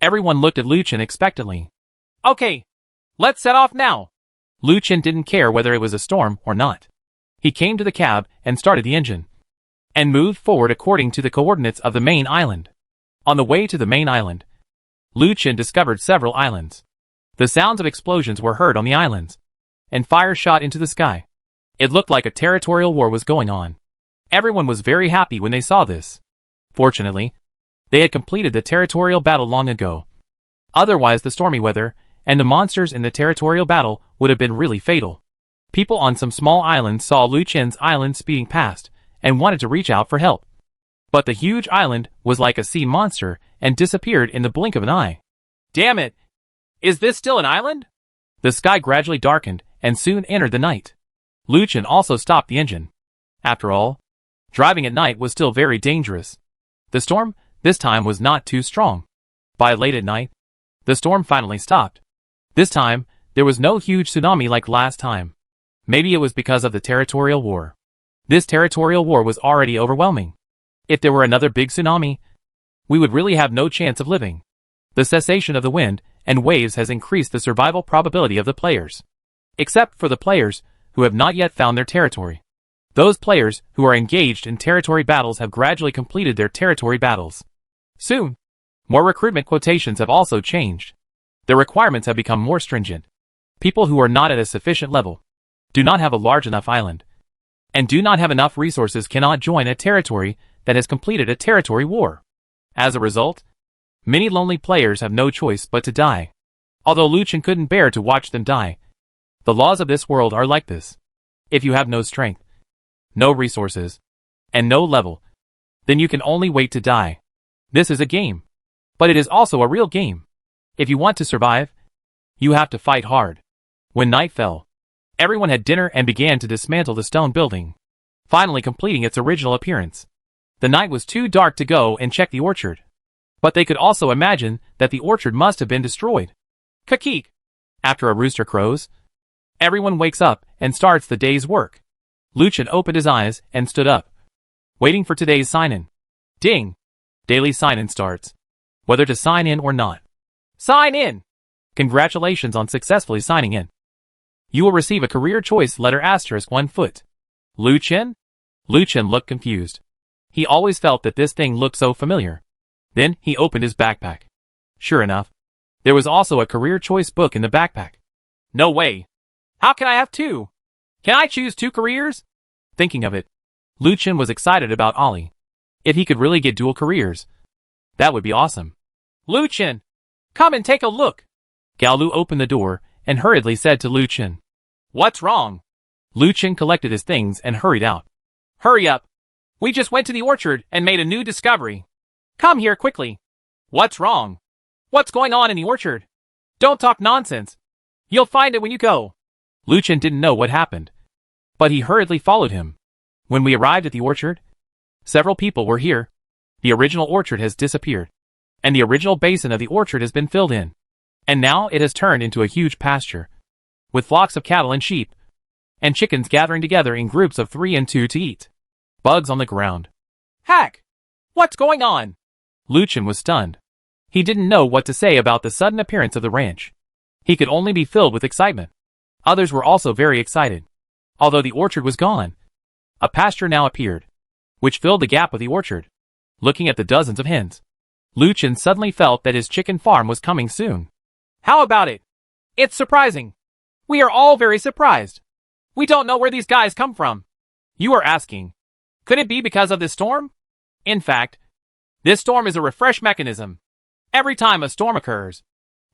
Everyone looked at Lu Chen expectantly. Okay, let's set off now. Lu Chen didn't care whether it was a storm or not. He came to the cab and started the engine, and moved forward according to the coordinates of the main island. On the way to the main island, Lu Chen discovered several islands. The sounds of explosions were heard on the islands, and fire shot into the sky. It looked like a territorial war was going on. Everyone was very happy when they saw this. Fortunately, they had completed the territorial battle long ago. Otherwise, the stormy weather and the monsters in the territorial battle would have been really fatal. People on some small islands saw Lu Chen's island speeding past and wanted to reach out for help. But the huge island was like a sea monster and disappeared in the blink of an eye. Damn it! Is this still an island? The sky gradually darkened and soon entered the night. Lu Chen also stopped the engine. After all, driving at night was still very dangerous. The storm, this time, was not too strong. By late at night, the storm finally stopped. This time, there was no huge tsunami like last time. Maybe it was because of the Territorial War. This Territorial War was already overwhelming. If there were another big tsunami, we would really have no chance of living. The cessation of the wind and waves has increased the survival probability of the players. Except for the players who have not yet found their territory. Those players who are engaged in territory battles have gradually completed their territory battles. Soon, more recruitment quotations have also changed. The requirements have become more stringent. People who are not at a sufficient level, do not have a large enough island, and do not have enough resources cannot join a territory that has completed a territory war. As a result, many lonely players have no choice but to die. Although Lucien couldn't bear to watch them die. The laws of this world are like this. If you have no strength, no resources, and no level, then you can only wait to die. This is a game. But it is also a real game. If you want to survive, you have to fight hard. When night fell, everyone had dinner and began to dismantle the stone building, finally completing its original appearance. The night was too dark to go and check the orchard. But they could also imagine that the orchard must have been destroyed. Kakik! After a rooster crows, everyone wakes up and starts the day's work. Lucien opened his eyes and stood up, waiting for today's sign-in. Ding! Daily sign-in starts. Whether to sign in or not. Sign in! Congratulations on successfully signing in. You will receive a career choice letter *1 foot. Lucien? Lucien looked confused. He always felt that this thing looked so familiar. Then he opened his backpack. Sure enough, there was also a career choice book in the backpack. No way! How can I have two? Can I choose two careers? Thinking of it, Lucien was excited about Ollie. If he could really get dual careers, that would be awesome. Lucien! Come and take a look! Gaolu opened the door and hurriedly said to Lucien. What's wrong? Lucien collected his things and hurried out. Hurry up! We just went to the orchard and made a new discovery. Come here quickly. What's wrong? What's going on in the orchard? Don't talk nonsense. You'll find it when you go. Lucien didn't know what happened, but he hurriedly followed him. When we arrived at the orchard, several people were here. The original orchard has disappeared, and the original basin of the orchard has been filled in. And now it has turned into a huge pasture, with flocks of cattle and sheep, and chickens gathering together in groups of 3 and 2 to eat. Bugs on the ground. Hack! What's going on? Lucien was stunned. He didn't know what to say about the sudden appearance of the ranch. He could only be filled with excitement. Others were also very excited. Although the orchard was gone, a pasture now appeared, which filled the gap of the orchard. Looking at the dozens of hens, Lucien suddenly felt that his chicken farm was coming soon. How about it? It's surprising. We are all very surprised. We don't know where these guys come from. You are asking, could it be because of this storm? In fact, this storm is a refresh mechanism. Every time a storm occurs,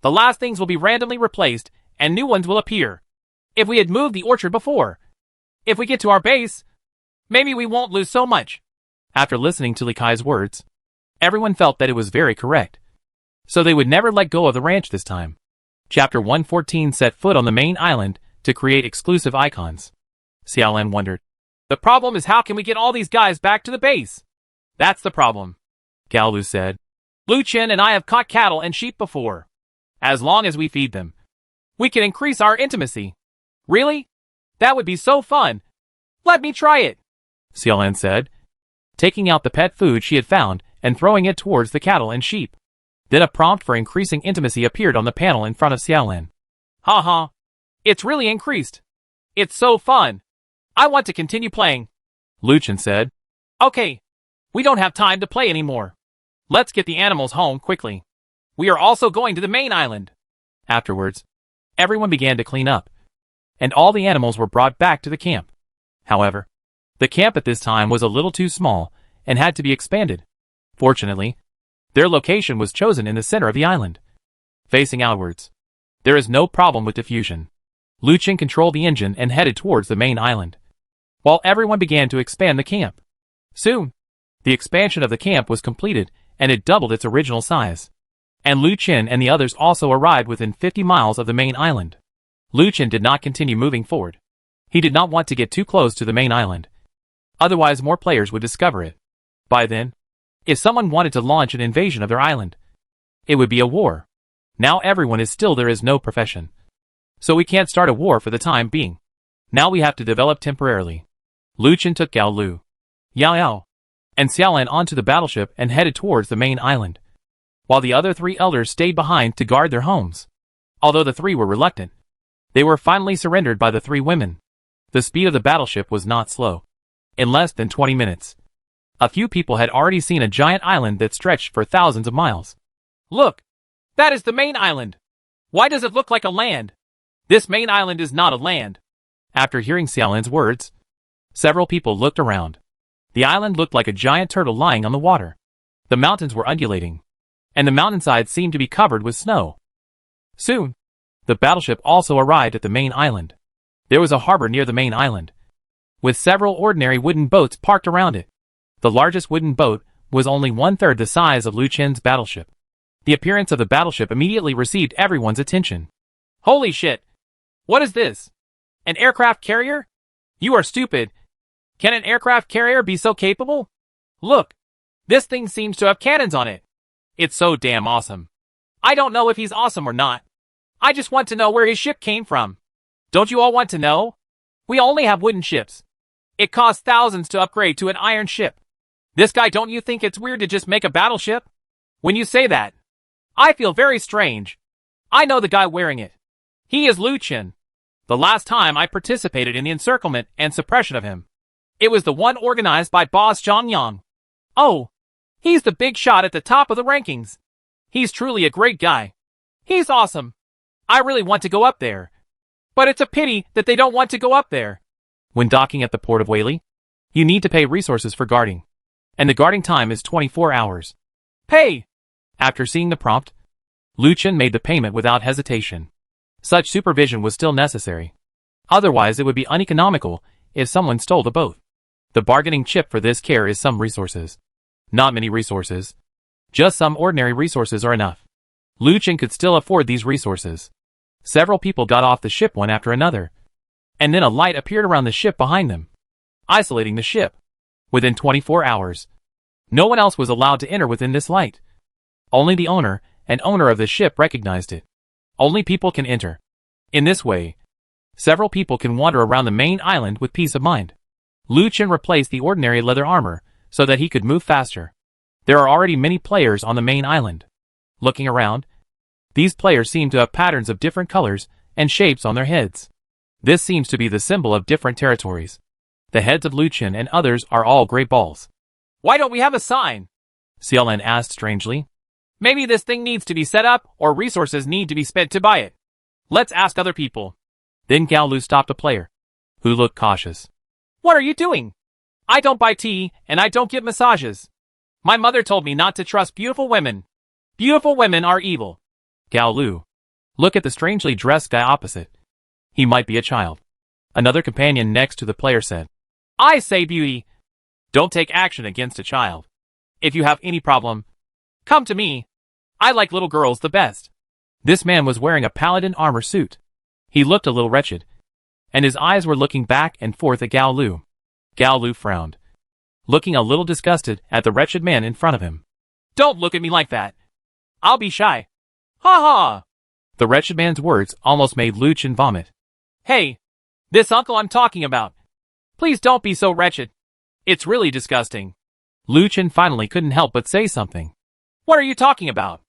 the last things will be randomly replaced and new ones will appear. If we had moved the orchard before, if we get to our base, maybe we won't lose so much. After listening to Likai's words, everyone felt that it was very correct. So they would never let go of the ranch this time. Chapter 114 set foot on the main island to create exclusive icons. Xiaolan wondered. The problem is how can we get all these guys back to the base? That's the problem, Gaolu said. Lucien and I have caught cattle and sheep before. As long as we feed them, we can increase our intimacy. Really? That would be so fun. Let me try it, Xiaolan said, taking out the pet food she had found and throwing it towards the cattle and sheep. Then a prompt for increasing intimacy appeared on the panel in front of Xiaolan. Haha. It's really increased. It's so fun. I want to continue playing, Lucien said. Okay. We don't have time to play anymore. Let's get the animals home quickly. We are also going to the main island. Afterwards, everyone began to clean up, and all the animals were brought back to the camp. However, the camp at this time was a little too small and had to be expanded. Fortunately, their location was chosen in the center of the island, facing outwards. There is no problem with diffusion. Lucien controlled the engine and headed towards the main island, while everyone began to expand the camp. Soon, the expansion of the camp was completed and it doubled its original size. And Lucien and the others also arrived within 50 miles of the main island. Lucien did not continue moving forward. He did not want to get too close to the main island. Otherwise more players would discover it. By then, If someone wanted to launch an invasion of their island, it would be a war. Now everyone is still there is no profession. So we can't start a war for the time being. Now we have to develop temporarily. Lu Chen took Gao Lu, Yao Yao, and Xiaolan onto the battleship and headed towards the main island, while the other three elders stayed behind to guard their homes. Although the three were reluctant, they were finally surrendered by the three women. The speed of the battleship was not slow. In less than 20 minutes, a few people had already seen a giant island that stretched for thousands of miles. Look! That is the main island! Why does it look like a land? This main island is not a land. After hearing Xiaolan's words, several people looked around. The island looked like a giant turtle lying on the water. The mountains were undulating, and the mountainsides seemed to be covered with snow. Soon, the battleship also arrived at the main island. There was a harbor near the main island, with several ordinary wooden boats parked around it. The largest wooden boat was only 1/3 the size of Lu Chen's battleship. The appearance of the battleship immediately received everyone's attention. Holy shit! What is this? An aircraft carrier? You are stupid. Can an aircraft carrier be so capable? Look! This thing seems to have cannons on it. It's so damn awesome. I don't know if he's awesome or not. I just want to know where his ship came from. Don't you all want to know? We only have wooden ships. It costs thousands to upgrade to an iron ship. This guy, don't you think it's weird to just make a battleship? When you say that, I feel very strange. I know the guy wearing it. He is Lu Chen. The last time I participated in the encirclement and suppression of him, it was the one organized by Boss Zhang Yang. Oh, he's the big shot at the top of the rankings. He's truly a great guy. He's awesome. I really want to go up there. But it's a pity that they don't want to go up there. When docking at the port of Weili, you need to pay resources for guarding, and the guarding time is 24 hours. Pay! After seeing the prompt, Lu Chen made the payment without hesitation. Such supervision was still necessary. Otherwise it would be uneconomical if someone stole the boat. The bargaining chip for this care is some resources. Not many resources. Just some ordinary resources are enough. Lu Chen could still afford these resources. Several people got off the ship one after another, and then a light appeared around the ship behind them, isolating the ship. Within 24 hours, no one else was allowed to enter within this light. Only the owner and owner of the ship recognized it. Only people can enter. In this way, several people can wander around the main island with peace of mind. Lu Chen replaced the ordinary leather armor so that he could move faster. There are already many players on the main island. Looking around, these players seem to have patterns of different colors and shapes on their heads. This seems to be the symbol of different territories. The heads of Lu Chen and others are all great balls. Why don't we have a sign? Xiaolan asked strangely. Maybe this thing needs to be set up, or resources need to be spent to buy it. Let's ask other people. Then Gao Lu stopped a player, who looked cautious. What are you doing? I don't buy tea, and I don't give massages. My mother told me not to trust beautiful women. Beautiful women are evil. Gao Lu, look at the strangely dressed guy opposite. He might be a child. Another companion next to the player said. I say, beauty, don't take action against a child. If you have any problem, come to me. I like little girls the best. This man was wearing a paladin armor suit. He looked a little wretched, and his eyes were looking back and forth at Gao Lu. Gao Lu frowned, looking a little disgusted at the wretched man in front of him. Don't look at me like that. I'll be shy. Ha ha! The wretched man's words almost made Lu Chen vomit. Hey, this uncle I'm talking about. Please don't be so wretched. It's really disgusting. Lu Chen finally couldn't help but say something. What are you talking about?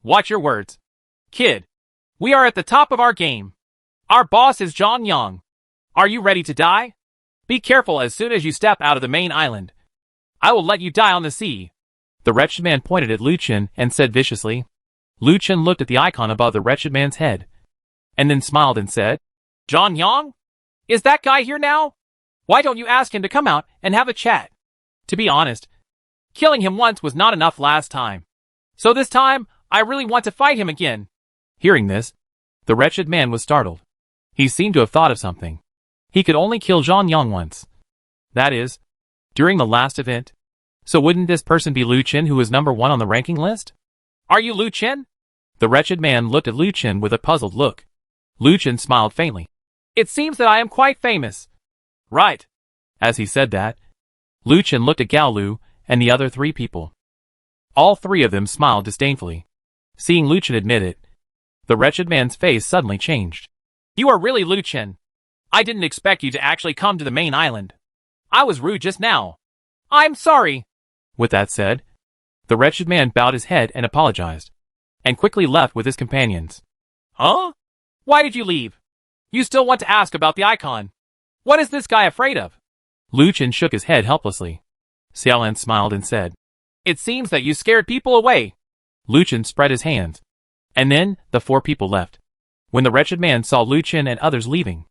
Watch your words. Kid, we are at the top of our game. Our boss is Zhang Yang. Are you ready to die? Be careful as soon as you step out of the main island. I will let you die on the sea. The wretched man pointed at Lu Chen and said viciously. Lu Chen looked at the icon above the wretched man's head, and then smiled and said, Zhang Yang? Is that guy here now? Why don't you ask him to come out and have a chat? To be honest, killing him once was not enough last time. So this time, I really want to fight him again. Hearing this, the wretched man was startled. He seemed to have thought of something. He could only kill Zhang Yang once. That is, during the last event. So wouldn't this person be Lu Chen, who was number 1 on the ranking list? Are you Lu Chen? The wretched man looked at Lu Chen with a puzzled look. Lu Chen smiled faintly. It seems that I am quite famous. Right. As he said that, Lu Chen looked at Gao Lu and the other 3 people. All three of them smiled disdainfully. Seeing Lu Chen admit it, the wretched man's face suddenly changed. You are really Lu Chen. I didn't expect you to actually come to the main island. I was rude just now. I'm sorry. With that said, the wretched man bowed his head and apologized, and quickly left with his companions. Huh? Why did you leave? You still want to ask about the icon. What is this guy afraid of? Lu Chen shook his head helplessly. Xiaolan smiled and said, It seems that you scared people away. Lu Chen spread his hands, and then the four people left. When the wretched man saw Lu Chen and others leaving,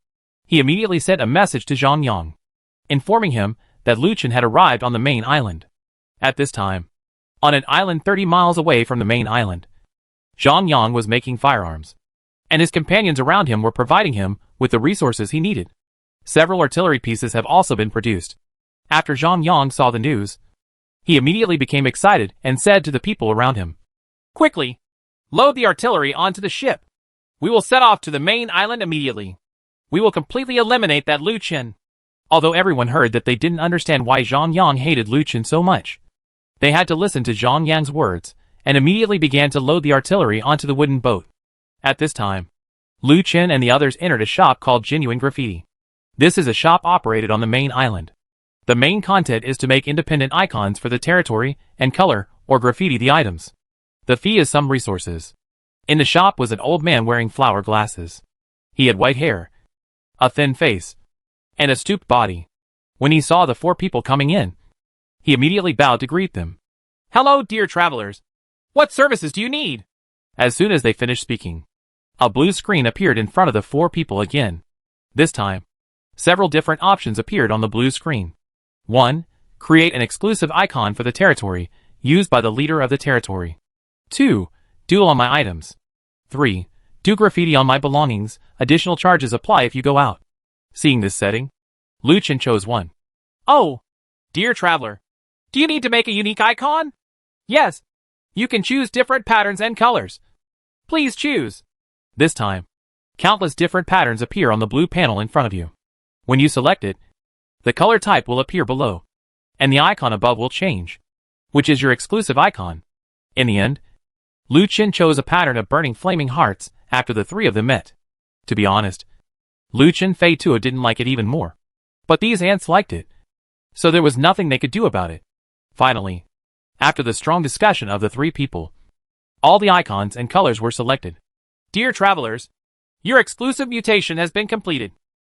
he immediately sent a message to Zhang Yang, informing him that Lu Chen had arrived on the main island. At this time, on an island 30 miles away from the main island, Zhang Yang was making firearms, and his companions around him were providing him with the resources he needed. Several artillery pieces have also been produced. After Zhang Yang saw the news, he immediately became excited and said to the people around him, Quickly, load the artillery onto the ship. We will set off to the main island immediately. We will completely eliminate that Lu Chen. Although everyone heard that, they didn't understand why Zhang Yang hated Lu Chen so much. They had to listen to Zhang Yang's words, and immediately began to load the artillery onto the wooden boat. At this time, Lu Chen and the others entered a shop called Genuine Graffiti. This is a shop operated on the main island. The main content is to make independent icons for the territory and color or graffiti the items. The fee is some resources. In the shop was an old man wearing flower glasses. He had white hair, a thin face, and a stooped body. When he saw the four people coming in, he immediately bowed to greet them. Hello, dear travelers. What services do you need? As soon as they finished speaking, a blue screen appeared in front of the four people again. This time, several different options appeared on the blue screen. 1. Create an exclusive icon for the territory, used by the leader of the territory. 2. Duel on my items. 3. Do graffiti on my belongings, additional charges apply if you go out. Seeing this setting, Lu Chen chose 1. Oh, dear traveler, do you need to make a unique icon? Yes. You can choose different patterns and colors. Please choose. This time, countless different patterns appear on the blue panel in front of you. When you select it, the color type will appear below, and the icon above will change, which is your exclusive icon. In the end, Lu Chen chose a pattern of burning flaming hearts after the three of them met. To be honest, Lu Chen Fei Tuo didn't like it even more. But these ants liked it, so there was nothing they could do about it. Finally, after the strong discussion of the three people, all the icons and colors were selected. Dear travelers, your exclusive mutation has been completed.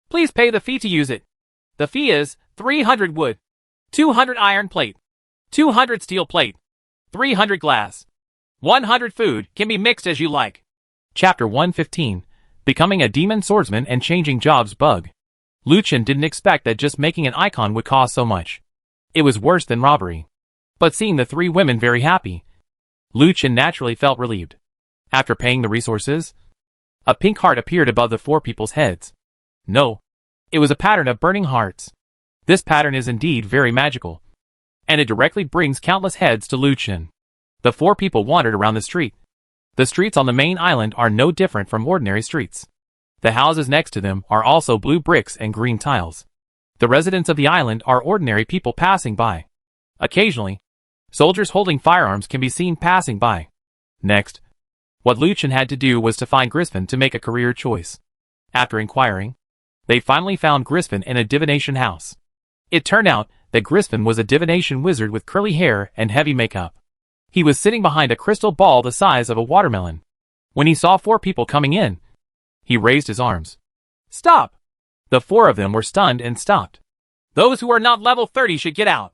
Please pay the fee to use it. The fee is 300 wood, 200 iron plate, 200 steel plate, 300 glass, 100 food can be mixed as you like. Chapter 115, Becoming a Demon Swordsman and Changing Jobs Bug. Lu Chen didn't expect that just making an icon would cost so much. It was worse than robbery. But seeing the three women very happy, Lu Chen naturally felt relieved. After paying the resources, a pink heart appeared above the four people's heads. No, it was a pattern of burning hearts. This pattern is indeed very magical, and it directly brings countless heads to Lu Chen. The four people wandered around the street. The streets on the main island are no different from ordinary streets. The houses next to them are also blue bricks and green tiles. The residents of the island are ordinary people passing by. Occasionally, soldiers holding firearms can be seen passing by. Next, what Lu Chen had to do was to find Griffin to make a career choice. After inquiring, they finally found Griffin in a divination house. It turned out that Griffin was a divination wizard with curly hair and heavy makeup. He was sitting behind a crystal ball the size of a watermelon. When he saw four people coming in, he raised his arms. Stop! The four of them were stunned and stopped. Those who are not level 30 should get out.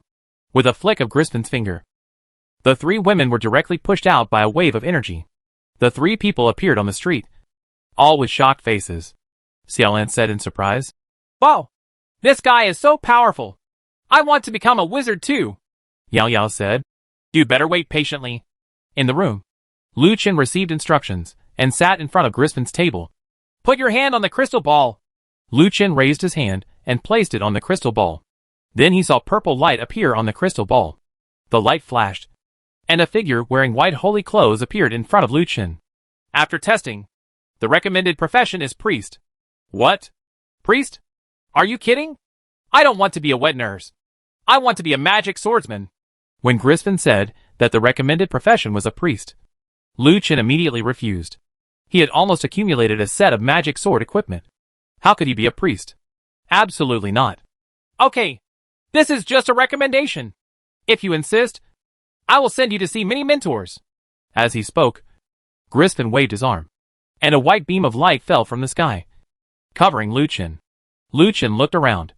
With a flick of Griffin's finger, the three women were directly pushed out by a wave of energy. The three people appeared on the street, all with shocked faces. Xiaolan said in surprise. Wow! This guy is so powerful! I want to become a wizard too! Yao Yao said. You'd better wait patiently. In the room, Lu Chen received instructions and sat in front of Griffin's table. Put your hand on the crystal ball. Lu Chen raised his hand and placed it on the crystal ball. Then he saw purple light appear on the crystal ball. The light flashed, and a figure wearing white holy clothes appeared in front of Lu Chen. After testing, the recommended profession is priest. What? Priest? Are you kidding? I don't want to be a wet nurse. I want to be a magic swordsman. When Grisfin said that the recommended profession was a priest, Lu Chen immediately refused. He had almost accumulated a set of magic sword equipment. How could he be a priest? Absolutely not. Okay, this is just a recommendation. If you insist, I will send you to see many mentors. As he spoke, Grisfin waved his arm, and a white beam of light fell from the sky, covering Lu Chen. Lu Chen looked around,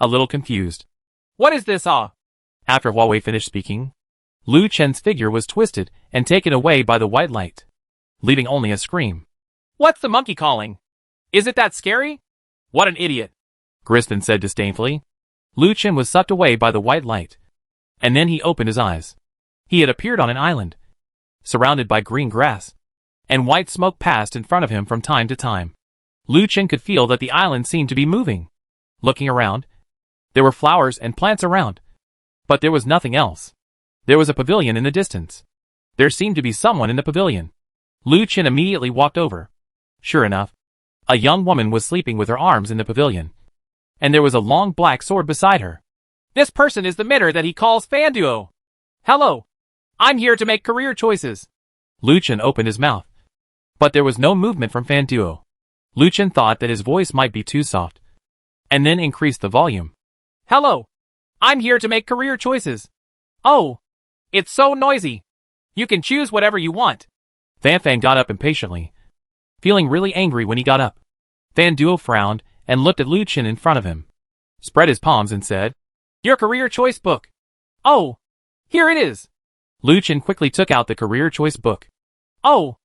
a little confused. What is this, After Huawei finished speaking, Lu Chen's figure was twisted and taken away by the white light, leaving only a scream. What's the monkey calling? Is it that scary? What an idiot, Grisfin said disdainfully. Lu Chen was sucked away by the white light, and then he opened his eyes. He had appeared on an island, surrounded by green grass, and white smoke passed in front of him from time to time. Lu Chen could feel that the island seemed to be moving. Looking around, there were flowers and plants around, but there was nothing else. There was a pavilion in the distance. There seemed to be someone in the pavilion. Lu Chen immediately walked over. Sure enough, a young woman was sleeping with her arms in the pavilion, and there was a long black sword beside her. This person is the mentor that he calls Fanduo. Hello. I'm here to make career choices. Lu Chen opened his mouth, but there was no movement from Fanduo. Lu Chen thought that his voice might be too soft, and then increased the volume. Hello. I'm here to make career choices. Oh. It's so noisy. You can choose whatever you want. Fanfan got up impatiently, feeling really angry when he got up. Fanduo frowned and looked at Lu Chen in front of him, spread his palms and said, Your career choice book. Oh. Here it is. Lu Chen quickly took out the career choice book. Oh.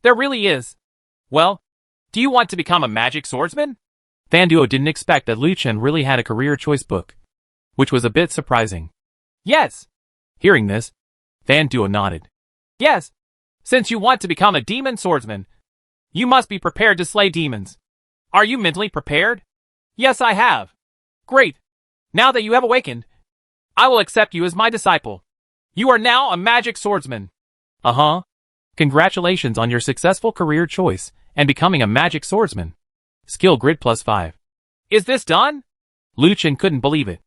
There really is. Well, do you want to become a magic swordsman? Fanduo didn't expect that Lu Chen really had a career choice book, which was a bit surprising. Yes. Hearing this, Fanduo nodded. Yes. Since you want to become a demon swordsman, you must be prepared to slay demons. Are you mentally prepared? Yes, I have. Great. Now that you have awakened, I will accept you as my disciple. You are now a magic swordsman. Uh-huh. Congratulations on your successful career choice and becoming a magic swordsman. Skill grid +5. Is this done? Lu Chen couldn't believe it.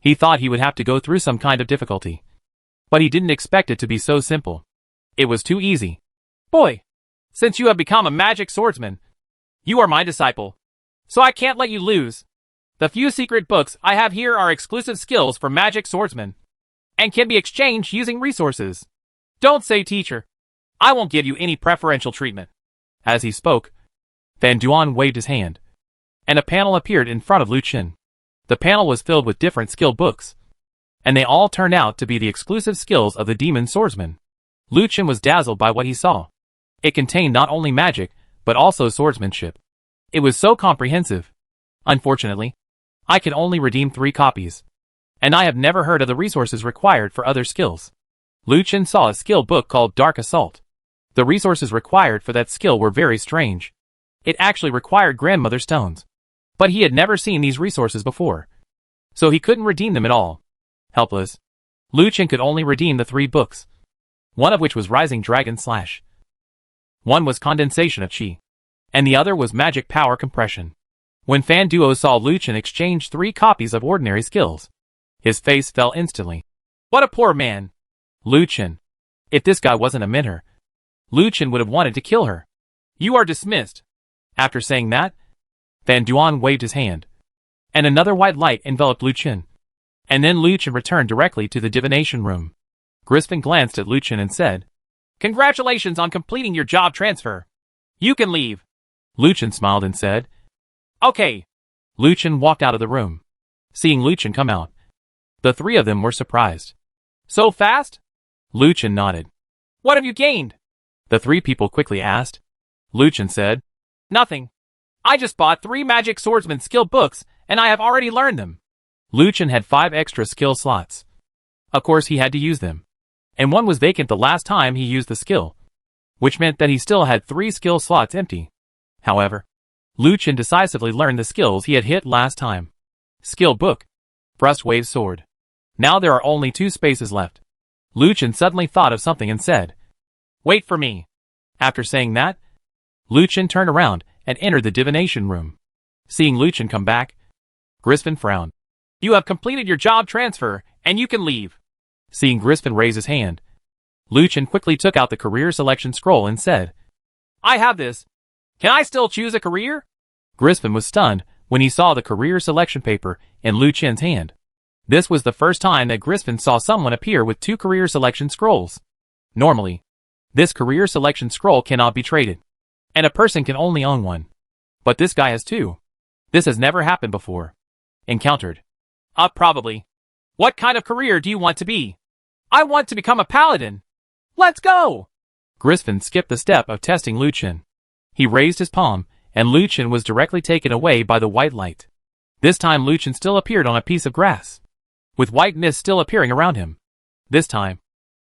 He thought he would have to go through some kind of difficulty, but he didn't expect it to be so simple. It was too easy. Boy, since you have become a magic swordsman, you are my disciple, so I can't let you lose. The few secret books I have here are exclusive skills for magic swordsmen, and can be exchanged using resources. Don't say teacher. I won't give you any preferential treatment. As he spoke, Fanduan waved his hand, and a panel appeared in front of Lu Chen. The panel was filled with different skill books, and they all turned out to be the exclusive skills of the demon swordsman. Lu Chen was dazzled by what he saw. It contained not only magic, but also swordsmanship. It was so comprehensive. Unfortunately, I can only redeem 3 copies, and I have never heard of the resources required for other skills. Lu Chen saw a skill book called Dark Assault. The resources required for that skill were very strange. It actually required grandmother stones. But he had never seen these resources before, so he couldn't redeem them at all. Helpless, Lu Chen could only redeem the 3 books, one of which was Rising Dragon Slash. One was Condensation of Qi, and the other was Magic Power Compression. When Fanduo saw Lu Chen exchange 3 copies of ordinary skills, his face fell instantly. What a poor man. Lu Chen. If this guy wasn't a mentor, Lu Chen would have wanted to kill her. You are dismissed. After saying that, Fanduan waved his hand, and another white light enveloped Lu Chen. And then Lu Chen returned directly to the divination room. Grisfin glanced at Lu Chen and said, Congratulations on completing your job transfer. You can leave. Lu Chen smiled and said, Okay. Lu Chen walked out of the room. Seeing Lu Chen come out, the 3 of them were surprised. So fast? Lu Chen nodded. What have you gained? The 3 people quickly asked. Lu Chen said, Nothing. I just bought 3 magic swordsman skill books, and I have already learned them. Lu Chen had 5 extra skill slots. Of course he had to use them, and one was vacant the last time he used the skill, which meant that he still had 3 skill slots empty. However, Lu Chen decisively learned the skills he had hit last time. Skill book. Thrust Wave Sword. Now there are only 2 spaces left. Lu Chen suddenly thought of something and said, Wait for me. After saying that, Lu Chen turned around and entered the divination room. Seeing Lu Chen come back, Grisfin frowned. You have completed your job transfer, and you can leave. Seeing Griffin raise his hand, Lucien quickly took out the career selection scroll and said, I have this. Can I still choose a career? Griffin was stunned when he saw the career selection paper in Lucien's hand. This was the first time that Griffin saw someone appear with 2 career selection scrolls. Normally, this career selection scroll cannot be traded, and a person can only own one. But this guy has 2. This has never happened before. Encountered. Probably. What kind of career do you want to be? I want to become a paladin. Let's go! Griffin skipped the step of testing Lucien. He raised his palm, and Lucien was directly taken away by the white light. This time Lucien still appeared on a piece of grass, with white mist still appearing around him. This time,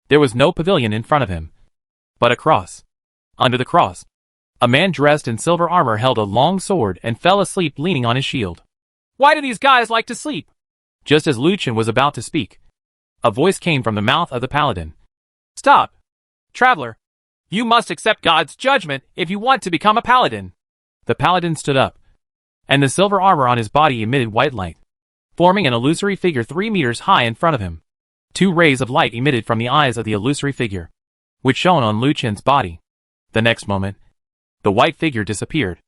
there was no pavilion in front of him, but a cross. Under the cross, a man dressed in silver armor held a long sword and fell asleep leaning on his shield. Why do these guys like to sleep? Just as Lucien was about to speak, a voice came from the mouth of the paladin. Stop! Traveler, you must accept God's judgment if you want to become a paladin. The paladin stood up, and the silver armor on his body emitted white light, forming an illusory figure 3 meters high in front of him. 2 rays of light emitted from the eyes of the illusory figure, which shone on Lucien's body. The next moment, the white figure disappeared.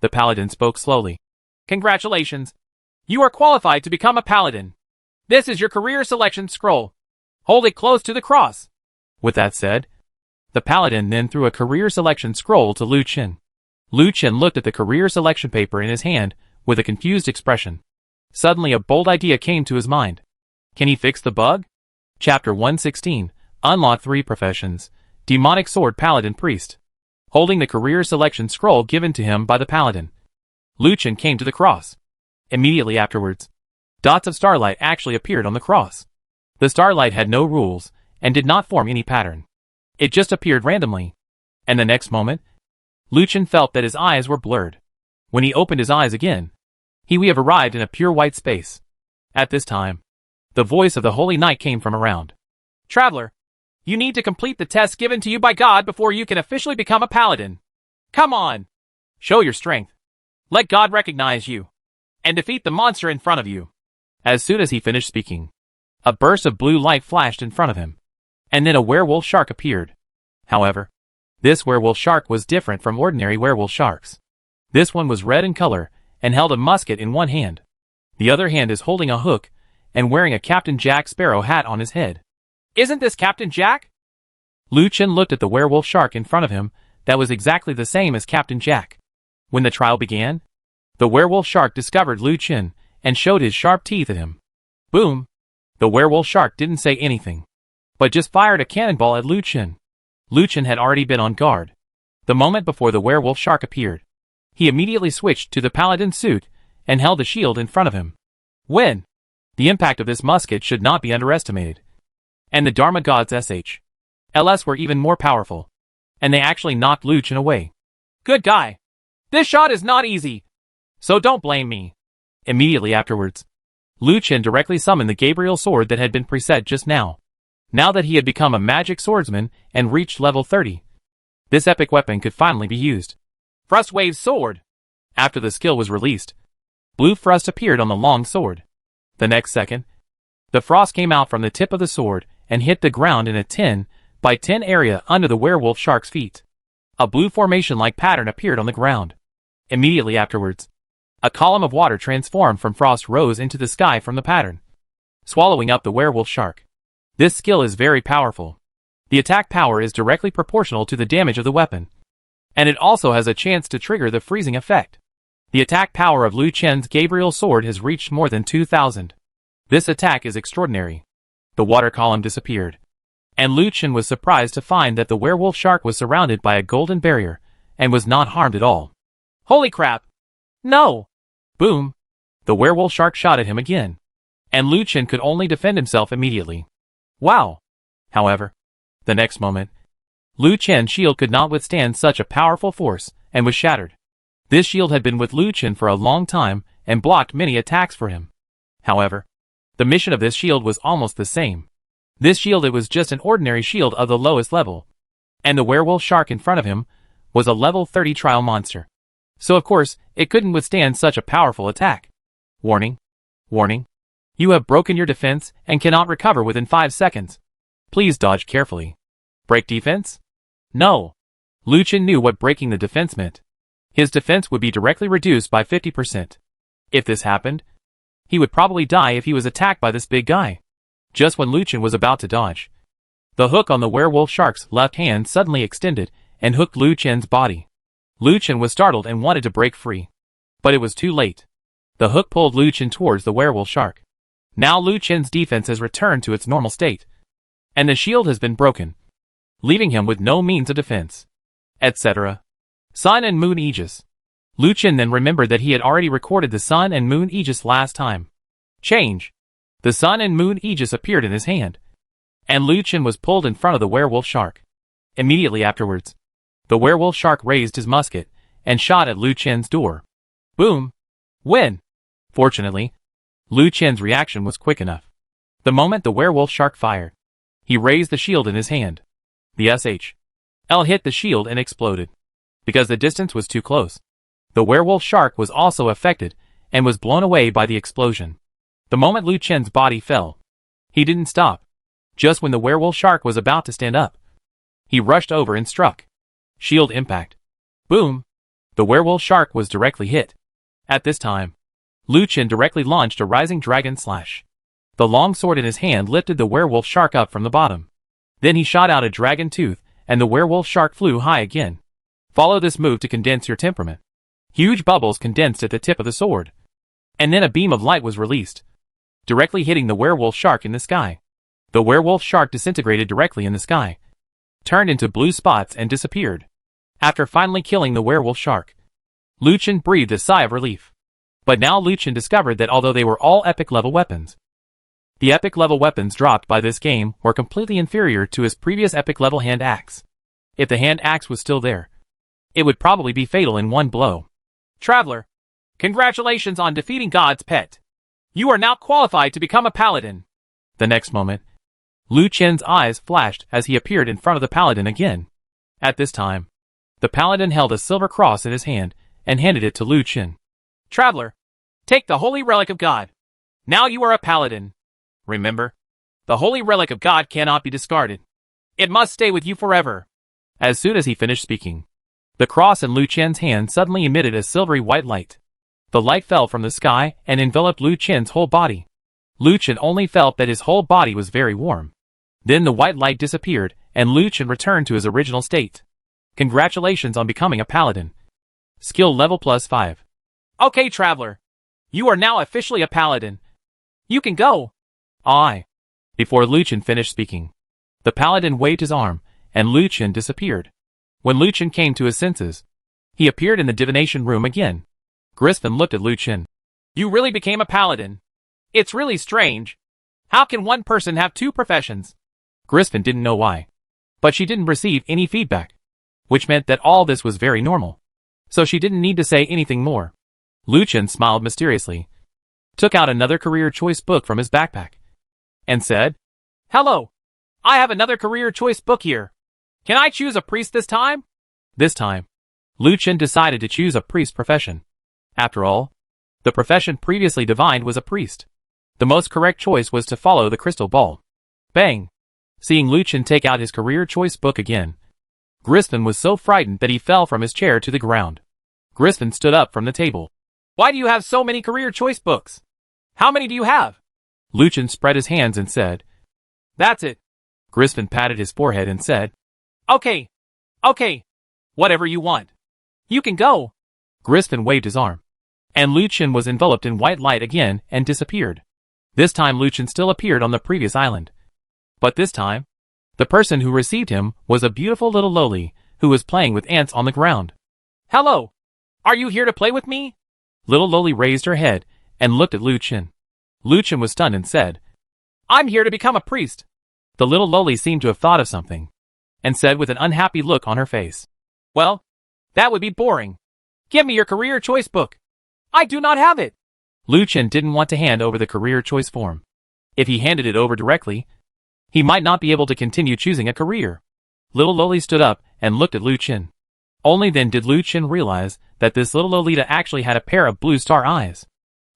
The paladin spoke slowly. Congratulations! You are qualified to become a paladin. This is your career selection scroll. Hold it close to the cross. With that said, the paladin then threw a career selection scroll to Lucien. Lucien looked at the career selection paper in his hand with a confused expression. Suddenly a bold idea came to his mind. Can he fix the bug? Chapter 116, Unlock 3 Professions, Demonic Sword Paladin Priest. Holding the career selection scroll given to him by the paladin, Lucien came to the cross. Immediately afterwards, dots of starlight actually appeared on the cross. The starlight had no rules and did not form any pattern. It just appeared randomly. And the next moment, Lucien felt that his eyes were blurred. When he opened his eyes again, we have arrived in a pure white space. At this time, the voice of the Holy Knight came from around. Traveler, you need to complete the test given to you by God before you can officially become a paladin. Come on! Show your strength. Let God recognize you, and defeat the monster in front of you. As soon as he finished speaking, a burst of blue light flashed in front of him, and then a werewolf shark appeared. However, this werewolf shark was different from ordinary werewolf sharks. This one was red in color and held a musket in one hand. The other hand is holding a hook and wearing a Captain Jack Sparrow hat on his head. Isn't this Captain Jack? Lucien looked at the werewolf shark in front of him that was exactly the same as Captain Jack. When the trial began, the werewolf shark discovered Lucien and showed his sharp teeth at him. Boom! The werewolf shark didn't say anything, but just fired a cannonball at Lucien. Lucien had already been on guard. The moment before the werewolf shark appeared, he immediately switched to the paladin suit and held the shield in front of him. When? The impact of this musket should not be underestimated. And the Dharma gods SH.LS were even more powerful, and they actually knocked Lucien away. Good guy. This shot is not easy, so don't blame me. Immediately afterwards, Lucien directly summoned the Gabriel sword that had been preset just now. Now that he had become a magic swordsman and reached level 30, this epic weapon could finally be used. Frostwave's sword. After the skill was released, blue frost appeared on the long sword. The next second, the frost came out from the tip of the sword and hit the ground in a 10 by 10 area under the werewolf shark's feet. A blue formation-like pattern appeared on the ground. Immediately afterwards, a column of water transformed from frost rose into the sky from the pattern, swallowing up the werewolf shark. This skill is very powerful. The attack power is directly proportional to the damage of the weapon, and it also has a chance to trigger the freezing effect. The attack power of Lucien's Gabriel sword has reached more than 2,000. This attack is extraordinary. The water column disappeared, and Lucien was surprised to find that the werewolf shark was surrounded by a golden barrier and was not harmed at all. Holy crap! No! Boom! The werewolf shark shot at him again, and Lucien could only defend himself immediately. Wow! However, the next moment, Lucien's shield could not withstand such a powerful force and was shattered. This shield had been with Lucien for a long time and blocked many attacks for him. However, the mission of this shield was almost the same. This shield, it was just an ordinary shield of the lowest level, and the werewolf shark in front of him was a level 30 trial monster. So of course, it couldn't withstand such a powerful attack. Warning! Warning! You have broken your defense and cannot recover within 5 seconds. Please dodge carefully. Break defense? No. Lu Chen knew what breaking the defense meant. His defense would be directly reduced by 50%. If this happened, he would probably die if he was attacked by this big guy. Just when Lu Chen was about to dodge, the hook on the werewolf shark's left hand suddenly extended and hooked Lu Chen's body. Lu Chen was startled and wanted to break free. But it was too late. The hook pulled Lu Chen towards the werewolf shark. Now Lu Chen's defense has returned to its normal state, and the shield has been broken, leaving him with no means of defense, etc. Sun and Moon Aegis. Lu Chen then remembered that he had already recorded the Sun and Moon Aegis last time. Change. The Sun and Moon Aegis appeared in his hand, and Lu Chen was pulled in front of the werewolf shark. Immediately afterwards, the werewolf shark raised his musket and shot at Lu Chen's door. Boom! Win! Fortunately, Lu Chen's reaction was quick enough. The moment the werewolf shark fired, he raised the shield in his hand. The SHL hit the shield and exploded. Because the distance was too close, the werewolf shark was also affected and was blown away by the explosion. The moment Lu Chen's body fell, he didn't stop. Just when the werewolf shark was about to stand up, he rushed over and struck. Shield impact. Boom! The werewolf shark was directly hit. At this time, Lu Chen directly launched a rising dragon slash. The long sword in his hand lifted the werewolf shark up from the bottom. Then he shot out a dragon tooth, and the werewolf shark flew high again. Follow this move to condense your temperament. Huge bubbles condensed at the tip of the sword. And then a beam of light was released, directly hitting the werewolf shark in the sky. The werewolf shark disintegrated directly in the sky, turned into blue spots and disappeared. After finally killing the werewolf shark, Lu Chen breathed a sigh of relief. But now Lu Chen discovered that although they were all epic level weapons, the epic level weapons dropped by this game were completely inferior to his previous epic level hand axe. If the hand axe was still there, it would probably be fatal in one blow. Traveler, congratulations on defeating God's pet. You are now qualified to become a paladin. The next moment, Lu Chen's eyes flashed as he appeared in front of the paladin again. At this time, the paladin held a silver cross in his hand and handed it to Lu Chen. Traveler, take the holy relic of God. Now you are a paladin. Remember, the holy relic of God cannot be discarded. It must stay with you forever. As soon as he finished speaking, the cross in Lu Chen's hand suddenly emitted a silvery white light. The light fell from the sky and enveloped Lu Chen's whole body. Lu Chen only felt that his whole body was very warm. Then the white light disappeared, and Lu Chen returned to his original state. Congratulations on becoming a paladin. Skill level +5. Okay, traveler. You are now officially a paladin. You can go. Aye. Before Lu Chen finished speaking, the paladin waved his arm, and Lu Chen disappeared. When Lu Chen came to his senses, he appeared in the divination room again. Griffin looked at Lu Chen. You really became a paladin. It's really strange. How can one person have two professions? Griffin didn't know why, but she didn't receive any feedback, which meant that all this was very normal. So she didn't need to say anything more. Lu Chen smiled mysteriously, took out another career choice book from his backpack, and said, Hello, I have another career choice book here. Can I choose a priest this time? This time, Lu Chen decided to choose a priest profession. After all, the profession previously divined was a priest. The most correct choice was to follow the crystal ball. Bang! Seeing Lu Chen take out his career choice book again, Griffin was so frightened that he fell from his chair to the ground. Griffin stood up from the table. Why do you have so many career choice books? How many do you have? Lu Chen spread his hands and said, That's it. Griffin patted his forehead and said, Okay. Whatever you want. You can go. Griffin waved his arm, and Lu Chen was enveloped in white light again and disappeared. This time Lu Chen still appeared on the previous island. But this time, the person who received him was a beautiful little loli who was playing with ants on the ground. Hello! Are you here to play with me? Little loli raised her head and looked at Lu Chen. Lu Chen was stunned and said, I'm here to become a priest. The little loli seemed to have thought of something, and said with an unhappy look on her face, Well, that would be boring. Give me your career choice book. I do not have it. Lu Chen didn't want to hand over the career choice form. If he handed it over directly, he might not be able to continue choosing a career. Little Loli stood up and looked at Lu Chen. Only then did Lu Chen realize that this little Lolita actually had a pair of blue star eyes.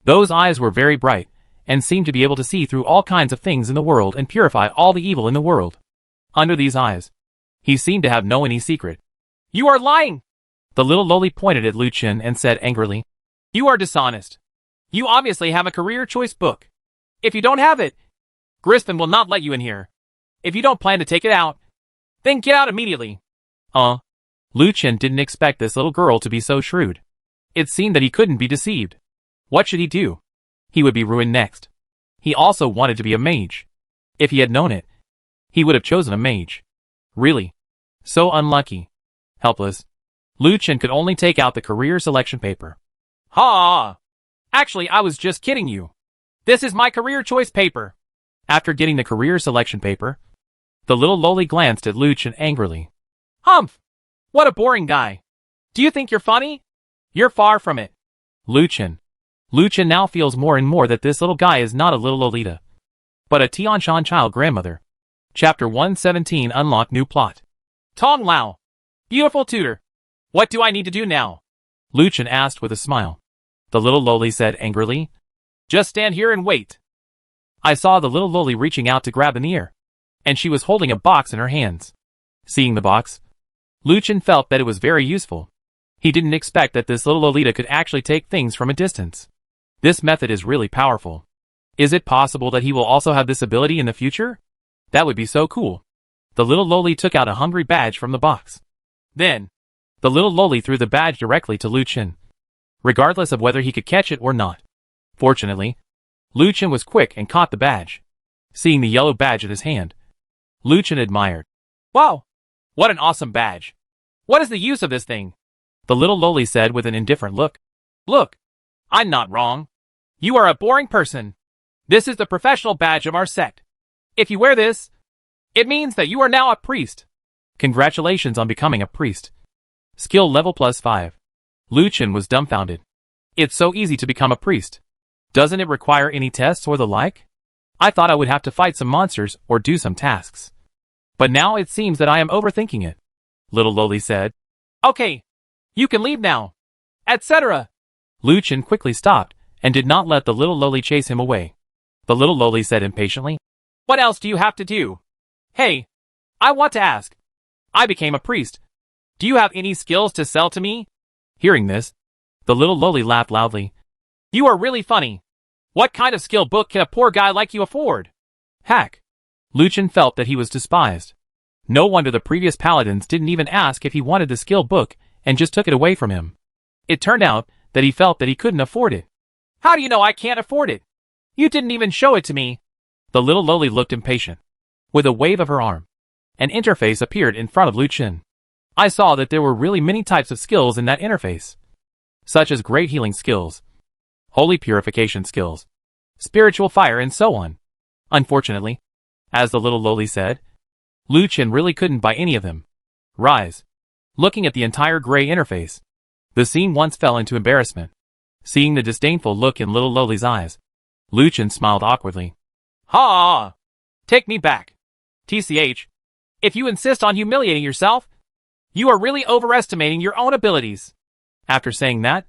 Those eyes were very bright, and seemed to be able to see through all kinds of things in the world and purify all the evil in the world. Under these eyes, he seemed to have no any secret. You are lying! The little loli pointed at Lu Chen and said angrily. You are dishonest. You obviously have a career choice book. If you don't have it, Griffin will not let you in here. If you don't plan to take it out, then get out immediately. Lu Chen didn't expect this little girl to be so shrewd. It seemed that he couldn't be deceived. What should he do? He would be ruined next. He also wanted to be a mage. If he had known it, he would have chosen a mage. Really? So unlucky. Helpless. Lu Chen could only take out the career selection paper. Ha! Actually, I was just kidding you. This is my career choice paper. After getting the career selection paper, the little loli glanced at Lu Chen angrily. Humph! What a boring guy. Do you think you're funny? You're far from it. Lu Chen now feels more and more that this little guy is not a little Lolita, but a Tianshan child grandmother. Chapter 117 Unlock New Plot. Tong Lao. Beautiful tutor. What do I need to do now? Lu Chen asked with a smile. The little loli said angrily. Just stand here and wait. I saw the little loli reaching out to grab an ear, and she was holding a box in her hands. Seeing the box, Lu Chen felt that it was very useful. He didn't expect that this little Lolita could actually take things from a distance. This method is really powerful. Is it possible that he will also have this ability in the future? That would be so cool. The little loli took out a hungry badge from the box. Then, the little loli threw the badge directly to Lu Chen, regardless of whether he could catch it or not. Fortunately, Lu Chen was quick and caught the badge. Seeing the yellow badge in his hand, Lu Chen admired. Wow! What an awesome badge. What is the use of this thing? The little loli said with an indifferent look. Look, I'm not wrong. You are a boring person. This is the professional badge of our sect. If you wear this, it means that you are now a priest. Congratulations on becoming a priest. Skill level +5. Lu Chen was dumbfounded. It's so easy to become a priest. Doesn't it require any tests or the like? I thought I would have to fight some monsters or do some tasks. But now it seems that I am overthinking it. Little loli said. Okay, you can leave now, etc. Lu Chen quickly stopped and did not let the little loli chase him away. The little loli said impatiently. What else do you have to do? Hey, I want to ask. I became a priest. Do you have any skills to sell to me? Hearing this, the little loli laughed loudly. You are really funny. What kind of skill book can a poor guy like you afford? Hack. Lu Chen felt that he was despised. No wonder the previous paladins didn't even ask if he wanted the skill book and just took it away from him. It turned out that he felt that he couldn't afford it. How do you know I can't afford it? You didn't even show it to me. The little loli looked impatient. With a wave of her arm, an interface appeared in front of Lu Chen. I saw that there were really many types of skills in that interface, such as great healing skills, holy purification skills, spiritual fire, and so on. Unfortunately, as the little loli said, Lu Chen really couldn't buy any of them. Rise. Looking at the entire gray interface, the scene once fell into embarrassment. Seeing the disdainful look in little loli's eyes, Lu Chen smiled awkwardly. Ha! Take me back. TCH, if you insist on humiliating yourself, you are really overestimating your own abilities. After saying that,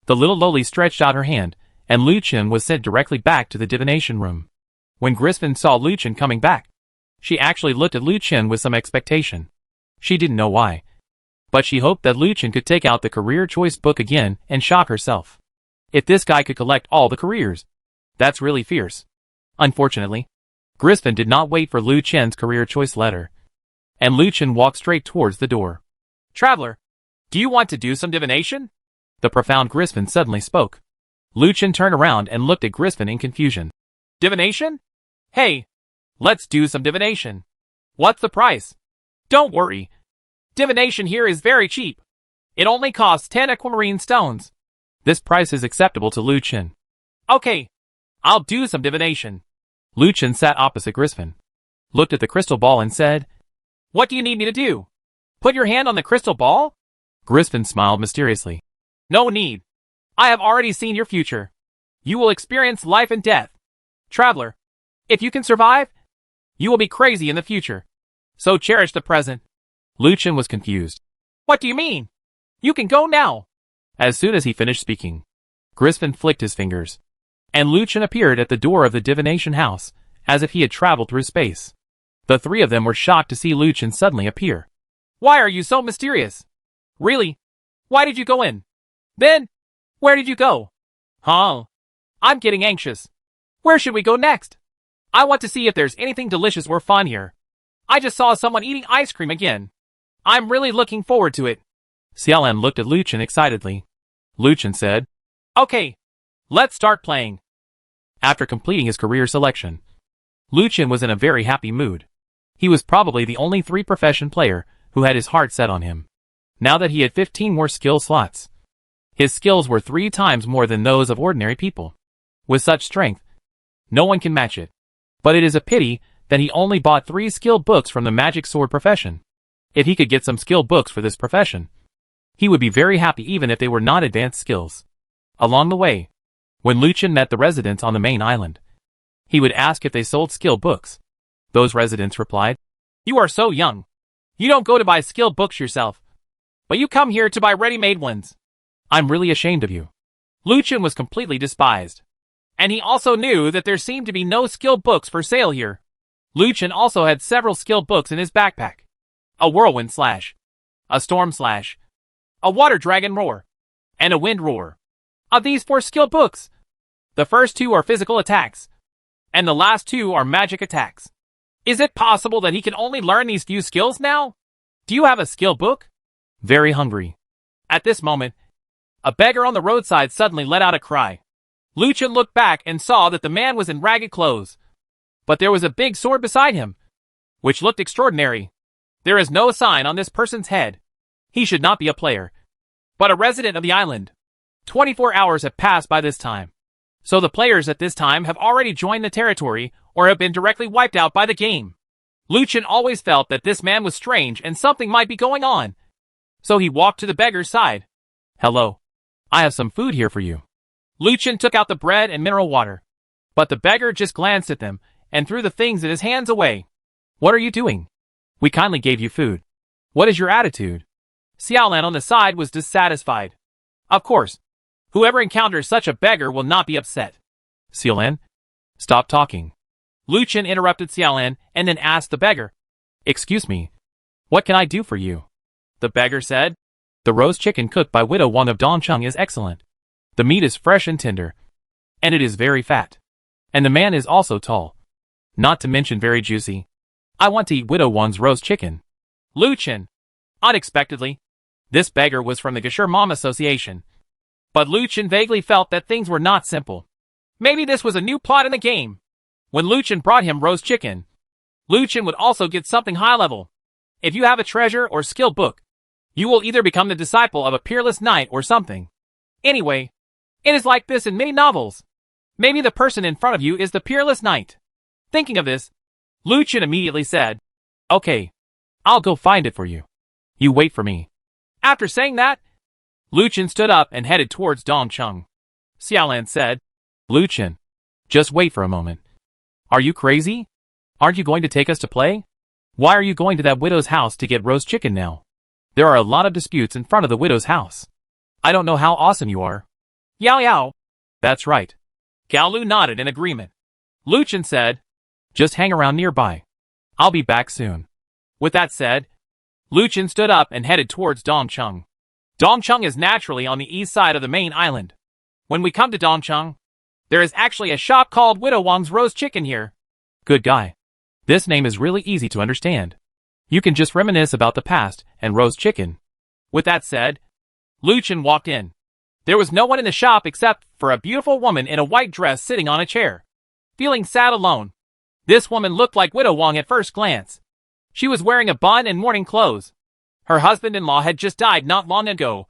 the little loli stretched out her hand, and Lu Chen was sent directly back to the divination room. When Griffin saw Lu Chen coming back, she actually looked at Lu Chen with some expectation. She didn't know why, but she hoped that Lu Chen could take out the career choice book again and shock herself. If this guy could collect all the careers, that's really fierce. Unfortunately, Griffin did not wait for Lu Chen's career choice letter, and Lu Chen walked straight towards the door. Traveler, do you want to do some divination? The profound Griffin suddenly spoke. Lu Chen turned around and looked at Griffin in confusion. Divination? Hey, let's do some divination. What's the price? Don't worry. Divination here is very cheap. It only costs 10 aquamarine stones. This price is acceptable to Lu Chen. Okay, I'll do some divination. Lu Chen sat opposite Griffin, looked at the crystal ball and said, What do you need me to do? Put your hand on the crystal ball? Griffin smiled mysteriously. No need. I have already seen your future. You will experience life and death. Traveler, if you can survive, you will be crazy in the future. So cherish the present. Lu Chen was confused. What do you mean? You can go now. As soon as he finished speaking, Griffin flicked his fingers. and Lucien appeared at the door of the divination house, as if he had traveled through space. The three of them were shocked to see Lucien suddenly appear. Why are you so mysterious? Really? Why did you go in? Then, where did you go? Huh? I'm getting anxious. Where should we go next? I want to see if there's anything delicious or fun here. I just saw someone eating ice cream again. I'm really looking forward to it. Xiaolan looked at Lucien excitedly. Lucien said, Okay, let's start playing. After completing his career selection, Lucien was in a very happy mood. He was probably the only 3-profession player who had his heart set on him. Now that he had 15 more skill slots, his skills were 3 times more than those of ordinary people. With such strength, no one can match it. But it is a pity that he only bought 3 skill books from the magic sword profession. If he could get some skill books for this profession, he would be very happy even if they were not advanced skills. Along the way, when Lucien met the residents on the main island, he would ask if they sold skill books. Those residents replied, You are so young. You don't go to buy skill books yourself, but you come here to buy ready-made ones. I'm really ashamed of you. Lucien was completely despised. And he also knew that there seemed to be no skill books for sale here. Lucien also had several skill books in his backpack. A whirlwind slash, a storm slash, a water dragon roar, and a wind roar. Of these 4 skill books, the first 2 are physical attacks, and the last 2 are magic attacks. Is it possible that he can only learn these few skills now? Do you have a skill book? Very hungry. At this moment, a beggar on the roadside suddenly let out a cry. Lucien looked back and saw that the man was in ragged clothes. But there was a big sword beside him, which looked extraordinary. There is no sign on this person's head. He should not be a player, but a resident of the island. 24 hours have passed by this time. So the players at this time have already joined the territory or have been directly wiped out by the game. Lucien always felt that this man was strange and something might be going on. So he walked to the beggar's side. Hello. I have some food here for you. Lucien took out the bread and mineral water. But the beggar just glanced at them and threw the things in his hands away. What are you doing? We kindly gave you food. What is your attitude? Xiaolan on the side was dissatisfied. Of course, whoever encounters such a beggar will not be upset. Xiaolan, stop talking. Lucien interrupted Xiaolan and then asked the beggar. Excuse me. What can I do for you? The beggar said. The roast chicken cooked by Widow Wang of Dongcheng is excellent. The meat is fresh and tender. And it is very fat. And the man is also tall. Not to mention very juicy. I want to eat Widow Wang's roast chicken. Lucien. Unexpectedly, this beggar was from the Gashur Association. But Lucien vaguely felt that things were not simple. Maybe this was a new plot in the game. When Lucien brought him roast chicken, Lucien would also get something high level. If you have a treasure or skill book, you will either become the disciple of a peerless knight or something. Anyway, it is like this in many novels. Maybe the person in front of you is the peerless knight. Thinking of this, Lucien immediately said, Okay, I'll go find it for you. You wait for me. After saying that, Lucien stood up and headed towards Dongcheng. Xiaolan said, Lucien, just wait for a moment. Are you crazy? Aren't you going to take us to play? Why are you going to that widow's house to get roast chicken now? There are a lot of disputes in front of the widow's house. I don't know how awesome you are. Yao Yao. That's right. Gaolu nodded in agreement. Lucien said, Just hang around nearby. I'll be back soon. With that said, Lucien stood up and headed towards Dongcheng. Dongcheng is naturally on the east side of the main island. When we come to Dongcheng, there is actually a shop called Widow Wang's Roast Chicken here. Good guy. This name is really easy to understand. You can just reminisce about the past and roast chicken. With that said, Lucien walked in. There was no one in the shop except for a beautiful woman in a white dress sitting on a chair, feeling sad alone. This woman looked like Widow Wang at first glance. She was wearing a bun and morning clothes. Her husband-in-law had just died not long ago.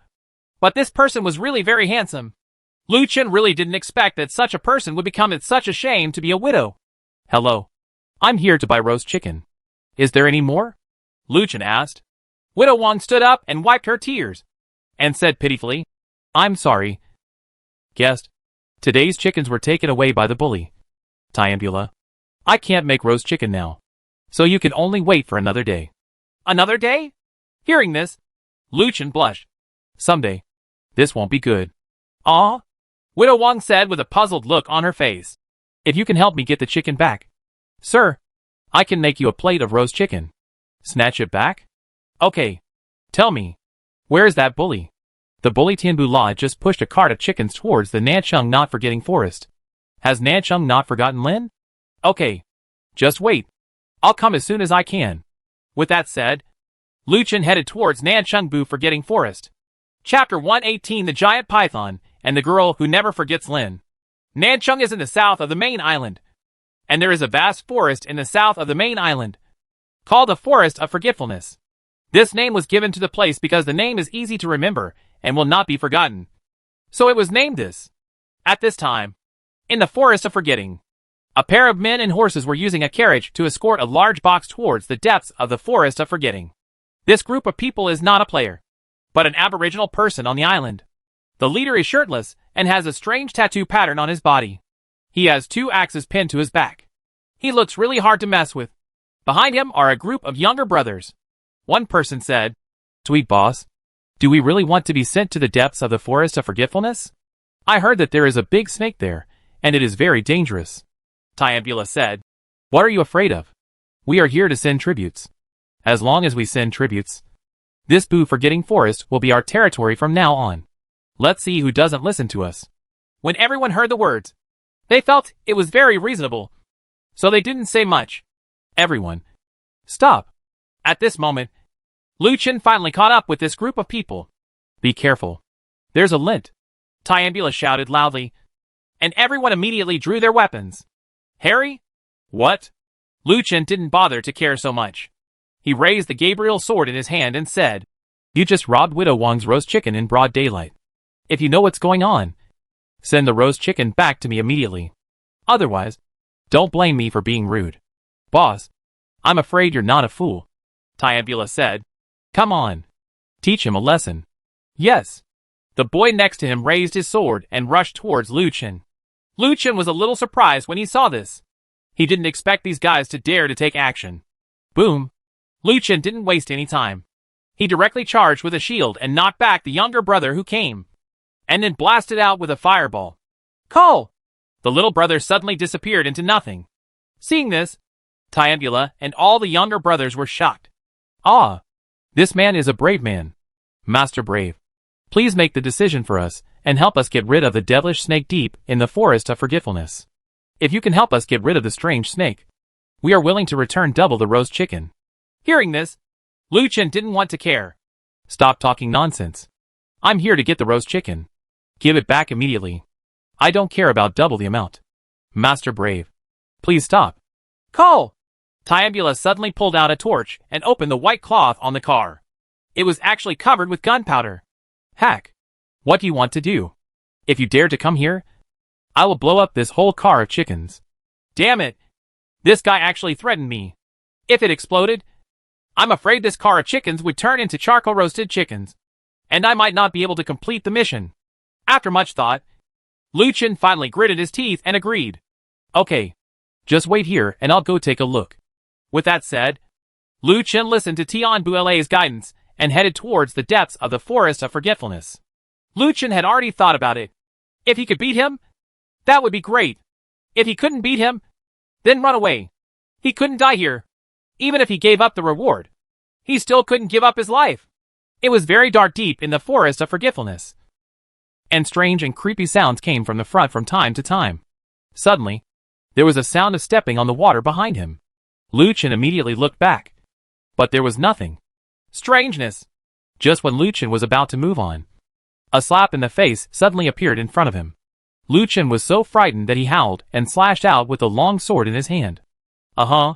But this person was really very handsome. Lucien really didn't expect that such a person would become it such a shame to be a widow. Hello. I'm here to buy roast chicken. Is there any more? Lucien asked. Widow Wang stood up and wiped her tears, and said pitifully, I'm sorry. Guest, today's chickens were taken away by the bully. Tiambula. I can't make roast chicken now. So you can only wait for another day. Another day? Hearing this, Lucien blushed. Someday. This won't be good. Ah? Widow Wang said with a puzzled look on her face. If you can help me get the chicken back. Sir, I can make you a plate of roast chicken. Snatch it back? Okay. Tell me, where is that bully? The bully Tianbu La just pushed a cart of chickens towards the Nanchung not forgetting forest. Has Nanchung not forgotten Lin? Okay. Just wait. I'll come as soon as I can. With that said, Lu Chen headed towards Nanchung Bu forgetting forest. Chapter 118 The Giant Python and the Girl Who Never Forgets Lin. Nanchung is in the south of the main island, and there is a vast forest in the south of the main island, called the Forest of Forgetfulness. This name was given to the place because the name is easy to remember and will not be forgotten. So it was named this. At this time, in the Forest of Forgetting, a pair of men and horses were using a carriage to escort a large box towards the depths of the Forest of Forgetting. This group of people is not a player, but an aboriginal person on the island. The leader is shirtless and has a strange tattoo pattern on his body. He has 2 axes pinned to his back. He looks really hard to mess with. Behind him are a group of younger brothers. One person said, Sweet boss, do we really want to be sent to the depths of the Forest of Forgetfulness? I heard that there is a big snake there, and it is very dangerous. Tiambula said, What are you afraid of? We are here to send tributes. As long as we send tributes, this Boo Forgetting Forest will be our territory from now on. Let's see who doesn't listen to us. When everyone heard the words, they felt it was very reasonable, so they didn't say much. Everyone, stop. At this moment, Lu Chen finally caught up with this group of people. Be careful. There's a lint. Tiambula shouted loudly, and everyone immediately drew their weapons. Harry? What? Lu Chen didn't bother to care so much. He raised the Gabriel sword in his hand and said, You just robbed Widow Wang's roast chicken in broad daylight. If you know what's going on, send the roast chicken back to me immediately. Otherwise, don't blame me for being rude. Boss, I'm afraid you're not a fool. Tiambula said. Come on. Teach him a lesson. Yes. The boy next to him raised his sword and rushed towards Lu Chen. Lu Chen was a little surprised when he saw this. He didn't expect these guys to dare to take action. Boom. Lu Chen didn't waste any time. He directly charged with a shield and knocked back the younger brother who came, and then blasted out with a fireball. Call! The little brother suddenly disappeared into nothing. Seeing this, Tiambula and all the younger brothers were shocked. Ah, this man is a brave man. Master Brave, please make the decision for us and help us get rid of the devilish snake deep in the Forest of Forgetfulness. If you can help us get rid of the strange snake, we are willing to return double the roast chicken. Hearing this, Lu Chen didn't want to care. Stop talking nonsense. I'm here to get the roast chicken. Give it back immediately. I don't care about double the amount. Master Brave, please stop. Call! Tiambula suddenly pulled out a torch and opened the white cloth on the car. It was actually covered with gunpowder. Hack! What do you want to do? If you dare to come here, I will blow up this whole car of chickens. Damn it! This guy actually threatened me. If it exploded, I'm afraid this car of chickens would turn into charcoal roasted chickens, and I might not be able to complete the mission. After much thought, Lu Chen finally gritted his teeth and agreed. Okay, just wait here and I'll go take a look. With that said, Lu Chen listened to Tian Buele's guidance and headed towards the depths of the Forest of Forgetfulness. Lu Chen had already thought about it. If he could beat him, that would be great. If he couldn't beat him, then run away. He couldn't die here. Even if he gave up the reward, he still couldn't give up his life. It was very dark deep in the Forest of Forgetfulness, and strange and creepy sounds came from the front from time to time. Suddenly, there was a sound of stepping on the water behind him. Lu Chen immediately looked back, but there was nothing. Strangeness! Just when Lu Chen was about to move on, a slap in the face suddenly appeared in front of him. Lu Chen was so frightened that he howled and slashed out with the long sword in his hand. Uh-huh.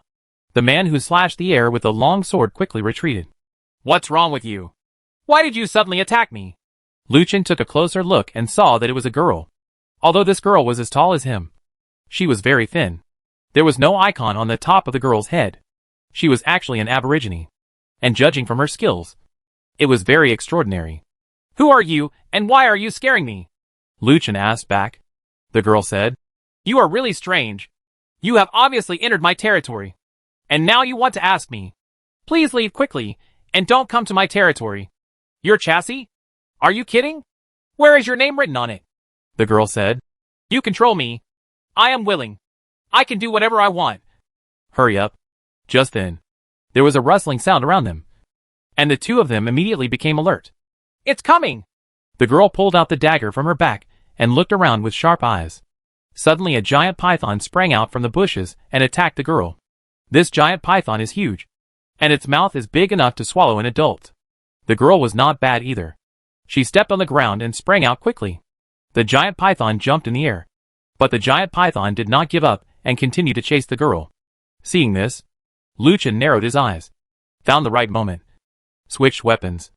The man who slashed the air with the long sword quickly retreated. What's wrong with you? Why did you suddenly attack me? Lu Chen took a closer look and saw that it was a girl. Although this girl was as tall as him, she was very thin. There was no icon on the top of the girl's head. She was actually an aborigine, and judging from her skills, it was very extraordinary. Who are you, and why are you scaring me? Lu Chen asked back. The girl said, You are really strange. You have obviously entered my territory, and now you want to ask me. Please leave quickly, and don't come to my territory. Your chassis? Are you kidding? Where is your name written on it? the girl said. You control me. I am willing. I can do whatever I want. Hurry up. Just then, there was a rustling sound around them, and the two of them immediately became alert. It's coming! The girl pulled out the dagger from her back and looked around with sharp eyes. Suddenly a giant python sprang out from the bushes and attacked the girl. This giant python is huge, and its mouth is big enough to swallow an adult. The girl was not bad either. She stepped on the ground and sprang out quickly. The giant python jumped in the air, but the giant python did not give up and continued to chase the girl. Seeing this, Lucien narrowed his eyes, found the right moment, switched weapons,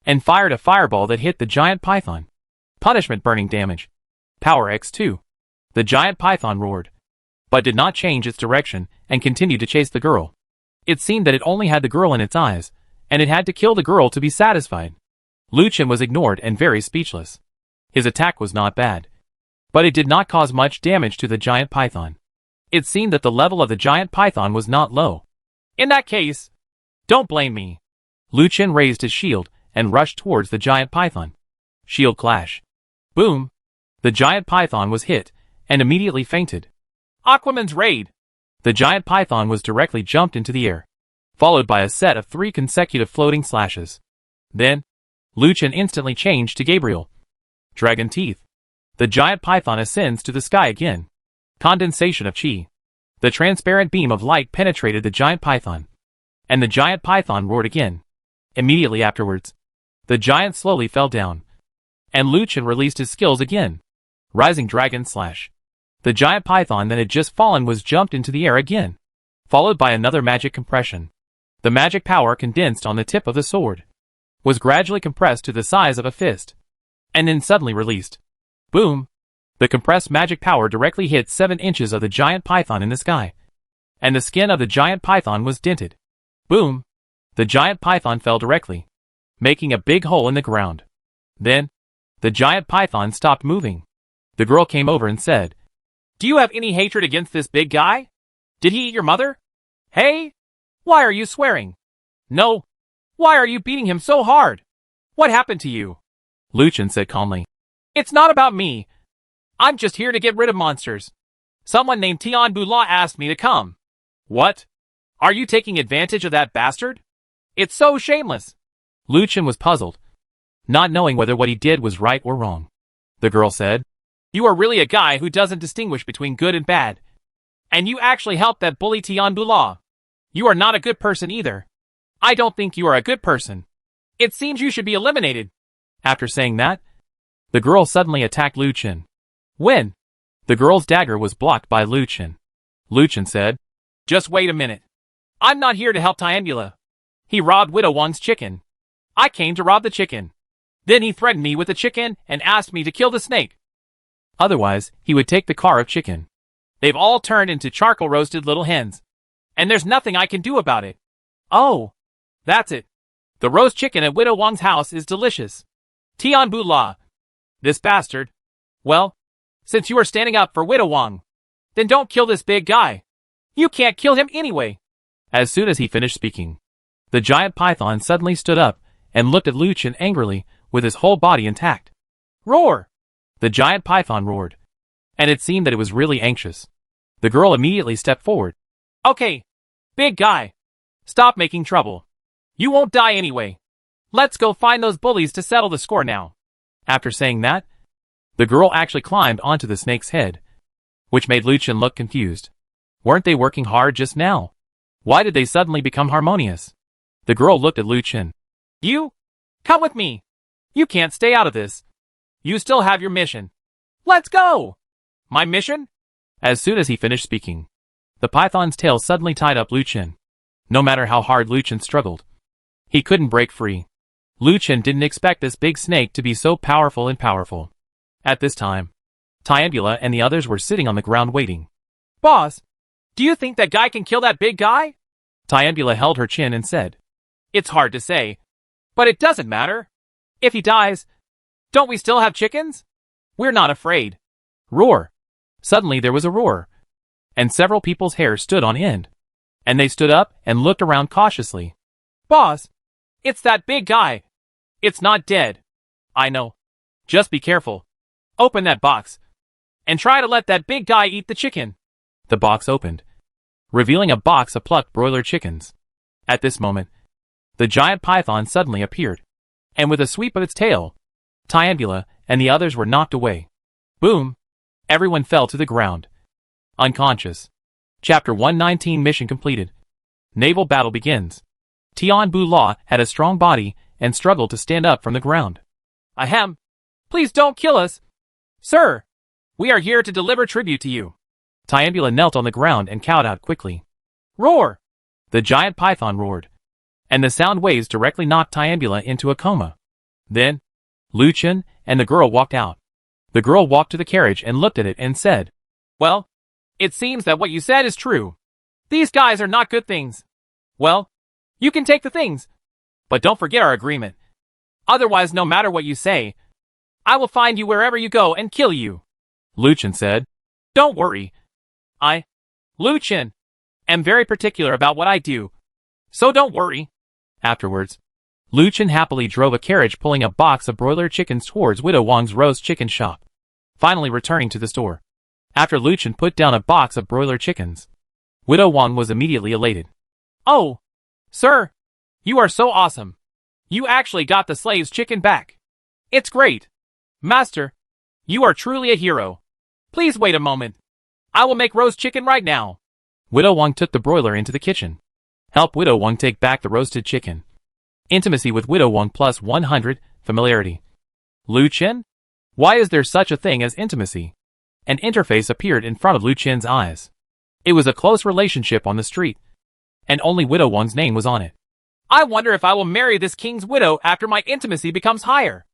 and fired a fireball that hit the giant python. Punishment burning damage. Power X2. The giant python roared, but did not change its direction and continued to chase the girl. It seemed that it only had the girl in its eyes, and it had to kill the girl to be satisfied. Lucien was ignored and very speechless. His attack was not bad, but it did not cause much damage to the giant python. It seemed that the level of the giant python was not low. In that case, don't blame me. Lucien raised his shield and rushed towards the giant python. Shield clash. Boom! The giant python was hit and immediately fainted. Aquaman's raid! The giant python was directly jumped into the air, followed by a set of 3 consecutive floating slashes. Then, Lucien instantly changed to Gabriel. Dragon teeth. The giant python ascends to the sky again. Condensation of chi. The transparent beam of light penetrated the giant python, and the giant python roared again. Immediately afterwards, the giant slowly fell down, and Lucien released his skills again. Rising Dragon Slash. The giant python that had just fallen was jumped into the air again, followed by another magic compression. The magic power condensed on the tip of the sword, was gradually compressed to the size of a fist, and then suddenly released. Boom! The compressed magic power directly hit 7 inches of the giant python in the sky, and the skin of the giant python was dented. Boom! The giant python fell directly, making a big hole in the ground. Then, the giant python stopped moving. The girl came over and said, Do you have any hatred against this big guy? Did he eat your mother? Hey? Why are you swearing? No. Why are you beating him so hard? What happened to you? Lucien said calmly. It's not about me. I'm just here to get rid of monsters. Someone named Tian Bula asked me to come. What? Are you taking advantage of that bastard? It's so shameless. Lucien was puzzled, not knowing whether what he did was right or wrong. The girl said, You are really a guy who doesn't distinguish between good and bad. And you actually helped that bully Tian Bula. You are not a good person either. I don't think you are a good person. It seems you should be eliminated. After saying that, the girl suddenly attacked Lucien. When? The girl's dagger was blocked by Lucien. Lucien said, Just wait a minute. I'm not here to help Tianbula. He robbed Widow Wang's chicken. I came to rob the chicken. Then he threatened me with the chicken and asked me to kill the snake. Otherwise, he would take the car of chicken. They've all turned into charcoal roasted little hens. And there's nothing I can do about it. Oh, that's it. The roast chicken at Widow Wang's house is delicious. Tian Bula. This bastard. Well, since you are standing up for Widow Wang, then don't kill this big guy. You can't kill him anyway. As soon as he finished speaking, the giant python suddenly stood up and looked at Lucien angrily with his whole body intact. Roar! The giant python roared, and it seemed that it was really anxious. The girl immediately stepped forward. Okay, big guy. Stop making trouble. You won't die anyway. Let's go find those bullies to settle the score now. After saying that, the girl actually climbed onto the snake's head, which made Lucien look confused. Weren't they working hard just now? Why did they suddenly become harmonious? The girl looked at Lucien. You? Come with me. You can't stay out of this. You still have your mission. Let's go! My mission? As soon as he finished speaking, the python's tail suddenly tied up Lucien. No matter how hard Lucien struggled, he couldn't break free. Lucien didn't expect this big snake to be so powerful and powerful. At this time, Tianbula and the others were sitting on the ground waiting. Boss, do you think that guy can kill that big guy? Tianbula held her chin and said, It's hard to say, but it doesn't matter. If he dies, don't we still have chickens? We're not afraid. Roar. Suddenly there was a roar, and several people's hair stood on end, and they stood up and looked around cautiously. Boss, it's that big guy. It's not dead. I know. Just be careful. Open that box. And try to let that big guy eat the chicken. The box opened, revealing a box of plucked broiler chickens. At this moment, the giant python suddenly appeared, and with a sweep of its tail, Tiambula and the others were knocked away. Boom! Everyone fell to the ground, unconscious. Chapter 119 Mission completed. Naval battle begins. Tian Bu La had a strong body and struggled to stand up from the ground. Ahem! Please don't kill us! Sir! We are here to deliver tribute to you. Tiambula knelt on the ground and cowed out quickly. Roar! The giant python roared, and the sound waves directly knocked Tiambula into a coma. Then, Lu Chen and the girl walked out. The girl walked to the carriage and looked at it and said, Well, it seems that what you said is true. These guys are not good things. Well, you can take the things, but don't forget our agreement. Otherwise, no matter what you say, I will find you wherever you go and kill you. Lu Chen said. Don't worry. Lu Chen, am very particular about what I do, so don't worry. Afterwards, Lu Chen happily drove a carriage pulling a box of broiler chickens towards Widow Wang's roast chicken shop, finally returning to the store. After Lu Chen put down a box of broiler chickens, Widow Wang was immediately elated. Oh, sir, you are so awesome. You actually got the slave's chicken back. It's great. Master, you are truly a hero. Please wait a moment. I will make roast chicken right now. Widow Wang took the broiler into the kitchen. Help Widow Wang take back the roasted chicken. Intimacy with Widow Wang plus 100, familiarity. Lu Chen? Why is there such a thing as intimacy? An interface appeared in front of Lu Chen's eyes. It was a close relationship on the street, and only Widow Wang's name was on it. I wonder if I will marry this king's widow after my intimacy becomes higher.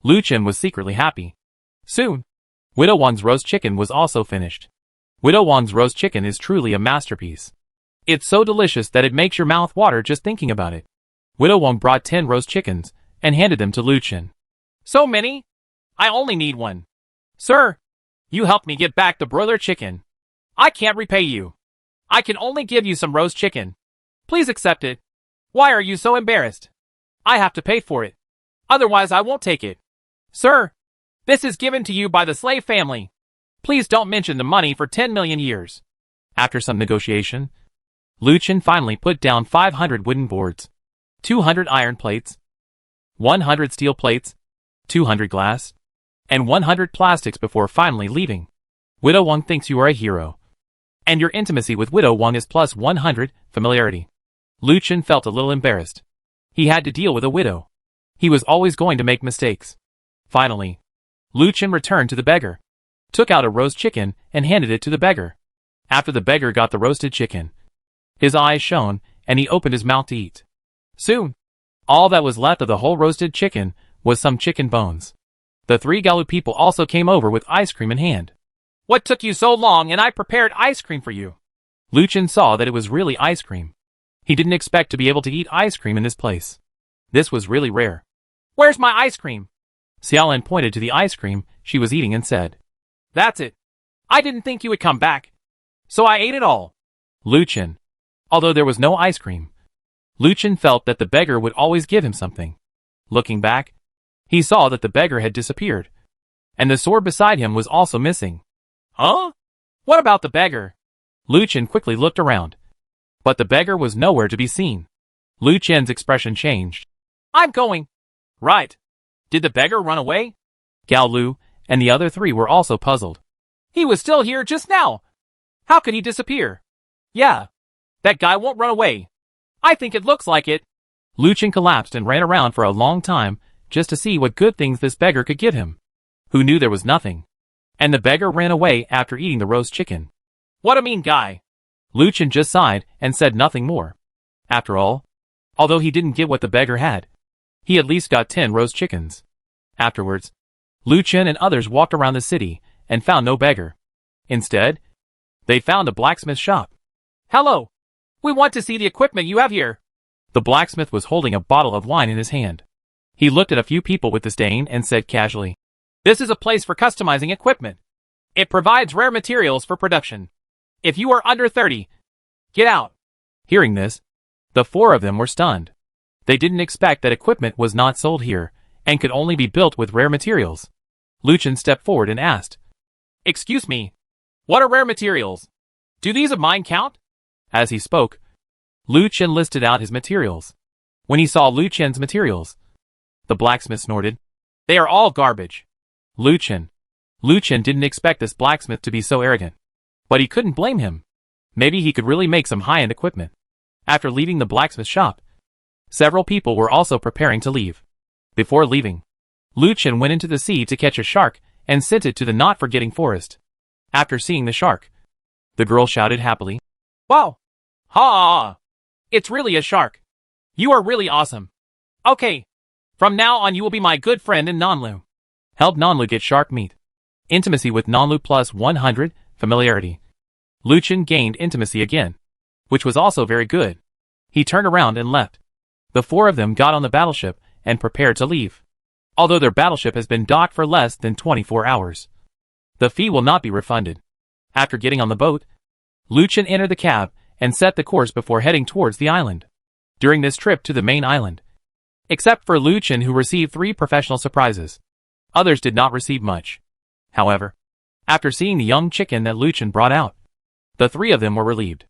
Lu Chen was secretly happy. Soon, Widow Wang's roast chicken was also finished. Widow Wang's roast chicken is truly a masterpiece. It's so delicious that it makes your mouth water just thinking about it. Widow Wang brought 10 roast chickens and handed them to Lu Chen. So many? I only need one. Sir, you helped me get back the broiler chicken. I can't repay you. I can only give you some roast chicken. Please accept it. Why are you so embarrassed? I have to pay for it. Otherwise I won't take it. Sir, this is given to you by the slave family. Please don't mention the money for 10 million years. After some negotiation, Lu Chen finally put down 500 wooden boards, 200 iron plates, 100 steel plates, 200 glass, and 100 plastics before finally leaving. Widow Wang thinks you are a hero, and your intimacy with Widow Wang is plus 100, familiarity. Lu Chen felt a little embarrassed. He had to deal with a widow. He was always going to make mistakes. Finally, Lu Chen returned to the beggar, took out a roast chicken and handed it to the beggar. After the beggar got the roasted chicken, his eyes shone and he opened his mouth to eat. Soon, all that was left of the whole roasted chicken was some chicken bones. The 3 Galu people also came over with ice cream in hand. What took you so long and I prepared ice cream for you? Lu Chen saw that it was really ice cream. He didn't expect to be able to eat ice cream in this place. This was really rare. Where's my ice cream? Xiaolin pointed to the ice cream she was eating and said, That's it. I didn't think you would come back, so I ate it all. Lu Chen. Although there was no ice cream, Lu Chen felt that the beggar would always give him something. Looking back, he saw that the beggar had disappeared, and the sword beside him was also missing. Huh? What about the beggar? Lu Chen quickly looked around, but the beggar was nowhere to be seen. Lu Chen's expression changed. I'm going. Right. Did the beggar run away? Gao Lu and the other 3 were also puzzled. He was still here just now. How could he disappear? Yeah. That guy won't run away. I think it looks like it. Lu Chen collapsed and ran around for a long time just to see what good things this beggar could give him. Who knew there was nothing? And the beggar ran away after eating the roast chicken. What a mean guy. Lu Chen just sighed and said nothing more. After all, although he didn't get what the beggar had, he at least got 10 roast chickens. Afterwards, Lu Chen and others walked around the city and found no beggar. Instead, they found a blacksmith shop. Hello. We want to see the equipment you have here. The blacksmith was holding a bottle of wine in his hand. He looked at a few people with disdain and said casually, This is a place for customizing equipment. It provides rare materials for production. If you are under 30, get out. Hearing this, the 4 of them were stunned. They didn't expect that equipment was not sold here and could only be built with rare materials. Lucien stepped forward and asked, "Excuse me, what are rare materials? Do these of mine count?" As he spoke, Lucien listed out his materials. When he saw Lucien's materials, the blacksmith snorted, "They are all garbage." Lucien didn't expect this blacksmith to be so arrogant. But he couldn't blame him. Maybe he could really make some high-end equipment. After leaving the blacksmith shop, several people were also preparing to leave. Before leaving, Lucien went into the sea to catch a shark and sent it to the not-forgetting forest. After seeing the shark, the girl shouted happily, "Wow! Ha! It's really a shark. You are really awesome. Okay, from now on you will be my good friend and Nanlu." Help Nanlu get shark meat. Intimacy with Nanlu plus 100, familiarity. Lucien gained intimacy again, which was also very good. He turned around and left. The four of them got on the battleship and prepared to leave. Although their battleship has been docked for less than 24 hours. The fee will not be refunded. After getting on the boat, Lucien entered the cab and set the course before heading towards the island. During this trip to the main island, except for Lucien, who received 3 professional surprises, others did not receive much. However, after seeing the young chicken that Lucien brought out, the 3 of them were relieved.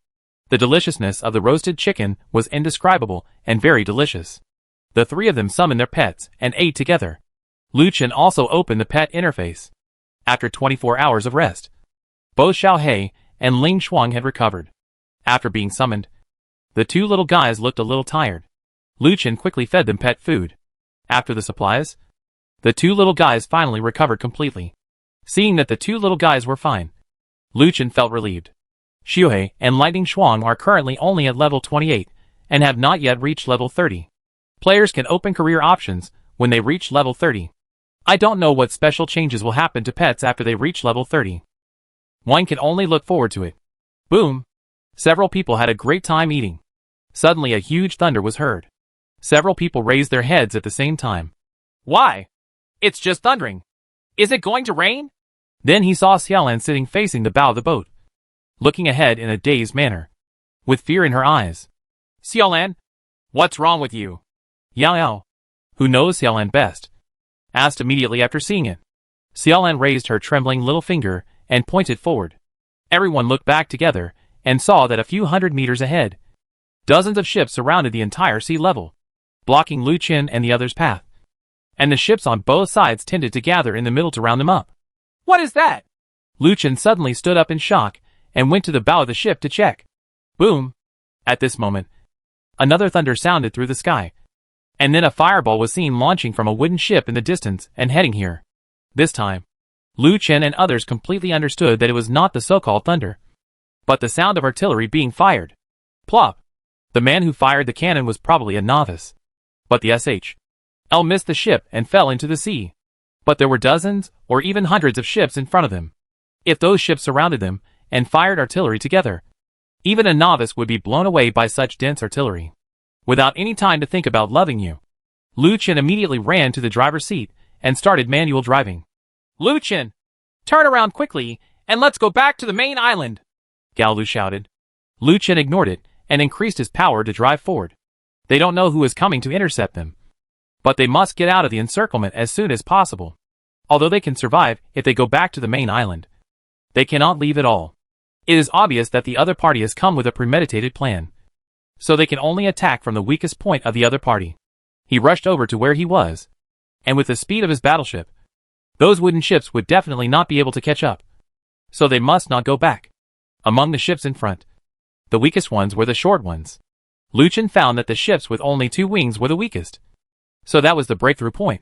The deliciousness of the roasted chicken was indescribable and very delicious. The 3 of them summoned their pets and ate together. Lucien also opened the pet interface. After 24 hours of rest, both Xiao He and Ling Shuang had recovered. After being summoned, the 2 little guys looked a little tired. Lucien quickly fed them pet food. After the supplies, the 2 little guys finally recovered completely. Seeing that the 2 little guys were fine, Lucien felt relieved. Xiuhe and Lightning Shuang are currently only at level 28 and have not yet reached level 30. Players can open career options when they reach level 30. I don't know what special changes will happen to pets after they reach level 30. One can only look forward to it. Boom! Several people had a great time eating. Suddenly a huge thunder was heard. Several people raised their heads at the same time. Why? It's just thundering. Is it going to rain? Then he saw Xiaolan sitting facing the bow of the boat, looking ahead in a dazed manner, with fear in her eyes. Xiaolan, what's wrong with you? Yao Yao, who knows Xiaolan best, asked immediately after seeing it. Xiaolan raised her trembling little finger and pointed forward. Everyone looked back together and saw that a few hundred meters ahead, dozens of ships surrounded the entire sea level, blocking Lucien and the others' path. And the ships on both sides tended to gather in the middle to round them up. What is that? Lucien suddenly stood up in shock and went to the bow of the ship to check. Boom! At this moment, another thunder sounded through the sky, and then a fireball was seen launching from a wooden ship in the distance and heading here. This time, Lucien and others completely understood that it was not the so-called thunder, but the sound of artillery being fired. Plop! The man who fired the cannon was probably a novice. But the SHL missed the ship and fell into the sea. But there were dozens, or even hundreds of ships in front of them. If those ships surrounded them and fired artillery together, even a novice would be blown away by such dense artillery. Without any time to think about loving you, Lucien immediately ran to the driver's seat and started manual driving. Lucien, turn around quickly and let's go back to the main island, Gaolu shouted. Lucien ignored it and increased his power to drive forward. They don't know who is coming to intercept them, but they must get out of the encirclement as soon as possible. Although they can survive if they go back to the main island, they cannot leave at all. It is obvious that the other party has come with a premeditated plan, so they can only attack from the weakest point of the other party. He rushed over to where he was, and with the speed of his battleship, those wooden ships would definitely not be able to catch up, so they must not go back. Among the ships in front, the weakest ones were the short ones. Lucien found that the ships with only 2 wings were the weakest, so that was the breakthrough point,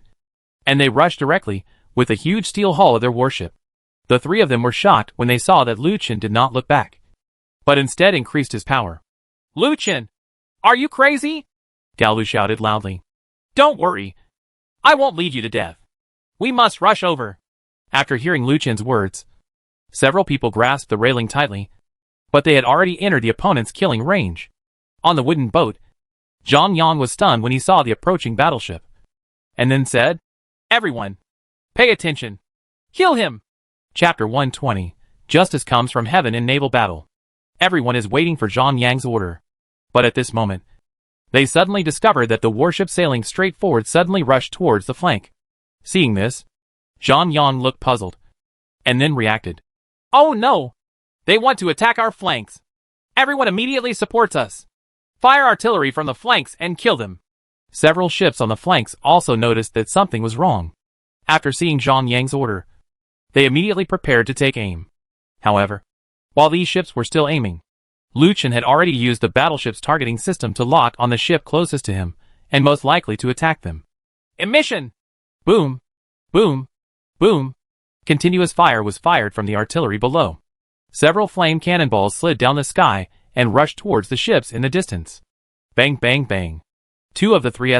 and they rushed directly with the huge steel hull of their warship. The 3 of them were shocked when they saw that Lucien did not look back, but instead increased his power. Lucien, are you crazy? Gaolu shouted loudly. Don't worry, I won't leave you to death. We must rush over. After hearing Lucien's words, several people grasped the railing tightly, but they had already entered the opponent's killing range. On the wooden boat, Zhang Yan was stunned when he saw the approaching battleship, and then said, Everyone, pay attention. Kill him! Chapter 120. Justice comes from heaven in naval battle. Everyone is waiting for Zhang Yang's order. But at this moment, they suddenly discovered that the warship sailing straight forward suddenly rushed towards the flank. Seeing this, Zhang Yang looked puzzled, and then reacted. Oh no! They want to attack our flanks. Everyone immediately supports us. Fire artillery from the flanks and kill them. Several ships on the flanks also noticed that something was wrong. After seeing Zhang Yang's order, they immediately prepared to take aim. However, while these ships were still aiming, Lu Chen had already used the battleship's targeting system to lock on the ship closest to him, and most likely to attack them. Emission! Boom! Boom! Boom! Continuous fire was fired from the artillery below. Several flame cannonballs slid down the sky and rushed towards the ships in the distance. Bang bang bang. 2 of the 3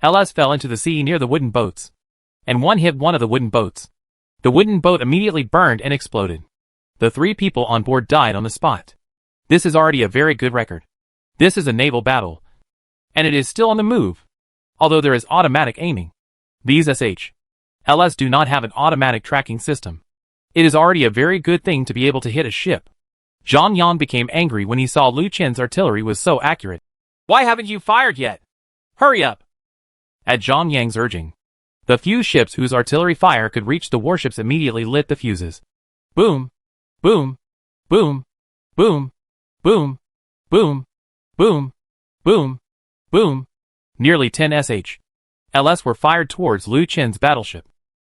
LS fell into the sea near the wooden boats, and one hit one of the wooden boats. The wooden boat immediately burned and exploded. The 3 people on board died on the spot. This is already a very good record. This is a naval battle, and it is still on the move, although there is automatic aiming. These LS do not have an automatic tracking system. It is already a very good thing to be able to hit a ship. Zhang Yang became angry when he saw Lu Chen's artillery was so accurate. Why haven't you fired yet? Hurry up! At Zhang Yang's urging, the few ships whose artillery fire could reach the warships immediately lit the fuses. Boom! Boom! Boom! Boom! Boom! Boom! Boom! Boom! Boom! Nearly 10 LS were fired towards Lu Chen's battleship.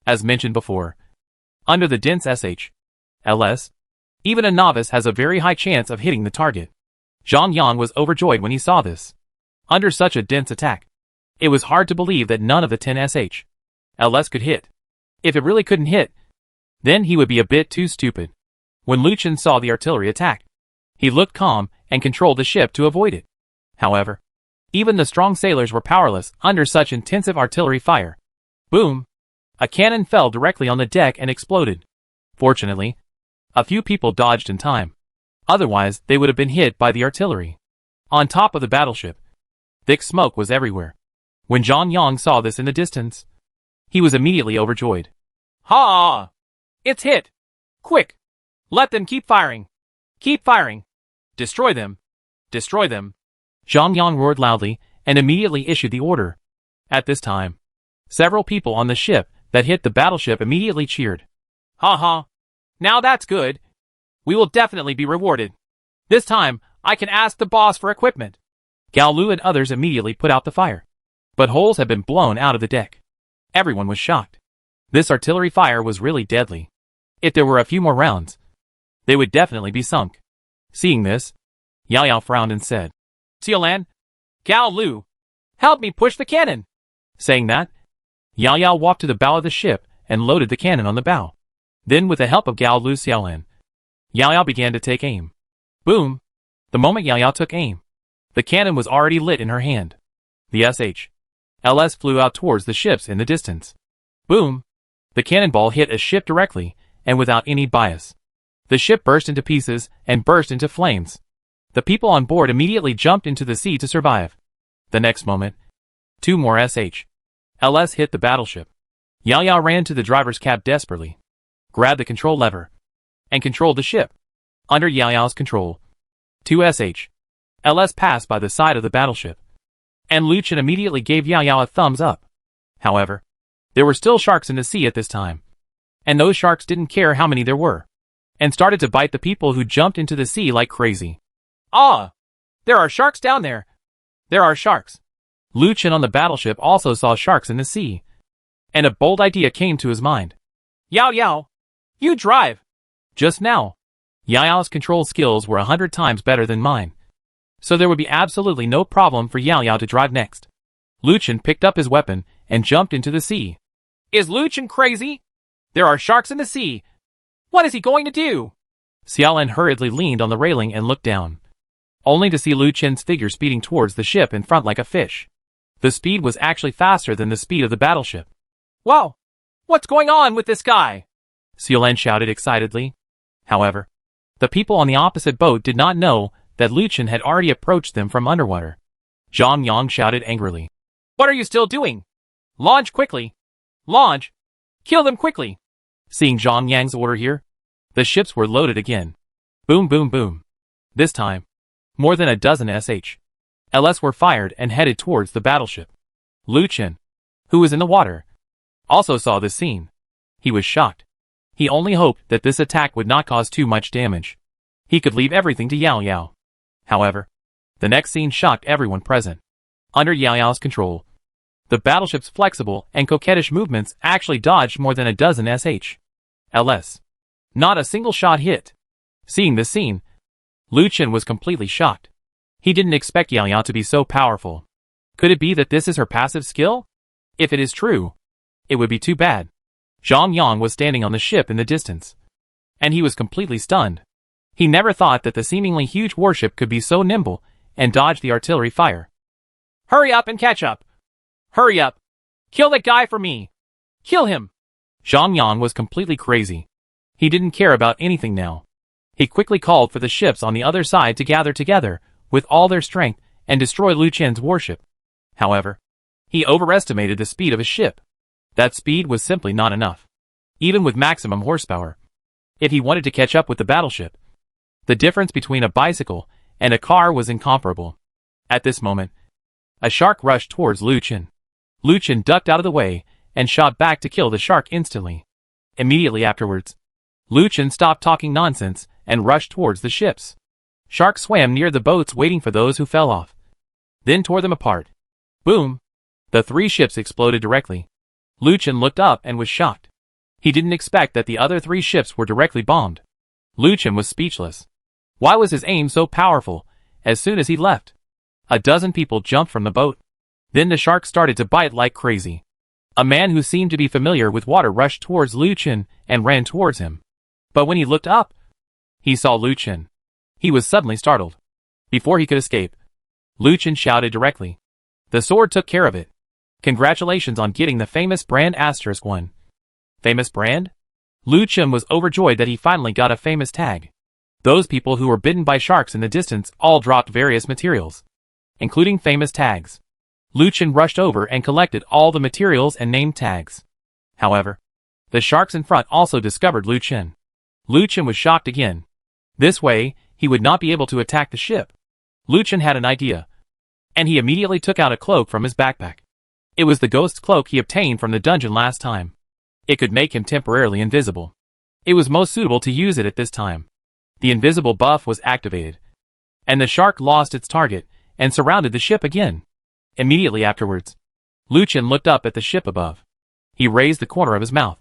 As mentioned before, under the dense LS, even a novice has a very high chance of hitting the target. Zhang Yang was overjoyed when he saw this. Under such a dense attack, it was hard to believe that none of the 10 LS could hit. If it really couldn't hit, then he would be a bit too stupid. When Lu Chen saw the artillery attack, he looked calm and controlled the ship to avoid it. However, even the strong sailors were powerless under such intensive artillery fire. Boom! A cannon fell directly on the deck and exploded. Fortunately, a few people dodged in time. Otherwise, they would have been hit by the artillery. On top of the battleship, thick smoke was everywhere. When Zhang Yang saw this in the distance, he was immediately overjoyed. Ha! It's hit! Quick! Let them keep firing! Keep firing! Destroy them! Destroy them! Zhang Yang roared loudly and immediately issued the order. At this time, several people on the ship that hit the battleship immediately cheered. Ha ha! Now that's good. We will definitely be rewarded. This time, I can ask the boss for equipment. Gao Lu and others immediately put out the fire. But holes had been blown out of the deck. Everyone was shocked. This artillery fire was really deadly. If there were a few more rounds, they would definitely be sunk. Seeing this, Yao Yao frowned and said, Xiaolan, Gao Lu, help me push the cannon. Saying that, Yao Yao walked to the bow of the ship and loaded the cannon on the bow. Then with the help of Gao Lu Xiaolan, Yao Yao began to take aim. Boom! The moment Yao Yao took aim, the cannon was already lit in her hand. The LS flew out towards the ships in the distance. Boom! The cannonball hit a ship directly, and without any bias. The ship burst into pieces and burst into flames. The people on board immediately jumped into the sea to survive. The next moment, 2 more LS hit the battleship. Yao Yao ran to the driver's cab desperately, grabbed the control lever, and controlled the ship. Under Yao Yao's control, 2 LS passed by the side of the battleship, and Lu Chen immediately gave Yao Yao a thumbs up. However, there were still sharks in the sea at this time, and those sharks didn't care how many there were, and started to bite the people who jumped into the sea like crazy. Ah! There are sharks down there! There are sharks! Lu Chen on the battleship also saw sharks in the sea, and a bold idea came to his mind. Yao Yao, you drive! Just now, Yao Yao's control skills were 100 times better than mine, so there would be absolutely no problem for Yao Yao to drive next. Lu Chen picked up his weapon and jumped into the sea. Is Lu Chen crazy? There are sharks in the sea. What is he going to do? Xiaolan hurriedly leaned on the railing and looked down, only to see Lu Chen's figure speeding towards the ship in front like a fish. The speed was actually faster than the speed of the battleship. Whoa! What's going on with this guy? Xiaolan shouted excitedly. However, the people on the opposite boat did not know that Lu Chen had already approached them from underwater. Zhang Yang shouted angrily. What are you still doing? Launch quickly! Launch! Kill them quickly! Seeing Zhang Yang's order here, the ships were loaded again. Boom boom boom. This time, more than a dozen LS were fired and headed towards the battleship. Lu Chen, who was in the water, also saw this scene. He was shocked. He only hoped that this attack would not cause too much damage. He could leave everything to Yao Yao. However, the next scene shocked everyone present. Under Yao Yao's control, the battleship's flexible and coquettish movements actually dodged more than a dozen SHLs. Not a single shot hit. Seeing this scene, Lu Chen was completely shocked. He didn't expect Yao Yao to be so powerful. Could it be that this is her passive skill? If it is true, it would be too bad. Zhang Yang was standing on the ship in the distance, and he was completely stunned. He never thought that the seemingly huge warship could be so nimble and dodge the artillery fire. Hurry up and catch up! Hurry up! Kill that guy for me! Kill him! Zhang Yang was completely crazy. He didn't care about anything now. He quickly called for the ships on the other side to gather together with all their strength and destroy Lu Chen's warship. However, he overestimated the speed of his ship. That speed was simply not enough. Even with maximum horsepower, if he wanted to catch up with the battleship, the difference between a bicycle and a car was incomparable. At this moment, a shark rushed towards Lu Chen. Lu Chen ducked out of the way and shot back to kill the shark instantly. Immediately afterwards, Lu Chen stopped talking nonsense and rushed towards the ships. Shark swam near the boats waiting for those who fell off, then tore them apart. Boom! The 3 ships exploded directly. Lu Chen looked up and was shocked. He didn't expect that the other 3 ships were directly bombed. Lu Chen was speechless. Why was his aim so powerful? As soon as he left, a dozen people jumped from the boat. Then the shark started to bite like crazy. A man who seemed to be familiar with water rushed towards Lu Chen and ran towards him. But when he looked up, he saw Lu Chen. He was suddenly startled. Before he could escape, Lu Chen shouted directly. The sword took care of it. Congratulations on getting the famous brand *1. Famous brand? Lu Chen was overjoyed that he finally got a famous tag. Those people who were bitten by sharks in the distance all dropped various materials, including famous tags. Lu Chen rushed over and collected all the materials and name tags. However, the sharks in front also discovered Lu Chen. Lu Chen was shocked again. This way, he would not be able to attack the ship. Lu Chen had an idea, and he immediately took out a cloak from his backpack. It was the ghost's cloak he obtained from the dungeon last time. It could make him temporarily invisible. It was most suitable to use it at this time. The invisible buff was activated, and the shark lost its target and surrounded the ship again. Immediately afterwards, Lu Chen looked up at the ship above. He raised the corner of his mouth,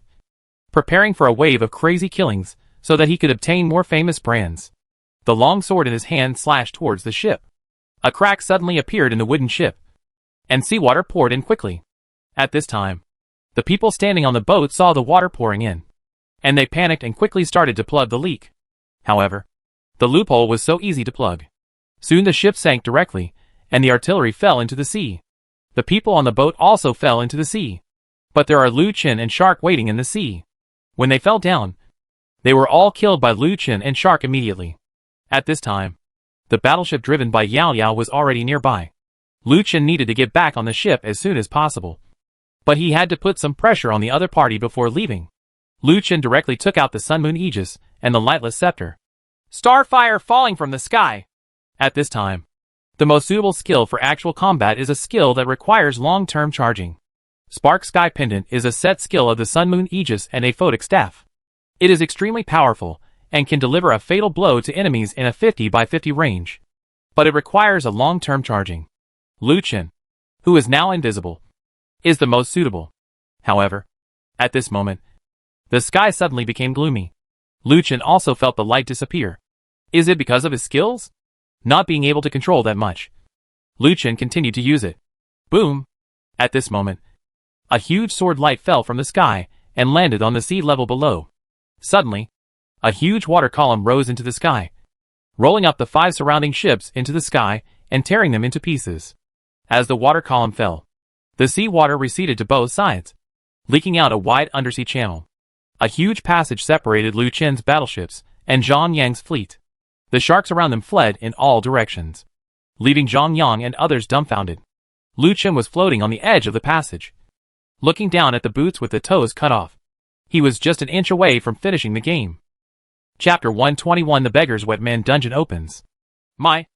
preparing for a wave of crazy killings so that he could obtain more famous brands. The long sword in his hand slashed towards the ship. A crack suddenly appeared in the wooden ship, and seawater poured in quickly. At this time, the people standing on the boat saw the water pouring in, and they panicked and quickly started to plug the leak. However, the loophole was so easy to plug. Soon the ship sank directly, and the artillery fell into the sea. The people on the boat also fell into the sea. But there are Lu Chen and Shark waiting in the sea. When they fell down, they were all killed by Lu Chen and Shark immediately. At this time, the battleship driven by Yao Yao was already nearby. Lu Chen needed to get back on the ship as soon as possible, but he had to put some pressure on the other party before leaving. Lu Chen directly took out the Sun Moon Aegis and the Lightless Scepter. Starfire falling from the sky! At this time, the most suitable skill for actual combat is a skill that requires long-term charging. Spark Sky Pendant is a set skill of the Sun Moon Aegis and a Photic Staff. It is extremely powerful and can deliver a fatal blow to enemies in a 50 by 50 range. But it requires a long-term charging. Lu Chen, who is now invisible, is the most suitable. However, at this moment, the sky suddenly became gloomy. Lu Chen also felt the light disappear. Is it because of his skills? Not being able to control that much, Lu Chen continued to use it. Boom! At this moment, a huge sword light fell from the sky and landed on the sea level below. Suddenly, a huge water column rose into the sky, rolling up the 5 surrounding ships into the sky and tearing them into pieces. As the water column fell, the sea water receded to both sides, leaking out a wide undersea channel. A huge passage separated Lu Chen's battleships and Zhang Yang's fleet. The sharks around them fled in all directions, leaving Zhang Yang and others dumbfounded. Lu Chen was floating on the edge of the passage, looking down at the boots with the toes cut off. He was just an inch away from finishing the game. Chapter 121 The Beggar's Wet Man Dungeon opens. My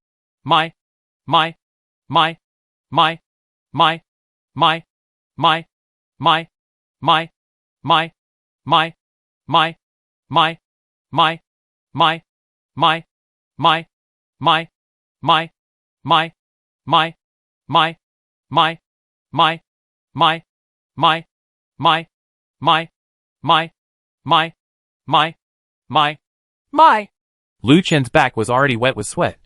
my, my, my, my, my, my, my, my, my, my, my, my, my, my, my, my, my, my. Lu Chen's back was already wet with sweat,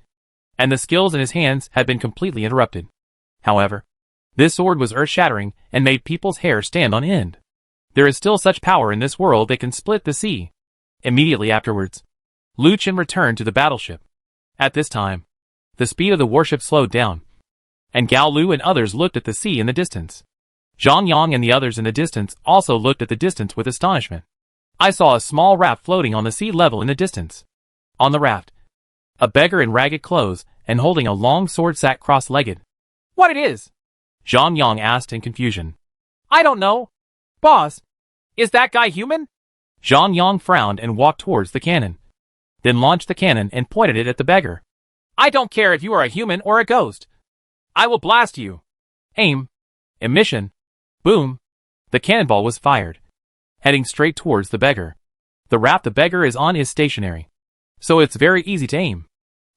and the skills in his hands had been completely interrupted. However, this sword was earth-shattering and made people's hair stand on end. There is still such power in this world that can split the sea. Immediately afterwards, Lu Chen returned to the battleship. At this time, the speed of the warship slowed down, and Gao Lu and others looked at the sea in the distance. Zhang Yang and the others in the distance also looked at the distance with astonishment. I saw a small raft floating on the sea level in the distance. On the raft, a beggar in ragged clothes and holding a long sword sat cross-legged. What it is? Zhang Yang asked in confusion. I don't know. Boss, is that guy human? Zhang Yang frowned and walked towards the cannon, then launched the cannon and pointed it at the beggar. I don't care if you are a human or a ghost. I will blast you. Aim. Emission. Boom. The cannonball was fired, heading straight towards the beggar. The raft the beggar is on is stationary, so it's very easy to aim.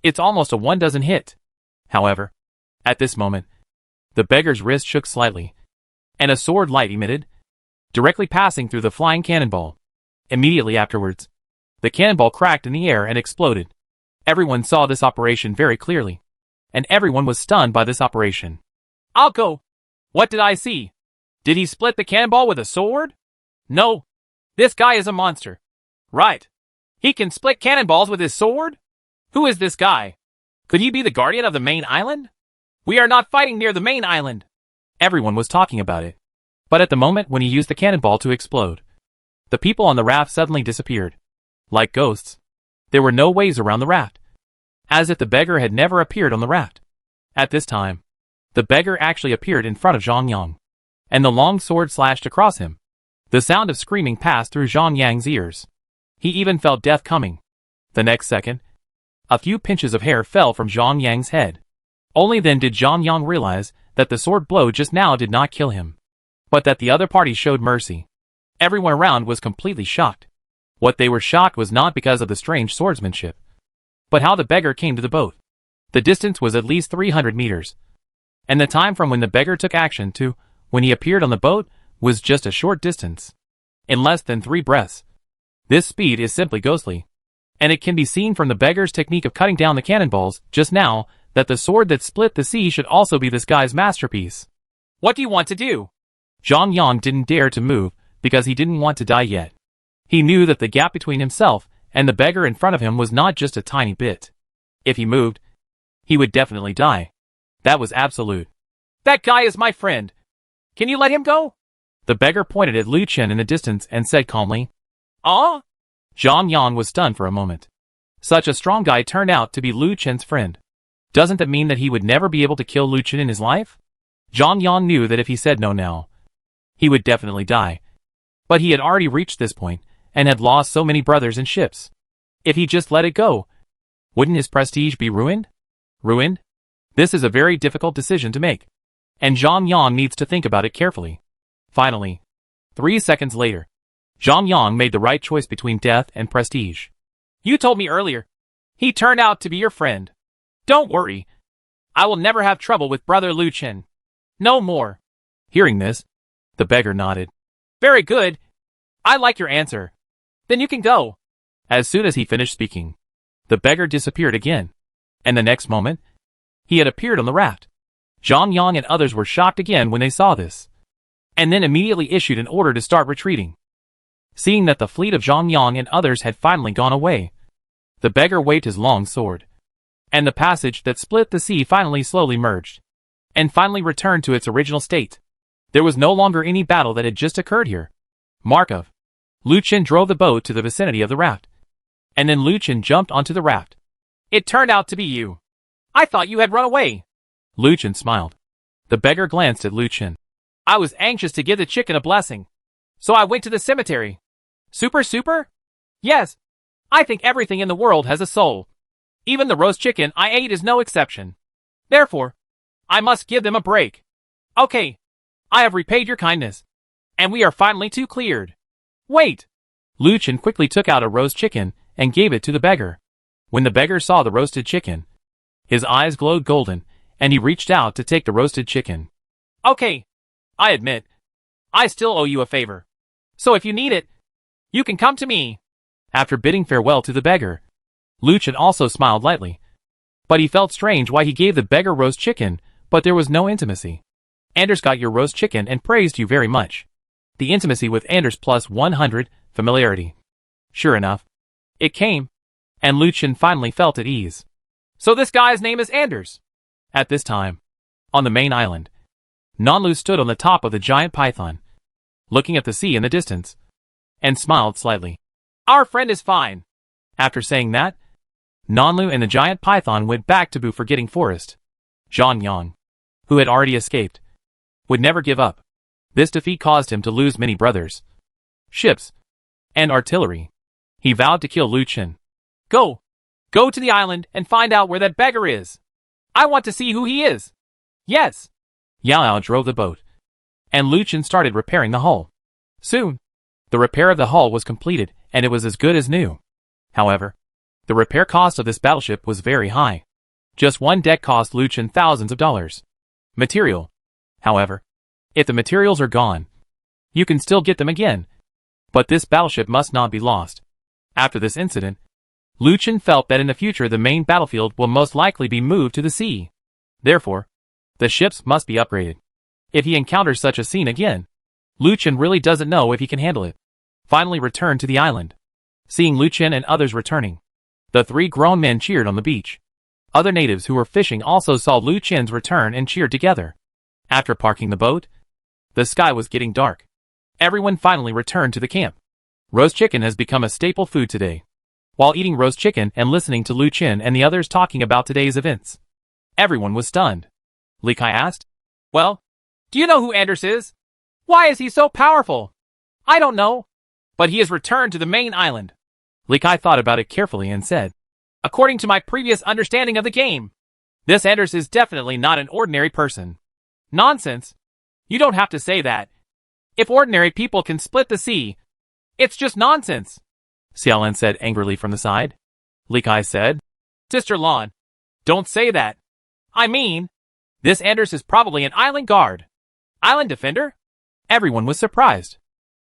It's almost a 12 hit. However, at this moment, the beggar's wrist shook slightly, and a sword light emitted, directly passing through the flying cannonball. Immediately afterwards, the cannonball cracked in the air and exploded. Everyone saw this operation very clearly, and everyone was stunned by this operation. I'll go. What did I see? Did he split the cannonball with a sword? No. This guy is a monster. Right. He can split cannonballs with his sword? Who is this guy? Could he be the guardian of the main island? We are not fighting near the main island. Everyone was talking about it. But at the moment when he used the cannonball to explode, the people on the raft suddenly disappeared. Like ghosts, there were no ways around the raft, as if the beggar had never appeared on the raft. At this time, the beggar actually appeared in front of Zhang Yang, and the long sword slashed across him. The sound of screaming passed through Zhang Yang's ears. He even felt death coming. The next second, a few pinches of hair fell from Zhang Yang's head. Only then did Zhang Yang realize that the sword blow just now did not kill him, but that the other party showed mercy. Everyone around was completely shocked. What they were shocked was not because of the strange swordsmanship, but how the beggar came to the boat. The distance was at least 300 meters, and the time from when the beggar took action to when he appeared on the boat was just a short distance. In less than 3 breaths. This speed is simply ghostly, and it can be seen from the beggar's technique of cutting down the cannonballs just now that the sword that split the sea should also be this guy's masterpiece. What do you want to do? Zhang Yang didn't dare to move because he didn't want to die yet. He knew that the gap between himself and the beggar in front of him was not just a tiny bit. If he moved, he would definitely die. That was absolute. That guy is my friend. Can you let him go? The beggar pointed at Lu Chen in the distance and said calmly. Zhang Yang was stunned for a moment. Such a strong guy turned out to be Lu Chen's friend. Doesn't that mean that he would never be able to kill Lu Chen in his life? Zhang Yang knew that if he said no now, he would definitely die. But he had already reached this point, and had lost so many brothers and ships. If he just let it go, wouldn't his prestige be ruined? Ruined? This is a very difficult decision to make, and Zhang Yang needs to think about it carefully. Finally, 3 seconds later, Zhang Yang made the right choice between death and prestige. You told me earlier. He turned out to be your friend. Don't worry. I will never have trouble with brother Lu Chen. No more. Hearing this, the beggar nodded. Very good. I like your answer. Then you can go. As soon as he finished speaking, the beggar disappeared again, and the next moment, he had appeared on the raft. Zhang Yang and others were shocked again when they saw this, and then immediately issued an order to start retreating. Seeing that the fleet of Zhang Yang and others had finally gone away, the beggar waved his long sword, and the passage that split the sea finally slowly merged, and finally returned to its original state. There was no longer any battle that had just occurred here. Markov. Lu Chen drove the boat to the vicinity of the raft, and then Lu Chen jumped onto the raft. It turned out to be you. I thought you had run away. Lu Chen smiled. The beggar glanced at Lu Chen. I was anxious to give the chicken a blessing, so I went to the cemetery. Super? Yes. I think everything in the world has a soul. Even the roast chicken I ate is no exception. Therefore, I must give them a break. Okay. I have repaid your kindness, and we are finally two cleared. Wait. Lu Chen quickly took out a roast chicken and gave it to the beggar. When the beggar saw the roasted chicken, his eyes glowed golden, and he reached out to take the roasted chicken. Okay, I admit, I still owe you a favor. So if you need it, you can come to me. After bidding farewell to the beggar, Lu Chen also smiled lightly. But he felt strange why he gave the beggar roast chicken, but there was no intimacy. Anders got your roast chicken and praised you very much. The intimacy with Anders plus 100, familiarity. Sure enough, it came, and Lu Chen finally felt at ease. So this guy's name is Anders. At this time, on the main island, Nanlu stood on the top of the giant python, looking at the sea in the distance, and smiled slightly. Our friend is fine. After saying that, Nanlu and the giant python went back to Bu Forgetting Forest. Zhang Yang, who had already escaped, would never give up. This defeat caused him to lose many brothers, ships, and artillery. He vowed to kill Lu Chen. Go to the island and find out where that beggar is. I want to see who he is. Yes. Yao Yao drove the boat, and Lu Chen started repairing the hull. Soon, the repair of the hull was completed, and it was as good as new. However, the repair cost of this battleship was very high. Just one deck cost Lu Chen thousands of dollars. Material. However, if the materials are gone, you can still get them again. But this battleship must not be lost. After this incident, Lu Chen felt that in the future the main battlefield will most likely be moved to the sea. Therefore, the ships must be upgraded. If he encounters such a scene again, Lu Chen really doesn't know if he can handle it. Finally returned to the island. Seeing Lu Chen and others returning, the three grown men cheered on the beach. Other natives who were fishing also saw Lu Chen's return and cheered together. After parking the boat, the sky was getting dark. Everyone finally returned to the camp. Roast chicken has become a staple food today. While eating roast chicken and listening to Lu Chen and the others talking about today's events, everyone was stunned. Li Kai asked, Well, do you know who Anders is? Why is he so powerful? I don't know, but he has returned to the main island. Li Kai thought about it carefully and said, According to my previous understanding of the game, this Anders is definitely not an ordinary person. Nonsense. You don't have to say that. If ordinary people can split the sea, it's just nonsense. Xiaolan said angrily from the side. Li Kai said, Sister Lan, don't say that. I mean, this Anders is probably an island guard. Island defender? Everyone was surprised.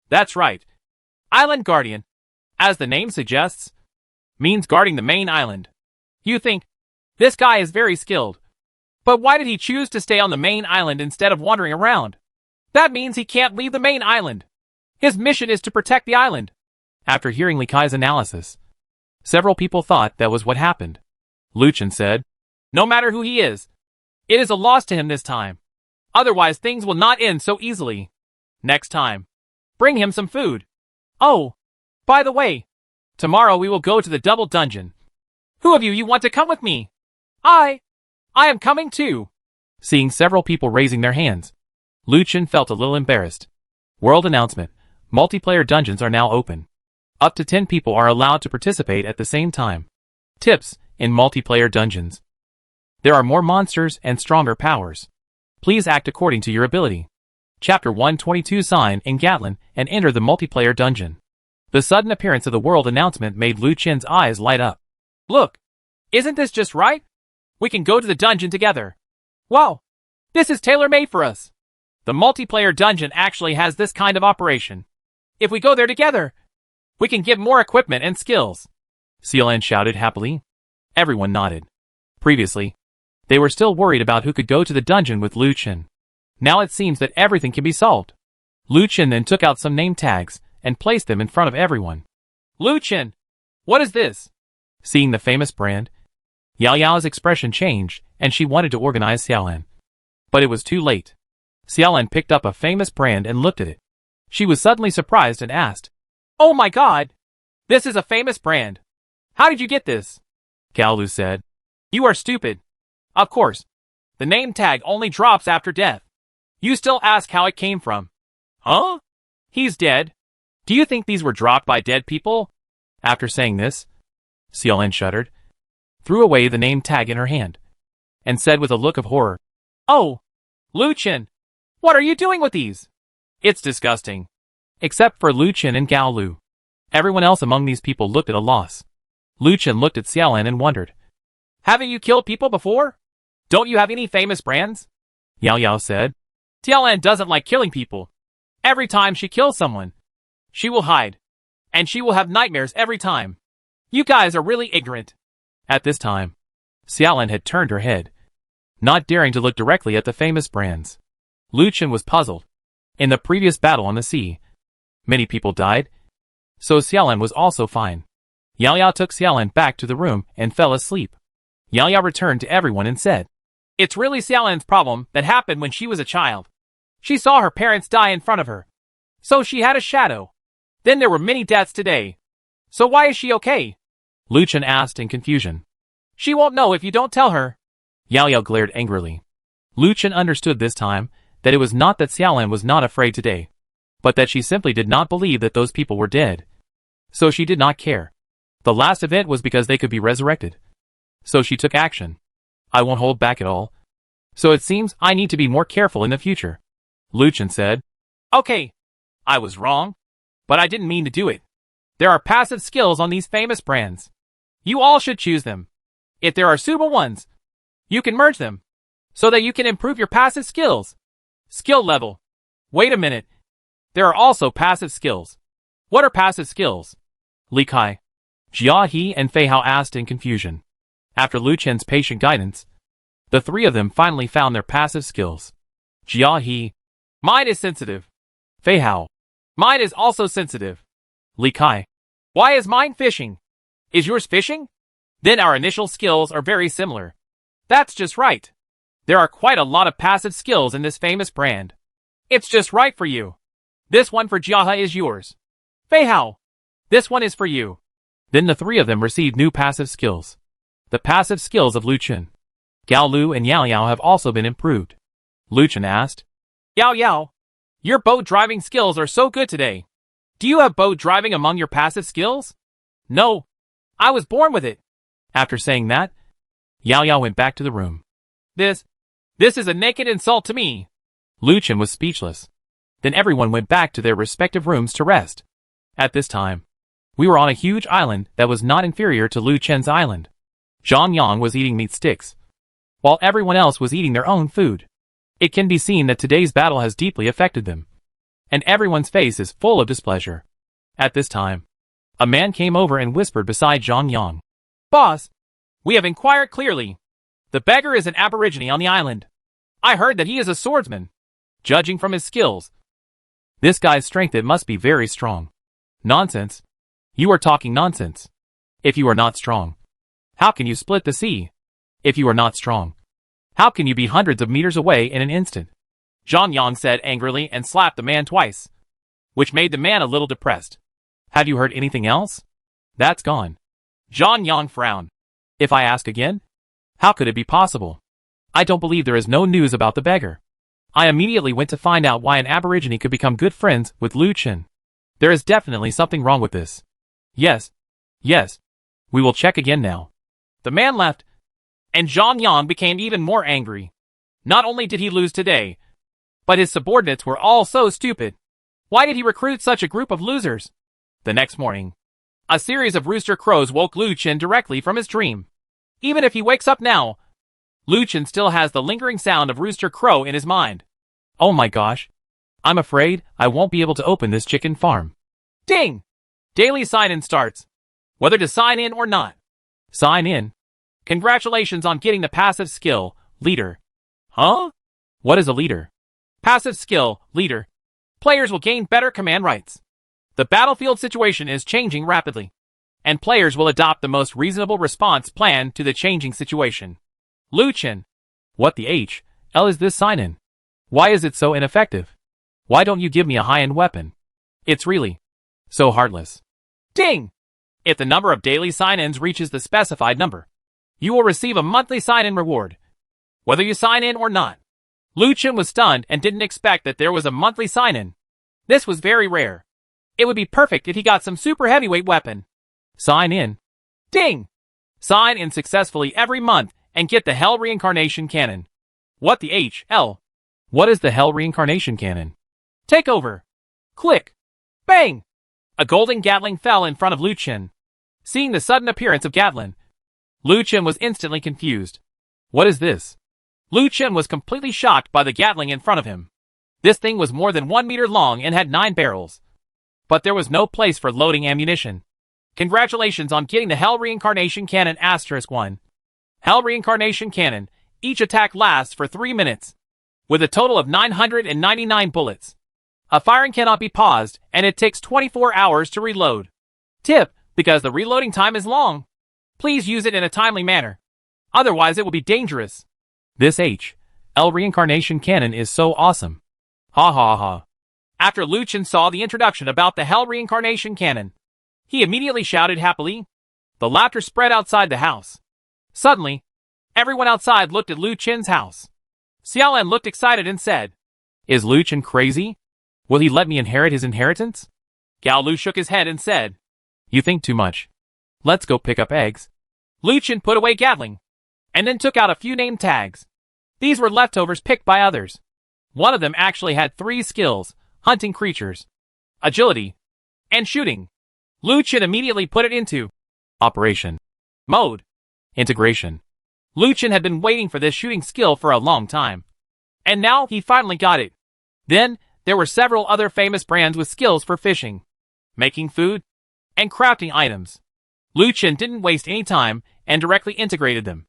That's right. Island guardian, as the name suggests, means guarding the main island. You think, this guy is very skilled. But why did he choose to stay on the main island instead of wandering around? That means he can't leave the main island. His mission is to protect the island. After hearing Li Kai's analysis, several people thought that was what happened. Lu Chen said, No matter who he is, it is a loss to him this time. Otherwise things will not end so easily. Next time, bring him some food. Oh, by the way, tomorrow we will go to the double dungeon. Who of you want to come with me? I am coming too. Seeing several people raising their hands, Lu Chen felt a little embarrassed. World announcement. Multiplayer dungeons are now open. Up to 10 people are allowed to participate at the same time. Tips in multiplayer dungeons. There are more monsters and stronger powers. Please act according to your ability. Chapter 122 Sign in Gatlin and enter the multiplayer dungeon. The sudden appearance of the world announcement made Lu Chen's eyes light up. Look, isn't this just right? We can go to the dungeon together. Wow, this is tailor-made for us. The multiplayer dungeon actually has this kind of operation. If we go there together, we can get more equipment and skills. Xiaolan shouted happily. Everyone nodded. Previously, they were still worried about who could go to the dungeon with Lu Chen. Now it seems that everything can be solved. Lu Chen then took out some name tags and placed them in front of everyone. Lu Chen, what is this? Seeing the famous brand, Yao Yao's expression changed and she wanted to organize Xiaolan. But it was too late. Xiaolan picked up a famous brand and looked at it. She was suddenly surprised and asked, Oh my god! This is a famous brand. How did you get this? Gao Lu said, You are stupid. Of course. The name tag only drops after death. You still ask how it came from. Huh? He's dead. Do you think these were dropped by dead people? After saying this, Xiaolan shuddered, threw away the name tag in her hand, and said with a look of horror, Oh, Lu Chen, what are you doing with these? It's disgusting. Except for Lu Chen and Gao Lu. Everyone else among these people looked at a loss. Lu Chen looked at Xiaolan and wondered. Haven't you killed people before? Don't you have any famous brands? Yao Yao said. Xiaolan doesn't like killing people. Every time she kills someone, she will hide. And she will have nightmares every time. You guys are really ignorant. At this time, Xiaolan had turned her head, not daring to look directly at the famous brands. Lu Chen was puzzled. In the previous battle on the sea, many people died, so Xiaolan was also fine. Yao Yao took Xiaolan back to the room and fell asleep. Yao Yao returned to everyone and said, It's really Xiaolan's problem that happened when she was a child. She saw her parents die in front of her. So she had a shadow. Then there were many deaths today. So why is she okay? Lu Chen asked in confusion. She won't know if you don't tell her. Yao Yao glared angrily. Lu Chen understood this time that it was not that Xiaolan was not afraid today, but that she simply did not believe that those people were dead. So she did not care. The last event was because they could be resurrected. So she took action. I won't hold back at all. So it seems I need to be more careful in the future. Lu Chen said. Okay. I was wrong. But I didn't mean to do it. There are passive skills on these famous brands. You all should choose them. If there are suitable ones, you can merge them, so that you can improve your passive skills. Skill level. Wait a minute. There are also passive skills. What are passive skills? Li Kai, Jia He and Fei Hao asked in confusion. After Lu Chen's patient guidance, the three of them finally found their passive skills. Jia He, mine is sensitive. Fei Hao, mine is also sensitive. Li Kai, why is mine fishing? Is yours fishing? Then our initial skills are very similar. That's just right. There are quite a lot of passive skills in this famous brand. It's just right for you. This one for Jiahe is yours. Fei Hao, this one is for you. Then the three of them received new passive skills. The passive skills of Lu Chen, Gao Lu and Yao Yao have also been improved. Lu Chen asked, Yao Yao, your boat driving skills are so good today. Do you have boat driving among your passive skills? No. I was born with it. After saying that, Yao Yao went back to the room. This is a naked insult to me. Lu Chen was speechless. Then everyone went back to their respective rooms to rest. At this time, we were on a huge island that was not inferior to Lu Chen's island. Zhang Yang was eating meat sticks, while everyone else was eating their own food. It can be seen that today's battle has deeply affected them, and everyone's face is full of displeasure. At this time, a man came over and whispered beside Zhang Yang. Boss, we have inquired clearly. The beggar is an aborigine on the island. I heard that he is a swordsman. Judging from his skills, this guy's strength it must be very strong. Nonsense. You are talking nonsense. If you are not strong, how can you split the sea? If you are not strong, how can you be hundreds of meters away in an instant? Zhang Yang said angrily and slapped the man twice, which made the man a little depressed. Have you heard anything else? That's gone. Zhang Yang frowned. If I ask again? How could it be possible? I don't believe there is no news about the beggar. I immediately went to find out why an aborigine could become good friends with Lu Chen. There is definitely something wrong with this. Yes. We will check again now. The man left, and Zhang Yang became even more angry. Not only did he lose today, but his subordinates were all so stupid. Why did he recruit such a group of losers? The next morning, a series of rooster crows woke Lu Chen directly from his dream. Even if he wakes up now, Lu Chen still has the lingering sound of rooster crow in his mind. Oh my gosh. I'm afraid I won't be able to open this chicken farm. Ding! Daily sign-in starts. Whether to sign in or not. Sign in. Congratulations on getting the passive skill, leader. Huh? What is a leader? Passive skill, leader. Players will gain better command rights. The battlefield situation is changing rapidly, and players will adopt the most reasonable response plan to the changing situation. Lu Chen. What the H.L. is this sign-in? Why is it so ineffective? Why don't you give me a high-end weapon? It's really so heartless. Ding! If the number of daily sign-ins reaches the specified number, you will receive a monthly sign-in reward, whether you sign in or not. Lu Chen was stunned and didn't expect that there was a monthly sign-in. This was very rare. It would be perfect if he got some super heavyweight weapon. Sign in. Ding! Sign in successfully every month and get the Hell Reincarnation Cannon. What the H.L.? What is the Hell Reincarnation Cannon? Take over. Click. Bang! A golden Gatling fell in front of Lu Chen. Seeing the sudden appearance of Gatling, Lu Chen was instantly confused. What is this? Lu Chen was completely shocked by the Gatling in front of him. This thing was more than 1 meter long and had 9 barrels. But there was no place for loading ammunition. Congratulations on getting the Hell Reincarnation Cannon *1. Hell Reincarnation Cannon. Each attack lasts for 3 minutes, with a total of 999 bullets. A firing cannot be paused, and it takes 24 hours to reload. Tip, because the reloading time is long, please use it in a timely manner. Otherwise it will be dangerous. This Hell Reincarnation Cannon is so awesome. Ha ha ha. After Lu Chen saw the introduction about the Hell Reincarnation Cannon, he immediately shouted happily. The laughter spread outside the house. Suddenly, everyone outside looked at Lu Chen's house. Xiaolan looked excited and said, Is Lu Chen crazy? Will he let me inherit his inheritance? Gao Lu shook his head and said, You think too much. Let's go pick up eggs. Lu Chen put away Gatling, and then took out a few name tags. These were leftovers picked by others. One of them actually had 3 skills: hunting creatures, agility, and shooting. Lu Chen immediately put it into operation mode. Integration. Lu Chen had been waiting for this shooting skill for a long time, and now he finally got it. Then, there were several other famous brands with skills for fishing, making food, and crafting items. Lu Chen didn't waste any time and directly integrated them.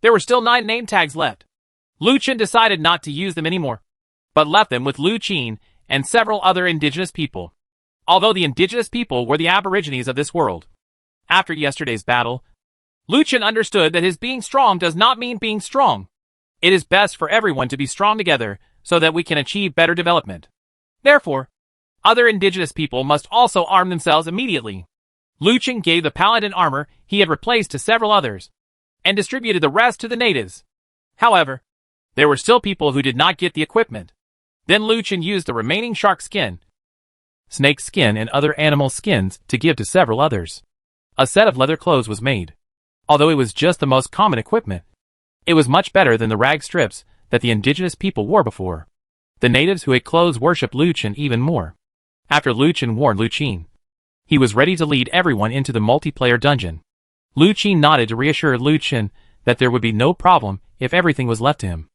There were still 9 name tags left. Lu Chen decided not to use them anymore, but left them with Lu Qin and several other indigenous people. Although the indigenous people were the aborigines of this world. After yesterday's battle, Lu Chen understood that his being strong does not mean being strong. It is best for everyone to be strong together so that we can achieve better development. Therefore, other indigenous people must also arm themselves immediately. Lu Chen gave the paladin armor he had replaced to several others, and distributed the rest to the natives. However, there were still people who did not get the equipment. Then Lu Chen used the remaining shark skin, snake skin and other animal skins to give to several others. A set of leather clothes was made. Although it was just the most common equipment, it was much better than the rag strips that the indigenous people wore before. The natives who had clothes worshipped Lu Chen even more. After Lu Chen warned Lu Qin, he was ready to lead everyone into the multiplayer dungeon. Lu Qin nodded to reassure Lu Chen that there would be no problem if everything was left to him.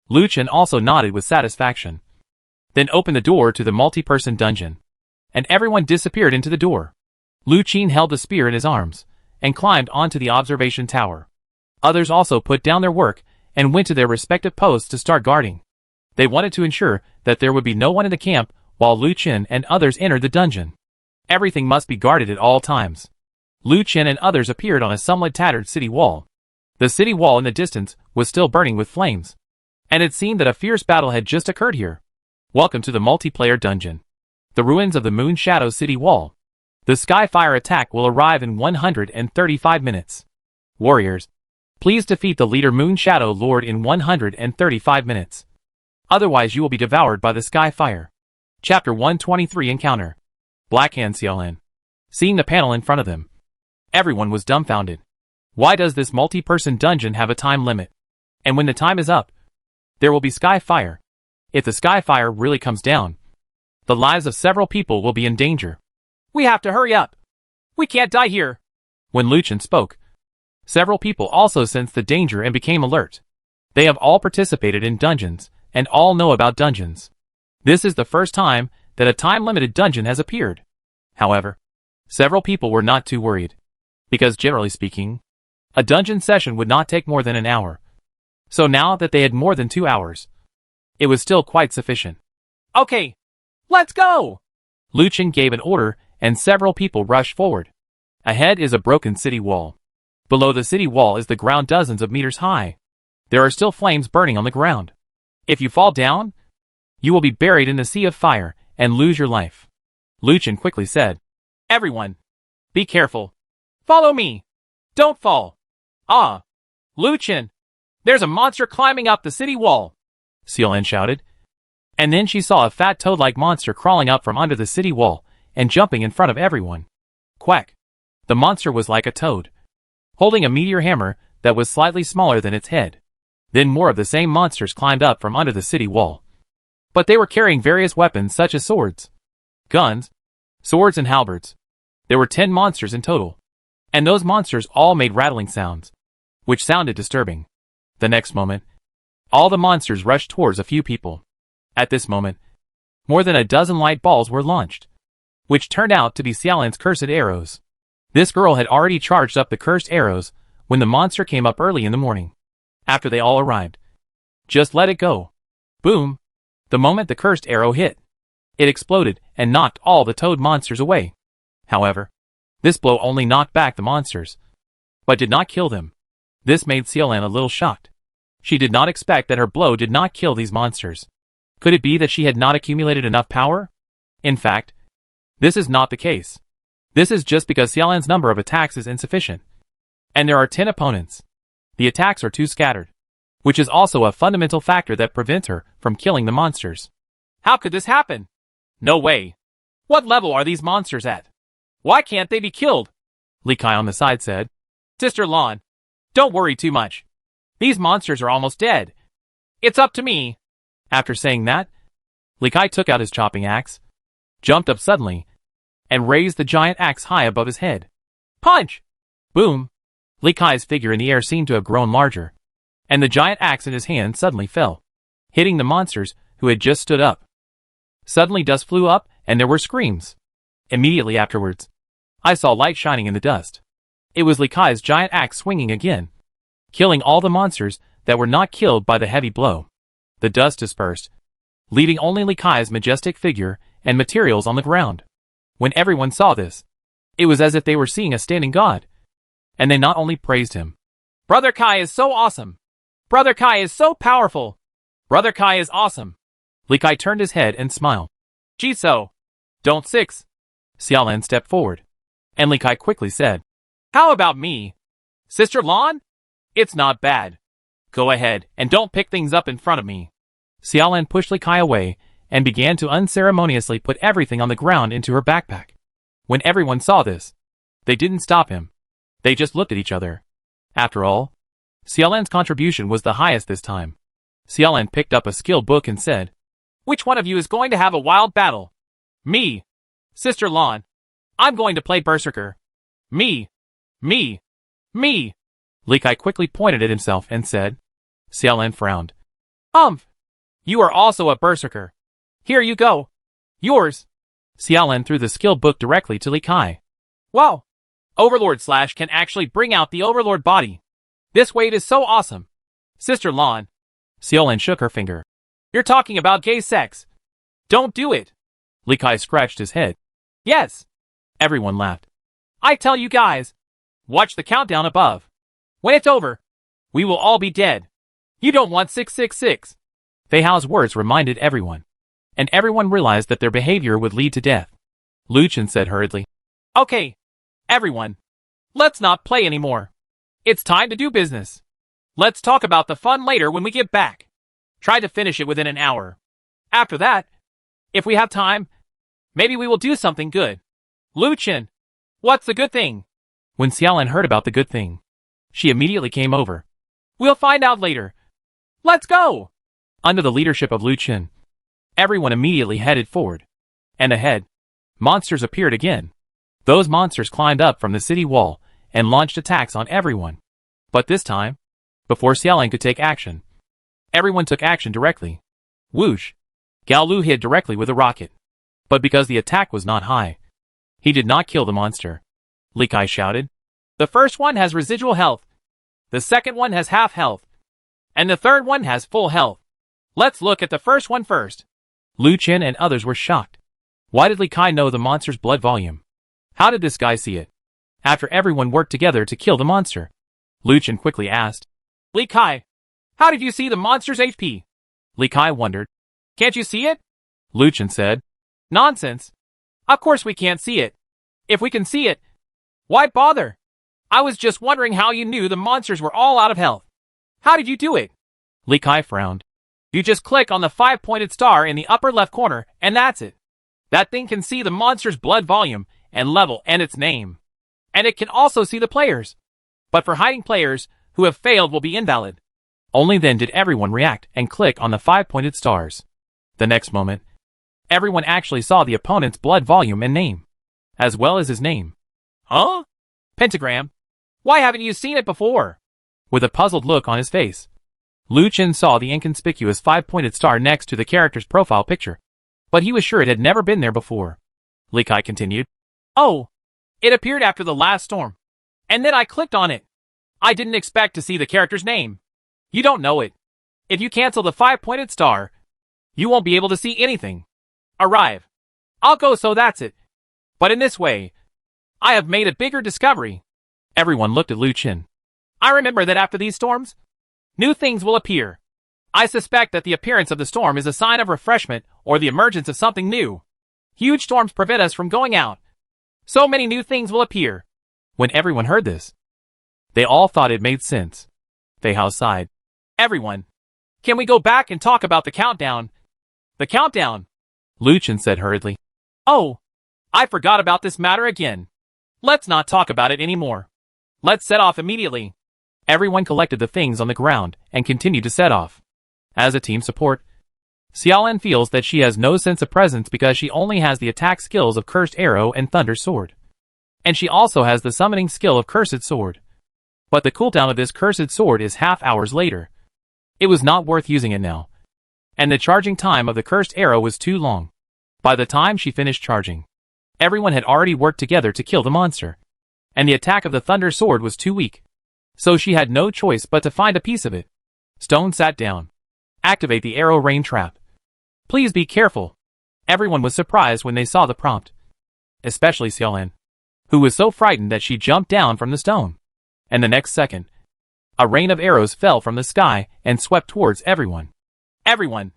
Lu Chen also nodded with satisfaction. Then opened the door to the multi-person dungeon, and everyone disappeared into the door. Lu Qin held the spear in his arms, and climbed onto the observation tower. Others also put down their work, and went to their respective posts to start guarding. They wanted to ensure that there would be no one in the camp while Lu Chen and others entered the dungeon. Everything must be guarded at all times. Lu Chen and others appeared on a somewhat tattered city wall. The city wall in the distance was still burning with flames, and it seemed that a fierce battle had just occurred here. Welcome to the multiplayer dungeon. The ruins of the Moon Shadow City Wall. The Skyfire attack will arrive in 135 minutes. Warriors, please defeat the leader Moon Shadow Lord in 135 minutes. Otherwise you will be devoured by the Skyfire. Chapter 123 Encounter. Blackhand Xiaolan. Seeing the panel in front of them, everyone was dumbfounded. Why does this multi-person dungeon have a time limit? And when the time is up, there will be Skyfire. If the Skyfire really comes down, the lives of several people will be in danger. We have to hurry up. We can't die here. When Lu Chen spoke, several people also sensed the danger and became alert. They have all participated in dungeons, and all know about dungeons. This is the first time that a time-limited dungeon has appeared. However, several people were not too worried, because generally speaking, a dungeon session would not take more than an hour. So now that they had more than 2 hours, it was still quite sufficient. Okay, let's go! Lu Chen gave an order, and several people rushed forward. Ahead is a broken city wall. Below the city wall is the ground dozens of meters high. There are still flames burning on the ground. If you fall down, you will be buried in the sea of fire and lose your life. Lu Chen quickly said, Everyone, be careful. Follow me. Don't fall. Ah, Lu Chen, there's a monster climbing up the city wall. Xiaolan shouted. And then she saw a fat toad-like monster crawling up from under the city wall and jumping in front of everyone. Quack. The monster was like a toad, holding a meteor hammer that was slightly smaller than its head. Then more of the same monsters climbed up from under the city wall. But they were carrying various weapons such as swords, guns, swords and halberds. There were 10 monsters in total. And those monsters all made rattling sounds, which sounded disturbing. The next moment, all the monsters rushed towards a few people. At this moment, more than a dozen light balls were launched, which turned out to be Xiaolan's cursed arrows. This girl had already charged up the cursed arrows when the monster came up early in the morning. After they all arrived, just let it go. Boom! The moment the cursed arrow hit, it exploded and knocked all the toad monsters away. However, this blow only knocked back the monsters, but did not kill them. This made Xiaolan a little shocked. She did not expect that her blow did not kill these monsters. Could it be that she had not accumulated enough power? In fact, this is not the case. This is just because Xiaolan's number of attacks is insufficient. And there are 10 opponents. The attacks are too scattered, which is also a fundamental factor that prevents her from killing the monsters. How could this happen? No way. What level are these monsters at? Why can't they be killed? Li Kai on the side said. Sister Lan, don't worry too much. These monsters are almost dead. It's up to me. After saying that, Li Kai took out his chopping axe, jumped up suddenly, and raised the giant axe high above his head. Punch! Boom! Li Kai's figure in the air seemed to have grown larger, and the giant axe in his hand suddenly fell, hitting the monsters who had just stood up. Suddenly dust flew up, and there were screams. Immediately afterwards, I saw light shining in the dust. It was Li Kai's giant axe swinging again, killing all the monsters that were not killed by the heavy blow. The dust dispersed, leaving only Li Kai's majestic figure and materials on the ground. When everyone saw this, it was as if they were seeing a standing god, and they not only praised him. Brother Kai is so awesome! Brother Kai is so powerful! Brother Kai is awesome! Li Kai turned his head and smiled. Jisoo, don't six. Xiaolan stepped forward, and Li Kai quickly said, How about me? Sister Lan? It's not bad. Go ahead and don't pick things up in front of me. Xiaolan pushed Li Kai away and began to unceremoniously put everything on the ground into her backpack. When everyone saw this, they didn't stop him. They just looked at each other. After all, Xiaolan's contribution was the highest this time. Xiaolan picked up a skill book and said, Which one of you is going to have a wild battle? Me. Sister Lan. I'm going to play Berserker. Me. Me. Me. Li Kai quickly pointed at himself and said. Xiaolan frowned. You are also a Berserker. Here you go. Yours. Xiaolan threw the skill book directly to Li Kai. Wow. Overlord Slash can actually bring out the Overlord body. This weight is so awesome. Sister Lan. Xiaolan shook her finger. You're talking about gay sex. Don't do it. Li Kai scratched his head. Yes. Everyone laughed. I tell you guys. Watch the countdown above. When it's over, we will all be dead. You don't want 666. Fei Hao's words reminded everyone, and everyone realized that their behavior would lead to death. Lu Chen said hurriedly. Okay, everyone. Let's not play anymore. It's time to do business. Let's talk about the fun later when we get back. Try to finish it within an hour. After that, if we have time, maybe we will do something good. Lu Chen, what's the good thing? When Xiaolan heard about the good thing, she immediately came over. We'll find out later. Let's go! Under the leadership of Lu Chen, everyone immediately headed forward. And ahead, monsters appeared again. Those monsters climbed up from the city wall and launched attacks on everyone. But this time, before Xiaolan could take action, everyone took action directly. Whoosh! Gao Lu hit directly with a rocket. But because the attack was not high, he did not kill the monster. Li Kai shouted. The first one has residual health. The second one has half health. And the third one has full health. Let's look at the first one first. Lu Chen and others were shocked. Why did Li Kai know the monster's blood volume? How did this guy see it? After everyone worked together to kill the monster, Lu Chen quickly asked. Li Kai, how did you see the monster's HP? Li Kai wondered. Can't you see it? Lu Chen said. Nonsense. Of course we can't see it. If we can see it, why bother? I was just wondering how you knew the monsters were all out of health. How did you do it? Li Kai frowned. You just click on the 5-pointed star in the upper left corner, and that's it. That thing can see the monster's blood volume and level and its name. And it can also see the players. But for hiding players who have failed will be invalid. Only then did everyone react and click on the 5-pointed stars. The next moment, everyone actually saw the opponent's blood volume and name, as well as his name. Huh? Pentagram? Why haven't you seen it before? With a puzzled look on his face, Lu Chen saw the inconspicuous 5-pointed star next to the character's profile picture, but he was sure it had never been there before. Li Kai continued. Oh, it appeared after the last storm. And then I clicked on it. I didn't expect to see the character's name. You don't know it. If you cancel the 5-pointed star, you won't be able to see anything. Arrive. I'll go, so that's it. But in this way, I have made a bigger discovery. Everyone looked at Lu Chen. I remember that after these storms, new things will appear. I suspect that the appearance of the storm is a sign of refreshment or the emergence of something new. Huge storms prevent us from going out. So many new things will appear. When everyone heard this, they all thought it made sense. Fei Hao sighed. Everyone, can we go back and talk about the countdown? The countdown, Lu Chen said hurriedly. Oh, I forgot about this matter again. Let's not talk about it anymore. Let's set off immediately. Everyone collected the things on the ground and continued to set off. As a team support, Xiaolan feels that she has no sense of presence because she only has the attack skills of Cursed Arrow and Thunder Sword. And she also has the summoning skill of Cursed Sword. But the cooldown of this Cursed Sword is half hours later. It was not worth using it now. And the charging time of the Cursed Arrow was too long. By the time she finished charging, everyone had already worked together to kill the monster. And the attack of the Thunder Sword was too weak. So she had no choice but to find a piece of it. Stone sat down. Activate the arrow rain trap. Please be careful. Everyone was surprised when they saw the prompt. Especially Xiaolan, who was so frightened that she jumped down from the stone. And the next second, a rain of arrows fell from the sky and swept towards everyone. Everyone,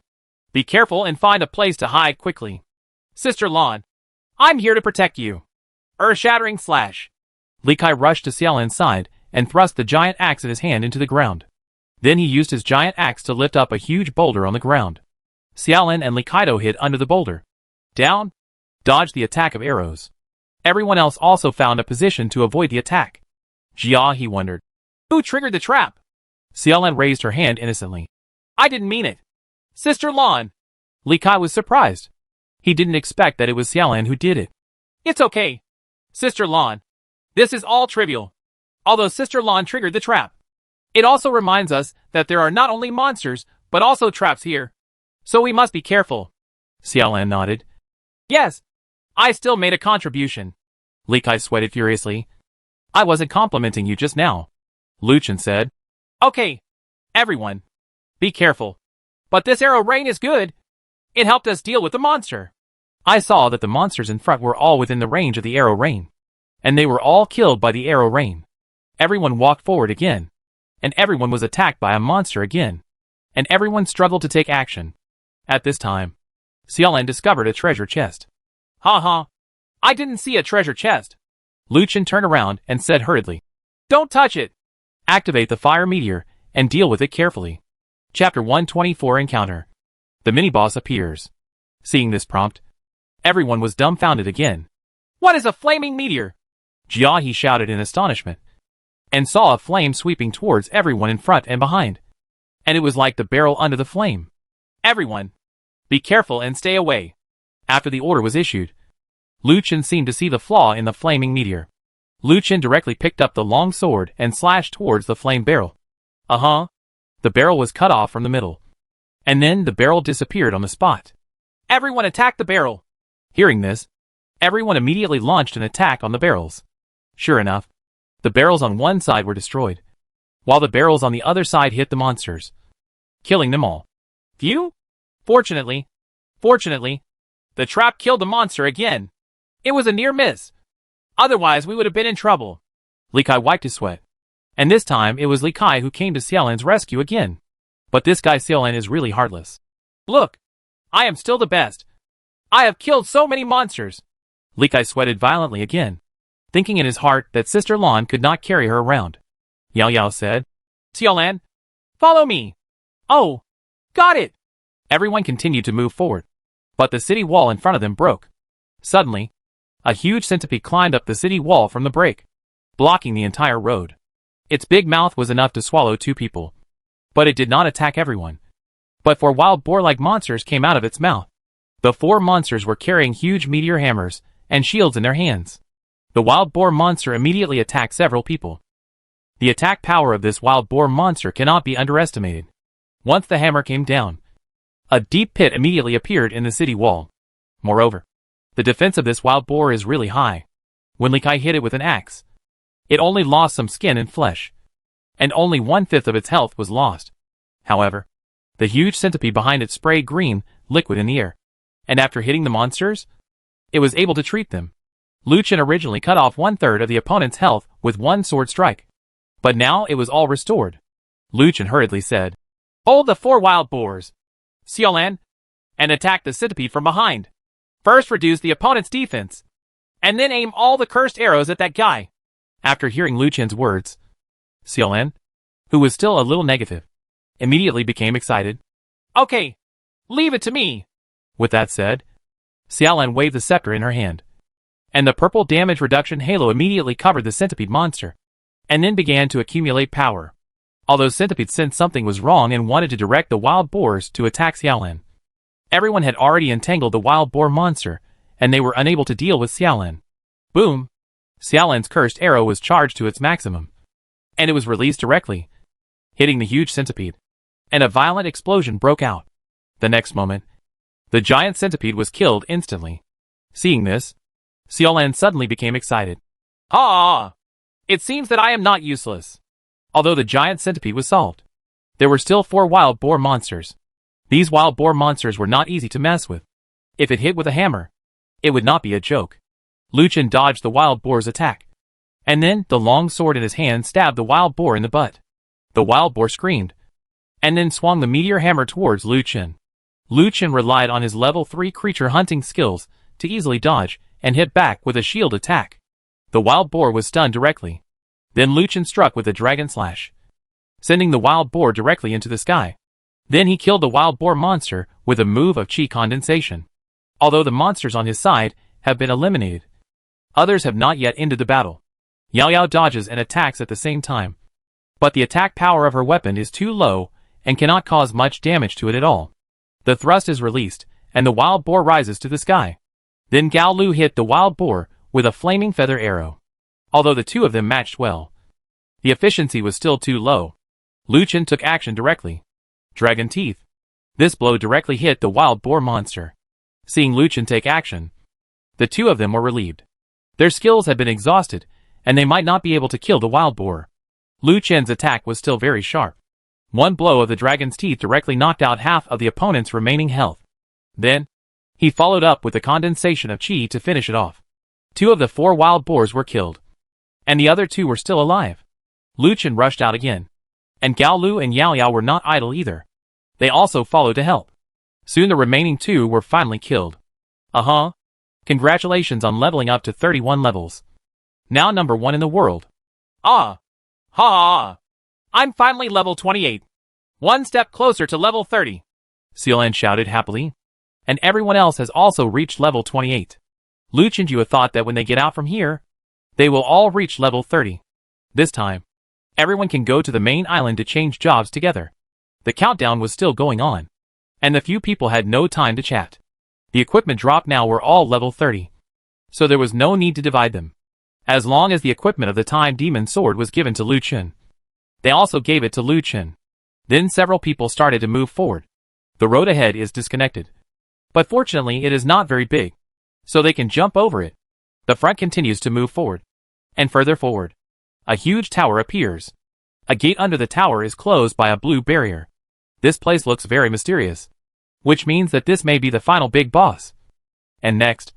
be careful and find a place to hide quickly. Sister Lan, I'm here to protect you. Earth-shattering slash. Li Kai rushed to Xiaolan's side and thrust the giant axe in his hand into the ground. Then he used his giant axe to lift up a huge boulder on the ground. Xiaolan and Li Kaido hid under the boulder. Down, dodged the attack of arrows. Everyone else also found a position to avoid the attack. Jia, he wondered. Who triggered the trap? Xiaolan raised her hand innocently. I didn't mean it. Sister Lan. Li Kai was surprised. He didn't expect that it was Xiaolan who did it. It's okay. Sister Lan. This is all trivial. Although Sister Lan triggered the trap. It also reminds us that there are not only monsters, but also traps here. So we must be careful. Xiaolan nodded. Yes. I still made a contribution. Li Kai sweated furiously. I wasn't complimenting you just now, Lu Chen said. Okay. Everyone, be careful. But this arrow rain is good. It helped us deal with the monster. I saw that the monsters in front were all within the range of the arrow rain. And they were all killed by the arrow rain. Everyone walked forward again. And everyone was attacked by a monster again. And everyone struggled to take action. At this time, Xiaolan discovered a treasure chest. Ha ha. I didn't see a treasure chest. Lu Chen turned around and said hurriedly. Don't touch it. Activate the fire meteor and deal with it carefully. Chapter 124 Encounter. The mini-boss appears. Seeing this prompt, everyone was dumbfounded again. What is a flaming meteor? Jia, he shouted in astonishment. And saw a flame sweeping towards everyone in front and behind. And it was like the barrel under the flame. Everyone, be careful and stay away. After the order was issued, Lu Chen seemed to see the flaw in the flaming meteor. Lu Chen directly picked up the long sword and slashed towards the flame barrel. The barrel was cut off from the middle. And then the barrel disappeared on the spot. Everyone attack the barrel. Hearing this, everyone immediately launched an attack on the barrels. Sure enough, the barrels on one side were destroyed, while the barrels on the other side hit the monsters, killing them all. Phew! Fortunately, the trap killed the monster again. It was a near miss. Otherwise we would have been in trouble. Li Kai wiped his sweat. And this time it was Li Kai who came to Xiaolan's rescue again. But this guy Xiaolan is really heartless. Look, I am still the best. I have killed so many monsters. Li Kai sweated violently again, thinking in his heart that Sister Lan could not carry her around. Yao Yao said, Xiaolan, follow me. Oh, got it. Everyone continued to move forward, but the city wall in front of them broke. Suddenly, a huge centipede climbed up the city wall from the break, blocking the entire road. Its big mouth was enough to swallow 2 people. But it did not attack everyone. But 4 wild boar-like monsters came out of its mouth. The 4 monsters were carrying huge meteor hammers and shields in their hands. The wild boar monster immediately attacked several people. The attack power of this wild boar monster cannot be underestimated. Once the hammer came down, a deep pit immediately appeared in the city wall. Moreover, the defense of this wild boar is really high. When Li Kai hit it with an axe, it only lost some skin and flesh, and only 1/5 of its health was lost. However, the huge centipede behind it sprayed green liquid in the air, and after hitting the monsters, it was able to treat them. Lu Chen originally cut off 1/3 of the opponent's health with one sword strike, but now it was all restored. Lu Chen hurriedly said, "Hold the 4 wild boars, Xiaolan, and attack the centipede from behind. First reduce the opponent's defense, and then aim all the cursed arrows at that guy." After hearing Lu Chen's words, Xiaolan, who was still a little negative, immediately became excited. "Okay, leave it to me." With that said, Xiaolan waved the scepter in her hand, and the purple damage reduction halo immediately covered the centipede monster, and then began to accumulate power. Although Centipede sensed something was wrong and wanted to direct the wild boars to attack Xiaolan, everyone had already entangled the wild boar monster, and they were unable to deal with Xiaolan. Boom! Xiaolan's cursed arrow was charged to its maximum, and it was released directly, hitting the huge centipede, and a violent explosion broke out. The next moment, the giant centipede was killed instantly. Seeing this, Xiaolan suddenly became excited. "Ah! It seems that I am not useless." Although the giant centipede was solved, there were still 4 wild boar monsters. These wild boar monsters were not easy to mess with. If it hit with a hammer, it would not be a joke. Lu Chen dodged the wild boar's attack, and then the long sword in his hand stabbed the wild boar in the butt. The wild boar screamed, and then swung the meteor hammer towards Lu Chen. Lu Chen relied on his level 3 creature hunting skills to easily dodge and hit back with a shield attack. The wild boar was stunned directly. Then Lu Chen struck with a dragon slash, sending the wild boar directly into the sky. Then he killed the wild boar monster with a move of chi condensation. Although the monsters on his side have been eliminated, others have not yet ended the battle. Yao Yao dodges and attacks at the same time, but the attack power of her weapon is too low and cannot cause much damage to it at all. The thrust is released, and the wild boar rises to the sky. Then Gao Lu hit the wild boar with a flaming feather arrow. Although the two of them matched well, the efficiency was still too low. Lu Chen took action directly. Dragon Teeth. This blow directly hit the wild boar monster. Seeing Lu Chen take action, the two of them were relieved. Their skills had been exhausted, and they might not be able to kill the wild boar. Lu Chen's attack was still very sharp. One blow of the dragon's teeth directly knocked out half of the opponent's remaining health. Then, he followed up with the condensation of chi to finish it off. 2 of the 4 wild boars were killed, and the other 2 were still alive. Lu Chen rushed out again, and Gao Lu and Yao Yao were not idle either. They also followed to help. Soon the remaining 2 were finally killed. Congratulations on leveling up to 31 levels. Now number 1 in the world. I'm finally level 28. One step closer to level 30. Xiaolan shouted happily, and everyone else has also reached level 28. Lu Chenjue thought that when they get out from here, they will all reach level 30. This time, everyone can go to the main island to change jobs together. The countdown was still going on, and the few people had no time to chat. The equipment drop now were all level 30, so there was no need to divide them. As long as the equipment of the Time Demon Sword was given to Lu Chen, they also gave it to Lu Chen. Then several people started to move forward. The road ahead is disconnected, but fortunately it is not very big, so they can jump over it. The front continues to move forward, and further forward. A huge tower appears. A gate under the tower is closed by a blue barrier. This place looks very mysterious, which means that this may be the final big boss. And next,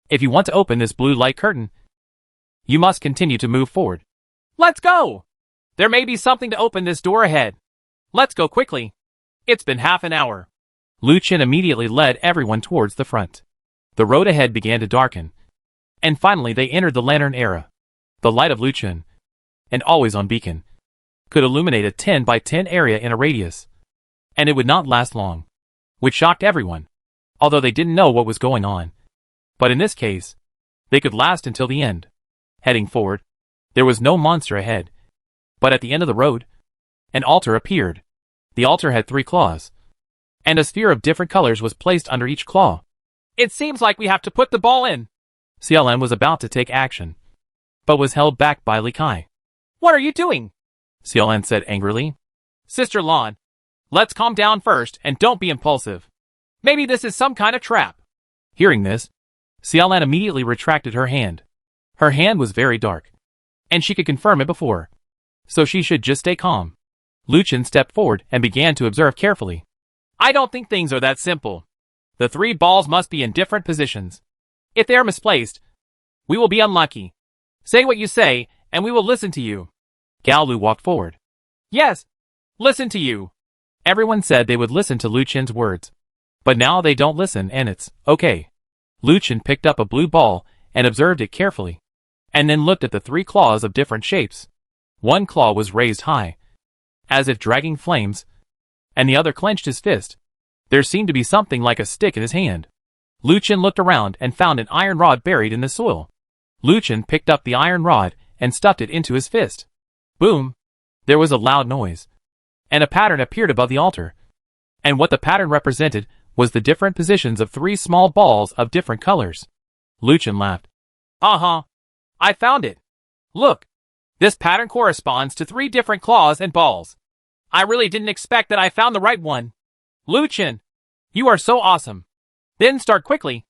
if you want to open this blue light curtain, you must continue to move forward. Let's go! There may be something to open this door ahead. Let's go quickly. It's been half an hour. Lu Chen immediately led everyone towards the front. The road ahead began to darken, and finally they entered the lantern era. The light of Lu Chen, an always-on beacon, could illuminate a 10 by 10 area in a radius, and it would not last long, which shocked everyone, although they didn't know what was going on. But in this case, they could last until the end. Heading forward, there was no monster ahead, but at the end of the road, an altar appeared. The altar had 3 claws, and a sphere of different colors was placed under each claw. It seems like we have to put the ball in. Xiaolan was about to take action, but was held back by Li Kai. What are you doing? Xiaolan said angrily. Sister Lan, let's calm down first and don't be impulsive. Maybe this is some kind of trap. Hearing this, Xiaolan immediately retracted her hand. Her hand was very dark, and she could confirm it before, so she should just stay calm. Lu Chen stepped forward and began to observe carefully. I don't think things are that simple. The 3 balls must be in different positions. If they are misplaced, we will be unlucky. Say what you say, and we will listen to you. Gao Lu walked forward. Yes, listen to you. Everyone said they would listen to Lu Chen's words, but now they don't listen and it's okay. Lu Chen picked up a blue ball and observed it carefully, and then looked at the 3 claws of different shapes. One claw was raised high, as if dragging flames, and the other clenched his fist. There seemed to be something like a stick in his hand. Lu Chen looked around and found an iron rod buried in the soil. Lu Chen picked up the iron rod and stuffed it into his fist. Boom! There was a loud noise, and a pattern appeared above the altar. And what the pattern represented was the different positions of 3 small balls of different colors. Lu Chen laughed. I found it. Look, this pattern corresponds to 3 different claws and balls. I really didn't expect that I found the right one. Lu Chen, you are so awesome. Then start quickly.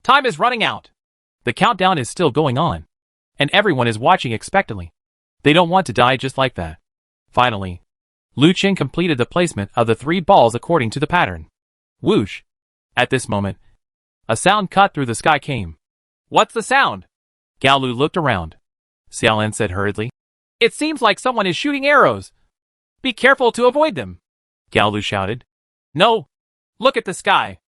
Time is running out. The countdown is still going on, and everyone is watching expectantly. They don't want to die just like that. Finally, Lu Chen completed the placement of the 3 balls according to the pattern. Whoosh! At this moment, a sound cut through the sky came. What's the sound? Gao Lu looked around. Xiaolan said hurriedly. It seems like someone is shooting arrows. Be careful to avoid them. Gao Lu shouted. No! Look at the sky.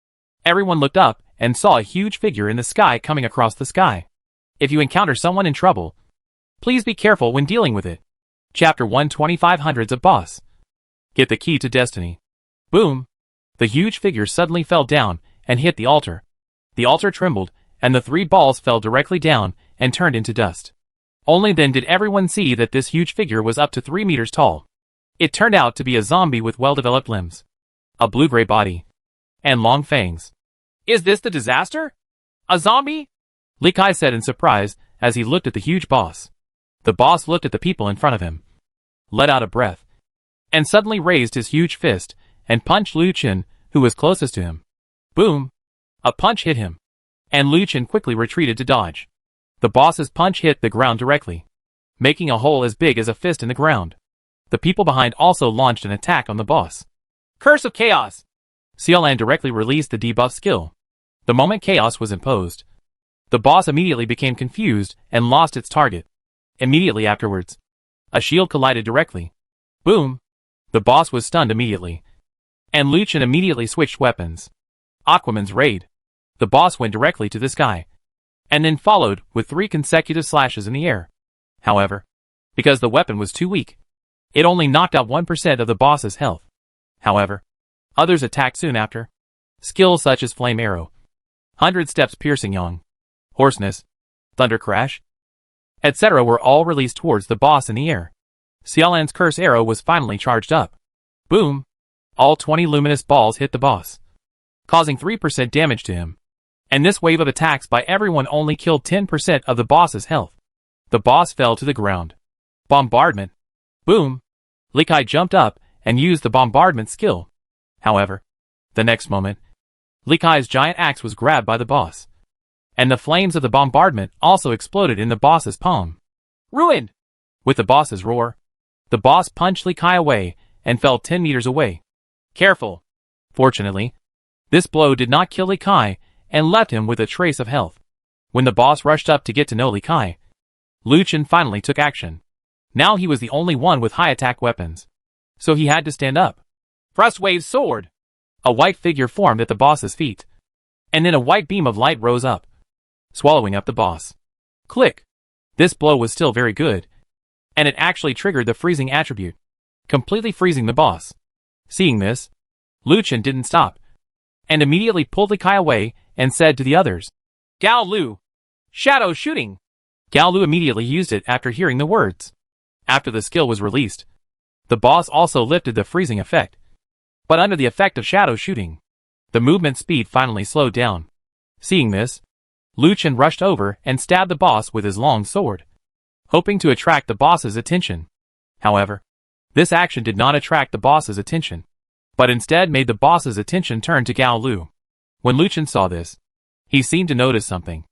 Everyone looked up and saw a huge figure in the sky coming across the sky. If you encounter someone in trouble, please be careful when dealing with it. Chapter 125 Hundreds of Boss. Get the key to destiny. Boom! The huge figure suddenly fell down and hit the altar. The altar trembled, and the 3 balls fell directly down and turned into dust. Only then did everyone see that this huge figure was up to 3 meters tall. It turned out to be a zombie with well-developed limbs, a blue-gray body, and long fangs. Is this the disaster? A zombie? Li Kai said in surprise as he looked at the huge boss. The boss looked at the people in front of him, let out a breath, and suddenly raised his huge fist and punched Lu Chen, who was closest to him. Boom! A punch hit him, and Lu Chen quickly retreated to dodge. The boss's punch hit the ground directly, making a hole as big as a fist in the ground. The people behind also launched an attack on the boss. Curse of Chaos! Xiaolan directly released the debuff skill. The moment chaos was imposed, the boss immediately became confused and lost its target. Immediately afterwards, a shield collided directly. Boom! The boss was stunned immediately, and Lu Chen immediately switched weapons. Aquaman's Raid. The boss went directly to the sky, and then followed with 3 consecutive slashes in the air. However, because the weapon was too weak, it only knocked out 1% of the boss's health. However, others attacked soon after. Skills such as Flame Arrow, 100 Steps Piercing Yang, Hoarseness, Thunder Crash, etc. were all released towards the boss in the air. Xiaolan's Curse Arrow was finally charged up. Boom! All 20 luminous balls hit the boss, causing 3% damage to him. And this wave of attacks by everyone only killed 10% of the boss's health. The boss fell to the ground. Bombardment. Boom! Li Kai jumped up and used the bombardment skill. However, the next moment, Li Kai's giant axe was grabbed by the boss, and the flames of the bombardment also exploded in the boss's palm. Ruined! With the boss's roar, the boss punched Li Kai away and fell 10 meters away. Careful! Fortunately, this blow did not kill Li Kai and left him with a trace of health. When the boss rushed up to get to know Li Kai, Lu Chen finally took action. Now he was the only one with high attack weapons, so he had to stand up. Frostwave Sword! A white figure formed at the boss's feet, and then a white beam of light rose up, swallowing up the boss. Click! This blow was still very good, and it actually triggered the freezing attribute, completely freezing the boss. Seeing this, Lu Chen didn't stop, and immediately pulled Li Kai away and said to the others, Gao Lu! Shadow Shooting! Gao Lu immediately used it after hearing the words. After the skill was released, the boss also lifted the freezing effect. But under the effect of shadow shooting, the movement speed finally slowed down. Seeing this, Lu Chen rushed over and stabbed the boss with his long sword. hoping to attract the boss's attention. However, this action did not attract the boss's attention, but instead made the boss's attention turn to Gao Lu. When Lu Chen saw this, he seemed to notice something.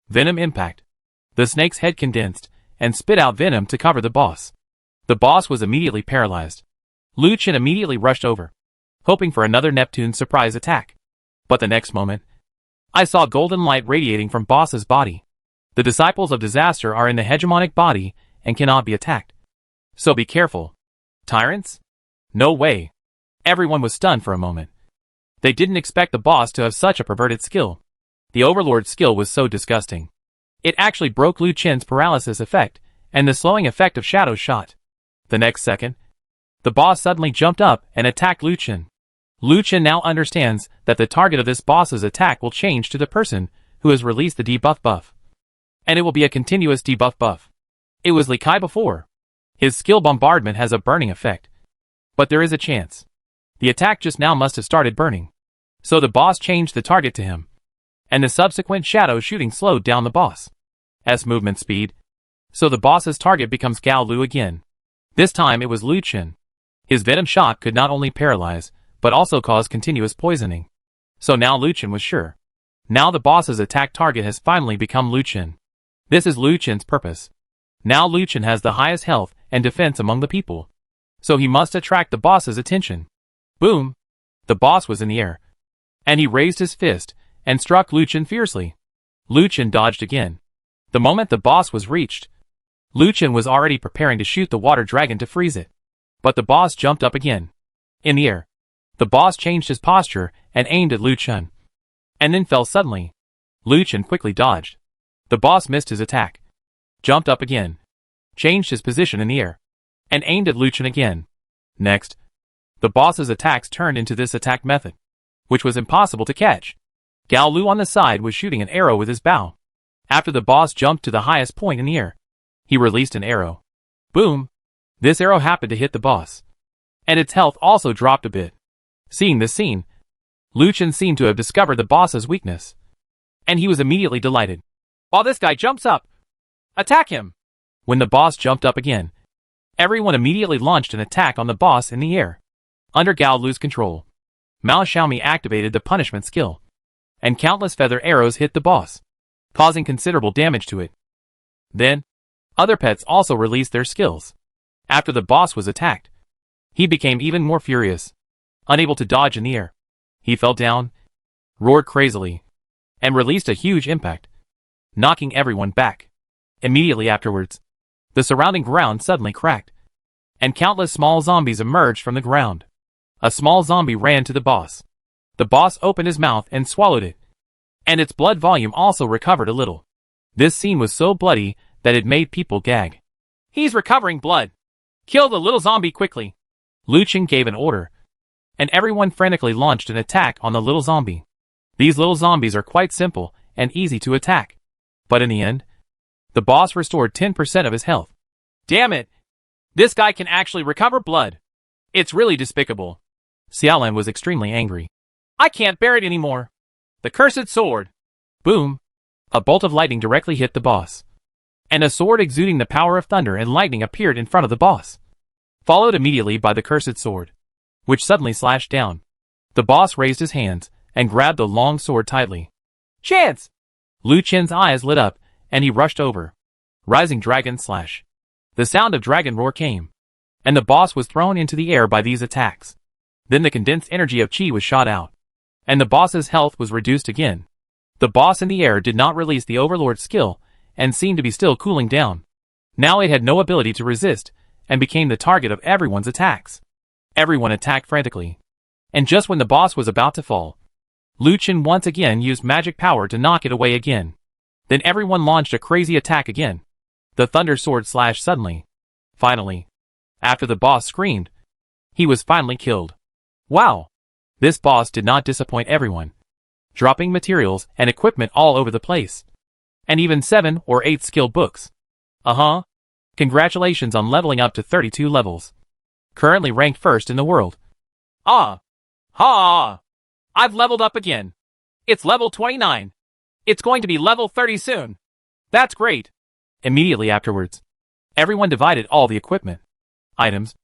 Venom impact. The snake's head condensed and spit out venom to cover the boss. The boss was immediately paralyzed. Lu Chen immediately rushed over, hoping for another Neptune surprise attack. But the next moment, I saw golden light radiating from boss's body. The disciples of disaster are in the hegemonic body and cannot be attacked. So be careful. Tyrants? No way. Everyone was stunned for a moment. They didn't expect the boss to have such a perverted skill. The Overlord's skill was so disgusting. It actually broke Lu Chen's paralysis effect and the slowing effect of Shadow Shot. The next second, the boss suddenly jumped up and attacked Lu Chen. Lu Chen now understands that the target of this boss's attack will change to the person who has released the debuff buff. And it will be a continuous debuff buff. It was Li Kai before. His skill bombardment has a burning effect. But there is a chance. The attack just now must have started burning. So the boss changed the target to him. And the subsequent shadow shooting slowed down the boss' movement speed. So the boss's target becomes Gao Lu again. This time it was Lu Chen. His venom shot could not only paralyze, but also cause continuous poisoning. So now Lu Chen was sure. Now the boss's attack target has finally become Lu Chen. This is Lu Chen's purpose. Now Lu Chen has the highest health and defense among the people. So he must attract the boss's attention. Boom! The boss was in the air. And he raised his fist and struck Lu Chen fiercely. Lu Chen dodged again. The moment the boss was reached, Lu Chen was already preparing to shoot the water dragon to freeze it. But the boss jumped up again. In the air, the boss changed his posture and aimed at Lu Chen. And then fell suddenly. Lu Chen quickly dodged. The boss missed his attack. Jumped up again. Changed his position in the air. And aimed at Lu Chen again. Next, the boss's attacks turned into this attack method, which was impossible to catch. Gao Lu on the side was shooting an arrow with his bow. After the boss jumped to the highest point in the air, he released an arrow. Boom! This arrow happened to hit the boss. And its health also dropped a bit. Seeing this scene, Lu Chen seemed to have discovered the boss's weakness. And he was immediately delighted. While this guy jumps up, attack him! When the boss jumped up again, everyone immediately launched an attack on the boss in the air. Under Gao Lu's control, Mao Xiaomi activated the punishment skill. And countless feather arrows hit the boss, causing considerable damage to it. Then, other pets also released their skills. After the boss was attacked, he became even more furious. Unable to dodge in the air, he fell down, roared crazily, and released a huge impact, knocking everyone back. Immediately afterwards, the surrounding ground suddenly cracked, and countless small zombies emerged from the ground. A small zombie ran to the boss. The boss opened his mouth and swallowed it, and its blood volume also recovered a little. This scene was so bloody that it made people gag. He's recovering blood. Kill the little zombie quickly. Lu Chen gave an order, and everyone frantically launched an attack on the little zombie. These little zombies are quite simple and easy to attack. But in the end, the boss restored 10% of his health. Damn it! This guy can actually recover blood. It's really despicable. Xiaolan was extremely angry. I can't bear it anymore. The cursed sword. Boom! A bolt of lightning directly hit the boss. And a sword exuding the power of thunder and lightning appeared in front of the boss, followed immediately by the cursed sword, which suddenly slashed down. The boss raised his hands and grabbed the long sword tightly. Chance! Lu Chen's eyes lit up, and he rushed over. Rising dragon slash. The sound of dragon roar came, and the boss was thrown into the air by these attacks. Then the condensed energy of chi was shot out, and the boss's health was reduced again. The boss in the air did not release the Overlord's skill, and seemed to be still cooling down. Now it had no ability to resist, and became the target of everyone's attacks. Everyone attacked frantically. And just when the boss was about to fall, Lu Chen once again used magic power to knock it away again. Then everyone launched a crazy attack again. The thunder sword slashed suddenly. Finally, after the boss screamed, he was finally killed. Wow! This boss did not disappoint everyone, dropping materials and equipment all over the place. And even 7 or 8 skill books. Congratulations on leveling up to 32 levels. Currently ranked first in the world. I've leveled up again. It's level 29. It's going to be level 30 soon. That's great. Immediately afterwards, Everyone divided all the equipment, items,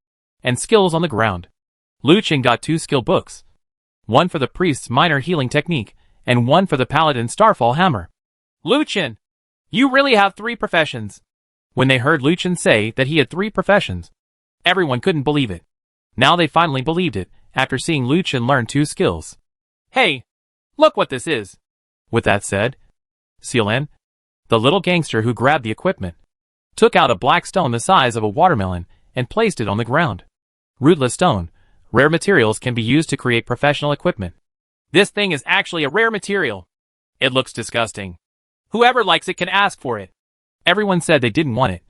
and skills on the ground. Lu Chen got 2 skill books, one for the priest's minor healing technique, and one for the paladin's starfall hammer. Lu Chen, you really have 3 professions. When they heard Lu Chen say that he had 3 professions, everyone couldn't believe it. Now they finally believed it, after seeing Lu Chen learn 2 skills. Hey, look what this is. With that said, Xiaolan, the little gangster who grabbed the equipment, took out a black stone the size of a watermelon and placed it on the ground. Rootless stone, rare materials can be used to create professional equipment. This thing is actually a rare material. It looks disgusting. Whoever likes it can ask for it. Everyone said they didn't want it,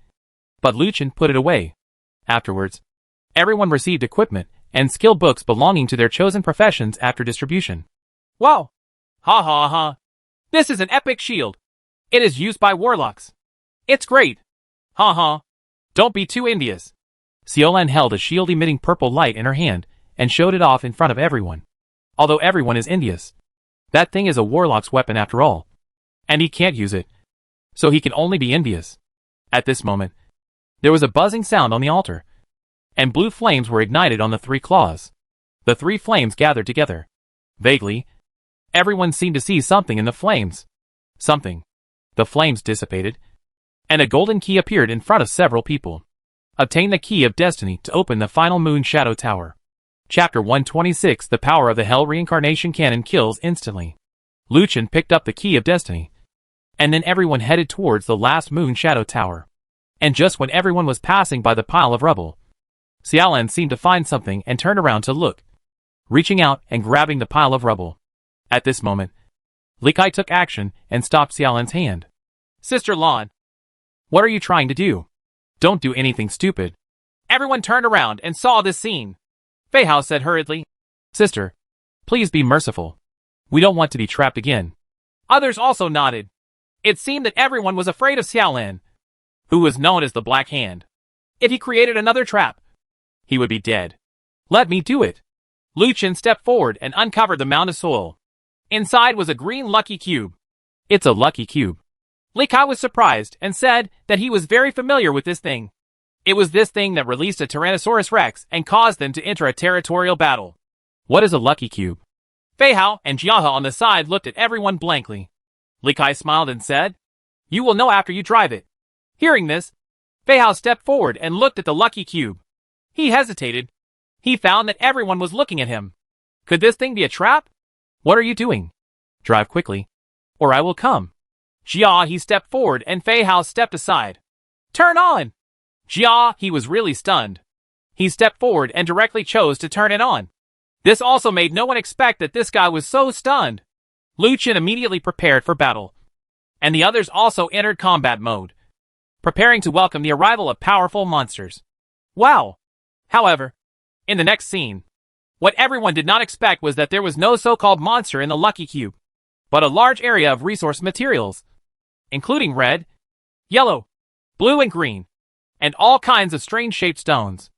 but Lu Chen put it away. Afterwards, everyone received equipment and skill books belonging to their chosen professions after distribution. Wow! Ha ha ha! This is an epic shield. It is used by warlocks. It's great. Ha ha! Don't be too envious. Xiaolan held a shield emitting purple light in her hand and showed it off in front of everyone. Although everyone is envious, that thing is a warlock's weapon after all, and he can't use it, so he can only be envious. At this moment, there was a buzzing sound on the altar, and blue flames were ignited on the 3 claws. The 3 flames gathered together. Vaguely, everyone seemed to see something in the flames. Something. The flames dissipated, and a golden key appeared in front of several people. Obtain the key of destiny to open the final moon shadow tower. Chapter 126. The power of the Hell reincarnation cannon kills instantly. Lu Chen picked up the key of destiny, and then everyone headed towards the last moon shadow tower. And just when everyone was passing by the pile of rubble, Xiaolan seemed to find something and turned around to look, reaching out and grabbing the pile of rubble. At this moment, Li Kai took action and stopped Xiaolan's hand. Sister Lan, what are you trying to do? Don't do anything stupid. Everyone turned around and saw this scene. Fei Hao said hurriedly, Sister, please be merciful. We don't want to be trapped again. Others also nodded. It seemed that everyone was afraid of Xiaolan, who was known as the Black Hand. If he created another trap, he would be dead. Let me do it. Lu Chen stepped forward and uncovered the mound of soil. Inside was a green lucky cube. It's a lucky cube. Li Kai was surprised and said that he was very familiar with this thing. It was this thing that released a Tyrannosaurus Rex and caused them to enter a territorial battle. What is a lucky cube? Fei Hao and Jiahe on the side looked at everyone blankly. Li Kai smiled and said, You will know after you drive it. Hearing this, Fei Hao stepped forward and looked at the lucky cube. He hesitated. He found that everyone was looking at him. Could this thing be a trap? What are you doing? Drive quickly, or I will come. He stepped forward and Fei Hao stepped aside. Turn on! He was really stunned. He stepped forward and directly chose to turn it on. This also made no one expect that this guy was so stunned. Lu Chen immediately prepared for battle, and the others also entered combat mode, preparing to welcome the arrival of powerful monsters. Wow! However, in the next scene, what everyone did not expect was that there was no so-called monster in the Lucky Cube, but a large area of resource materials, including red, yellow, blue and green, and all kinds of strange-shaped stones.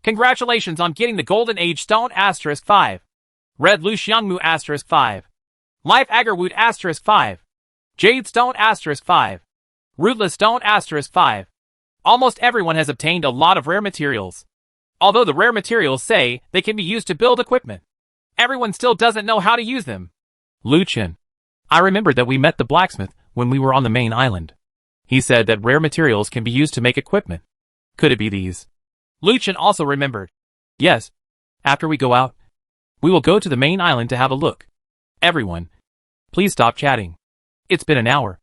Congratulations on getting the Golden Age Stone *5, Red Lu Xiangmu *5, Life Agarwood *5, Jade Stone *5, Rootless Stone *5. Almost everyone has obtained a lot of rare materials. Although the rare materials say they can be used to build equipment, everyone still doesn't know how to use them. Lu Chen, I remembered that we met the blacksmith when we were on the main island. He said that rare materials can be used to make equipment. Could it be these? Lu Chen also remembered. Yes. After we go out, we will go to the main island to have a look. Everyone, please stop chatting. It's been an hour,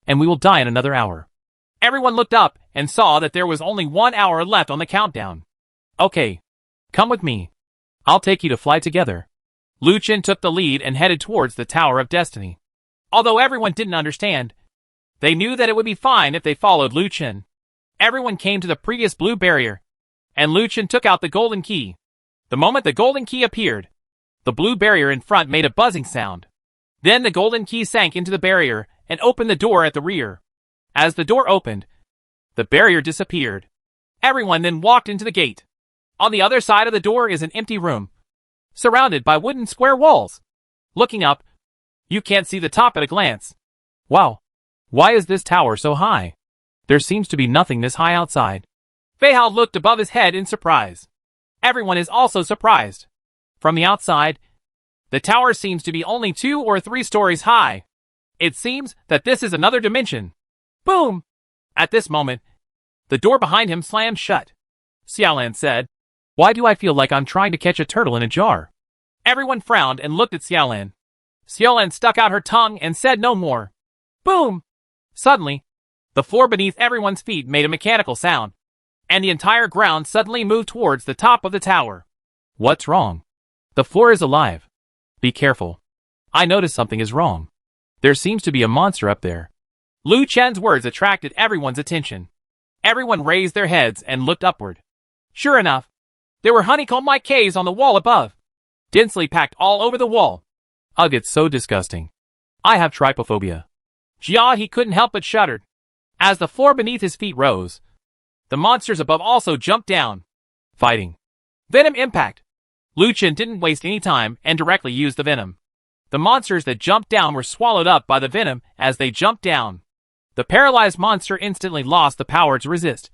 and we will die in another hour. Everyone looked up and saw that there was only 1 hour left on the countdown. Okay, come with me. I'll take you to fly together. Lu Chen took the lead and headed towards the Tower of Destiny. Although everyone didn't understand, they knew that it would be fine if they followed Lu Chen. Everyone came to the previous blue barrier, and Lu Chen took out the golden key. The moment the golden key appeared, the blue barrier in front made a buzzing sound. Then the golden key sank into the barrier and opened the door at the rear. As the door opened, the barrier disappeared. Everyone then walked into the gate. On the other side of the door is an empty room, surrounded by wooden square walls. Looking up, you can't see the top at a glance. Wow, why is this tower so high? There seems to be nothing this high outside. Fei Hao looked above his head in surprise. Everyone is also surprised. From the outside, the tower seems to be only 2 or 3 stories high. It seems that this is another dimension. Boom! At this moment, the door behind him slammed shut. Xiaolan said, "Why do I feel like I'm trying to catch a turtle in a jar?" Everyone frowned and looked at Xiaolan. Xiaolan stuck out her tongue and said no more. Boom! Suddenly, the floor beneath everyone's feet made a mechanical sound, and the entire ground suddenly moved towards the top of the tower. What's wrong? The floor is alive. Be careful. I noticed something is wrong. There seems to be a monster up there. Lu Chen's words attracted everyone's attention. Everyone raised their heads and looked upward. Sure enough, there were honeycomb-like caves on the wall above, densely packed all over the wall. Ugh, it's so disgusting. I have trypophobia. Jia, he couldn't help but shuddered. As the floor beneath his feet rose, the monsters above also jumped down. Fighting. Venom impact. Lu Chen didn't waste any time and directly used the venom. The monsters that jumped down were swallowed up by the venom as they jumped down. The paralyzed monster instantly lost the power to resist,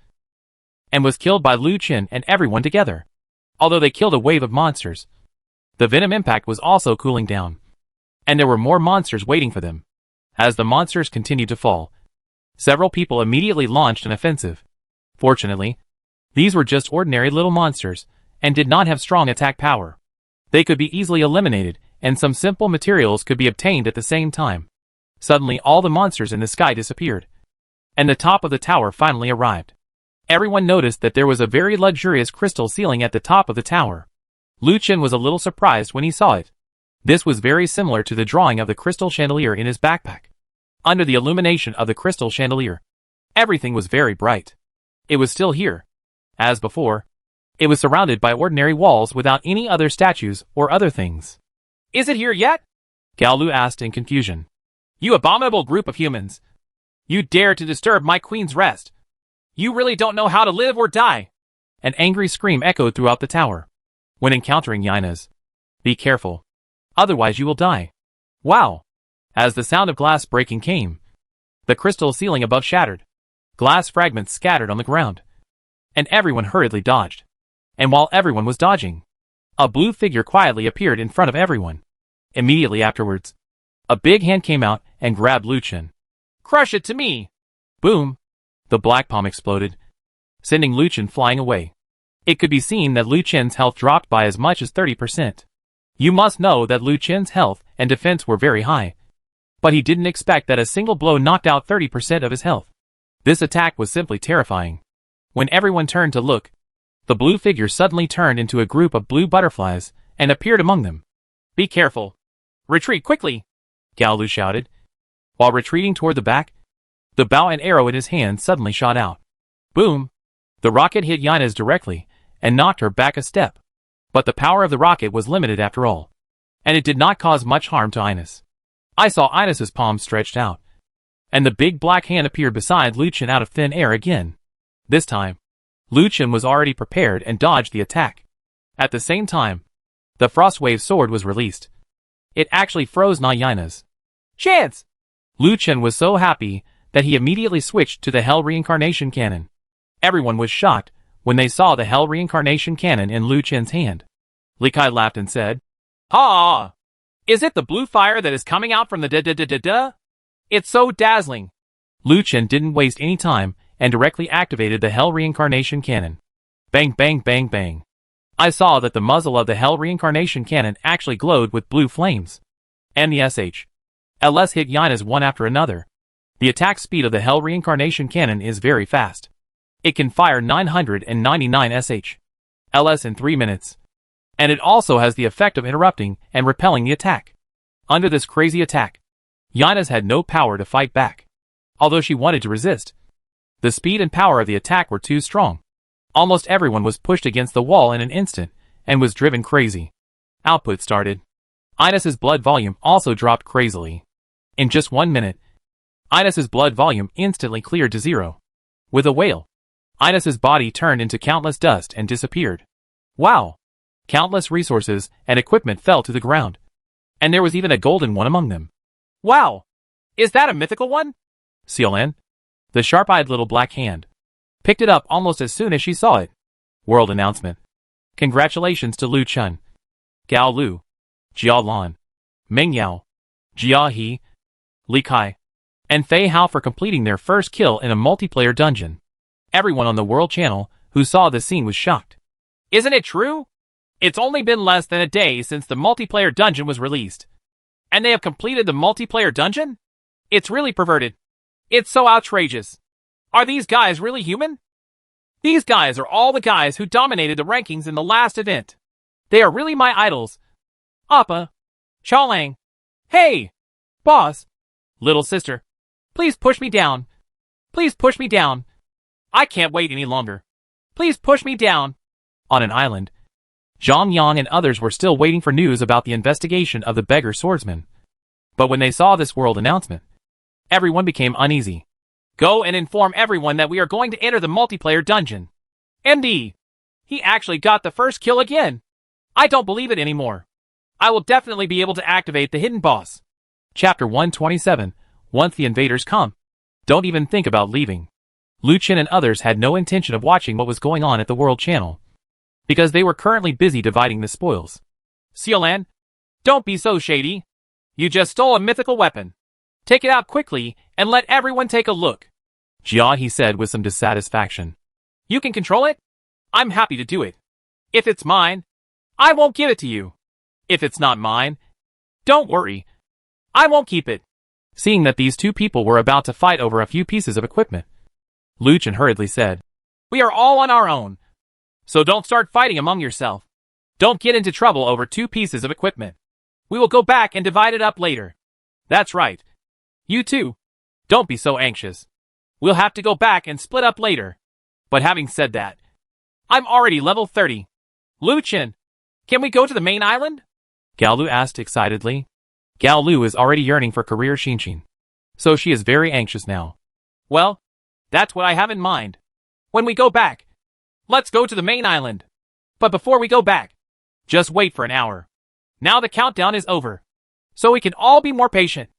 and was killed by Lu Chen and everyone together. Although they killed a wave of monsters, the venom impact was also cooling down, and there were more monsters waiting for them. As the monsters continued to fall, several people immediately launched an offensive. Fortunately, these were just ordinary little monsters, and did not have strong attack power. They could be easily eliminated, and some simple materials could be obtained at the same time. Suddenly all the monsters in the sky disappeared, and the top of the tower finally arrived. Everyone noticed that there was a very luxurious crystal ceiling at the top of the tower. Lu Chen was a little surprised when he saw it. This was very similar to the drawing of the crystal chandelier in his backpack. Under the illumination of the crystal chandelier, everything was very bright. It was still here. As before, it was surrounded by ordinary walls without any other statues or other things. Is it here yet? Gao Lu asked in confusion. You abominable group of humans. You dare to disturb my queen's rest. You really don't know how to live or die. An angry scream echoed throughout the tower. When encountering hyenas, be careful. Otherwise you will die. Wow! As the sound of glass breaking came, the crystal ceiling above shattered. Glass fragments scattered on the ground, and everyone hurriedly dodged. And while everyone was dodging, a blue figure quietly appeared in front of everyone. Immediately afterwards, a big hand came out and grabbed Lu Chen. Crush it to me! Boom! The black palm exploded, sending Lu Chen flying away. It could be seen that Lu Chen's health dropped by as much as 30%. You must know that Lu Chen's health and defense were very high, but he didn't expect that a single blow knocked out 30% of his health. This attack was simply terrifying. When everyone turned to look, the blue figure suddenly turned into a group of blue butterflies and appeared among them. Be careful. Retreat quickly, Gao Lu shouted. While retreating toward the back, the bow and arrow in his hand suddenly shot out. Boom! The rocket hit Yaina's directly and knocked her back a step. But the power of the rocket was limited after all, and it did not cause much harm to Ines. I saw Ines's palm stretched out, and the big black hand appeared beside Lu Chen out of thin air again. This time, Lu Chen was already prepared and dodged the attack. At the same time, the Frostwave sword was released. It actually froze Yaina's chance! Lu Chen was so happy that he immediately switched to the Hell Reincarnation Cannon. Everyone was shocked when they saw the Hell Reincarnation Cannon in Lu Chen's hand. Li Kai laughed and said, "Ha! Is it the blue fire that is coming out from the da-da-da-da-da? It's so dazzling." Lu Chen didn't waste any time and directly activated the Hell Reincarnation Cannon. Bang bang bang bang. I saw that the muzzle of the Hell Reincarnation Cannon actually glowed with blue flames. And the LS hit Yaina's one after another. The attack speed of the Hell Reincarnation Cannon is very fast. It can fire 999 LS in 3 minutes. And it also has the effect of interrupting and repelling the attack. Under this crazy attack, Yaina's had no power to fight back. Although she wanted to resist, the speed and power of the attack were too strong. Almost everyone was pushed against the wall in an instant and was driven crazy. Output started. Ines's blood volume also dropped crazily. In just 1 minute, Ines's blood volume instantly cleared to 0. With a wail, Ines's body turned into countless dust and disappeared. Wow! Countless resources and equipment fell to the ground. And there was even a golden one among them. Wow! Is that a mythical one? Xiaolan? The sharp-eyed little black hand picked it up almost as soon as she saw it. World announcement. Congratulations to Lu Chun, Gao Lu, Jia Lan, Meng Yao, Jia He, Li Kai, and Fei Hao for completing their first kill in a multiplayer dungeon. Everyone on the World Channel who saw this scene was shocked. Isn't it true? It's only been less than a day since the multiplayer dungeon was released. And they have completed the multiplayer dungeon? It's really perverted. It's so outrageous. Are these guys really human? These guys are all the guys who dominated the rankings in the last event. They are really my idols. Appa. Chaolang. Hey! Boss. Little sister. Please push me down. Please push me down. I can't wait any longer. Please push me down. On an island, Zhang Yang and others were still waiting for news about the investigation of the beggar swordsman. But when they saw this world announcement, everyone became uneasy. Go and inform everyone that we are going to enter the multiplayer dungeon. MD. He actually got the first kill again. I don't believe it anymore. I will definitely be able to activate the hidden boss. Chapter 127. Once the invaders come, don't even think about leaving. Lu Chen and others had no intention of watching what was going on at the World Channel, because they were currently busy dividing the spoils. Xiaolan, don't be so shady. You just stole a mythical weapon. Take it out quickly and let everyone take a look. Jia, he said with some dissatisfaction. You can control it? I'm happy to do it. If it's mine, I won't give it to you. If it's not mine, don't worry. I won't keep it. Seeing that these two people were about to fight over a few pieces of equipment, Lu Chen hurriedly said, We are all on our own. So don't start fighting among yourself. Don't get into trouble over 2 pieces of equipment. We will go back and divide it up later. That's right. You too. Don't be so anxious. We'll have to go back and split up later. But having said that, I'm already level 30. Lu Chen, can we go to the main island? Gao Lu asked excitedly. Gao Lu is already yearning for career Xinshin, so she is very anxious now. Well, that's what I have in mind. When we go back, let's go to the main island. But before we go back, just wait for an hour. Now the countdown is over, so we can all be more patient.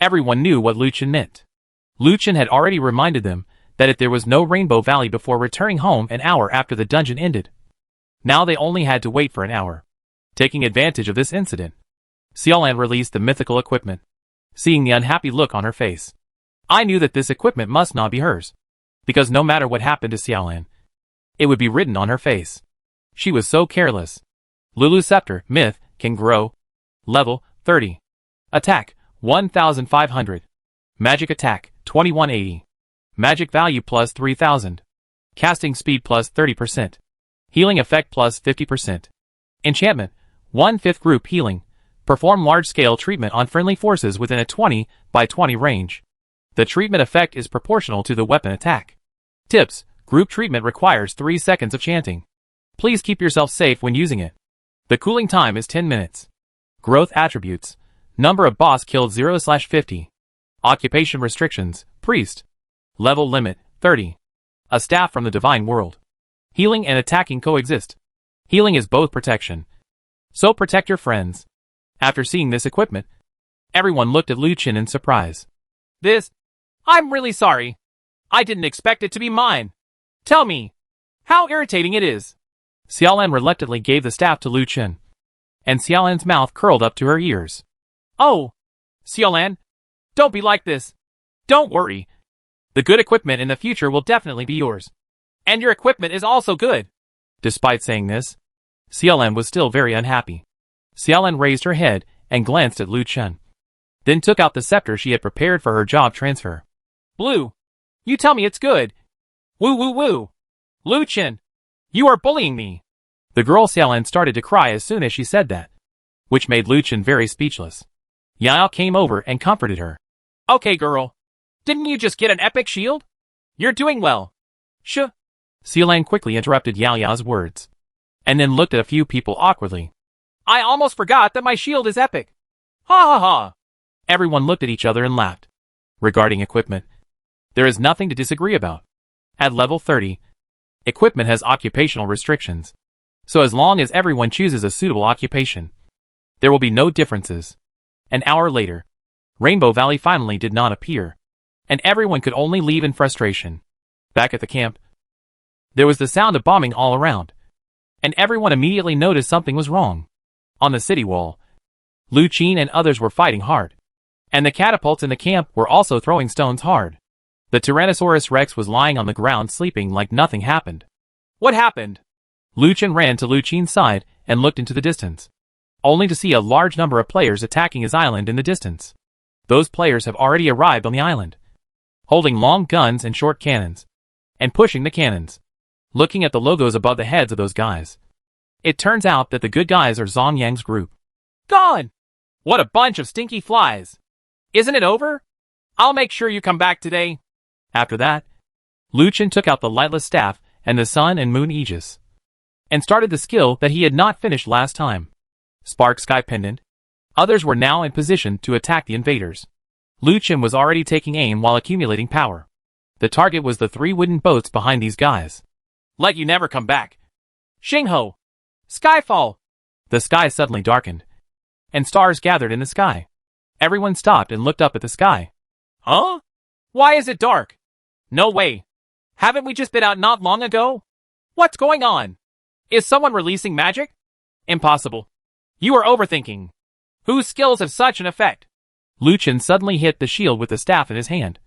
Everyone knew what Lu Chen meant. Lu Chen had already reminded them that if there was no Rainbow Valley before returning home an hour after the dungeon ended, now they only had to wait for an hour. Taking advantage of this incident, Xiaolan released the mythical equipment. Seeing the unhappy look on her face, I knew that this equipment must not be hers, because no matter what happened to Xiaolan, it would be written on her face. She was so careless. Lulu Scepter, Myth, can grow. Level, 30. Attack, 1500. Magic attack, 2180. Magic value plus 3000. Casting speed plus 30%. Healing effect plus 50%. Enchantment, 1/5 group healing. Perform large-scale treatment on friendly forces within a 20 by 20 range. The treatment effect is proportional to the weapon attack. Tips: group treatment requires 3 seconds of chanting. Please keep yourself safe when using it. The cooling time is 10 minutes. Growth attributes: number of boss killed 0/50. Occupation restrictions: priest. Level limit, 30. A staff from the divine world. Healing and attacking coexist. Healing is both protection, so protect your friends. After seeing this equipment, everyone looked at Lu Chen in surprise. I'm really sorry. I didn't expect it to be mine. Tell me, how irritating it is. Xiaolan reluctantly gave the staff to Lu Chen, and Xiaolan's mouth curled up to her ears. Oh, Xiaolan, don't be like this. Don't worry. The good equipment in the future will definitely be yours. And your equipment is also good. Despite saying this, Xiaolan was still very unhappy. Xiaolan raised her head and glanced at Lu Chen, then took out the scepter she had prepared for her job transfer. Blue, you tell me it's good. Woo woo woo. Lu Chen, you are bullying me. The girl Xiaolan started to cry as soon as she said that, which made Lu Chen very speechless. Yao came over and comforted her. Okay girl, didn't you just get an epic shield? You're doing well. Xiaolan quickly interrupted Yao Yao's words, and then looked at a few people awkwardly. I almost forgot that my shield is epic. Ha ha ha. Everyone looked at each other and laughed. Regarding equipment, there is nothing to disagree about. At level 30, equipment has occupational restrictions, so as long as everyone chooses a suitable occupation, there will be no differences. An hour later, Rainbow Valley finally did not appear. and everyone could only leave in frustration. Back at the camp, there was the sound of bombing all around, and everyone immediately noticed something was wrong. On the city wall, Lu Qin and others were fighting hard, and the catapults in the camp were also throwing stones hard. The Tyrannosaurus Rex was lying on the ground sleeping like nothing happened. What happened? Lu Qin ran to Lu Qin's side and looked into the distance, only to see a large number of players attacking his island in the distance. Those players have already arrived on the island, holding long guns and short cannons, and pushing the cannons. Looking at the logos above the heads of those guys, it turns out that the good guys are Zhang Yang's group. Gone! What a bunch of stinky flies! Isn't it over? I'll make sure you come back today. After that, Lu Qin took out the lightless staff and the sun and moon aegis, and started the skill that he had not finished last time. Spark Sky Pendant. Others were now in position to attack the invaders. Lu Qin was already taking aim while accumulating power. The target was the 3 wooden boats behind these guys. Let you never come back. Xingho! Skyfall! The sky suddenly darkened, and stars gathered in the sky. Everyone stopped and looked up at the sky. Huh? Why is it dark? No way. Haven't we just been out not long ago? What's going on? Is someone releasing magic? Impossible. You are overthinking. Whose skills have such an effect? Lu Qin suddenly hit the shield with the staff in his hand,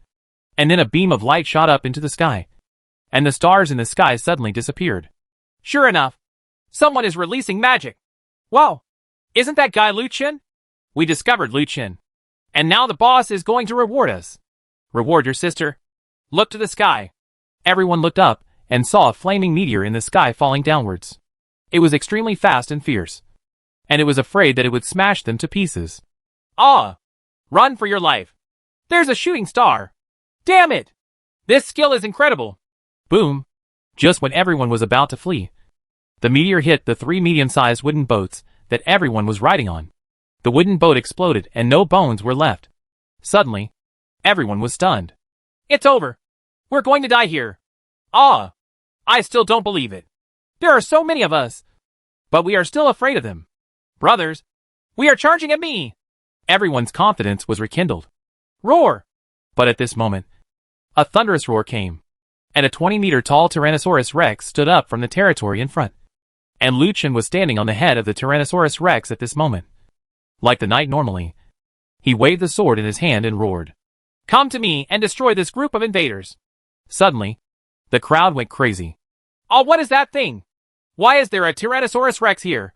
and then a beam of light shot up into the sky, and the stars in the sky suddenly disappeared. Sure enough, someone is releasing magic. Wow, isn't that guy Lu Qin? We discovered Lu Qin, and now the boss is going to reward us. Reward your sister? Look to the sky. Everyone looked up and saw a flaming meteor in the sky falling downwards. It was extremely fast and fierce, and it was afraid that it would smash them to pieces. Ah! Run for your life. There's a shooting star. Damn it! This skill is incredible. Boom! Just when everyone was about to flee, the meteor hit the 3 medium-sized wooden boats that everyone was riding on. The wooden boat exploded and no bones were left. Suddenly, everyone was stunned. It's over. We're going to die here. Ah! I still don't believe it. There are so many of us, but we are still afraid of them. Brothers, we are charging at me. Everyone's confidence was rekindled. Roar! But at this moment, a thunderous roar came, and a 20-meter-tall Tyrannosaurus Rex stood up from the territory in front. And Lu Qin was standing on the head of the Tyrannosaurus Rex at this moment. Like the knight normally, he waved the sword in his hand and roared, "Come to me and destroy this group of invaders." Suddenly, the crowd went crazy. Oh, what is that thing? Why is there a Tyrannosaurus Rex here?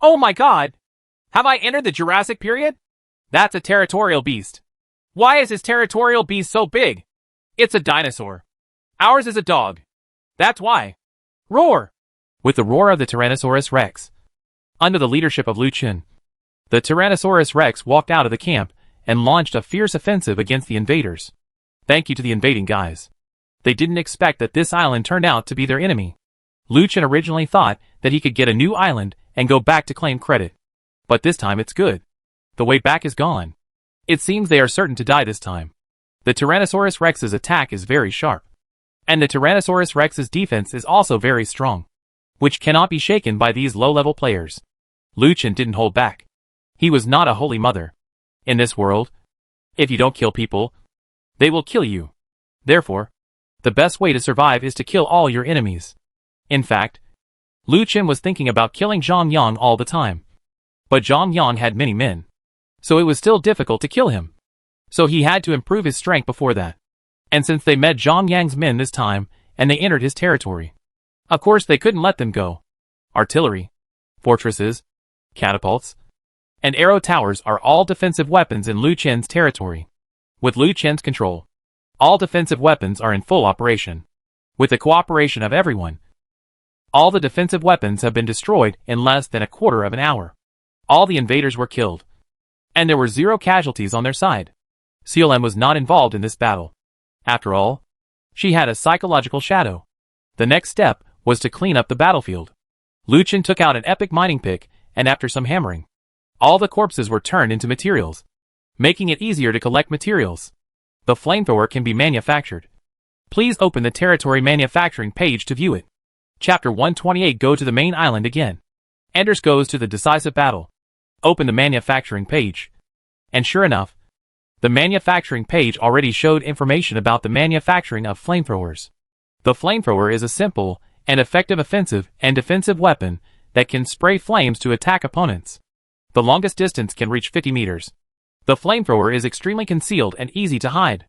Oh my god! Have I entered the Jurassic period? That's a territorial beast. Why is this territorial beast so big? It's a dinosaur. Ours is a dog. That's why. Roar! With the roar of the Tyrannosaurus Rex, under the leadership of Lu Qin, the Tyrannosaurus Rex walked out of the camp and launched a fierce offensive against the invaders. Thank you to the invading guys. They didn't expect that this island turned out to be their enemy. Lu Qin originally thought that he could get a new island and go back to claim credit. But this time it's good. The way back is gone. It seems they are certain to die this time. The Tyrannosaurus Rex's attack is very sharp, and the Tyrannosaurus Rex's defense is also very strong, which cannot be shaken by these low-level players. Lu Qin didn't hold back. He was not a holy mother. In this world, if you don't kill people, they will kill you. Therefore, the best way to survive is to kill all your enemies. In fact, Lu Qin was thinking about killing Zhang Yang all the time. But Zhang Yang had many men, so it was still difficult to kill him. So he had to improve his strength before that. And since they met Zhang Yang's men this time, and they entered his territory, of course they couldn't let them go. Artillery, fortresses, catapults, and arrow towers are all defensive weapons in Lu Qin's territory. With Lu Qin's control, all defensive weapons are in full operation. With the cooperation of everyone, all the defensive weapons have been destroyed in less than a quarter of an hour. All the invaders were killed, and there were 0 casualties on their side. Seolen was not involved in this battle. After all, she had a psychological shadow. The next step was to clean up the battlefield. Lu Qin took out an epic mining pick, and after some hammering, all the corpses were turned into materials, making it easier to collect materials. The flamethrower can be manufactured. Please open the territory manufacturing page to view it. Chapter 128. Go to the main island again. Anders goes to the decisive battle. Open the manufacturing page. And sure enough, The manufacturing page already showed information about the manufacturing of flamethrowers. The flamethrower is a simple and effective offensive and defensive weapon that can spray flames to attack opponents. The longest distance can reach 50 meters. The flamethrower is extremely concealed and easy to hide.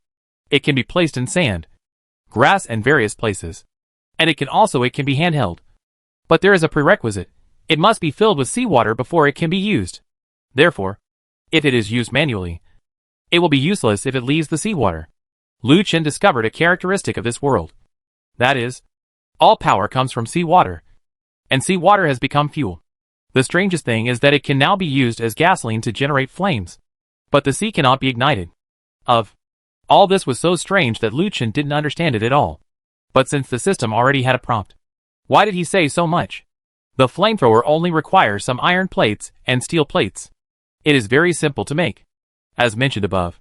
It can be placed in sand, grass, and various places. And it can be handheld. But there is a prerequisite. It must be filled with seawater before it can be used. Therefore, if it is used manually, it will be useless if it leaves the seawater. Liu Chen discovered a characteristic of this world. That is, all power comes from seawater, and seawater has become fuel. The strangest thing is that it can now be used as gasoline to generate flames. But the sea cannot be ignited. All this was so strange that Liu Chen didn't understand it at all. But since the system already had a prompt, why did he say so much? The flamethrower only requires some iron plates and steel plates. It is very simple to make, as mentioned above.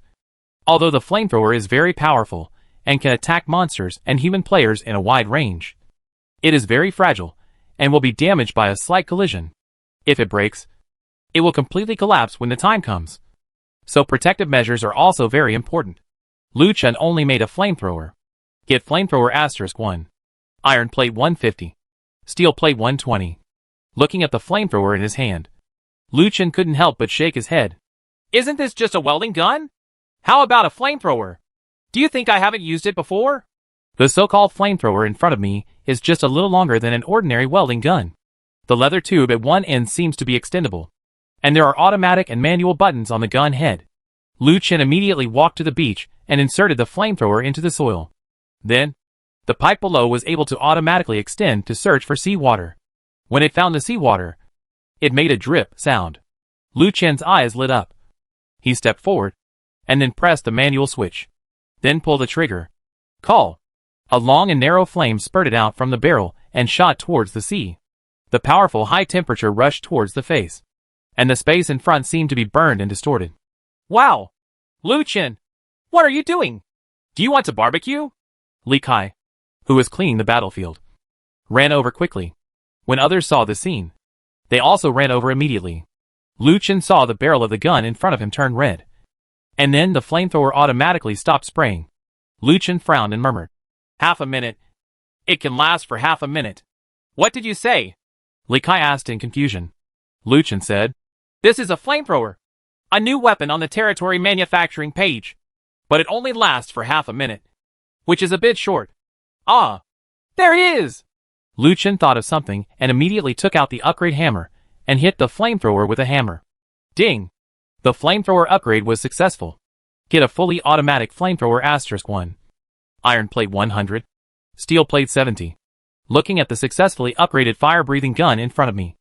Although the flamethrower is very powerful and can attack monsters and human players in a wide range, it is very fragile and will be damaged by a slight collision. If it breaks, it will completely collapse when the time comes. So protective measures are also very important. Liu Chen only made a flamethrower. Get flamethrower *1. Iron plate 150. Steel plate 120. Looking at the flamethrower in his hand, Liu Chen couldn't help but shake his head. Isn't this just a welding gun? How about a flamethrower? Do you think I haven't used it before? The so-called flamethrower in front of me is just a little longer than an ordinary welding gun. The leather tube at one end seems to be extendable, and there are automatic and manual buttons on the gun head. Liu Chen immediately walked to the beach and inserted the flamethrower into the soil. Then, the pipe below was able to automatically extend to search for seawater. When it found the seawater, it made a drip sound. Liu Chen's eyes lit up. He stepped forward, and then pressed the manual switch. Then pulled the trigger. Call! A long and narrow flame spurted out from the barrel and shot towards the sea. The powerful high temperature rushed towards the face, and the space in front seemed to be burned and distorted. Wow! Liu Chen, what are you doing? Do you want to barbecue? Li Kai, who was cleaning the battlefield, ran over quickly. When others saw the scene, they also ran over immediately. Liu Chen saw the barrel of the gun in front of him turn red, and then the flamethrower automatically stopped spraying. Liu Chen frowned and murmured, "Half a minute. It can last for half a minute. What did you say?" Li Kai asked in confusion. Liu Chen said, "This is a flamethrower. A new weapon on the Territorial manufacturing page. But it only lasts for half a minute, which is a bit short." "Ah, there he is!" Liu Chen thought of something and immediately took out the upgrade hammer and hit the flamethrower with a hammer. Ding! The flamethrower upgrade was successful. Get a fully automatic flamethrower *1. Iron plate 100. Steel plate 70. Looking at the successfully upgraded fire-breathing gun in front of me.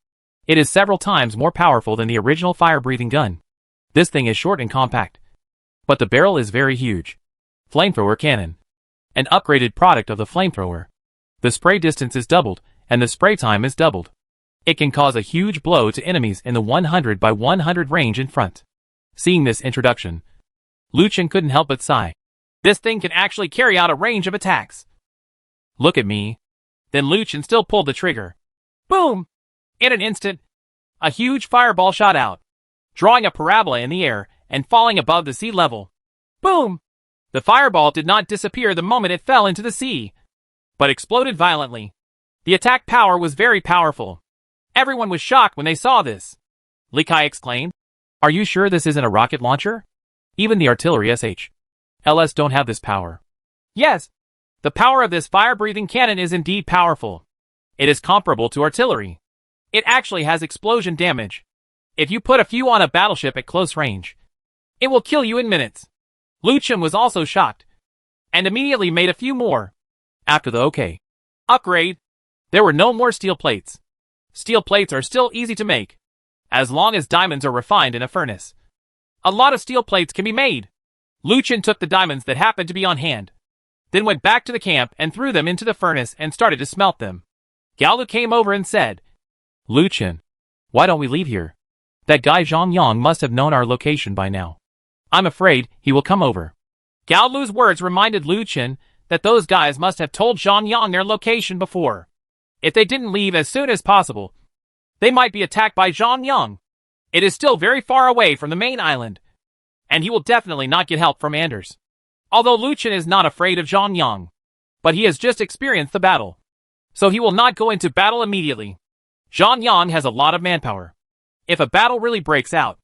It is several times more powerful than the original fire-breathing gun. This thing is short and compact, but the barrel is very huge. Flamethrower cannon. An upgraded product of the flamethrower. The spray distance is doubled, and the spray time is doubled. It can cause a huge blow to enemies in the 100 by 100 range in front. Seeing this introduction, Liu Chen couldn't help but sigh. This thing can actually carry out a range of attacks. Look at me. Then Liu Chen still pulled the trigger. Boom! In an instant, a huge fireball shot out, drawing a parabola in the air and falling above the sea level. Boom! The fireball did not disappear the moment it fell into the sea, but exploded violently. The attack power was very powerful. Everyone was shocked when they saw this. Li Kai exclaimed, "Are you sure this isn't a rocket launcher? Even the artillery SHLs don't have this power." "Yes. The power of this fire-breathing cannon is indeed powerful. It is comparable to artillery. It actually has explosion damage. If you put a few on a battleship at close range, it will kill you in minutes." Liu Chen was also shocked, and immediately made a few more. After the upgrade, there were no more steel plates. Steel plates are still easy to make, as long as diamonds are refined in a furnace. A lot of steel plates can be made. Liu Chen took the diamonds that happened to be on hand, then went back to the camp and threw them into the furnace and started to smelt them. Gaolu came over and said, "Liu Chen, why don't we leave here? That guy Zhang Yang must have known our location by now. I'm afraid he will come over." Gaolu's words reminded Liu Chen that those guys must have told Zhang Yang their location before. If they didn't leave as soon as possible, they might be attacked by Zhang Yang. It is still very far away from the main island, and he will definitely not get help from Anders. Although Lu Chen is not afraid of Zhang Yang, but he has just experienced the battle, so he will not go into battle immediately. Zhang Yang has a lot of manpower. If a battle really breaks out,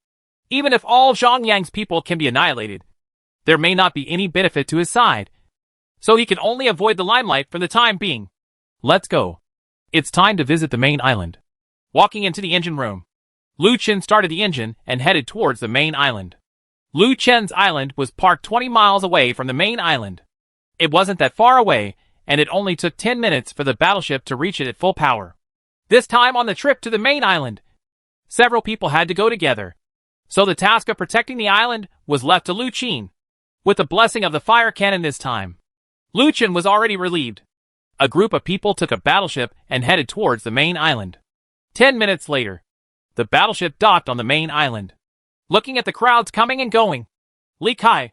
even if all Zhang Yang's people can be annihilated, there may not be any benefit to his side, so he can only avoid the limelight for the time being. Let's go. It's time to visit the main island. Walking into the engine room, Lu Chen started the engine and headed towards the main island. Lu Chen's island was parked 20 miles away from the main island. It wasn't that far away, and it only took 10 minutes for the battleship to reach it at full power. This time on the trip to the main island, several people had to go together, so the task of protecting the island was left to Lu Chen. With the blessing of the fire cannon this time, Lu Chen was already relieved. A group of people took a battleship and headed towards the main island. 10 minutes later, the battleship docked on the main island. Looking at the crowds coming and going, Li Kai,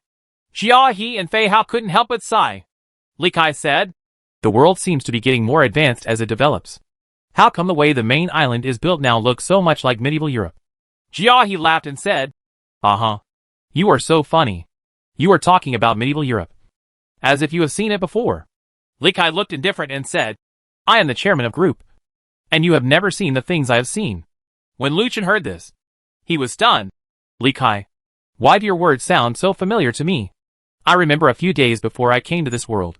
Jia He and Fei Hao couldn't help but sigh. Li Kai said, "The world seems to be getting more advanced as it develops. How come the way the main island is built now looks so much like medieval Europe?" Jia He laughed and said, "Uh-huh. You are so funny. You are talking about medieval Europe, as if you have seen it before." Li Kai looked indifferent and said, "I am the chairman of group, and you have never seen the things I have seen." When Lu Chen heard this, he was stunned. Li Kai, why do your words sound so familiar to me? I remember a few days before I came to this world,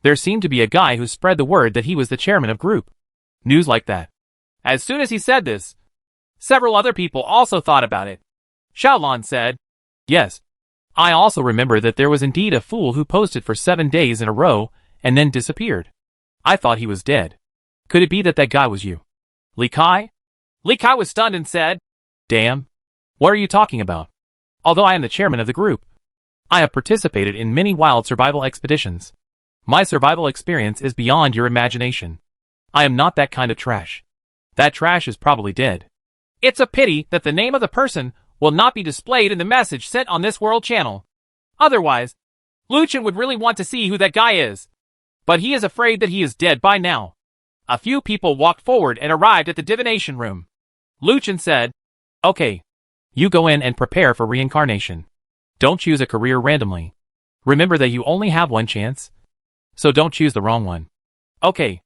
there seemed to be a guy who spread the word that he was the chairman of group. News like that. As soon as he said this, several other people also thought about it. Xiaolan said, "Yes. I also remember that there was indeed a fool who posted for 7 days in a row and then disappeared. I thought he was dead. Could it be that that guy was you?" Li Kai? Li Kai was stunned and said, "Damn. What are you talking about? Although I am the chairman of the group, I have participated in many wild survival expeditions. My survival experience is beyond your imagination. I am not that kind of trash. That trash is probably dead." It's a pity that the name of the person will not be displayed in the message sent on this world channel. Otherwise, Lu Chen would really want to see who that guy is. But he is afraid that he is dead by now. A few people walked forward and arrived at the divination room. Lu Chen said, "Okay. You go in and prepare for reincarnation. Don't choose a career randomly. Remember that you only have one chance, so don't choose the wrong one." "Okay.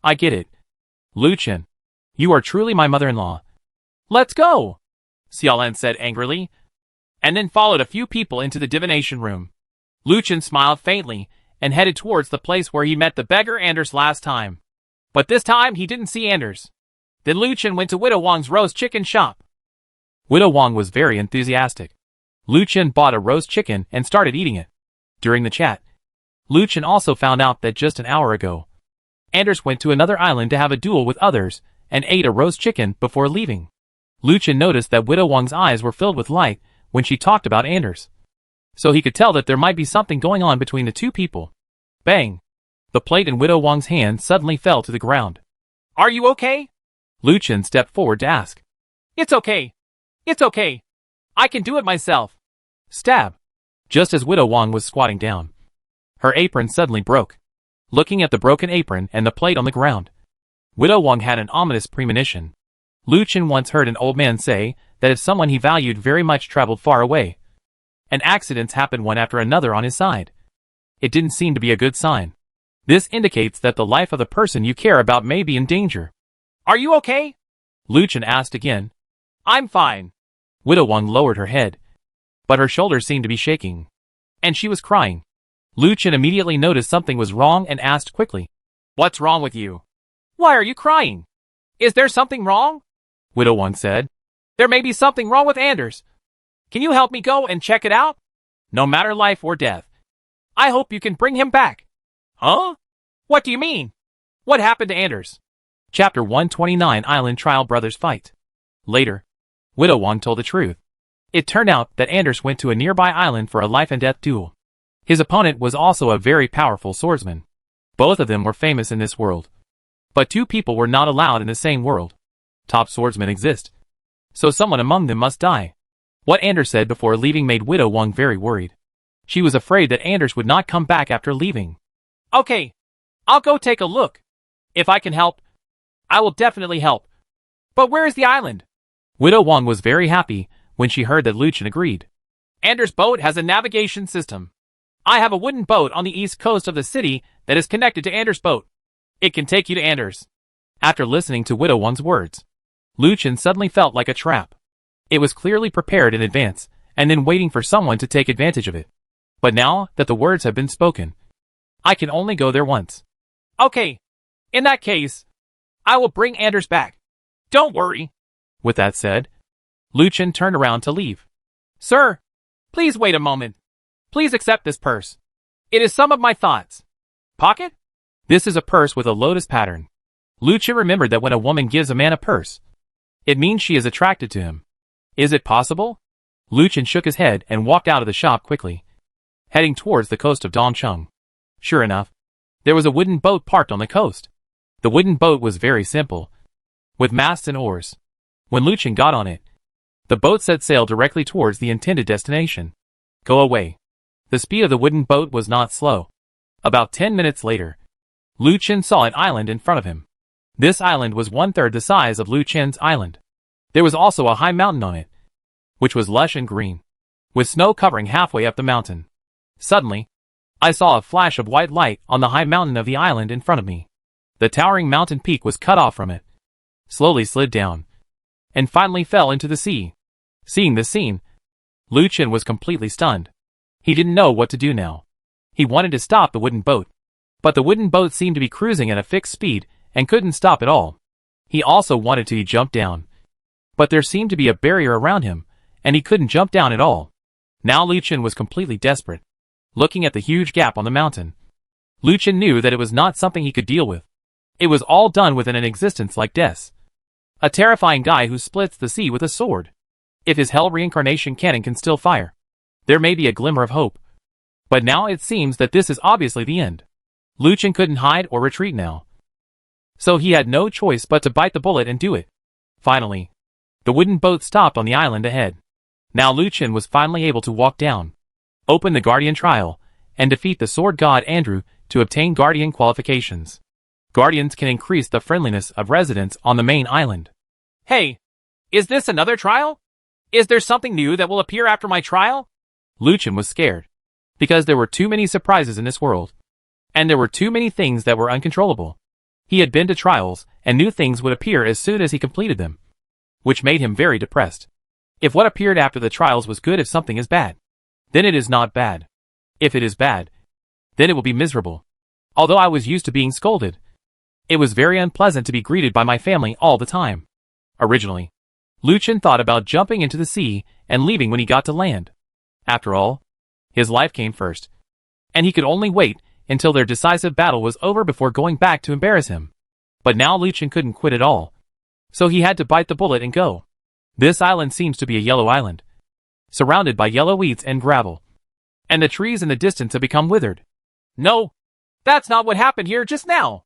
I get it. Lu Chen, you are truly my mother-in-law." "Let's go," Xiaolan said angrily, and then followed a few people into the divination room. Lu Chen smiled faintly and headed towards the place where he met the beggar Anders last time. But this time he didn't see Anders. Then Lu Chen went to Widow Wang's roast chicken shop. Widow Wang was very enthusiastic. Lu Chen bought a roast chicken and started eating it. During the chat, Lu Chen also found out that just an hour ago, Anders went to another island to have a duel with others and ate a roast chicken before leaving. Lu Chen noticed that Widow Wang's eyes were filled with light when she talked about Anders, so he could tell that there might be something going on between the two people. Bang! The plate in Widow Wang's hand suddenly fell to the ground. "Are you okay?" Lu Chen stepped forward to ask. "It's okay. It's okay. I can do it myself." Stab! Just as Widow Wang was squatting down, her apron suddenly broke. Looking at the broken apron and the plate on the ground, Widow Wang had an ominous premonition. Lu Chen once heard an old man say that if someone he valued very much traveled far away, and accidents happened one after another on his side, it didn't seem to be a good sign. This indicates that the life of the person you care about may be in danger. "Are you okay?" Lu Chen asked again. "I'm fine." Widow Wang lowered her head, but her shoulders seemed to be shaking, and she was crying. Lu Chen immediately noticed something was wrong and asked quickly, "What's wrong with you? Why are you crying? Is there something wrong?" Widow Wang said. "There may be something wrong with Anders. Can you help me go and check it out? No matter life or death. I hope you can bring him back." "Huh? What do you mean? What happened to Anders?" Chapter 129 Island Trial Brothers Fight. Later, Widow Wang told the truth. It turned out that Anders went to a nearby island for a life-and-death duel. His opponent was also a very powerful swordsman. Both of them were famous in this world. But two people were not allowed in the same world. Top swordsmen exist, so someone among them must die. What Anders said before leaving made Widow Wang very worried. She was afraid that Anders would not come back after leaving. "Okay, I'll go take a look. If I can help, I will definitely help. But where is the island?" Widow Wang was very happy when she heard that Lu Chen agreed. Anders' boat has a navigation system. I have a wooden boat on the east coast of the city that is connected to Anders' boat. It can take you to Anders. After listening to Widow One's words, Lucien suddenly felt like a trap. It was clearly prepared in advance, and then waiting for someone to take advantage of it. But now that the words have been spoken, I can only go there once. Okay. In that case, I will bring Anders back. Don't worry. With that said, Lucien turned around to leave. Sir, please wait a moment. Please accept this purse. It is some of my thoughts. Pocket? This is a purse with a lotus pattern. Lucien remembered that when a woman gives a man a purse, it means she is attracted to him. Is it possible? Lucien shook his head and walked out of the shop quickly, heading towards the coast of Dongcheng. Sure enough, there was a wooden boat parked on the coast. The wooden boat was very simple, with masts and oars. When Lucien got on it, the boat set sail directly towards the intended destination. Go away. The speed of the wooden boat was not slow. About 10 minutes later, Lucien saw an island in front of him. This island was 1/3 the size of Lucien's island. There was also a high mountain on it, which was lush and green, with snow covering halfway up the mountain. Suddenly, I saw a flash of white light on the high mountain of the island in front of me. The towering mountain peak was cut off from it, slowly slid down, and finally fell into the sea. Seeing this scene, Lucien was completely stunned. He didn't know what to do now. He wanted to stop the wooden boat, but the wooden boat seemed to be cruising at a fixed speed and couldn't stop at all. He also wanted to jump down, but there seemed to be a barrier around him, and he couldn't jump down at all. Now Lucien was completely desperate. Looking at the huge gap on the mountain, Lucien knew that it was not something he could deal with. It was all done within an existence like death. A terrifying guy who splits the sea with a sword. If his hell reincarnation cannon can still fire, there may be a glimmer of hope. But now it seems that this is obviously the end. Lucien couldn't hide or retreat now, so he had no choice but to bite the bullet and do it. Finally, the wooden boat stopped on the island ahead. Now Lucien was finally able to walk down, open the Guardian trial, and defeat the sword god Andrew to obtain Guardian qualifications. Guardians can increase the friendliness of residents on the main island. Hey, is this another trial? Is there something new that will appear after my trial? Lucien was scared, because there were too many surprises in this world, and there were too many things that were uncontrollable. He had been to trials, and new things would appear as soon as he completed them, which made him very depressed. If what appeared after the trials was good, if something is bad, then it is not bad. If it is bad, then it will be miserable. Although I was used to being scolded, it was very unpleasant to be greeted by my family all the time. Originally, Lucien thought about jumping into the sea and leaving when he got to land. After all, his life came first, and he could only wait until their decisive battle was over before going back to embarrass him. But now Lucien couldn't quit at all, so he had to bite the bullet and go. This island seems to be a yellow island, surrounded by yellow weeds and gravel, and the trees in the distance have become withered. No, that's not what happened here just now.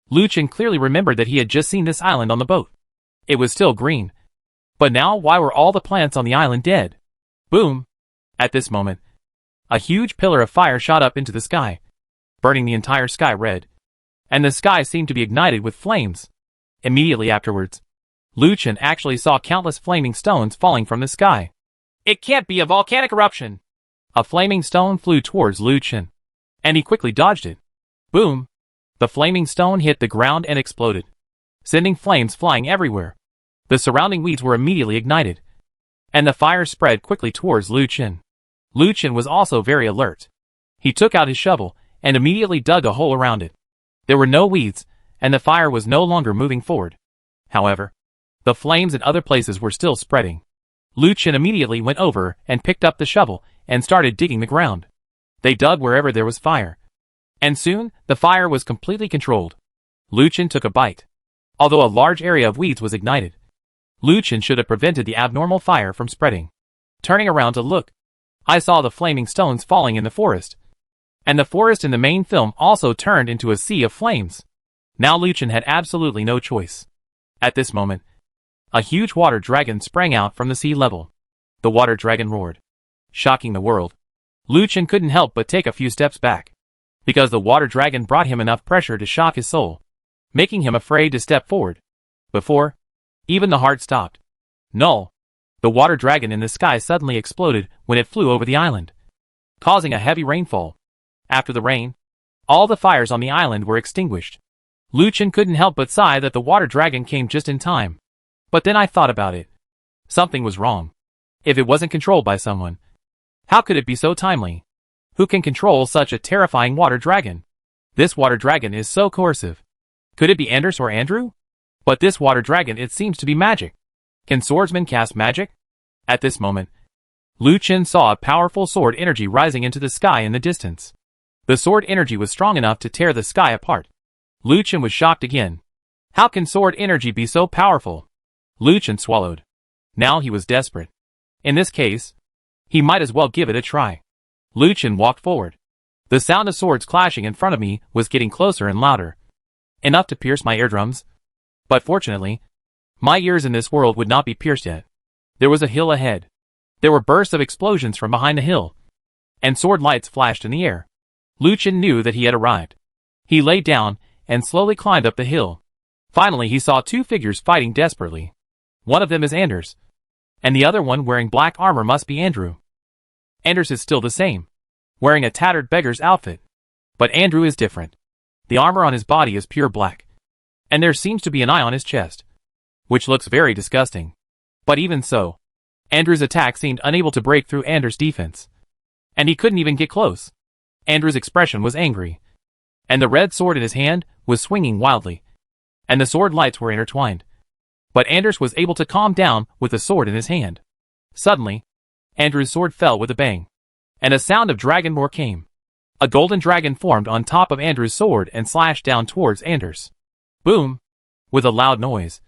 Lucien clearly remembered that he had just seen this island on the boat. It was still green, but now why were all the plants on the island dead? Boom! At this moment, a huge pillar of fire shot up into the sky, burning the entire sky red, and the sky seemed to be ignited with flames. Immediately afterwards, Lucien actually saw countless flaming stones falling from the sky. It can't be a volcanic eruption. A flaming stone flew towards Lucien, and he quickly dodged it. Boom! The flaming stone hit the ground and exploded, sending flames flying everywhere. The surrounding weeds were immediately ignited, and the fire spread quickly towards Lucien. Lucien was also very alert. He took out his shovel and immediately dug a hole around it. There were no weeds, and the fire was no longer moving forward. However, the flames in other places were still spreading. Lucien immediately went over and picked up the shovel and started digging the ground. They dug wherever there was fire, and soon the fire was completely controlled. Lucien took a bite. Although a large area of weeds was ignited, Lucien should have prevented the abnormal fire from spreading. Turning around to look, I saw the flaming stones falling in the forest, and the forest in the main film also turned into a sea of flames. Now Lucien had absolutely no choice. At this moment, a huge water dragon sprang out from the sea level. The water dragon roared, shocking the world. Lucien couldn't help but take a few steps back, because the water dragon brought him enough pressure to shock his soul, making him afraid to step forward. Before even the heart stopped. Null. The water dragon in the sky suddenly exploded when it flew over the island, causing a heavy rainfall. After the rain, all the fires on the island were extinguished. Lucien couldn't help but sigh that the water dragon came just in time. But then I thought about it. Something was wrong. If it wasn't controlled by someone, how could it be so timely? Who can control such a terrifying water dragon? This water dragon is so coercive. Could it be Anders or Andrew? But this water dragon, it seems to be magic. Can swordsmen cast magic? At this moment, Lucien saw a powerful sword energy rising into the sky in the distance. The sword energy was strong enough to tear the sky apart. Lucien was shocked again. How can sword energy be so powerful? Lucien swallowed. Now he was desperate. In this case, he might as well give it a try. Lucien walked forward. The sound of swords clashing in front of me was getting closer and louder, enough to pierce my eardrums. But fortunately, my ears in this world would not be pierced yet. There was a hill ahead. There were bursts of explosions from behind the hill, and sword lights flashed in the air. Lucien knew that he had arrived. He lay down and slowly climbed up the hill. Finally, he saw two figures fighting desperately. One of them is Anders, and the other one wearing black armor must be Andrew. Anders is still the same, wearing a tattered beggar's outfit. But Andrew is different. The armor on his body is pure black, and there seems to be an eye on his chest, which looks very disgusting. But even so, Andrew's attack seemed unable to break through Anders' defense, and he couldn't even get close. Andrew's expression was angry, and the red sword in his hand was swinging wildly, and the sword lights were intertwined. But Anders was able to calm down with the sword in his hand. Suddenly, Andrew's sword fell with a bang, and a sound of dragon roar came. A golden dragon formed on top of Andrew's sword and slashed down towards Anders. Boom! With a loud noise,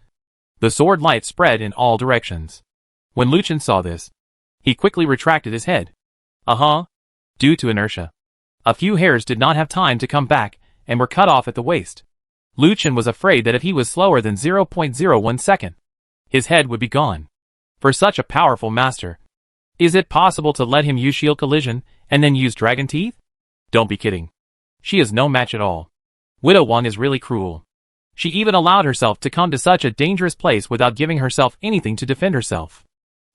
the sword light spread in all directions. When Lucien saw this, he quickly retracted his head. Due to inertia, a few hairs did not have time to come back and were cut off at the waist. Lucien was afraid that if he was slower than 0.01 second, his head would be gone. For such a powerful master, is it possible to let him use shield collision and then use dragon teeth? Don't be kidding. She is no match at all. Widow Wang is really cruel. She even allowed herself to come to such a dangerous place without giving herself anything to defend herself.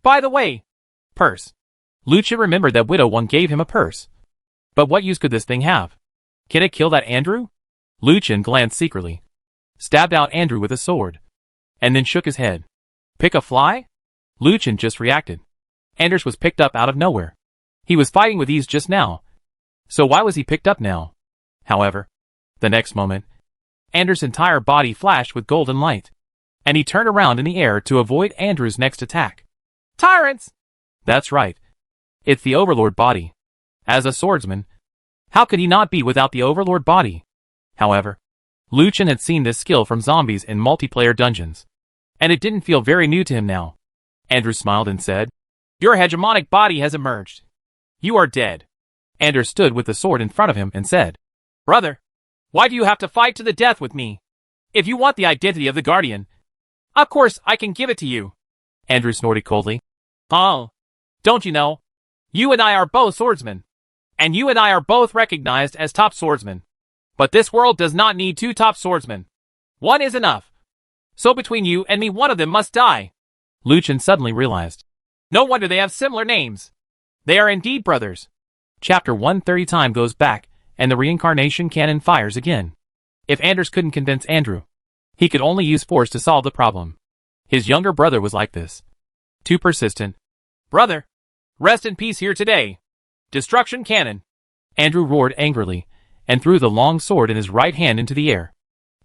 By the way, purse. Lucien remembered that Widow Wang gave him a purse. But what use could this thing have? Can it kill that Andrew? Lucien glanced secretly, stabbed out Andrew with a sword, and then shook his head. Pick a fly? Lucien just reacted. Anders was picked up out of nowhere. He was fighting with ease just now, so why was he picked up now? However, the next moment, Anders' entire body flashed with golden light, and he turned around in the air to avoid Andrew's next attack. Tyrants! That's right. It's the Overlord body. As a swordsman, how could he not be without the Overlord body? However, Lucien had seen this skill from zombies in multiplayer dungeons, and it didn't feel very new to him now. Andrew smiled and said, Your hegemonic body has emerged. You are dead. Anders stood with the sword in front of him and said, Brother, why do you have to fight to the death with me? If you want the identity of the Guardian, of course I can give it to you. Andrew snorted coldly. Oh, don't you know? You and I are both swordsmen, and you and I are both recognized as top swordsmen. But this world does not need two top swordsmen. One is enough. So between you and me, one of them must die. Lucien suddenly realized. No wonder they have similar names. They are indeed brothers. Chapter 130 time goes back, and the reincarnation cannon fires again. If Anders couldn't convince Andrew, he could only use force to solve the problem. His younger brother was like this. Too persistent. Brother, rest in peace here today. Destruction cannon. Andrew roared angrily, and threw the long sword in his right hand into the air.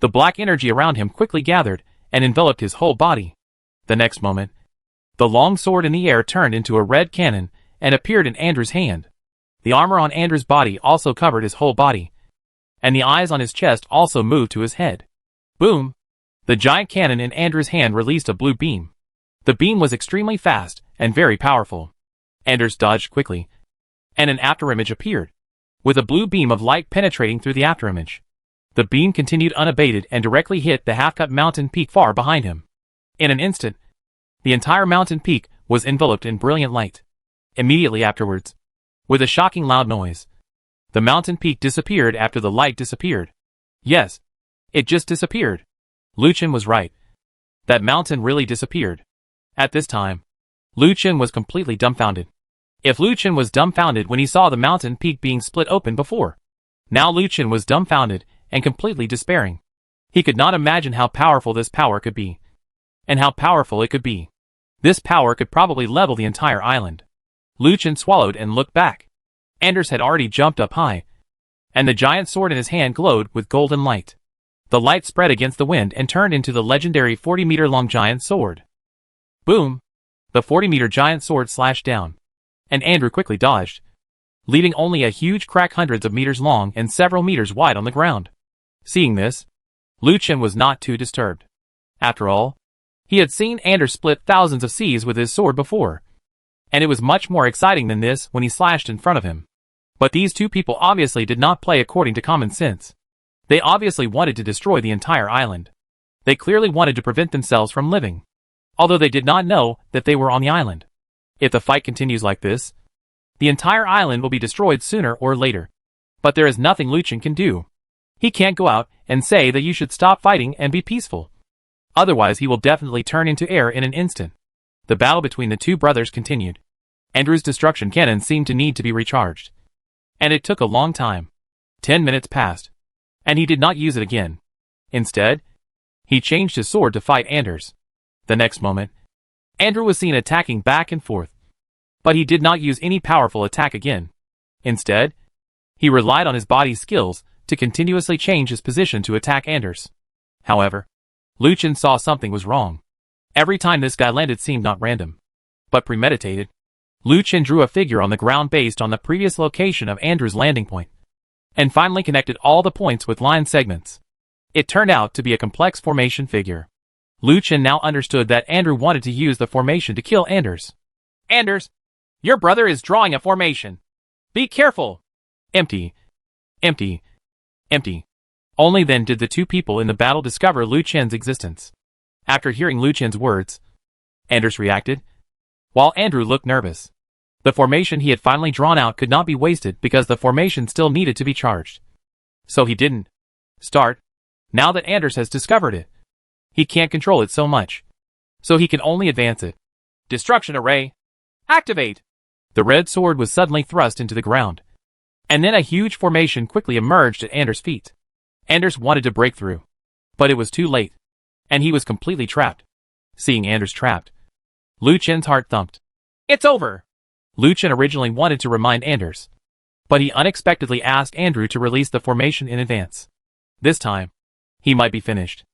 The black energy around him quickly gathered, and enveloped his whole body. The next moment, the long sword in the air turned into a red cannon, and appeared in Andrew's hand. The armor on Andrew's body also covered his whole body, and the eyes on his chest also moved to his head. Boom! The giant cannon in Andrew's hand released a blue beam. The beam was extremely fast and very powerful. Anders dodged quickly, and an afterimage appeared, with a blue beam of light penetrating through the afterimage. The beam continued unabated and directly hit the half-cut mountain peak far behind him. In an instant, the entire mountain peak was enveloped in brilliant light. Immediately afterwards, with a shocking loud noise, the mountain peak disappeared after the light disappeared. Yes, it just disappeared. Lucien was right. That mountain really disappeared. At this time, Lu Chen was completely dumbfounded. If Lu Chen was dumbfounded when he saw the mountain peak being split open before, now Lu Chen was dumbfounded and completely despairing. He could not imagine how powerful this power could be. And how powerful it could be. This power could probably level the entire island. Lu Chen swallowed and looked back. Anders had already jumped up high, and the giant sword in his hand glowed with golden light. The light spread against the wind and turned into the legendary 40-meter-long giant sword. Boom! The 40-meter giant sword slashed down, and Andrew quickly dodged, leaving only a huge crack hundreds of meters long and several meters wide on the ground. Seeing this, Lu Chen was not too disturbed. After all, he had seen Anders split thousands of seas with his sword before, and it was much more exciting than this when he slashed in front of him. But these two people obviously did not play according to common sense. They obviously wanted to destroy the entire island. They clearly wanted to prevent themselves from living, although they did not know that they were on the island. If the fight continues like this, the entire island will be destroyed sooner or later. But there is nothing Lu Chen can do. He can't go out and say that you should stop fighting and be peaceful. Otherwise he will definitely turn into air in an instant. The battle between the two brothers continued. Andrew's destruction cannon seemed to need to be recharged. And it took a long time. 10 minutes passed. And he did not use it again. Instead, he changed his sword to fight Anders. The next moment, Andrew was seen attacking back and forth. But he did not use any powerful attack again. Instead, he relied on his body's skills to continuously change his position to attack Anders. However, Lu Chen saw something was wrong. Every time this guy landed seemed not random, but premeditated. Lu Chen drew a figure on the ground based on the previous location of Andrew's landing point, and finally connected all the points with line segments. It turned out to be a complex formation figure. Lu Chen now understood that Andrew wanted to use the formation to kill Anders. Anders, your brother is drawing a formation. Be careful. Empty. Empty. Empty. Only then did the two people in the battle discover Lu Chen's existence. After hearing Lu Chen's words, Anders reacted, while Andrew looked nervous. The formation he had finally drawn out could not be wasted because the formation still needed to be charged. So he didn't start. Now that Anders has discovered it, he can't control it so much. So he can only advance it. Destruction array. Activate. The red sword was suddenly thrust into the ground. And then a huge formation quickly emerged at Anders' feet. Anders wanted to break through, but it was too late, and he was completely trapped. Seeing Anders trapped, Lu Chen's heart thumped. It's over! Lu Chen originally wanted to remind Anders, but he unexpectedly asked Andrew to release the formation in advance. This time, he might be finished.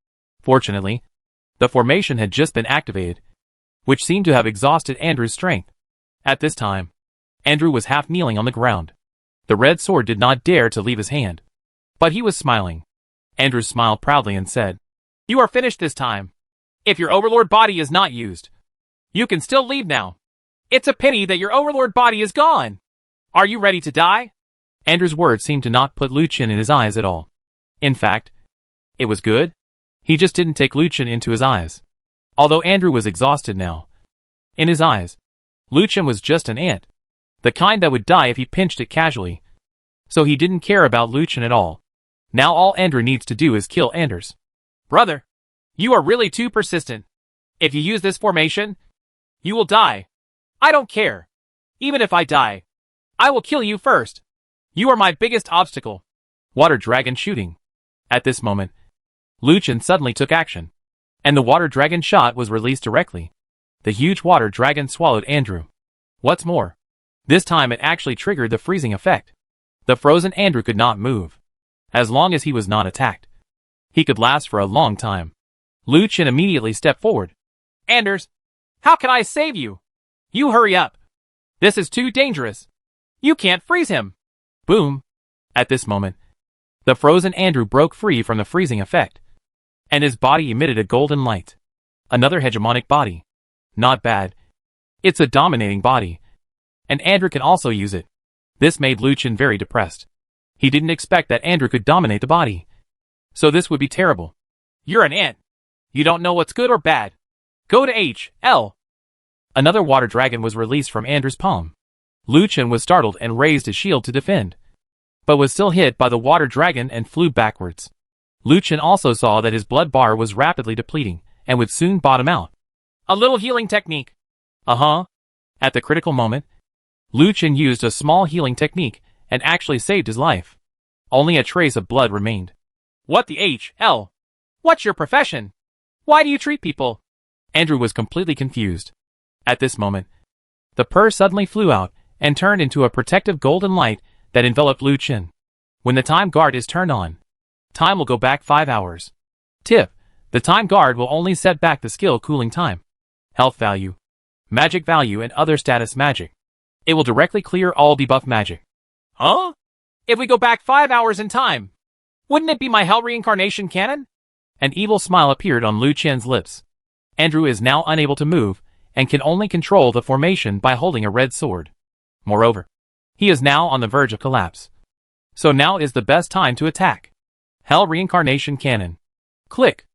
Fortunately, the formation had just been activated, which seemed to have exhausted Andrew's strength. At this time, Andrew was half kneeling on the ground. The red sword did not dare to leave his hand. But he was smiling. Andrew smiled proudly and said, You are finished this time. If your overlord body is not used, you can still leave now. It's a pity that your overlord body is gone. Are you ready to die? Andrew's words seemed to not put Lu Chen in his eyes at all. In fact, it was good. He just didn't take Lu Chen into his eyes. Although Andrew was exhausted now. In his eyes, Lu Chen was just an ant. The kind that would die if he pinched it casually. So he didn't care about Lu Chen at all. Now all Andrew needs to do is kill Anders. Brother, you are really too persistent. If you use this formation, you will die. I don't care. Even if I die, I will kill you first. You are my biggest obstacle. Water dragon shooting. At this moment, Lu Chen suddenly took action, and the water dragon shot was released directly. The huge water dragon swallowed Andrew. What's more, this time it actually triggered the freezing effect. The frozen Andrew could not move. As long as he was not attacked, he could last for a long time. Lu Chen immediately stepped forward. Anders, how can I save you? You hurry up. This is too dangerous. You can't freeze him. Boom. At this moment, the frozen Andrew broke free from the freezing effect, and his body emitted a golden light. Another hegemonic body. Not bad. It's a dominating body, and Andrew can also use it. This made Lu Chen very depressed. He didn't expect that Andrew could dominate the body. So this would be terrible. You're an ant. You don't know what's good or bad. Go to H.L. Another water dragon was released from Andrew's palm. Lu Chen was startled and raised his shield to defend, but was still hit by the water dragon and flew backwards. Lu Chen also saw that his blood bar was rapidly depleting and would soon bottom out. A little healing technique. Uh-huh. At the critical moment, Lu Chen used a small healing technique and actually saved his life. Only a trace of blood remained. What the hell? What's your profession? Why do you treat people? Andrew was completely confused. At this moment, the purse suddenly flew out and turned into a protective golden light that enveloped Lu Chen. When the time guard is turned on, time will go back 5 hours. Tip: the time guard will only set back the skill cooling time, health value, magic value and other status magic. It will directly clear all debuff magic. Huh? If we go back 5 hours in time, wouldn't it be my hell reincarnation cannon? An evil smile appeared on Lu Chen's lips. Andrew is now unable to move and can only control the formation by holding a red sword. Moreover, he is now on the verge of collapse. So now is the best time to attack. Hell Reincarnation Cannon. Click.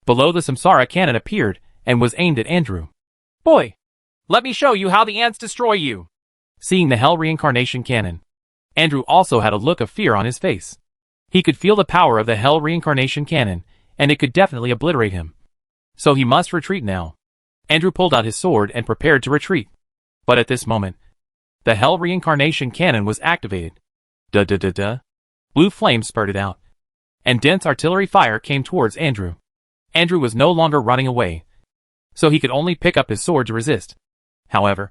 Below the Samsara cannon appeared and was aimed at Andrew. Boy, let me show you how the ants destroy you. Seeing the Hell Reincarnation Cannon, Andrew also had a look of fear on his face. He could feel the power of the Hell Reincarnation Cannon, and it could definitely obliterate him. So he must retreat now. Andrew pulled out his sword and prepared to retreat. But at this moment, the Hell Reincarnation Cannon was activated. Duh. Blue flames spurted out, and dense artillery fire came towards Andrew. Andrew was no longer running away, so he could only pick up his sword to resist. However,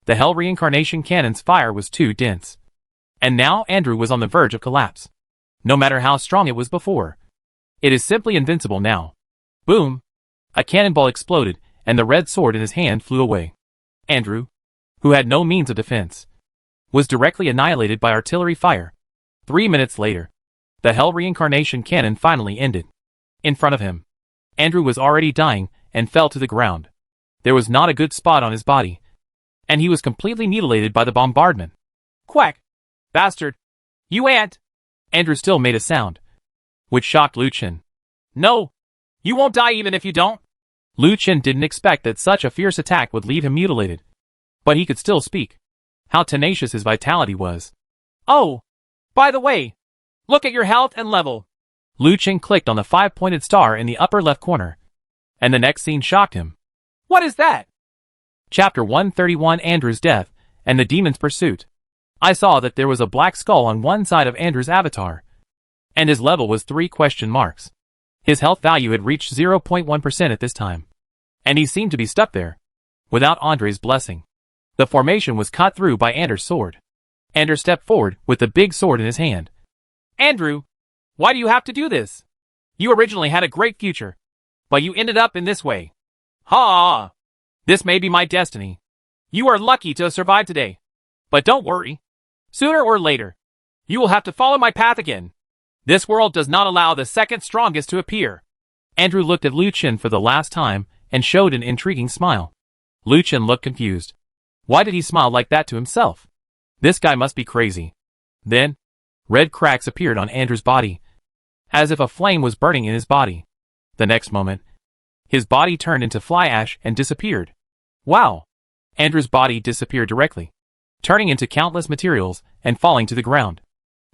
the Hell Reincarnation Cannon's fire was too dense. And now Andrew was on the verge of collapse. No matter how strong it was before, it is simply invincible now. Boom! A cannonball exploded, and the red sword in his hand flew away. Andrew, who had no means of defense, was directly annihilated by artillery fire. 3 minutes later, the Hell Reincarnation Cannon finally ended. In front of him, Andrew was already dying and fell to the ground. There was not a good spot on his body, and he was completely mutilated by the bombardment. Quack! Bastard! You ant! Andrew still made a sound, which shocked Lu Chen. No! You won't die even if you don't! Lu Chen didn't expect that such a fierce attack would leave him mutilated. But he could still speak. How tenacious his vitality was. Oh! By the way, look at your health and level. Lu Chen clicked on the 5-pointed star in the upper left corner, and the next scene shocked him. What is that? Chapter 131: Andrew's Death and the Demon's Pursuit. I saw that there was a black skull on one side of Andrew's avatar, and his level was 3 question marks. His health value had reached 0.1% at this time, and he seemed to be stuck there, without Andre's blessing. The formation was cut through by Andrew's sword. Andrew stepped forward with the big sword in his hand. Andrew, why do you have to do this? You originally had a great future, but you ended up in this way. Ha! This may be my destiny. You are lucky to have survived today. But don't worry. Sooner or later, you will have to follow my path again. This world does not allow the second strongest to appear. Andrew looked at Lu Chen for the last time and showed an intriguing smile. Lu Chen looked confused. Why did he smile like that to himself? This guy must be crazy. Then, red cracks appeared on Andrew's body, as if a flame was burning in his body. The next moment, his body turned into fly ash and disappeared. Wow! Andrew's body disappeared directly, turning into countless materials and falling to the ground,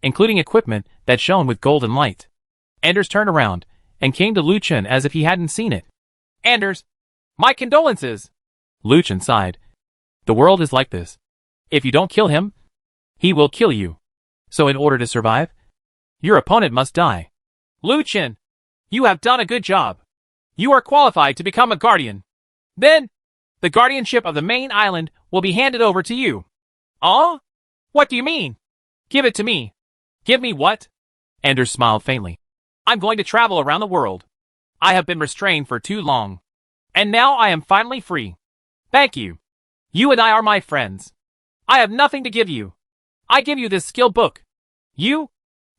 including equipment that shone with golden light. Anders turned around and came to Lu Chen as if he hadn't seen it. Anders, my condolences! Lu Chen sighed. The world is like this. If you don't kill him, he will kill you. So in order to survive, your opponent must die. Lu Chen, you have done a good job. You are qualified to become a guardian. Then, the guardianship of the main island will be handed over to you. What do you mean? Give it to me. Give me what? Anders smiled faintly. I'm going to travel around the world. I have been restrained for too long. And now I am finally free. Thank you. You and I are my friends. I have nothing to give you. I give you this skill book.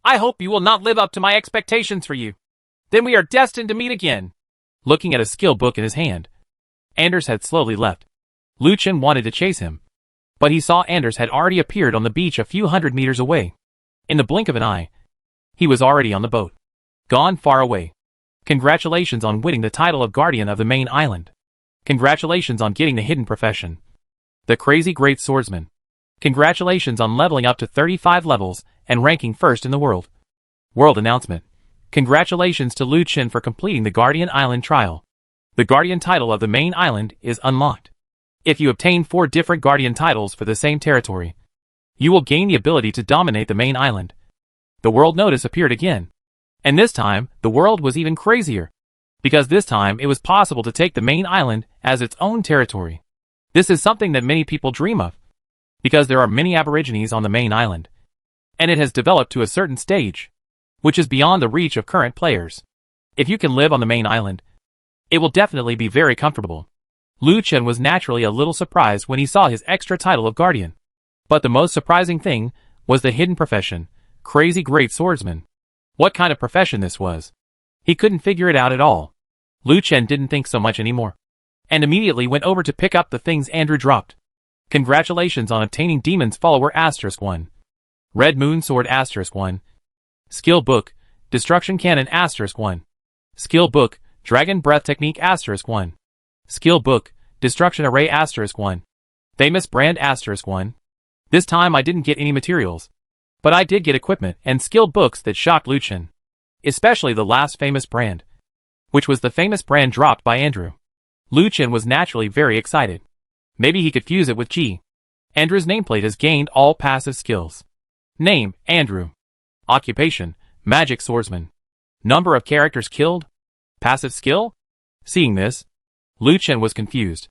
I hope you will not live up to my expectations for you. Then we are destined to meet again. Looking at a skill book in his hand, Anders had slowly left. Lu Chen wanted to chase him, but he saw Anders had already appeared on the beach a few hundred meters away. In the blink of an eye, he was already on the boat. Gone far away. Congratulations on winning the title of Guardian of the main island. Congratulations on getting the hidden profession, the Crazy Great Swordsman. Congratulations on leveling up to 35 levels and ranking first in the world. World announcement. Congratulations to Lu Chen for completing the Guardian Island trial. The Guardian title of the main island is unlocked. If you obtain 4 different guardian titles for the same territory, you will gain the ability to dominate the main island. The world notice appeared again. And this time, the world was even crazier. Because this time it was possible to take the main island as its own territory. This is something that many people dream of. Because there are many aborigines on the main island. And it has developed to a certain stage, which is beyond the reach of current players. If you can live on the main island, it will definitely be very comfortable. Liu Chen was naturally a little surprised when he saw his extra title of guardian. But the most surprising thing was the hidden profession, crazy great swordsman. What kind of profession this was? He couldn't figure it out at all. Liu Chen didn't think so much anymore, and immediately went over to pick up the things Andrew dropped. Congratulations on obtaining Demon's Follower *1. Red Moon Sword *1. Skill Book, Destruction Cannon *1. Skill Book, Dragon Breath Technique *1. Skill Book, Destruction Array *1. Famous Brand *1. This time I didn't get any materials, but I did get equipment and skill books that shocked Liu Chen. Especially the last famous brand, which was the famous brand dropped by Andrew. Liu Chen was naturally very excited. Maybe he could fuse it with G. Andrew's nameplate has gained all passive skills. Name, Andrew. Occupation, Magic Swordsman. Number of characters killed? Passive skill? Seeing this, Liu Chen was confused.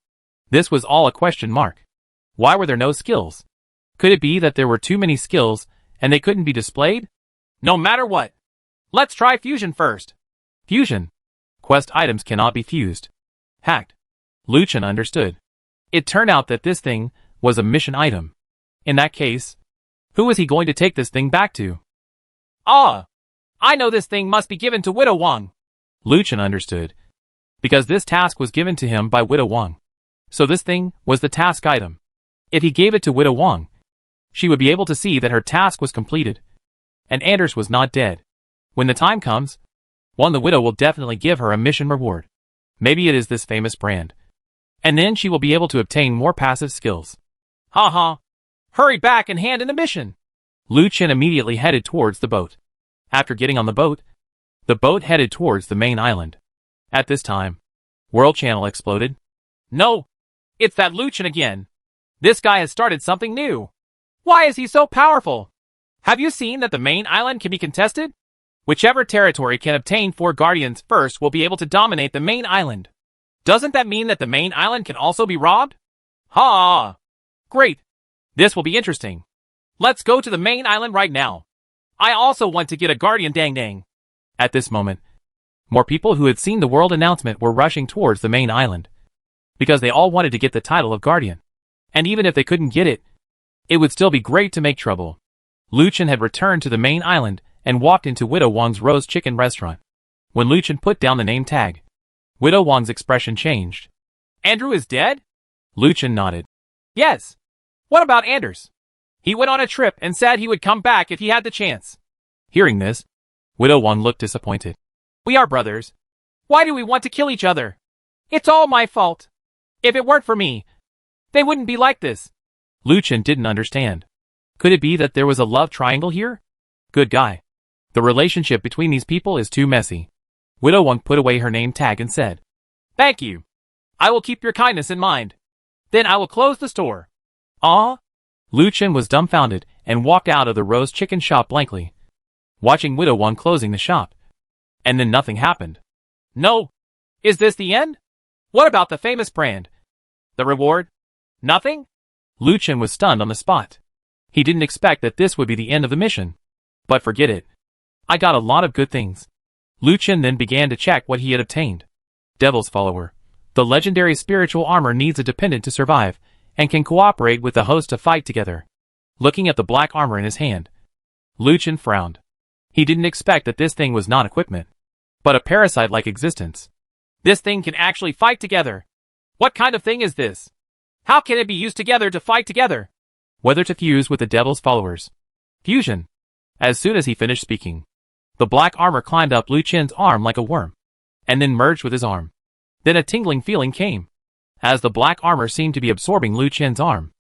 This was all a question mark. Why were there no skills? Could it be that there were too many skills and they couldn't be displayed? No matter what. Let's try fusion first. Fusion. Quest items cannot be fused. Hacked. Liu Chen understood. It turned out that this thing was a mission item. In that case, who was he going to take this thing back to? Ah! I know this thing must be given to Widow Wang. Liu Chen understood. Because this task was given to him by Widow Wang. So this thing was the task item. If he gave it to Widow Wang, she would be able to see that her task was completed. And Anders was not dead. When the time comes, the widow will definitely give her a mission reward. Maybe it is this famous brand. And then she will be able to obtain more passive skills. Haha. Hurry back and hand in the mission. Liu Chen immediately headed towards the boat. After getting on the boat headed towards the main island. At this time, World Channel exploded. No! It's that Liu Chen again. This guy has started something new. Why is he so powerful? Have you seen that the main island can be contested? Whichever territory can obtain 4 guardians first will be able to dominate the main island. Doesn't that mean that the main island can also be robbed? Ha! Great! This will be interesting. Let's go to the main island right now. I also want to get a guardian dang dang. At this moment, more people who had seen the world announcement were rushing towards the main island. Because they all wanted to get the title of guardian. And even if they couldn't get it, it would still be great to make trouble. Liu Chen had returned to the main island and walked into Widow Wang's Rose Chicken restaurant. When Liu Chen put down the name tag, Widow Wang's expression changed. Andrew is dead? Liu Chen nodded. Yes. What about Anders? He went on a trip and said he would come back if he had the chance. Hearing this, Widow Wang looked disappointed. We are brothers. Why do we want to kill each other? It's all my fault. If it weren't for me, they wouldn't be like this. Liu Chen didn't understand. Could it be that there was a love triangle here? Good guy. The relationship between these people is too messy. Widow Wang put away her name tag and said, Thank you. I will keep your kindness in mind. Then I will close the store. Ah? Liu Chen was dumbfounded and walked out of the Rose Chicken shop blankly, watching Widow Wang closing the shop. And then nothing happened. No. Is this the end? What about the famous brand? The reward? Nothing? Liu Chen was stunned on the spot. He didn't expect that this would be the end of the mission. But forget it. I got a lot of good things. Liu Chen then began to check what he had obtained. Devil's Follower. The legendary spiritual armor needs a dependent to survive, and can cooperate with the host to fight together. Looking at the black armor in his hand, Liu Chen frowned. He didn't expect that this thing was not equipment, but a parasite-like existence. This thing can actually fight together. What kind of thing is this? How can it be used together to fight together? Whether to fuse with the Devil's Followers. Fusion. As soon as he finished speaking, the black armor climbed up Liu Chen's arm like a worm, and then merged with his arm. Then a tingling feeling came. As the black armor seemed to be absorbing Liu Chen's arm,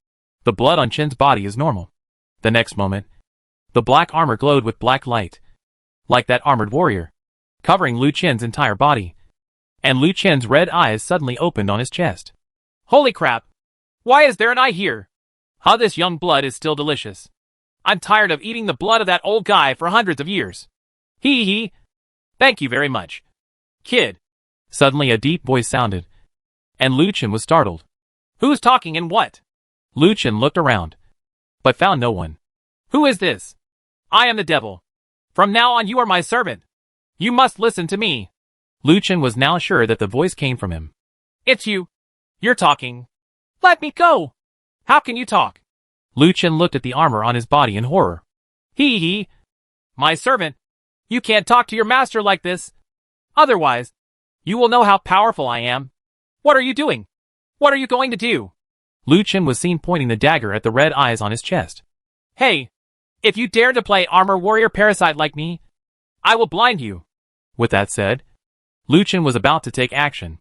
the blood on Chen's body is normal. The next moment, the black armor glowed with black light, like that armored warrior, covering Liu Chen's entire body. And Liu Chen's red eyes suddenly opened on his chest. Holy crap! Why is there an eye here? Huh, this young blood is still delicious. I'm tired of eating the blood of that old guy for hundreds of years. Hee hee. Thank you very much. Kid. Suddenly a deep voice sounded, and Lucien was startled. Who's talking and what? Lucien looked around, but found no one. Who is this? I am the devil. From now on you are my servant. You must listen to me. Lucien was now sure that the voice came from him. It's you. You're talking. Let me go. How can you talk? Lucien looked at the armor on his body in horror. Hee hee. My servant. You can't talk to your master like this. Otherwise, you will know how powerful I am. What are you doing? What are you going to do? Lucien was seen pointing the dagger at the red eyes on his chest. Hey, if you dare to play armor warrior parasite like me, I will blind you. With that said, Lucien was about to take action.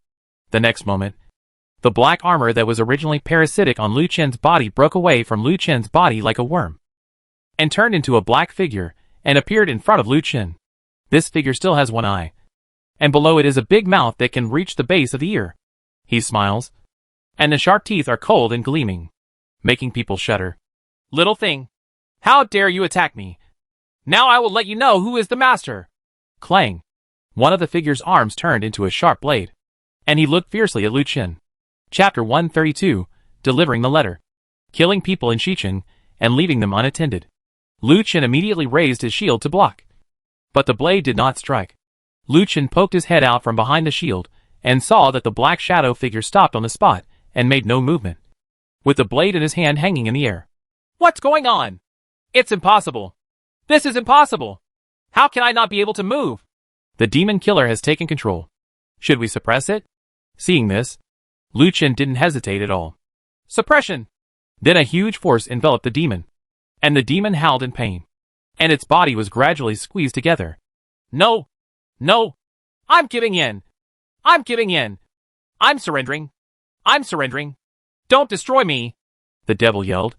The next moment, the black armor that was originally parasitic on Lucien's body broke away from Lucien's body like a worm, and turned into a black figure, and appeared in front of Lucien. This figure still has one eye, and below it is a big mouth that can reach the base of the ear. He smiles, and the sharp teeth are cold and gleaming, making people shudder. Little thing, how dare you attack me? Now I will let you know who is the master. Clang! One of the figure's arms turned into a sharp blade, and he looked fiercely at Lucien. Chapter 132, Delivering the Letter. Killing people in Shichen, and leaving them unattended. Lucien immediately raised his shield to block, but the blade did not strike. Lucien poked his head out from behind the shield, and saw that the black shadow figure stopped on the spot, and made no movement, with the blade in his hand hanging in the air. What's going on? It's impossible. This is impossible. How can I not be able to move? The demon killer has taken control. Should we suppress it? Seeing this, Lucien didn't hesitate at all. Suppression. Then a huge force enveloped the demon, and the demon howled in pain, and its body was gradually squeezed together. No. No. I'm giving in. I'm giving in. I'm surrendering. I'm surrendering. Don't destroy me. The devil yelled,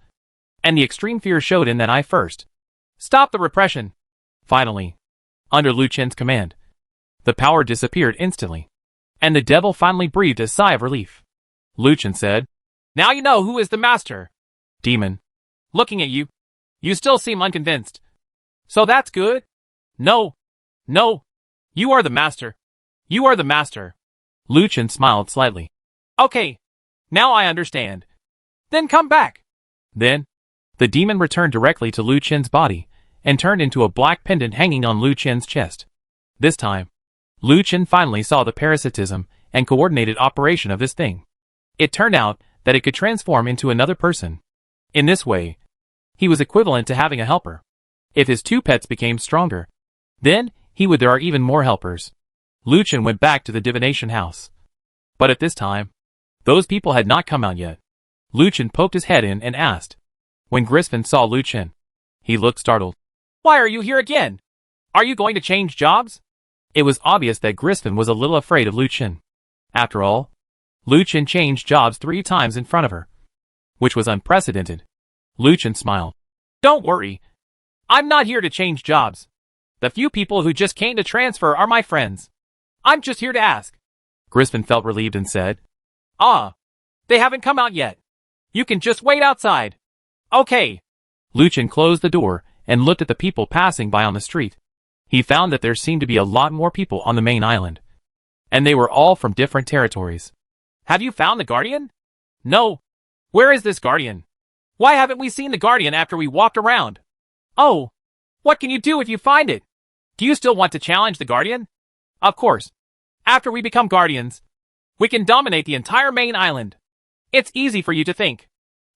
and the extreme fear showed in that eye first. Stop the repression. Finally, under Lucien's command, the power disappeared instantly, and the devil finally breathed a sigh of relief. Lucien said, Now you know who is the master. Demon. Looking at you, you still seem unconvinced. So that's good? No. No. You are the master. You are the master. Lucien smiled slightly. Okay. Now I understand. Then come back. Then, the demon returned directly to Lucien's body, and turned into a black pendant hanging on Lucien's chest. This time, Lucien finally saw the parasitism and coordinated operation of this thing. It turned out that it could transform into another person. In this way, he was equivalent to having a helper. If his two pets became stronger, then there are even more helpers. Lucien went back to the divination house. But at this time, those people had not come out yet. Lucien poked his head in and asked. When Griffin saw Lucien, he looked startled. Why are you here again? Are you going to change jobs? It was obvious that Griffin was a little afraid of Lucien. After all, Lucien changed jobs 3 times in front of her, which was unprecedented. Lucien smiled. Don't worry. I'm not here to change jobs. The few people who just came to transfer are my friends. I'm just here to ask. Griffin felt relieved and said, They haven't come out yet. You can just wait outside. Okay. Lucien closed the door and looked at the people passing by on the street. He found that there seemed to be a lot more people on the main island, and they were all from different territories. Have you found the Guardian? No. Where is this Guardian? Why haven't we seen the Guardian after we walked around? Oh, what can you do if you find it? Do you still want to challenge the Guardian? Of course. After we become Guardians, we can dominate the entire main island. It's easy for you to think.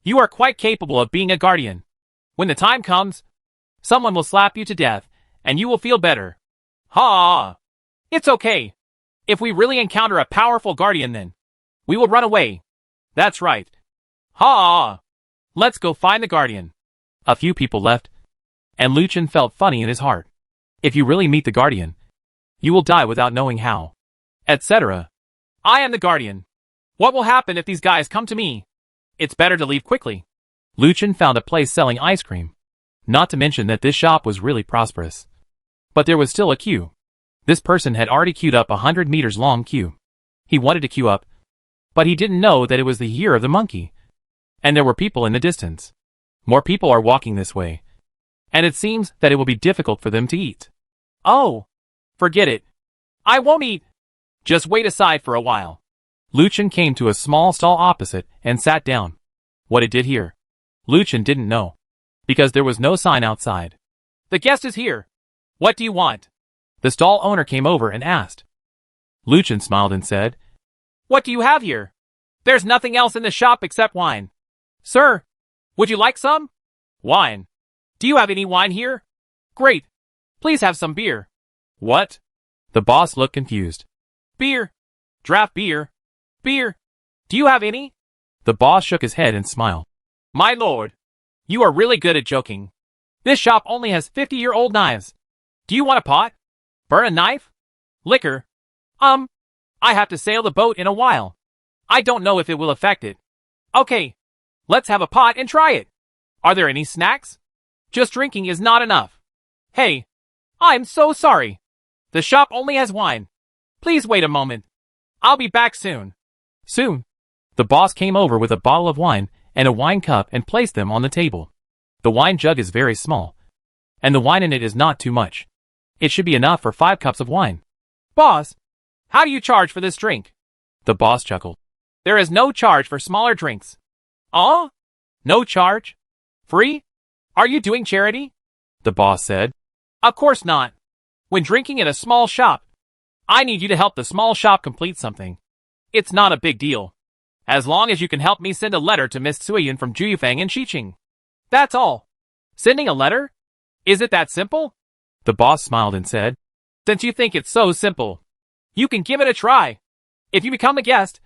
You are quite capable of being a Guardian. When the time comes, someone will slap you to death, and you will feel better. Ha! It's okay. If we really encounter a powerful Guardian then, we will run away. That's right. Ha! Let's go find the Guardian. A few people left, and Lucien felt funny in his heart. If you really meet the Guardian, you will die without knowing how, etc. I am the Guardian. What will happen if these guys come to me? It's better to leave quickly. Lucien found a place selling ice cream. Not to mention that this shop was really prosperous. But there was still a queue. This person had already queued up 100 meters long queue. He wanted to queue up, but he didn't know that it was the year of the monkey. And there were people in the distance. More people are walking this way. And it seems that it will be difficult for them to eat. Oh, forget it. I won't eat. Just wait aside for a while. Lucien came to a small stall opposite and sat down. What it did here, Lucien didn't know, because there was no sign outside. The guest is here. What do you want? The stall owner came over and asked. Lucien smiled and said, What do you have here? There's nothing else in the shop except wine. Sir, would you like some? Wine. Do you have any wine here? Great. Please have some beer. What? The boss looked confused. Beer. Draft beer. Beer. Do you have any? The boss shook his head and smiled. My lord, you are really good at joking. This shop only has 50-year-old knives. Do you want a pot? Burn a knife? Liquor? I have to sail the boat in a while. I don't know if it will affect it. Okay, let's have a pot and try it. Are there any snacks? Just drinking is not enough. Hey, I'm so sorry. The shop only has wine. Please wait a moment. I'll be back soon. Soon. The boss came over with a bottle of wine and a wine cup and placed them on the table. The wine jug is very small, and the wine in it is not too much. It should be enough for 5 cups of wine. Boss, how do you charge for this drink? The boss chuckled. There is no charge for smaller drinks. Oh? No charge? Free? Are you doing charity? The boss said. Of course not. When drinking in a small shop, I need you to help the small shop complete something. It's not a big deal. As long as you can help me send a letter to Miss Subduing from Juyufeng and Xiqing. That's all. Sending a letter? Is it that simple? The boss smiled and said, Since you think it's so simple, you can give it a try. If you become a guest,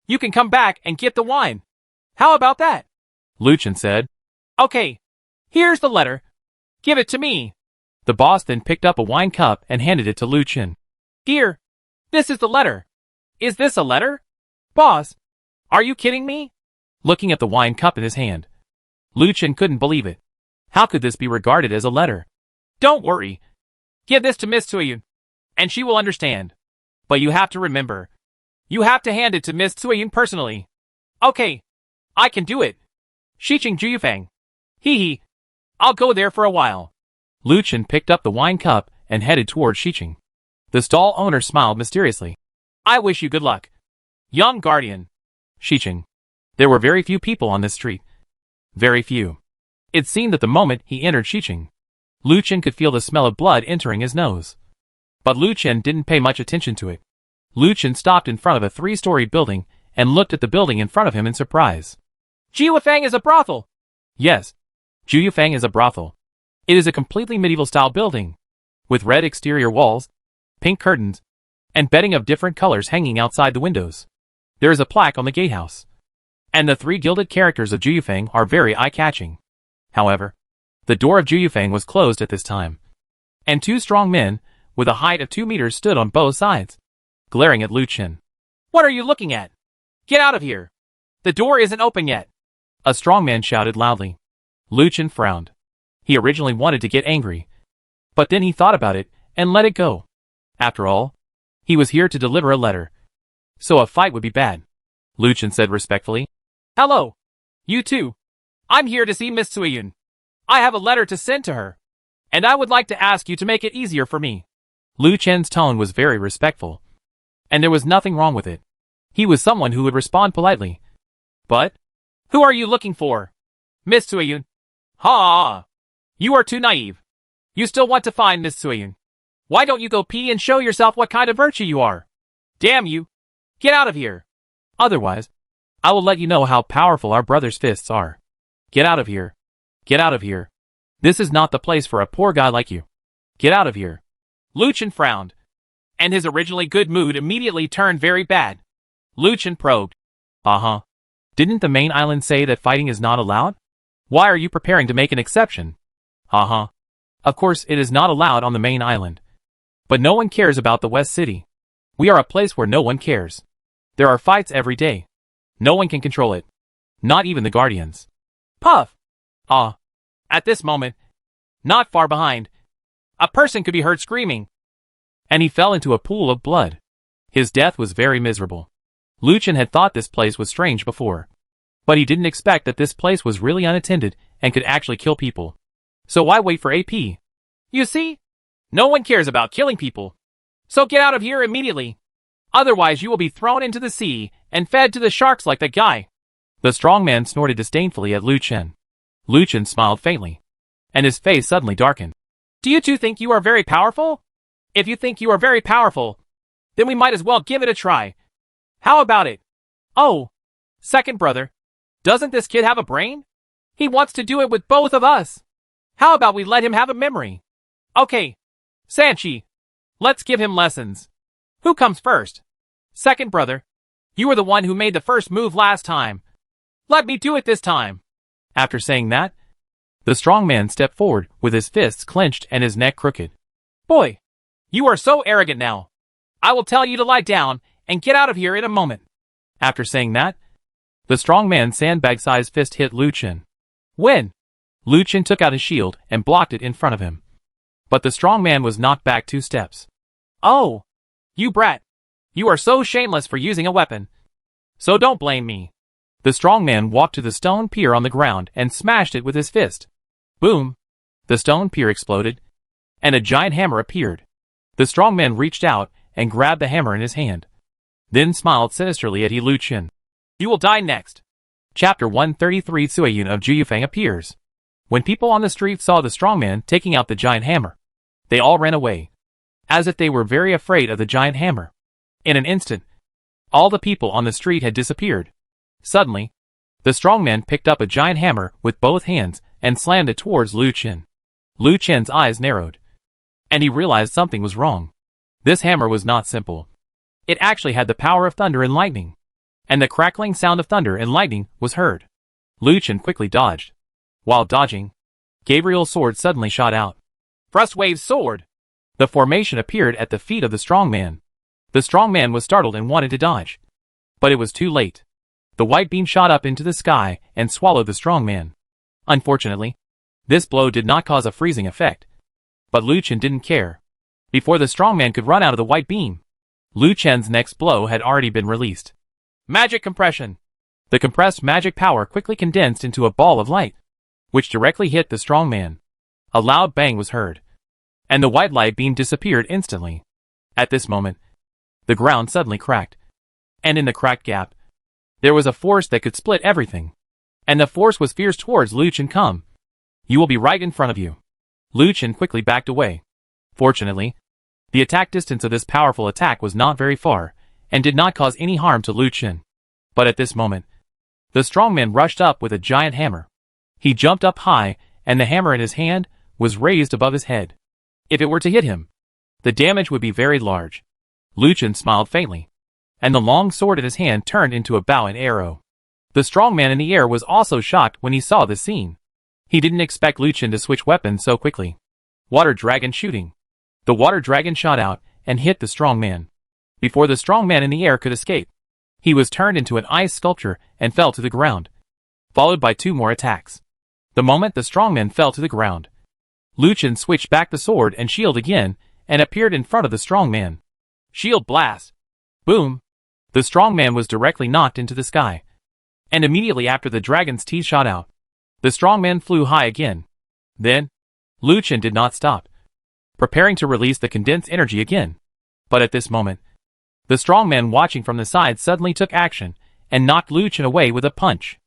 you can come back and get the wine. How about that? Lucien said. Okay, here's the letter. Give it to me. The boss then picked up a wine cup and handed it to Lucien. Here, this is the letter. Is this a letter? Boss, are you kidding me? Looking at the wine cup in his hand, Lucien couldn't believe it. How could this be regarded as a letter? Don't worry. Give this to Miss Subduing, and she will understand. But you have to remember, you have to hand it to Miss Subduing personally. Okay, I can do it. Xiqing Juyufeng. Hee. I'll go there for a while. Lucien picked up the wine cup and headed toward Xiqing. The stall owner smiled mysteriously. I wish you good luck, young guardian. Xiqing. There were very few people on this street. Very few. It seemed that the moment he entered Xiqing, Lucien could feel the smell of blood entering his nose. But Lucien didn't pay much attention to it. Lucien stopped in front of a 3-story building and looked at the building in front of him in surprise. Juyufeng is a brothel. Yes, Juyufeng is a brothel. It is a completely medieval-style building, with red exterior walls, pink curtains, and bedding of different colors hanging outside the windows. There is a plaque on the gatehouse, and the 3 gilded characters of Juyufeng are very eye-catching. However, the door of Juyufeng was closed at this time, and 2 strong men, with a height of 2 meters, stood on both sides, glaring at Lucien. What are you looking at? Get out of here. The door isn't open yet. A strong man shouted loudly. Lucien frowned. He originally wanted to get angry, but then he thought about it and let it go. After all, he was here to deliver a letter, so a fight would be bad. Lucien said respectfully. Hello. You too. I'm here to see Miss Subduing. I have a letter to send to her, and I would like to ask you to make it easier for me. Lucien's tone was very respectful, and there was nothing wrong with it. He was someone who would respond politely. But, who are you looking for? Miss Subduing. Ha! You are too naive. You still want to find Miss Subduing. Why don't you go pee and show yourself what kind of virtue you are? Damn you. Get out of here. Otherwise, I will let you know how powerful our brother's fists are. Get out of here. Get out of here. This is not the place for a poor guy like you. Get out of here. Lucien frowned, and his originally good mood immediately turned very bad. Lucien probed. Uh-huh. Didn't the main island say that fighting is not allowed? Why are you preparing to make an exception? Uh-huh. Of course, it is not allowed on the main island. But no one cares about the West City. We are a place where no one cares. There are fights every day. No one can control it. Not even the Guardians. Puff! At this moment, not far behind, a person could be heard screaming. And he fell into a pool of blood. His death was very miserable. Lucien had thought this place was strange before. But he didn't expect that this place was really unattended and could actually kill people. So why wait for AP? You see? No one cares about killing people. So get out of here immediately. Otherwise you will be thrown into the sea and fed to the sharks like that guy. The strong man snorted disdainfully at Lu Chen. Lu Chen smiled faintly, and his face suddenly darkened. Do you two think you are very powerful? If you think you are very powerful, then we might as well give it a try. How about it? Oh, second brother, doesn't this kid have a brain? He wants to do it with both of us. How about we let him have a memory? Okay, Sanchi, let's give him lessons. Who comes first? Second brother, you were the one who made the first move last time. Let me do it this time. After saying that, the strong man stepped forward with his fists clenched and his neck crooked. Boy, you are so arrogant now. I will tell you to lie down and get out of here in a moment. After saying that, the strong man's sandbag-sized fist hit Lu Chen. When? Lu Chen took out his shield and blocked it in front of him. But the strong man was knocked back 2 steps. Oh, you brat. You are so shameless for using a weapon. So don't blame me. The strong man walked to the stone pier on the ground and smashed it with his fist. Boom! The stone pier exploded, and a giant hammer appeared. The strong man reached out and grabbed the hammer in his hand, then smiled sinisterly at Lu Chen. You will die next. Chapter 133 Suiyun of Juyufang appears. When people on the street saw the strong man taking out the giant hammer, they all ran away, as if they were very afraid of the giant hammer. In an instant, all the people on the street had disappeared. Suddenly, the strong man picked up a giant hammer with both hands and slammed it towards Lu Chen. Lu Chen's eyes narrowed, and he realized something was wrong. This hammer was not simple. It actually had the power of thunder and lightning, and the crackling sound of thunder and lightning was heard. Lu Chen quickly dodged. While dodging, Gabriel's sword suddenly shot out. Frostwave's sword! The formation appeared at the feet of the strong man. The strong man was startled and wanted to dodge, but it was too late. The white beam shot up into the sky and swallowed the strong man. Unfortunately, this blow did not cause a freezing effect. But Lu Chen didn't care. Before the strong man could run out of the white beam, Lu Chen's next blow had already been released. Magic compression! The compressed magic power quickly condensed into a ball of light, which directly hit the strong man. A loud bang was heard, and the white light beam disappeared instantly. At this moment, the ground suddenly cracked, and in the cracked gap, there was a force that could split everything. And the force was fierce towards Lu Chen. Come. You will be right in front of you. Lu Chen quickly backed away. Fortunately, the attack distance of this powerful attack was not very far, and did not cause any harm to Lu Chen. But at this moment, the strong man rushed up with a giant hammer. He jumped up high, and the hammer in his hand was raised above his head. If it were to hit him, the damage would be very large. Lu Chen smiled faintly, and the long sword in his hand turned into a bow and arrow. The strong man in the air was also shocked when he saw this scene. He didn't expect Lu Chen to switch weapons so quickly. Water dragon shooting. The water dragon shot out and hit the strong man. Before the strong man in the air could escape, he was turned into an ice sculpture and fell to the ground, followed by 2 more attacks. The moment the strong man fell to the ground, Lu Chen switched back the sword and shield again and appeared in front of the strong man. Shield blast! Boom! The strong man was directly knocked into the sky. And immediately after the dragon's teeth shot out, the strong man flew high again. Then, Lu Chen did not stop, preparing to release the condensed energy again. But at this moment, the strong man watching from the side suddenly took action and knocked Lu Chen away with a punch.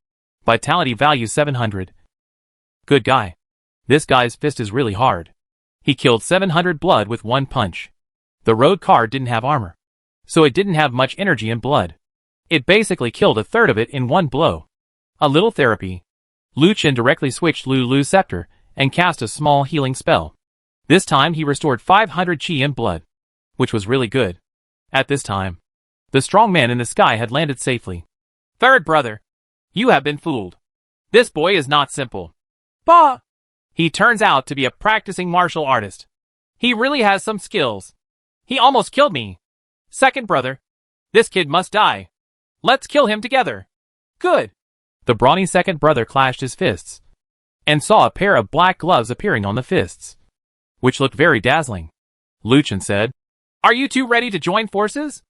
Vitality value 700. Good guy. This guy's fist is really hard. He killed 700 blood with 1 punch. The road car didn't have armor, so it didn't have much energy and blood. It basically killed a third of it in 1 blow. A little therapy. Lu Chen directly switched Lulu's scepter and cast a small healing spell. This time he restored 500 chi and blood, which was really good. At this time, the strong man in the sky had landed safely. Third brother, you have been fooled. This boy is not simple. Bah! He turns out to be a practicing martial artist. He really has some skills. He almost killed me. Second brother, this kid must die. Let's kill him together. Good. The brawny second brother clashed his fists, and saw a pair of black gloves appearing on the fists, which looked very dazzling. Lu Chen said, Are you two ready to join forces?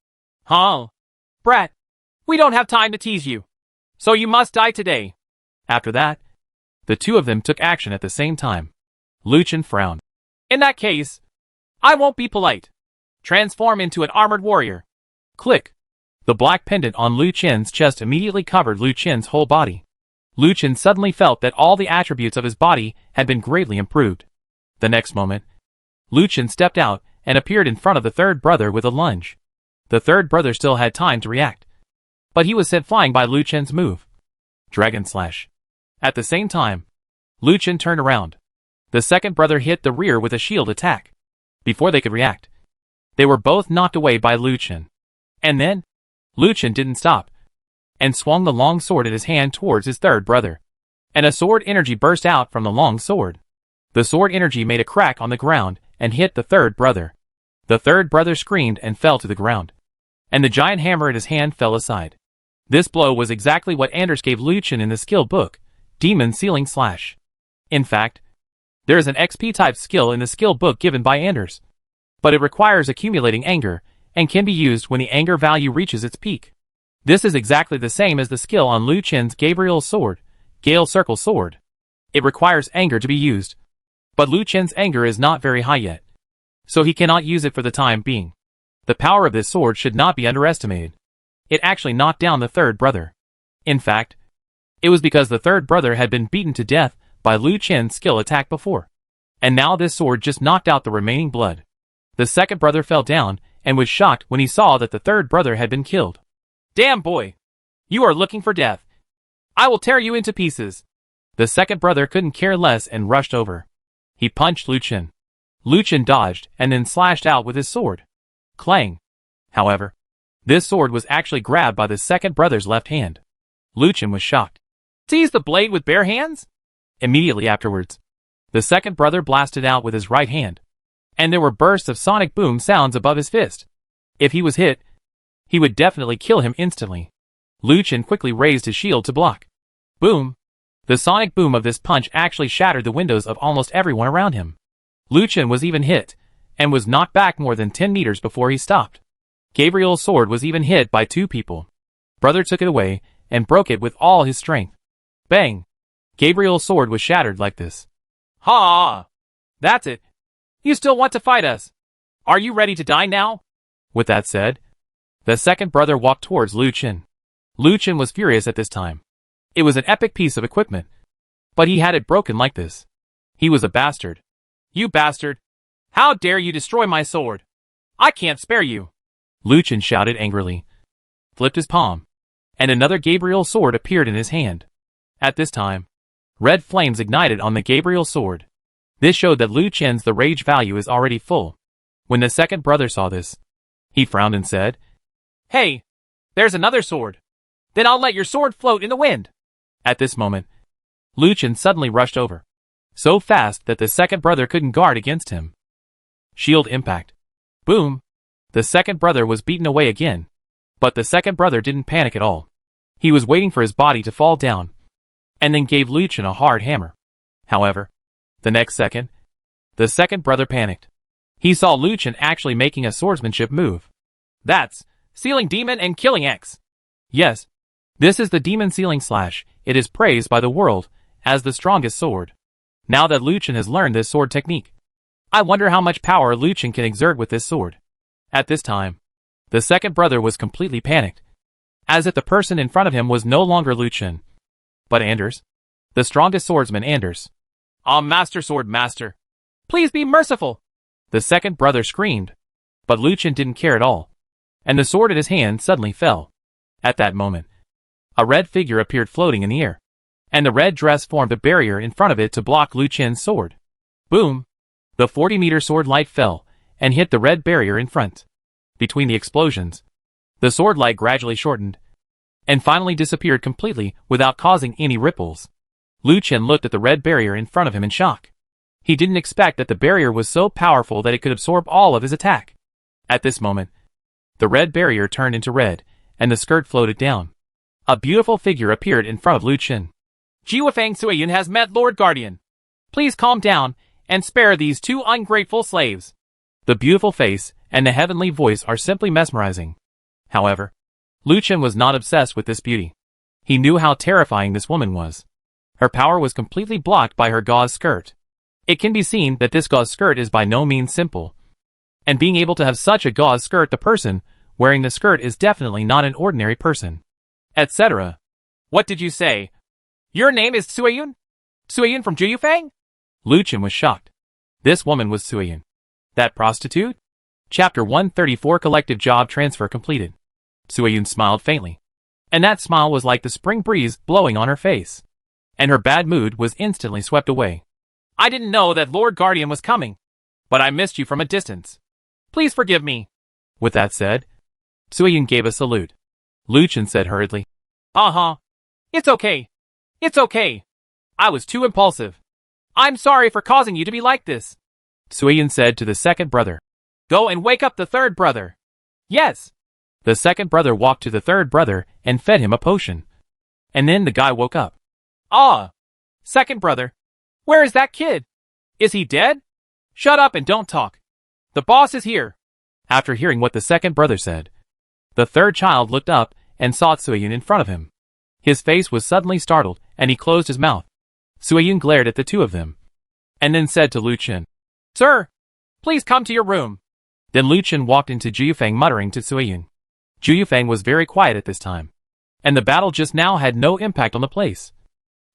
Huh? Brat, we don't have time to tease you. So you must die today. After that, the two of them took action at the same time. Lu Chen frowned. In that case, I won't be polite. Transform into an armored warrior. Click. The black pendant on Lu Chen's chest immediately covered Lu Chen's whole body. Lu Chen suddenly felt that all the attributes of his body had been greatly improved. The next moment, Lu Chen stepped out and appeared in front of the third brother with a lunge. The third brother still had time to react, but he was sent flying by Lu Chen's move. Dragon Slash. At the same time, Lu Chen turned around. The second brother hit the rear with a shield attack. Before they could react, they were both knocked away by Lu Chen. And then, Lu Chen didn't stop, and swung the long sword in his hand towards his third brother. And a sword energy burst out from the long sword. The sword energy made a crack on the ground and hit the third brother. The third brother screamed and fell to the ground. And the giant hammer in his hand fell aside. This blow was exactly what Anders gave Lu Chen in the skill book, Demon Sealing Slash. In fact, there is an XP-type skill in the skill book given by Anders, but it requires accumulating anger, and can be used when the anger value reaches its peak. This is exactly the same as the skill on Lu Chen's Gabriel's sword, Gale Circle Sword. It requires anger to be used, but Lu Chen's anger is not very high yet, so he cannot use it for the time being. The power of this sword should not be underestimated. It actually knocked down the third brother. In fact, it was because the third brother had been beaten to death by Lu Chen's skill attack before, and now this sword just knocked out the remaining blood. The second brother fell down and was shocked when he saw that the third brother had been killed. Damn boy! You are looking for death. I will tear you into pieces. The second brother couldn't care less and rushed over. He punched Lu Chen. Lu Chen dodged and then slashed out with his sword. Clang! However, this sword was actually grabbed by the second brother's left hand. Lu Chen was shocked. Seize the blade with bare hands? Immediately afterwards, the second brother blasted out with his right hand, and there were bursts of sonic boom sounds above his fist. If he was hit, he would definitely kill him instantly. Lu Chen quickly raised his shield to block. Boom! The sonic boom of this punch actually shattered the windows of almost everyone around him. Lu Chen was even hit, and was knocked back more than 10 meters before he stopped. Gabriel's sword was even hit by two people. Brother took it away, and broke it with all his strength. Bang! Gabriel's sword was shattered like this. Ha! That's it. You still want to fight us? Are you ready to die now? With that said, the second brother walked towards Lu Chen. Lu Chen was furious at this time. It was an epic piece of equipment, but he had it broken like this. He was a bastard. You bastard! How dare you destroy my sword? I can't spare you! Lu Chen shouted angrily, flipped his palm, and another Gabriel sword appeared in his hand. At this time, red flames ignited on the Gabriel sword. This showed that Lu Chen's the rage value is already full. When the second brother saw this, he frowned and said, Hey, there's another sword. Then I'll let your sword float in the wind. At this moment, Lu Chen suddenly rushed over, so fast that the second brother couldn't guard against him. Shield impact. Boom! The second brother was beaten away again, but the second brother didn't panic at all. He was waiting for his body to fall down, and then gave Lu Chen a hard hammer. However, the next second, the second brother panicked. He saw Lu Chen actually making a swordsmanship move. That's Sealing Demon and Killing X. Yes, this is the Demon Sealing Slash. It is praised by the world as the strongest sword. Now that Lu Chen has learned this sword technique, I wonder how much power Lu Chen can exert with this sword. At this time, the second brother was completely panicked, as if the person in front of him was no longer Lu Chen, but Anders, the strongest swordsman Anders. Ah, Master Sword Master, please be merciful! The second brother screamed, but Lu Chen didn't care at all, and the sword in his hand suddenly fell. At that moment, a red figure appeared floating in the air, and the red dress formed a barrier in front of it to block Lu Chen's sword. Boom! The 40-meter sword light fell, and hit the red barrier in front. Between the explosions, the sword light gradually shortened, and finally disappeared completely without causing any ripples. Lu Chen looked at the red barrier in front of him in shock. He didn't expect that the barrier was so powerful that it could absorb all of his attack. At this moment, the red barrier turned into red, and the skirt floated down. A beautiful figure appeared in front of Lu Chen. Jiwafang Suiyun has met Lord Guardian. Please calm down and spare these two ungrateful slaves. The beautiful face and the heavenly voice are simply mesmerizing. However, Lu Chen was not obsessed with this beauty. He knew how terrifying this woman was. Her power was completely blocked by her gauze skirt. It can be seen that this gauze skirt is by no means simple. And being able to have such a gauze skirt, the person wearing the skirt is definitely not an ordinary person. Etc. What did you say? Your name is Suayun? Suayun from Juyufang? Lu Chen was shocked. This woman was Suayun. That prostitute? Chapter 134 Collective Job Transfer completed. Suayun smiled faintly. And that smile was like the spring breeze blowing on her face. And her bad mood was instantly swept away. I didn't know that Lord Guardian was coming. But I missed you from a distance. Please forgive me. With that said, Suayun gave a salute. Lu Chen said hurriedly. It's okay. It's okay. I was too impulsive. I'm sorry for causing you to be like this. Suayun said to the second brother. Go and wake up the third brother. Yes. The second brother walked to the third brother and fed him a potion. And then the guy woke up. Second brother. Where is that kid? Is he dead? Shut up and don't talk. The boss is here. After hearing what the second brother said, the third child looked up and saw Suayun in front of him. His face was suddenly startled and he closed his mouth. Suayun glared at the two of them and then said to Lu Chen, Sir, please come to your room. Then Lu Chen walked into Juyufang muttering to Suayun. Juyufang was very quiet at this time, and the battle just now had no impact on the place.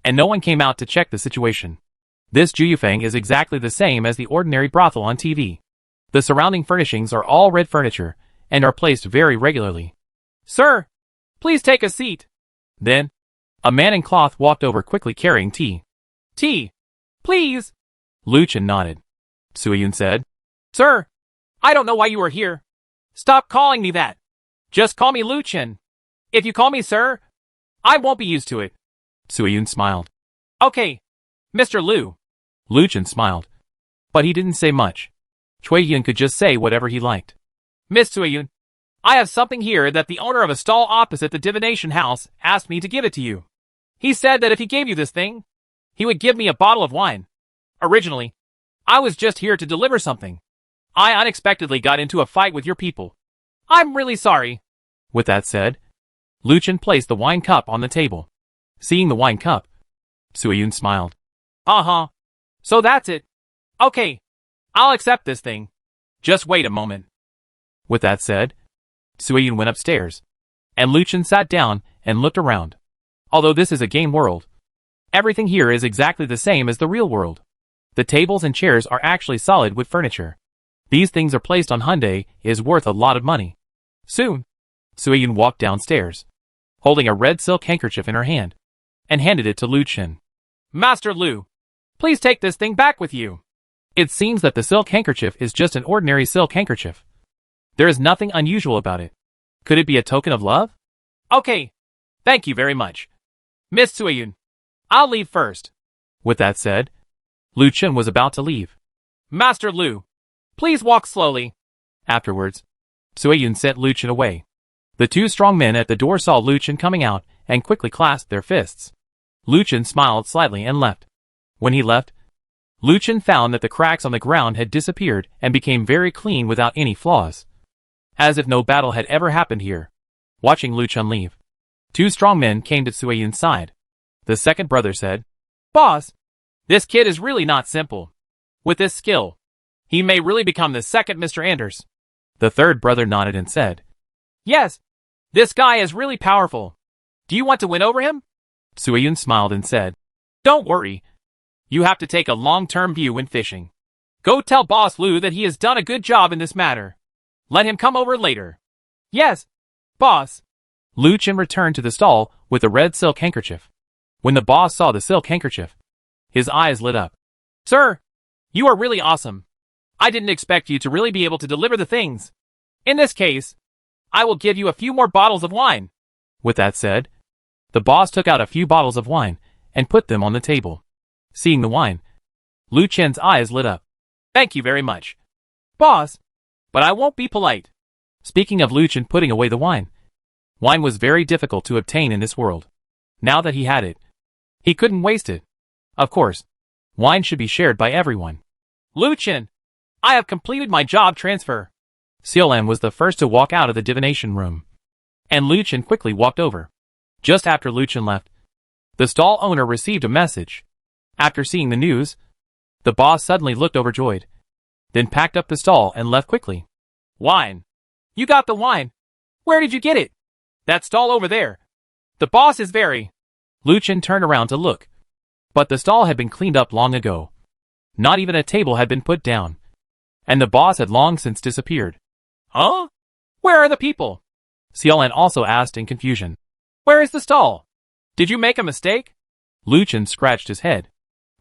And no one came out to check the situation. This Juyufang is exactly the same as the ordinary brothel on TV. The surrounding furnishings are all red furniture and are placed very regularly. Sir, please take a seat. Then, a man in cloth walked over quickly carrying tea. Tea, please. Lu Chen nodded. Suayun said, Sir, I don't know why you are here. Stop calling me that. Just call me Lu Chen. If you call me sir, I won't be used to it. Suayun smiled. Okay, Mr. Lu. Lu Chen smiled. But he didn't say much. Chueyun could just say whatever he liked. Miss Suayun, I have something here that the owner of a stall opposite the divination house asked me to give it to you. He said that if he gave you this thing, he would give me a bottle of wine. Originally, I was just here to deliver something. I unexpectedly got into a fight with your people. I'm really sorry. With that said, Lu Chen placed the wine cup on the table. Seeing the wine cup, Suayun smiled. So that's it. Okay, I'll accept this thing. Just wait a moment. With that said, Suayun went upstairs, and Lu Chen sat down and looked around. Although this is a game world, everything here is exactly the same as the real world. The tables and chairs are actually solid wood furniture. These things are placed on Hyundai is worth a lot of money. Soon, Suayun walked downstairs, holding a red silk handkerchief in her hand, and handed it to Lu Chen. Master Lu, please take this thing back with you. It seems that the silk handkerchief is just an ordinary silk handkerchief. There is nothing unusual about it. Could it be a token of love? Okay, thank you very much. Miss Suayun, I'll leave first. With that said, Lu Chen was about to leave. Master Lu, please walk slowly. Afterwards, Suayun sent Lu Chen away. The two strong men at the door saw Lu Chen coming out and quickly clasped their fists. Lu Chen smiled slightly and left. When he left, Lu Chen found that the cracks on the ground had disappeared and became very clean without any flaws. As if no battle had ever happened here. Watching Lu Chen leave, two strong men came to Suayun's side. The second brother said, Boss, this kid is really not simple. With this skill, he may really become the second Mr. Anders. The third brother nodded and said, Yes, this guy is really powerful. Do you want to win over him? Suayun smiled and said, Don't worry. You have to take a long-term view when fishing. Go tell Boss Lu that he has done a good job in this matter. Let him come over later. Yes, boss. Lu Chen returned to the stall with a red silk handkerchief. When the boss saw the silk handkerchief, his eyes lit up. Sir, you are really awesome. I didn't expect you to really be able to deliver the things. In this case, I will give you a few more bottles of wine. With that said, the boss took out a few bottles of wine and put them on the table. Seeing the wine, Lu Chen's eyes lit up. Thank you very much, boss. But I won't be polite. Speaking of Lu Chen putting away the wine, wine was very difficult to obtain in this world. Now that he had it, he couldn't waste it. Of course, wine should be shared by everyone. Lu Chen, I have completed my job transfer. Xiaolan was the first to walk out of the divination room, and Lu Chen quickly walked over. Just after Lucien left, the stall owner received a message. After seeing the news, the boss suddenly looked overjoyed, then packed up the stall and left quickly. Wine. You got the wine. Where did you get it? That stall over there. The boss is very... Lucien turned around to look, but the stall had been cleaned up long ago. Not even a table had been put down, and the boss had long since disappeared. Huh? Where are the people? Xiaolan also asked in confusion. Where is the stall? Did you make a mistake? Lucien scratched his head.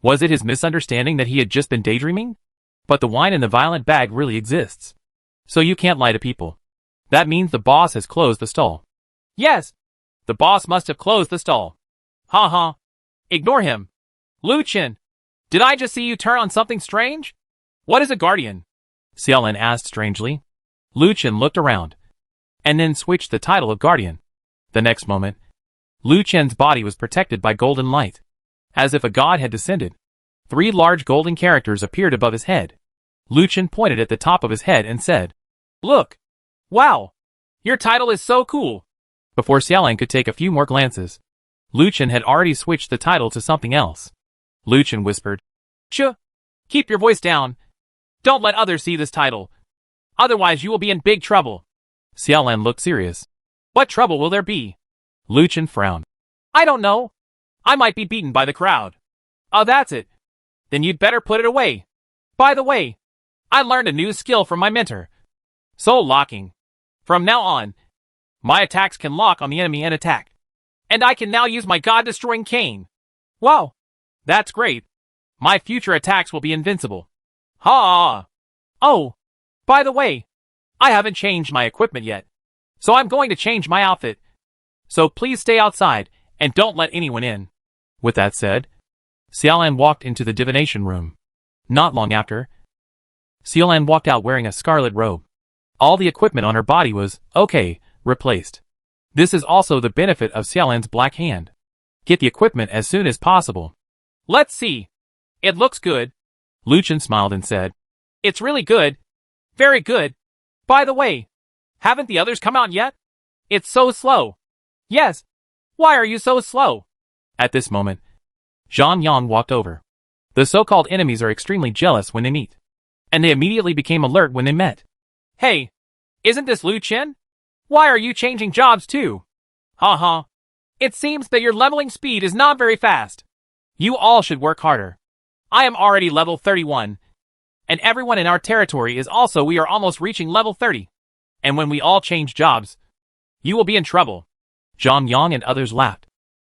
Was it his misunderstanding that he had just been daydreaming? But the wine in the violent bag really exists. So you can't lie to people. That means the boss has closed the stall. Yes. The boss must have closed the stall. Ha ha. Ignore him. Lucien, did I just see you turn on something strange? What is a guardian? Xiaolan asked strangely. Lucien looked around, and then switched the title of guardian. The next moment, Lucien's body was protected by golden light. As if a god had descended. 3 large golden characters appeared above his head. Lucien pointed at the top of his head and said, Look! Wow! Your title is so cool! Before Xiaolan could take a few more glances, Lucien had already switched the title to something else. Lucien whispered, Ch! Keep your voice down. Don't let others see this title. Otherwise you will be in big trouble. Xiaolan looked serious. What trouble will there be? Lucien frowned. I don't know. I might be beaten by the crowd. Oh, that's it. Then you'd better put it away. By the way, I learned a new skill from my mentor. Soul locking. From now on, my attacks can lock on the enemy and attack. And I can now use my god-destroying cane. Wow. That's great. My future attacks will be invincible. Ha! Oh, by the way, I haven't changed my equipment yet. So I'm going to change my outfit. So please stay outside and don't let anyone in. With that said, Xiaolan walked into the divination room. Not long after, Xiaolan walked out wearing a scarlet robe. All the equipment on her body was, replaced. This is also the benefit of Xiaolan's black hand. Get the equipment as soon as possible. Let's see. It looks good. Lucien smiled and said, It's really good. Very good. By the way, haven't the others come out yet? It's so slow. Yes. Why are you so slow? At this moment, Zhang Yang walked over. The so-called enemies are extremely jealous when they meet, and they immediately became alert when they met. Hey, isn't this Lucien? Why are you changing jobs too? Ha. It seems that your leveling speed is not very fast. You all should work harder. I am already level 31. And everyone in our territory is also we are almost reaching level 30. And when we all change jobs, you will be in trouble. Zhang Yang and others laughed.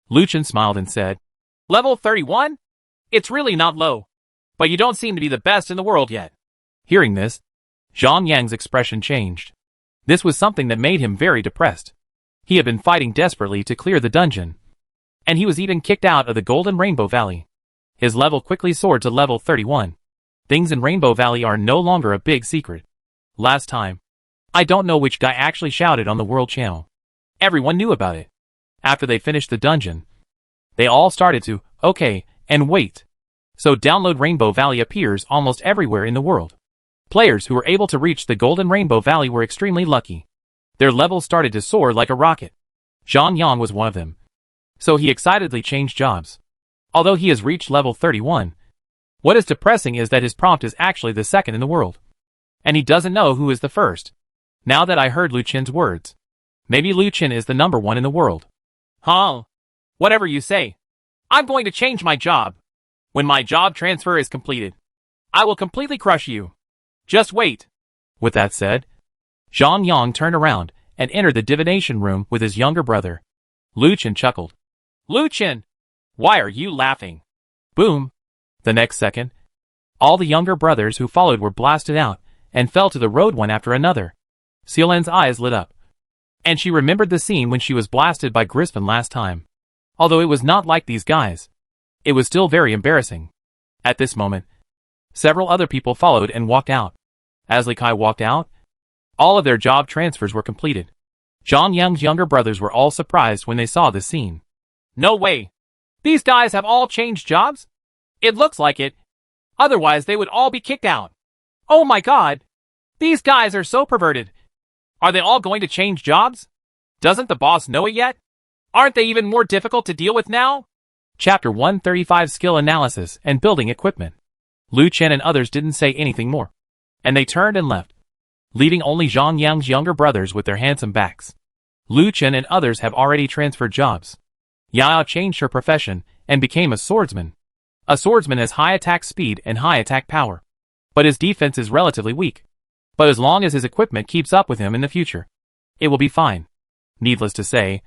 Lucien smiled and said, Level 31? It's really not low. But you don't seem to be the best in the world yet. Hearing this, Zhang Yang's expression changed. This was something that made him very depressed. He had been fighting desperately to clear the dungeon. And he was even kicked out of the Golden Rainbow Valley. His level quickly soared to level 31. Things in Rainbow Valley are no longer a big secret. Last time, I don't know which guy actually shouted on the World Channel. Everyone knew about it. After they finished the dungeon, they all started to, and wait. So download Rainbow Valley appears almost everywhere in the world. Players who were able to reach the Golden Rainbow Valley were extremely lucky. Their levels started to soar like a rocket. Zhang Yang was one of them. So he excitedly changed jobs. Although he has reached level 31, what is depressing is that his prompt is actually the second in the world. And he doesn't know who is the first. Now that I heard Lucien's words, maybe Lucien is the number 1 in the world. Huh? Whatever you say. I'm going to change my job. When my job transfer is completed, I will completely crush you. Just wait. With that said, Zhang Yang turned around and entered the divination room with his younger brother. Lucien chuckled. Lucien! Why are you laughing? Boom! The next second, all the younger brothers who followed were blasted out and fell to the road one after another. Xiaolan's eyes lit up, and she remembered the scene when she was blasted by Griffin last time. Although it was not like these guys, it was still very embarrassing. At this moment, several other people followed and walked out. As Li Kai walked out, all of their job transfers were completed. Zhang Yang's younger brothers were all surprised when they saw this scene. No way! These guys have all changed jobs? It looks like it. Otherwise they would all be kicked out. Oh my god! These guys are so perverted. Are they all going to change jobs? Doesn't the boss know it yet? Aren't they even more difficult to deal with now? Chapter 135 Skill Analysis and Building Equipment. Lu Chen and others didn't say anything more, and they turned and left, leaving only Zhang Yang's younger brothers with their handsome backs. Lu Chen and others have already transferred jobs. Yao changed her profession and became a swordsman. A swordsman has high attack speed and high attack power, but his defense is relatively weak. But as long as his equipment keeps up with him in the future, it will be fine. Needless to say,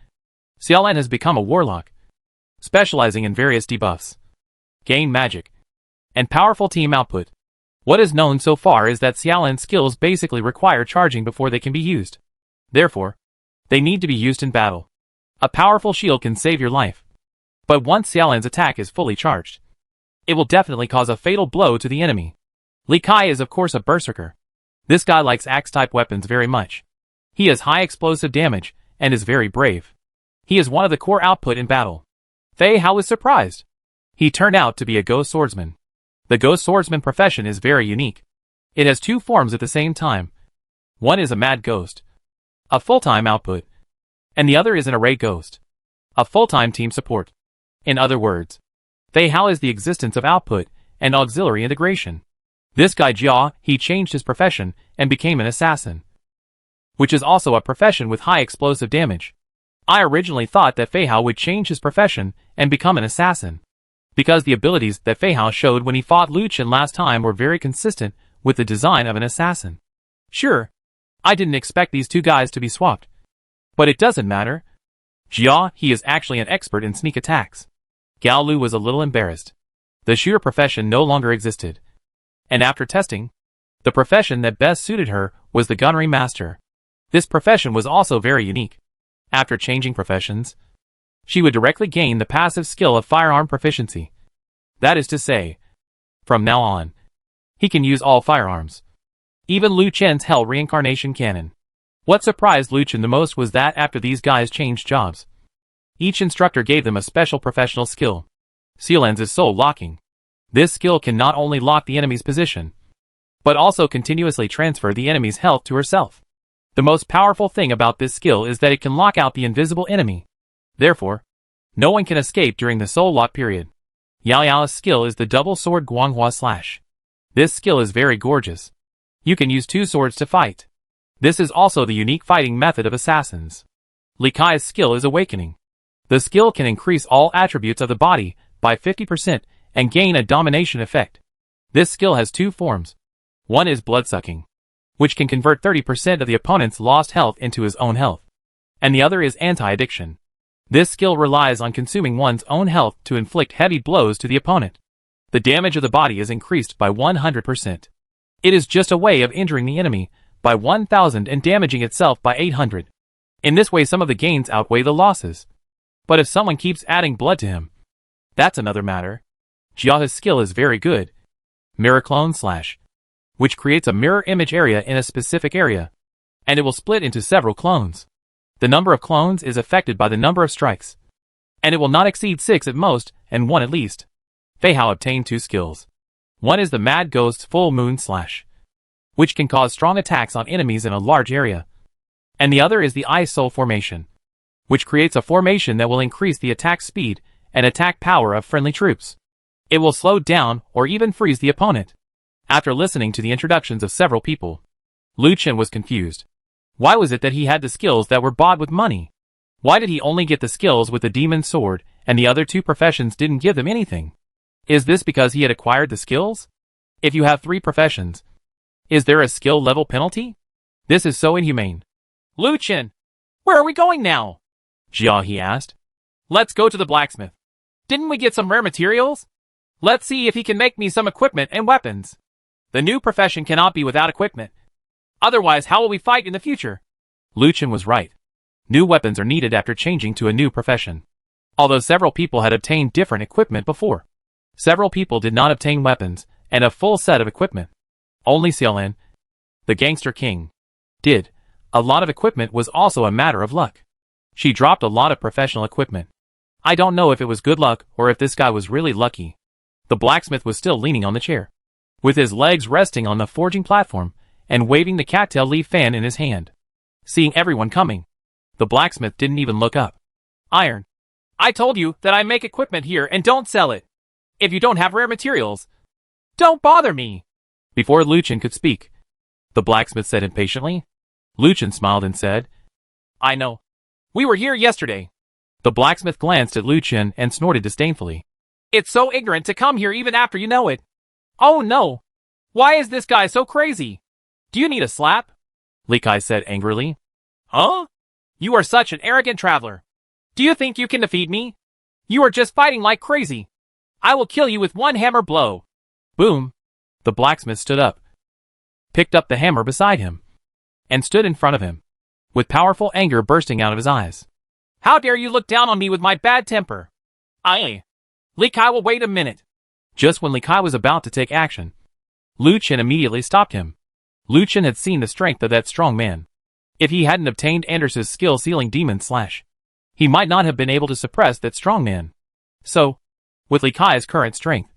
Xiaolan has become a warlock, specializing in various debuffs, gain magic, and powerful team output. What is known so far is that Xiaolan's skills basically require charging before they can be used. Therefore, they need to be used in battle. A powerful shield can save your life, but once Xiaolan's attack is fully charged, it will definitely cause a fatal blow to the enemy. Li Kai is of course a berserker. This guy likes axe-type weapons very much. He has high explosive damage and is very brave. He is one of the core output in battle. Fei Hao was surprised. He turned out to be a ghost swordsman. The ghost swordsman profession is very unique. It has two forms at the same time. One is a mad ghost, a full-time output, and the other is an array ghost, a full-time team support. In other words, Fei Hao is the existence of output and auxiliary integration. This guy Jia, he changed his profession and became an assassin, which is also a profession with high explosive damage. I originally thought that Fei Hao would change his profession and become an assassin, because the abilities that Fei Hao showed when he fought Lu Chen last time were very consistent with the design of an assassin. Sure, I didn't expect these two guys to be swapped, but it doesn't matter. Jia, he is actually an expert in sneak attacks. Gao Lu was a little embarrassed. The shooter profession no longer existed, and after testing, the profession that best suited her was the gunnery master. This profession was also very unique. After changing professions, she would directly gain the passive skill of firearm proficiency. That is to say, from now on, he can use all firearms, even Lu Chen's Hell Reincarnation Cannon. What surprised Lu Chen the most was that after these guys changed jobs, each instructor gave them a special professional skill. Xiaolan's is soul locking. This skill can not only lock the enemy's position, but also continuously transfer the enemy's health to herself. The most powerful thing about this skill is that it can lock out the invisible enemy. Therefore, no one can escape during the soul lock period. Yao Yao's skill is the double sword Guanghua Slash. This skill is very gorgeous. You can use two swords to fight. This is also the unique fighting method of assassins. Li Kai's skill is Awakening. The skill can increase all attributes of the body by 50% and gain a domination effect. This skill has two forms. One is bloodsucking, which can convert 30% of the opponent's lost health into his own health, and the other is anti-addiction. This skill relies on consuming one's own health to inflict heavy blows to the opponent. The damage of the body is increased by 100%. It is just a way of injuring the enemy by 1000 and damaging itself by 800. In this way some of the gains outweigh the losses. But if someone keeps adding blood to him, that's another matter. Jia's skill is very good. Mirror Clone Slash, which creates a mirror image area in a specific area, and it will split into several clones. The number of clones is affected by the number of strikes, and it will not exceed 6 at most, and 1 at least. Fei Hao obtained two skills. One is the Mad Ghost's Full Moon Slash, which can cause strong attacks on enemies in a large area, and the other is the Ice Soul Formation, which creates a formation that will increase the attack speed and attack power of friendly troops. It will slow down or even freeze the opponent. After listening to the introductions of several people, Lu Chen was confused. Why was it that he had the skills that were bought with money? Why did he only get the skills with the demon sword and the other two professions didn't give them anything? Is this because he had acquired the skills? If you have 3 professions, is there a skill level penalty? This is so inhumane. Lu Chen, where are we going now? Jia, he asked. Let's go to the blacksmith. Didn't we get some rare materials? Let's see if he can make me some equipment and weapons. The new profession cannot be without equipment. Otherwise, how will we fight in the future? Lu Chen was right. New weapons are needed after changing to a new profession. Although several people had obtained different equipment before, several people did not obtain weapons and a full set of equipment. Only Xiaolan, the gangster king, did. A lot of equipment was also a matter of luck. She dropped a lot of professional equipment. I don't know if it was good luck or if this guy was really lucky. The blacksmith was still leaning on the chair, with his legs resting on the forging platform and waving the cattail leaf fan in his hand. Seeing everyone coming, the blacksmith didn't even look up. Iron. I told you that I make equipment here and don't sell it. If you don't have rare materials, don't bother me. Before Luchin could speak, the blacksmith said impatiently. Luchin smiled and said, I know. We were here yesterday. The blacksmith glanced at Luchin and snorted disdainfully. It's so ignorant to come here even after you know it. Oh no. Why is this guy so crazy? Do you need a slap? Likai said angrily. Huh? You are such an arrogant traveler. Do you think you can defeat me? You are just fighting like crazy. I will kill you with one hammer blow. Boom. The blacksmith stood up, picked up the hammer beside him, and stood in front of him, with powerful anger bursting out of his eyes. How dare you look down on me with my bad temper? Likai will wait a minute. Just when Likai was about to take action, Luchin immediately stopped him. Luchin had seen the strength of that strong man. If he hadn't obtained Anders's skill-sealing demon slash, he might not have been able to suppress that strong man. So, with Likai's current strength,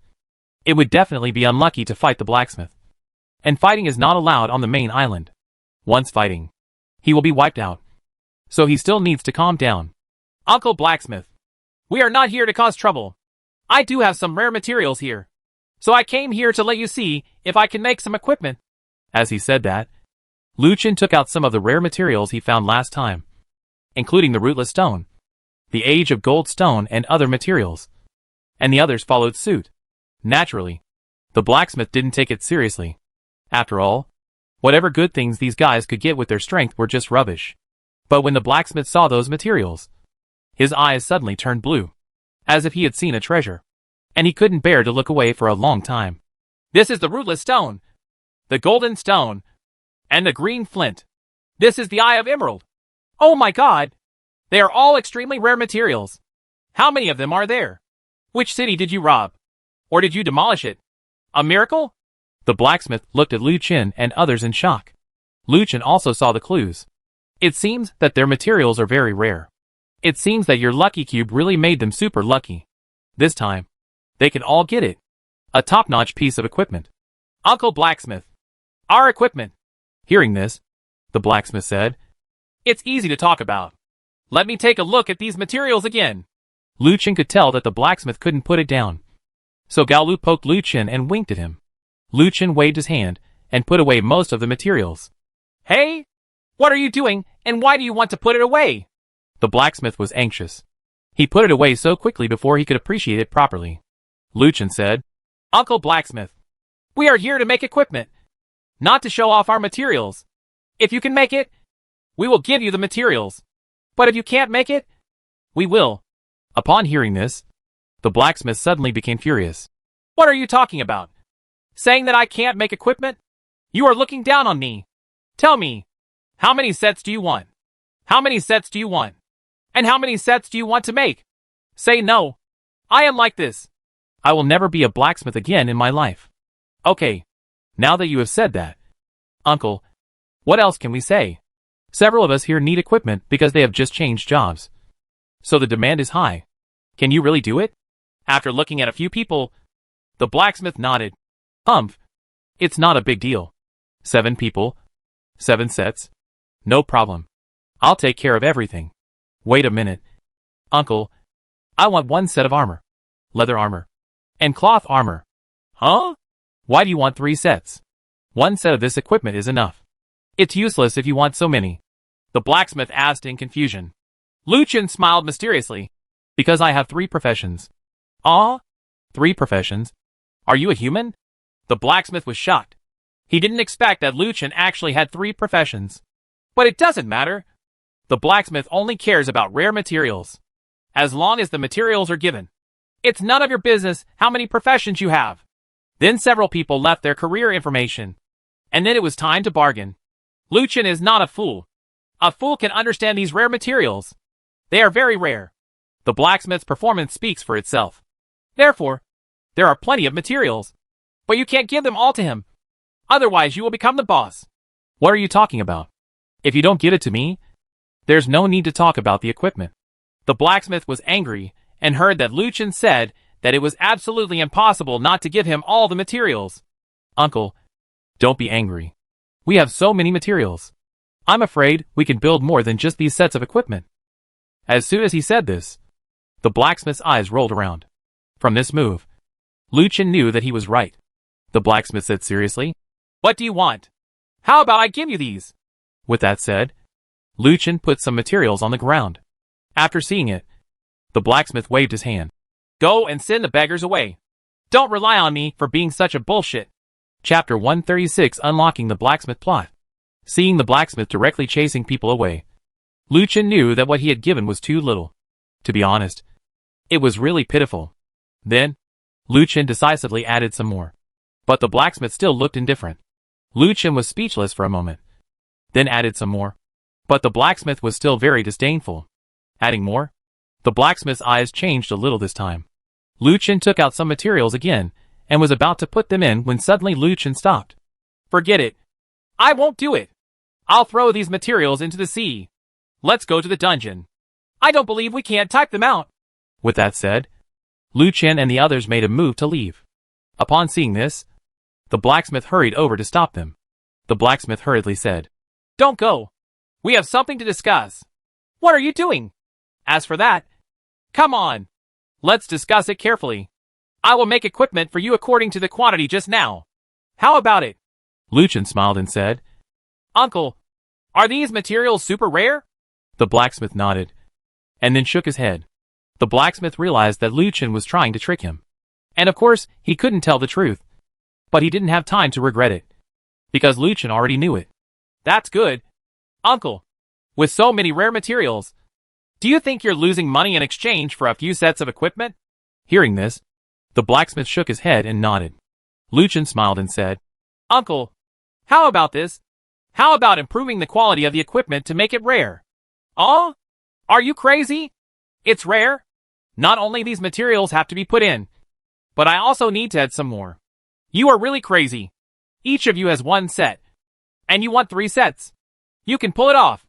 it would definitely be unlucky to fight the blacksmith. And fighting is not allowed on the main island. Once fighting, he will be wiped out. So he still needs to calm down. Uncle Blacksmith, we are not here to cause trouble. I do have some rare materials here. So I came here to let you see if I can make some equipment. As he said that, Luchin took out some of the rare materials he found last time, including the rootless stone, the age of gold stone and other materials. And the others followed suit. Naturally, the blacksmith didn't take it seriously. After all, whatever good things these guys could get with their strength were just rubbish. But when the blacksmith saw those materials, his eyes suddenly turned blue, as if he had seen a treasure, and he couldn't bear to look away for a long time. This is the rootless stone, the golden stone, and the green flint. This is the eye of emerald. Oh my god! They are all extremely rare materials. How many of them are there? Which city did you rob? Or did you demolish it? A miracle? The blacksmith looked at Luchin and others in shock. Luchin also saw the clues. It seems that their materials are very rare. It seems that your lucky cube really made them super lucky. This time, they can all get it. A top-notch piece of equipment. Uncle Blacksmith, our equipment. Hearing this, the blacksmith said, It's easy to talk about. Let me take a look at these materials again. Luchin could tell that the blacksmith couldn't put it down. So Gaolu poked Luchin and winked at him. Luchin waved his hand and put away most of the materials. Hey! What are you doing, and why do you want to put it away? The blacksmith was anxious. He put it away so quickly before he could appreciate it properly. Luchin said, Uncle Blacksmith, we are here to make equipment, not to show off our materials. If you can make it, we will give you the materials. But if you can't make it, we will. Upon hearing this, the blacksmith suddenly became furious. What are you talking about? Saying that I can't make equipment? You are looking down on me. Tell me, how many sets do you want? How many sets do you want? And how many sets do you want to make? Say no. I am like this. I will never be a blacksmith again in my life. Okay, now that you have said that, Uncle, what else can we say? Several of us here need equipment because they have just changed jobs. So the demand is high. Can you really do it? After looking at a few people, the blacksmith nodded. It's not a big deal. 7 people, 7 sets. No problem. I'll take care of everything. Wait a minute. Uncle, I want 1 set of armor. Leather armor. And cloth armor. Huh? Why do you want 3 sets? 1 set of this equipment is enough. It's useless if you want so many. The blacksmith asked in confusion. Luchin smiled mysteriously. Because I have 3 professions. 3 professions? Are you a human? The blacksmith was shocked. He didn't expect that Luchin actually had 3 professions. But it doesn't matter. The blacksmith only cares about rare materials. As long as the materials are given. It's none of your business how many professions you have. Then several people left their career information. And then it was time to bargain. Luchin is not a fool. A fool can understand these rare materials. They are very rare. The blacksmith's performance speaks for itself. Therefore, there are plenty of materials. But you can't give them all to him. Otherwise you will become the boss. What are you talking about? If you don't give it to me, there's no need to talk about the equipment. The blacksmith was angry and heard that Luchin said that it was absolutely impossible not to give him all the materials. Uncle, don't be angry. We have so many materials. I'm afraid we can build more than just these sets of equipment. As soon as he said this, the blacksmith's eyes rolled around. From this move, Lucien knew that he was right. The blacksmith said seriously, "What do you want? How about I give you these?" With that said, Lucien put some materials on the ground. After seeing it, the blacksmith waved his hand. "Go and send the beggars away. Don't rely on me for being such a bullshit." Chapter 136, Unlocking the Blacksmith Plot. Seeing the blacksmith directly chasing people away, Lucien knew that what he had given was too little. To be honest, it was really pitiful. Then, Lucien decisively added some more. But the blacksmith still looked indifferent. Lucien was speechless for a moment. Then added some more. But the blacksmith was still very disdainful. Adding more? The blacksmith's eyes changed a little this time. Lucien took out some materials again, and was about to put them in when suddenly Lucien stopped. "Forget it. I won't do it. I'll throw these materials into the sea. Let's go to the dungeon. I don't believe we can't type them out." With that said, Lucien and the others made a move to leave. Upon seeing this, the blacksmith hurried over to stop them. The blacksmith hurriedly said, "Don't go. We have something to discuss." "What are you doing?" "As for that, come on. Let's discuss it carefully. I will make equipment for you according to the quantity just now. How about it?" Lucien smiled and said, "Uncle, are these materials super rare?" The blacksmith nodded, and then shook his head. The blacksmith realized that Lucien was trying to trick him. And of course, he couldn't tell the truth. But he didn't have time to regret it, because Lucien already knew it. "That's good. Uncle, with so many rare materials, do you think you're losing money in exchange for a few sets of equipment?" Hearing this, the blacksmith shook his head and nodded. Lucien smiled and said, "Uncle, how about this? How about improving the quality of the equipment to make it rare?" "Oh? Are you crazy? It's rare. Not only these materials have to be put in, but I also need to add some more. You are really crazy. Each of you has one set, and you want 3 sets. You can pull it off."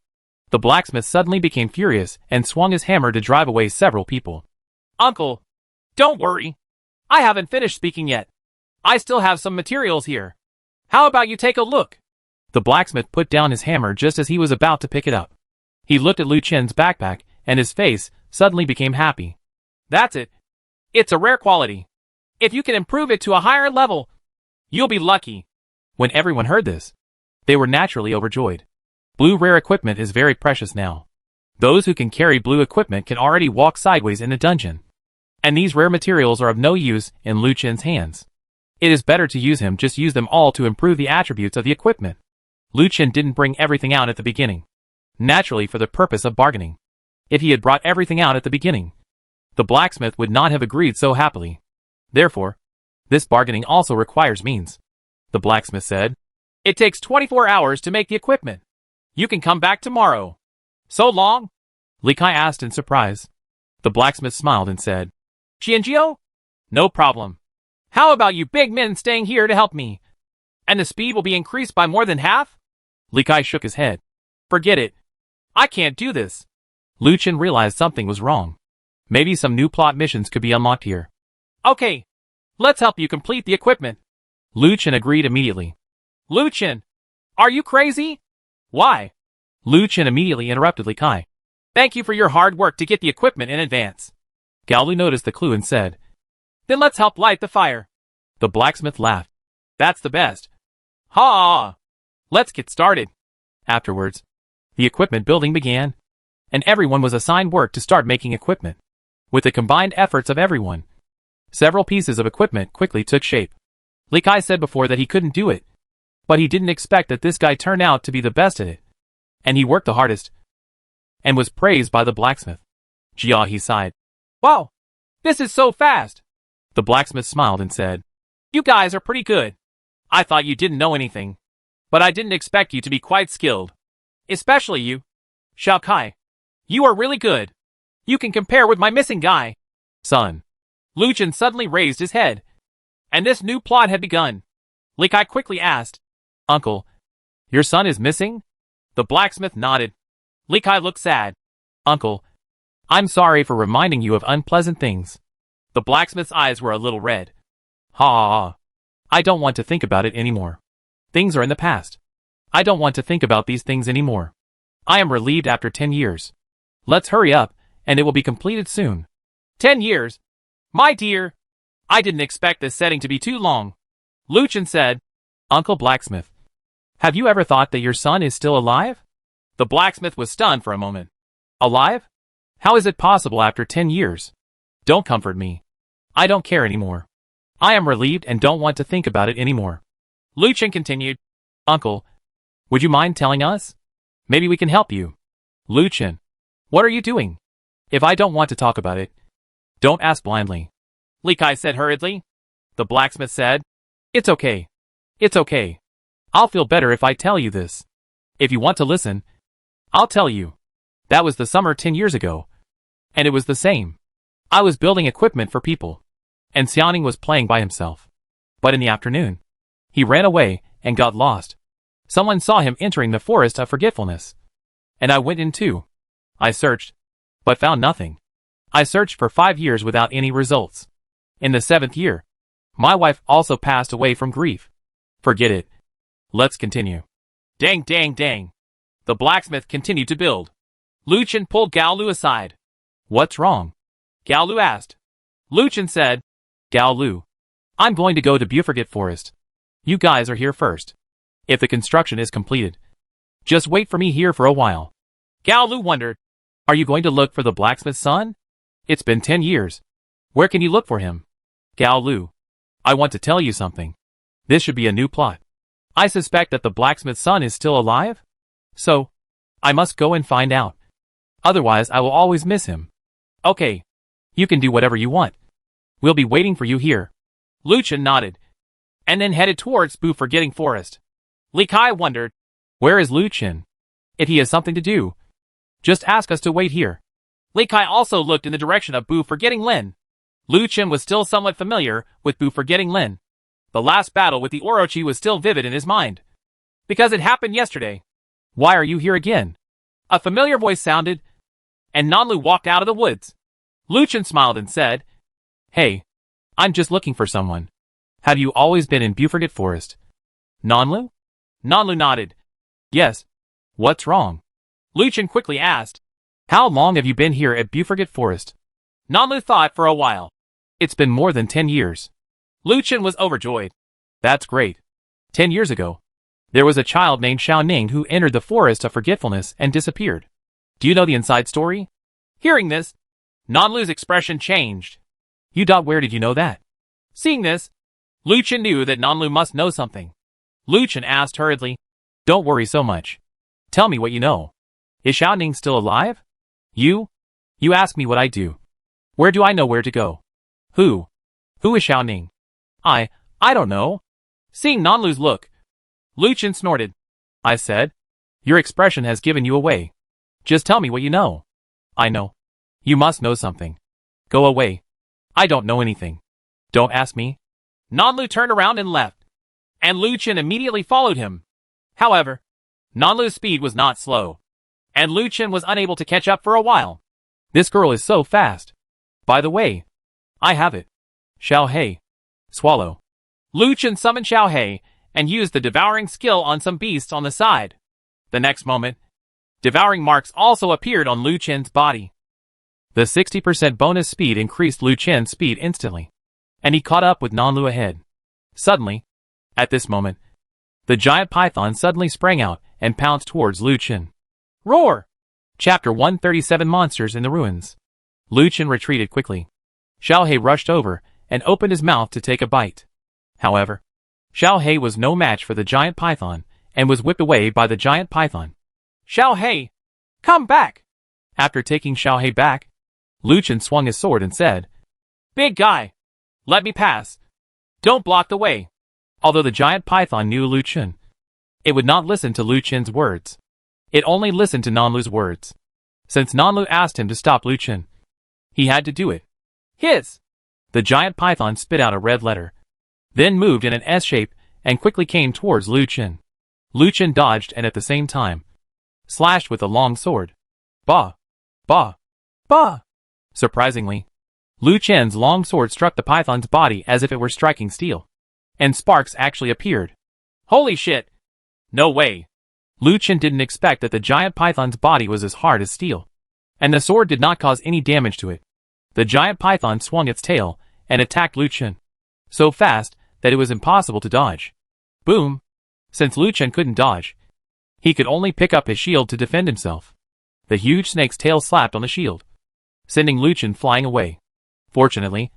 The blacksmith suddenly became furious and swung his hammer to drive away several people. "Uncle, don't worry. I haven't finished speaking yet. I still have some materials here. How about you take a look?" The blacksmith put down his hammer just as he was about to pick it up. He looked at Lucien's backpack, and his face suddenly became happy. "That's it. It's a rare quality. If you can improve it to a higher level, you'll be lucky." When everyone heard this, they were naturally overjoyed. Blue rare equipment is very precious now. Those who can carry blue equipment can already walk sideways in the dungeon. And these rare materials are of no use in Lucien's hands. It is better to use him, just use them all to improve the attributes of the equipment. Lucien didn't bring everything out at the beginning, naturally for the purpose of bargaining. If he had brought everything out at the beginning, the blacksmith would not have agreed so happily. Therefore, this bargaining also requires means. The blacksmith said, "It takes 24 hours to make the equipment. You can come back tomorrow." "So long?" Li Kai asked in surprise. The blacksmith smiled and said, "Qianjiu? No problem. How about you big men staying here to help me? And the speed will be increased by more than half?" Li Kai shook his head. "Forget it. I can't do this." Lucien realized something was wrong. Maybe some new plot missions could be unlocked here. "Okay. Let's help you complete the equipment." Lucien agreed immediately. "Lucien, are you crazy?" "Why?" Lucien immediately interrupted Li Kai. "Thank you for your hard work to get the equipment in advance." Gaolu noticed the clue and said, "Then let's help light the fire." The blacksmith laughed. "That's the best. Ha! Let's get started." Afterwards, the equipment building began, and everyone was assigned work to start making equipment. With the combined efforts of everyone, several pieces of equipment quickly took shape. Li Kai said before that he couldn't do it, but he didn't expect that this guy turned out to be the best at it. And he worked the hardest, and was praised by the blacksmith. Jia, he sighed. "Wow, this is so fast." The blacksmith smiled and said, "You guys are pretty good. I thought you didn't know anything, but I didn't expect you to be quite skilled. Especially you, Xiao Kai. You are really good. You can compare with my missing guy." "Son." Lucien suddenly raised his head, and this new plot had begun. Li Kai quickly asked, "Uncle, your son is missing?" The blacksmith nodded. Li Kai looked sad. "Uncle, I'm sorry for reminding you of unpleasant things." The blacksmith's eyes were a little red. "Ha! I don't want to think about it anymore. Things are in the past. I don't want to think about these things anymore. I am relieved after 10 years. Let's hurry up and it will be completed soon. 10 years? My dear, I didn't expect this setting to be too long. Lucien said, Uncle Blacksmith, have you ever thought that your son is still alive? The blacksmith was stunned for a moment. Alive? How is it possible after 10 years? Don't comfort me. I don't care anymore. I am relieved and don't want to think about it anymore. Lucien continued, Uncle, would you mind telling us? Maybe we can help you. Lucien, what are you doing? If I don't want to talk about it, don't ask blindly. Li Kai said hurriedly. The blacksmith said, It's okay. It's okay. I'll feel better if I tell you this. If you want to listen, I'll tell you. That was the summer 10 years ago. And it was the same. I was building equipment for people. And Xiaoning was playing by himself. But in the afternoon, he ran away and got lost. Someone saw him entering the forest of forgetfulness. And I went in too. I searched, but found nothing. I searched for 5 years without any results. In the 7th year, my wife also passed away from grief. Forget it. Let's continue. Dang, dang, dang. The blacksmith continued to build. Lucien pulled Gao Lu aside. What's wrong? Gao Lu asked. Lucien said, Gao Lu, I'm going to go to Beauforget Forest. You guys are here first. If the construction is completed, just wait for me here for a while. Gao Lu wondered, Are you going to look for the blacksmith's son? It's been 10 years. Where can you look for him? Gao Lu, I want to tell you something. This should be a new plot. I suspect that the blacksmith's son is still alive. So, I must go and find out. Otherwise, I will always miss him. Okay. You can do whatever you want. We'll be waiting for you here. Lucien nodded, and then headed towards Beauforgetting Forest. Li Kai wondered, Where is Lucien? If he has something to do, just ask us to wait here. Li Kai also looked in the direction of Beauforgetting Lin. Lucien was still somewhat familiar with Beauforgetting Lin. The last battle with the Orochi was still vivid in his mind. Because it happened yesterday. Why are you here again? A familiar voice sounded, and Nanlu walked out of the woods. Lucien smiled and said, Hey, I'm just looking for someone. Have you always been in Beauforget Forest? Nanlu? Nanlu nodded. Yes. What's wrong? Lucien quickly asked, How long have you been here at Beauforget Forest? Nanlu thought for a while. It's been more than 10 years. Lucien was overjoyed. That's great. 10 years ago, there was a child named Xiao Ning who entered the Forest of Forgetfulness and disappeared. Do you know the inside story? Hearing this, Nanlu's expression changed. Where did you know that? Seeing this, Lucien knew that Nanlu must know something. Lucien asked hurriedly, Don't worry so much. Tell me what you know. Is Xiao Ning still alive? You ask me what I do. Where do I know where to go? Who is Xiao Ning? I don't know. Seeing Nanlu's look, Lucien snorted. I said, Your expression has given you away. Just tell me what you know. I know. You must know something. Go away. I don't know anything. Don't ask me. Nanlu turned around and left, and Lucien immediately followed him. However, Nanlu's speed was not slow, and Lucien was unable to catch up for a while. This girl is so fast. By the way, I have it. Xiao Hei. Swallow. Lucien summoned Xiao Hei and used the devouring skill on some beasts on the side. The next moment, devouring marks also appeared on Lucien's body. The 60% bonus speed increased Lucien's speed instantly, and he caught up with Nanlu ahead. Suddenly, at this moment, the giant python suddenly sprang out and pounced towards Lucien. Roar! Chapter 137 Monsters in the Ruins. Lucien retreated quickly. Xiao Hei rushed over and opened his mouth to take a bite. However, Xiao Hei was no match for the giant python and was whipped away by the giant python. Xiao Hei, come back! After taking Xiao Hei back, Lucien swung his sword and said, Big guy, let me pass. Don't block the way. Although the giant python knew Lucien, it would not listen to Lucien's words. It only listened to Nanlu's words. Since Nanlu asked him to stop Lucien, he had to do it. Hiss! The giant python spit out a red letter, then moved in an S shape and quickly came towards Lucien. Lucien dodged and at the same time slashed with a long sword. Bah! Bah! Bah! Surprisingly, Lucien's long sword struck the python's body as if it were striking steel, and sparks actually appeared. Holy shit! No way! Lucien didn't expect that the giant python's body was as hard as steel. and the sword did not cause any damage to it. The giant python swung its tail and attacked Lu Chen, so fast that it was impossible to dodge. Boom! Since Lu Chen couldn't dodge, he could only pick up his shield to defend himself. The huge snake's tail slapped on the shield, sending Lu Chen flying away. Fortunately,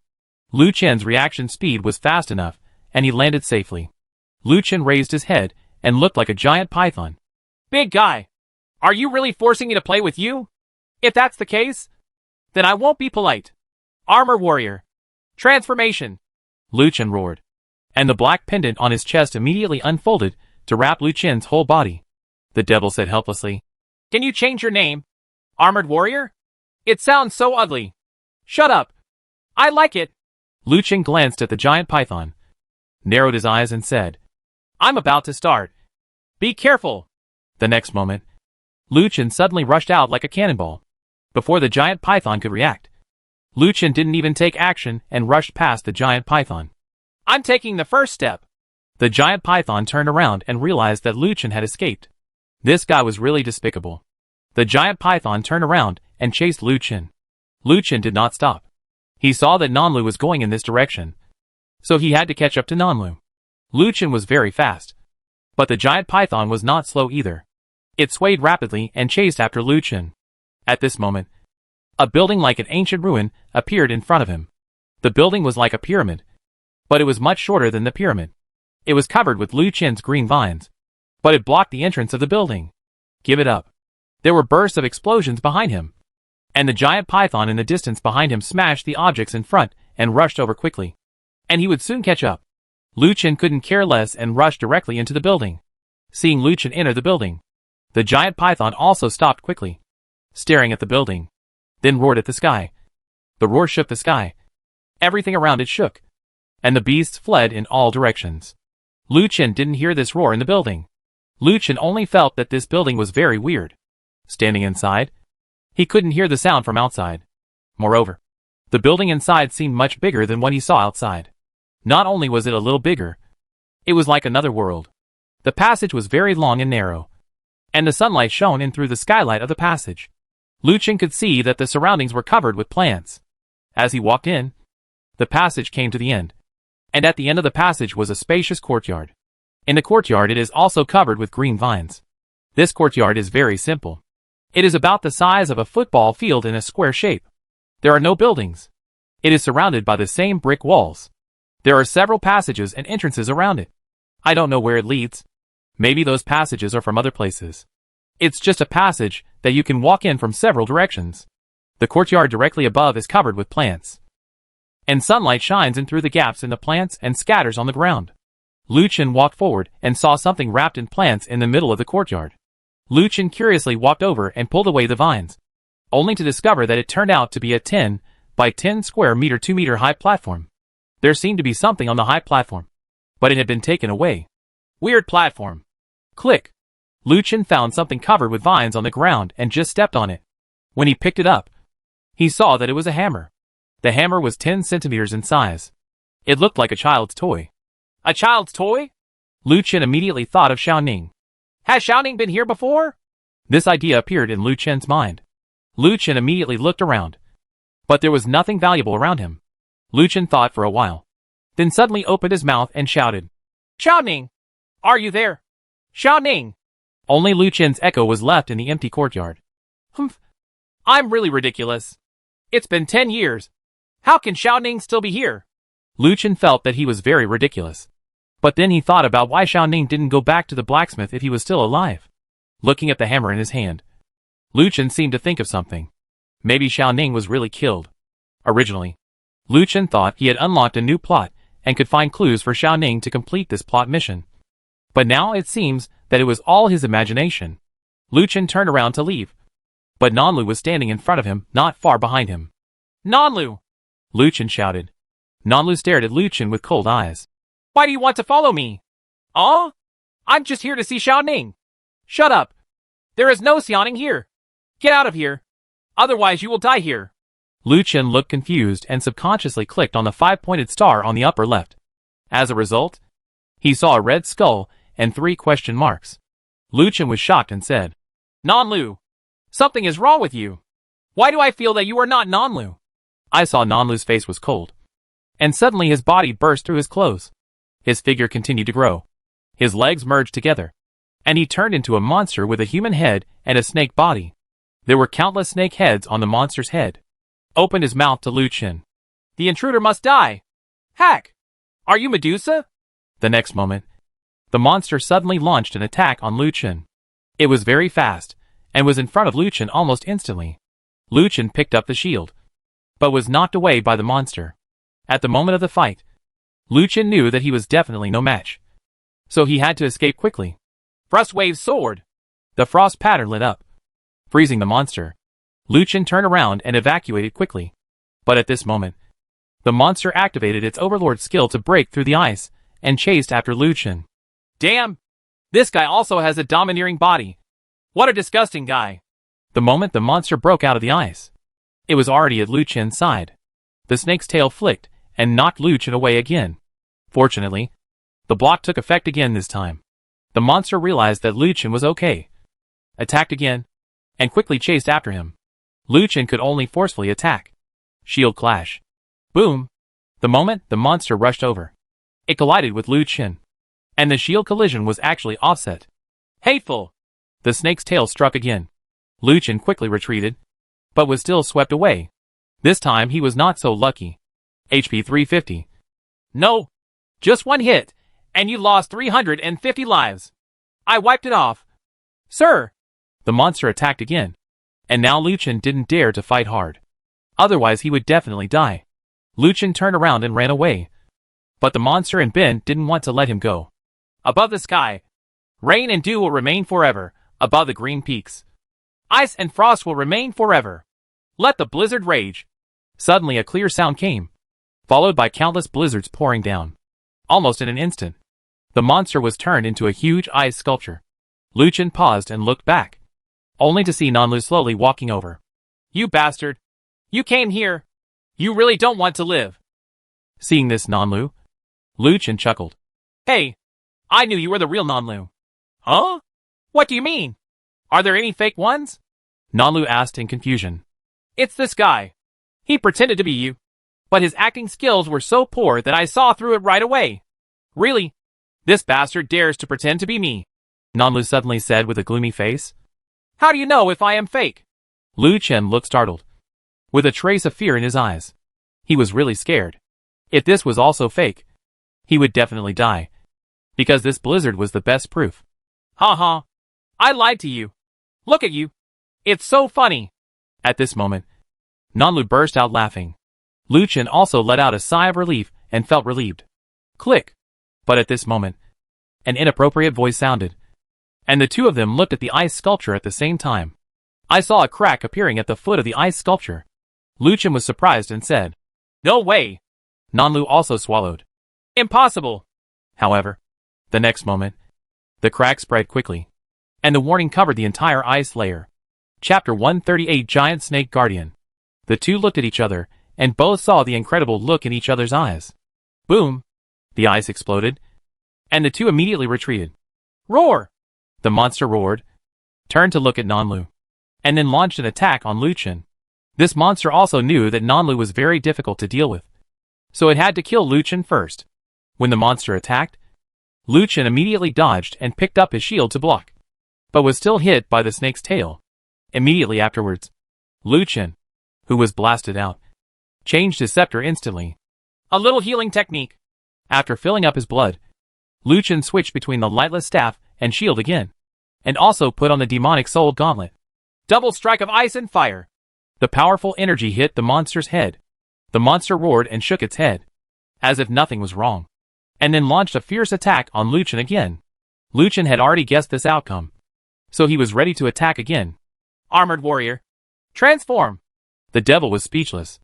Lu Chen's reaction speed was fast enough, and he landed safely. Lu Chen raised his head and looked like a giant python. Big guy, are you really forcing me to play with you? If that's the case, then I won't be polite. Armor warrior. Transformation. Lu Chen roared, and the black pendant on his chest immediately unfolded to wrap Lu Chen's whole body. The devil said helplessly, Can you change your name? Armored warrior? It sounds so ugly. Shut up. I like it. Lu Chen glanced at the giant python, narrowed his eyes and said, I'm about to start. Be careful. The next moment, Lu Chen suddenly rushed out like a cannonball. Before the giant python could react, Lu Chen didn't even take action and rushed past the giant python. I'm taking the first step. The giant python turned around and realized that Lu Chen had escaped. This guy was really despicable. The giant python turned around and chased Lu Chen. Lu Chen did not stop. He saw that Nanlu was going in this direction, so he had to catch up to Nanlu. Lu Chen was very fast, but the giant python was not slow either. It swayed rapidly and chased after Lu Chen. At this moment, a building like an ancient ruin appeared in front of him. The building was like a pyramid, but it was much shorter than the pyramid. It was covered with Lu Chen's green vines, but it blocked the entrance of the building. Give it up. There were bursts of explosions behind him, and the giant python in the distance behind him smashed the objects in front and rushed over quickly. And he would soon catch up. Lu Chen couldn't care less and rushed directly into the building. Seeing Lu Chen enter the building, the giant python also stopped quickly, staring at the building, then roared at the sky. The roar shook the sky. Everything around it shook, and the beasts fled in all directions. Lu Chen didn't hear this roar in the building. Lu Chen only felt that this building was very weird. Standing inside, he couldn't hear the sound from outside. Moreover, the building inside seemed much bigger than what he saw outside. Not only was it a little bigger, it was like another world. The passage was very long and narrow, and the sunlight shone in through the skylight of the passage. Lu Chen could see that the surroundings were covered with plants. As he walked in, the passage came to the end, and at the end of the passage was a spacious courtyard. In the courtyard it is also covered with green vines. This courtyard is very simple. It is about the size of a football field in a square shape. There are no buildings. It is surrounded by the same brick walls. There are several passages and entrances around it. I don't know where it leads. Maybe those passages are from other places. It's just a passage that you can walk in from several directions. The courtyard directly above is covered with plants, and sunlight shines in through the gaps in the plants and scatters on the ground. Lu Chen walked forward and saw something wrapped in plants in the middle of the courtyard. Lu Chen curiously walked over and pulled away the vines, only to discover that it turned out to be a 10 by 10 square meter 2 meter high platform. There seemed to be something on the high platform, but it had been taken away. Weird platform. Click. Lu Chen found something covered with vines on the ground and just stepped on it. When he picked it up, he saw that it was a hammer. The hammer was 10 centimeters in size. It looked like a child's toy. A child's toy? Lu Chen immediately thought of Xiaoning. Has Xiaoning been here before? This idea appeared in Lu Chen's mind. Lu Chen immediately looked around, but there was nothing valuable around him. Lu Chen thought for a while, then suddenly opened his mouth and shouted, Xiaoning! Are you there? Xiaoning! Only Lu Chen's echo was left in the empty courtyard. Humph. I'm really ridiculous. It's been 10 years. How can Xiaoning still be here? Lu Chen felt that he was very ridiculous. But then he thought about why Xiaoning didn't go back to the blacksmith if he was still alive. Looking at the hammer in his hand, Lu Chen seemed to think of something. Maybe Xiaoning was really killed. Originally, Lu Chen thought he had unlocked a new plot and could find clues for Xiaoning to complete this plot mission. But now it seems that it was all his imagination. Lu Chen turned around to leave, but Nanlu was standing in front of him, not far behind him. Nanlu! Lu Chen shouted. Nanlu stared at Lu Chen with cold eyes. Why do you want to follow me? Oh? I'm just here to see Xiaoning. Shut up. There is no Xiaoning here. Get out of here. Otherwise you will die here. Lu Chen looked confused and subconsciously clicked on the 5-pointed star on the upper left. As a result, he saw a red skull and 3 question marks. Lu Chen was shocked and said, Nanlu, something is wrong with you. Why do I feel that you are not Nanlu? I saw Nanlu's face was cold. And suddenly his body burst through his clothes. His figure continued to grow. His legs merged together. And he turned into a monster with a human head and a snake body. There were countless snake heads on the monster's head. Opened his mouth to Lu Qin. The intruder must die. Hack! Are you Medusa? The next moment, the monster suddenly launched an attack on Lu Qin. It was very fast, and was in front of Lu Qin almost instantly. Lu Qin picked up the shield, but was knocked away by the monster. At the moment of the fight, Lu Qin knew that he was definitely no match. So he had to escape quickly. Frost Wave Sword! The frost pattern lit up, freezing the monster. Lu Qin turned around and evacuated quickly. But at this moment, the monster activated its overlord skill to break through the ice, and chased after Lu Qin. Damn! This guy also has a domineering body. What a disgusting guy. The moment the monster broke out of the ice, it was already at Lu Qin's side. The snake's tail flicked, and knocked Lu Qin away again. Fortunately, the block took effect again this time. The monster realized that Lu Qin was okay, attacked again, and quickly chased after him. Lu Qin could only forcefully attack. Shield clash. Boom! The moment the monster rushed over, it collided with Lu Qin. And the shield collision was actually offset. Hateful! The snake's tail struck again. Lu Qin quickly retreated, but was still swept away. This time he was not so lucky. HP 350. No! Just one hit, and you lost 350 lives. I wiped it off. Sir! The monster attacked again. And now Lu Qin didn't dare to fight hard. Otherwise he would definitely die. Lu Qin turned around and ran away. But the monster and Ben didn't want to let him go. Above the sky, rain and dew will remain forever, above the green peaks. Ice and frost will remain forever. Let the blizzard rage. Suddenly a clear sound came, followed by countless blizzards pouring down. Almost in an instant, the monster was turned into a huge ice sculpture. Lu Qin paused and looked back, only to see Nanlu slowly walking over. You bastard! You came here! You really don't want to live! Seeing this Nanlu, Lu Qin chuckled. Hey! I knew you were the real Nanlu. Huh? What do you mean? Are there any fake ones? Nanlu asked in confusion. It's this guy. He pretended to be you, but his acting skills were so poor that I saw through it right away. Really? This bastard dares to pretend to be me, Nanlu suddenly said with a gloomy face. How do you know if I am fake? Lu Qin looked startled, with a trace of fear in his eyes. He was really scared. If this was also fake, he would definitely die, because this blizzard was the best proof. Ha ha. I lied to you. Look at you. It's so funny. At this moment, Nanlu burst out laughing. Lu Qin also let out a sigh of relief and felt relieved. Click. But at this moment, an inappropriate voice sounded, and the two of them looked at the ice sculpture at the same time. I saw a crack appearing at the foot of the ice sculpture. Lu Qin was surprised and said, No way. Nanlu also swallowed. Impossible. However, the next moment, the crack spread quickly, and the warning covered the entire ice layer. Chapter 138 Giant Snake Guardian. The two looked at each other, and both saw the incredible look in each other's eyes. Boom! The ice exploded, and the two immediately retreated. Roar! The monster roared, turned to look at Nanlu, and then launched an attack on Lu Qin. This monster also knew that Nanlu was very difficult to deal with, so it had to kill Lu Qin first. When the monster attacked, Lu Qin immediately dodged and picked up his shield to block, but was still hit by the snake's tail. Immediately afterwards, Lu Qin, who was blasted out, changed his scepter instantly. A little healing technique. After filling up his blood, Lu Qin switched between the lightless staff and shield again, and also put on the demonic soul gauntlet. Double strike of ice and fire. The powerful energy hit the monster's head. The monster roared and shook its head, as if nothing was wrong, and then launched a fierce attack on Lu Qin again. Lu Qin had already guessed this outcome, so he was ready to attack again. Armored warrior. Transform. The devil was speechless,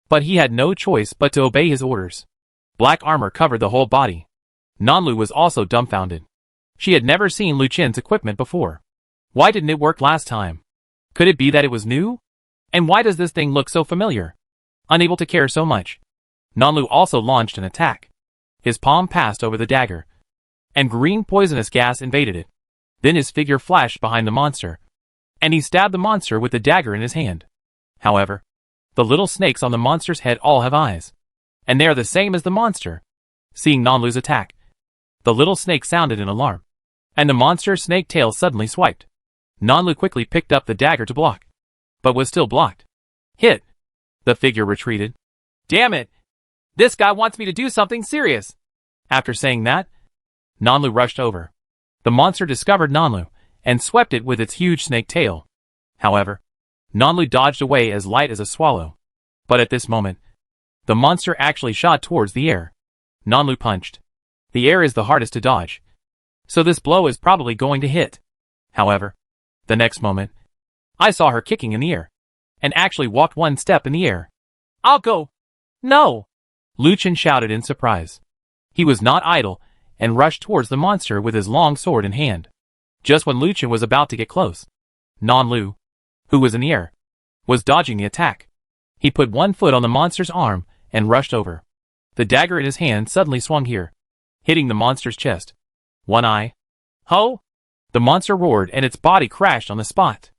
but he had no choice but to obey his orders. Black armor covered the whole body. Nanlu was also dumbfounded. She had never seen Lu Qin's equipment before. Why didn't it work last time? Could it be that it was new? And why does this thing look so familiar? Unable to care so much, Nanlu also launched an attack. His palm passed over the dagger, and green poisonous gas invaded it. Then his figure flashed behind the monster, and he stabbed the monster with the dagger in his hand. However, the little snakes on the monster's head all have eyes, and they are the same as the monster. Seeing Nanlu's attack, the little snake sounded an alarm, and the monster's snake tail suddenly swiped. Nanlu quickly picked up the dagger to block, but was still blocked. Hit! The figure retreated. Damn it! This guy wants me to do something serious. After saying that, Nanlu rushed over. The monster discovered Nanlu and swept it with its huge snake tail. However, Nanlu dodged away as light as a swallow. But at this moment, the monster actually shot towards the air. Nanlu punched. The air is the hardest to dodge, so this blow is probably going to hit. However, the next moment, I saw her kicking in the air, and actually walked one step in the air. I'll go. No! Lucien shouted in surprise. He was not idle, and rushed towards the monster with his long sword in hand. Just when Lucien was about to get close, Nanlu, who was in the air, was dodging the attack. He put one foot on the monster's arm and rushed over. The dagger in his hand suddenly swung here, hitting the monster's chest. One eye. Ho! The monster roared and its body crashed on the spot.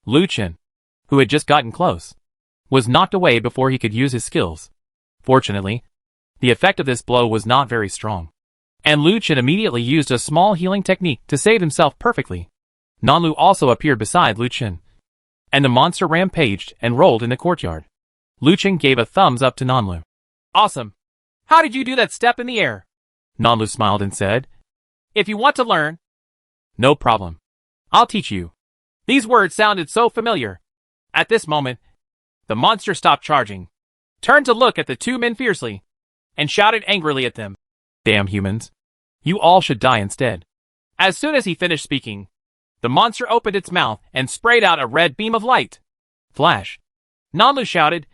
Lucien, who had just gotten close, was knocked away before he could use his skills. Fortunately, the effect of this blow was not very strong, and Lucien immediately used a small healing technique to save himself perfectly. Nanlu also appeared beside Lucien, and the monster rampaged and rolled in the courtyard. Lucien gave a thumbs up to Nanlu. Awesome! How did you do that step in the air? Nanlu smiled and said, If you want to learn, no problem. I'll teach you. These words sounded so familiar. At this moment, the monster stopped charging, turned to look at the two men fiercely, and shouted angrily at them. Damn humans. You all should die instead. As soon as he finished speaking, the monster opened its mouth and sprayed out a red beam of light. Flash. Nanlu shouted,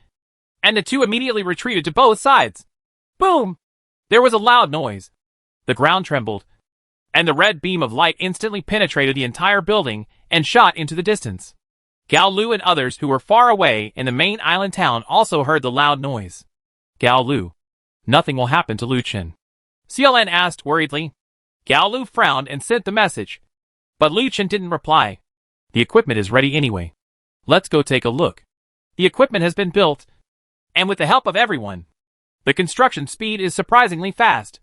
and the two immediately retreated to both sides. Boom! There was a loud noise. The ground trembled, and the red beam of light instantly penetrated the entire building and shot into the distance. Gao Lu and others who were far away in the main island town also heard the loud noise. Gao Lu. Nothing will happen to Lucien. CLN asked worriedly. Gao Lu frowned and sent the message, but Lucien didn't reply. The equipment is ready anyway. Let's go take a look. The equipment has been built, and with the help of everyone, the construction speed is surprisingly fast.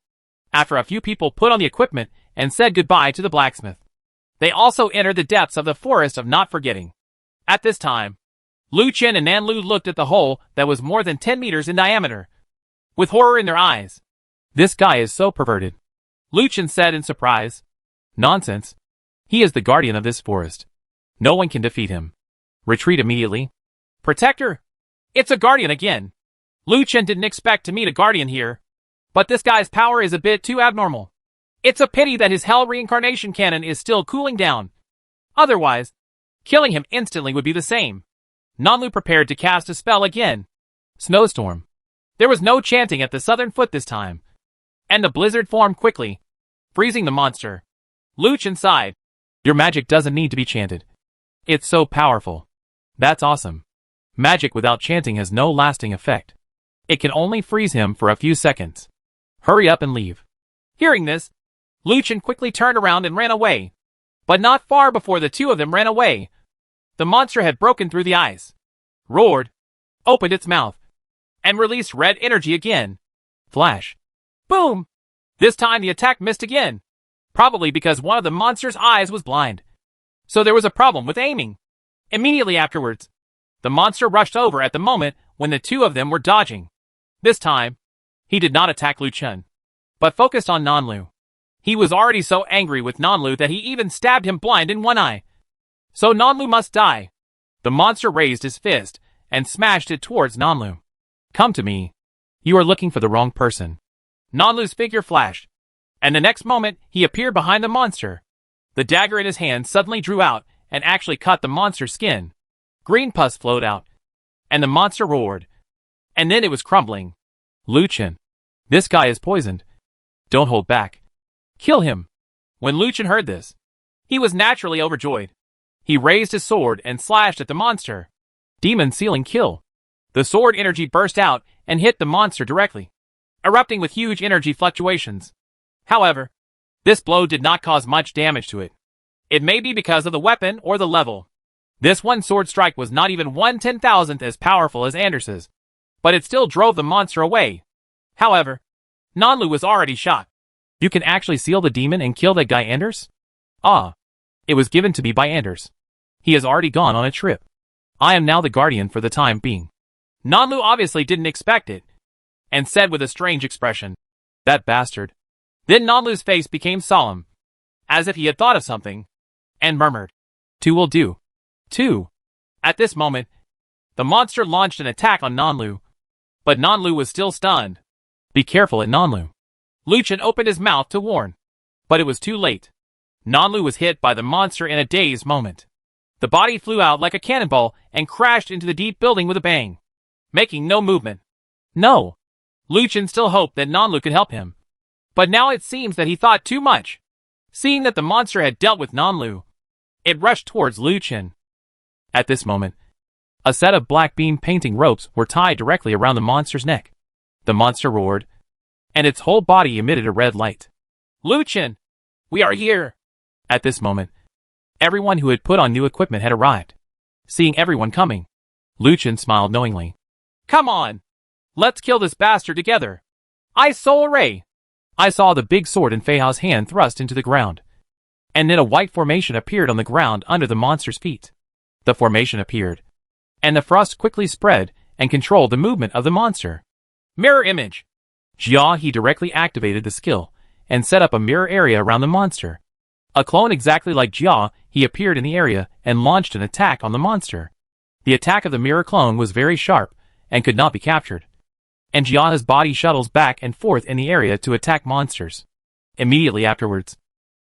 After a few people put on the equipment and said goodbye to the blacksmith, they also entered the depths of the forest of not forgetting. At this time, Lucien and Nanlu looked at the hole that was more than 10 meters in diameter, with horror in their eyes. This guy is so perverted, Lucien said in surprise. Nonsense. He is the guardian of this forest. No one can defeat him. Retreat immediately. Protector? It's a guardian again. Lucien didn't expect to meet a guardian here, but this guy's power is a bit too abnormal. It's a pity that his hell reincarnation cannon is still cooling down. Otherwise, killing him instantly would be the same. Nanlu prepared to cast a spell again. Snowstorm. There was no chanting at the southern foot this time, and the blizzard formed quickly, freezing the monster. Lucien sighed. Your magic doesn't need to be chanted. It's so powerful. That's awesome. Magic without chanting has no lasting effect. It can only freeze him for a few seconds. Hurry up and leave. Hearing this, Lucien quickly turned around and ran away. But not far before the two of them ran away, the monster had broken through the ice, roared, opened its mouth, and released red energy again. Flash. Boom! This time the attack missed again, probably because one of the monster's eyes was blind. So there was a problem with aiming. Immediately afterwards, the monster rushed over at the moment when the two of them were dodging. This time, he did not attack Lucien, but focused on Nanlu. He was already so angry with Nanlu that he even stabbed him blind in one eye. So Nanlu must die. The monster raised his fist and smashed it towards Nanlu. Come to me. You are looking for the wrong person. Nanlu's figure flashed, and the next moment he appeared behind the monster. The dagger in his hand suddenly drew out and actually cut the monster's skin. Green pus flowed out, and the monster roared. And then it was crumbling. Lucien. This guy is poisoned. Don't hold back. Kill him. When Lucien heard this, he was naturally overjoyed. He raised his sword and slashed at the monster. Demon sealing kill. The sword energy burst out and hit the monster directly, erupting with huge energy fluctuations. However, this blow did not cause much damage to it. It may be because of the weapon or the level, This one sword strike was not even 1/10,000th as powerful as Anders's, but it still drove the monster away. However, Nanlu was already shot. You can actually seal the demon and kill that guy Anders? Ah. It was given to me by Anders. He has already gone on a trip. I am now the guardian for the time being. Nanlu obviously didn't expect it, and said with a strange expression, "That bastard." Then Nanlu's face became solemn, as if he had thought of something, and murmured, "Two will do. Two." At this moment, the monster launched an attack on Nanlu, but Nanlu was still stunned. Be careful at Nanlu. Lucien opened his mouth to warn, but it was too late. Nanlu was hit by the monster in a dazed moment. The body flew out like a cannonball and crashed into the deep building with a bang, making no movement. No! Lucien still hoped that Nanlu could help him, but now it seems that he thought too much. Seeing that the monster had dealt with Nanlu, it rushed towards Lucien. At this moment, a set of black beam painting ropes were tied directly around the monster's neck. The monster roared, and its whole body emitted a red light. "Lucien! We are here!" At this moment, everyone who had put on new equipment had arrived. Seeing everyone coming, Lucien smiled knowingly. "Come on! Let's kill this bastard together! I Soul Array!" I saw the big sword in Feihao's hand thrust into the ground, and then a white formation appeared on the ground under the monster's feet. The formation appeared, and the frost quickly spread and controlled the movement of the monster. Mirror image! He directly activated the skill and set up a mirror area around the monster. A clone exactly like Jia, he appeared in the area and launched an attack on the monster. The attack of the mirror clone was very sharp and could not be captured, and Jia's body shuttles back and forth in the area to attack monsters. Immediately afterwards,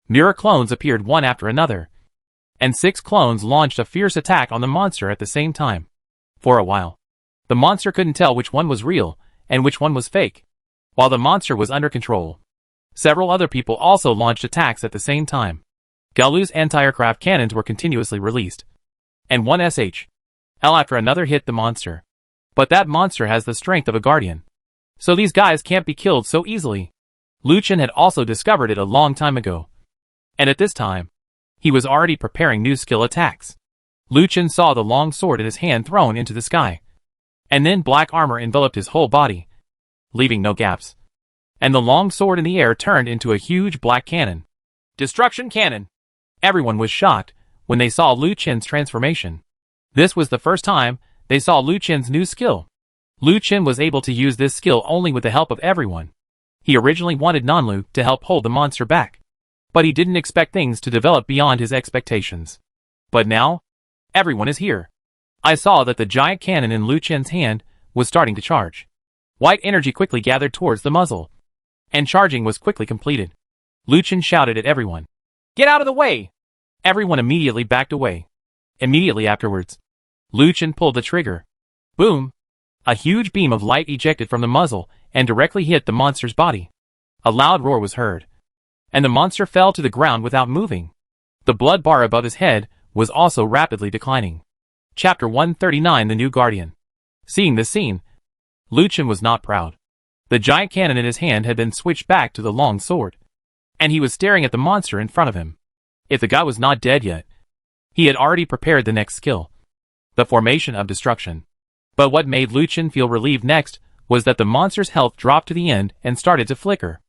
mirror clones appeared one after another, and 6 clones launched a fierce attack on the monster at the same time. For a while, the monster couldn't tell which one was real and which one was fake. While the monster was under control, several other people also launched attacks at the same time. Galu's anti-aircraft cannons were continuously released, and one SHL after another hit the monster. But that monster has the strength of a guardian, so these guys can't be killed so easily. Lucien had also discovered it a long time ago, and at this time, he was already preparing new skill attacks. Lucien saw the long sword in his hand thrown into the sky, and then black armor enveloped his whole body, leaving no gaps, and the long sword in the air turned into a huge black cannon. Destruction cannon! Everyone was shocked when they saw Lucien's transformation. This was the first time they saw Lucien's new skill. Lucien was able to use this skill only with the help of everyone. He originally wanted Nanlu to help hold the monster back, but he didn't expect things to develop beyond his expectations. But now, everyone is here. I saw that the giant cannon in Lucien's hand was starting to charge. White energy quickly gathered towards the muzzle, and charging was quickly completed. Lucien shouted at everyone, "Get out of the way!" Everyone immediately backed away. Immediately afterwards, Lucien pulled the trigger. Boom! A huge beam of light ejected from the muzzle and directly hit the monster's body. A loud roar was heard, and the monster fell to the ground without moving. The blood bar above his head was also rapidly declining. Chapter 139: The New Guardian. Seeing this scene, Lucien was not proud. The giant cannon in his hand had been switched back to the long sword, and he was staring at the monster in front of him. If the guy was not dead yet, he had already prepared the next skill, the formation of destruction. But what made Lucien feel relieved next was that the monster's health dropped to the end and started to flicker.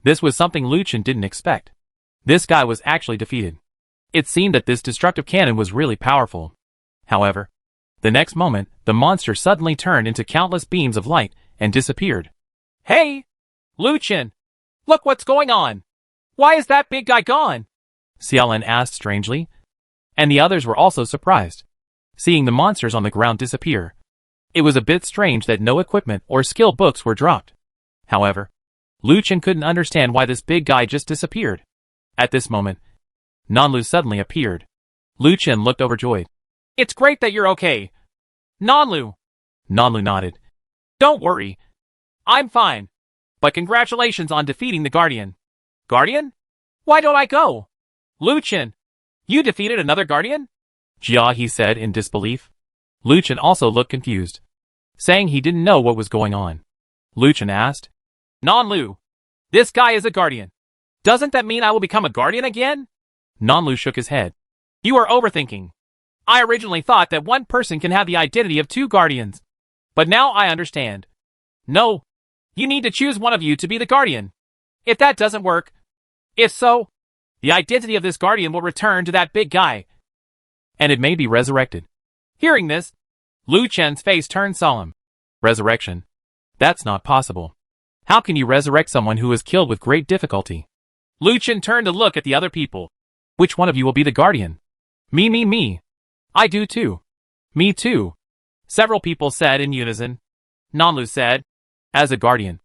This was something Lucien didn't expect. This guy was actually defeated. It seemed that this destructive cannon was really powerful. However, the next moment, the monster suddenly turned into countless beams of light and disappeared. "Hey! Lucien! Look what's going on! Why is that big guy gone?" Xiaolin asked strangely, and the others were also surprised, seeing the monsters on the ground disappear. It was a bit strange that no equipment or skill books were dropped. However, Lucien couldn't understand why this big guy just disappeared. At this moment, Nanlu suddenly appeared. Lucien looked overjoyed. "It's great that you're okay, Nanlu." Nanlu nodded. "Don't worry. I'm fine. But congratulations on defeating the Guardian." "Guardian? Why don't I go?" "Lucien, you defeated another Guardian?" Jia, he said in disbelief. Lucien also looked confused, saying he didn't know what was going on. Lucien asked, "Nanlu, this guy is a Guardian. Doesn't that mean I will become a Guardian again?" Nanlu shook his head. "You are overthinking. I originally thought that one person can have the identity of two guardians. But now I understand. No. You need to choose one of you to be the guardian. If that doesn't work, if so, the identity of this guardian will return to that big guy. And it may be resurrected. Hearing this, Lu Chen's face turned solemn. Resurrection? That's not possible. How can you resurrect someone who was killed with great difficulty? Lu Chen turned to look at the other people. Which one of you will be the guardian? Me. I do too. Me too. Several people said in unison. Nanlu said, as a guardian,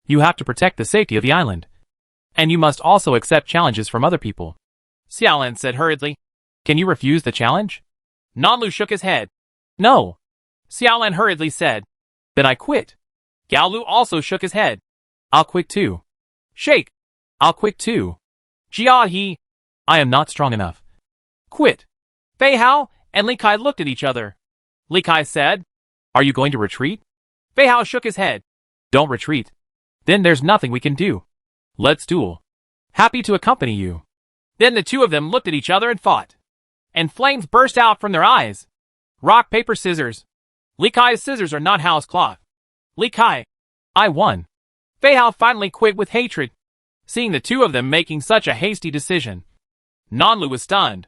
you have to protect the safety of the island. And you must also accept challenges from other people. Xiaolan said hurriedly. Can you refuse the challenge? Nanlu shook his head. No. Xiaolan hurriedly said. Then I quit. Gao Lu also shook his head. I'll quit too. Shake. I'll quit too. Jia He. I am not strong enough. Quit. Fei Hao and Li Kai looked at each other. Li Kai said, Are you going to retreat? Fei Hao shook his head. Don't retreat. Then there's nothing we can do. Let's duel. Happy to accompany you. Then the two of them looked at each other and fought. And flames burst out from their eyes. Rock, paper, scissors. Li Kai's scissors are not house cloth. Li Kai. I won. Fei Hao finally quit with hatred, seeing the two of them making such a hasty decision. Nanlu was stunned.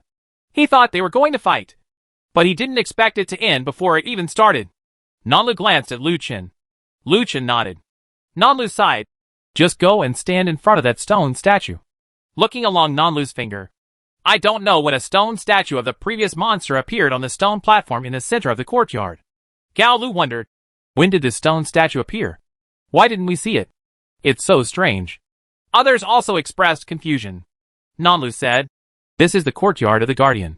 He thought they were going to fight, but he didn't expect it to end before it even started. Nanlu glanced at Lu Chen. Lu Chen nodded. Nanlu sighed. Just go and stand in front of that stone statue. Looking along Nanlu's finger. I don't know when a stone statue of the previous monster appeared on the stone platform in the center of the courtyard. Gao Lu wondered. When did this stone statue appear? Why didn't we see it? It's so strange. Others also expressed confusion. Nanlu said, This is the courtyard of the guardian.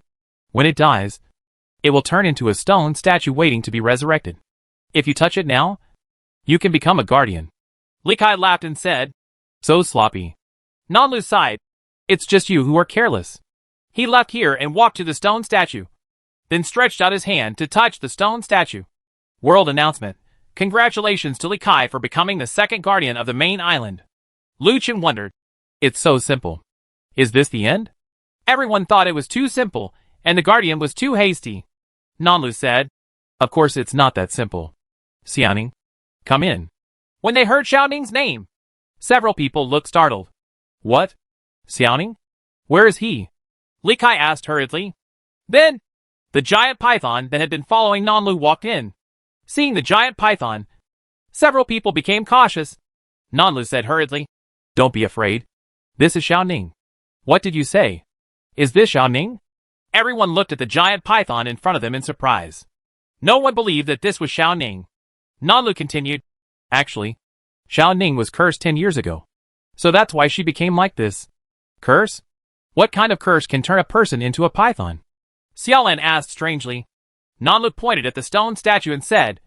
When it dies, it will turn into a stone statue waiting to be resurrected. If you touch it now, you can become a guardian. Li Kai laughed and said, So sloppy. Nanlu sighed. It's just you who are careless. He left here and walked to the stone statue, then stretched out his hand to touch the stone statue. World announcement. Congratulations to Li Kai for becoming the second guardian of the main island. Lu Chen wondered. It's so simple. Is this the end? Everyone thought it was too simple, and the guardian was too hasty. Nanlu said, Of course it's not that simple. Xiaoning, come in. When they heard Xiaoning's name, several people looked startled. What? Xiaoning? Where is he? Li Kai asked hurriedly. Then, the giant python that had been following Nanlu walked in. Seeing the giant python, several people became cautious. Nanlu said hurriedly, Don't be afraid. This is Xiaoning. What did you say? Is this Xiaoning? Everyone looked at the giant python in front of them in surprise. No one believed that this was Xiaoning. Nanlu continued, Actually, Xiaoning was cursed 10 years ago. So that's why she became like this. Curse? What kind of curse can turn a person into a python? Xiaolan asked strangely. Nanlu pointed at the stone statue and said,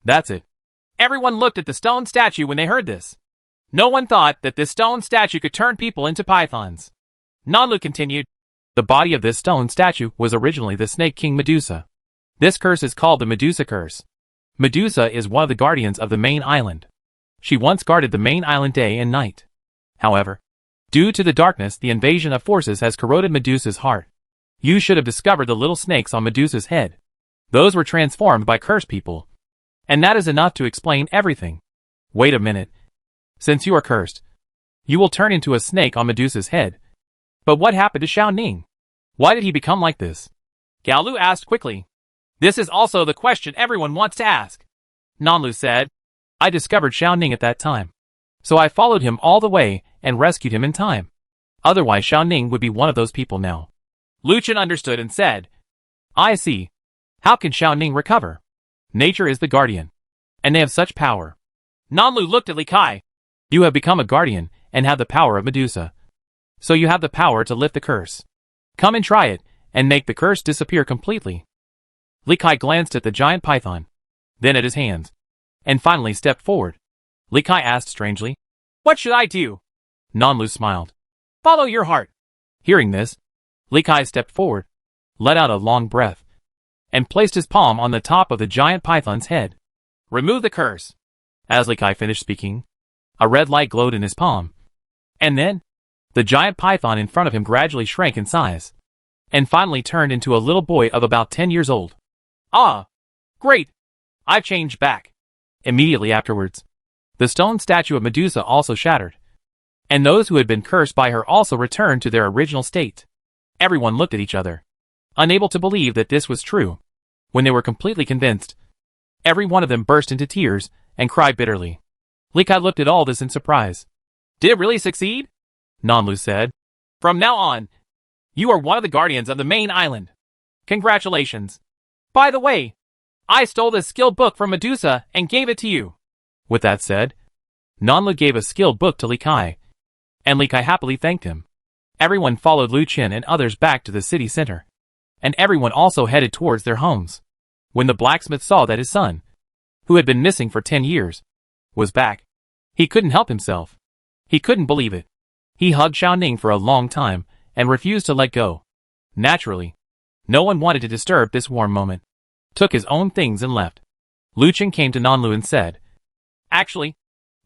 That's it. Everyone looked at the stone statue when they heard this. No one thought that this stone statue could turn people into pythons. Nanlu continued, The body of this stone statue was originally the Snake King Medusa. This curse is called the Medusa curse. Medusa is one of the guardians of the main island. She once guarded the main island day and night. However, due to the darkness, the invasion of forces has corroded Medusa's heart. You should have discovered the little snakes on Medusa's head. Those were transformed by cursed people. And that is enough to explain everything. Wait a minute. Since you are cursed, you will turn into a snake on Medusa's head. But what happened to Xiaoning? Why did he become like this? Gao Lu asked quickly. This is also the question everyone wants to ask. Nanlu said, I discovered Xiaoning at that time. So I followed him all the way and rescued him in time. Otherwise Xiaoning would be one of those people now. Lu Chen understood and said, I see. How can Xiaoning recover? Nature is the guardian. And they have such power. Nanlu looked at Li Kai. You have become a guardian and have the power of Medusa. So you have the power to lift the curse. Come and try it, and make the curse disappear completely. Li Kai glanced at the giant python, then at his hands, and finally stepped forward. Li Kai asked strangely, What should I do? Nanlu smiled. Follow your heart. Hearing this, Li Kai stepped forward, let out a long breath, and placed his palm on the top of the giant python's head. Remove the curse. As Li Kai finished speaking, a red light glowed in his palm. And then, the giant python in front of him gradually shrank in size. and finally turned into a little boy of about 10 years old. Ah! Great! I've changed back. Immediately afterwards, the stone statue of Medusa also shattered, and those who had been cursed by her also returned to their original state. Everyone looked at each other, unable to believe that this was true. When they were completely convinced, every one of them burst into tears and cried bitterly. Likai looked at all this in surprise. Did it really succeed? Nanlu said. From now on, you are one of the guardians of the main island. Congratulations. By the way, I stole this skill book from Medusa and gave it to you. With that said, Nanlu gave a skill book to Likai, and Likai happily thanked him. Everyone followed Lu Qin and others back to the city center, and everyone also headed towards their homes. When the blacksmith saw that his son, who had been missing for 10 years, was back, he couldn't help himself. He couldn't believe it. He hugged Xiaoning for a long time and refused to let go. Naturally, no one wanted to disturb this warm moment, took his own things and left. Lu Qin came to Nanlu and said, Actually,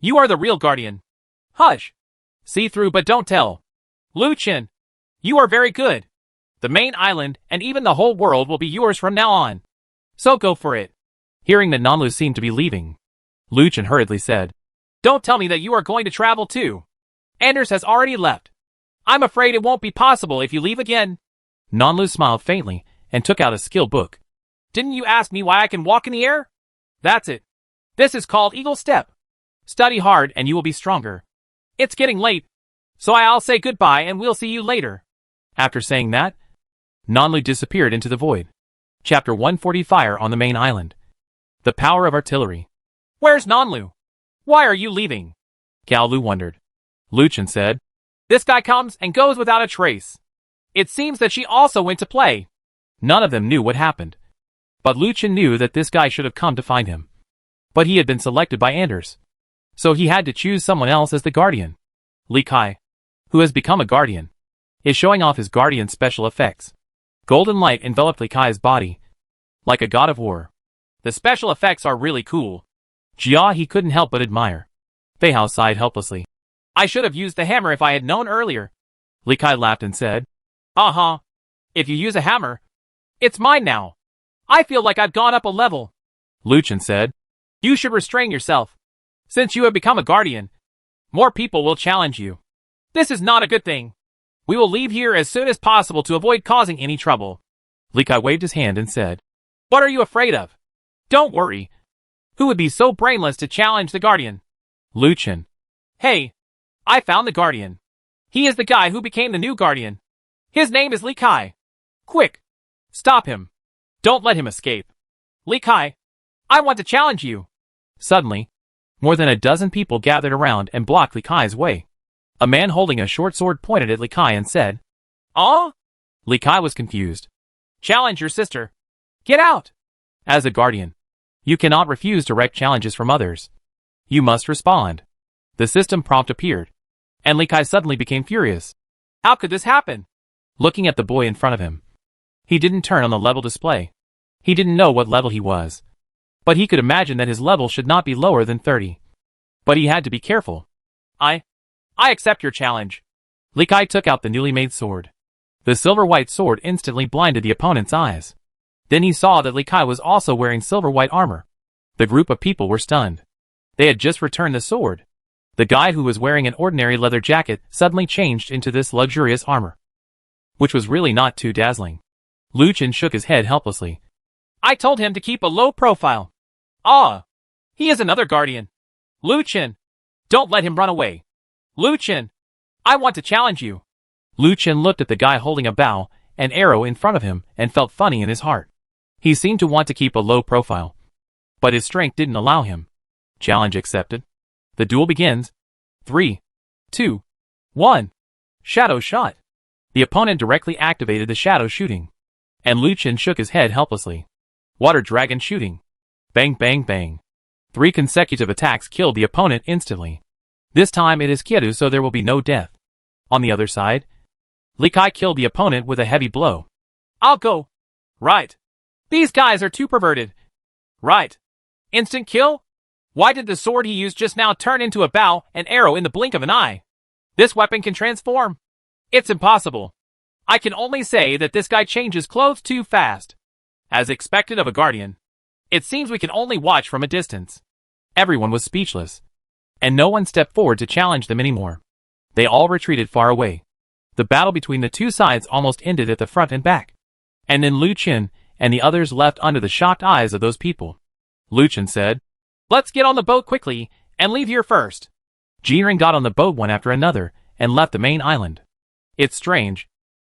you are the real guardian. Hush! See through but don't tell. Lu Qin, you are very good. The main island and even the whole world will be yours from now on. So go for it. Hearing that Nanlu seemed to be leaving, Lu Qin hurriedly said, Don't tell me that you are going to travel too. Anders has already left. I'm afraid it won't be possible if you leave again. Nanlu smiled faintly and took out a skill book. Didn't you ask me why I can walk in the air? That's it. This is called Eagle Step. Study hard and you will be stronger. It's getting late, so I'll say goodbye and we'll see you later. After saying that, Nanlu disappeared into the void. Chapter 140 Fire on the main island. The power of artillery. Where's Nanlu? Why are you leaving? Gao Lu wondered. Lu Qin said, This guy comes and goes without a trace. It seems that she also went to play. None of them knew what happened, but Lu Qin knew that this guy should have come to find him. But he had been selected by Anders, so he had to choose someone else as the guardian. Likai, who has become a guardian, is showing off his guardian special effects. Golden light enveloped Likai's body, like a god of war. The special effects are really cool. Jia he couldn't help but admire. Fei Hao sighed helplessly. I should have used the hammer if I had known earlier. Likai laughed and said, Uh-huh. If you use a hammer, it's mine now. I feel like I've gone up a level. Lu Qin said, You should restrain yourself. Since you have become a guardian, more people will challenge you. This is not a good thing. We will leave here as soon as possible to avoid causing any trouble. Likai waved his hand and said, What are you afraid of? Don't worry. Who would be so brainless to challenge the guardian? Lu Qin. Hey, I found the guardian. He is the guy who became the new guardian. His name is Likai. Quick, stop him. Don't let him escape. Likai, I want to challenge you. Suddenly, more than a dozen people gathered around and blocked Likai's way. A man holding a short sword pointed at Likai and said, Likai was confused. Challenge your sister. Get out. As a guardian, you cannot refuse direct challenges from others. You must respond. The system prompt appeared, and Likai suddenly became furious. How could this happen? Looking at the boy in front of him, he didn't turn on the level display. He didn't know what level he was, but he could imagine that his level should not be lower than 30. But he had to be careful. I accept your challenge. Likai took out the newly made sword. The silver-white sword instantly blinded the opponent's eyes. Then he saw that Likai was also wearing silver-white armor. The group of people were stunned. They had just returned the sword. The guy who was wearing an ordinary leather jacket suddenly changed into this luxurious armor, which was really not too dazzling. Lu Qin shook his head helplessly. I told him to keep a low profile. He is another guardian. Lu Qin, don't let him run away. Lu Qin, I want to challenge you. Lu Qin looked at the guy holding a bow and arrow in front of him and felt funny in his heart. He seemed to want to keep a low profile, but his strength didn't allow him. Challenge accepted. The duel begins. 3, 2, 1. Shadow shot. The opponent directly activated the shadow shooting, and Lu Qin shook his head helplessly. Water dragon shooting. Bang bang bang. 3 consecutive attacks killed the opponent instantly. This time it is Kyeru, so there will be no death. On the other side, Likai killed the opponent with a heavy blow. I'll go. Right. These guys are too perverted. Right. Instant kill? Why did the sword he used just now turn into a bow and arrow in the blink of an eye? This weapon can transform. It's impossible. I can only say that this guy changes clothes too fast. As expected of a guardian. It seems we can only watch from a distance. Everyone was speechless, and no one stepped forward to challenge them anymore. They all retreated far away. The battle between the two sides almost ended at the front and back. And then Lu Qin and the others left under the shocked eyes of those people. Lu Qin said, "Let's get on the boat quickly, and leave here first." Jinren got on the boat one after another, and left the main island. It's strange.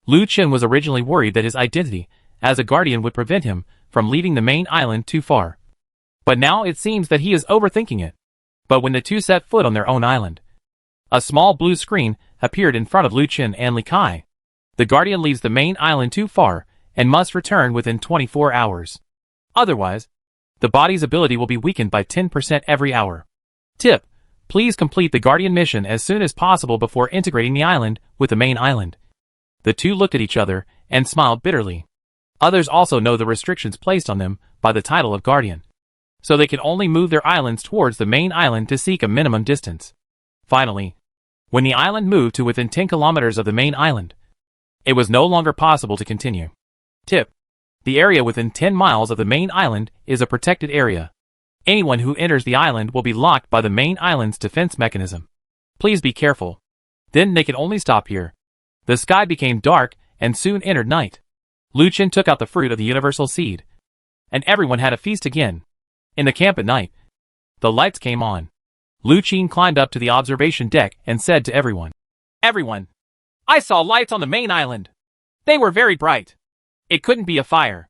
Lu Qin was originally worried that his identity as a guardian would prevent him from leaving the main island too far. But now it seems that he is overthinking it. But when the two set foot on their own island, a small blue screen appeared in front of Lu Qin and Li Kai. The guardian leaves the main island too far and must return within 24 hours. Otherwise, the body's ability will be weakened by 10% every hour. Tip: please complete the guardian mission as soon as possible before integrating the island with the main island. The two looked at each other and smiled bitterly. Others also know the restrictions placed on them by the title of guardian, so they can only move their islands towards the main island to seek a minimum distance. Finally, when the island moved to within 10 kilometers of the main island, it was no longer possible to continue. Tip: the area within 10 miles of the main island is a protected area. Anyone who enters the island will be locked by the main island's defense mechanism. Please be careful. Then they can only stop here. The sky became dark and soon entered night. Lu Qin took out the fruit of the universal seed, and everyone had a feast again. In the camp at night, the lights came on. Lu Qin climbed up to the observation deck and said to everyone, "Everyone, I saw lights on the main island. They were very bright. It couldn't be a fire."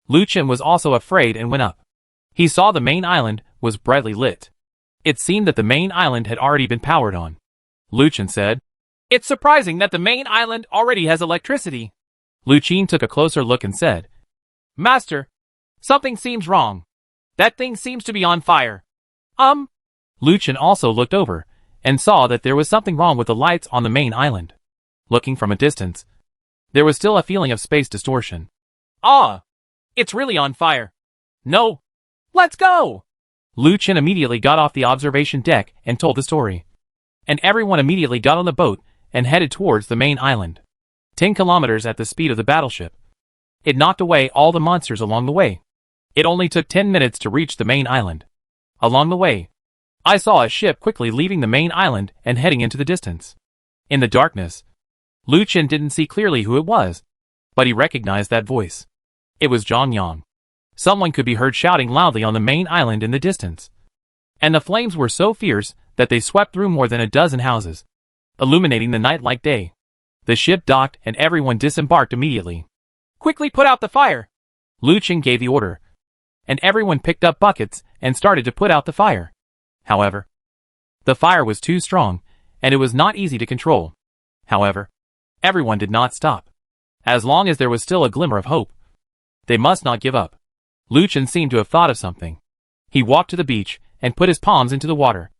Lu Qin was also afraid and went up. He saw the main island was brightly lit. It seemed that the main island had already been powered on. Lu Qin said, "It's surprising that the main island already has electricity." Lu Qin took a closer look and said, "Master, something seems wrong. That thing seems to be on fire." Lu Qin also looked over and saw that there was something wrong with the lights on the main island. Looking from a distance, there was still a feeling of space distortion. It's really on fire. No, let's go." Lu Qin immediately got off the observation deck and told the story. And everyone immediately got on the boat and headed towards the main island. 10 kilometers at the speed of the battleship. It knocked away all the monsters along the way. It only took 10 minutes to reach the main island. Along the way, I saw a ship quickly leaving the main island and heading into the distance. In the darkness, Lu Qin didn't see clearly who it was, but he recognized that voice. It was Zhang Yang. Someone could be heard shouting loudly on the main island in the distance. And the flames were so fierce that they swept through more than a dozen houses, illuminating the night like day. The ship docked and everyone disembarked immediately. "Quickly put out the fire." Lu Qin gave the order, and everyone picked up buckets and started to put out the fire. However, the fire was too strong, and it was not easy to control. However, everyone did not stop. As long as there was still a glimmer of hope, they must not give up. Lu Qin seemed to have thought of something. He walked to the beach and put his palms into the water.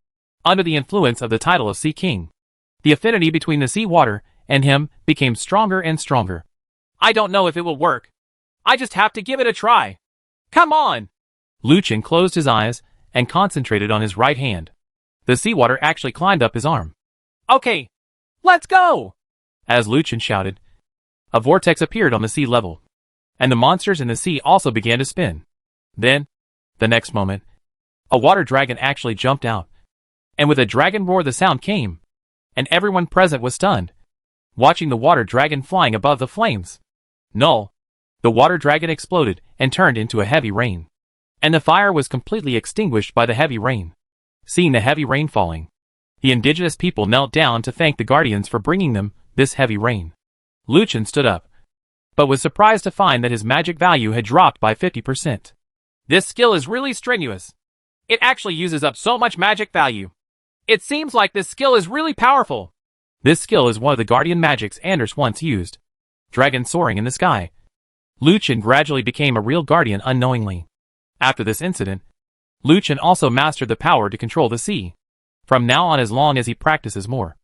Under the influence of the title of Sea King, the affinity between the sea water and him became stronger and stronger. "I don't know if it will work. I just have to give it a try. Come on." Lu Qin closed his eyes and concentrated on his right hand. The seawater actually climbed up his arm. "Okay, let's go." As Lu Qin shouted, a vortex appeared on the sea level, and the monsters in the sea also began to spin. Then, the next moment, a water dragon actually jumped out, and with a dragon roar the sound came, and everyone present was stunned, watching the water dragon flying above the flames. Null. The water dragon exploded and turned into a heavy rain, and the fire was completely extinguished by the heavy rain. Seeing the heavy rain falling, the indigenous people knelt down to thank the guardians for bringing them this heavy rain. Lu Qin stood up, but was surprised to find that his magic value had dropped by 50%. "This skill is really strenuous. It actually uses up so much magic value. It seems like this skill is really powerful." This skill is one of the guardian magics Anders once used. Dragon soaring in the sky. Lu Qin gradually became a real guardian unknowingly. After this incident, Lu Qin also mastered the power to control the sea. From now on, as long as he practices more,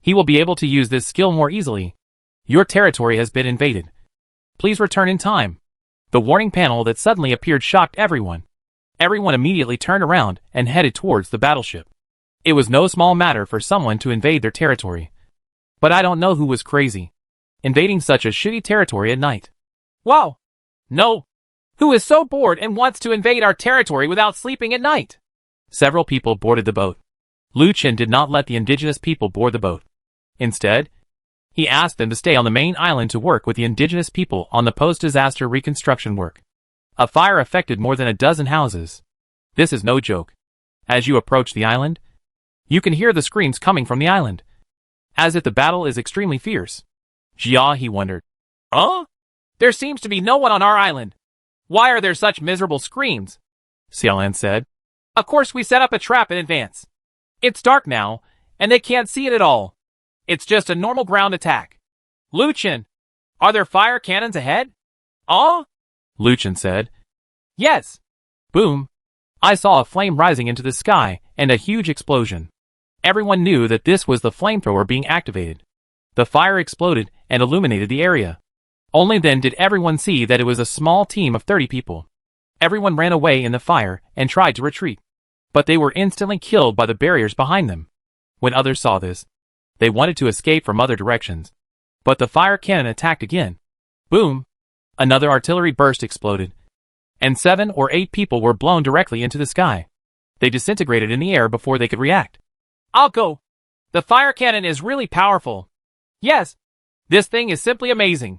he will be able to use this skill more easily. Your territory has been invaded. Please return in time. The warning panel that suddenly appeared shocked everyone. Everyone immediately turned around and headed towards the battleship. It was no small matter for someone to invade their territory. But I don't know who was crazy. invading such a shitty territory at night. Wow. No. Who is so bored and wants to invade our territory without sleeping at night? Several people boarded the boat. Lu Chen did not let the indigenous people board the boat. Instead, he asked them to stay on the main island to work with the indigenous people on the post-disaster reconstruction work. A fire affected more than a dozen houses. This is no joke. As you approach the island, you can hear the screams coming from the island, as if the battle is extremely fierce. Jia, he wondered. There seems to be no one on our island. Why are there such miserable screams? Xiaolan said. Of course we set up a trap in advance. It's dark now, and they can't see it at all. It's just a normal ground attack. Lu Chen, are there fire cannons ahead? Lu Chen said. Yes. Boom. I saw a flame rising into the sky, and a huge explosion. Everyone knew that this was the flamethrower being activated. The fire exploded and illuminated the area. Only then did everyone see that it was a small team of 30 people. Everyone ran away in the fire and tried to retreat, but they were instantly killed by the barriers behind them. When others saw this, they wanted to escape from other directions, but the fire cannon attacked again. Boom! Another artillery burst exploded, and 7 or 8 people were blown directly into the sky. They disintegrated in the air before they could react. I'll go. The fire cannon is really powerful. Yes. This thing is simply amazing.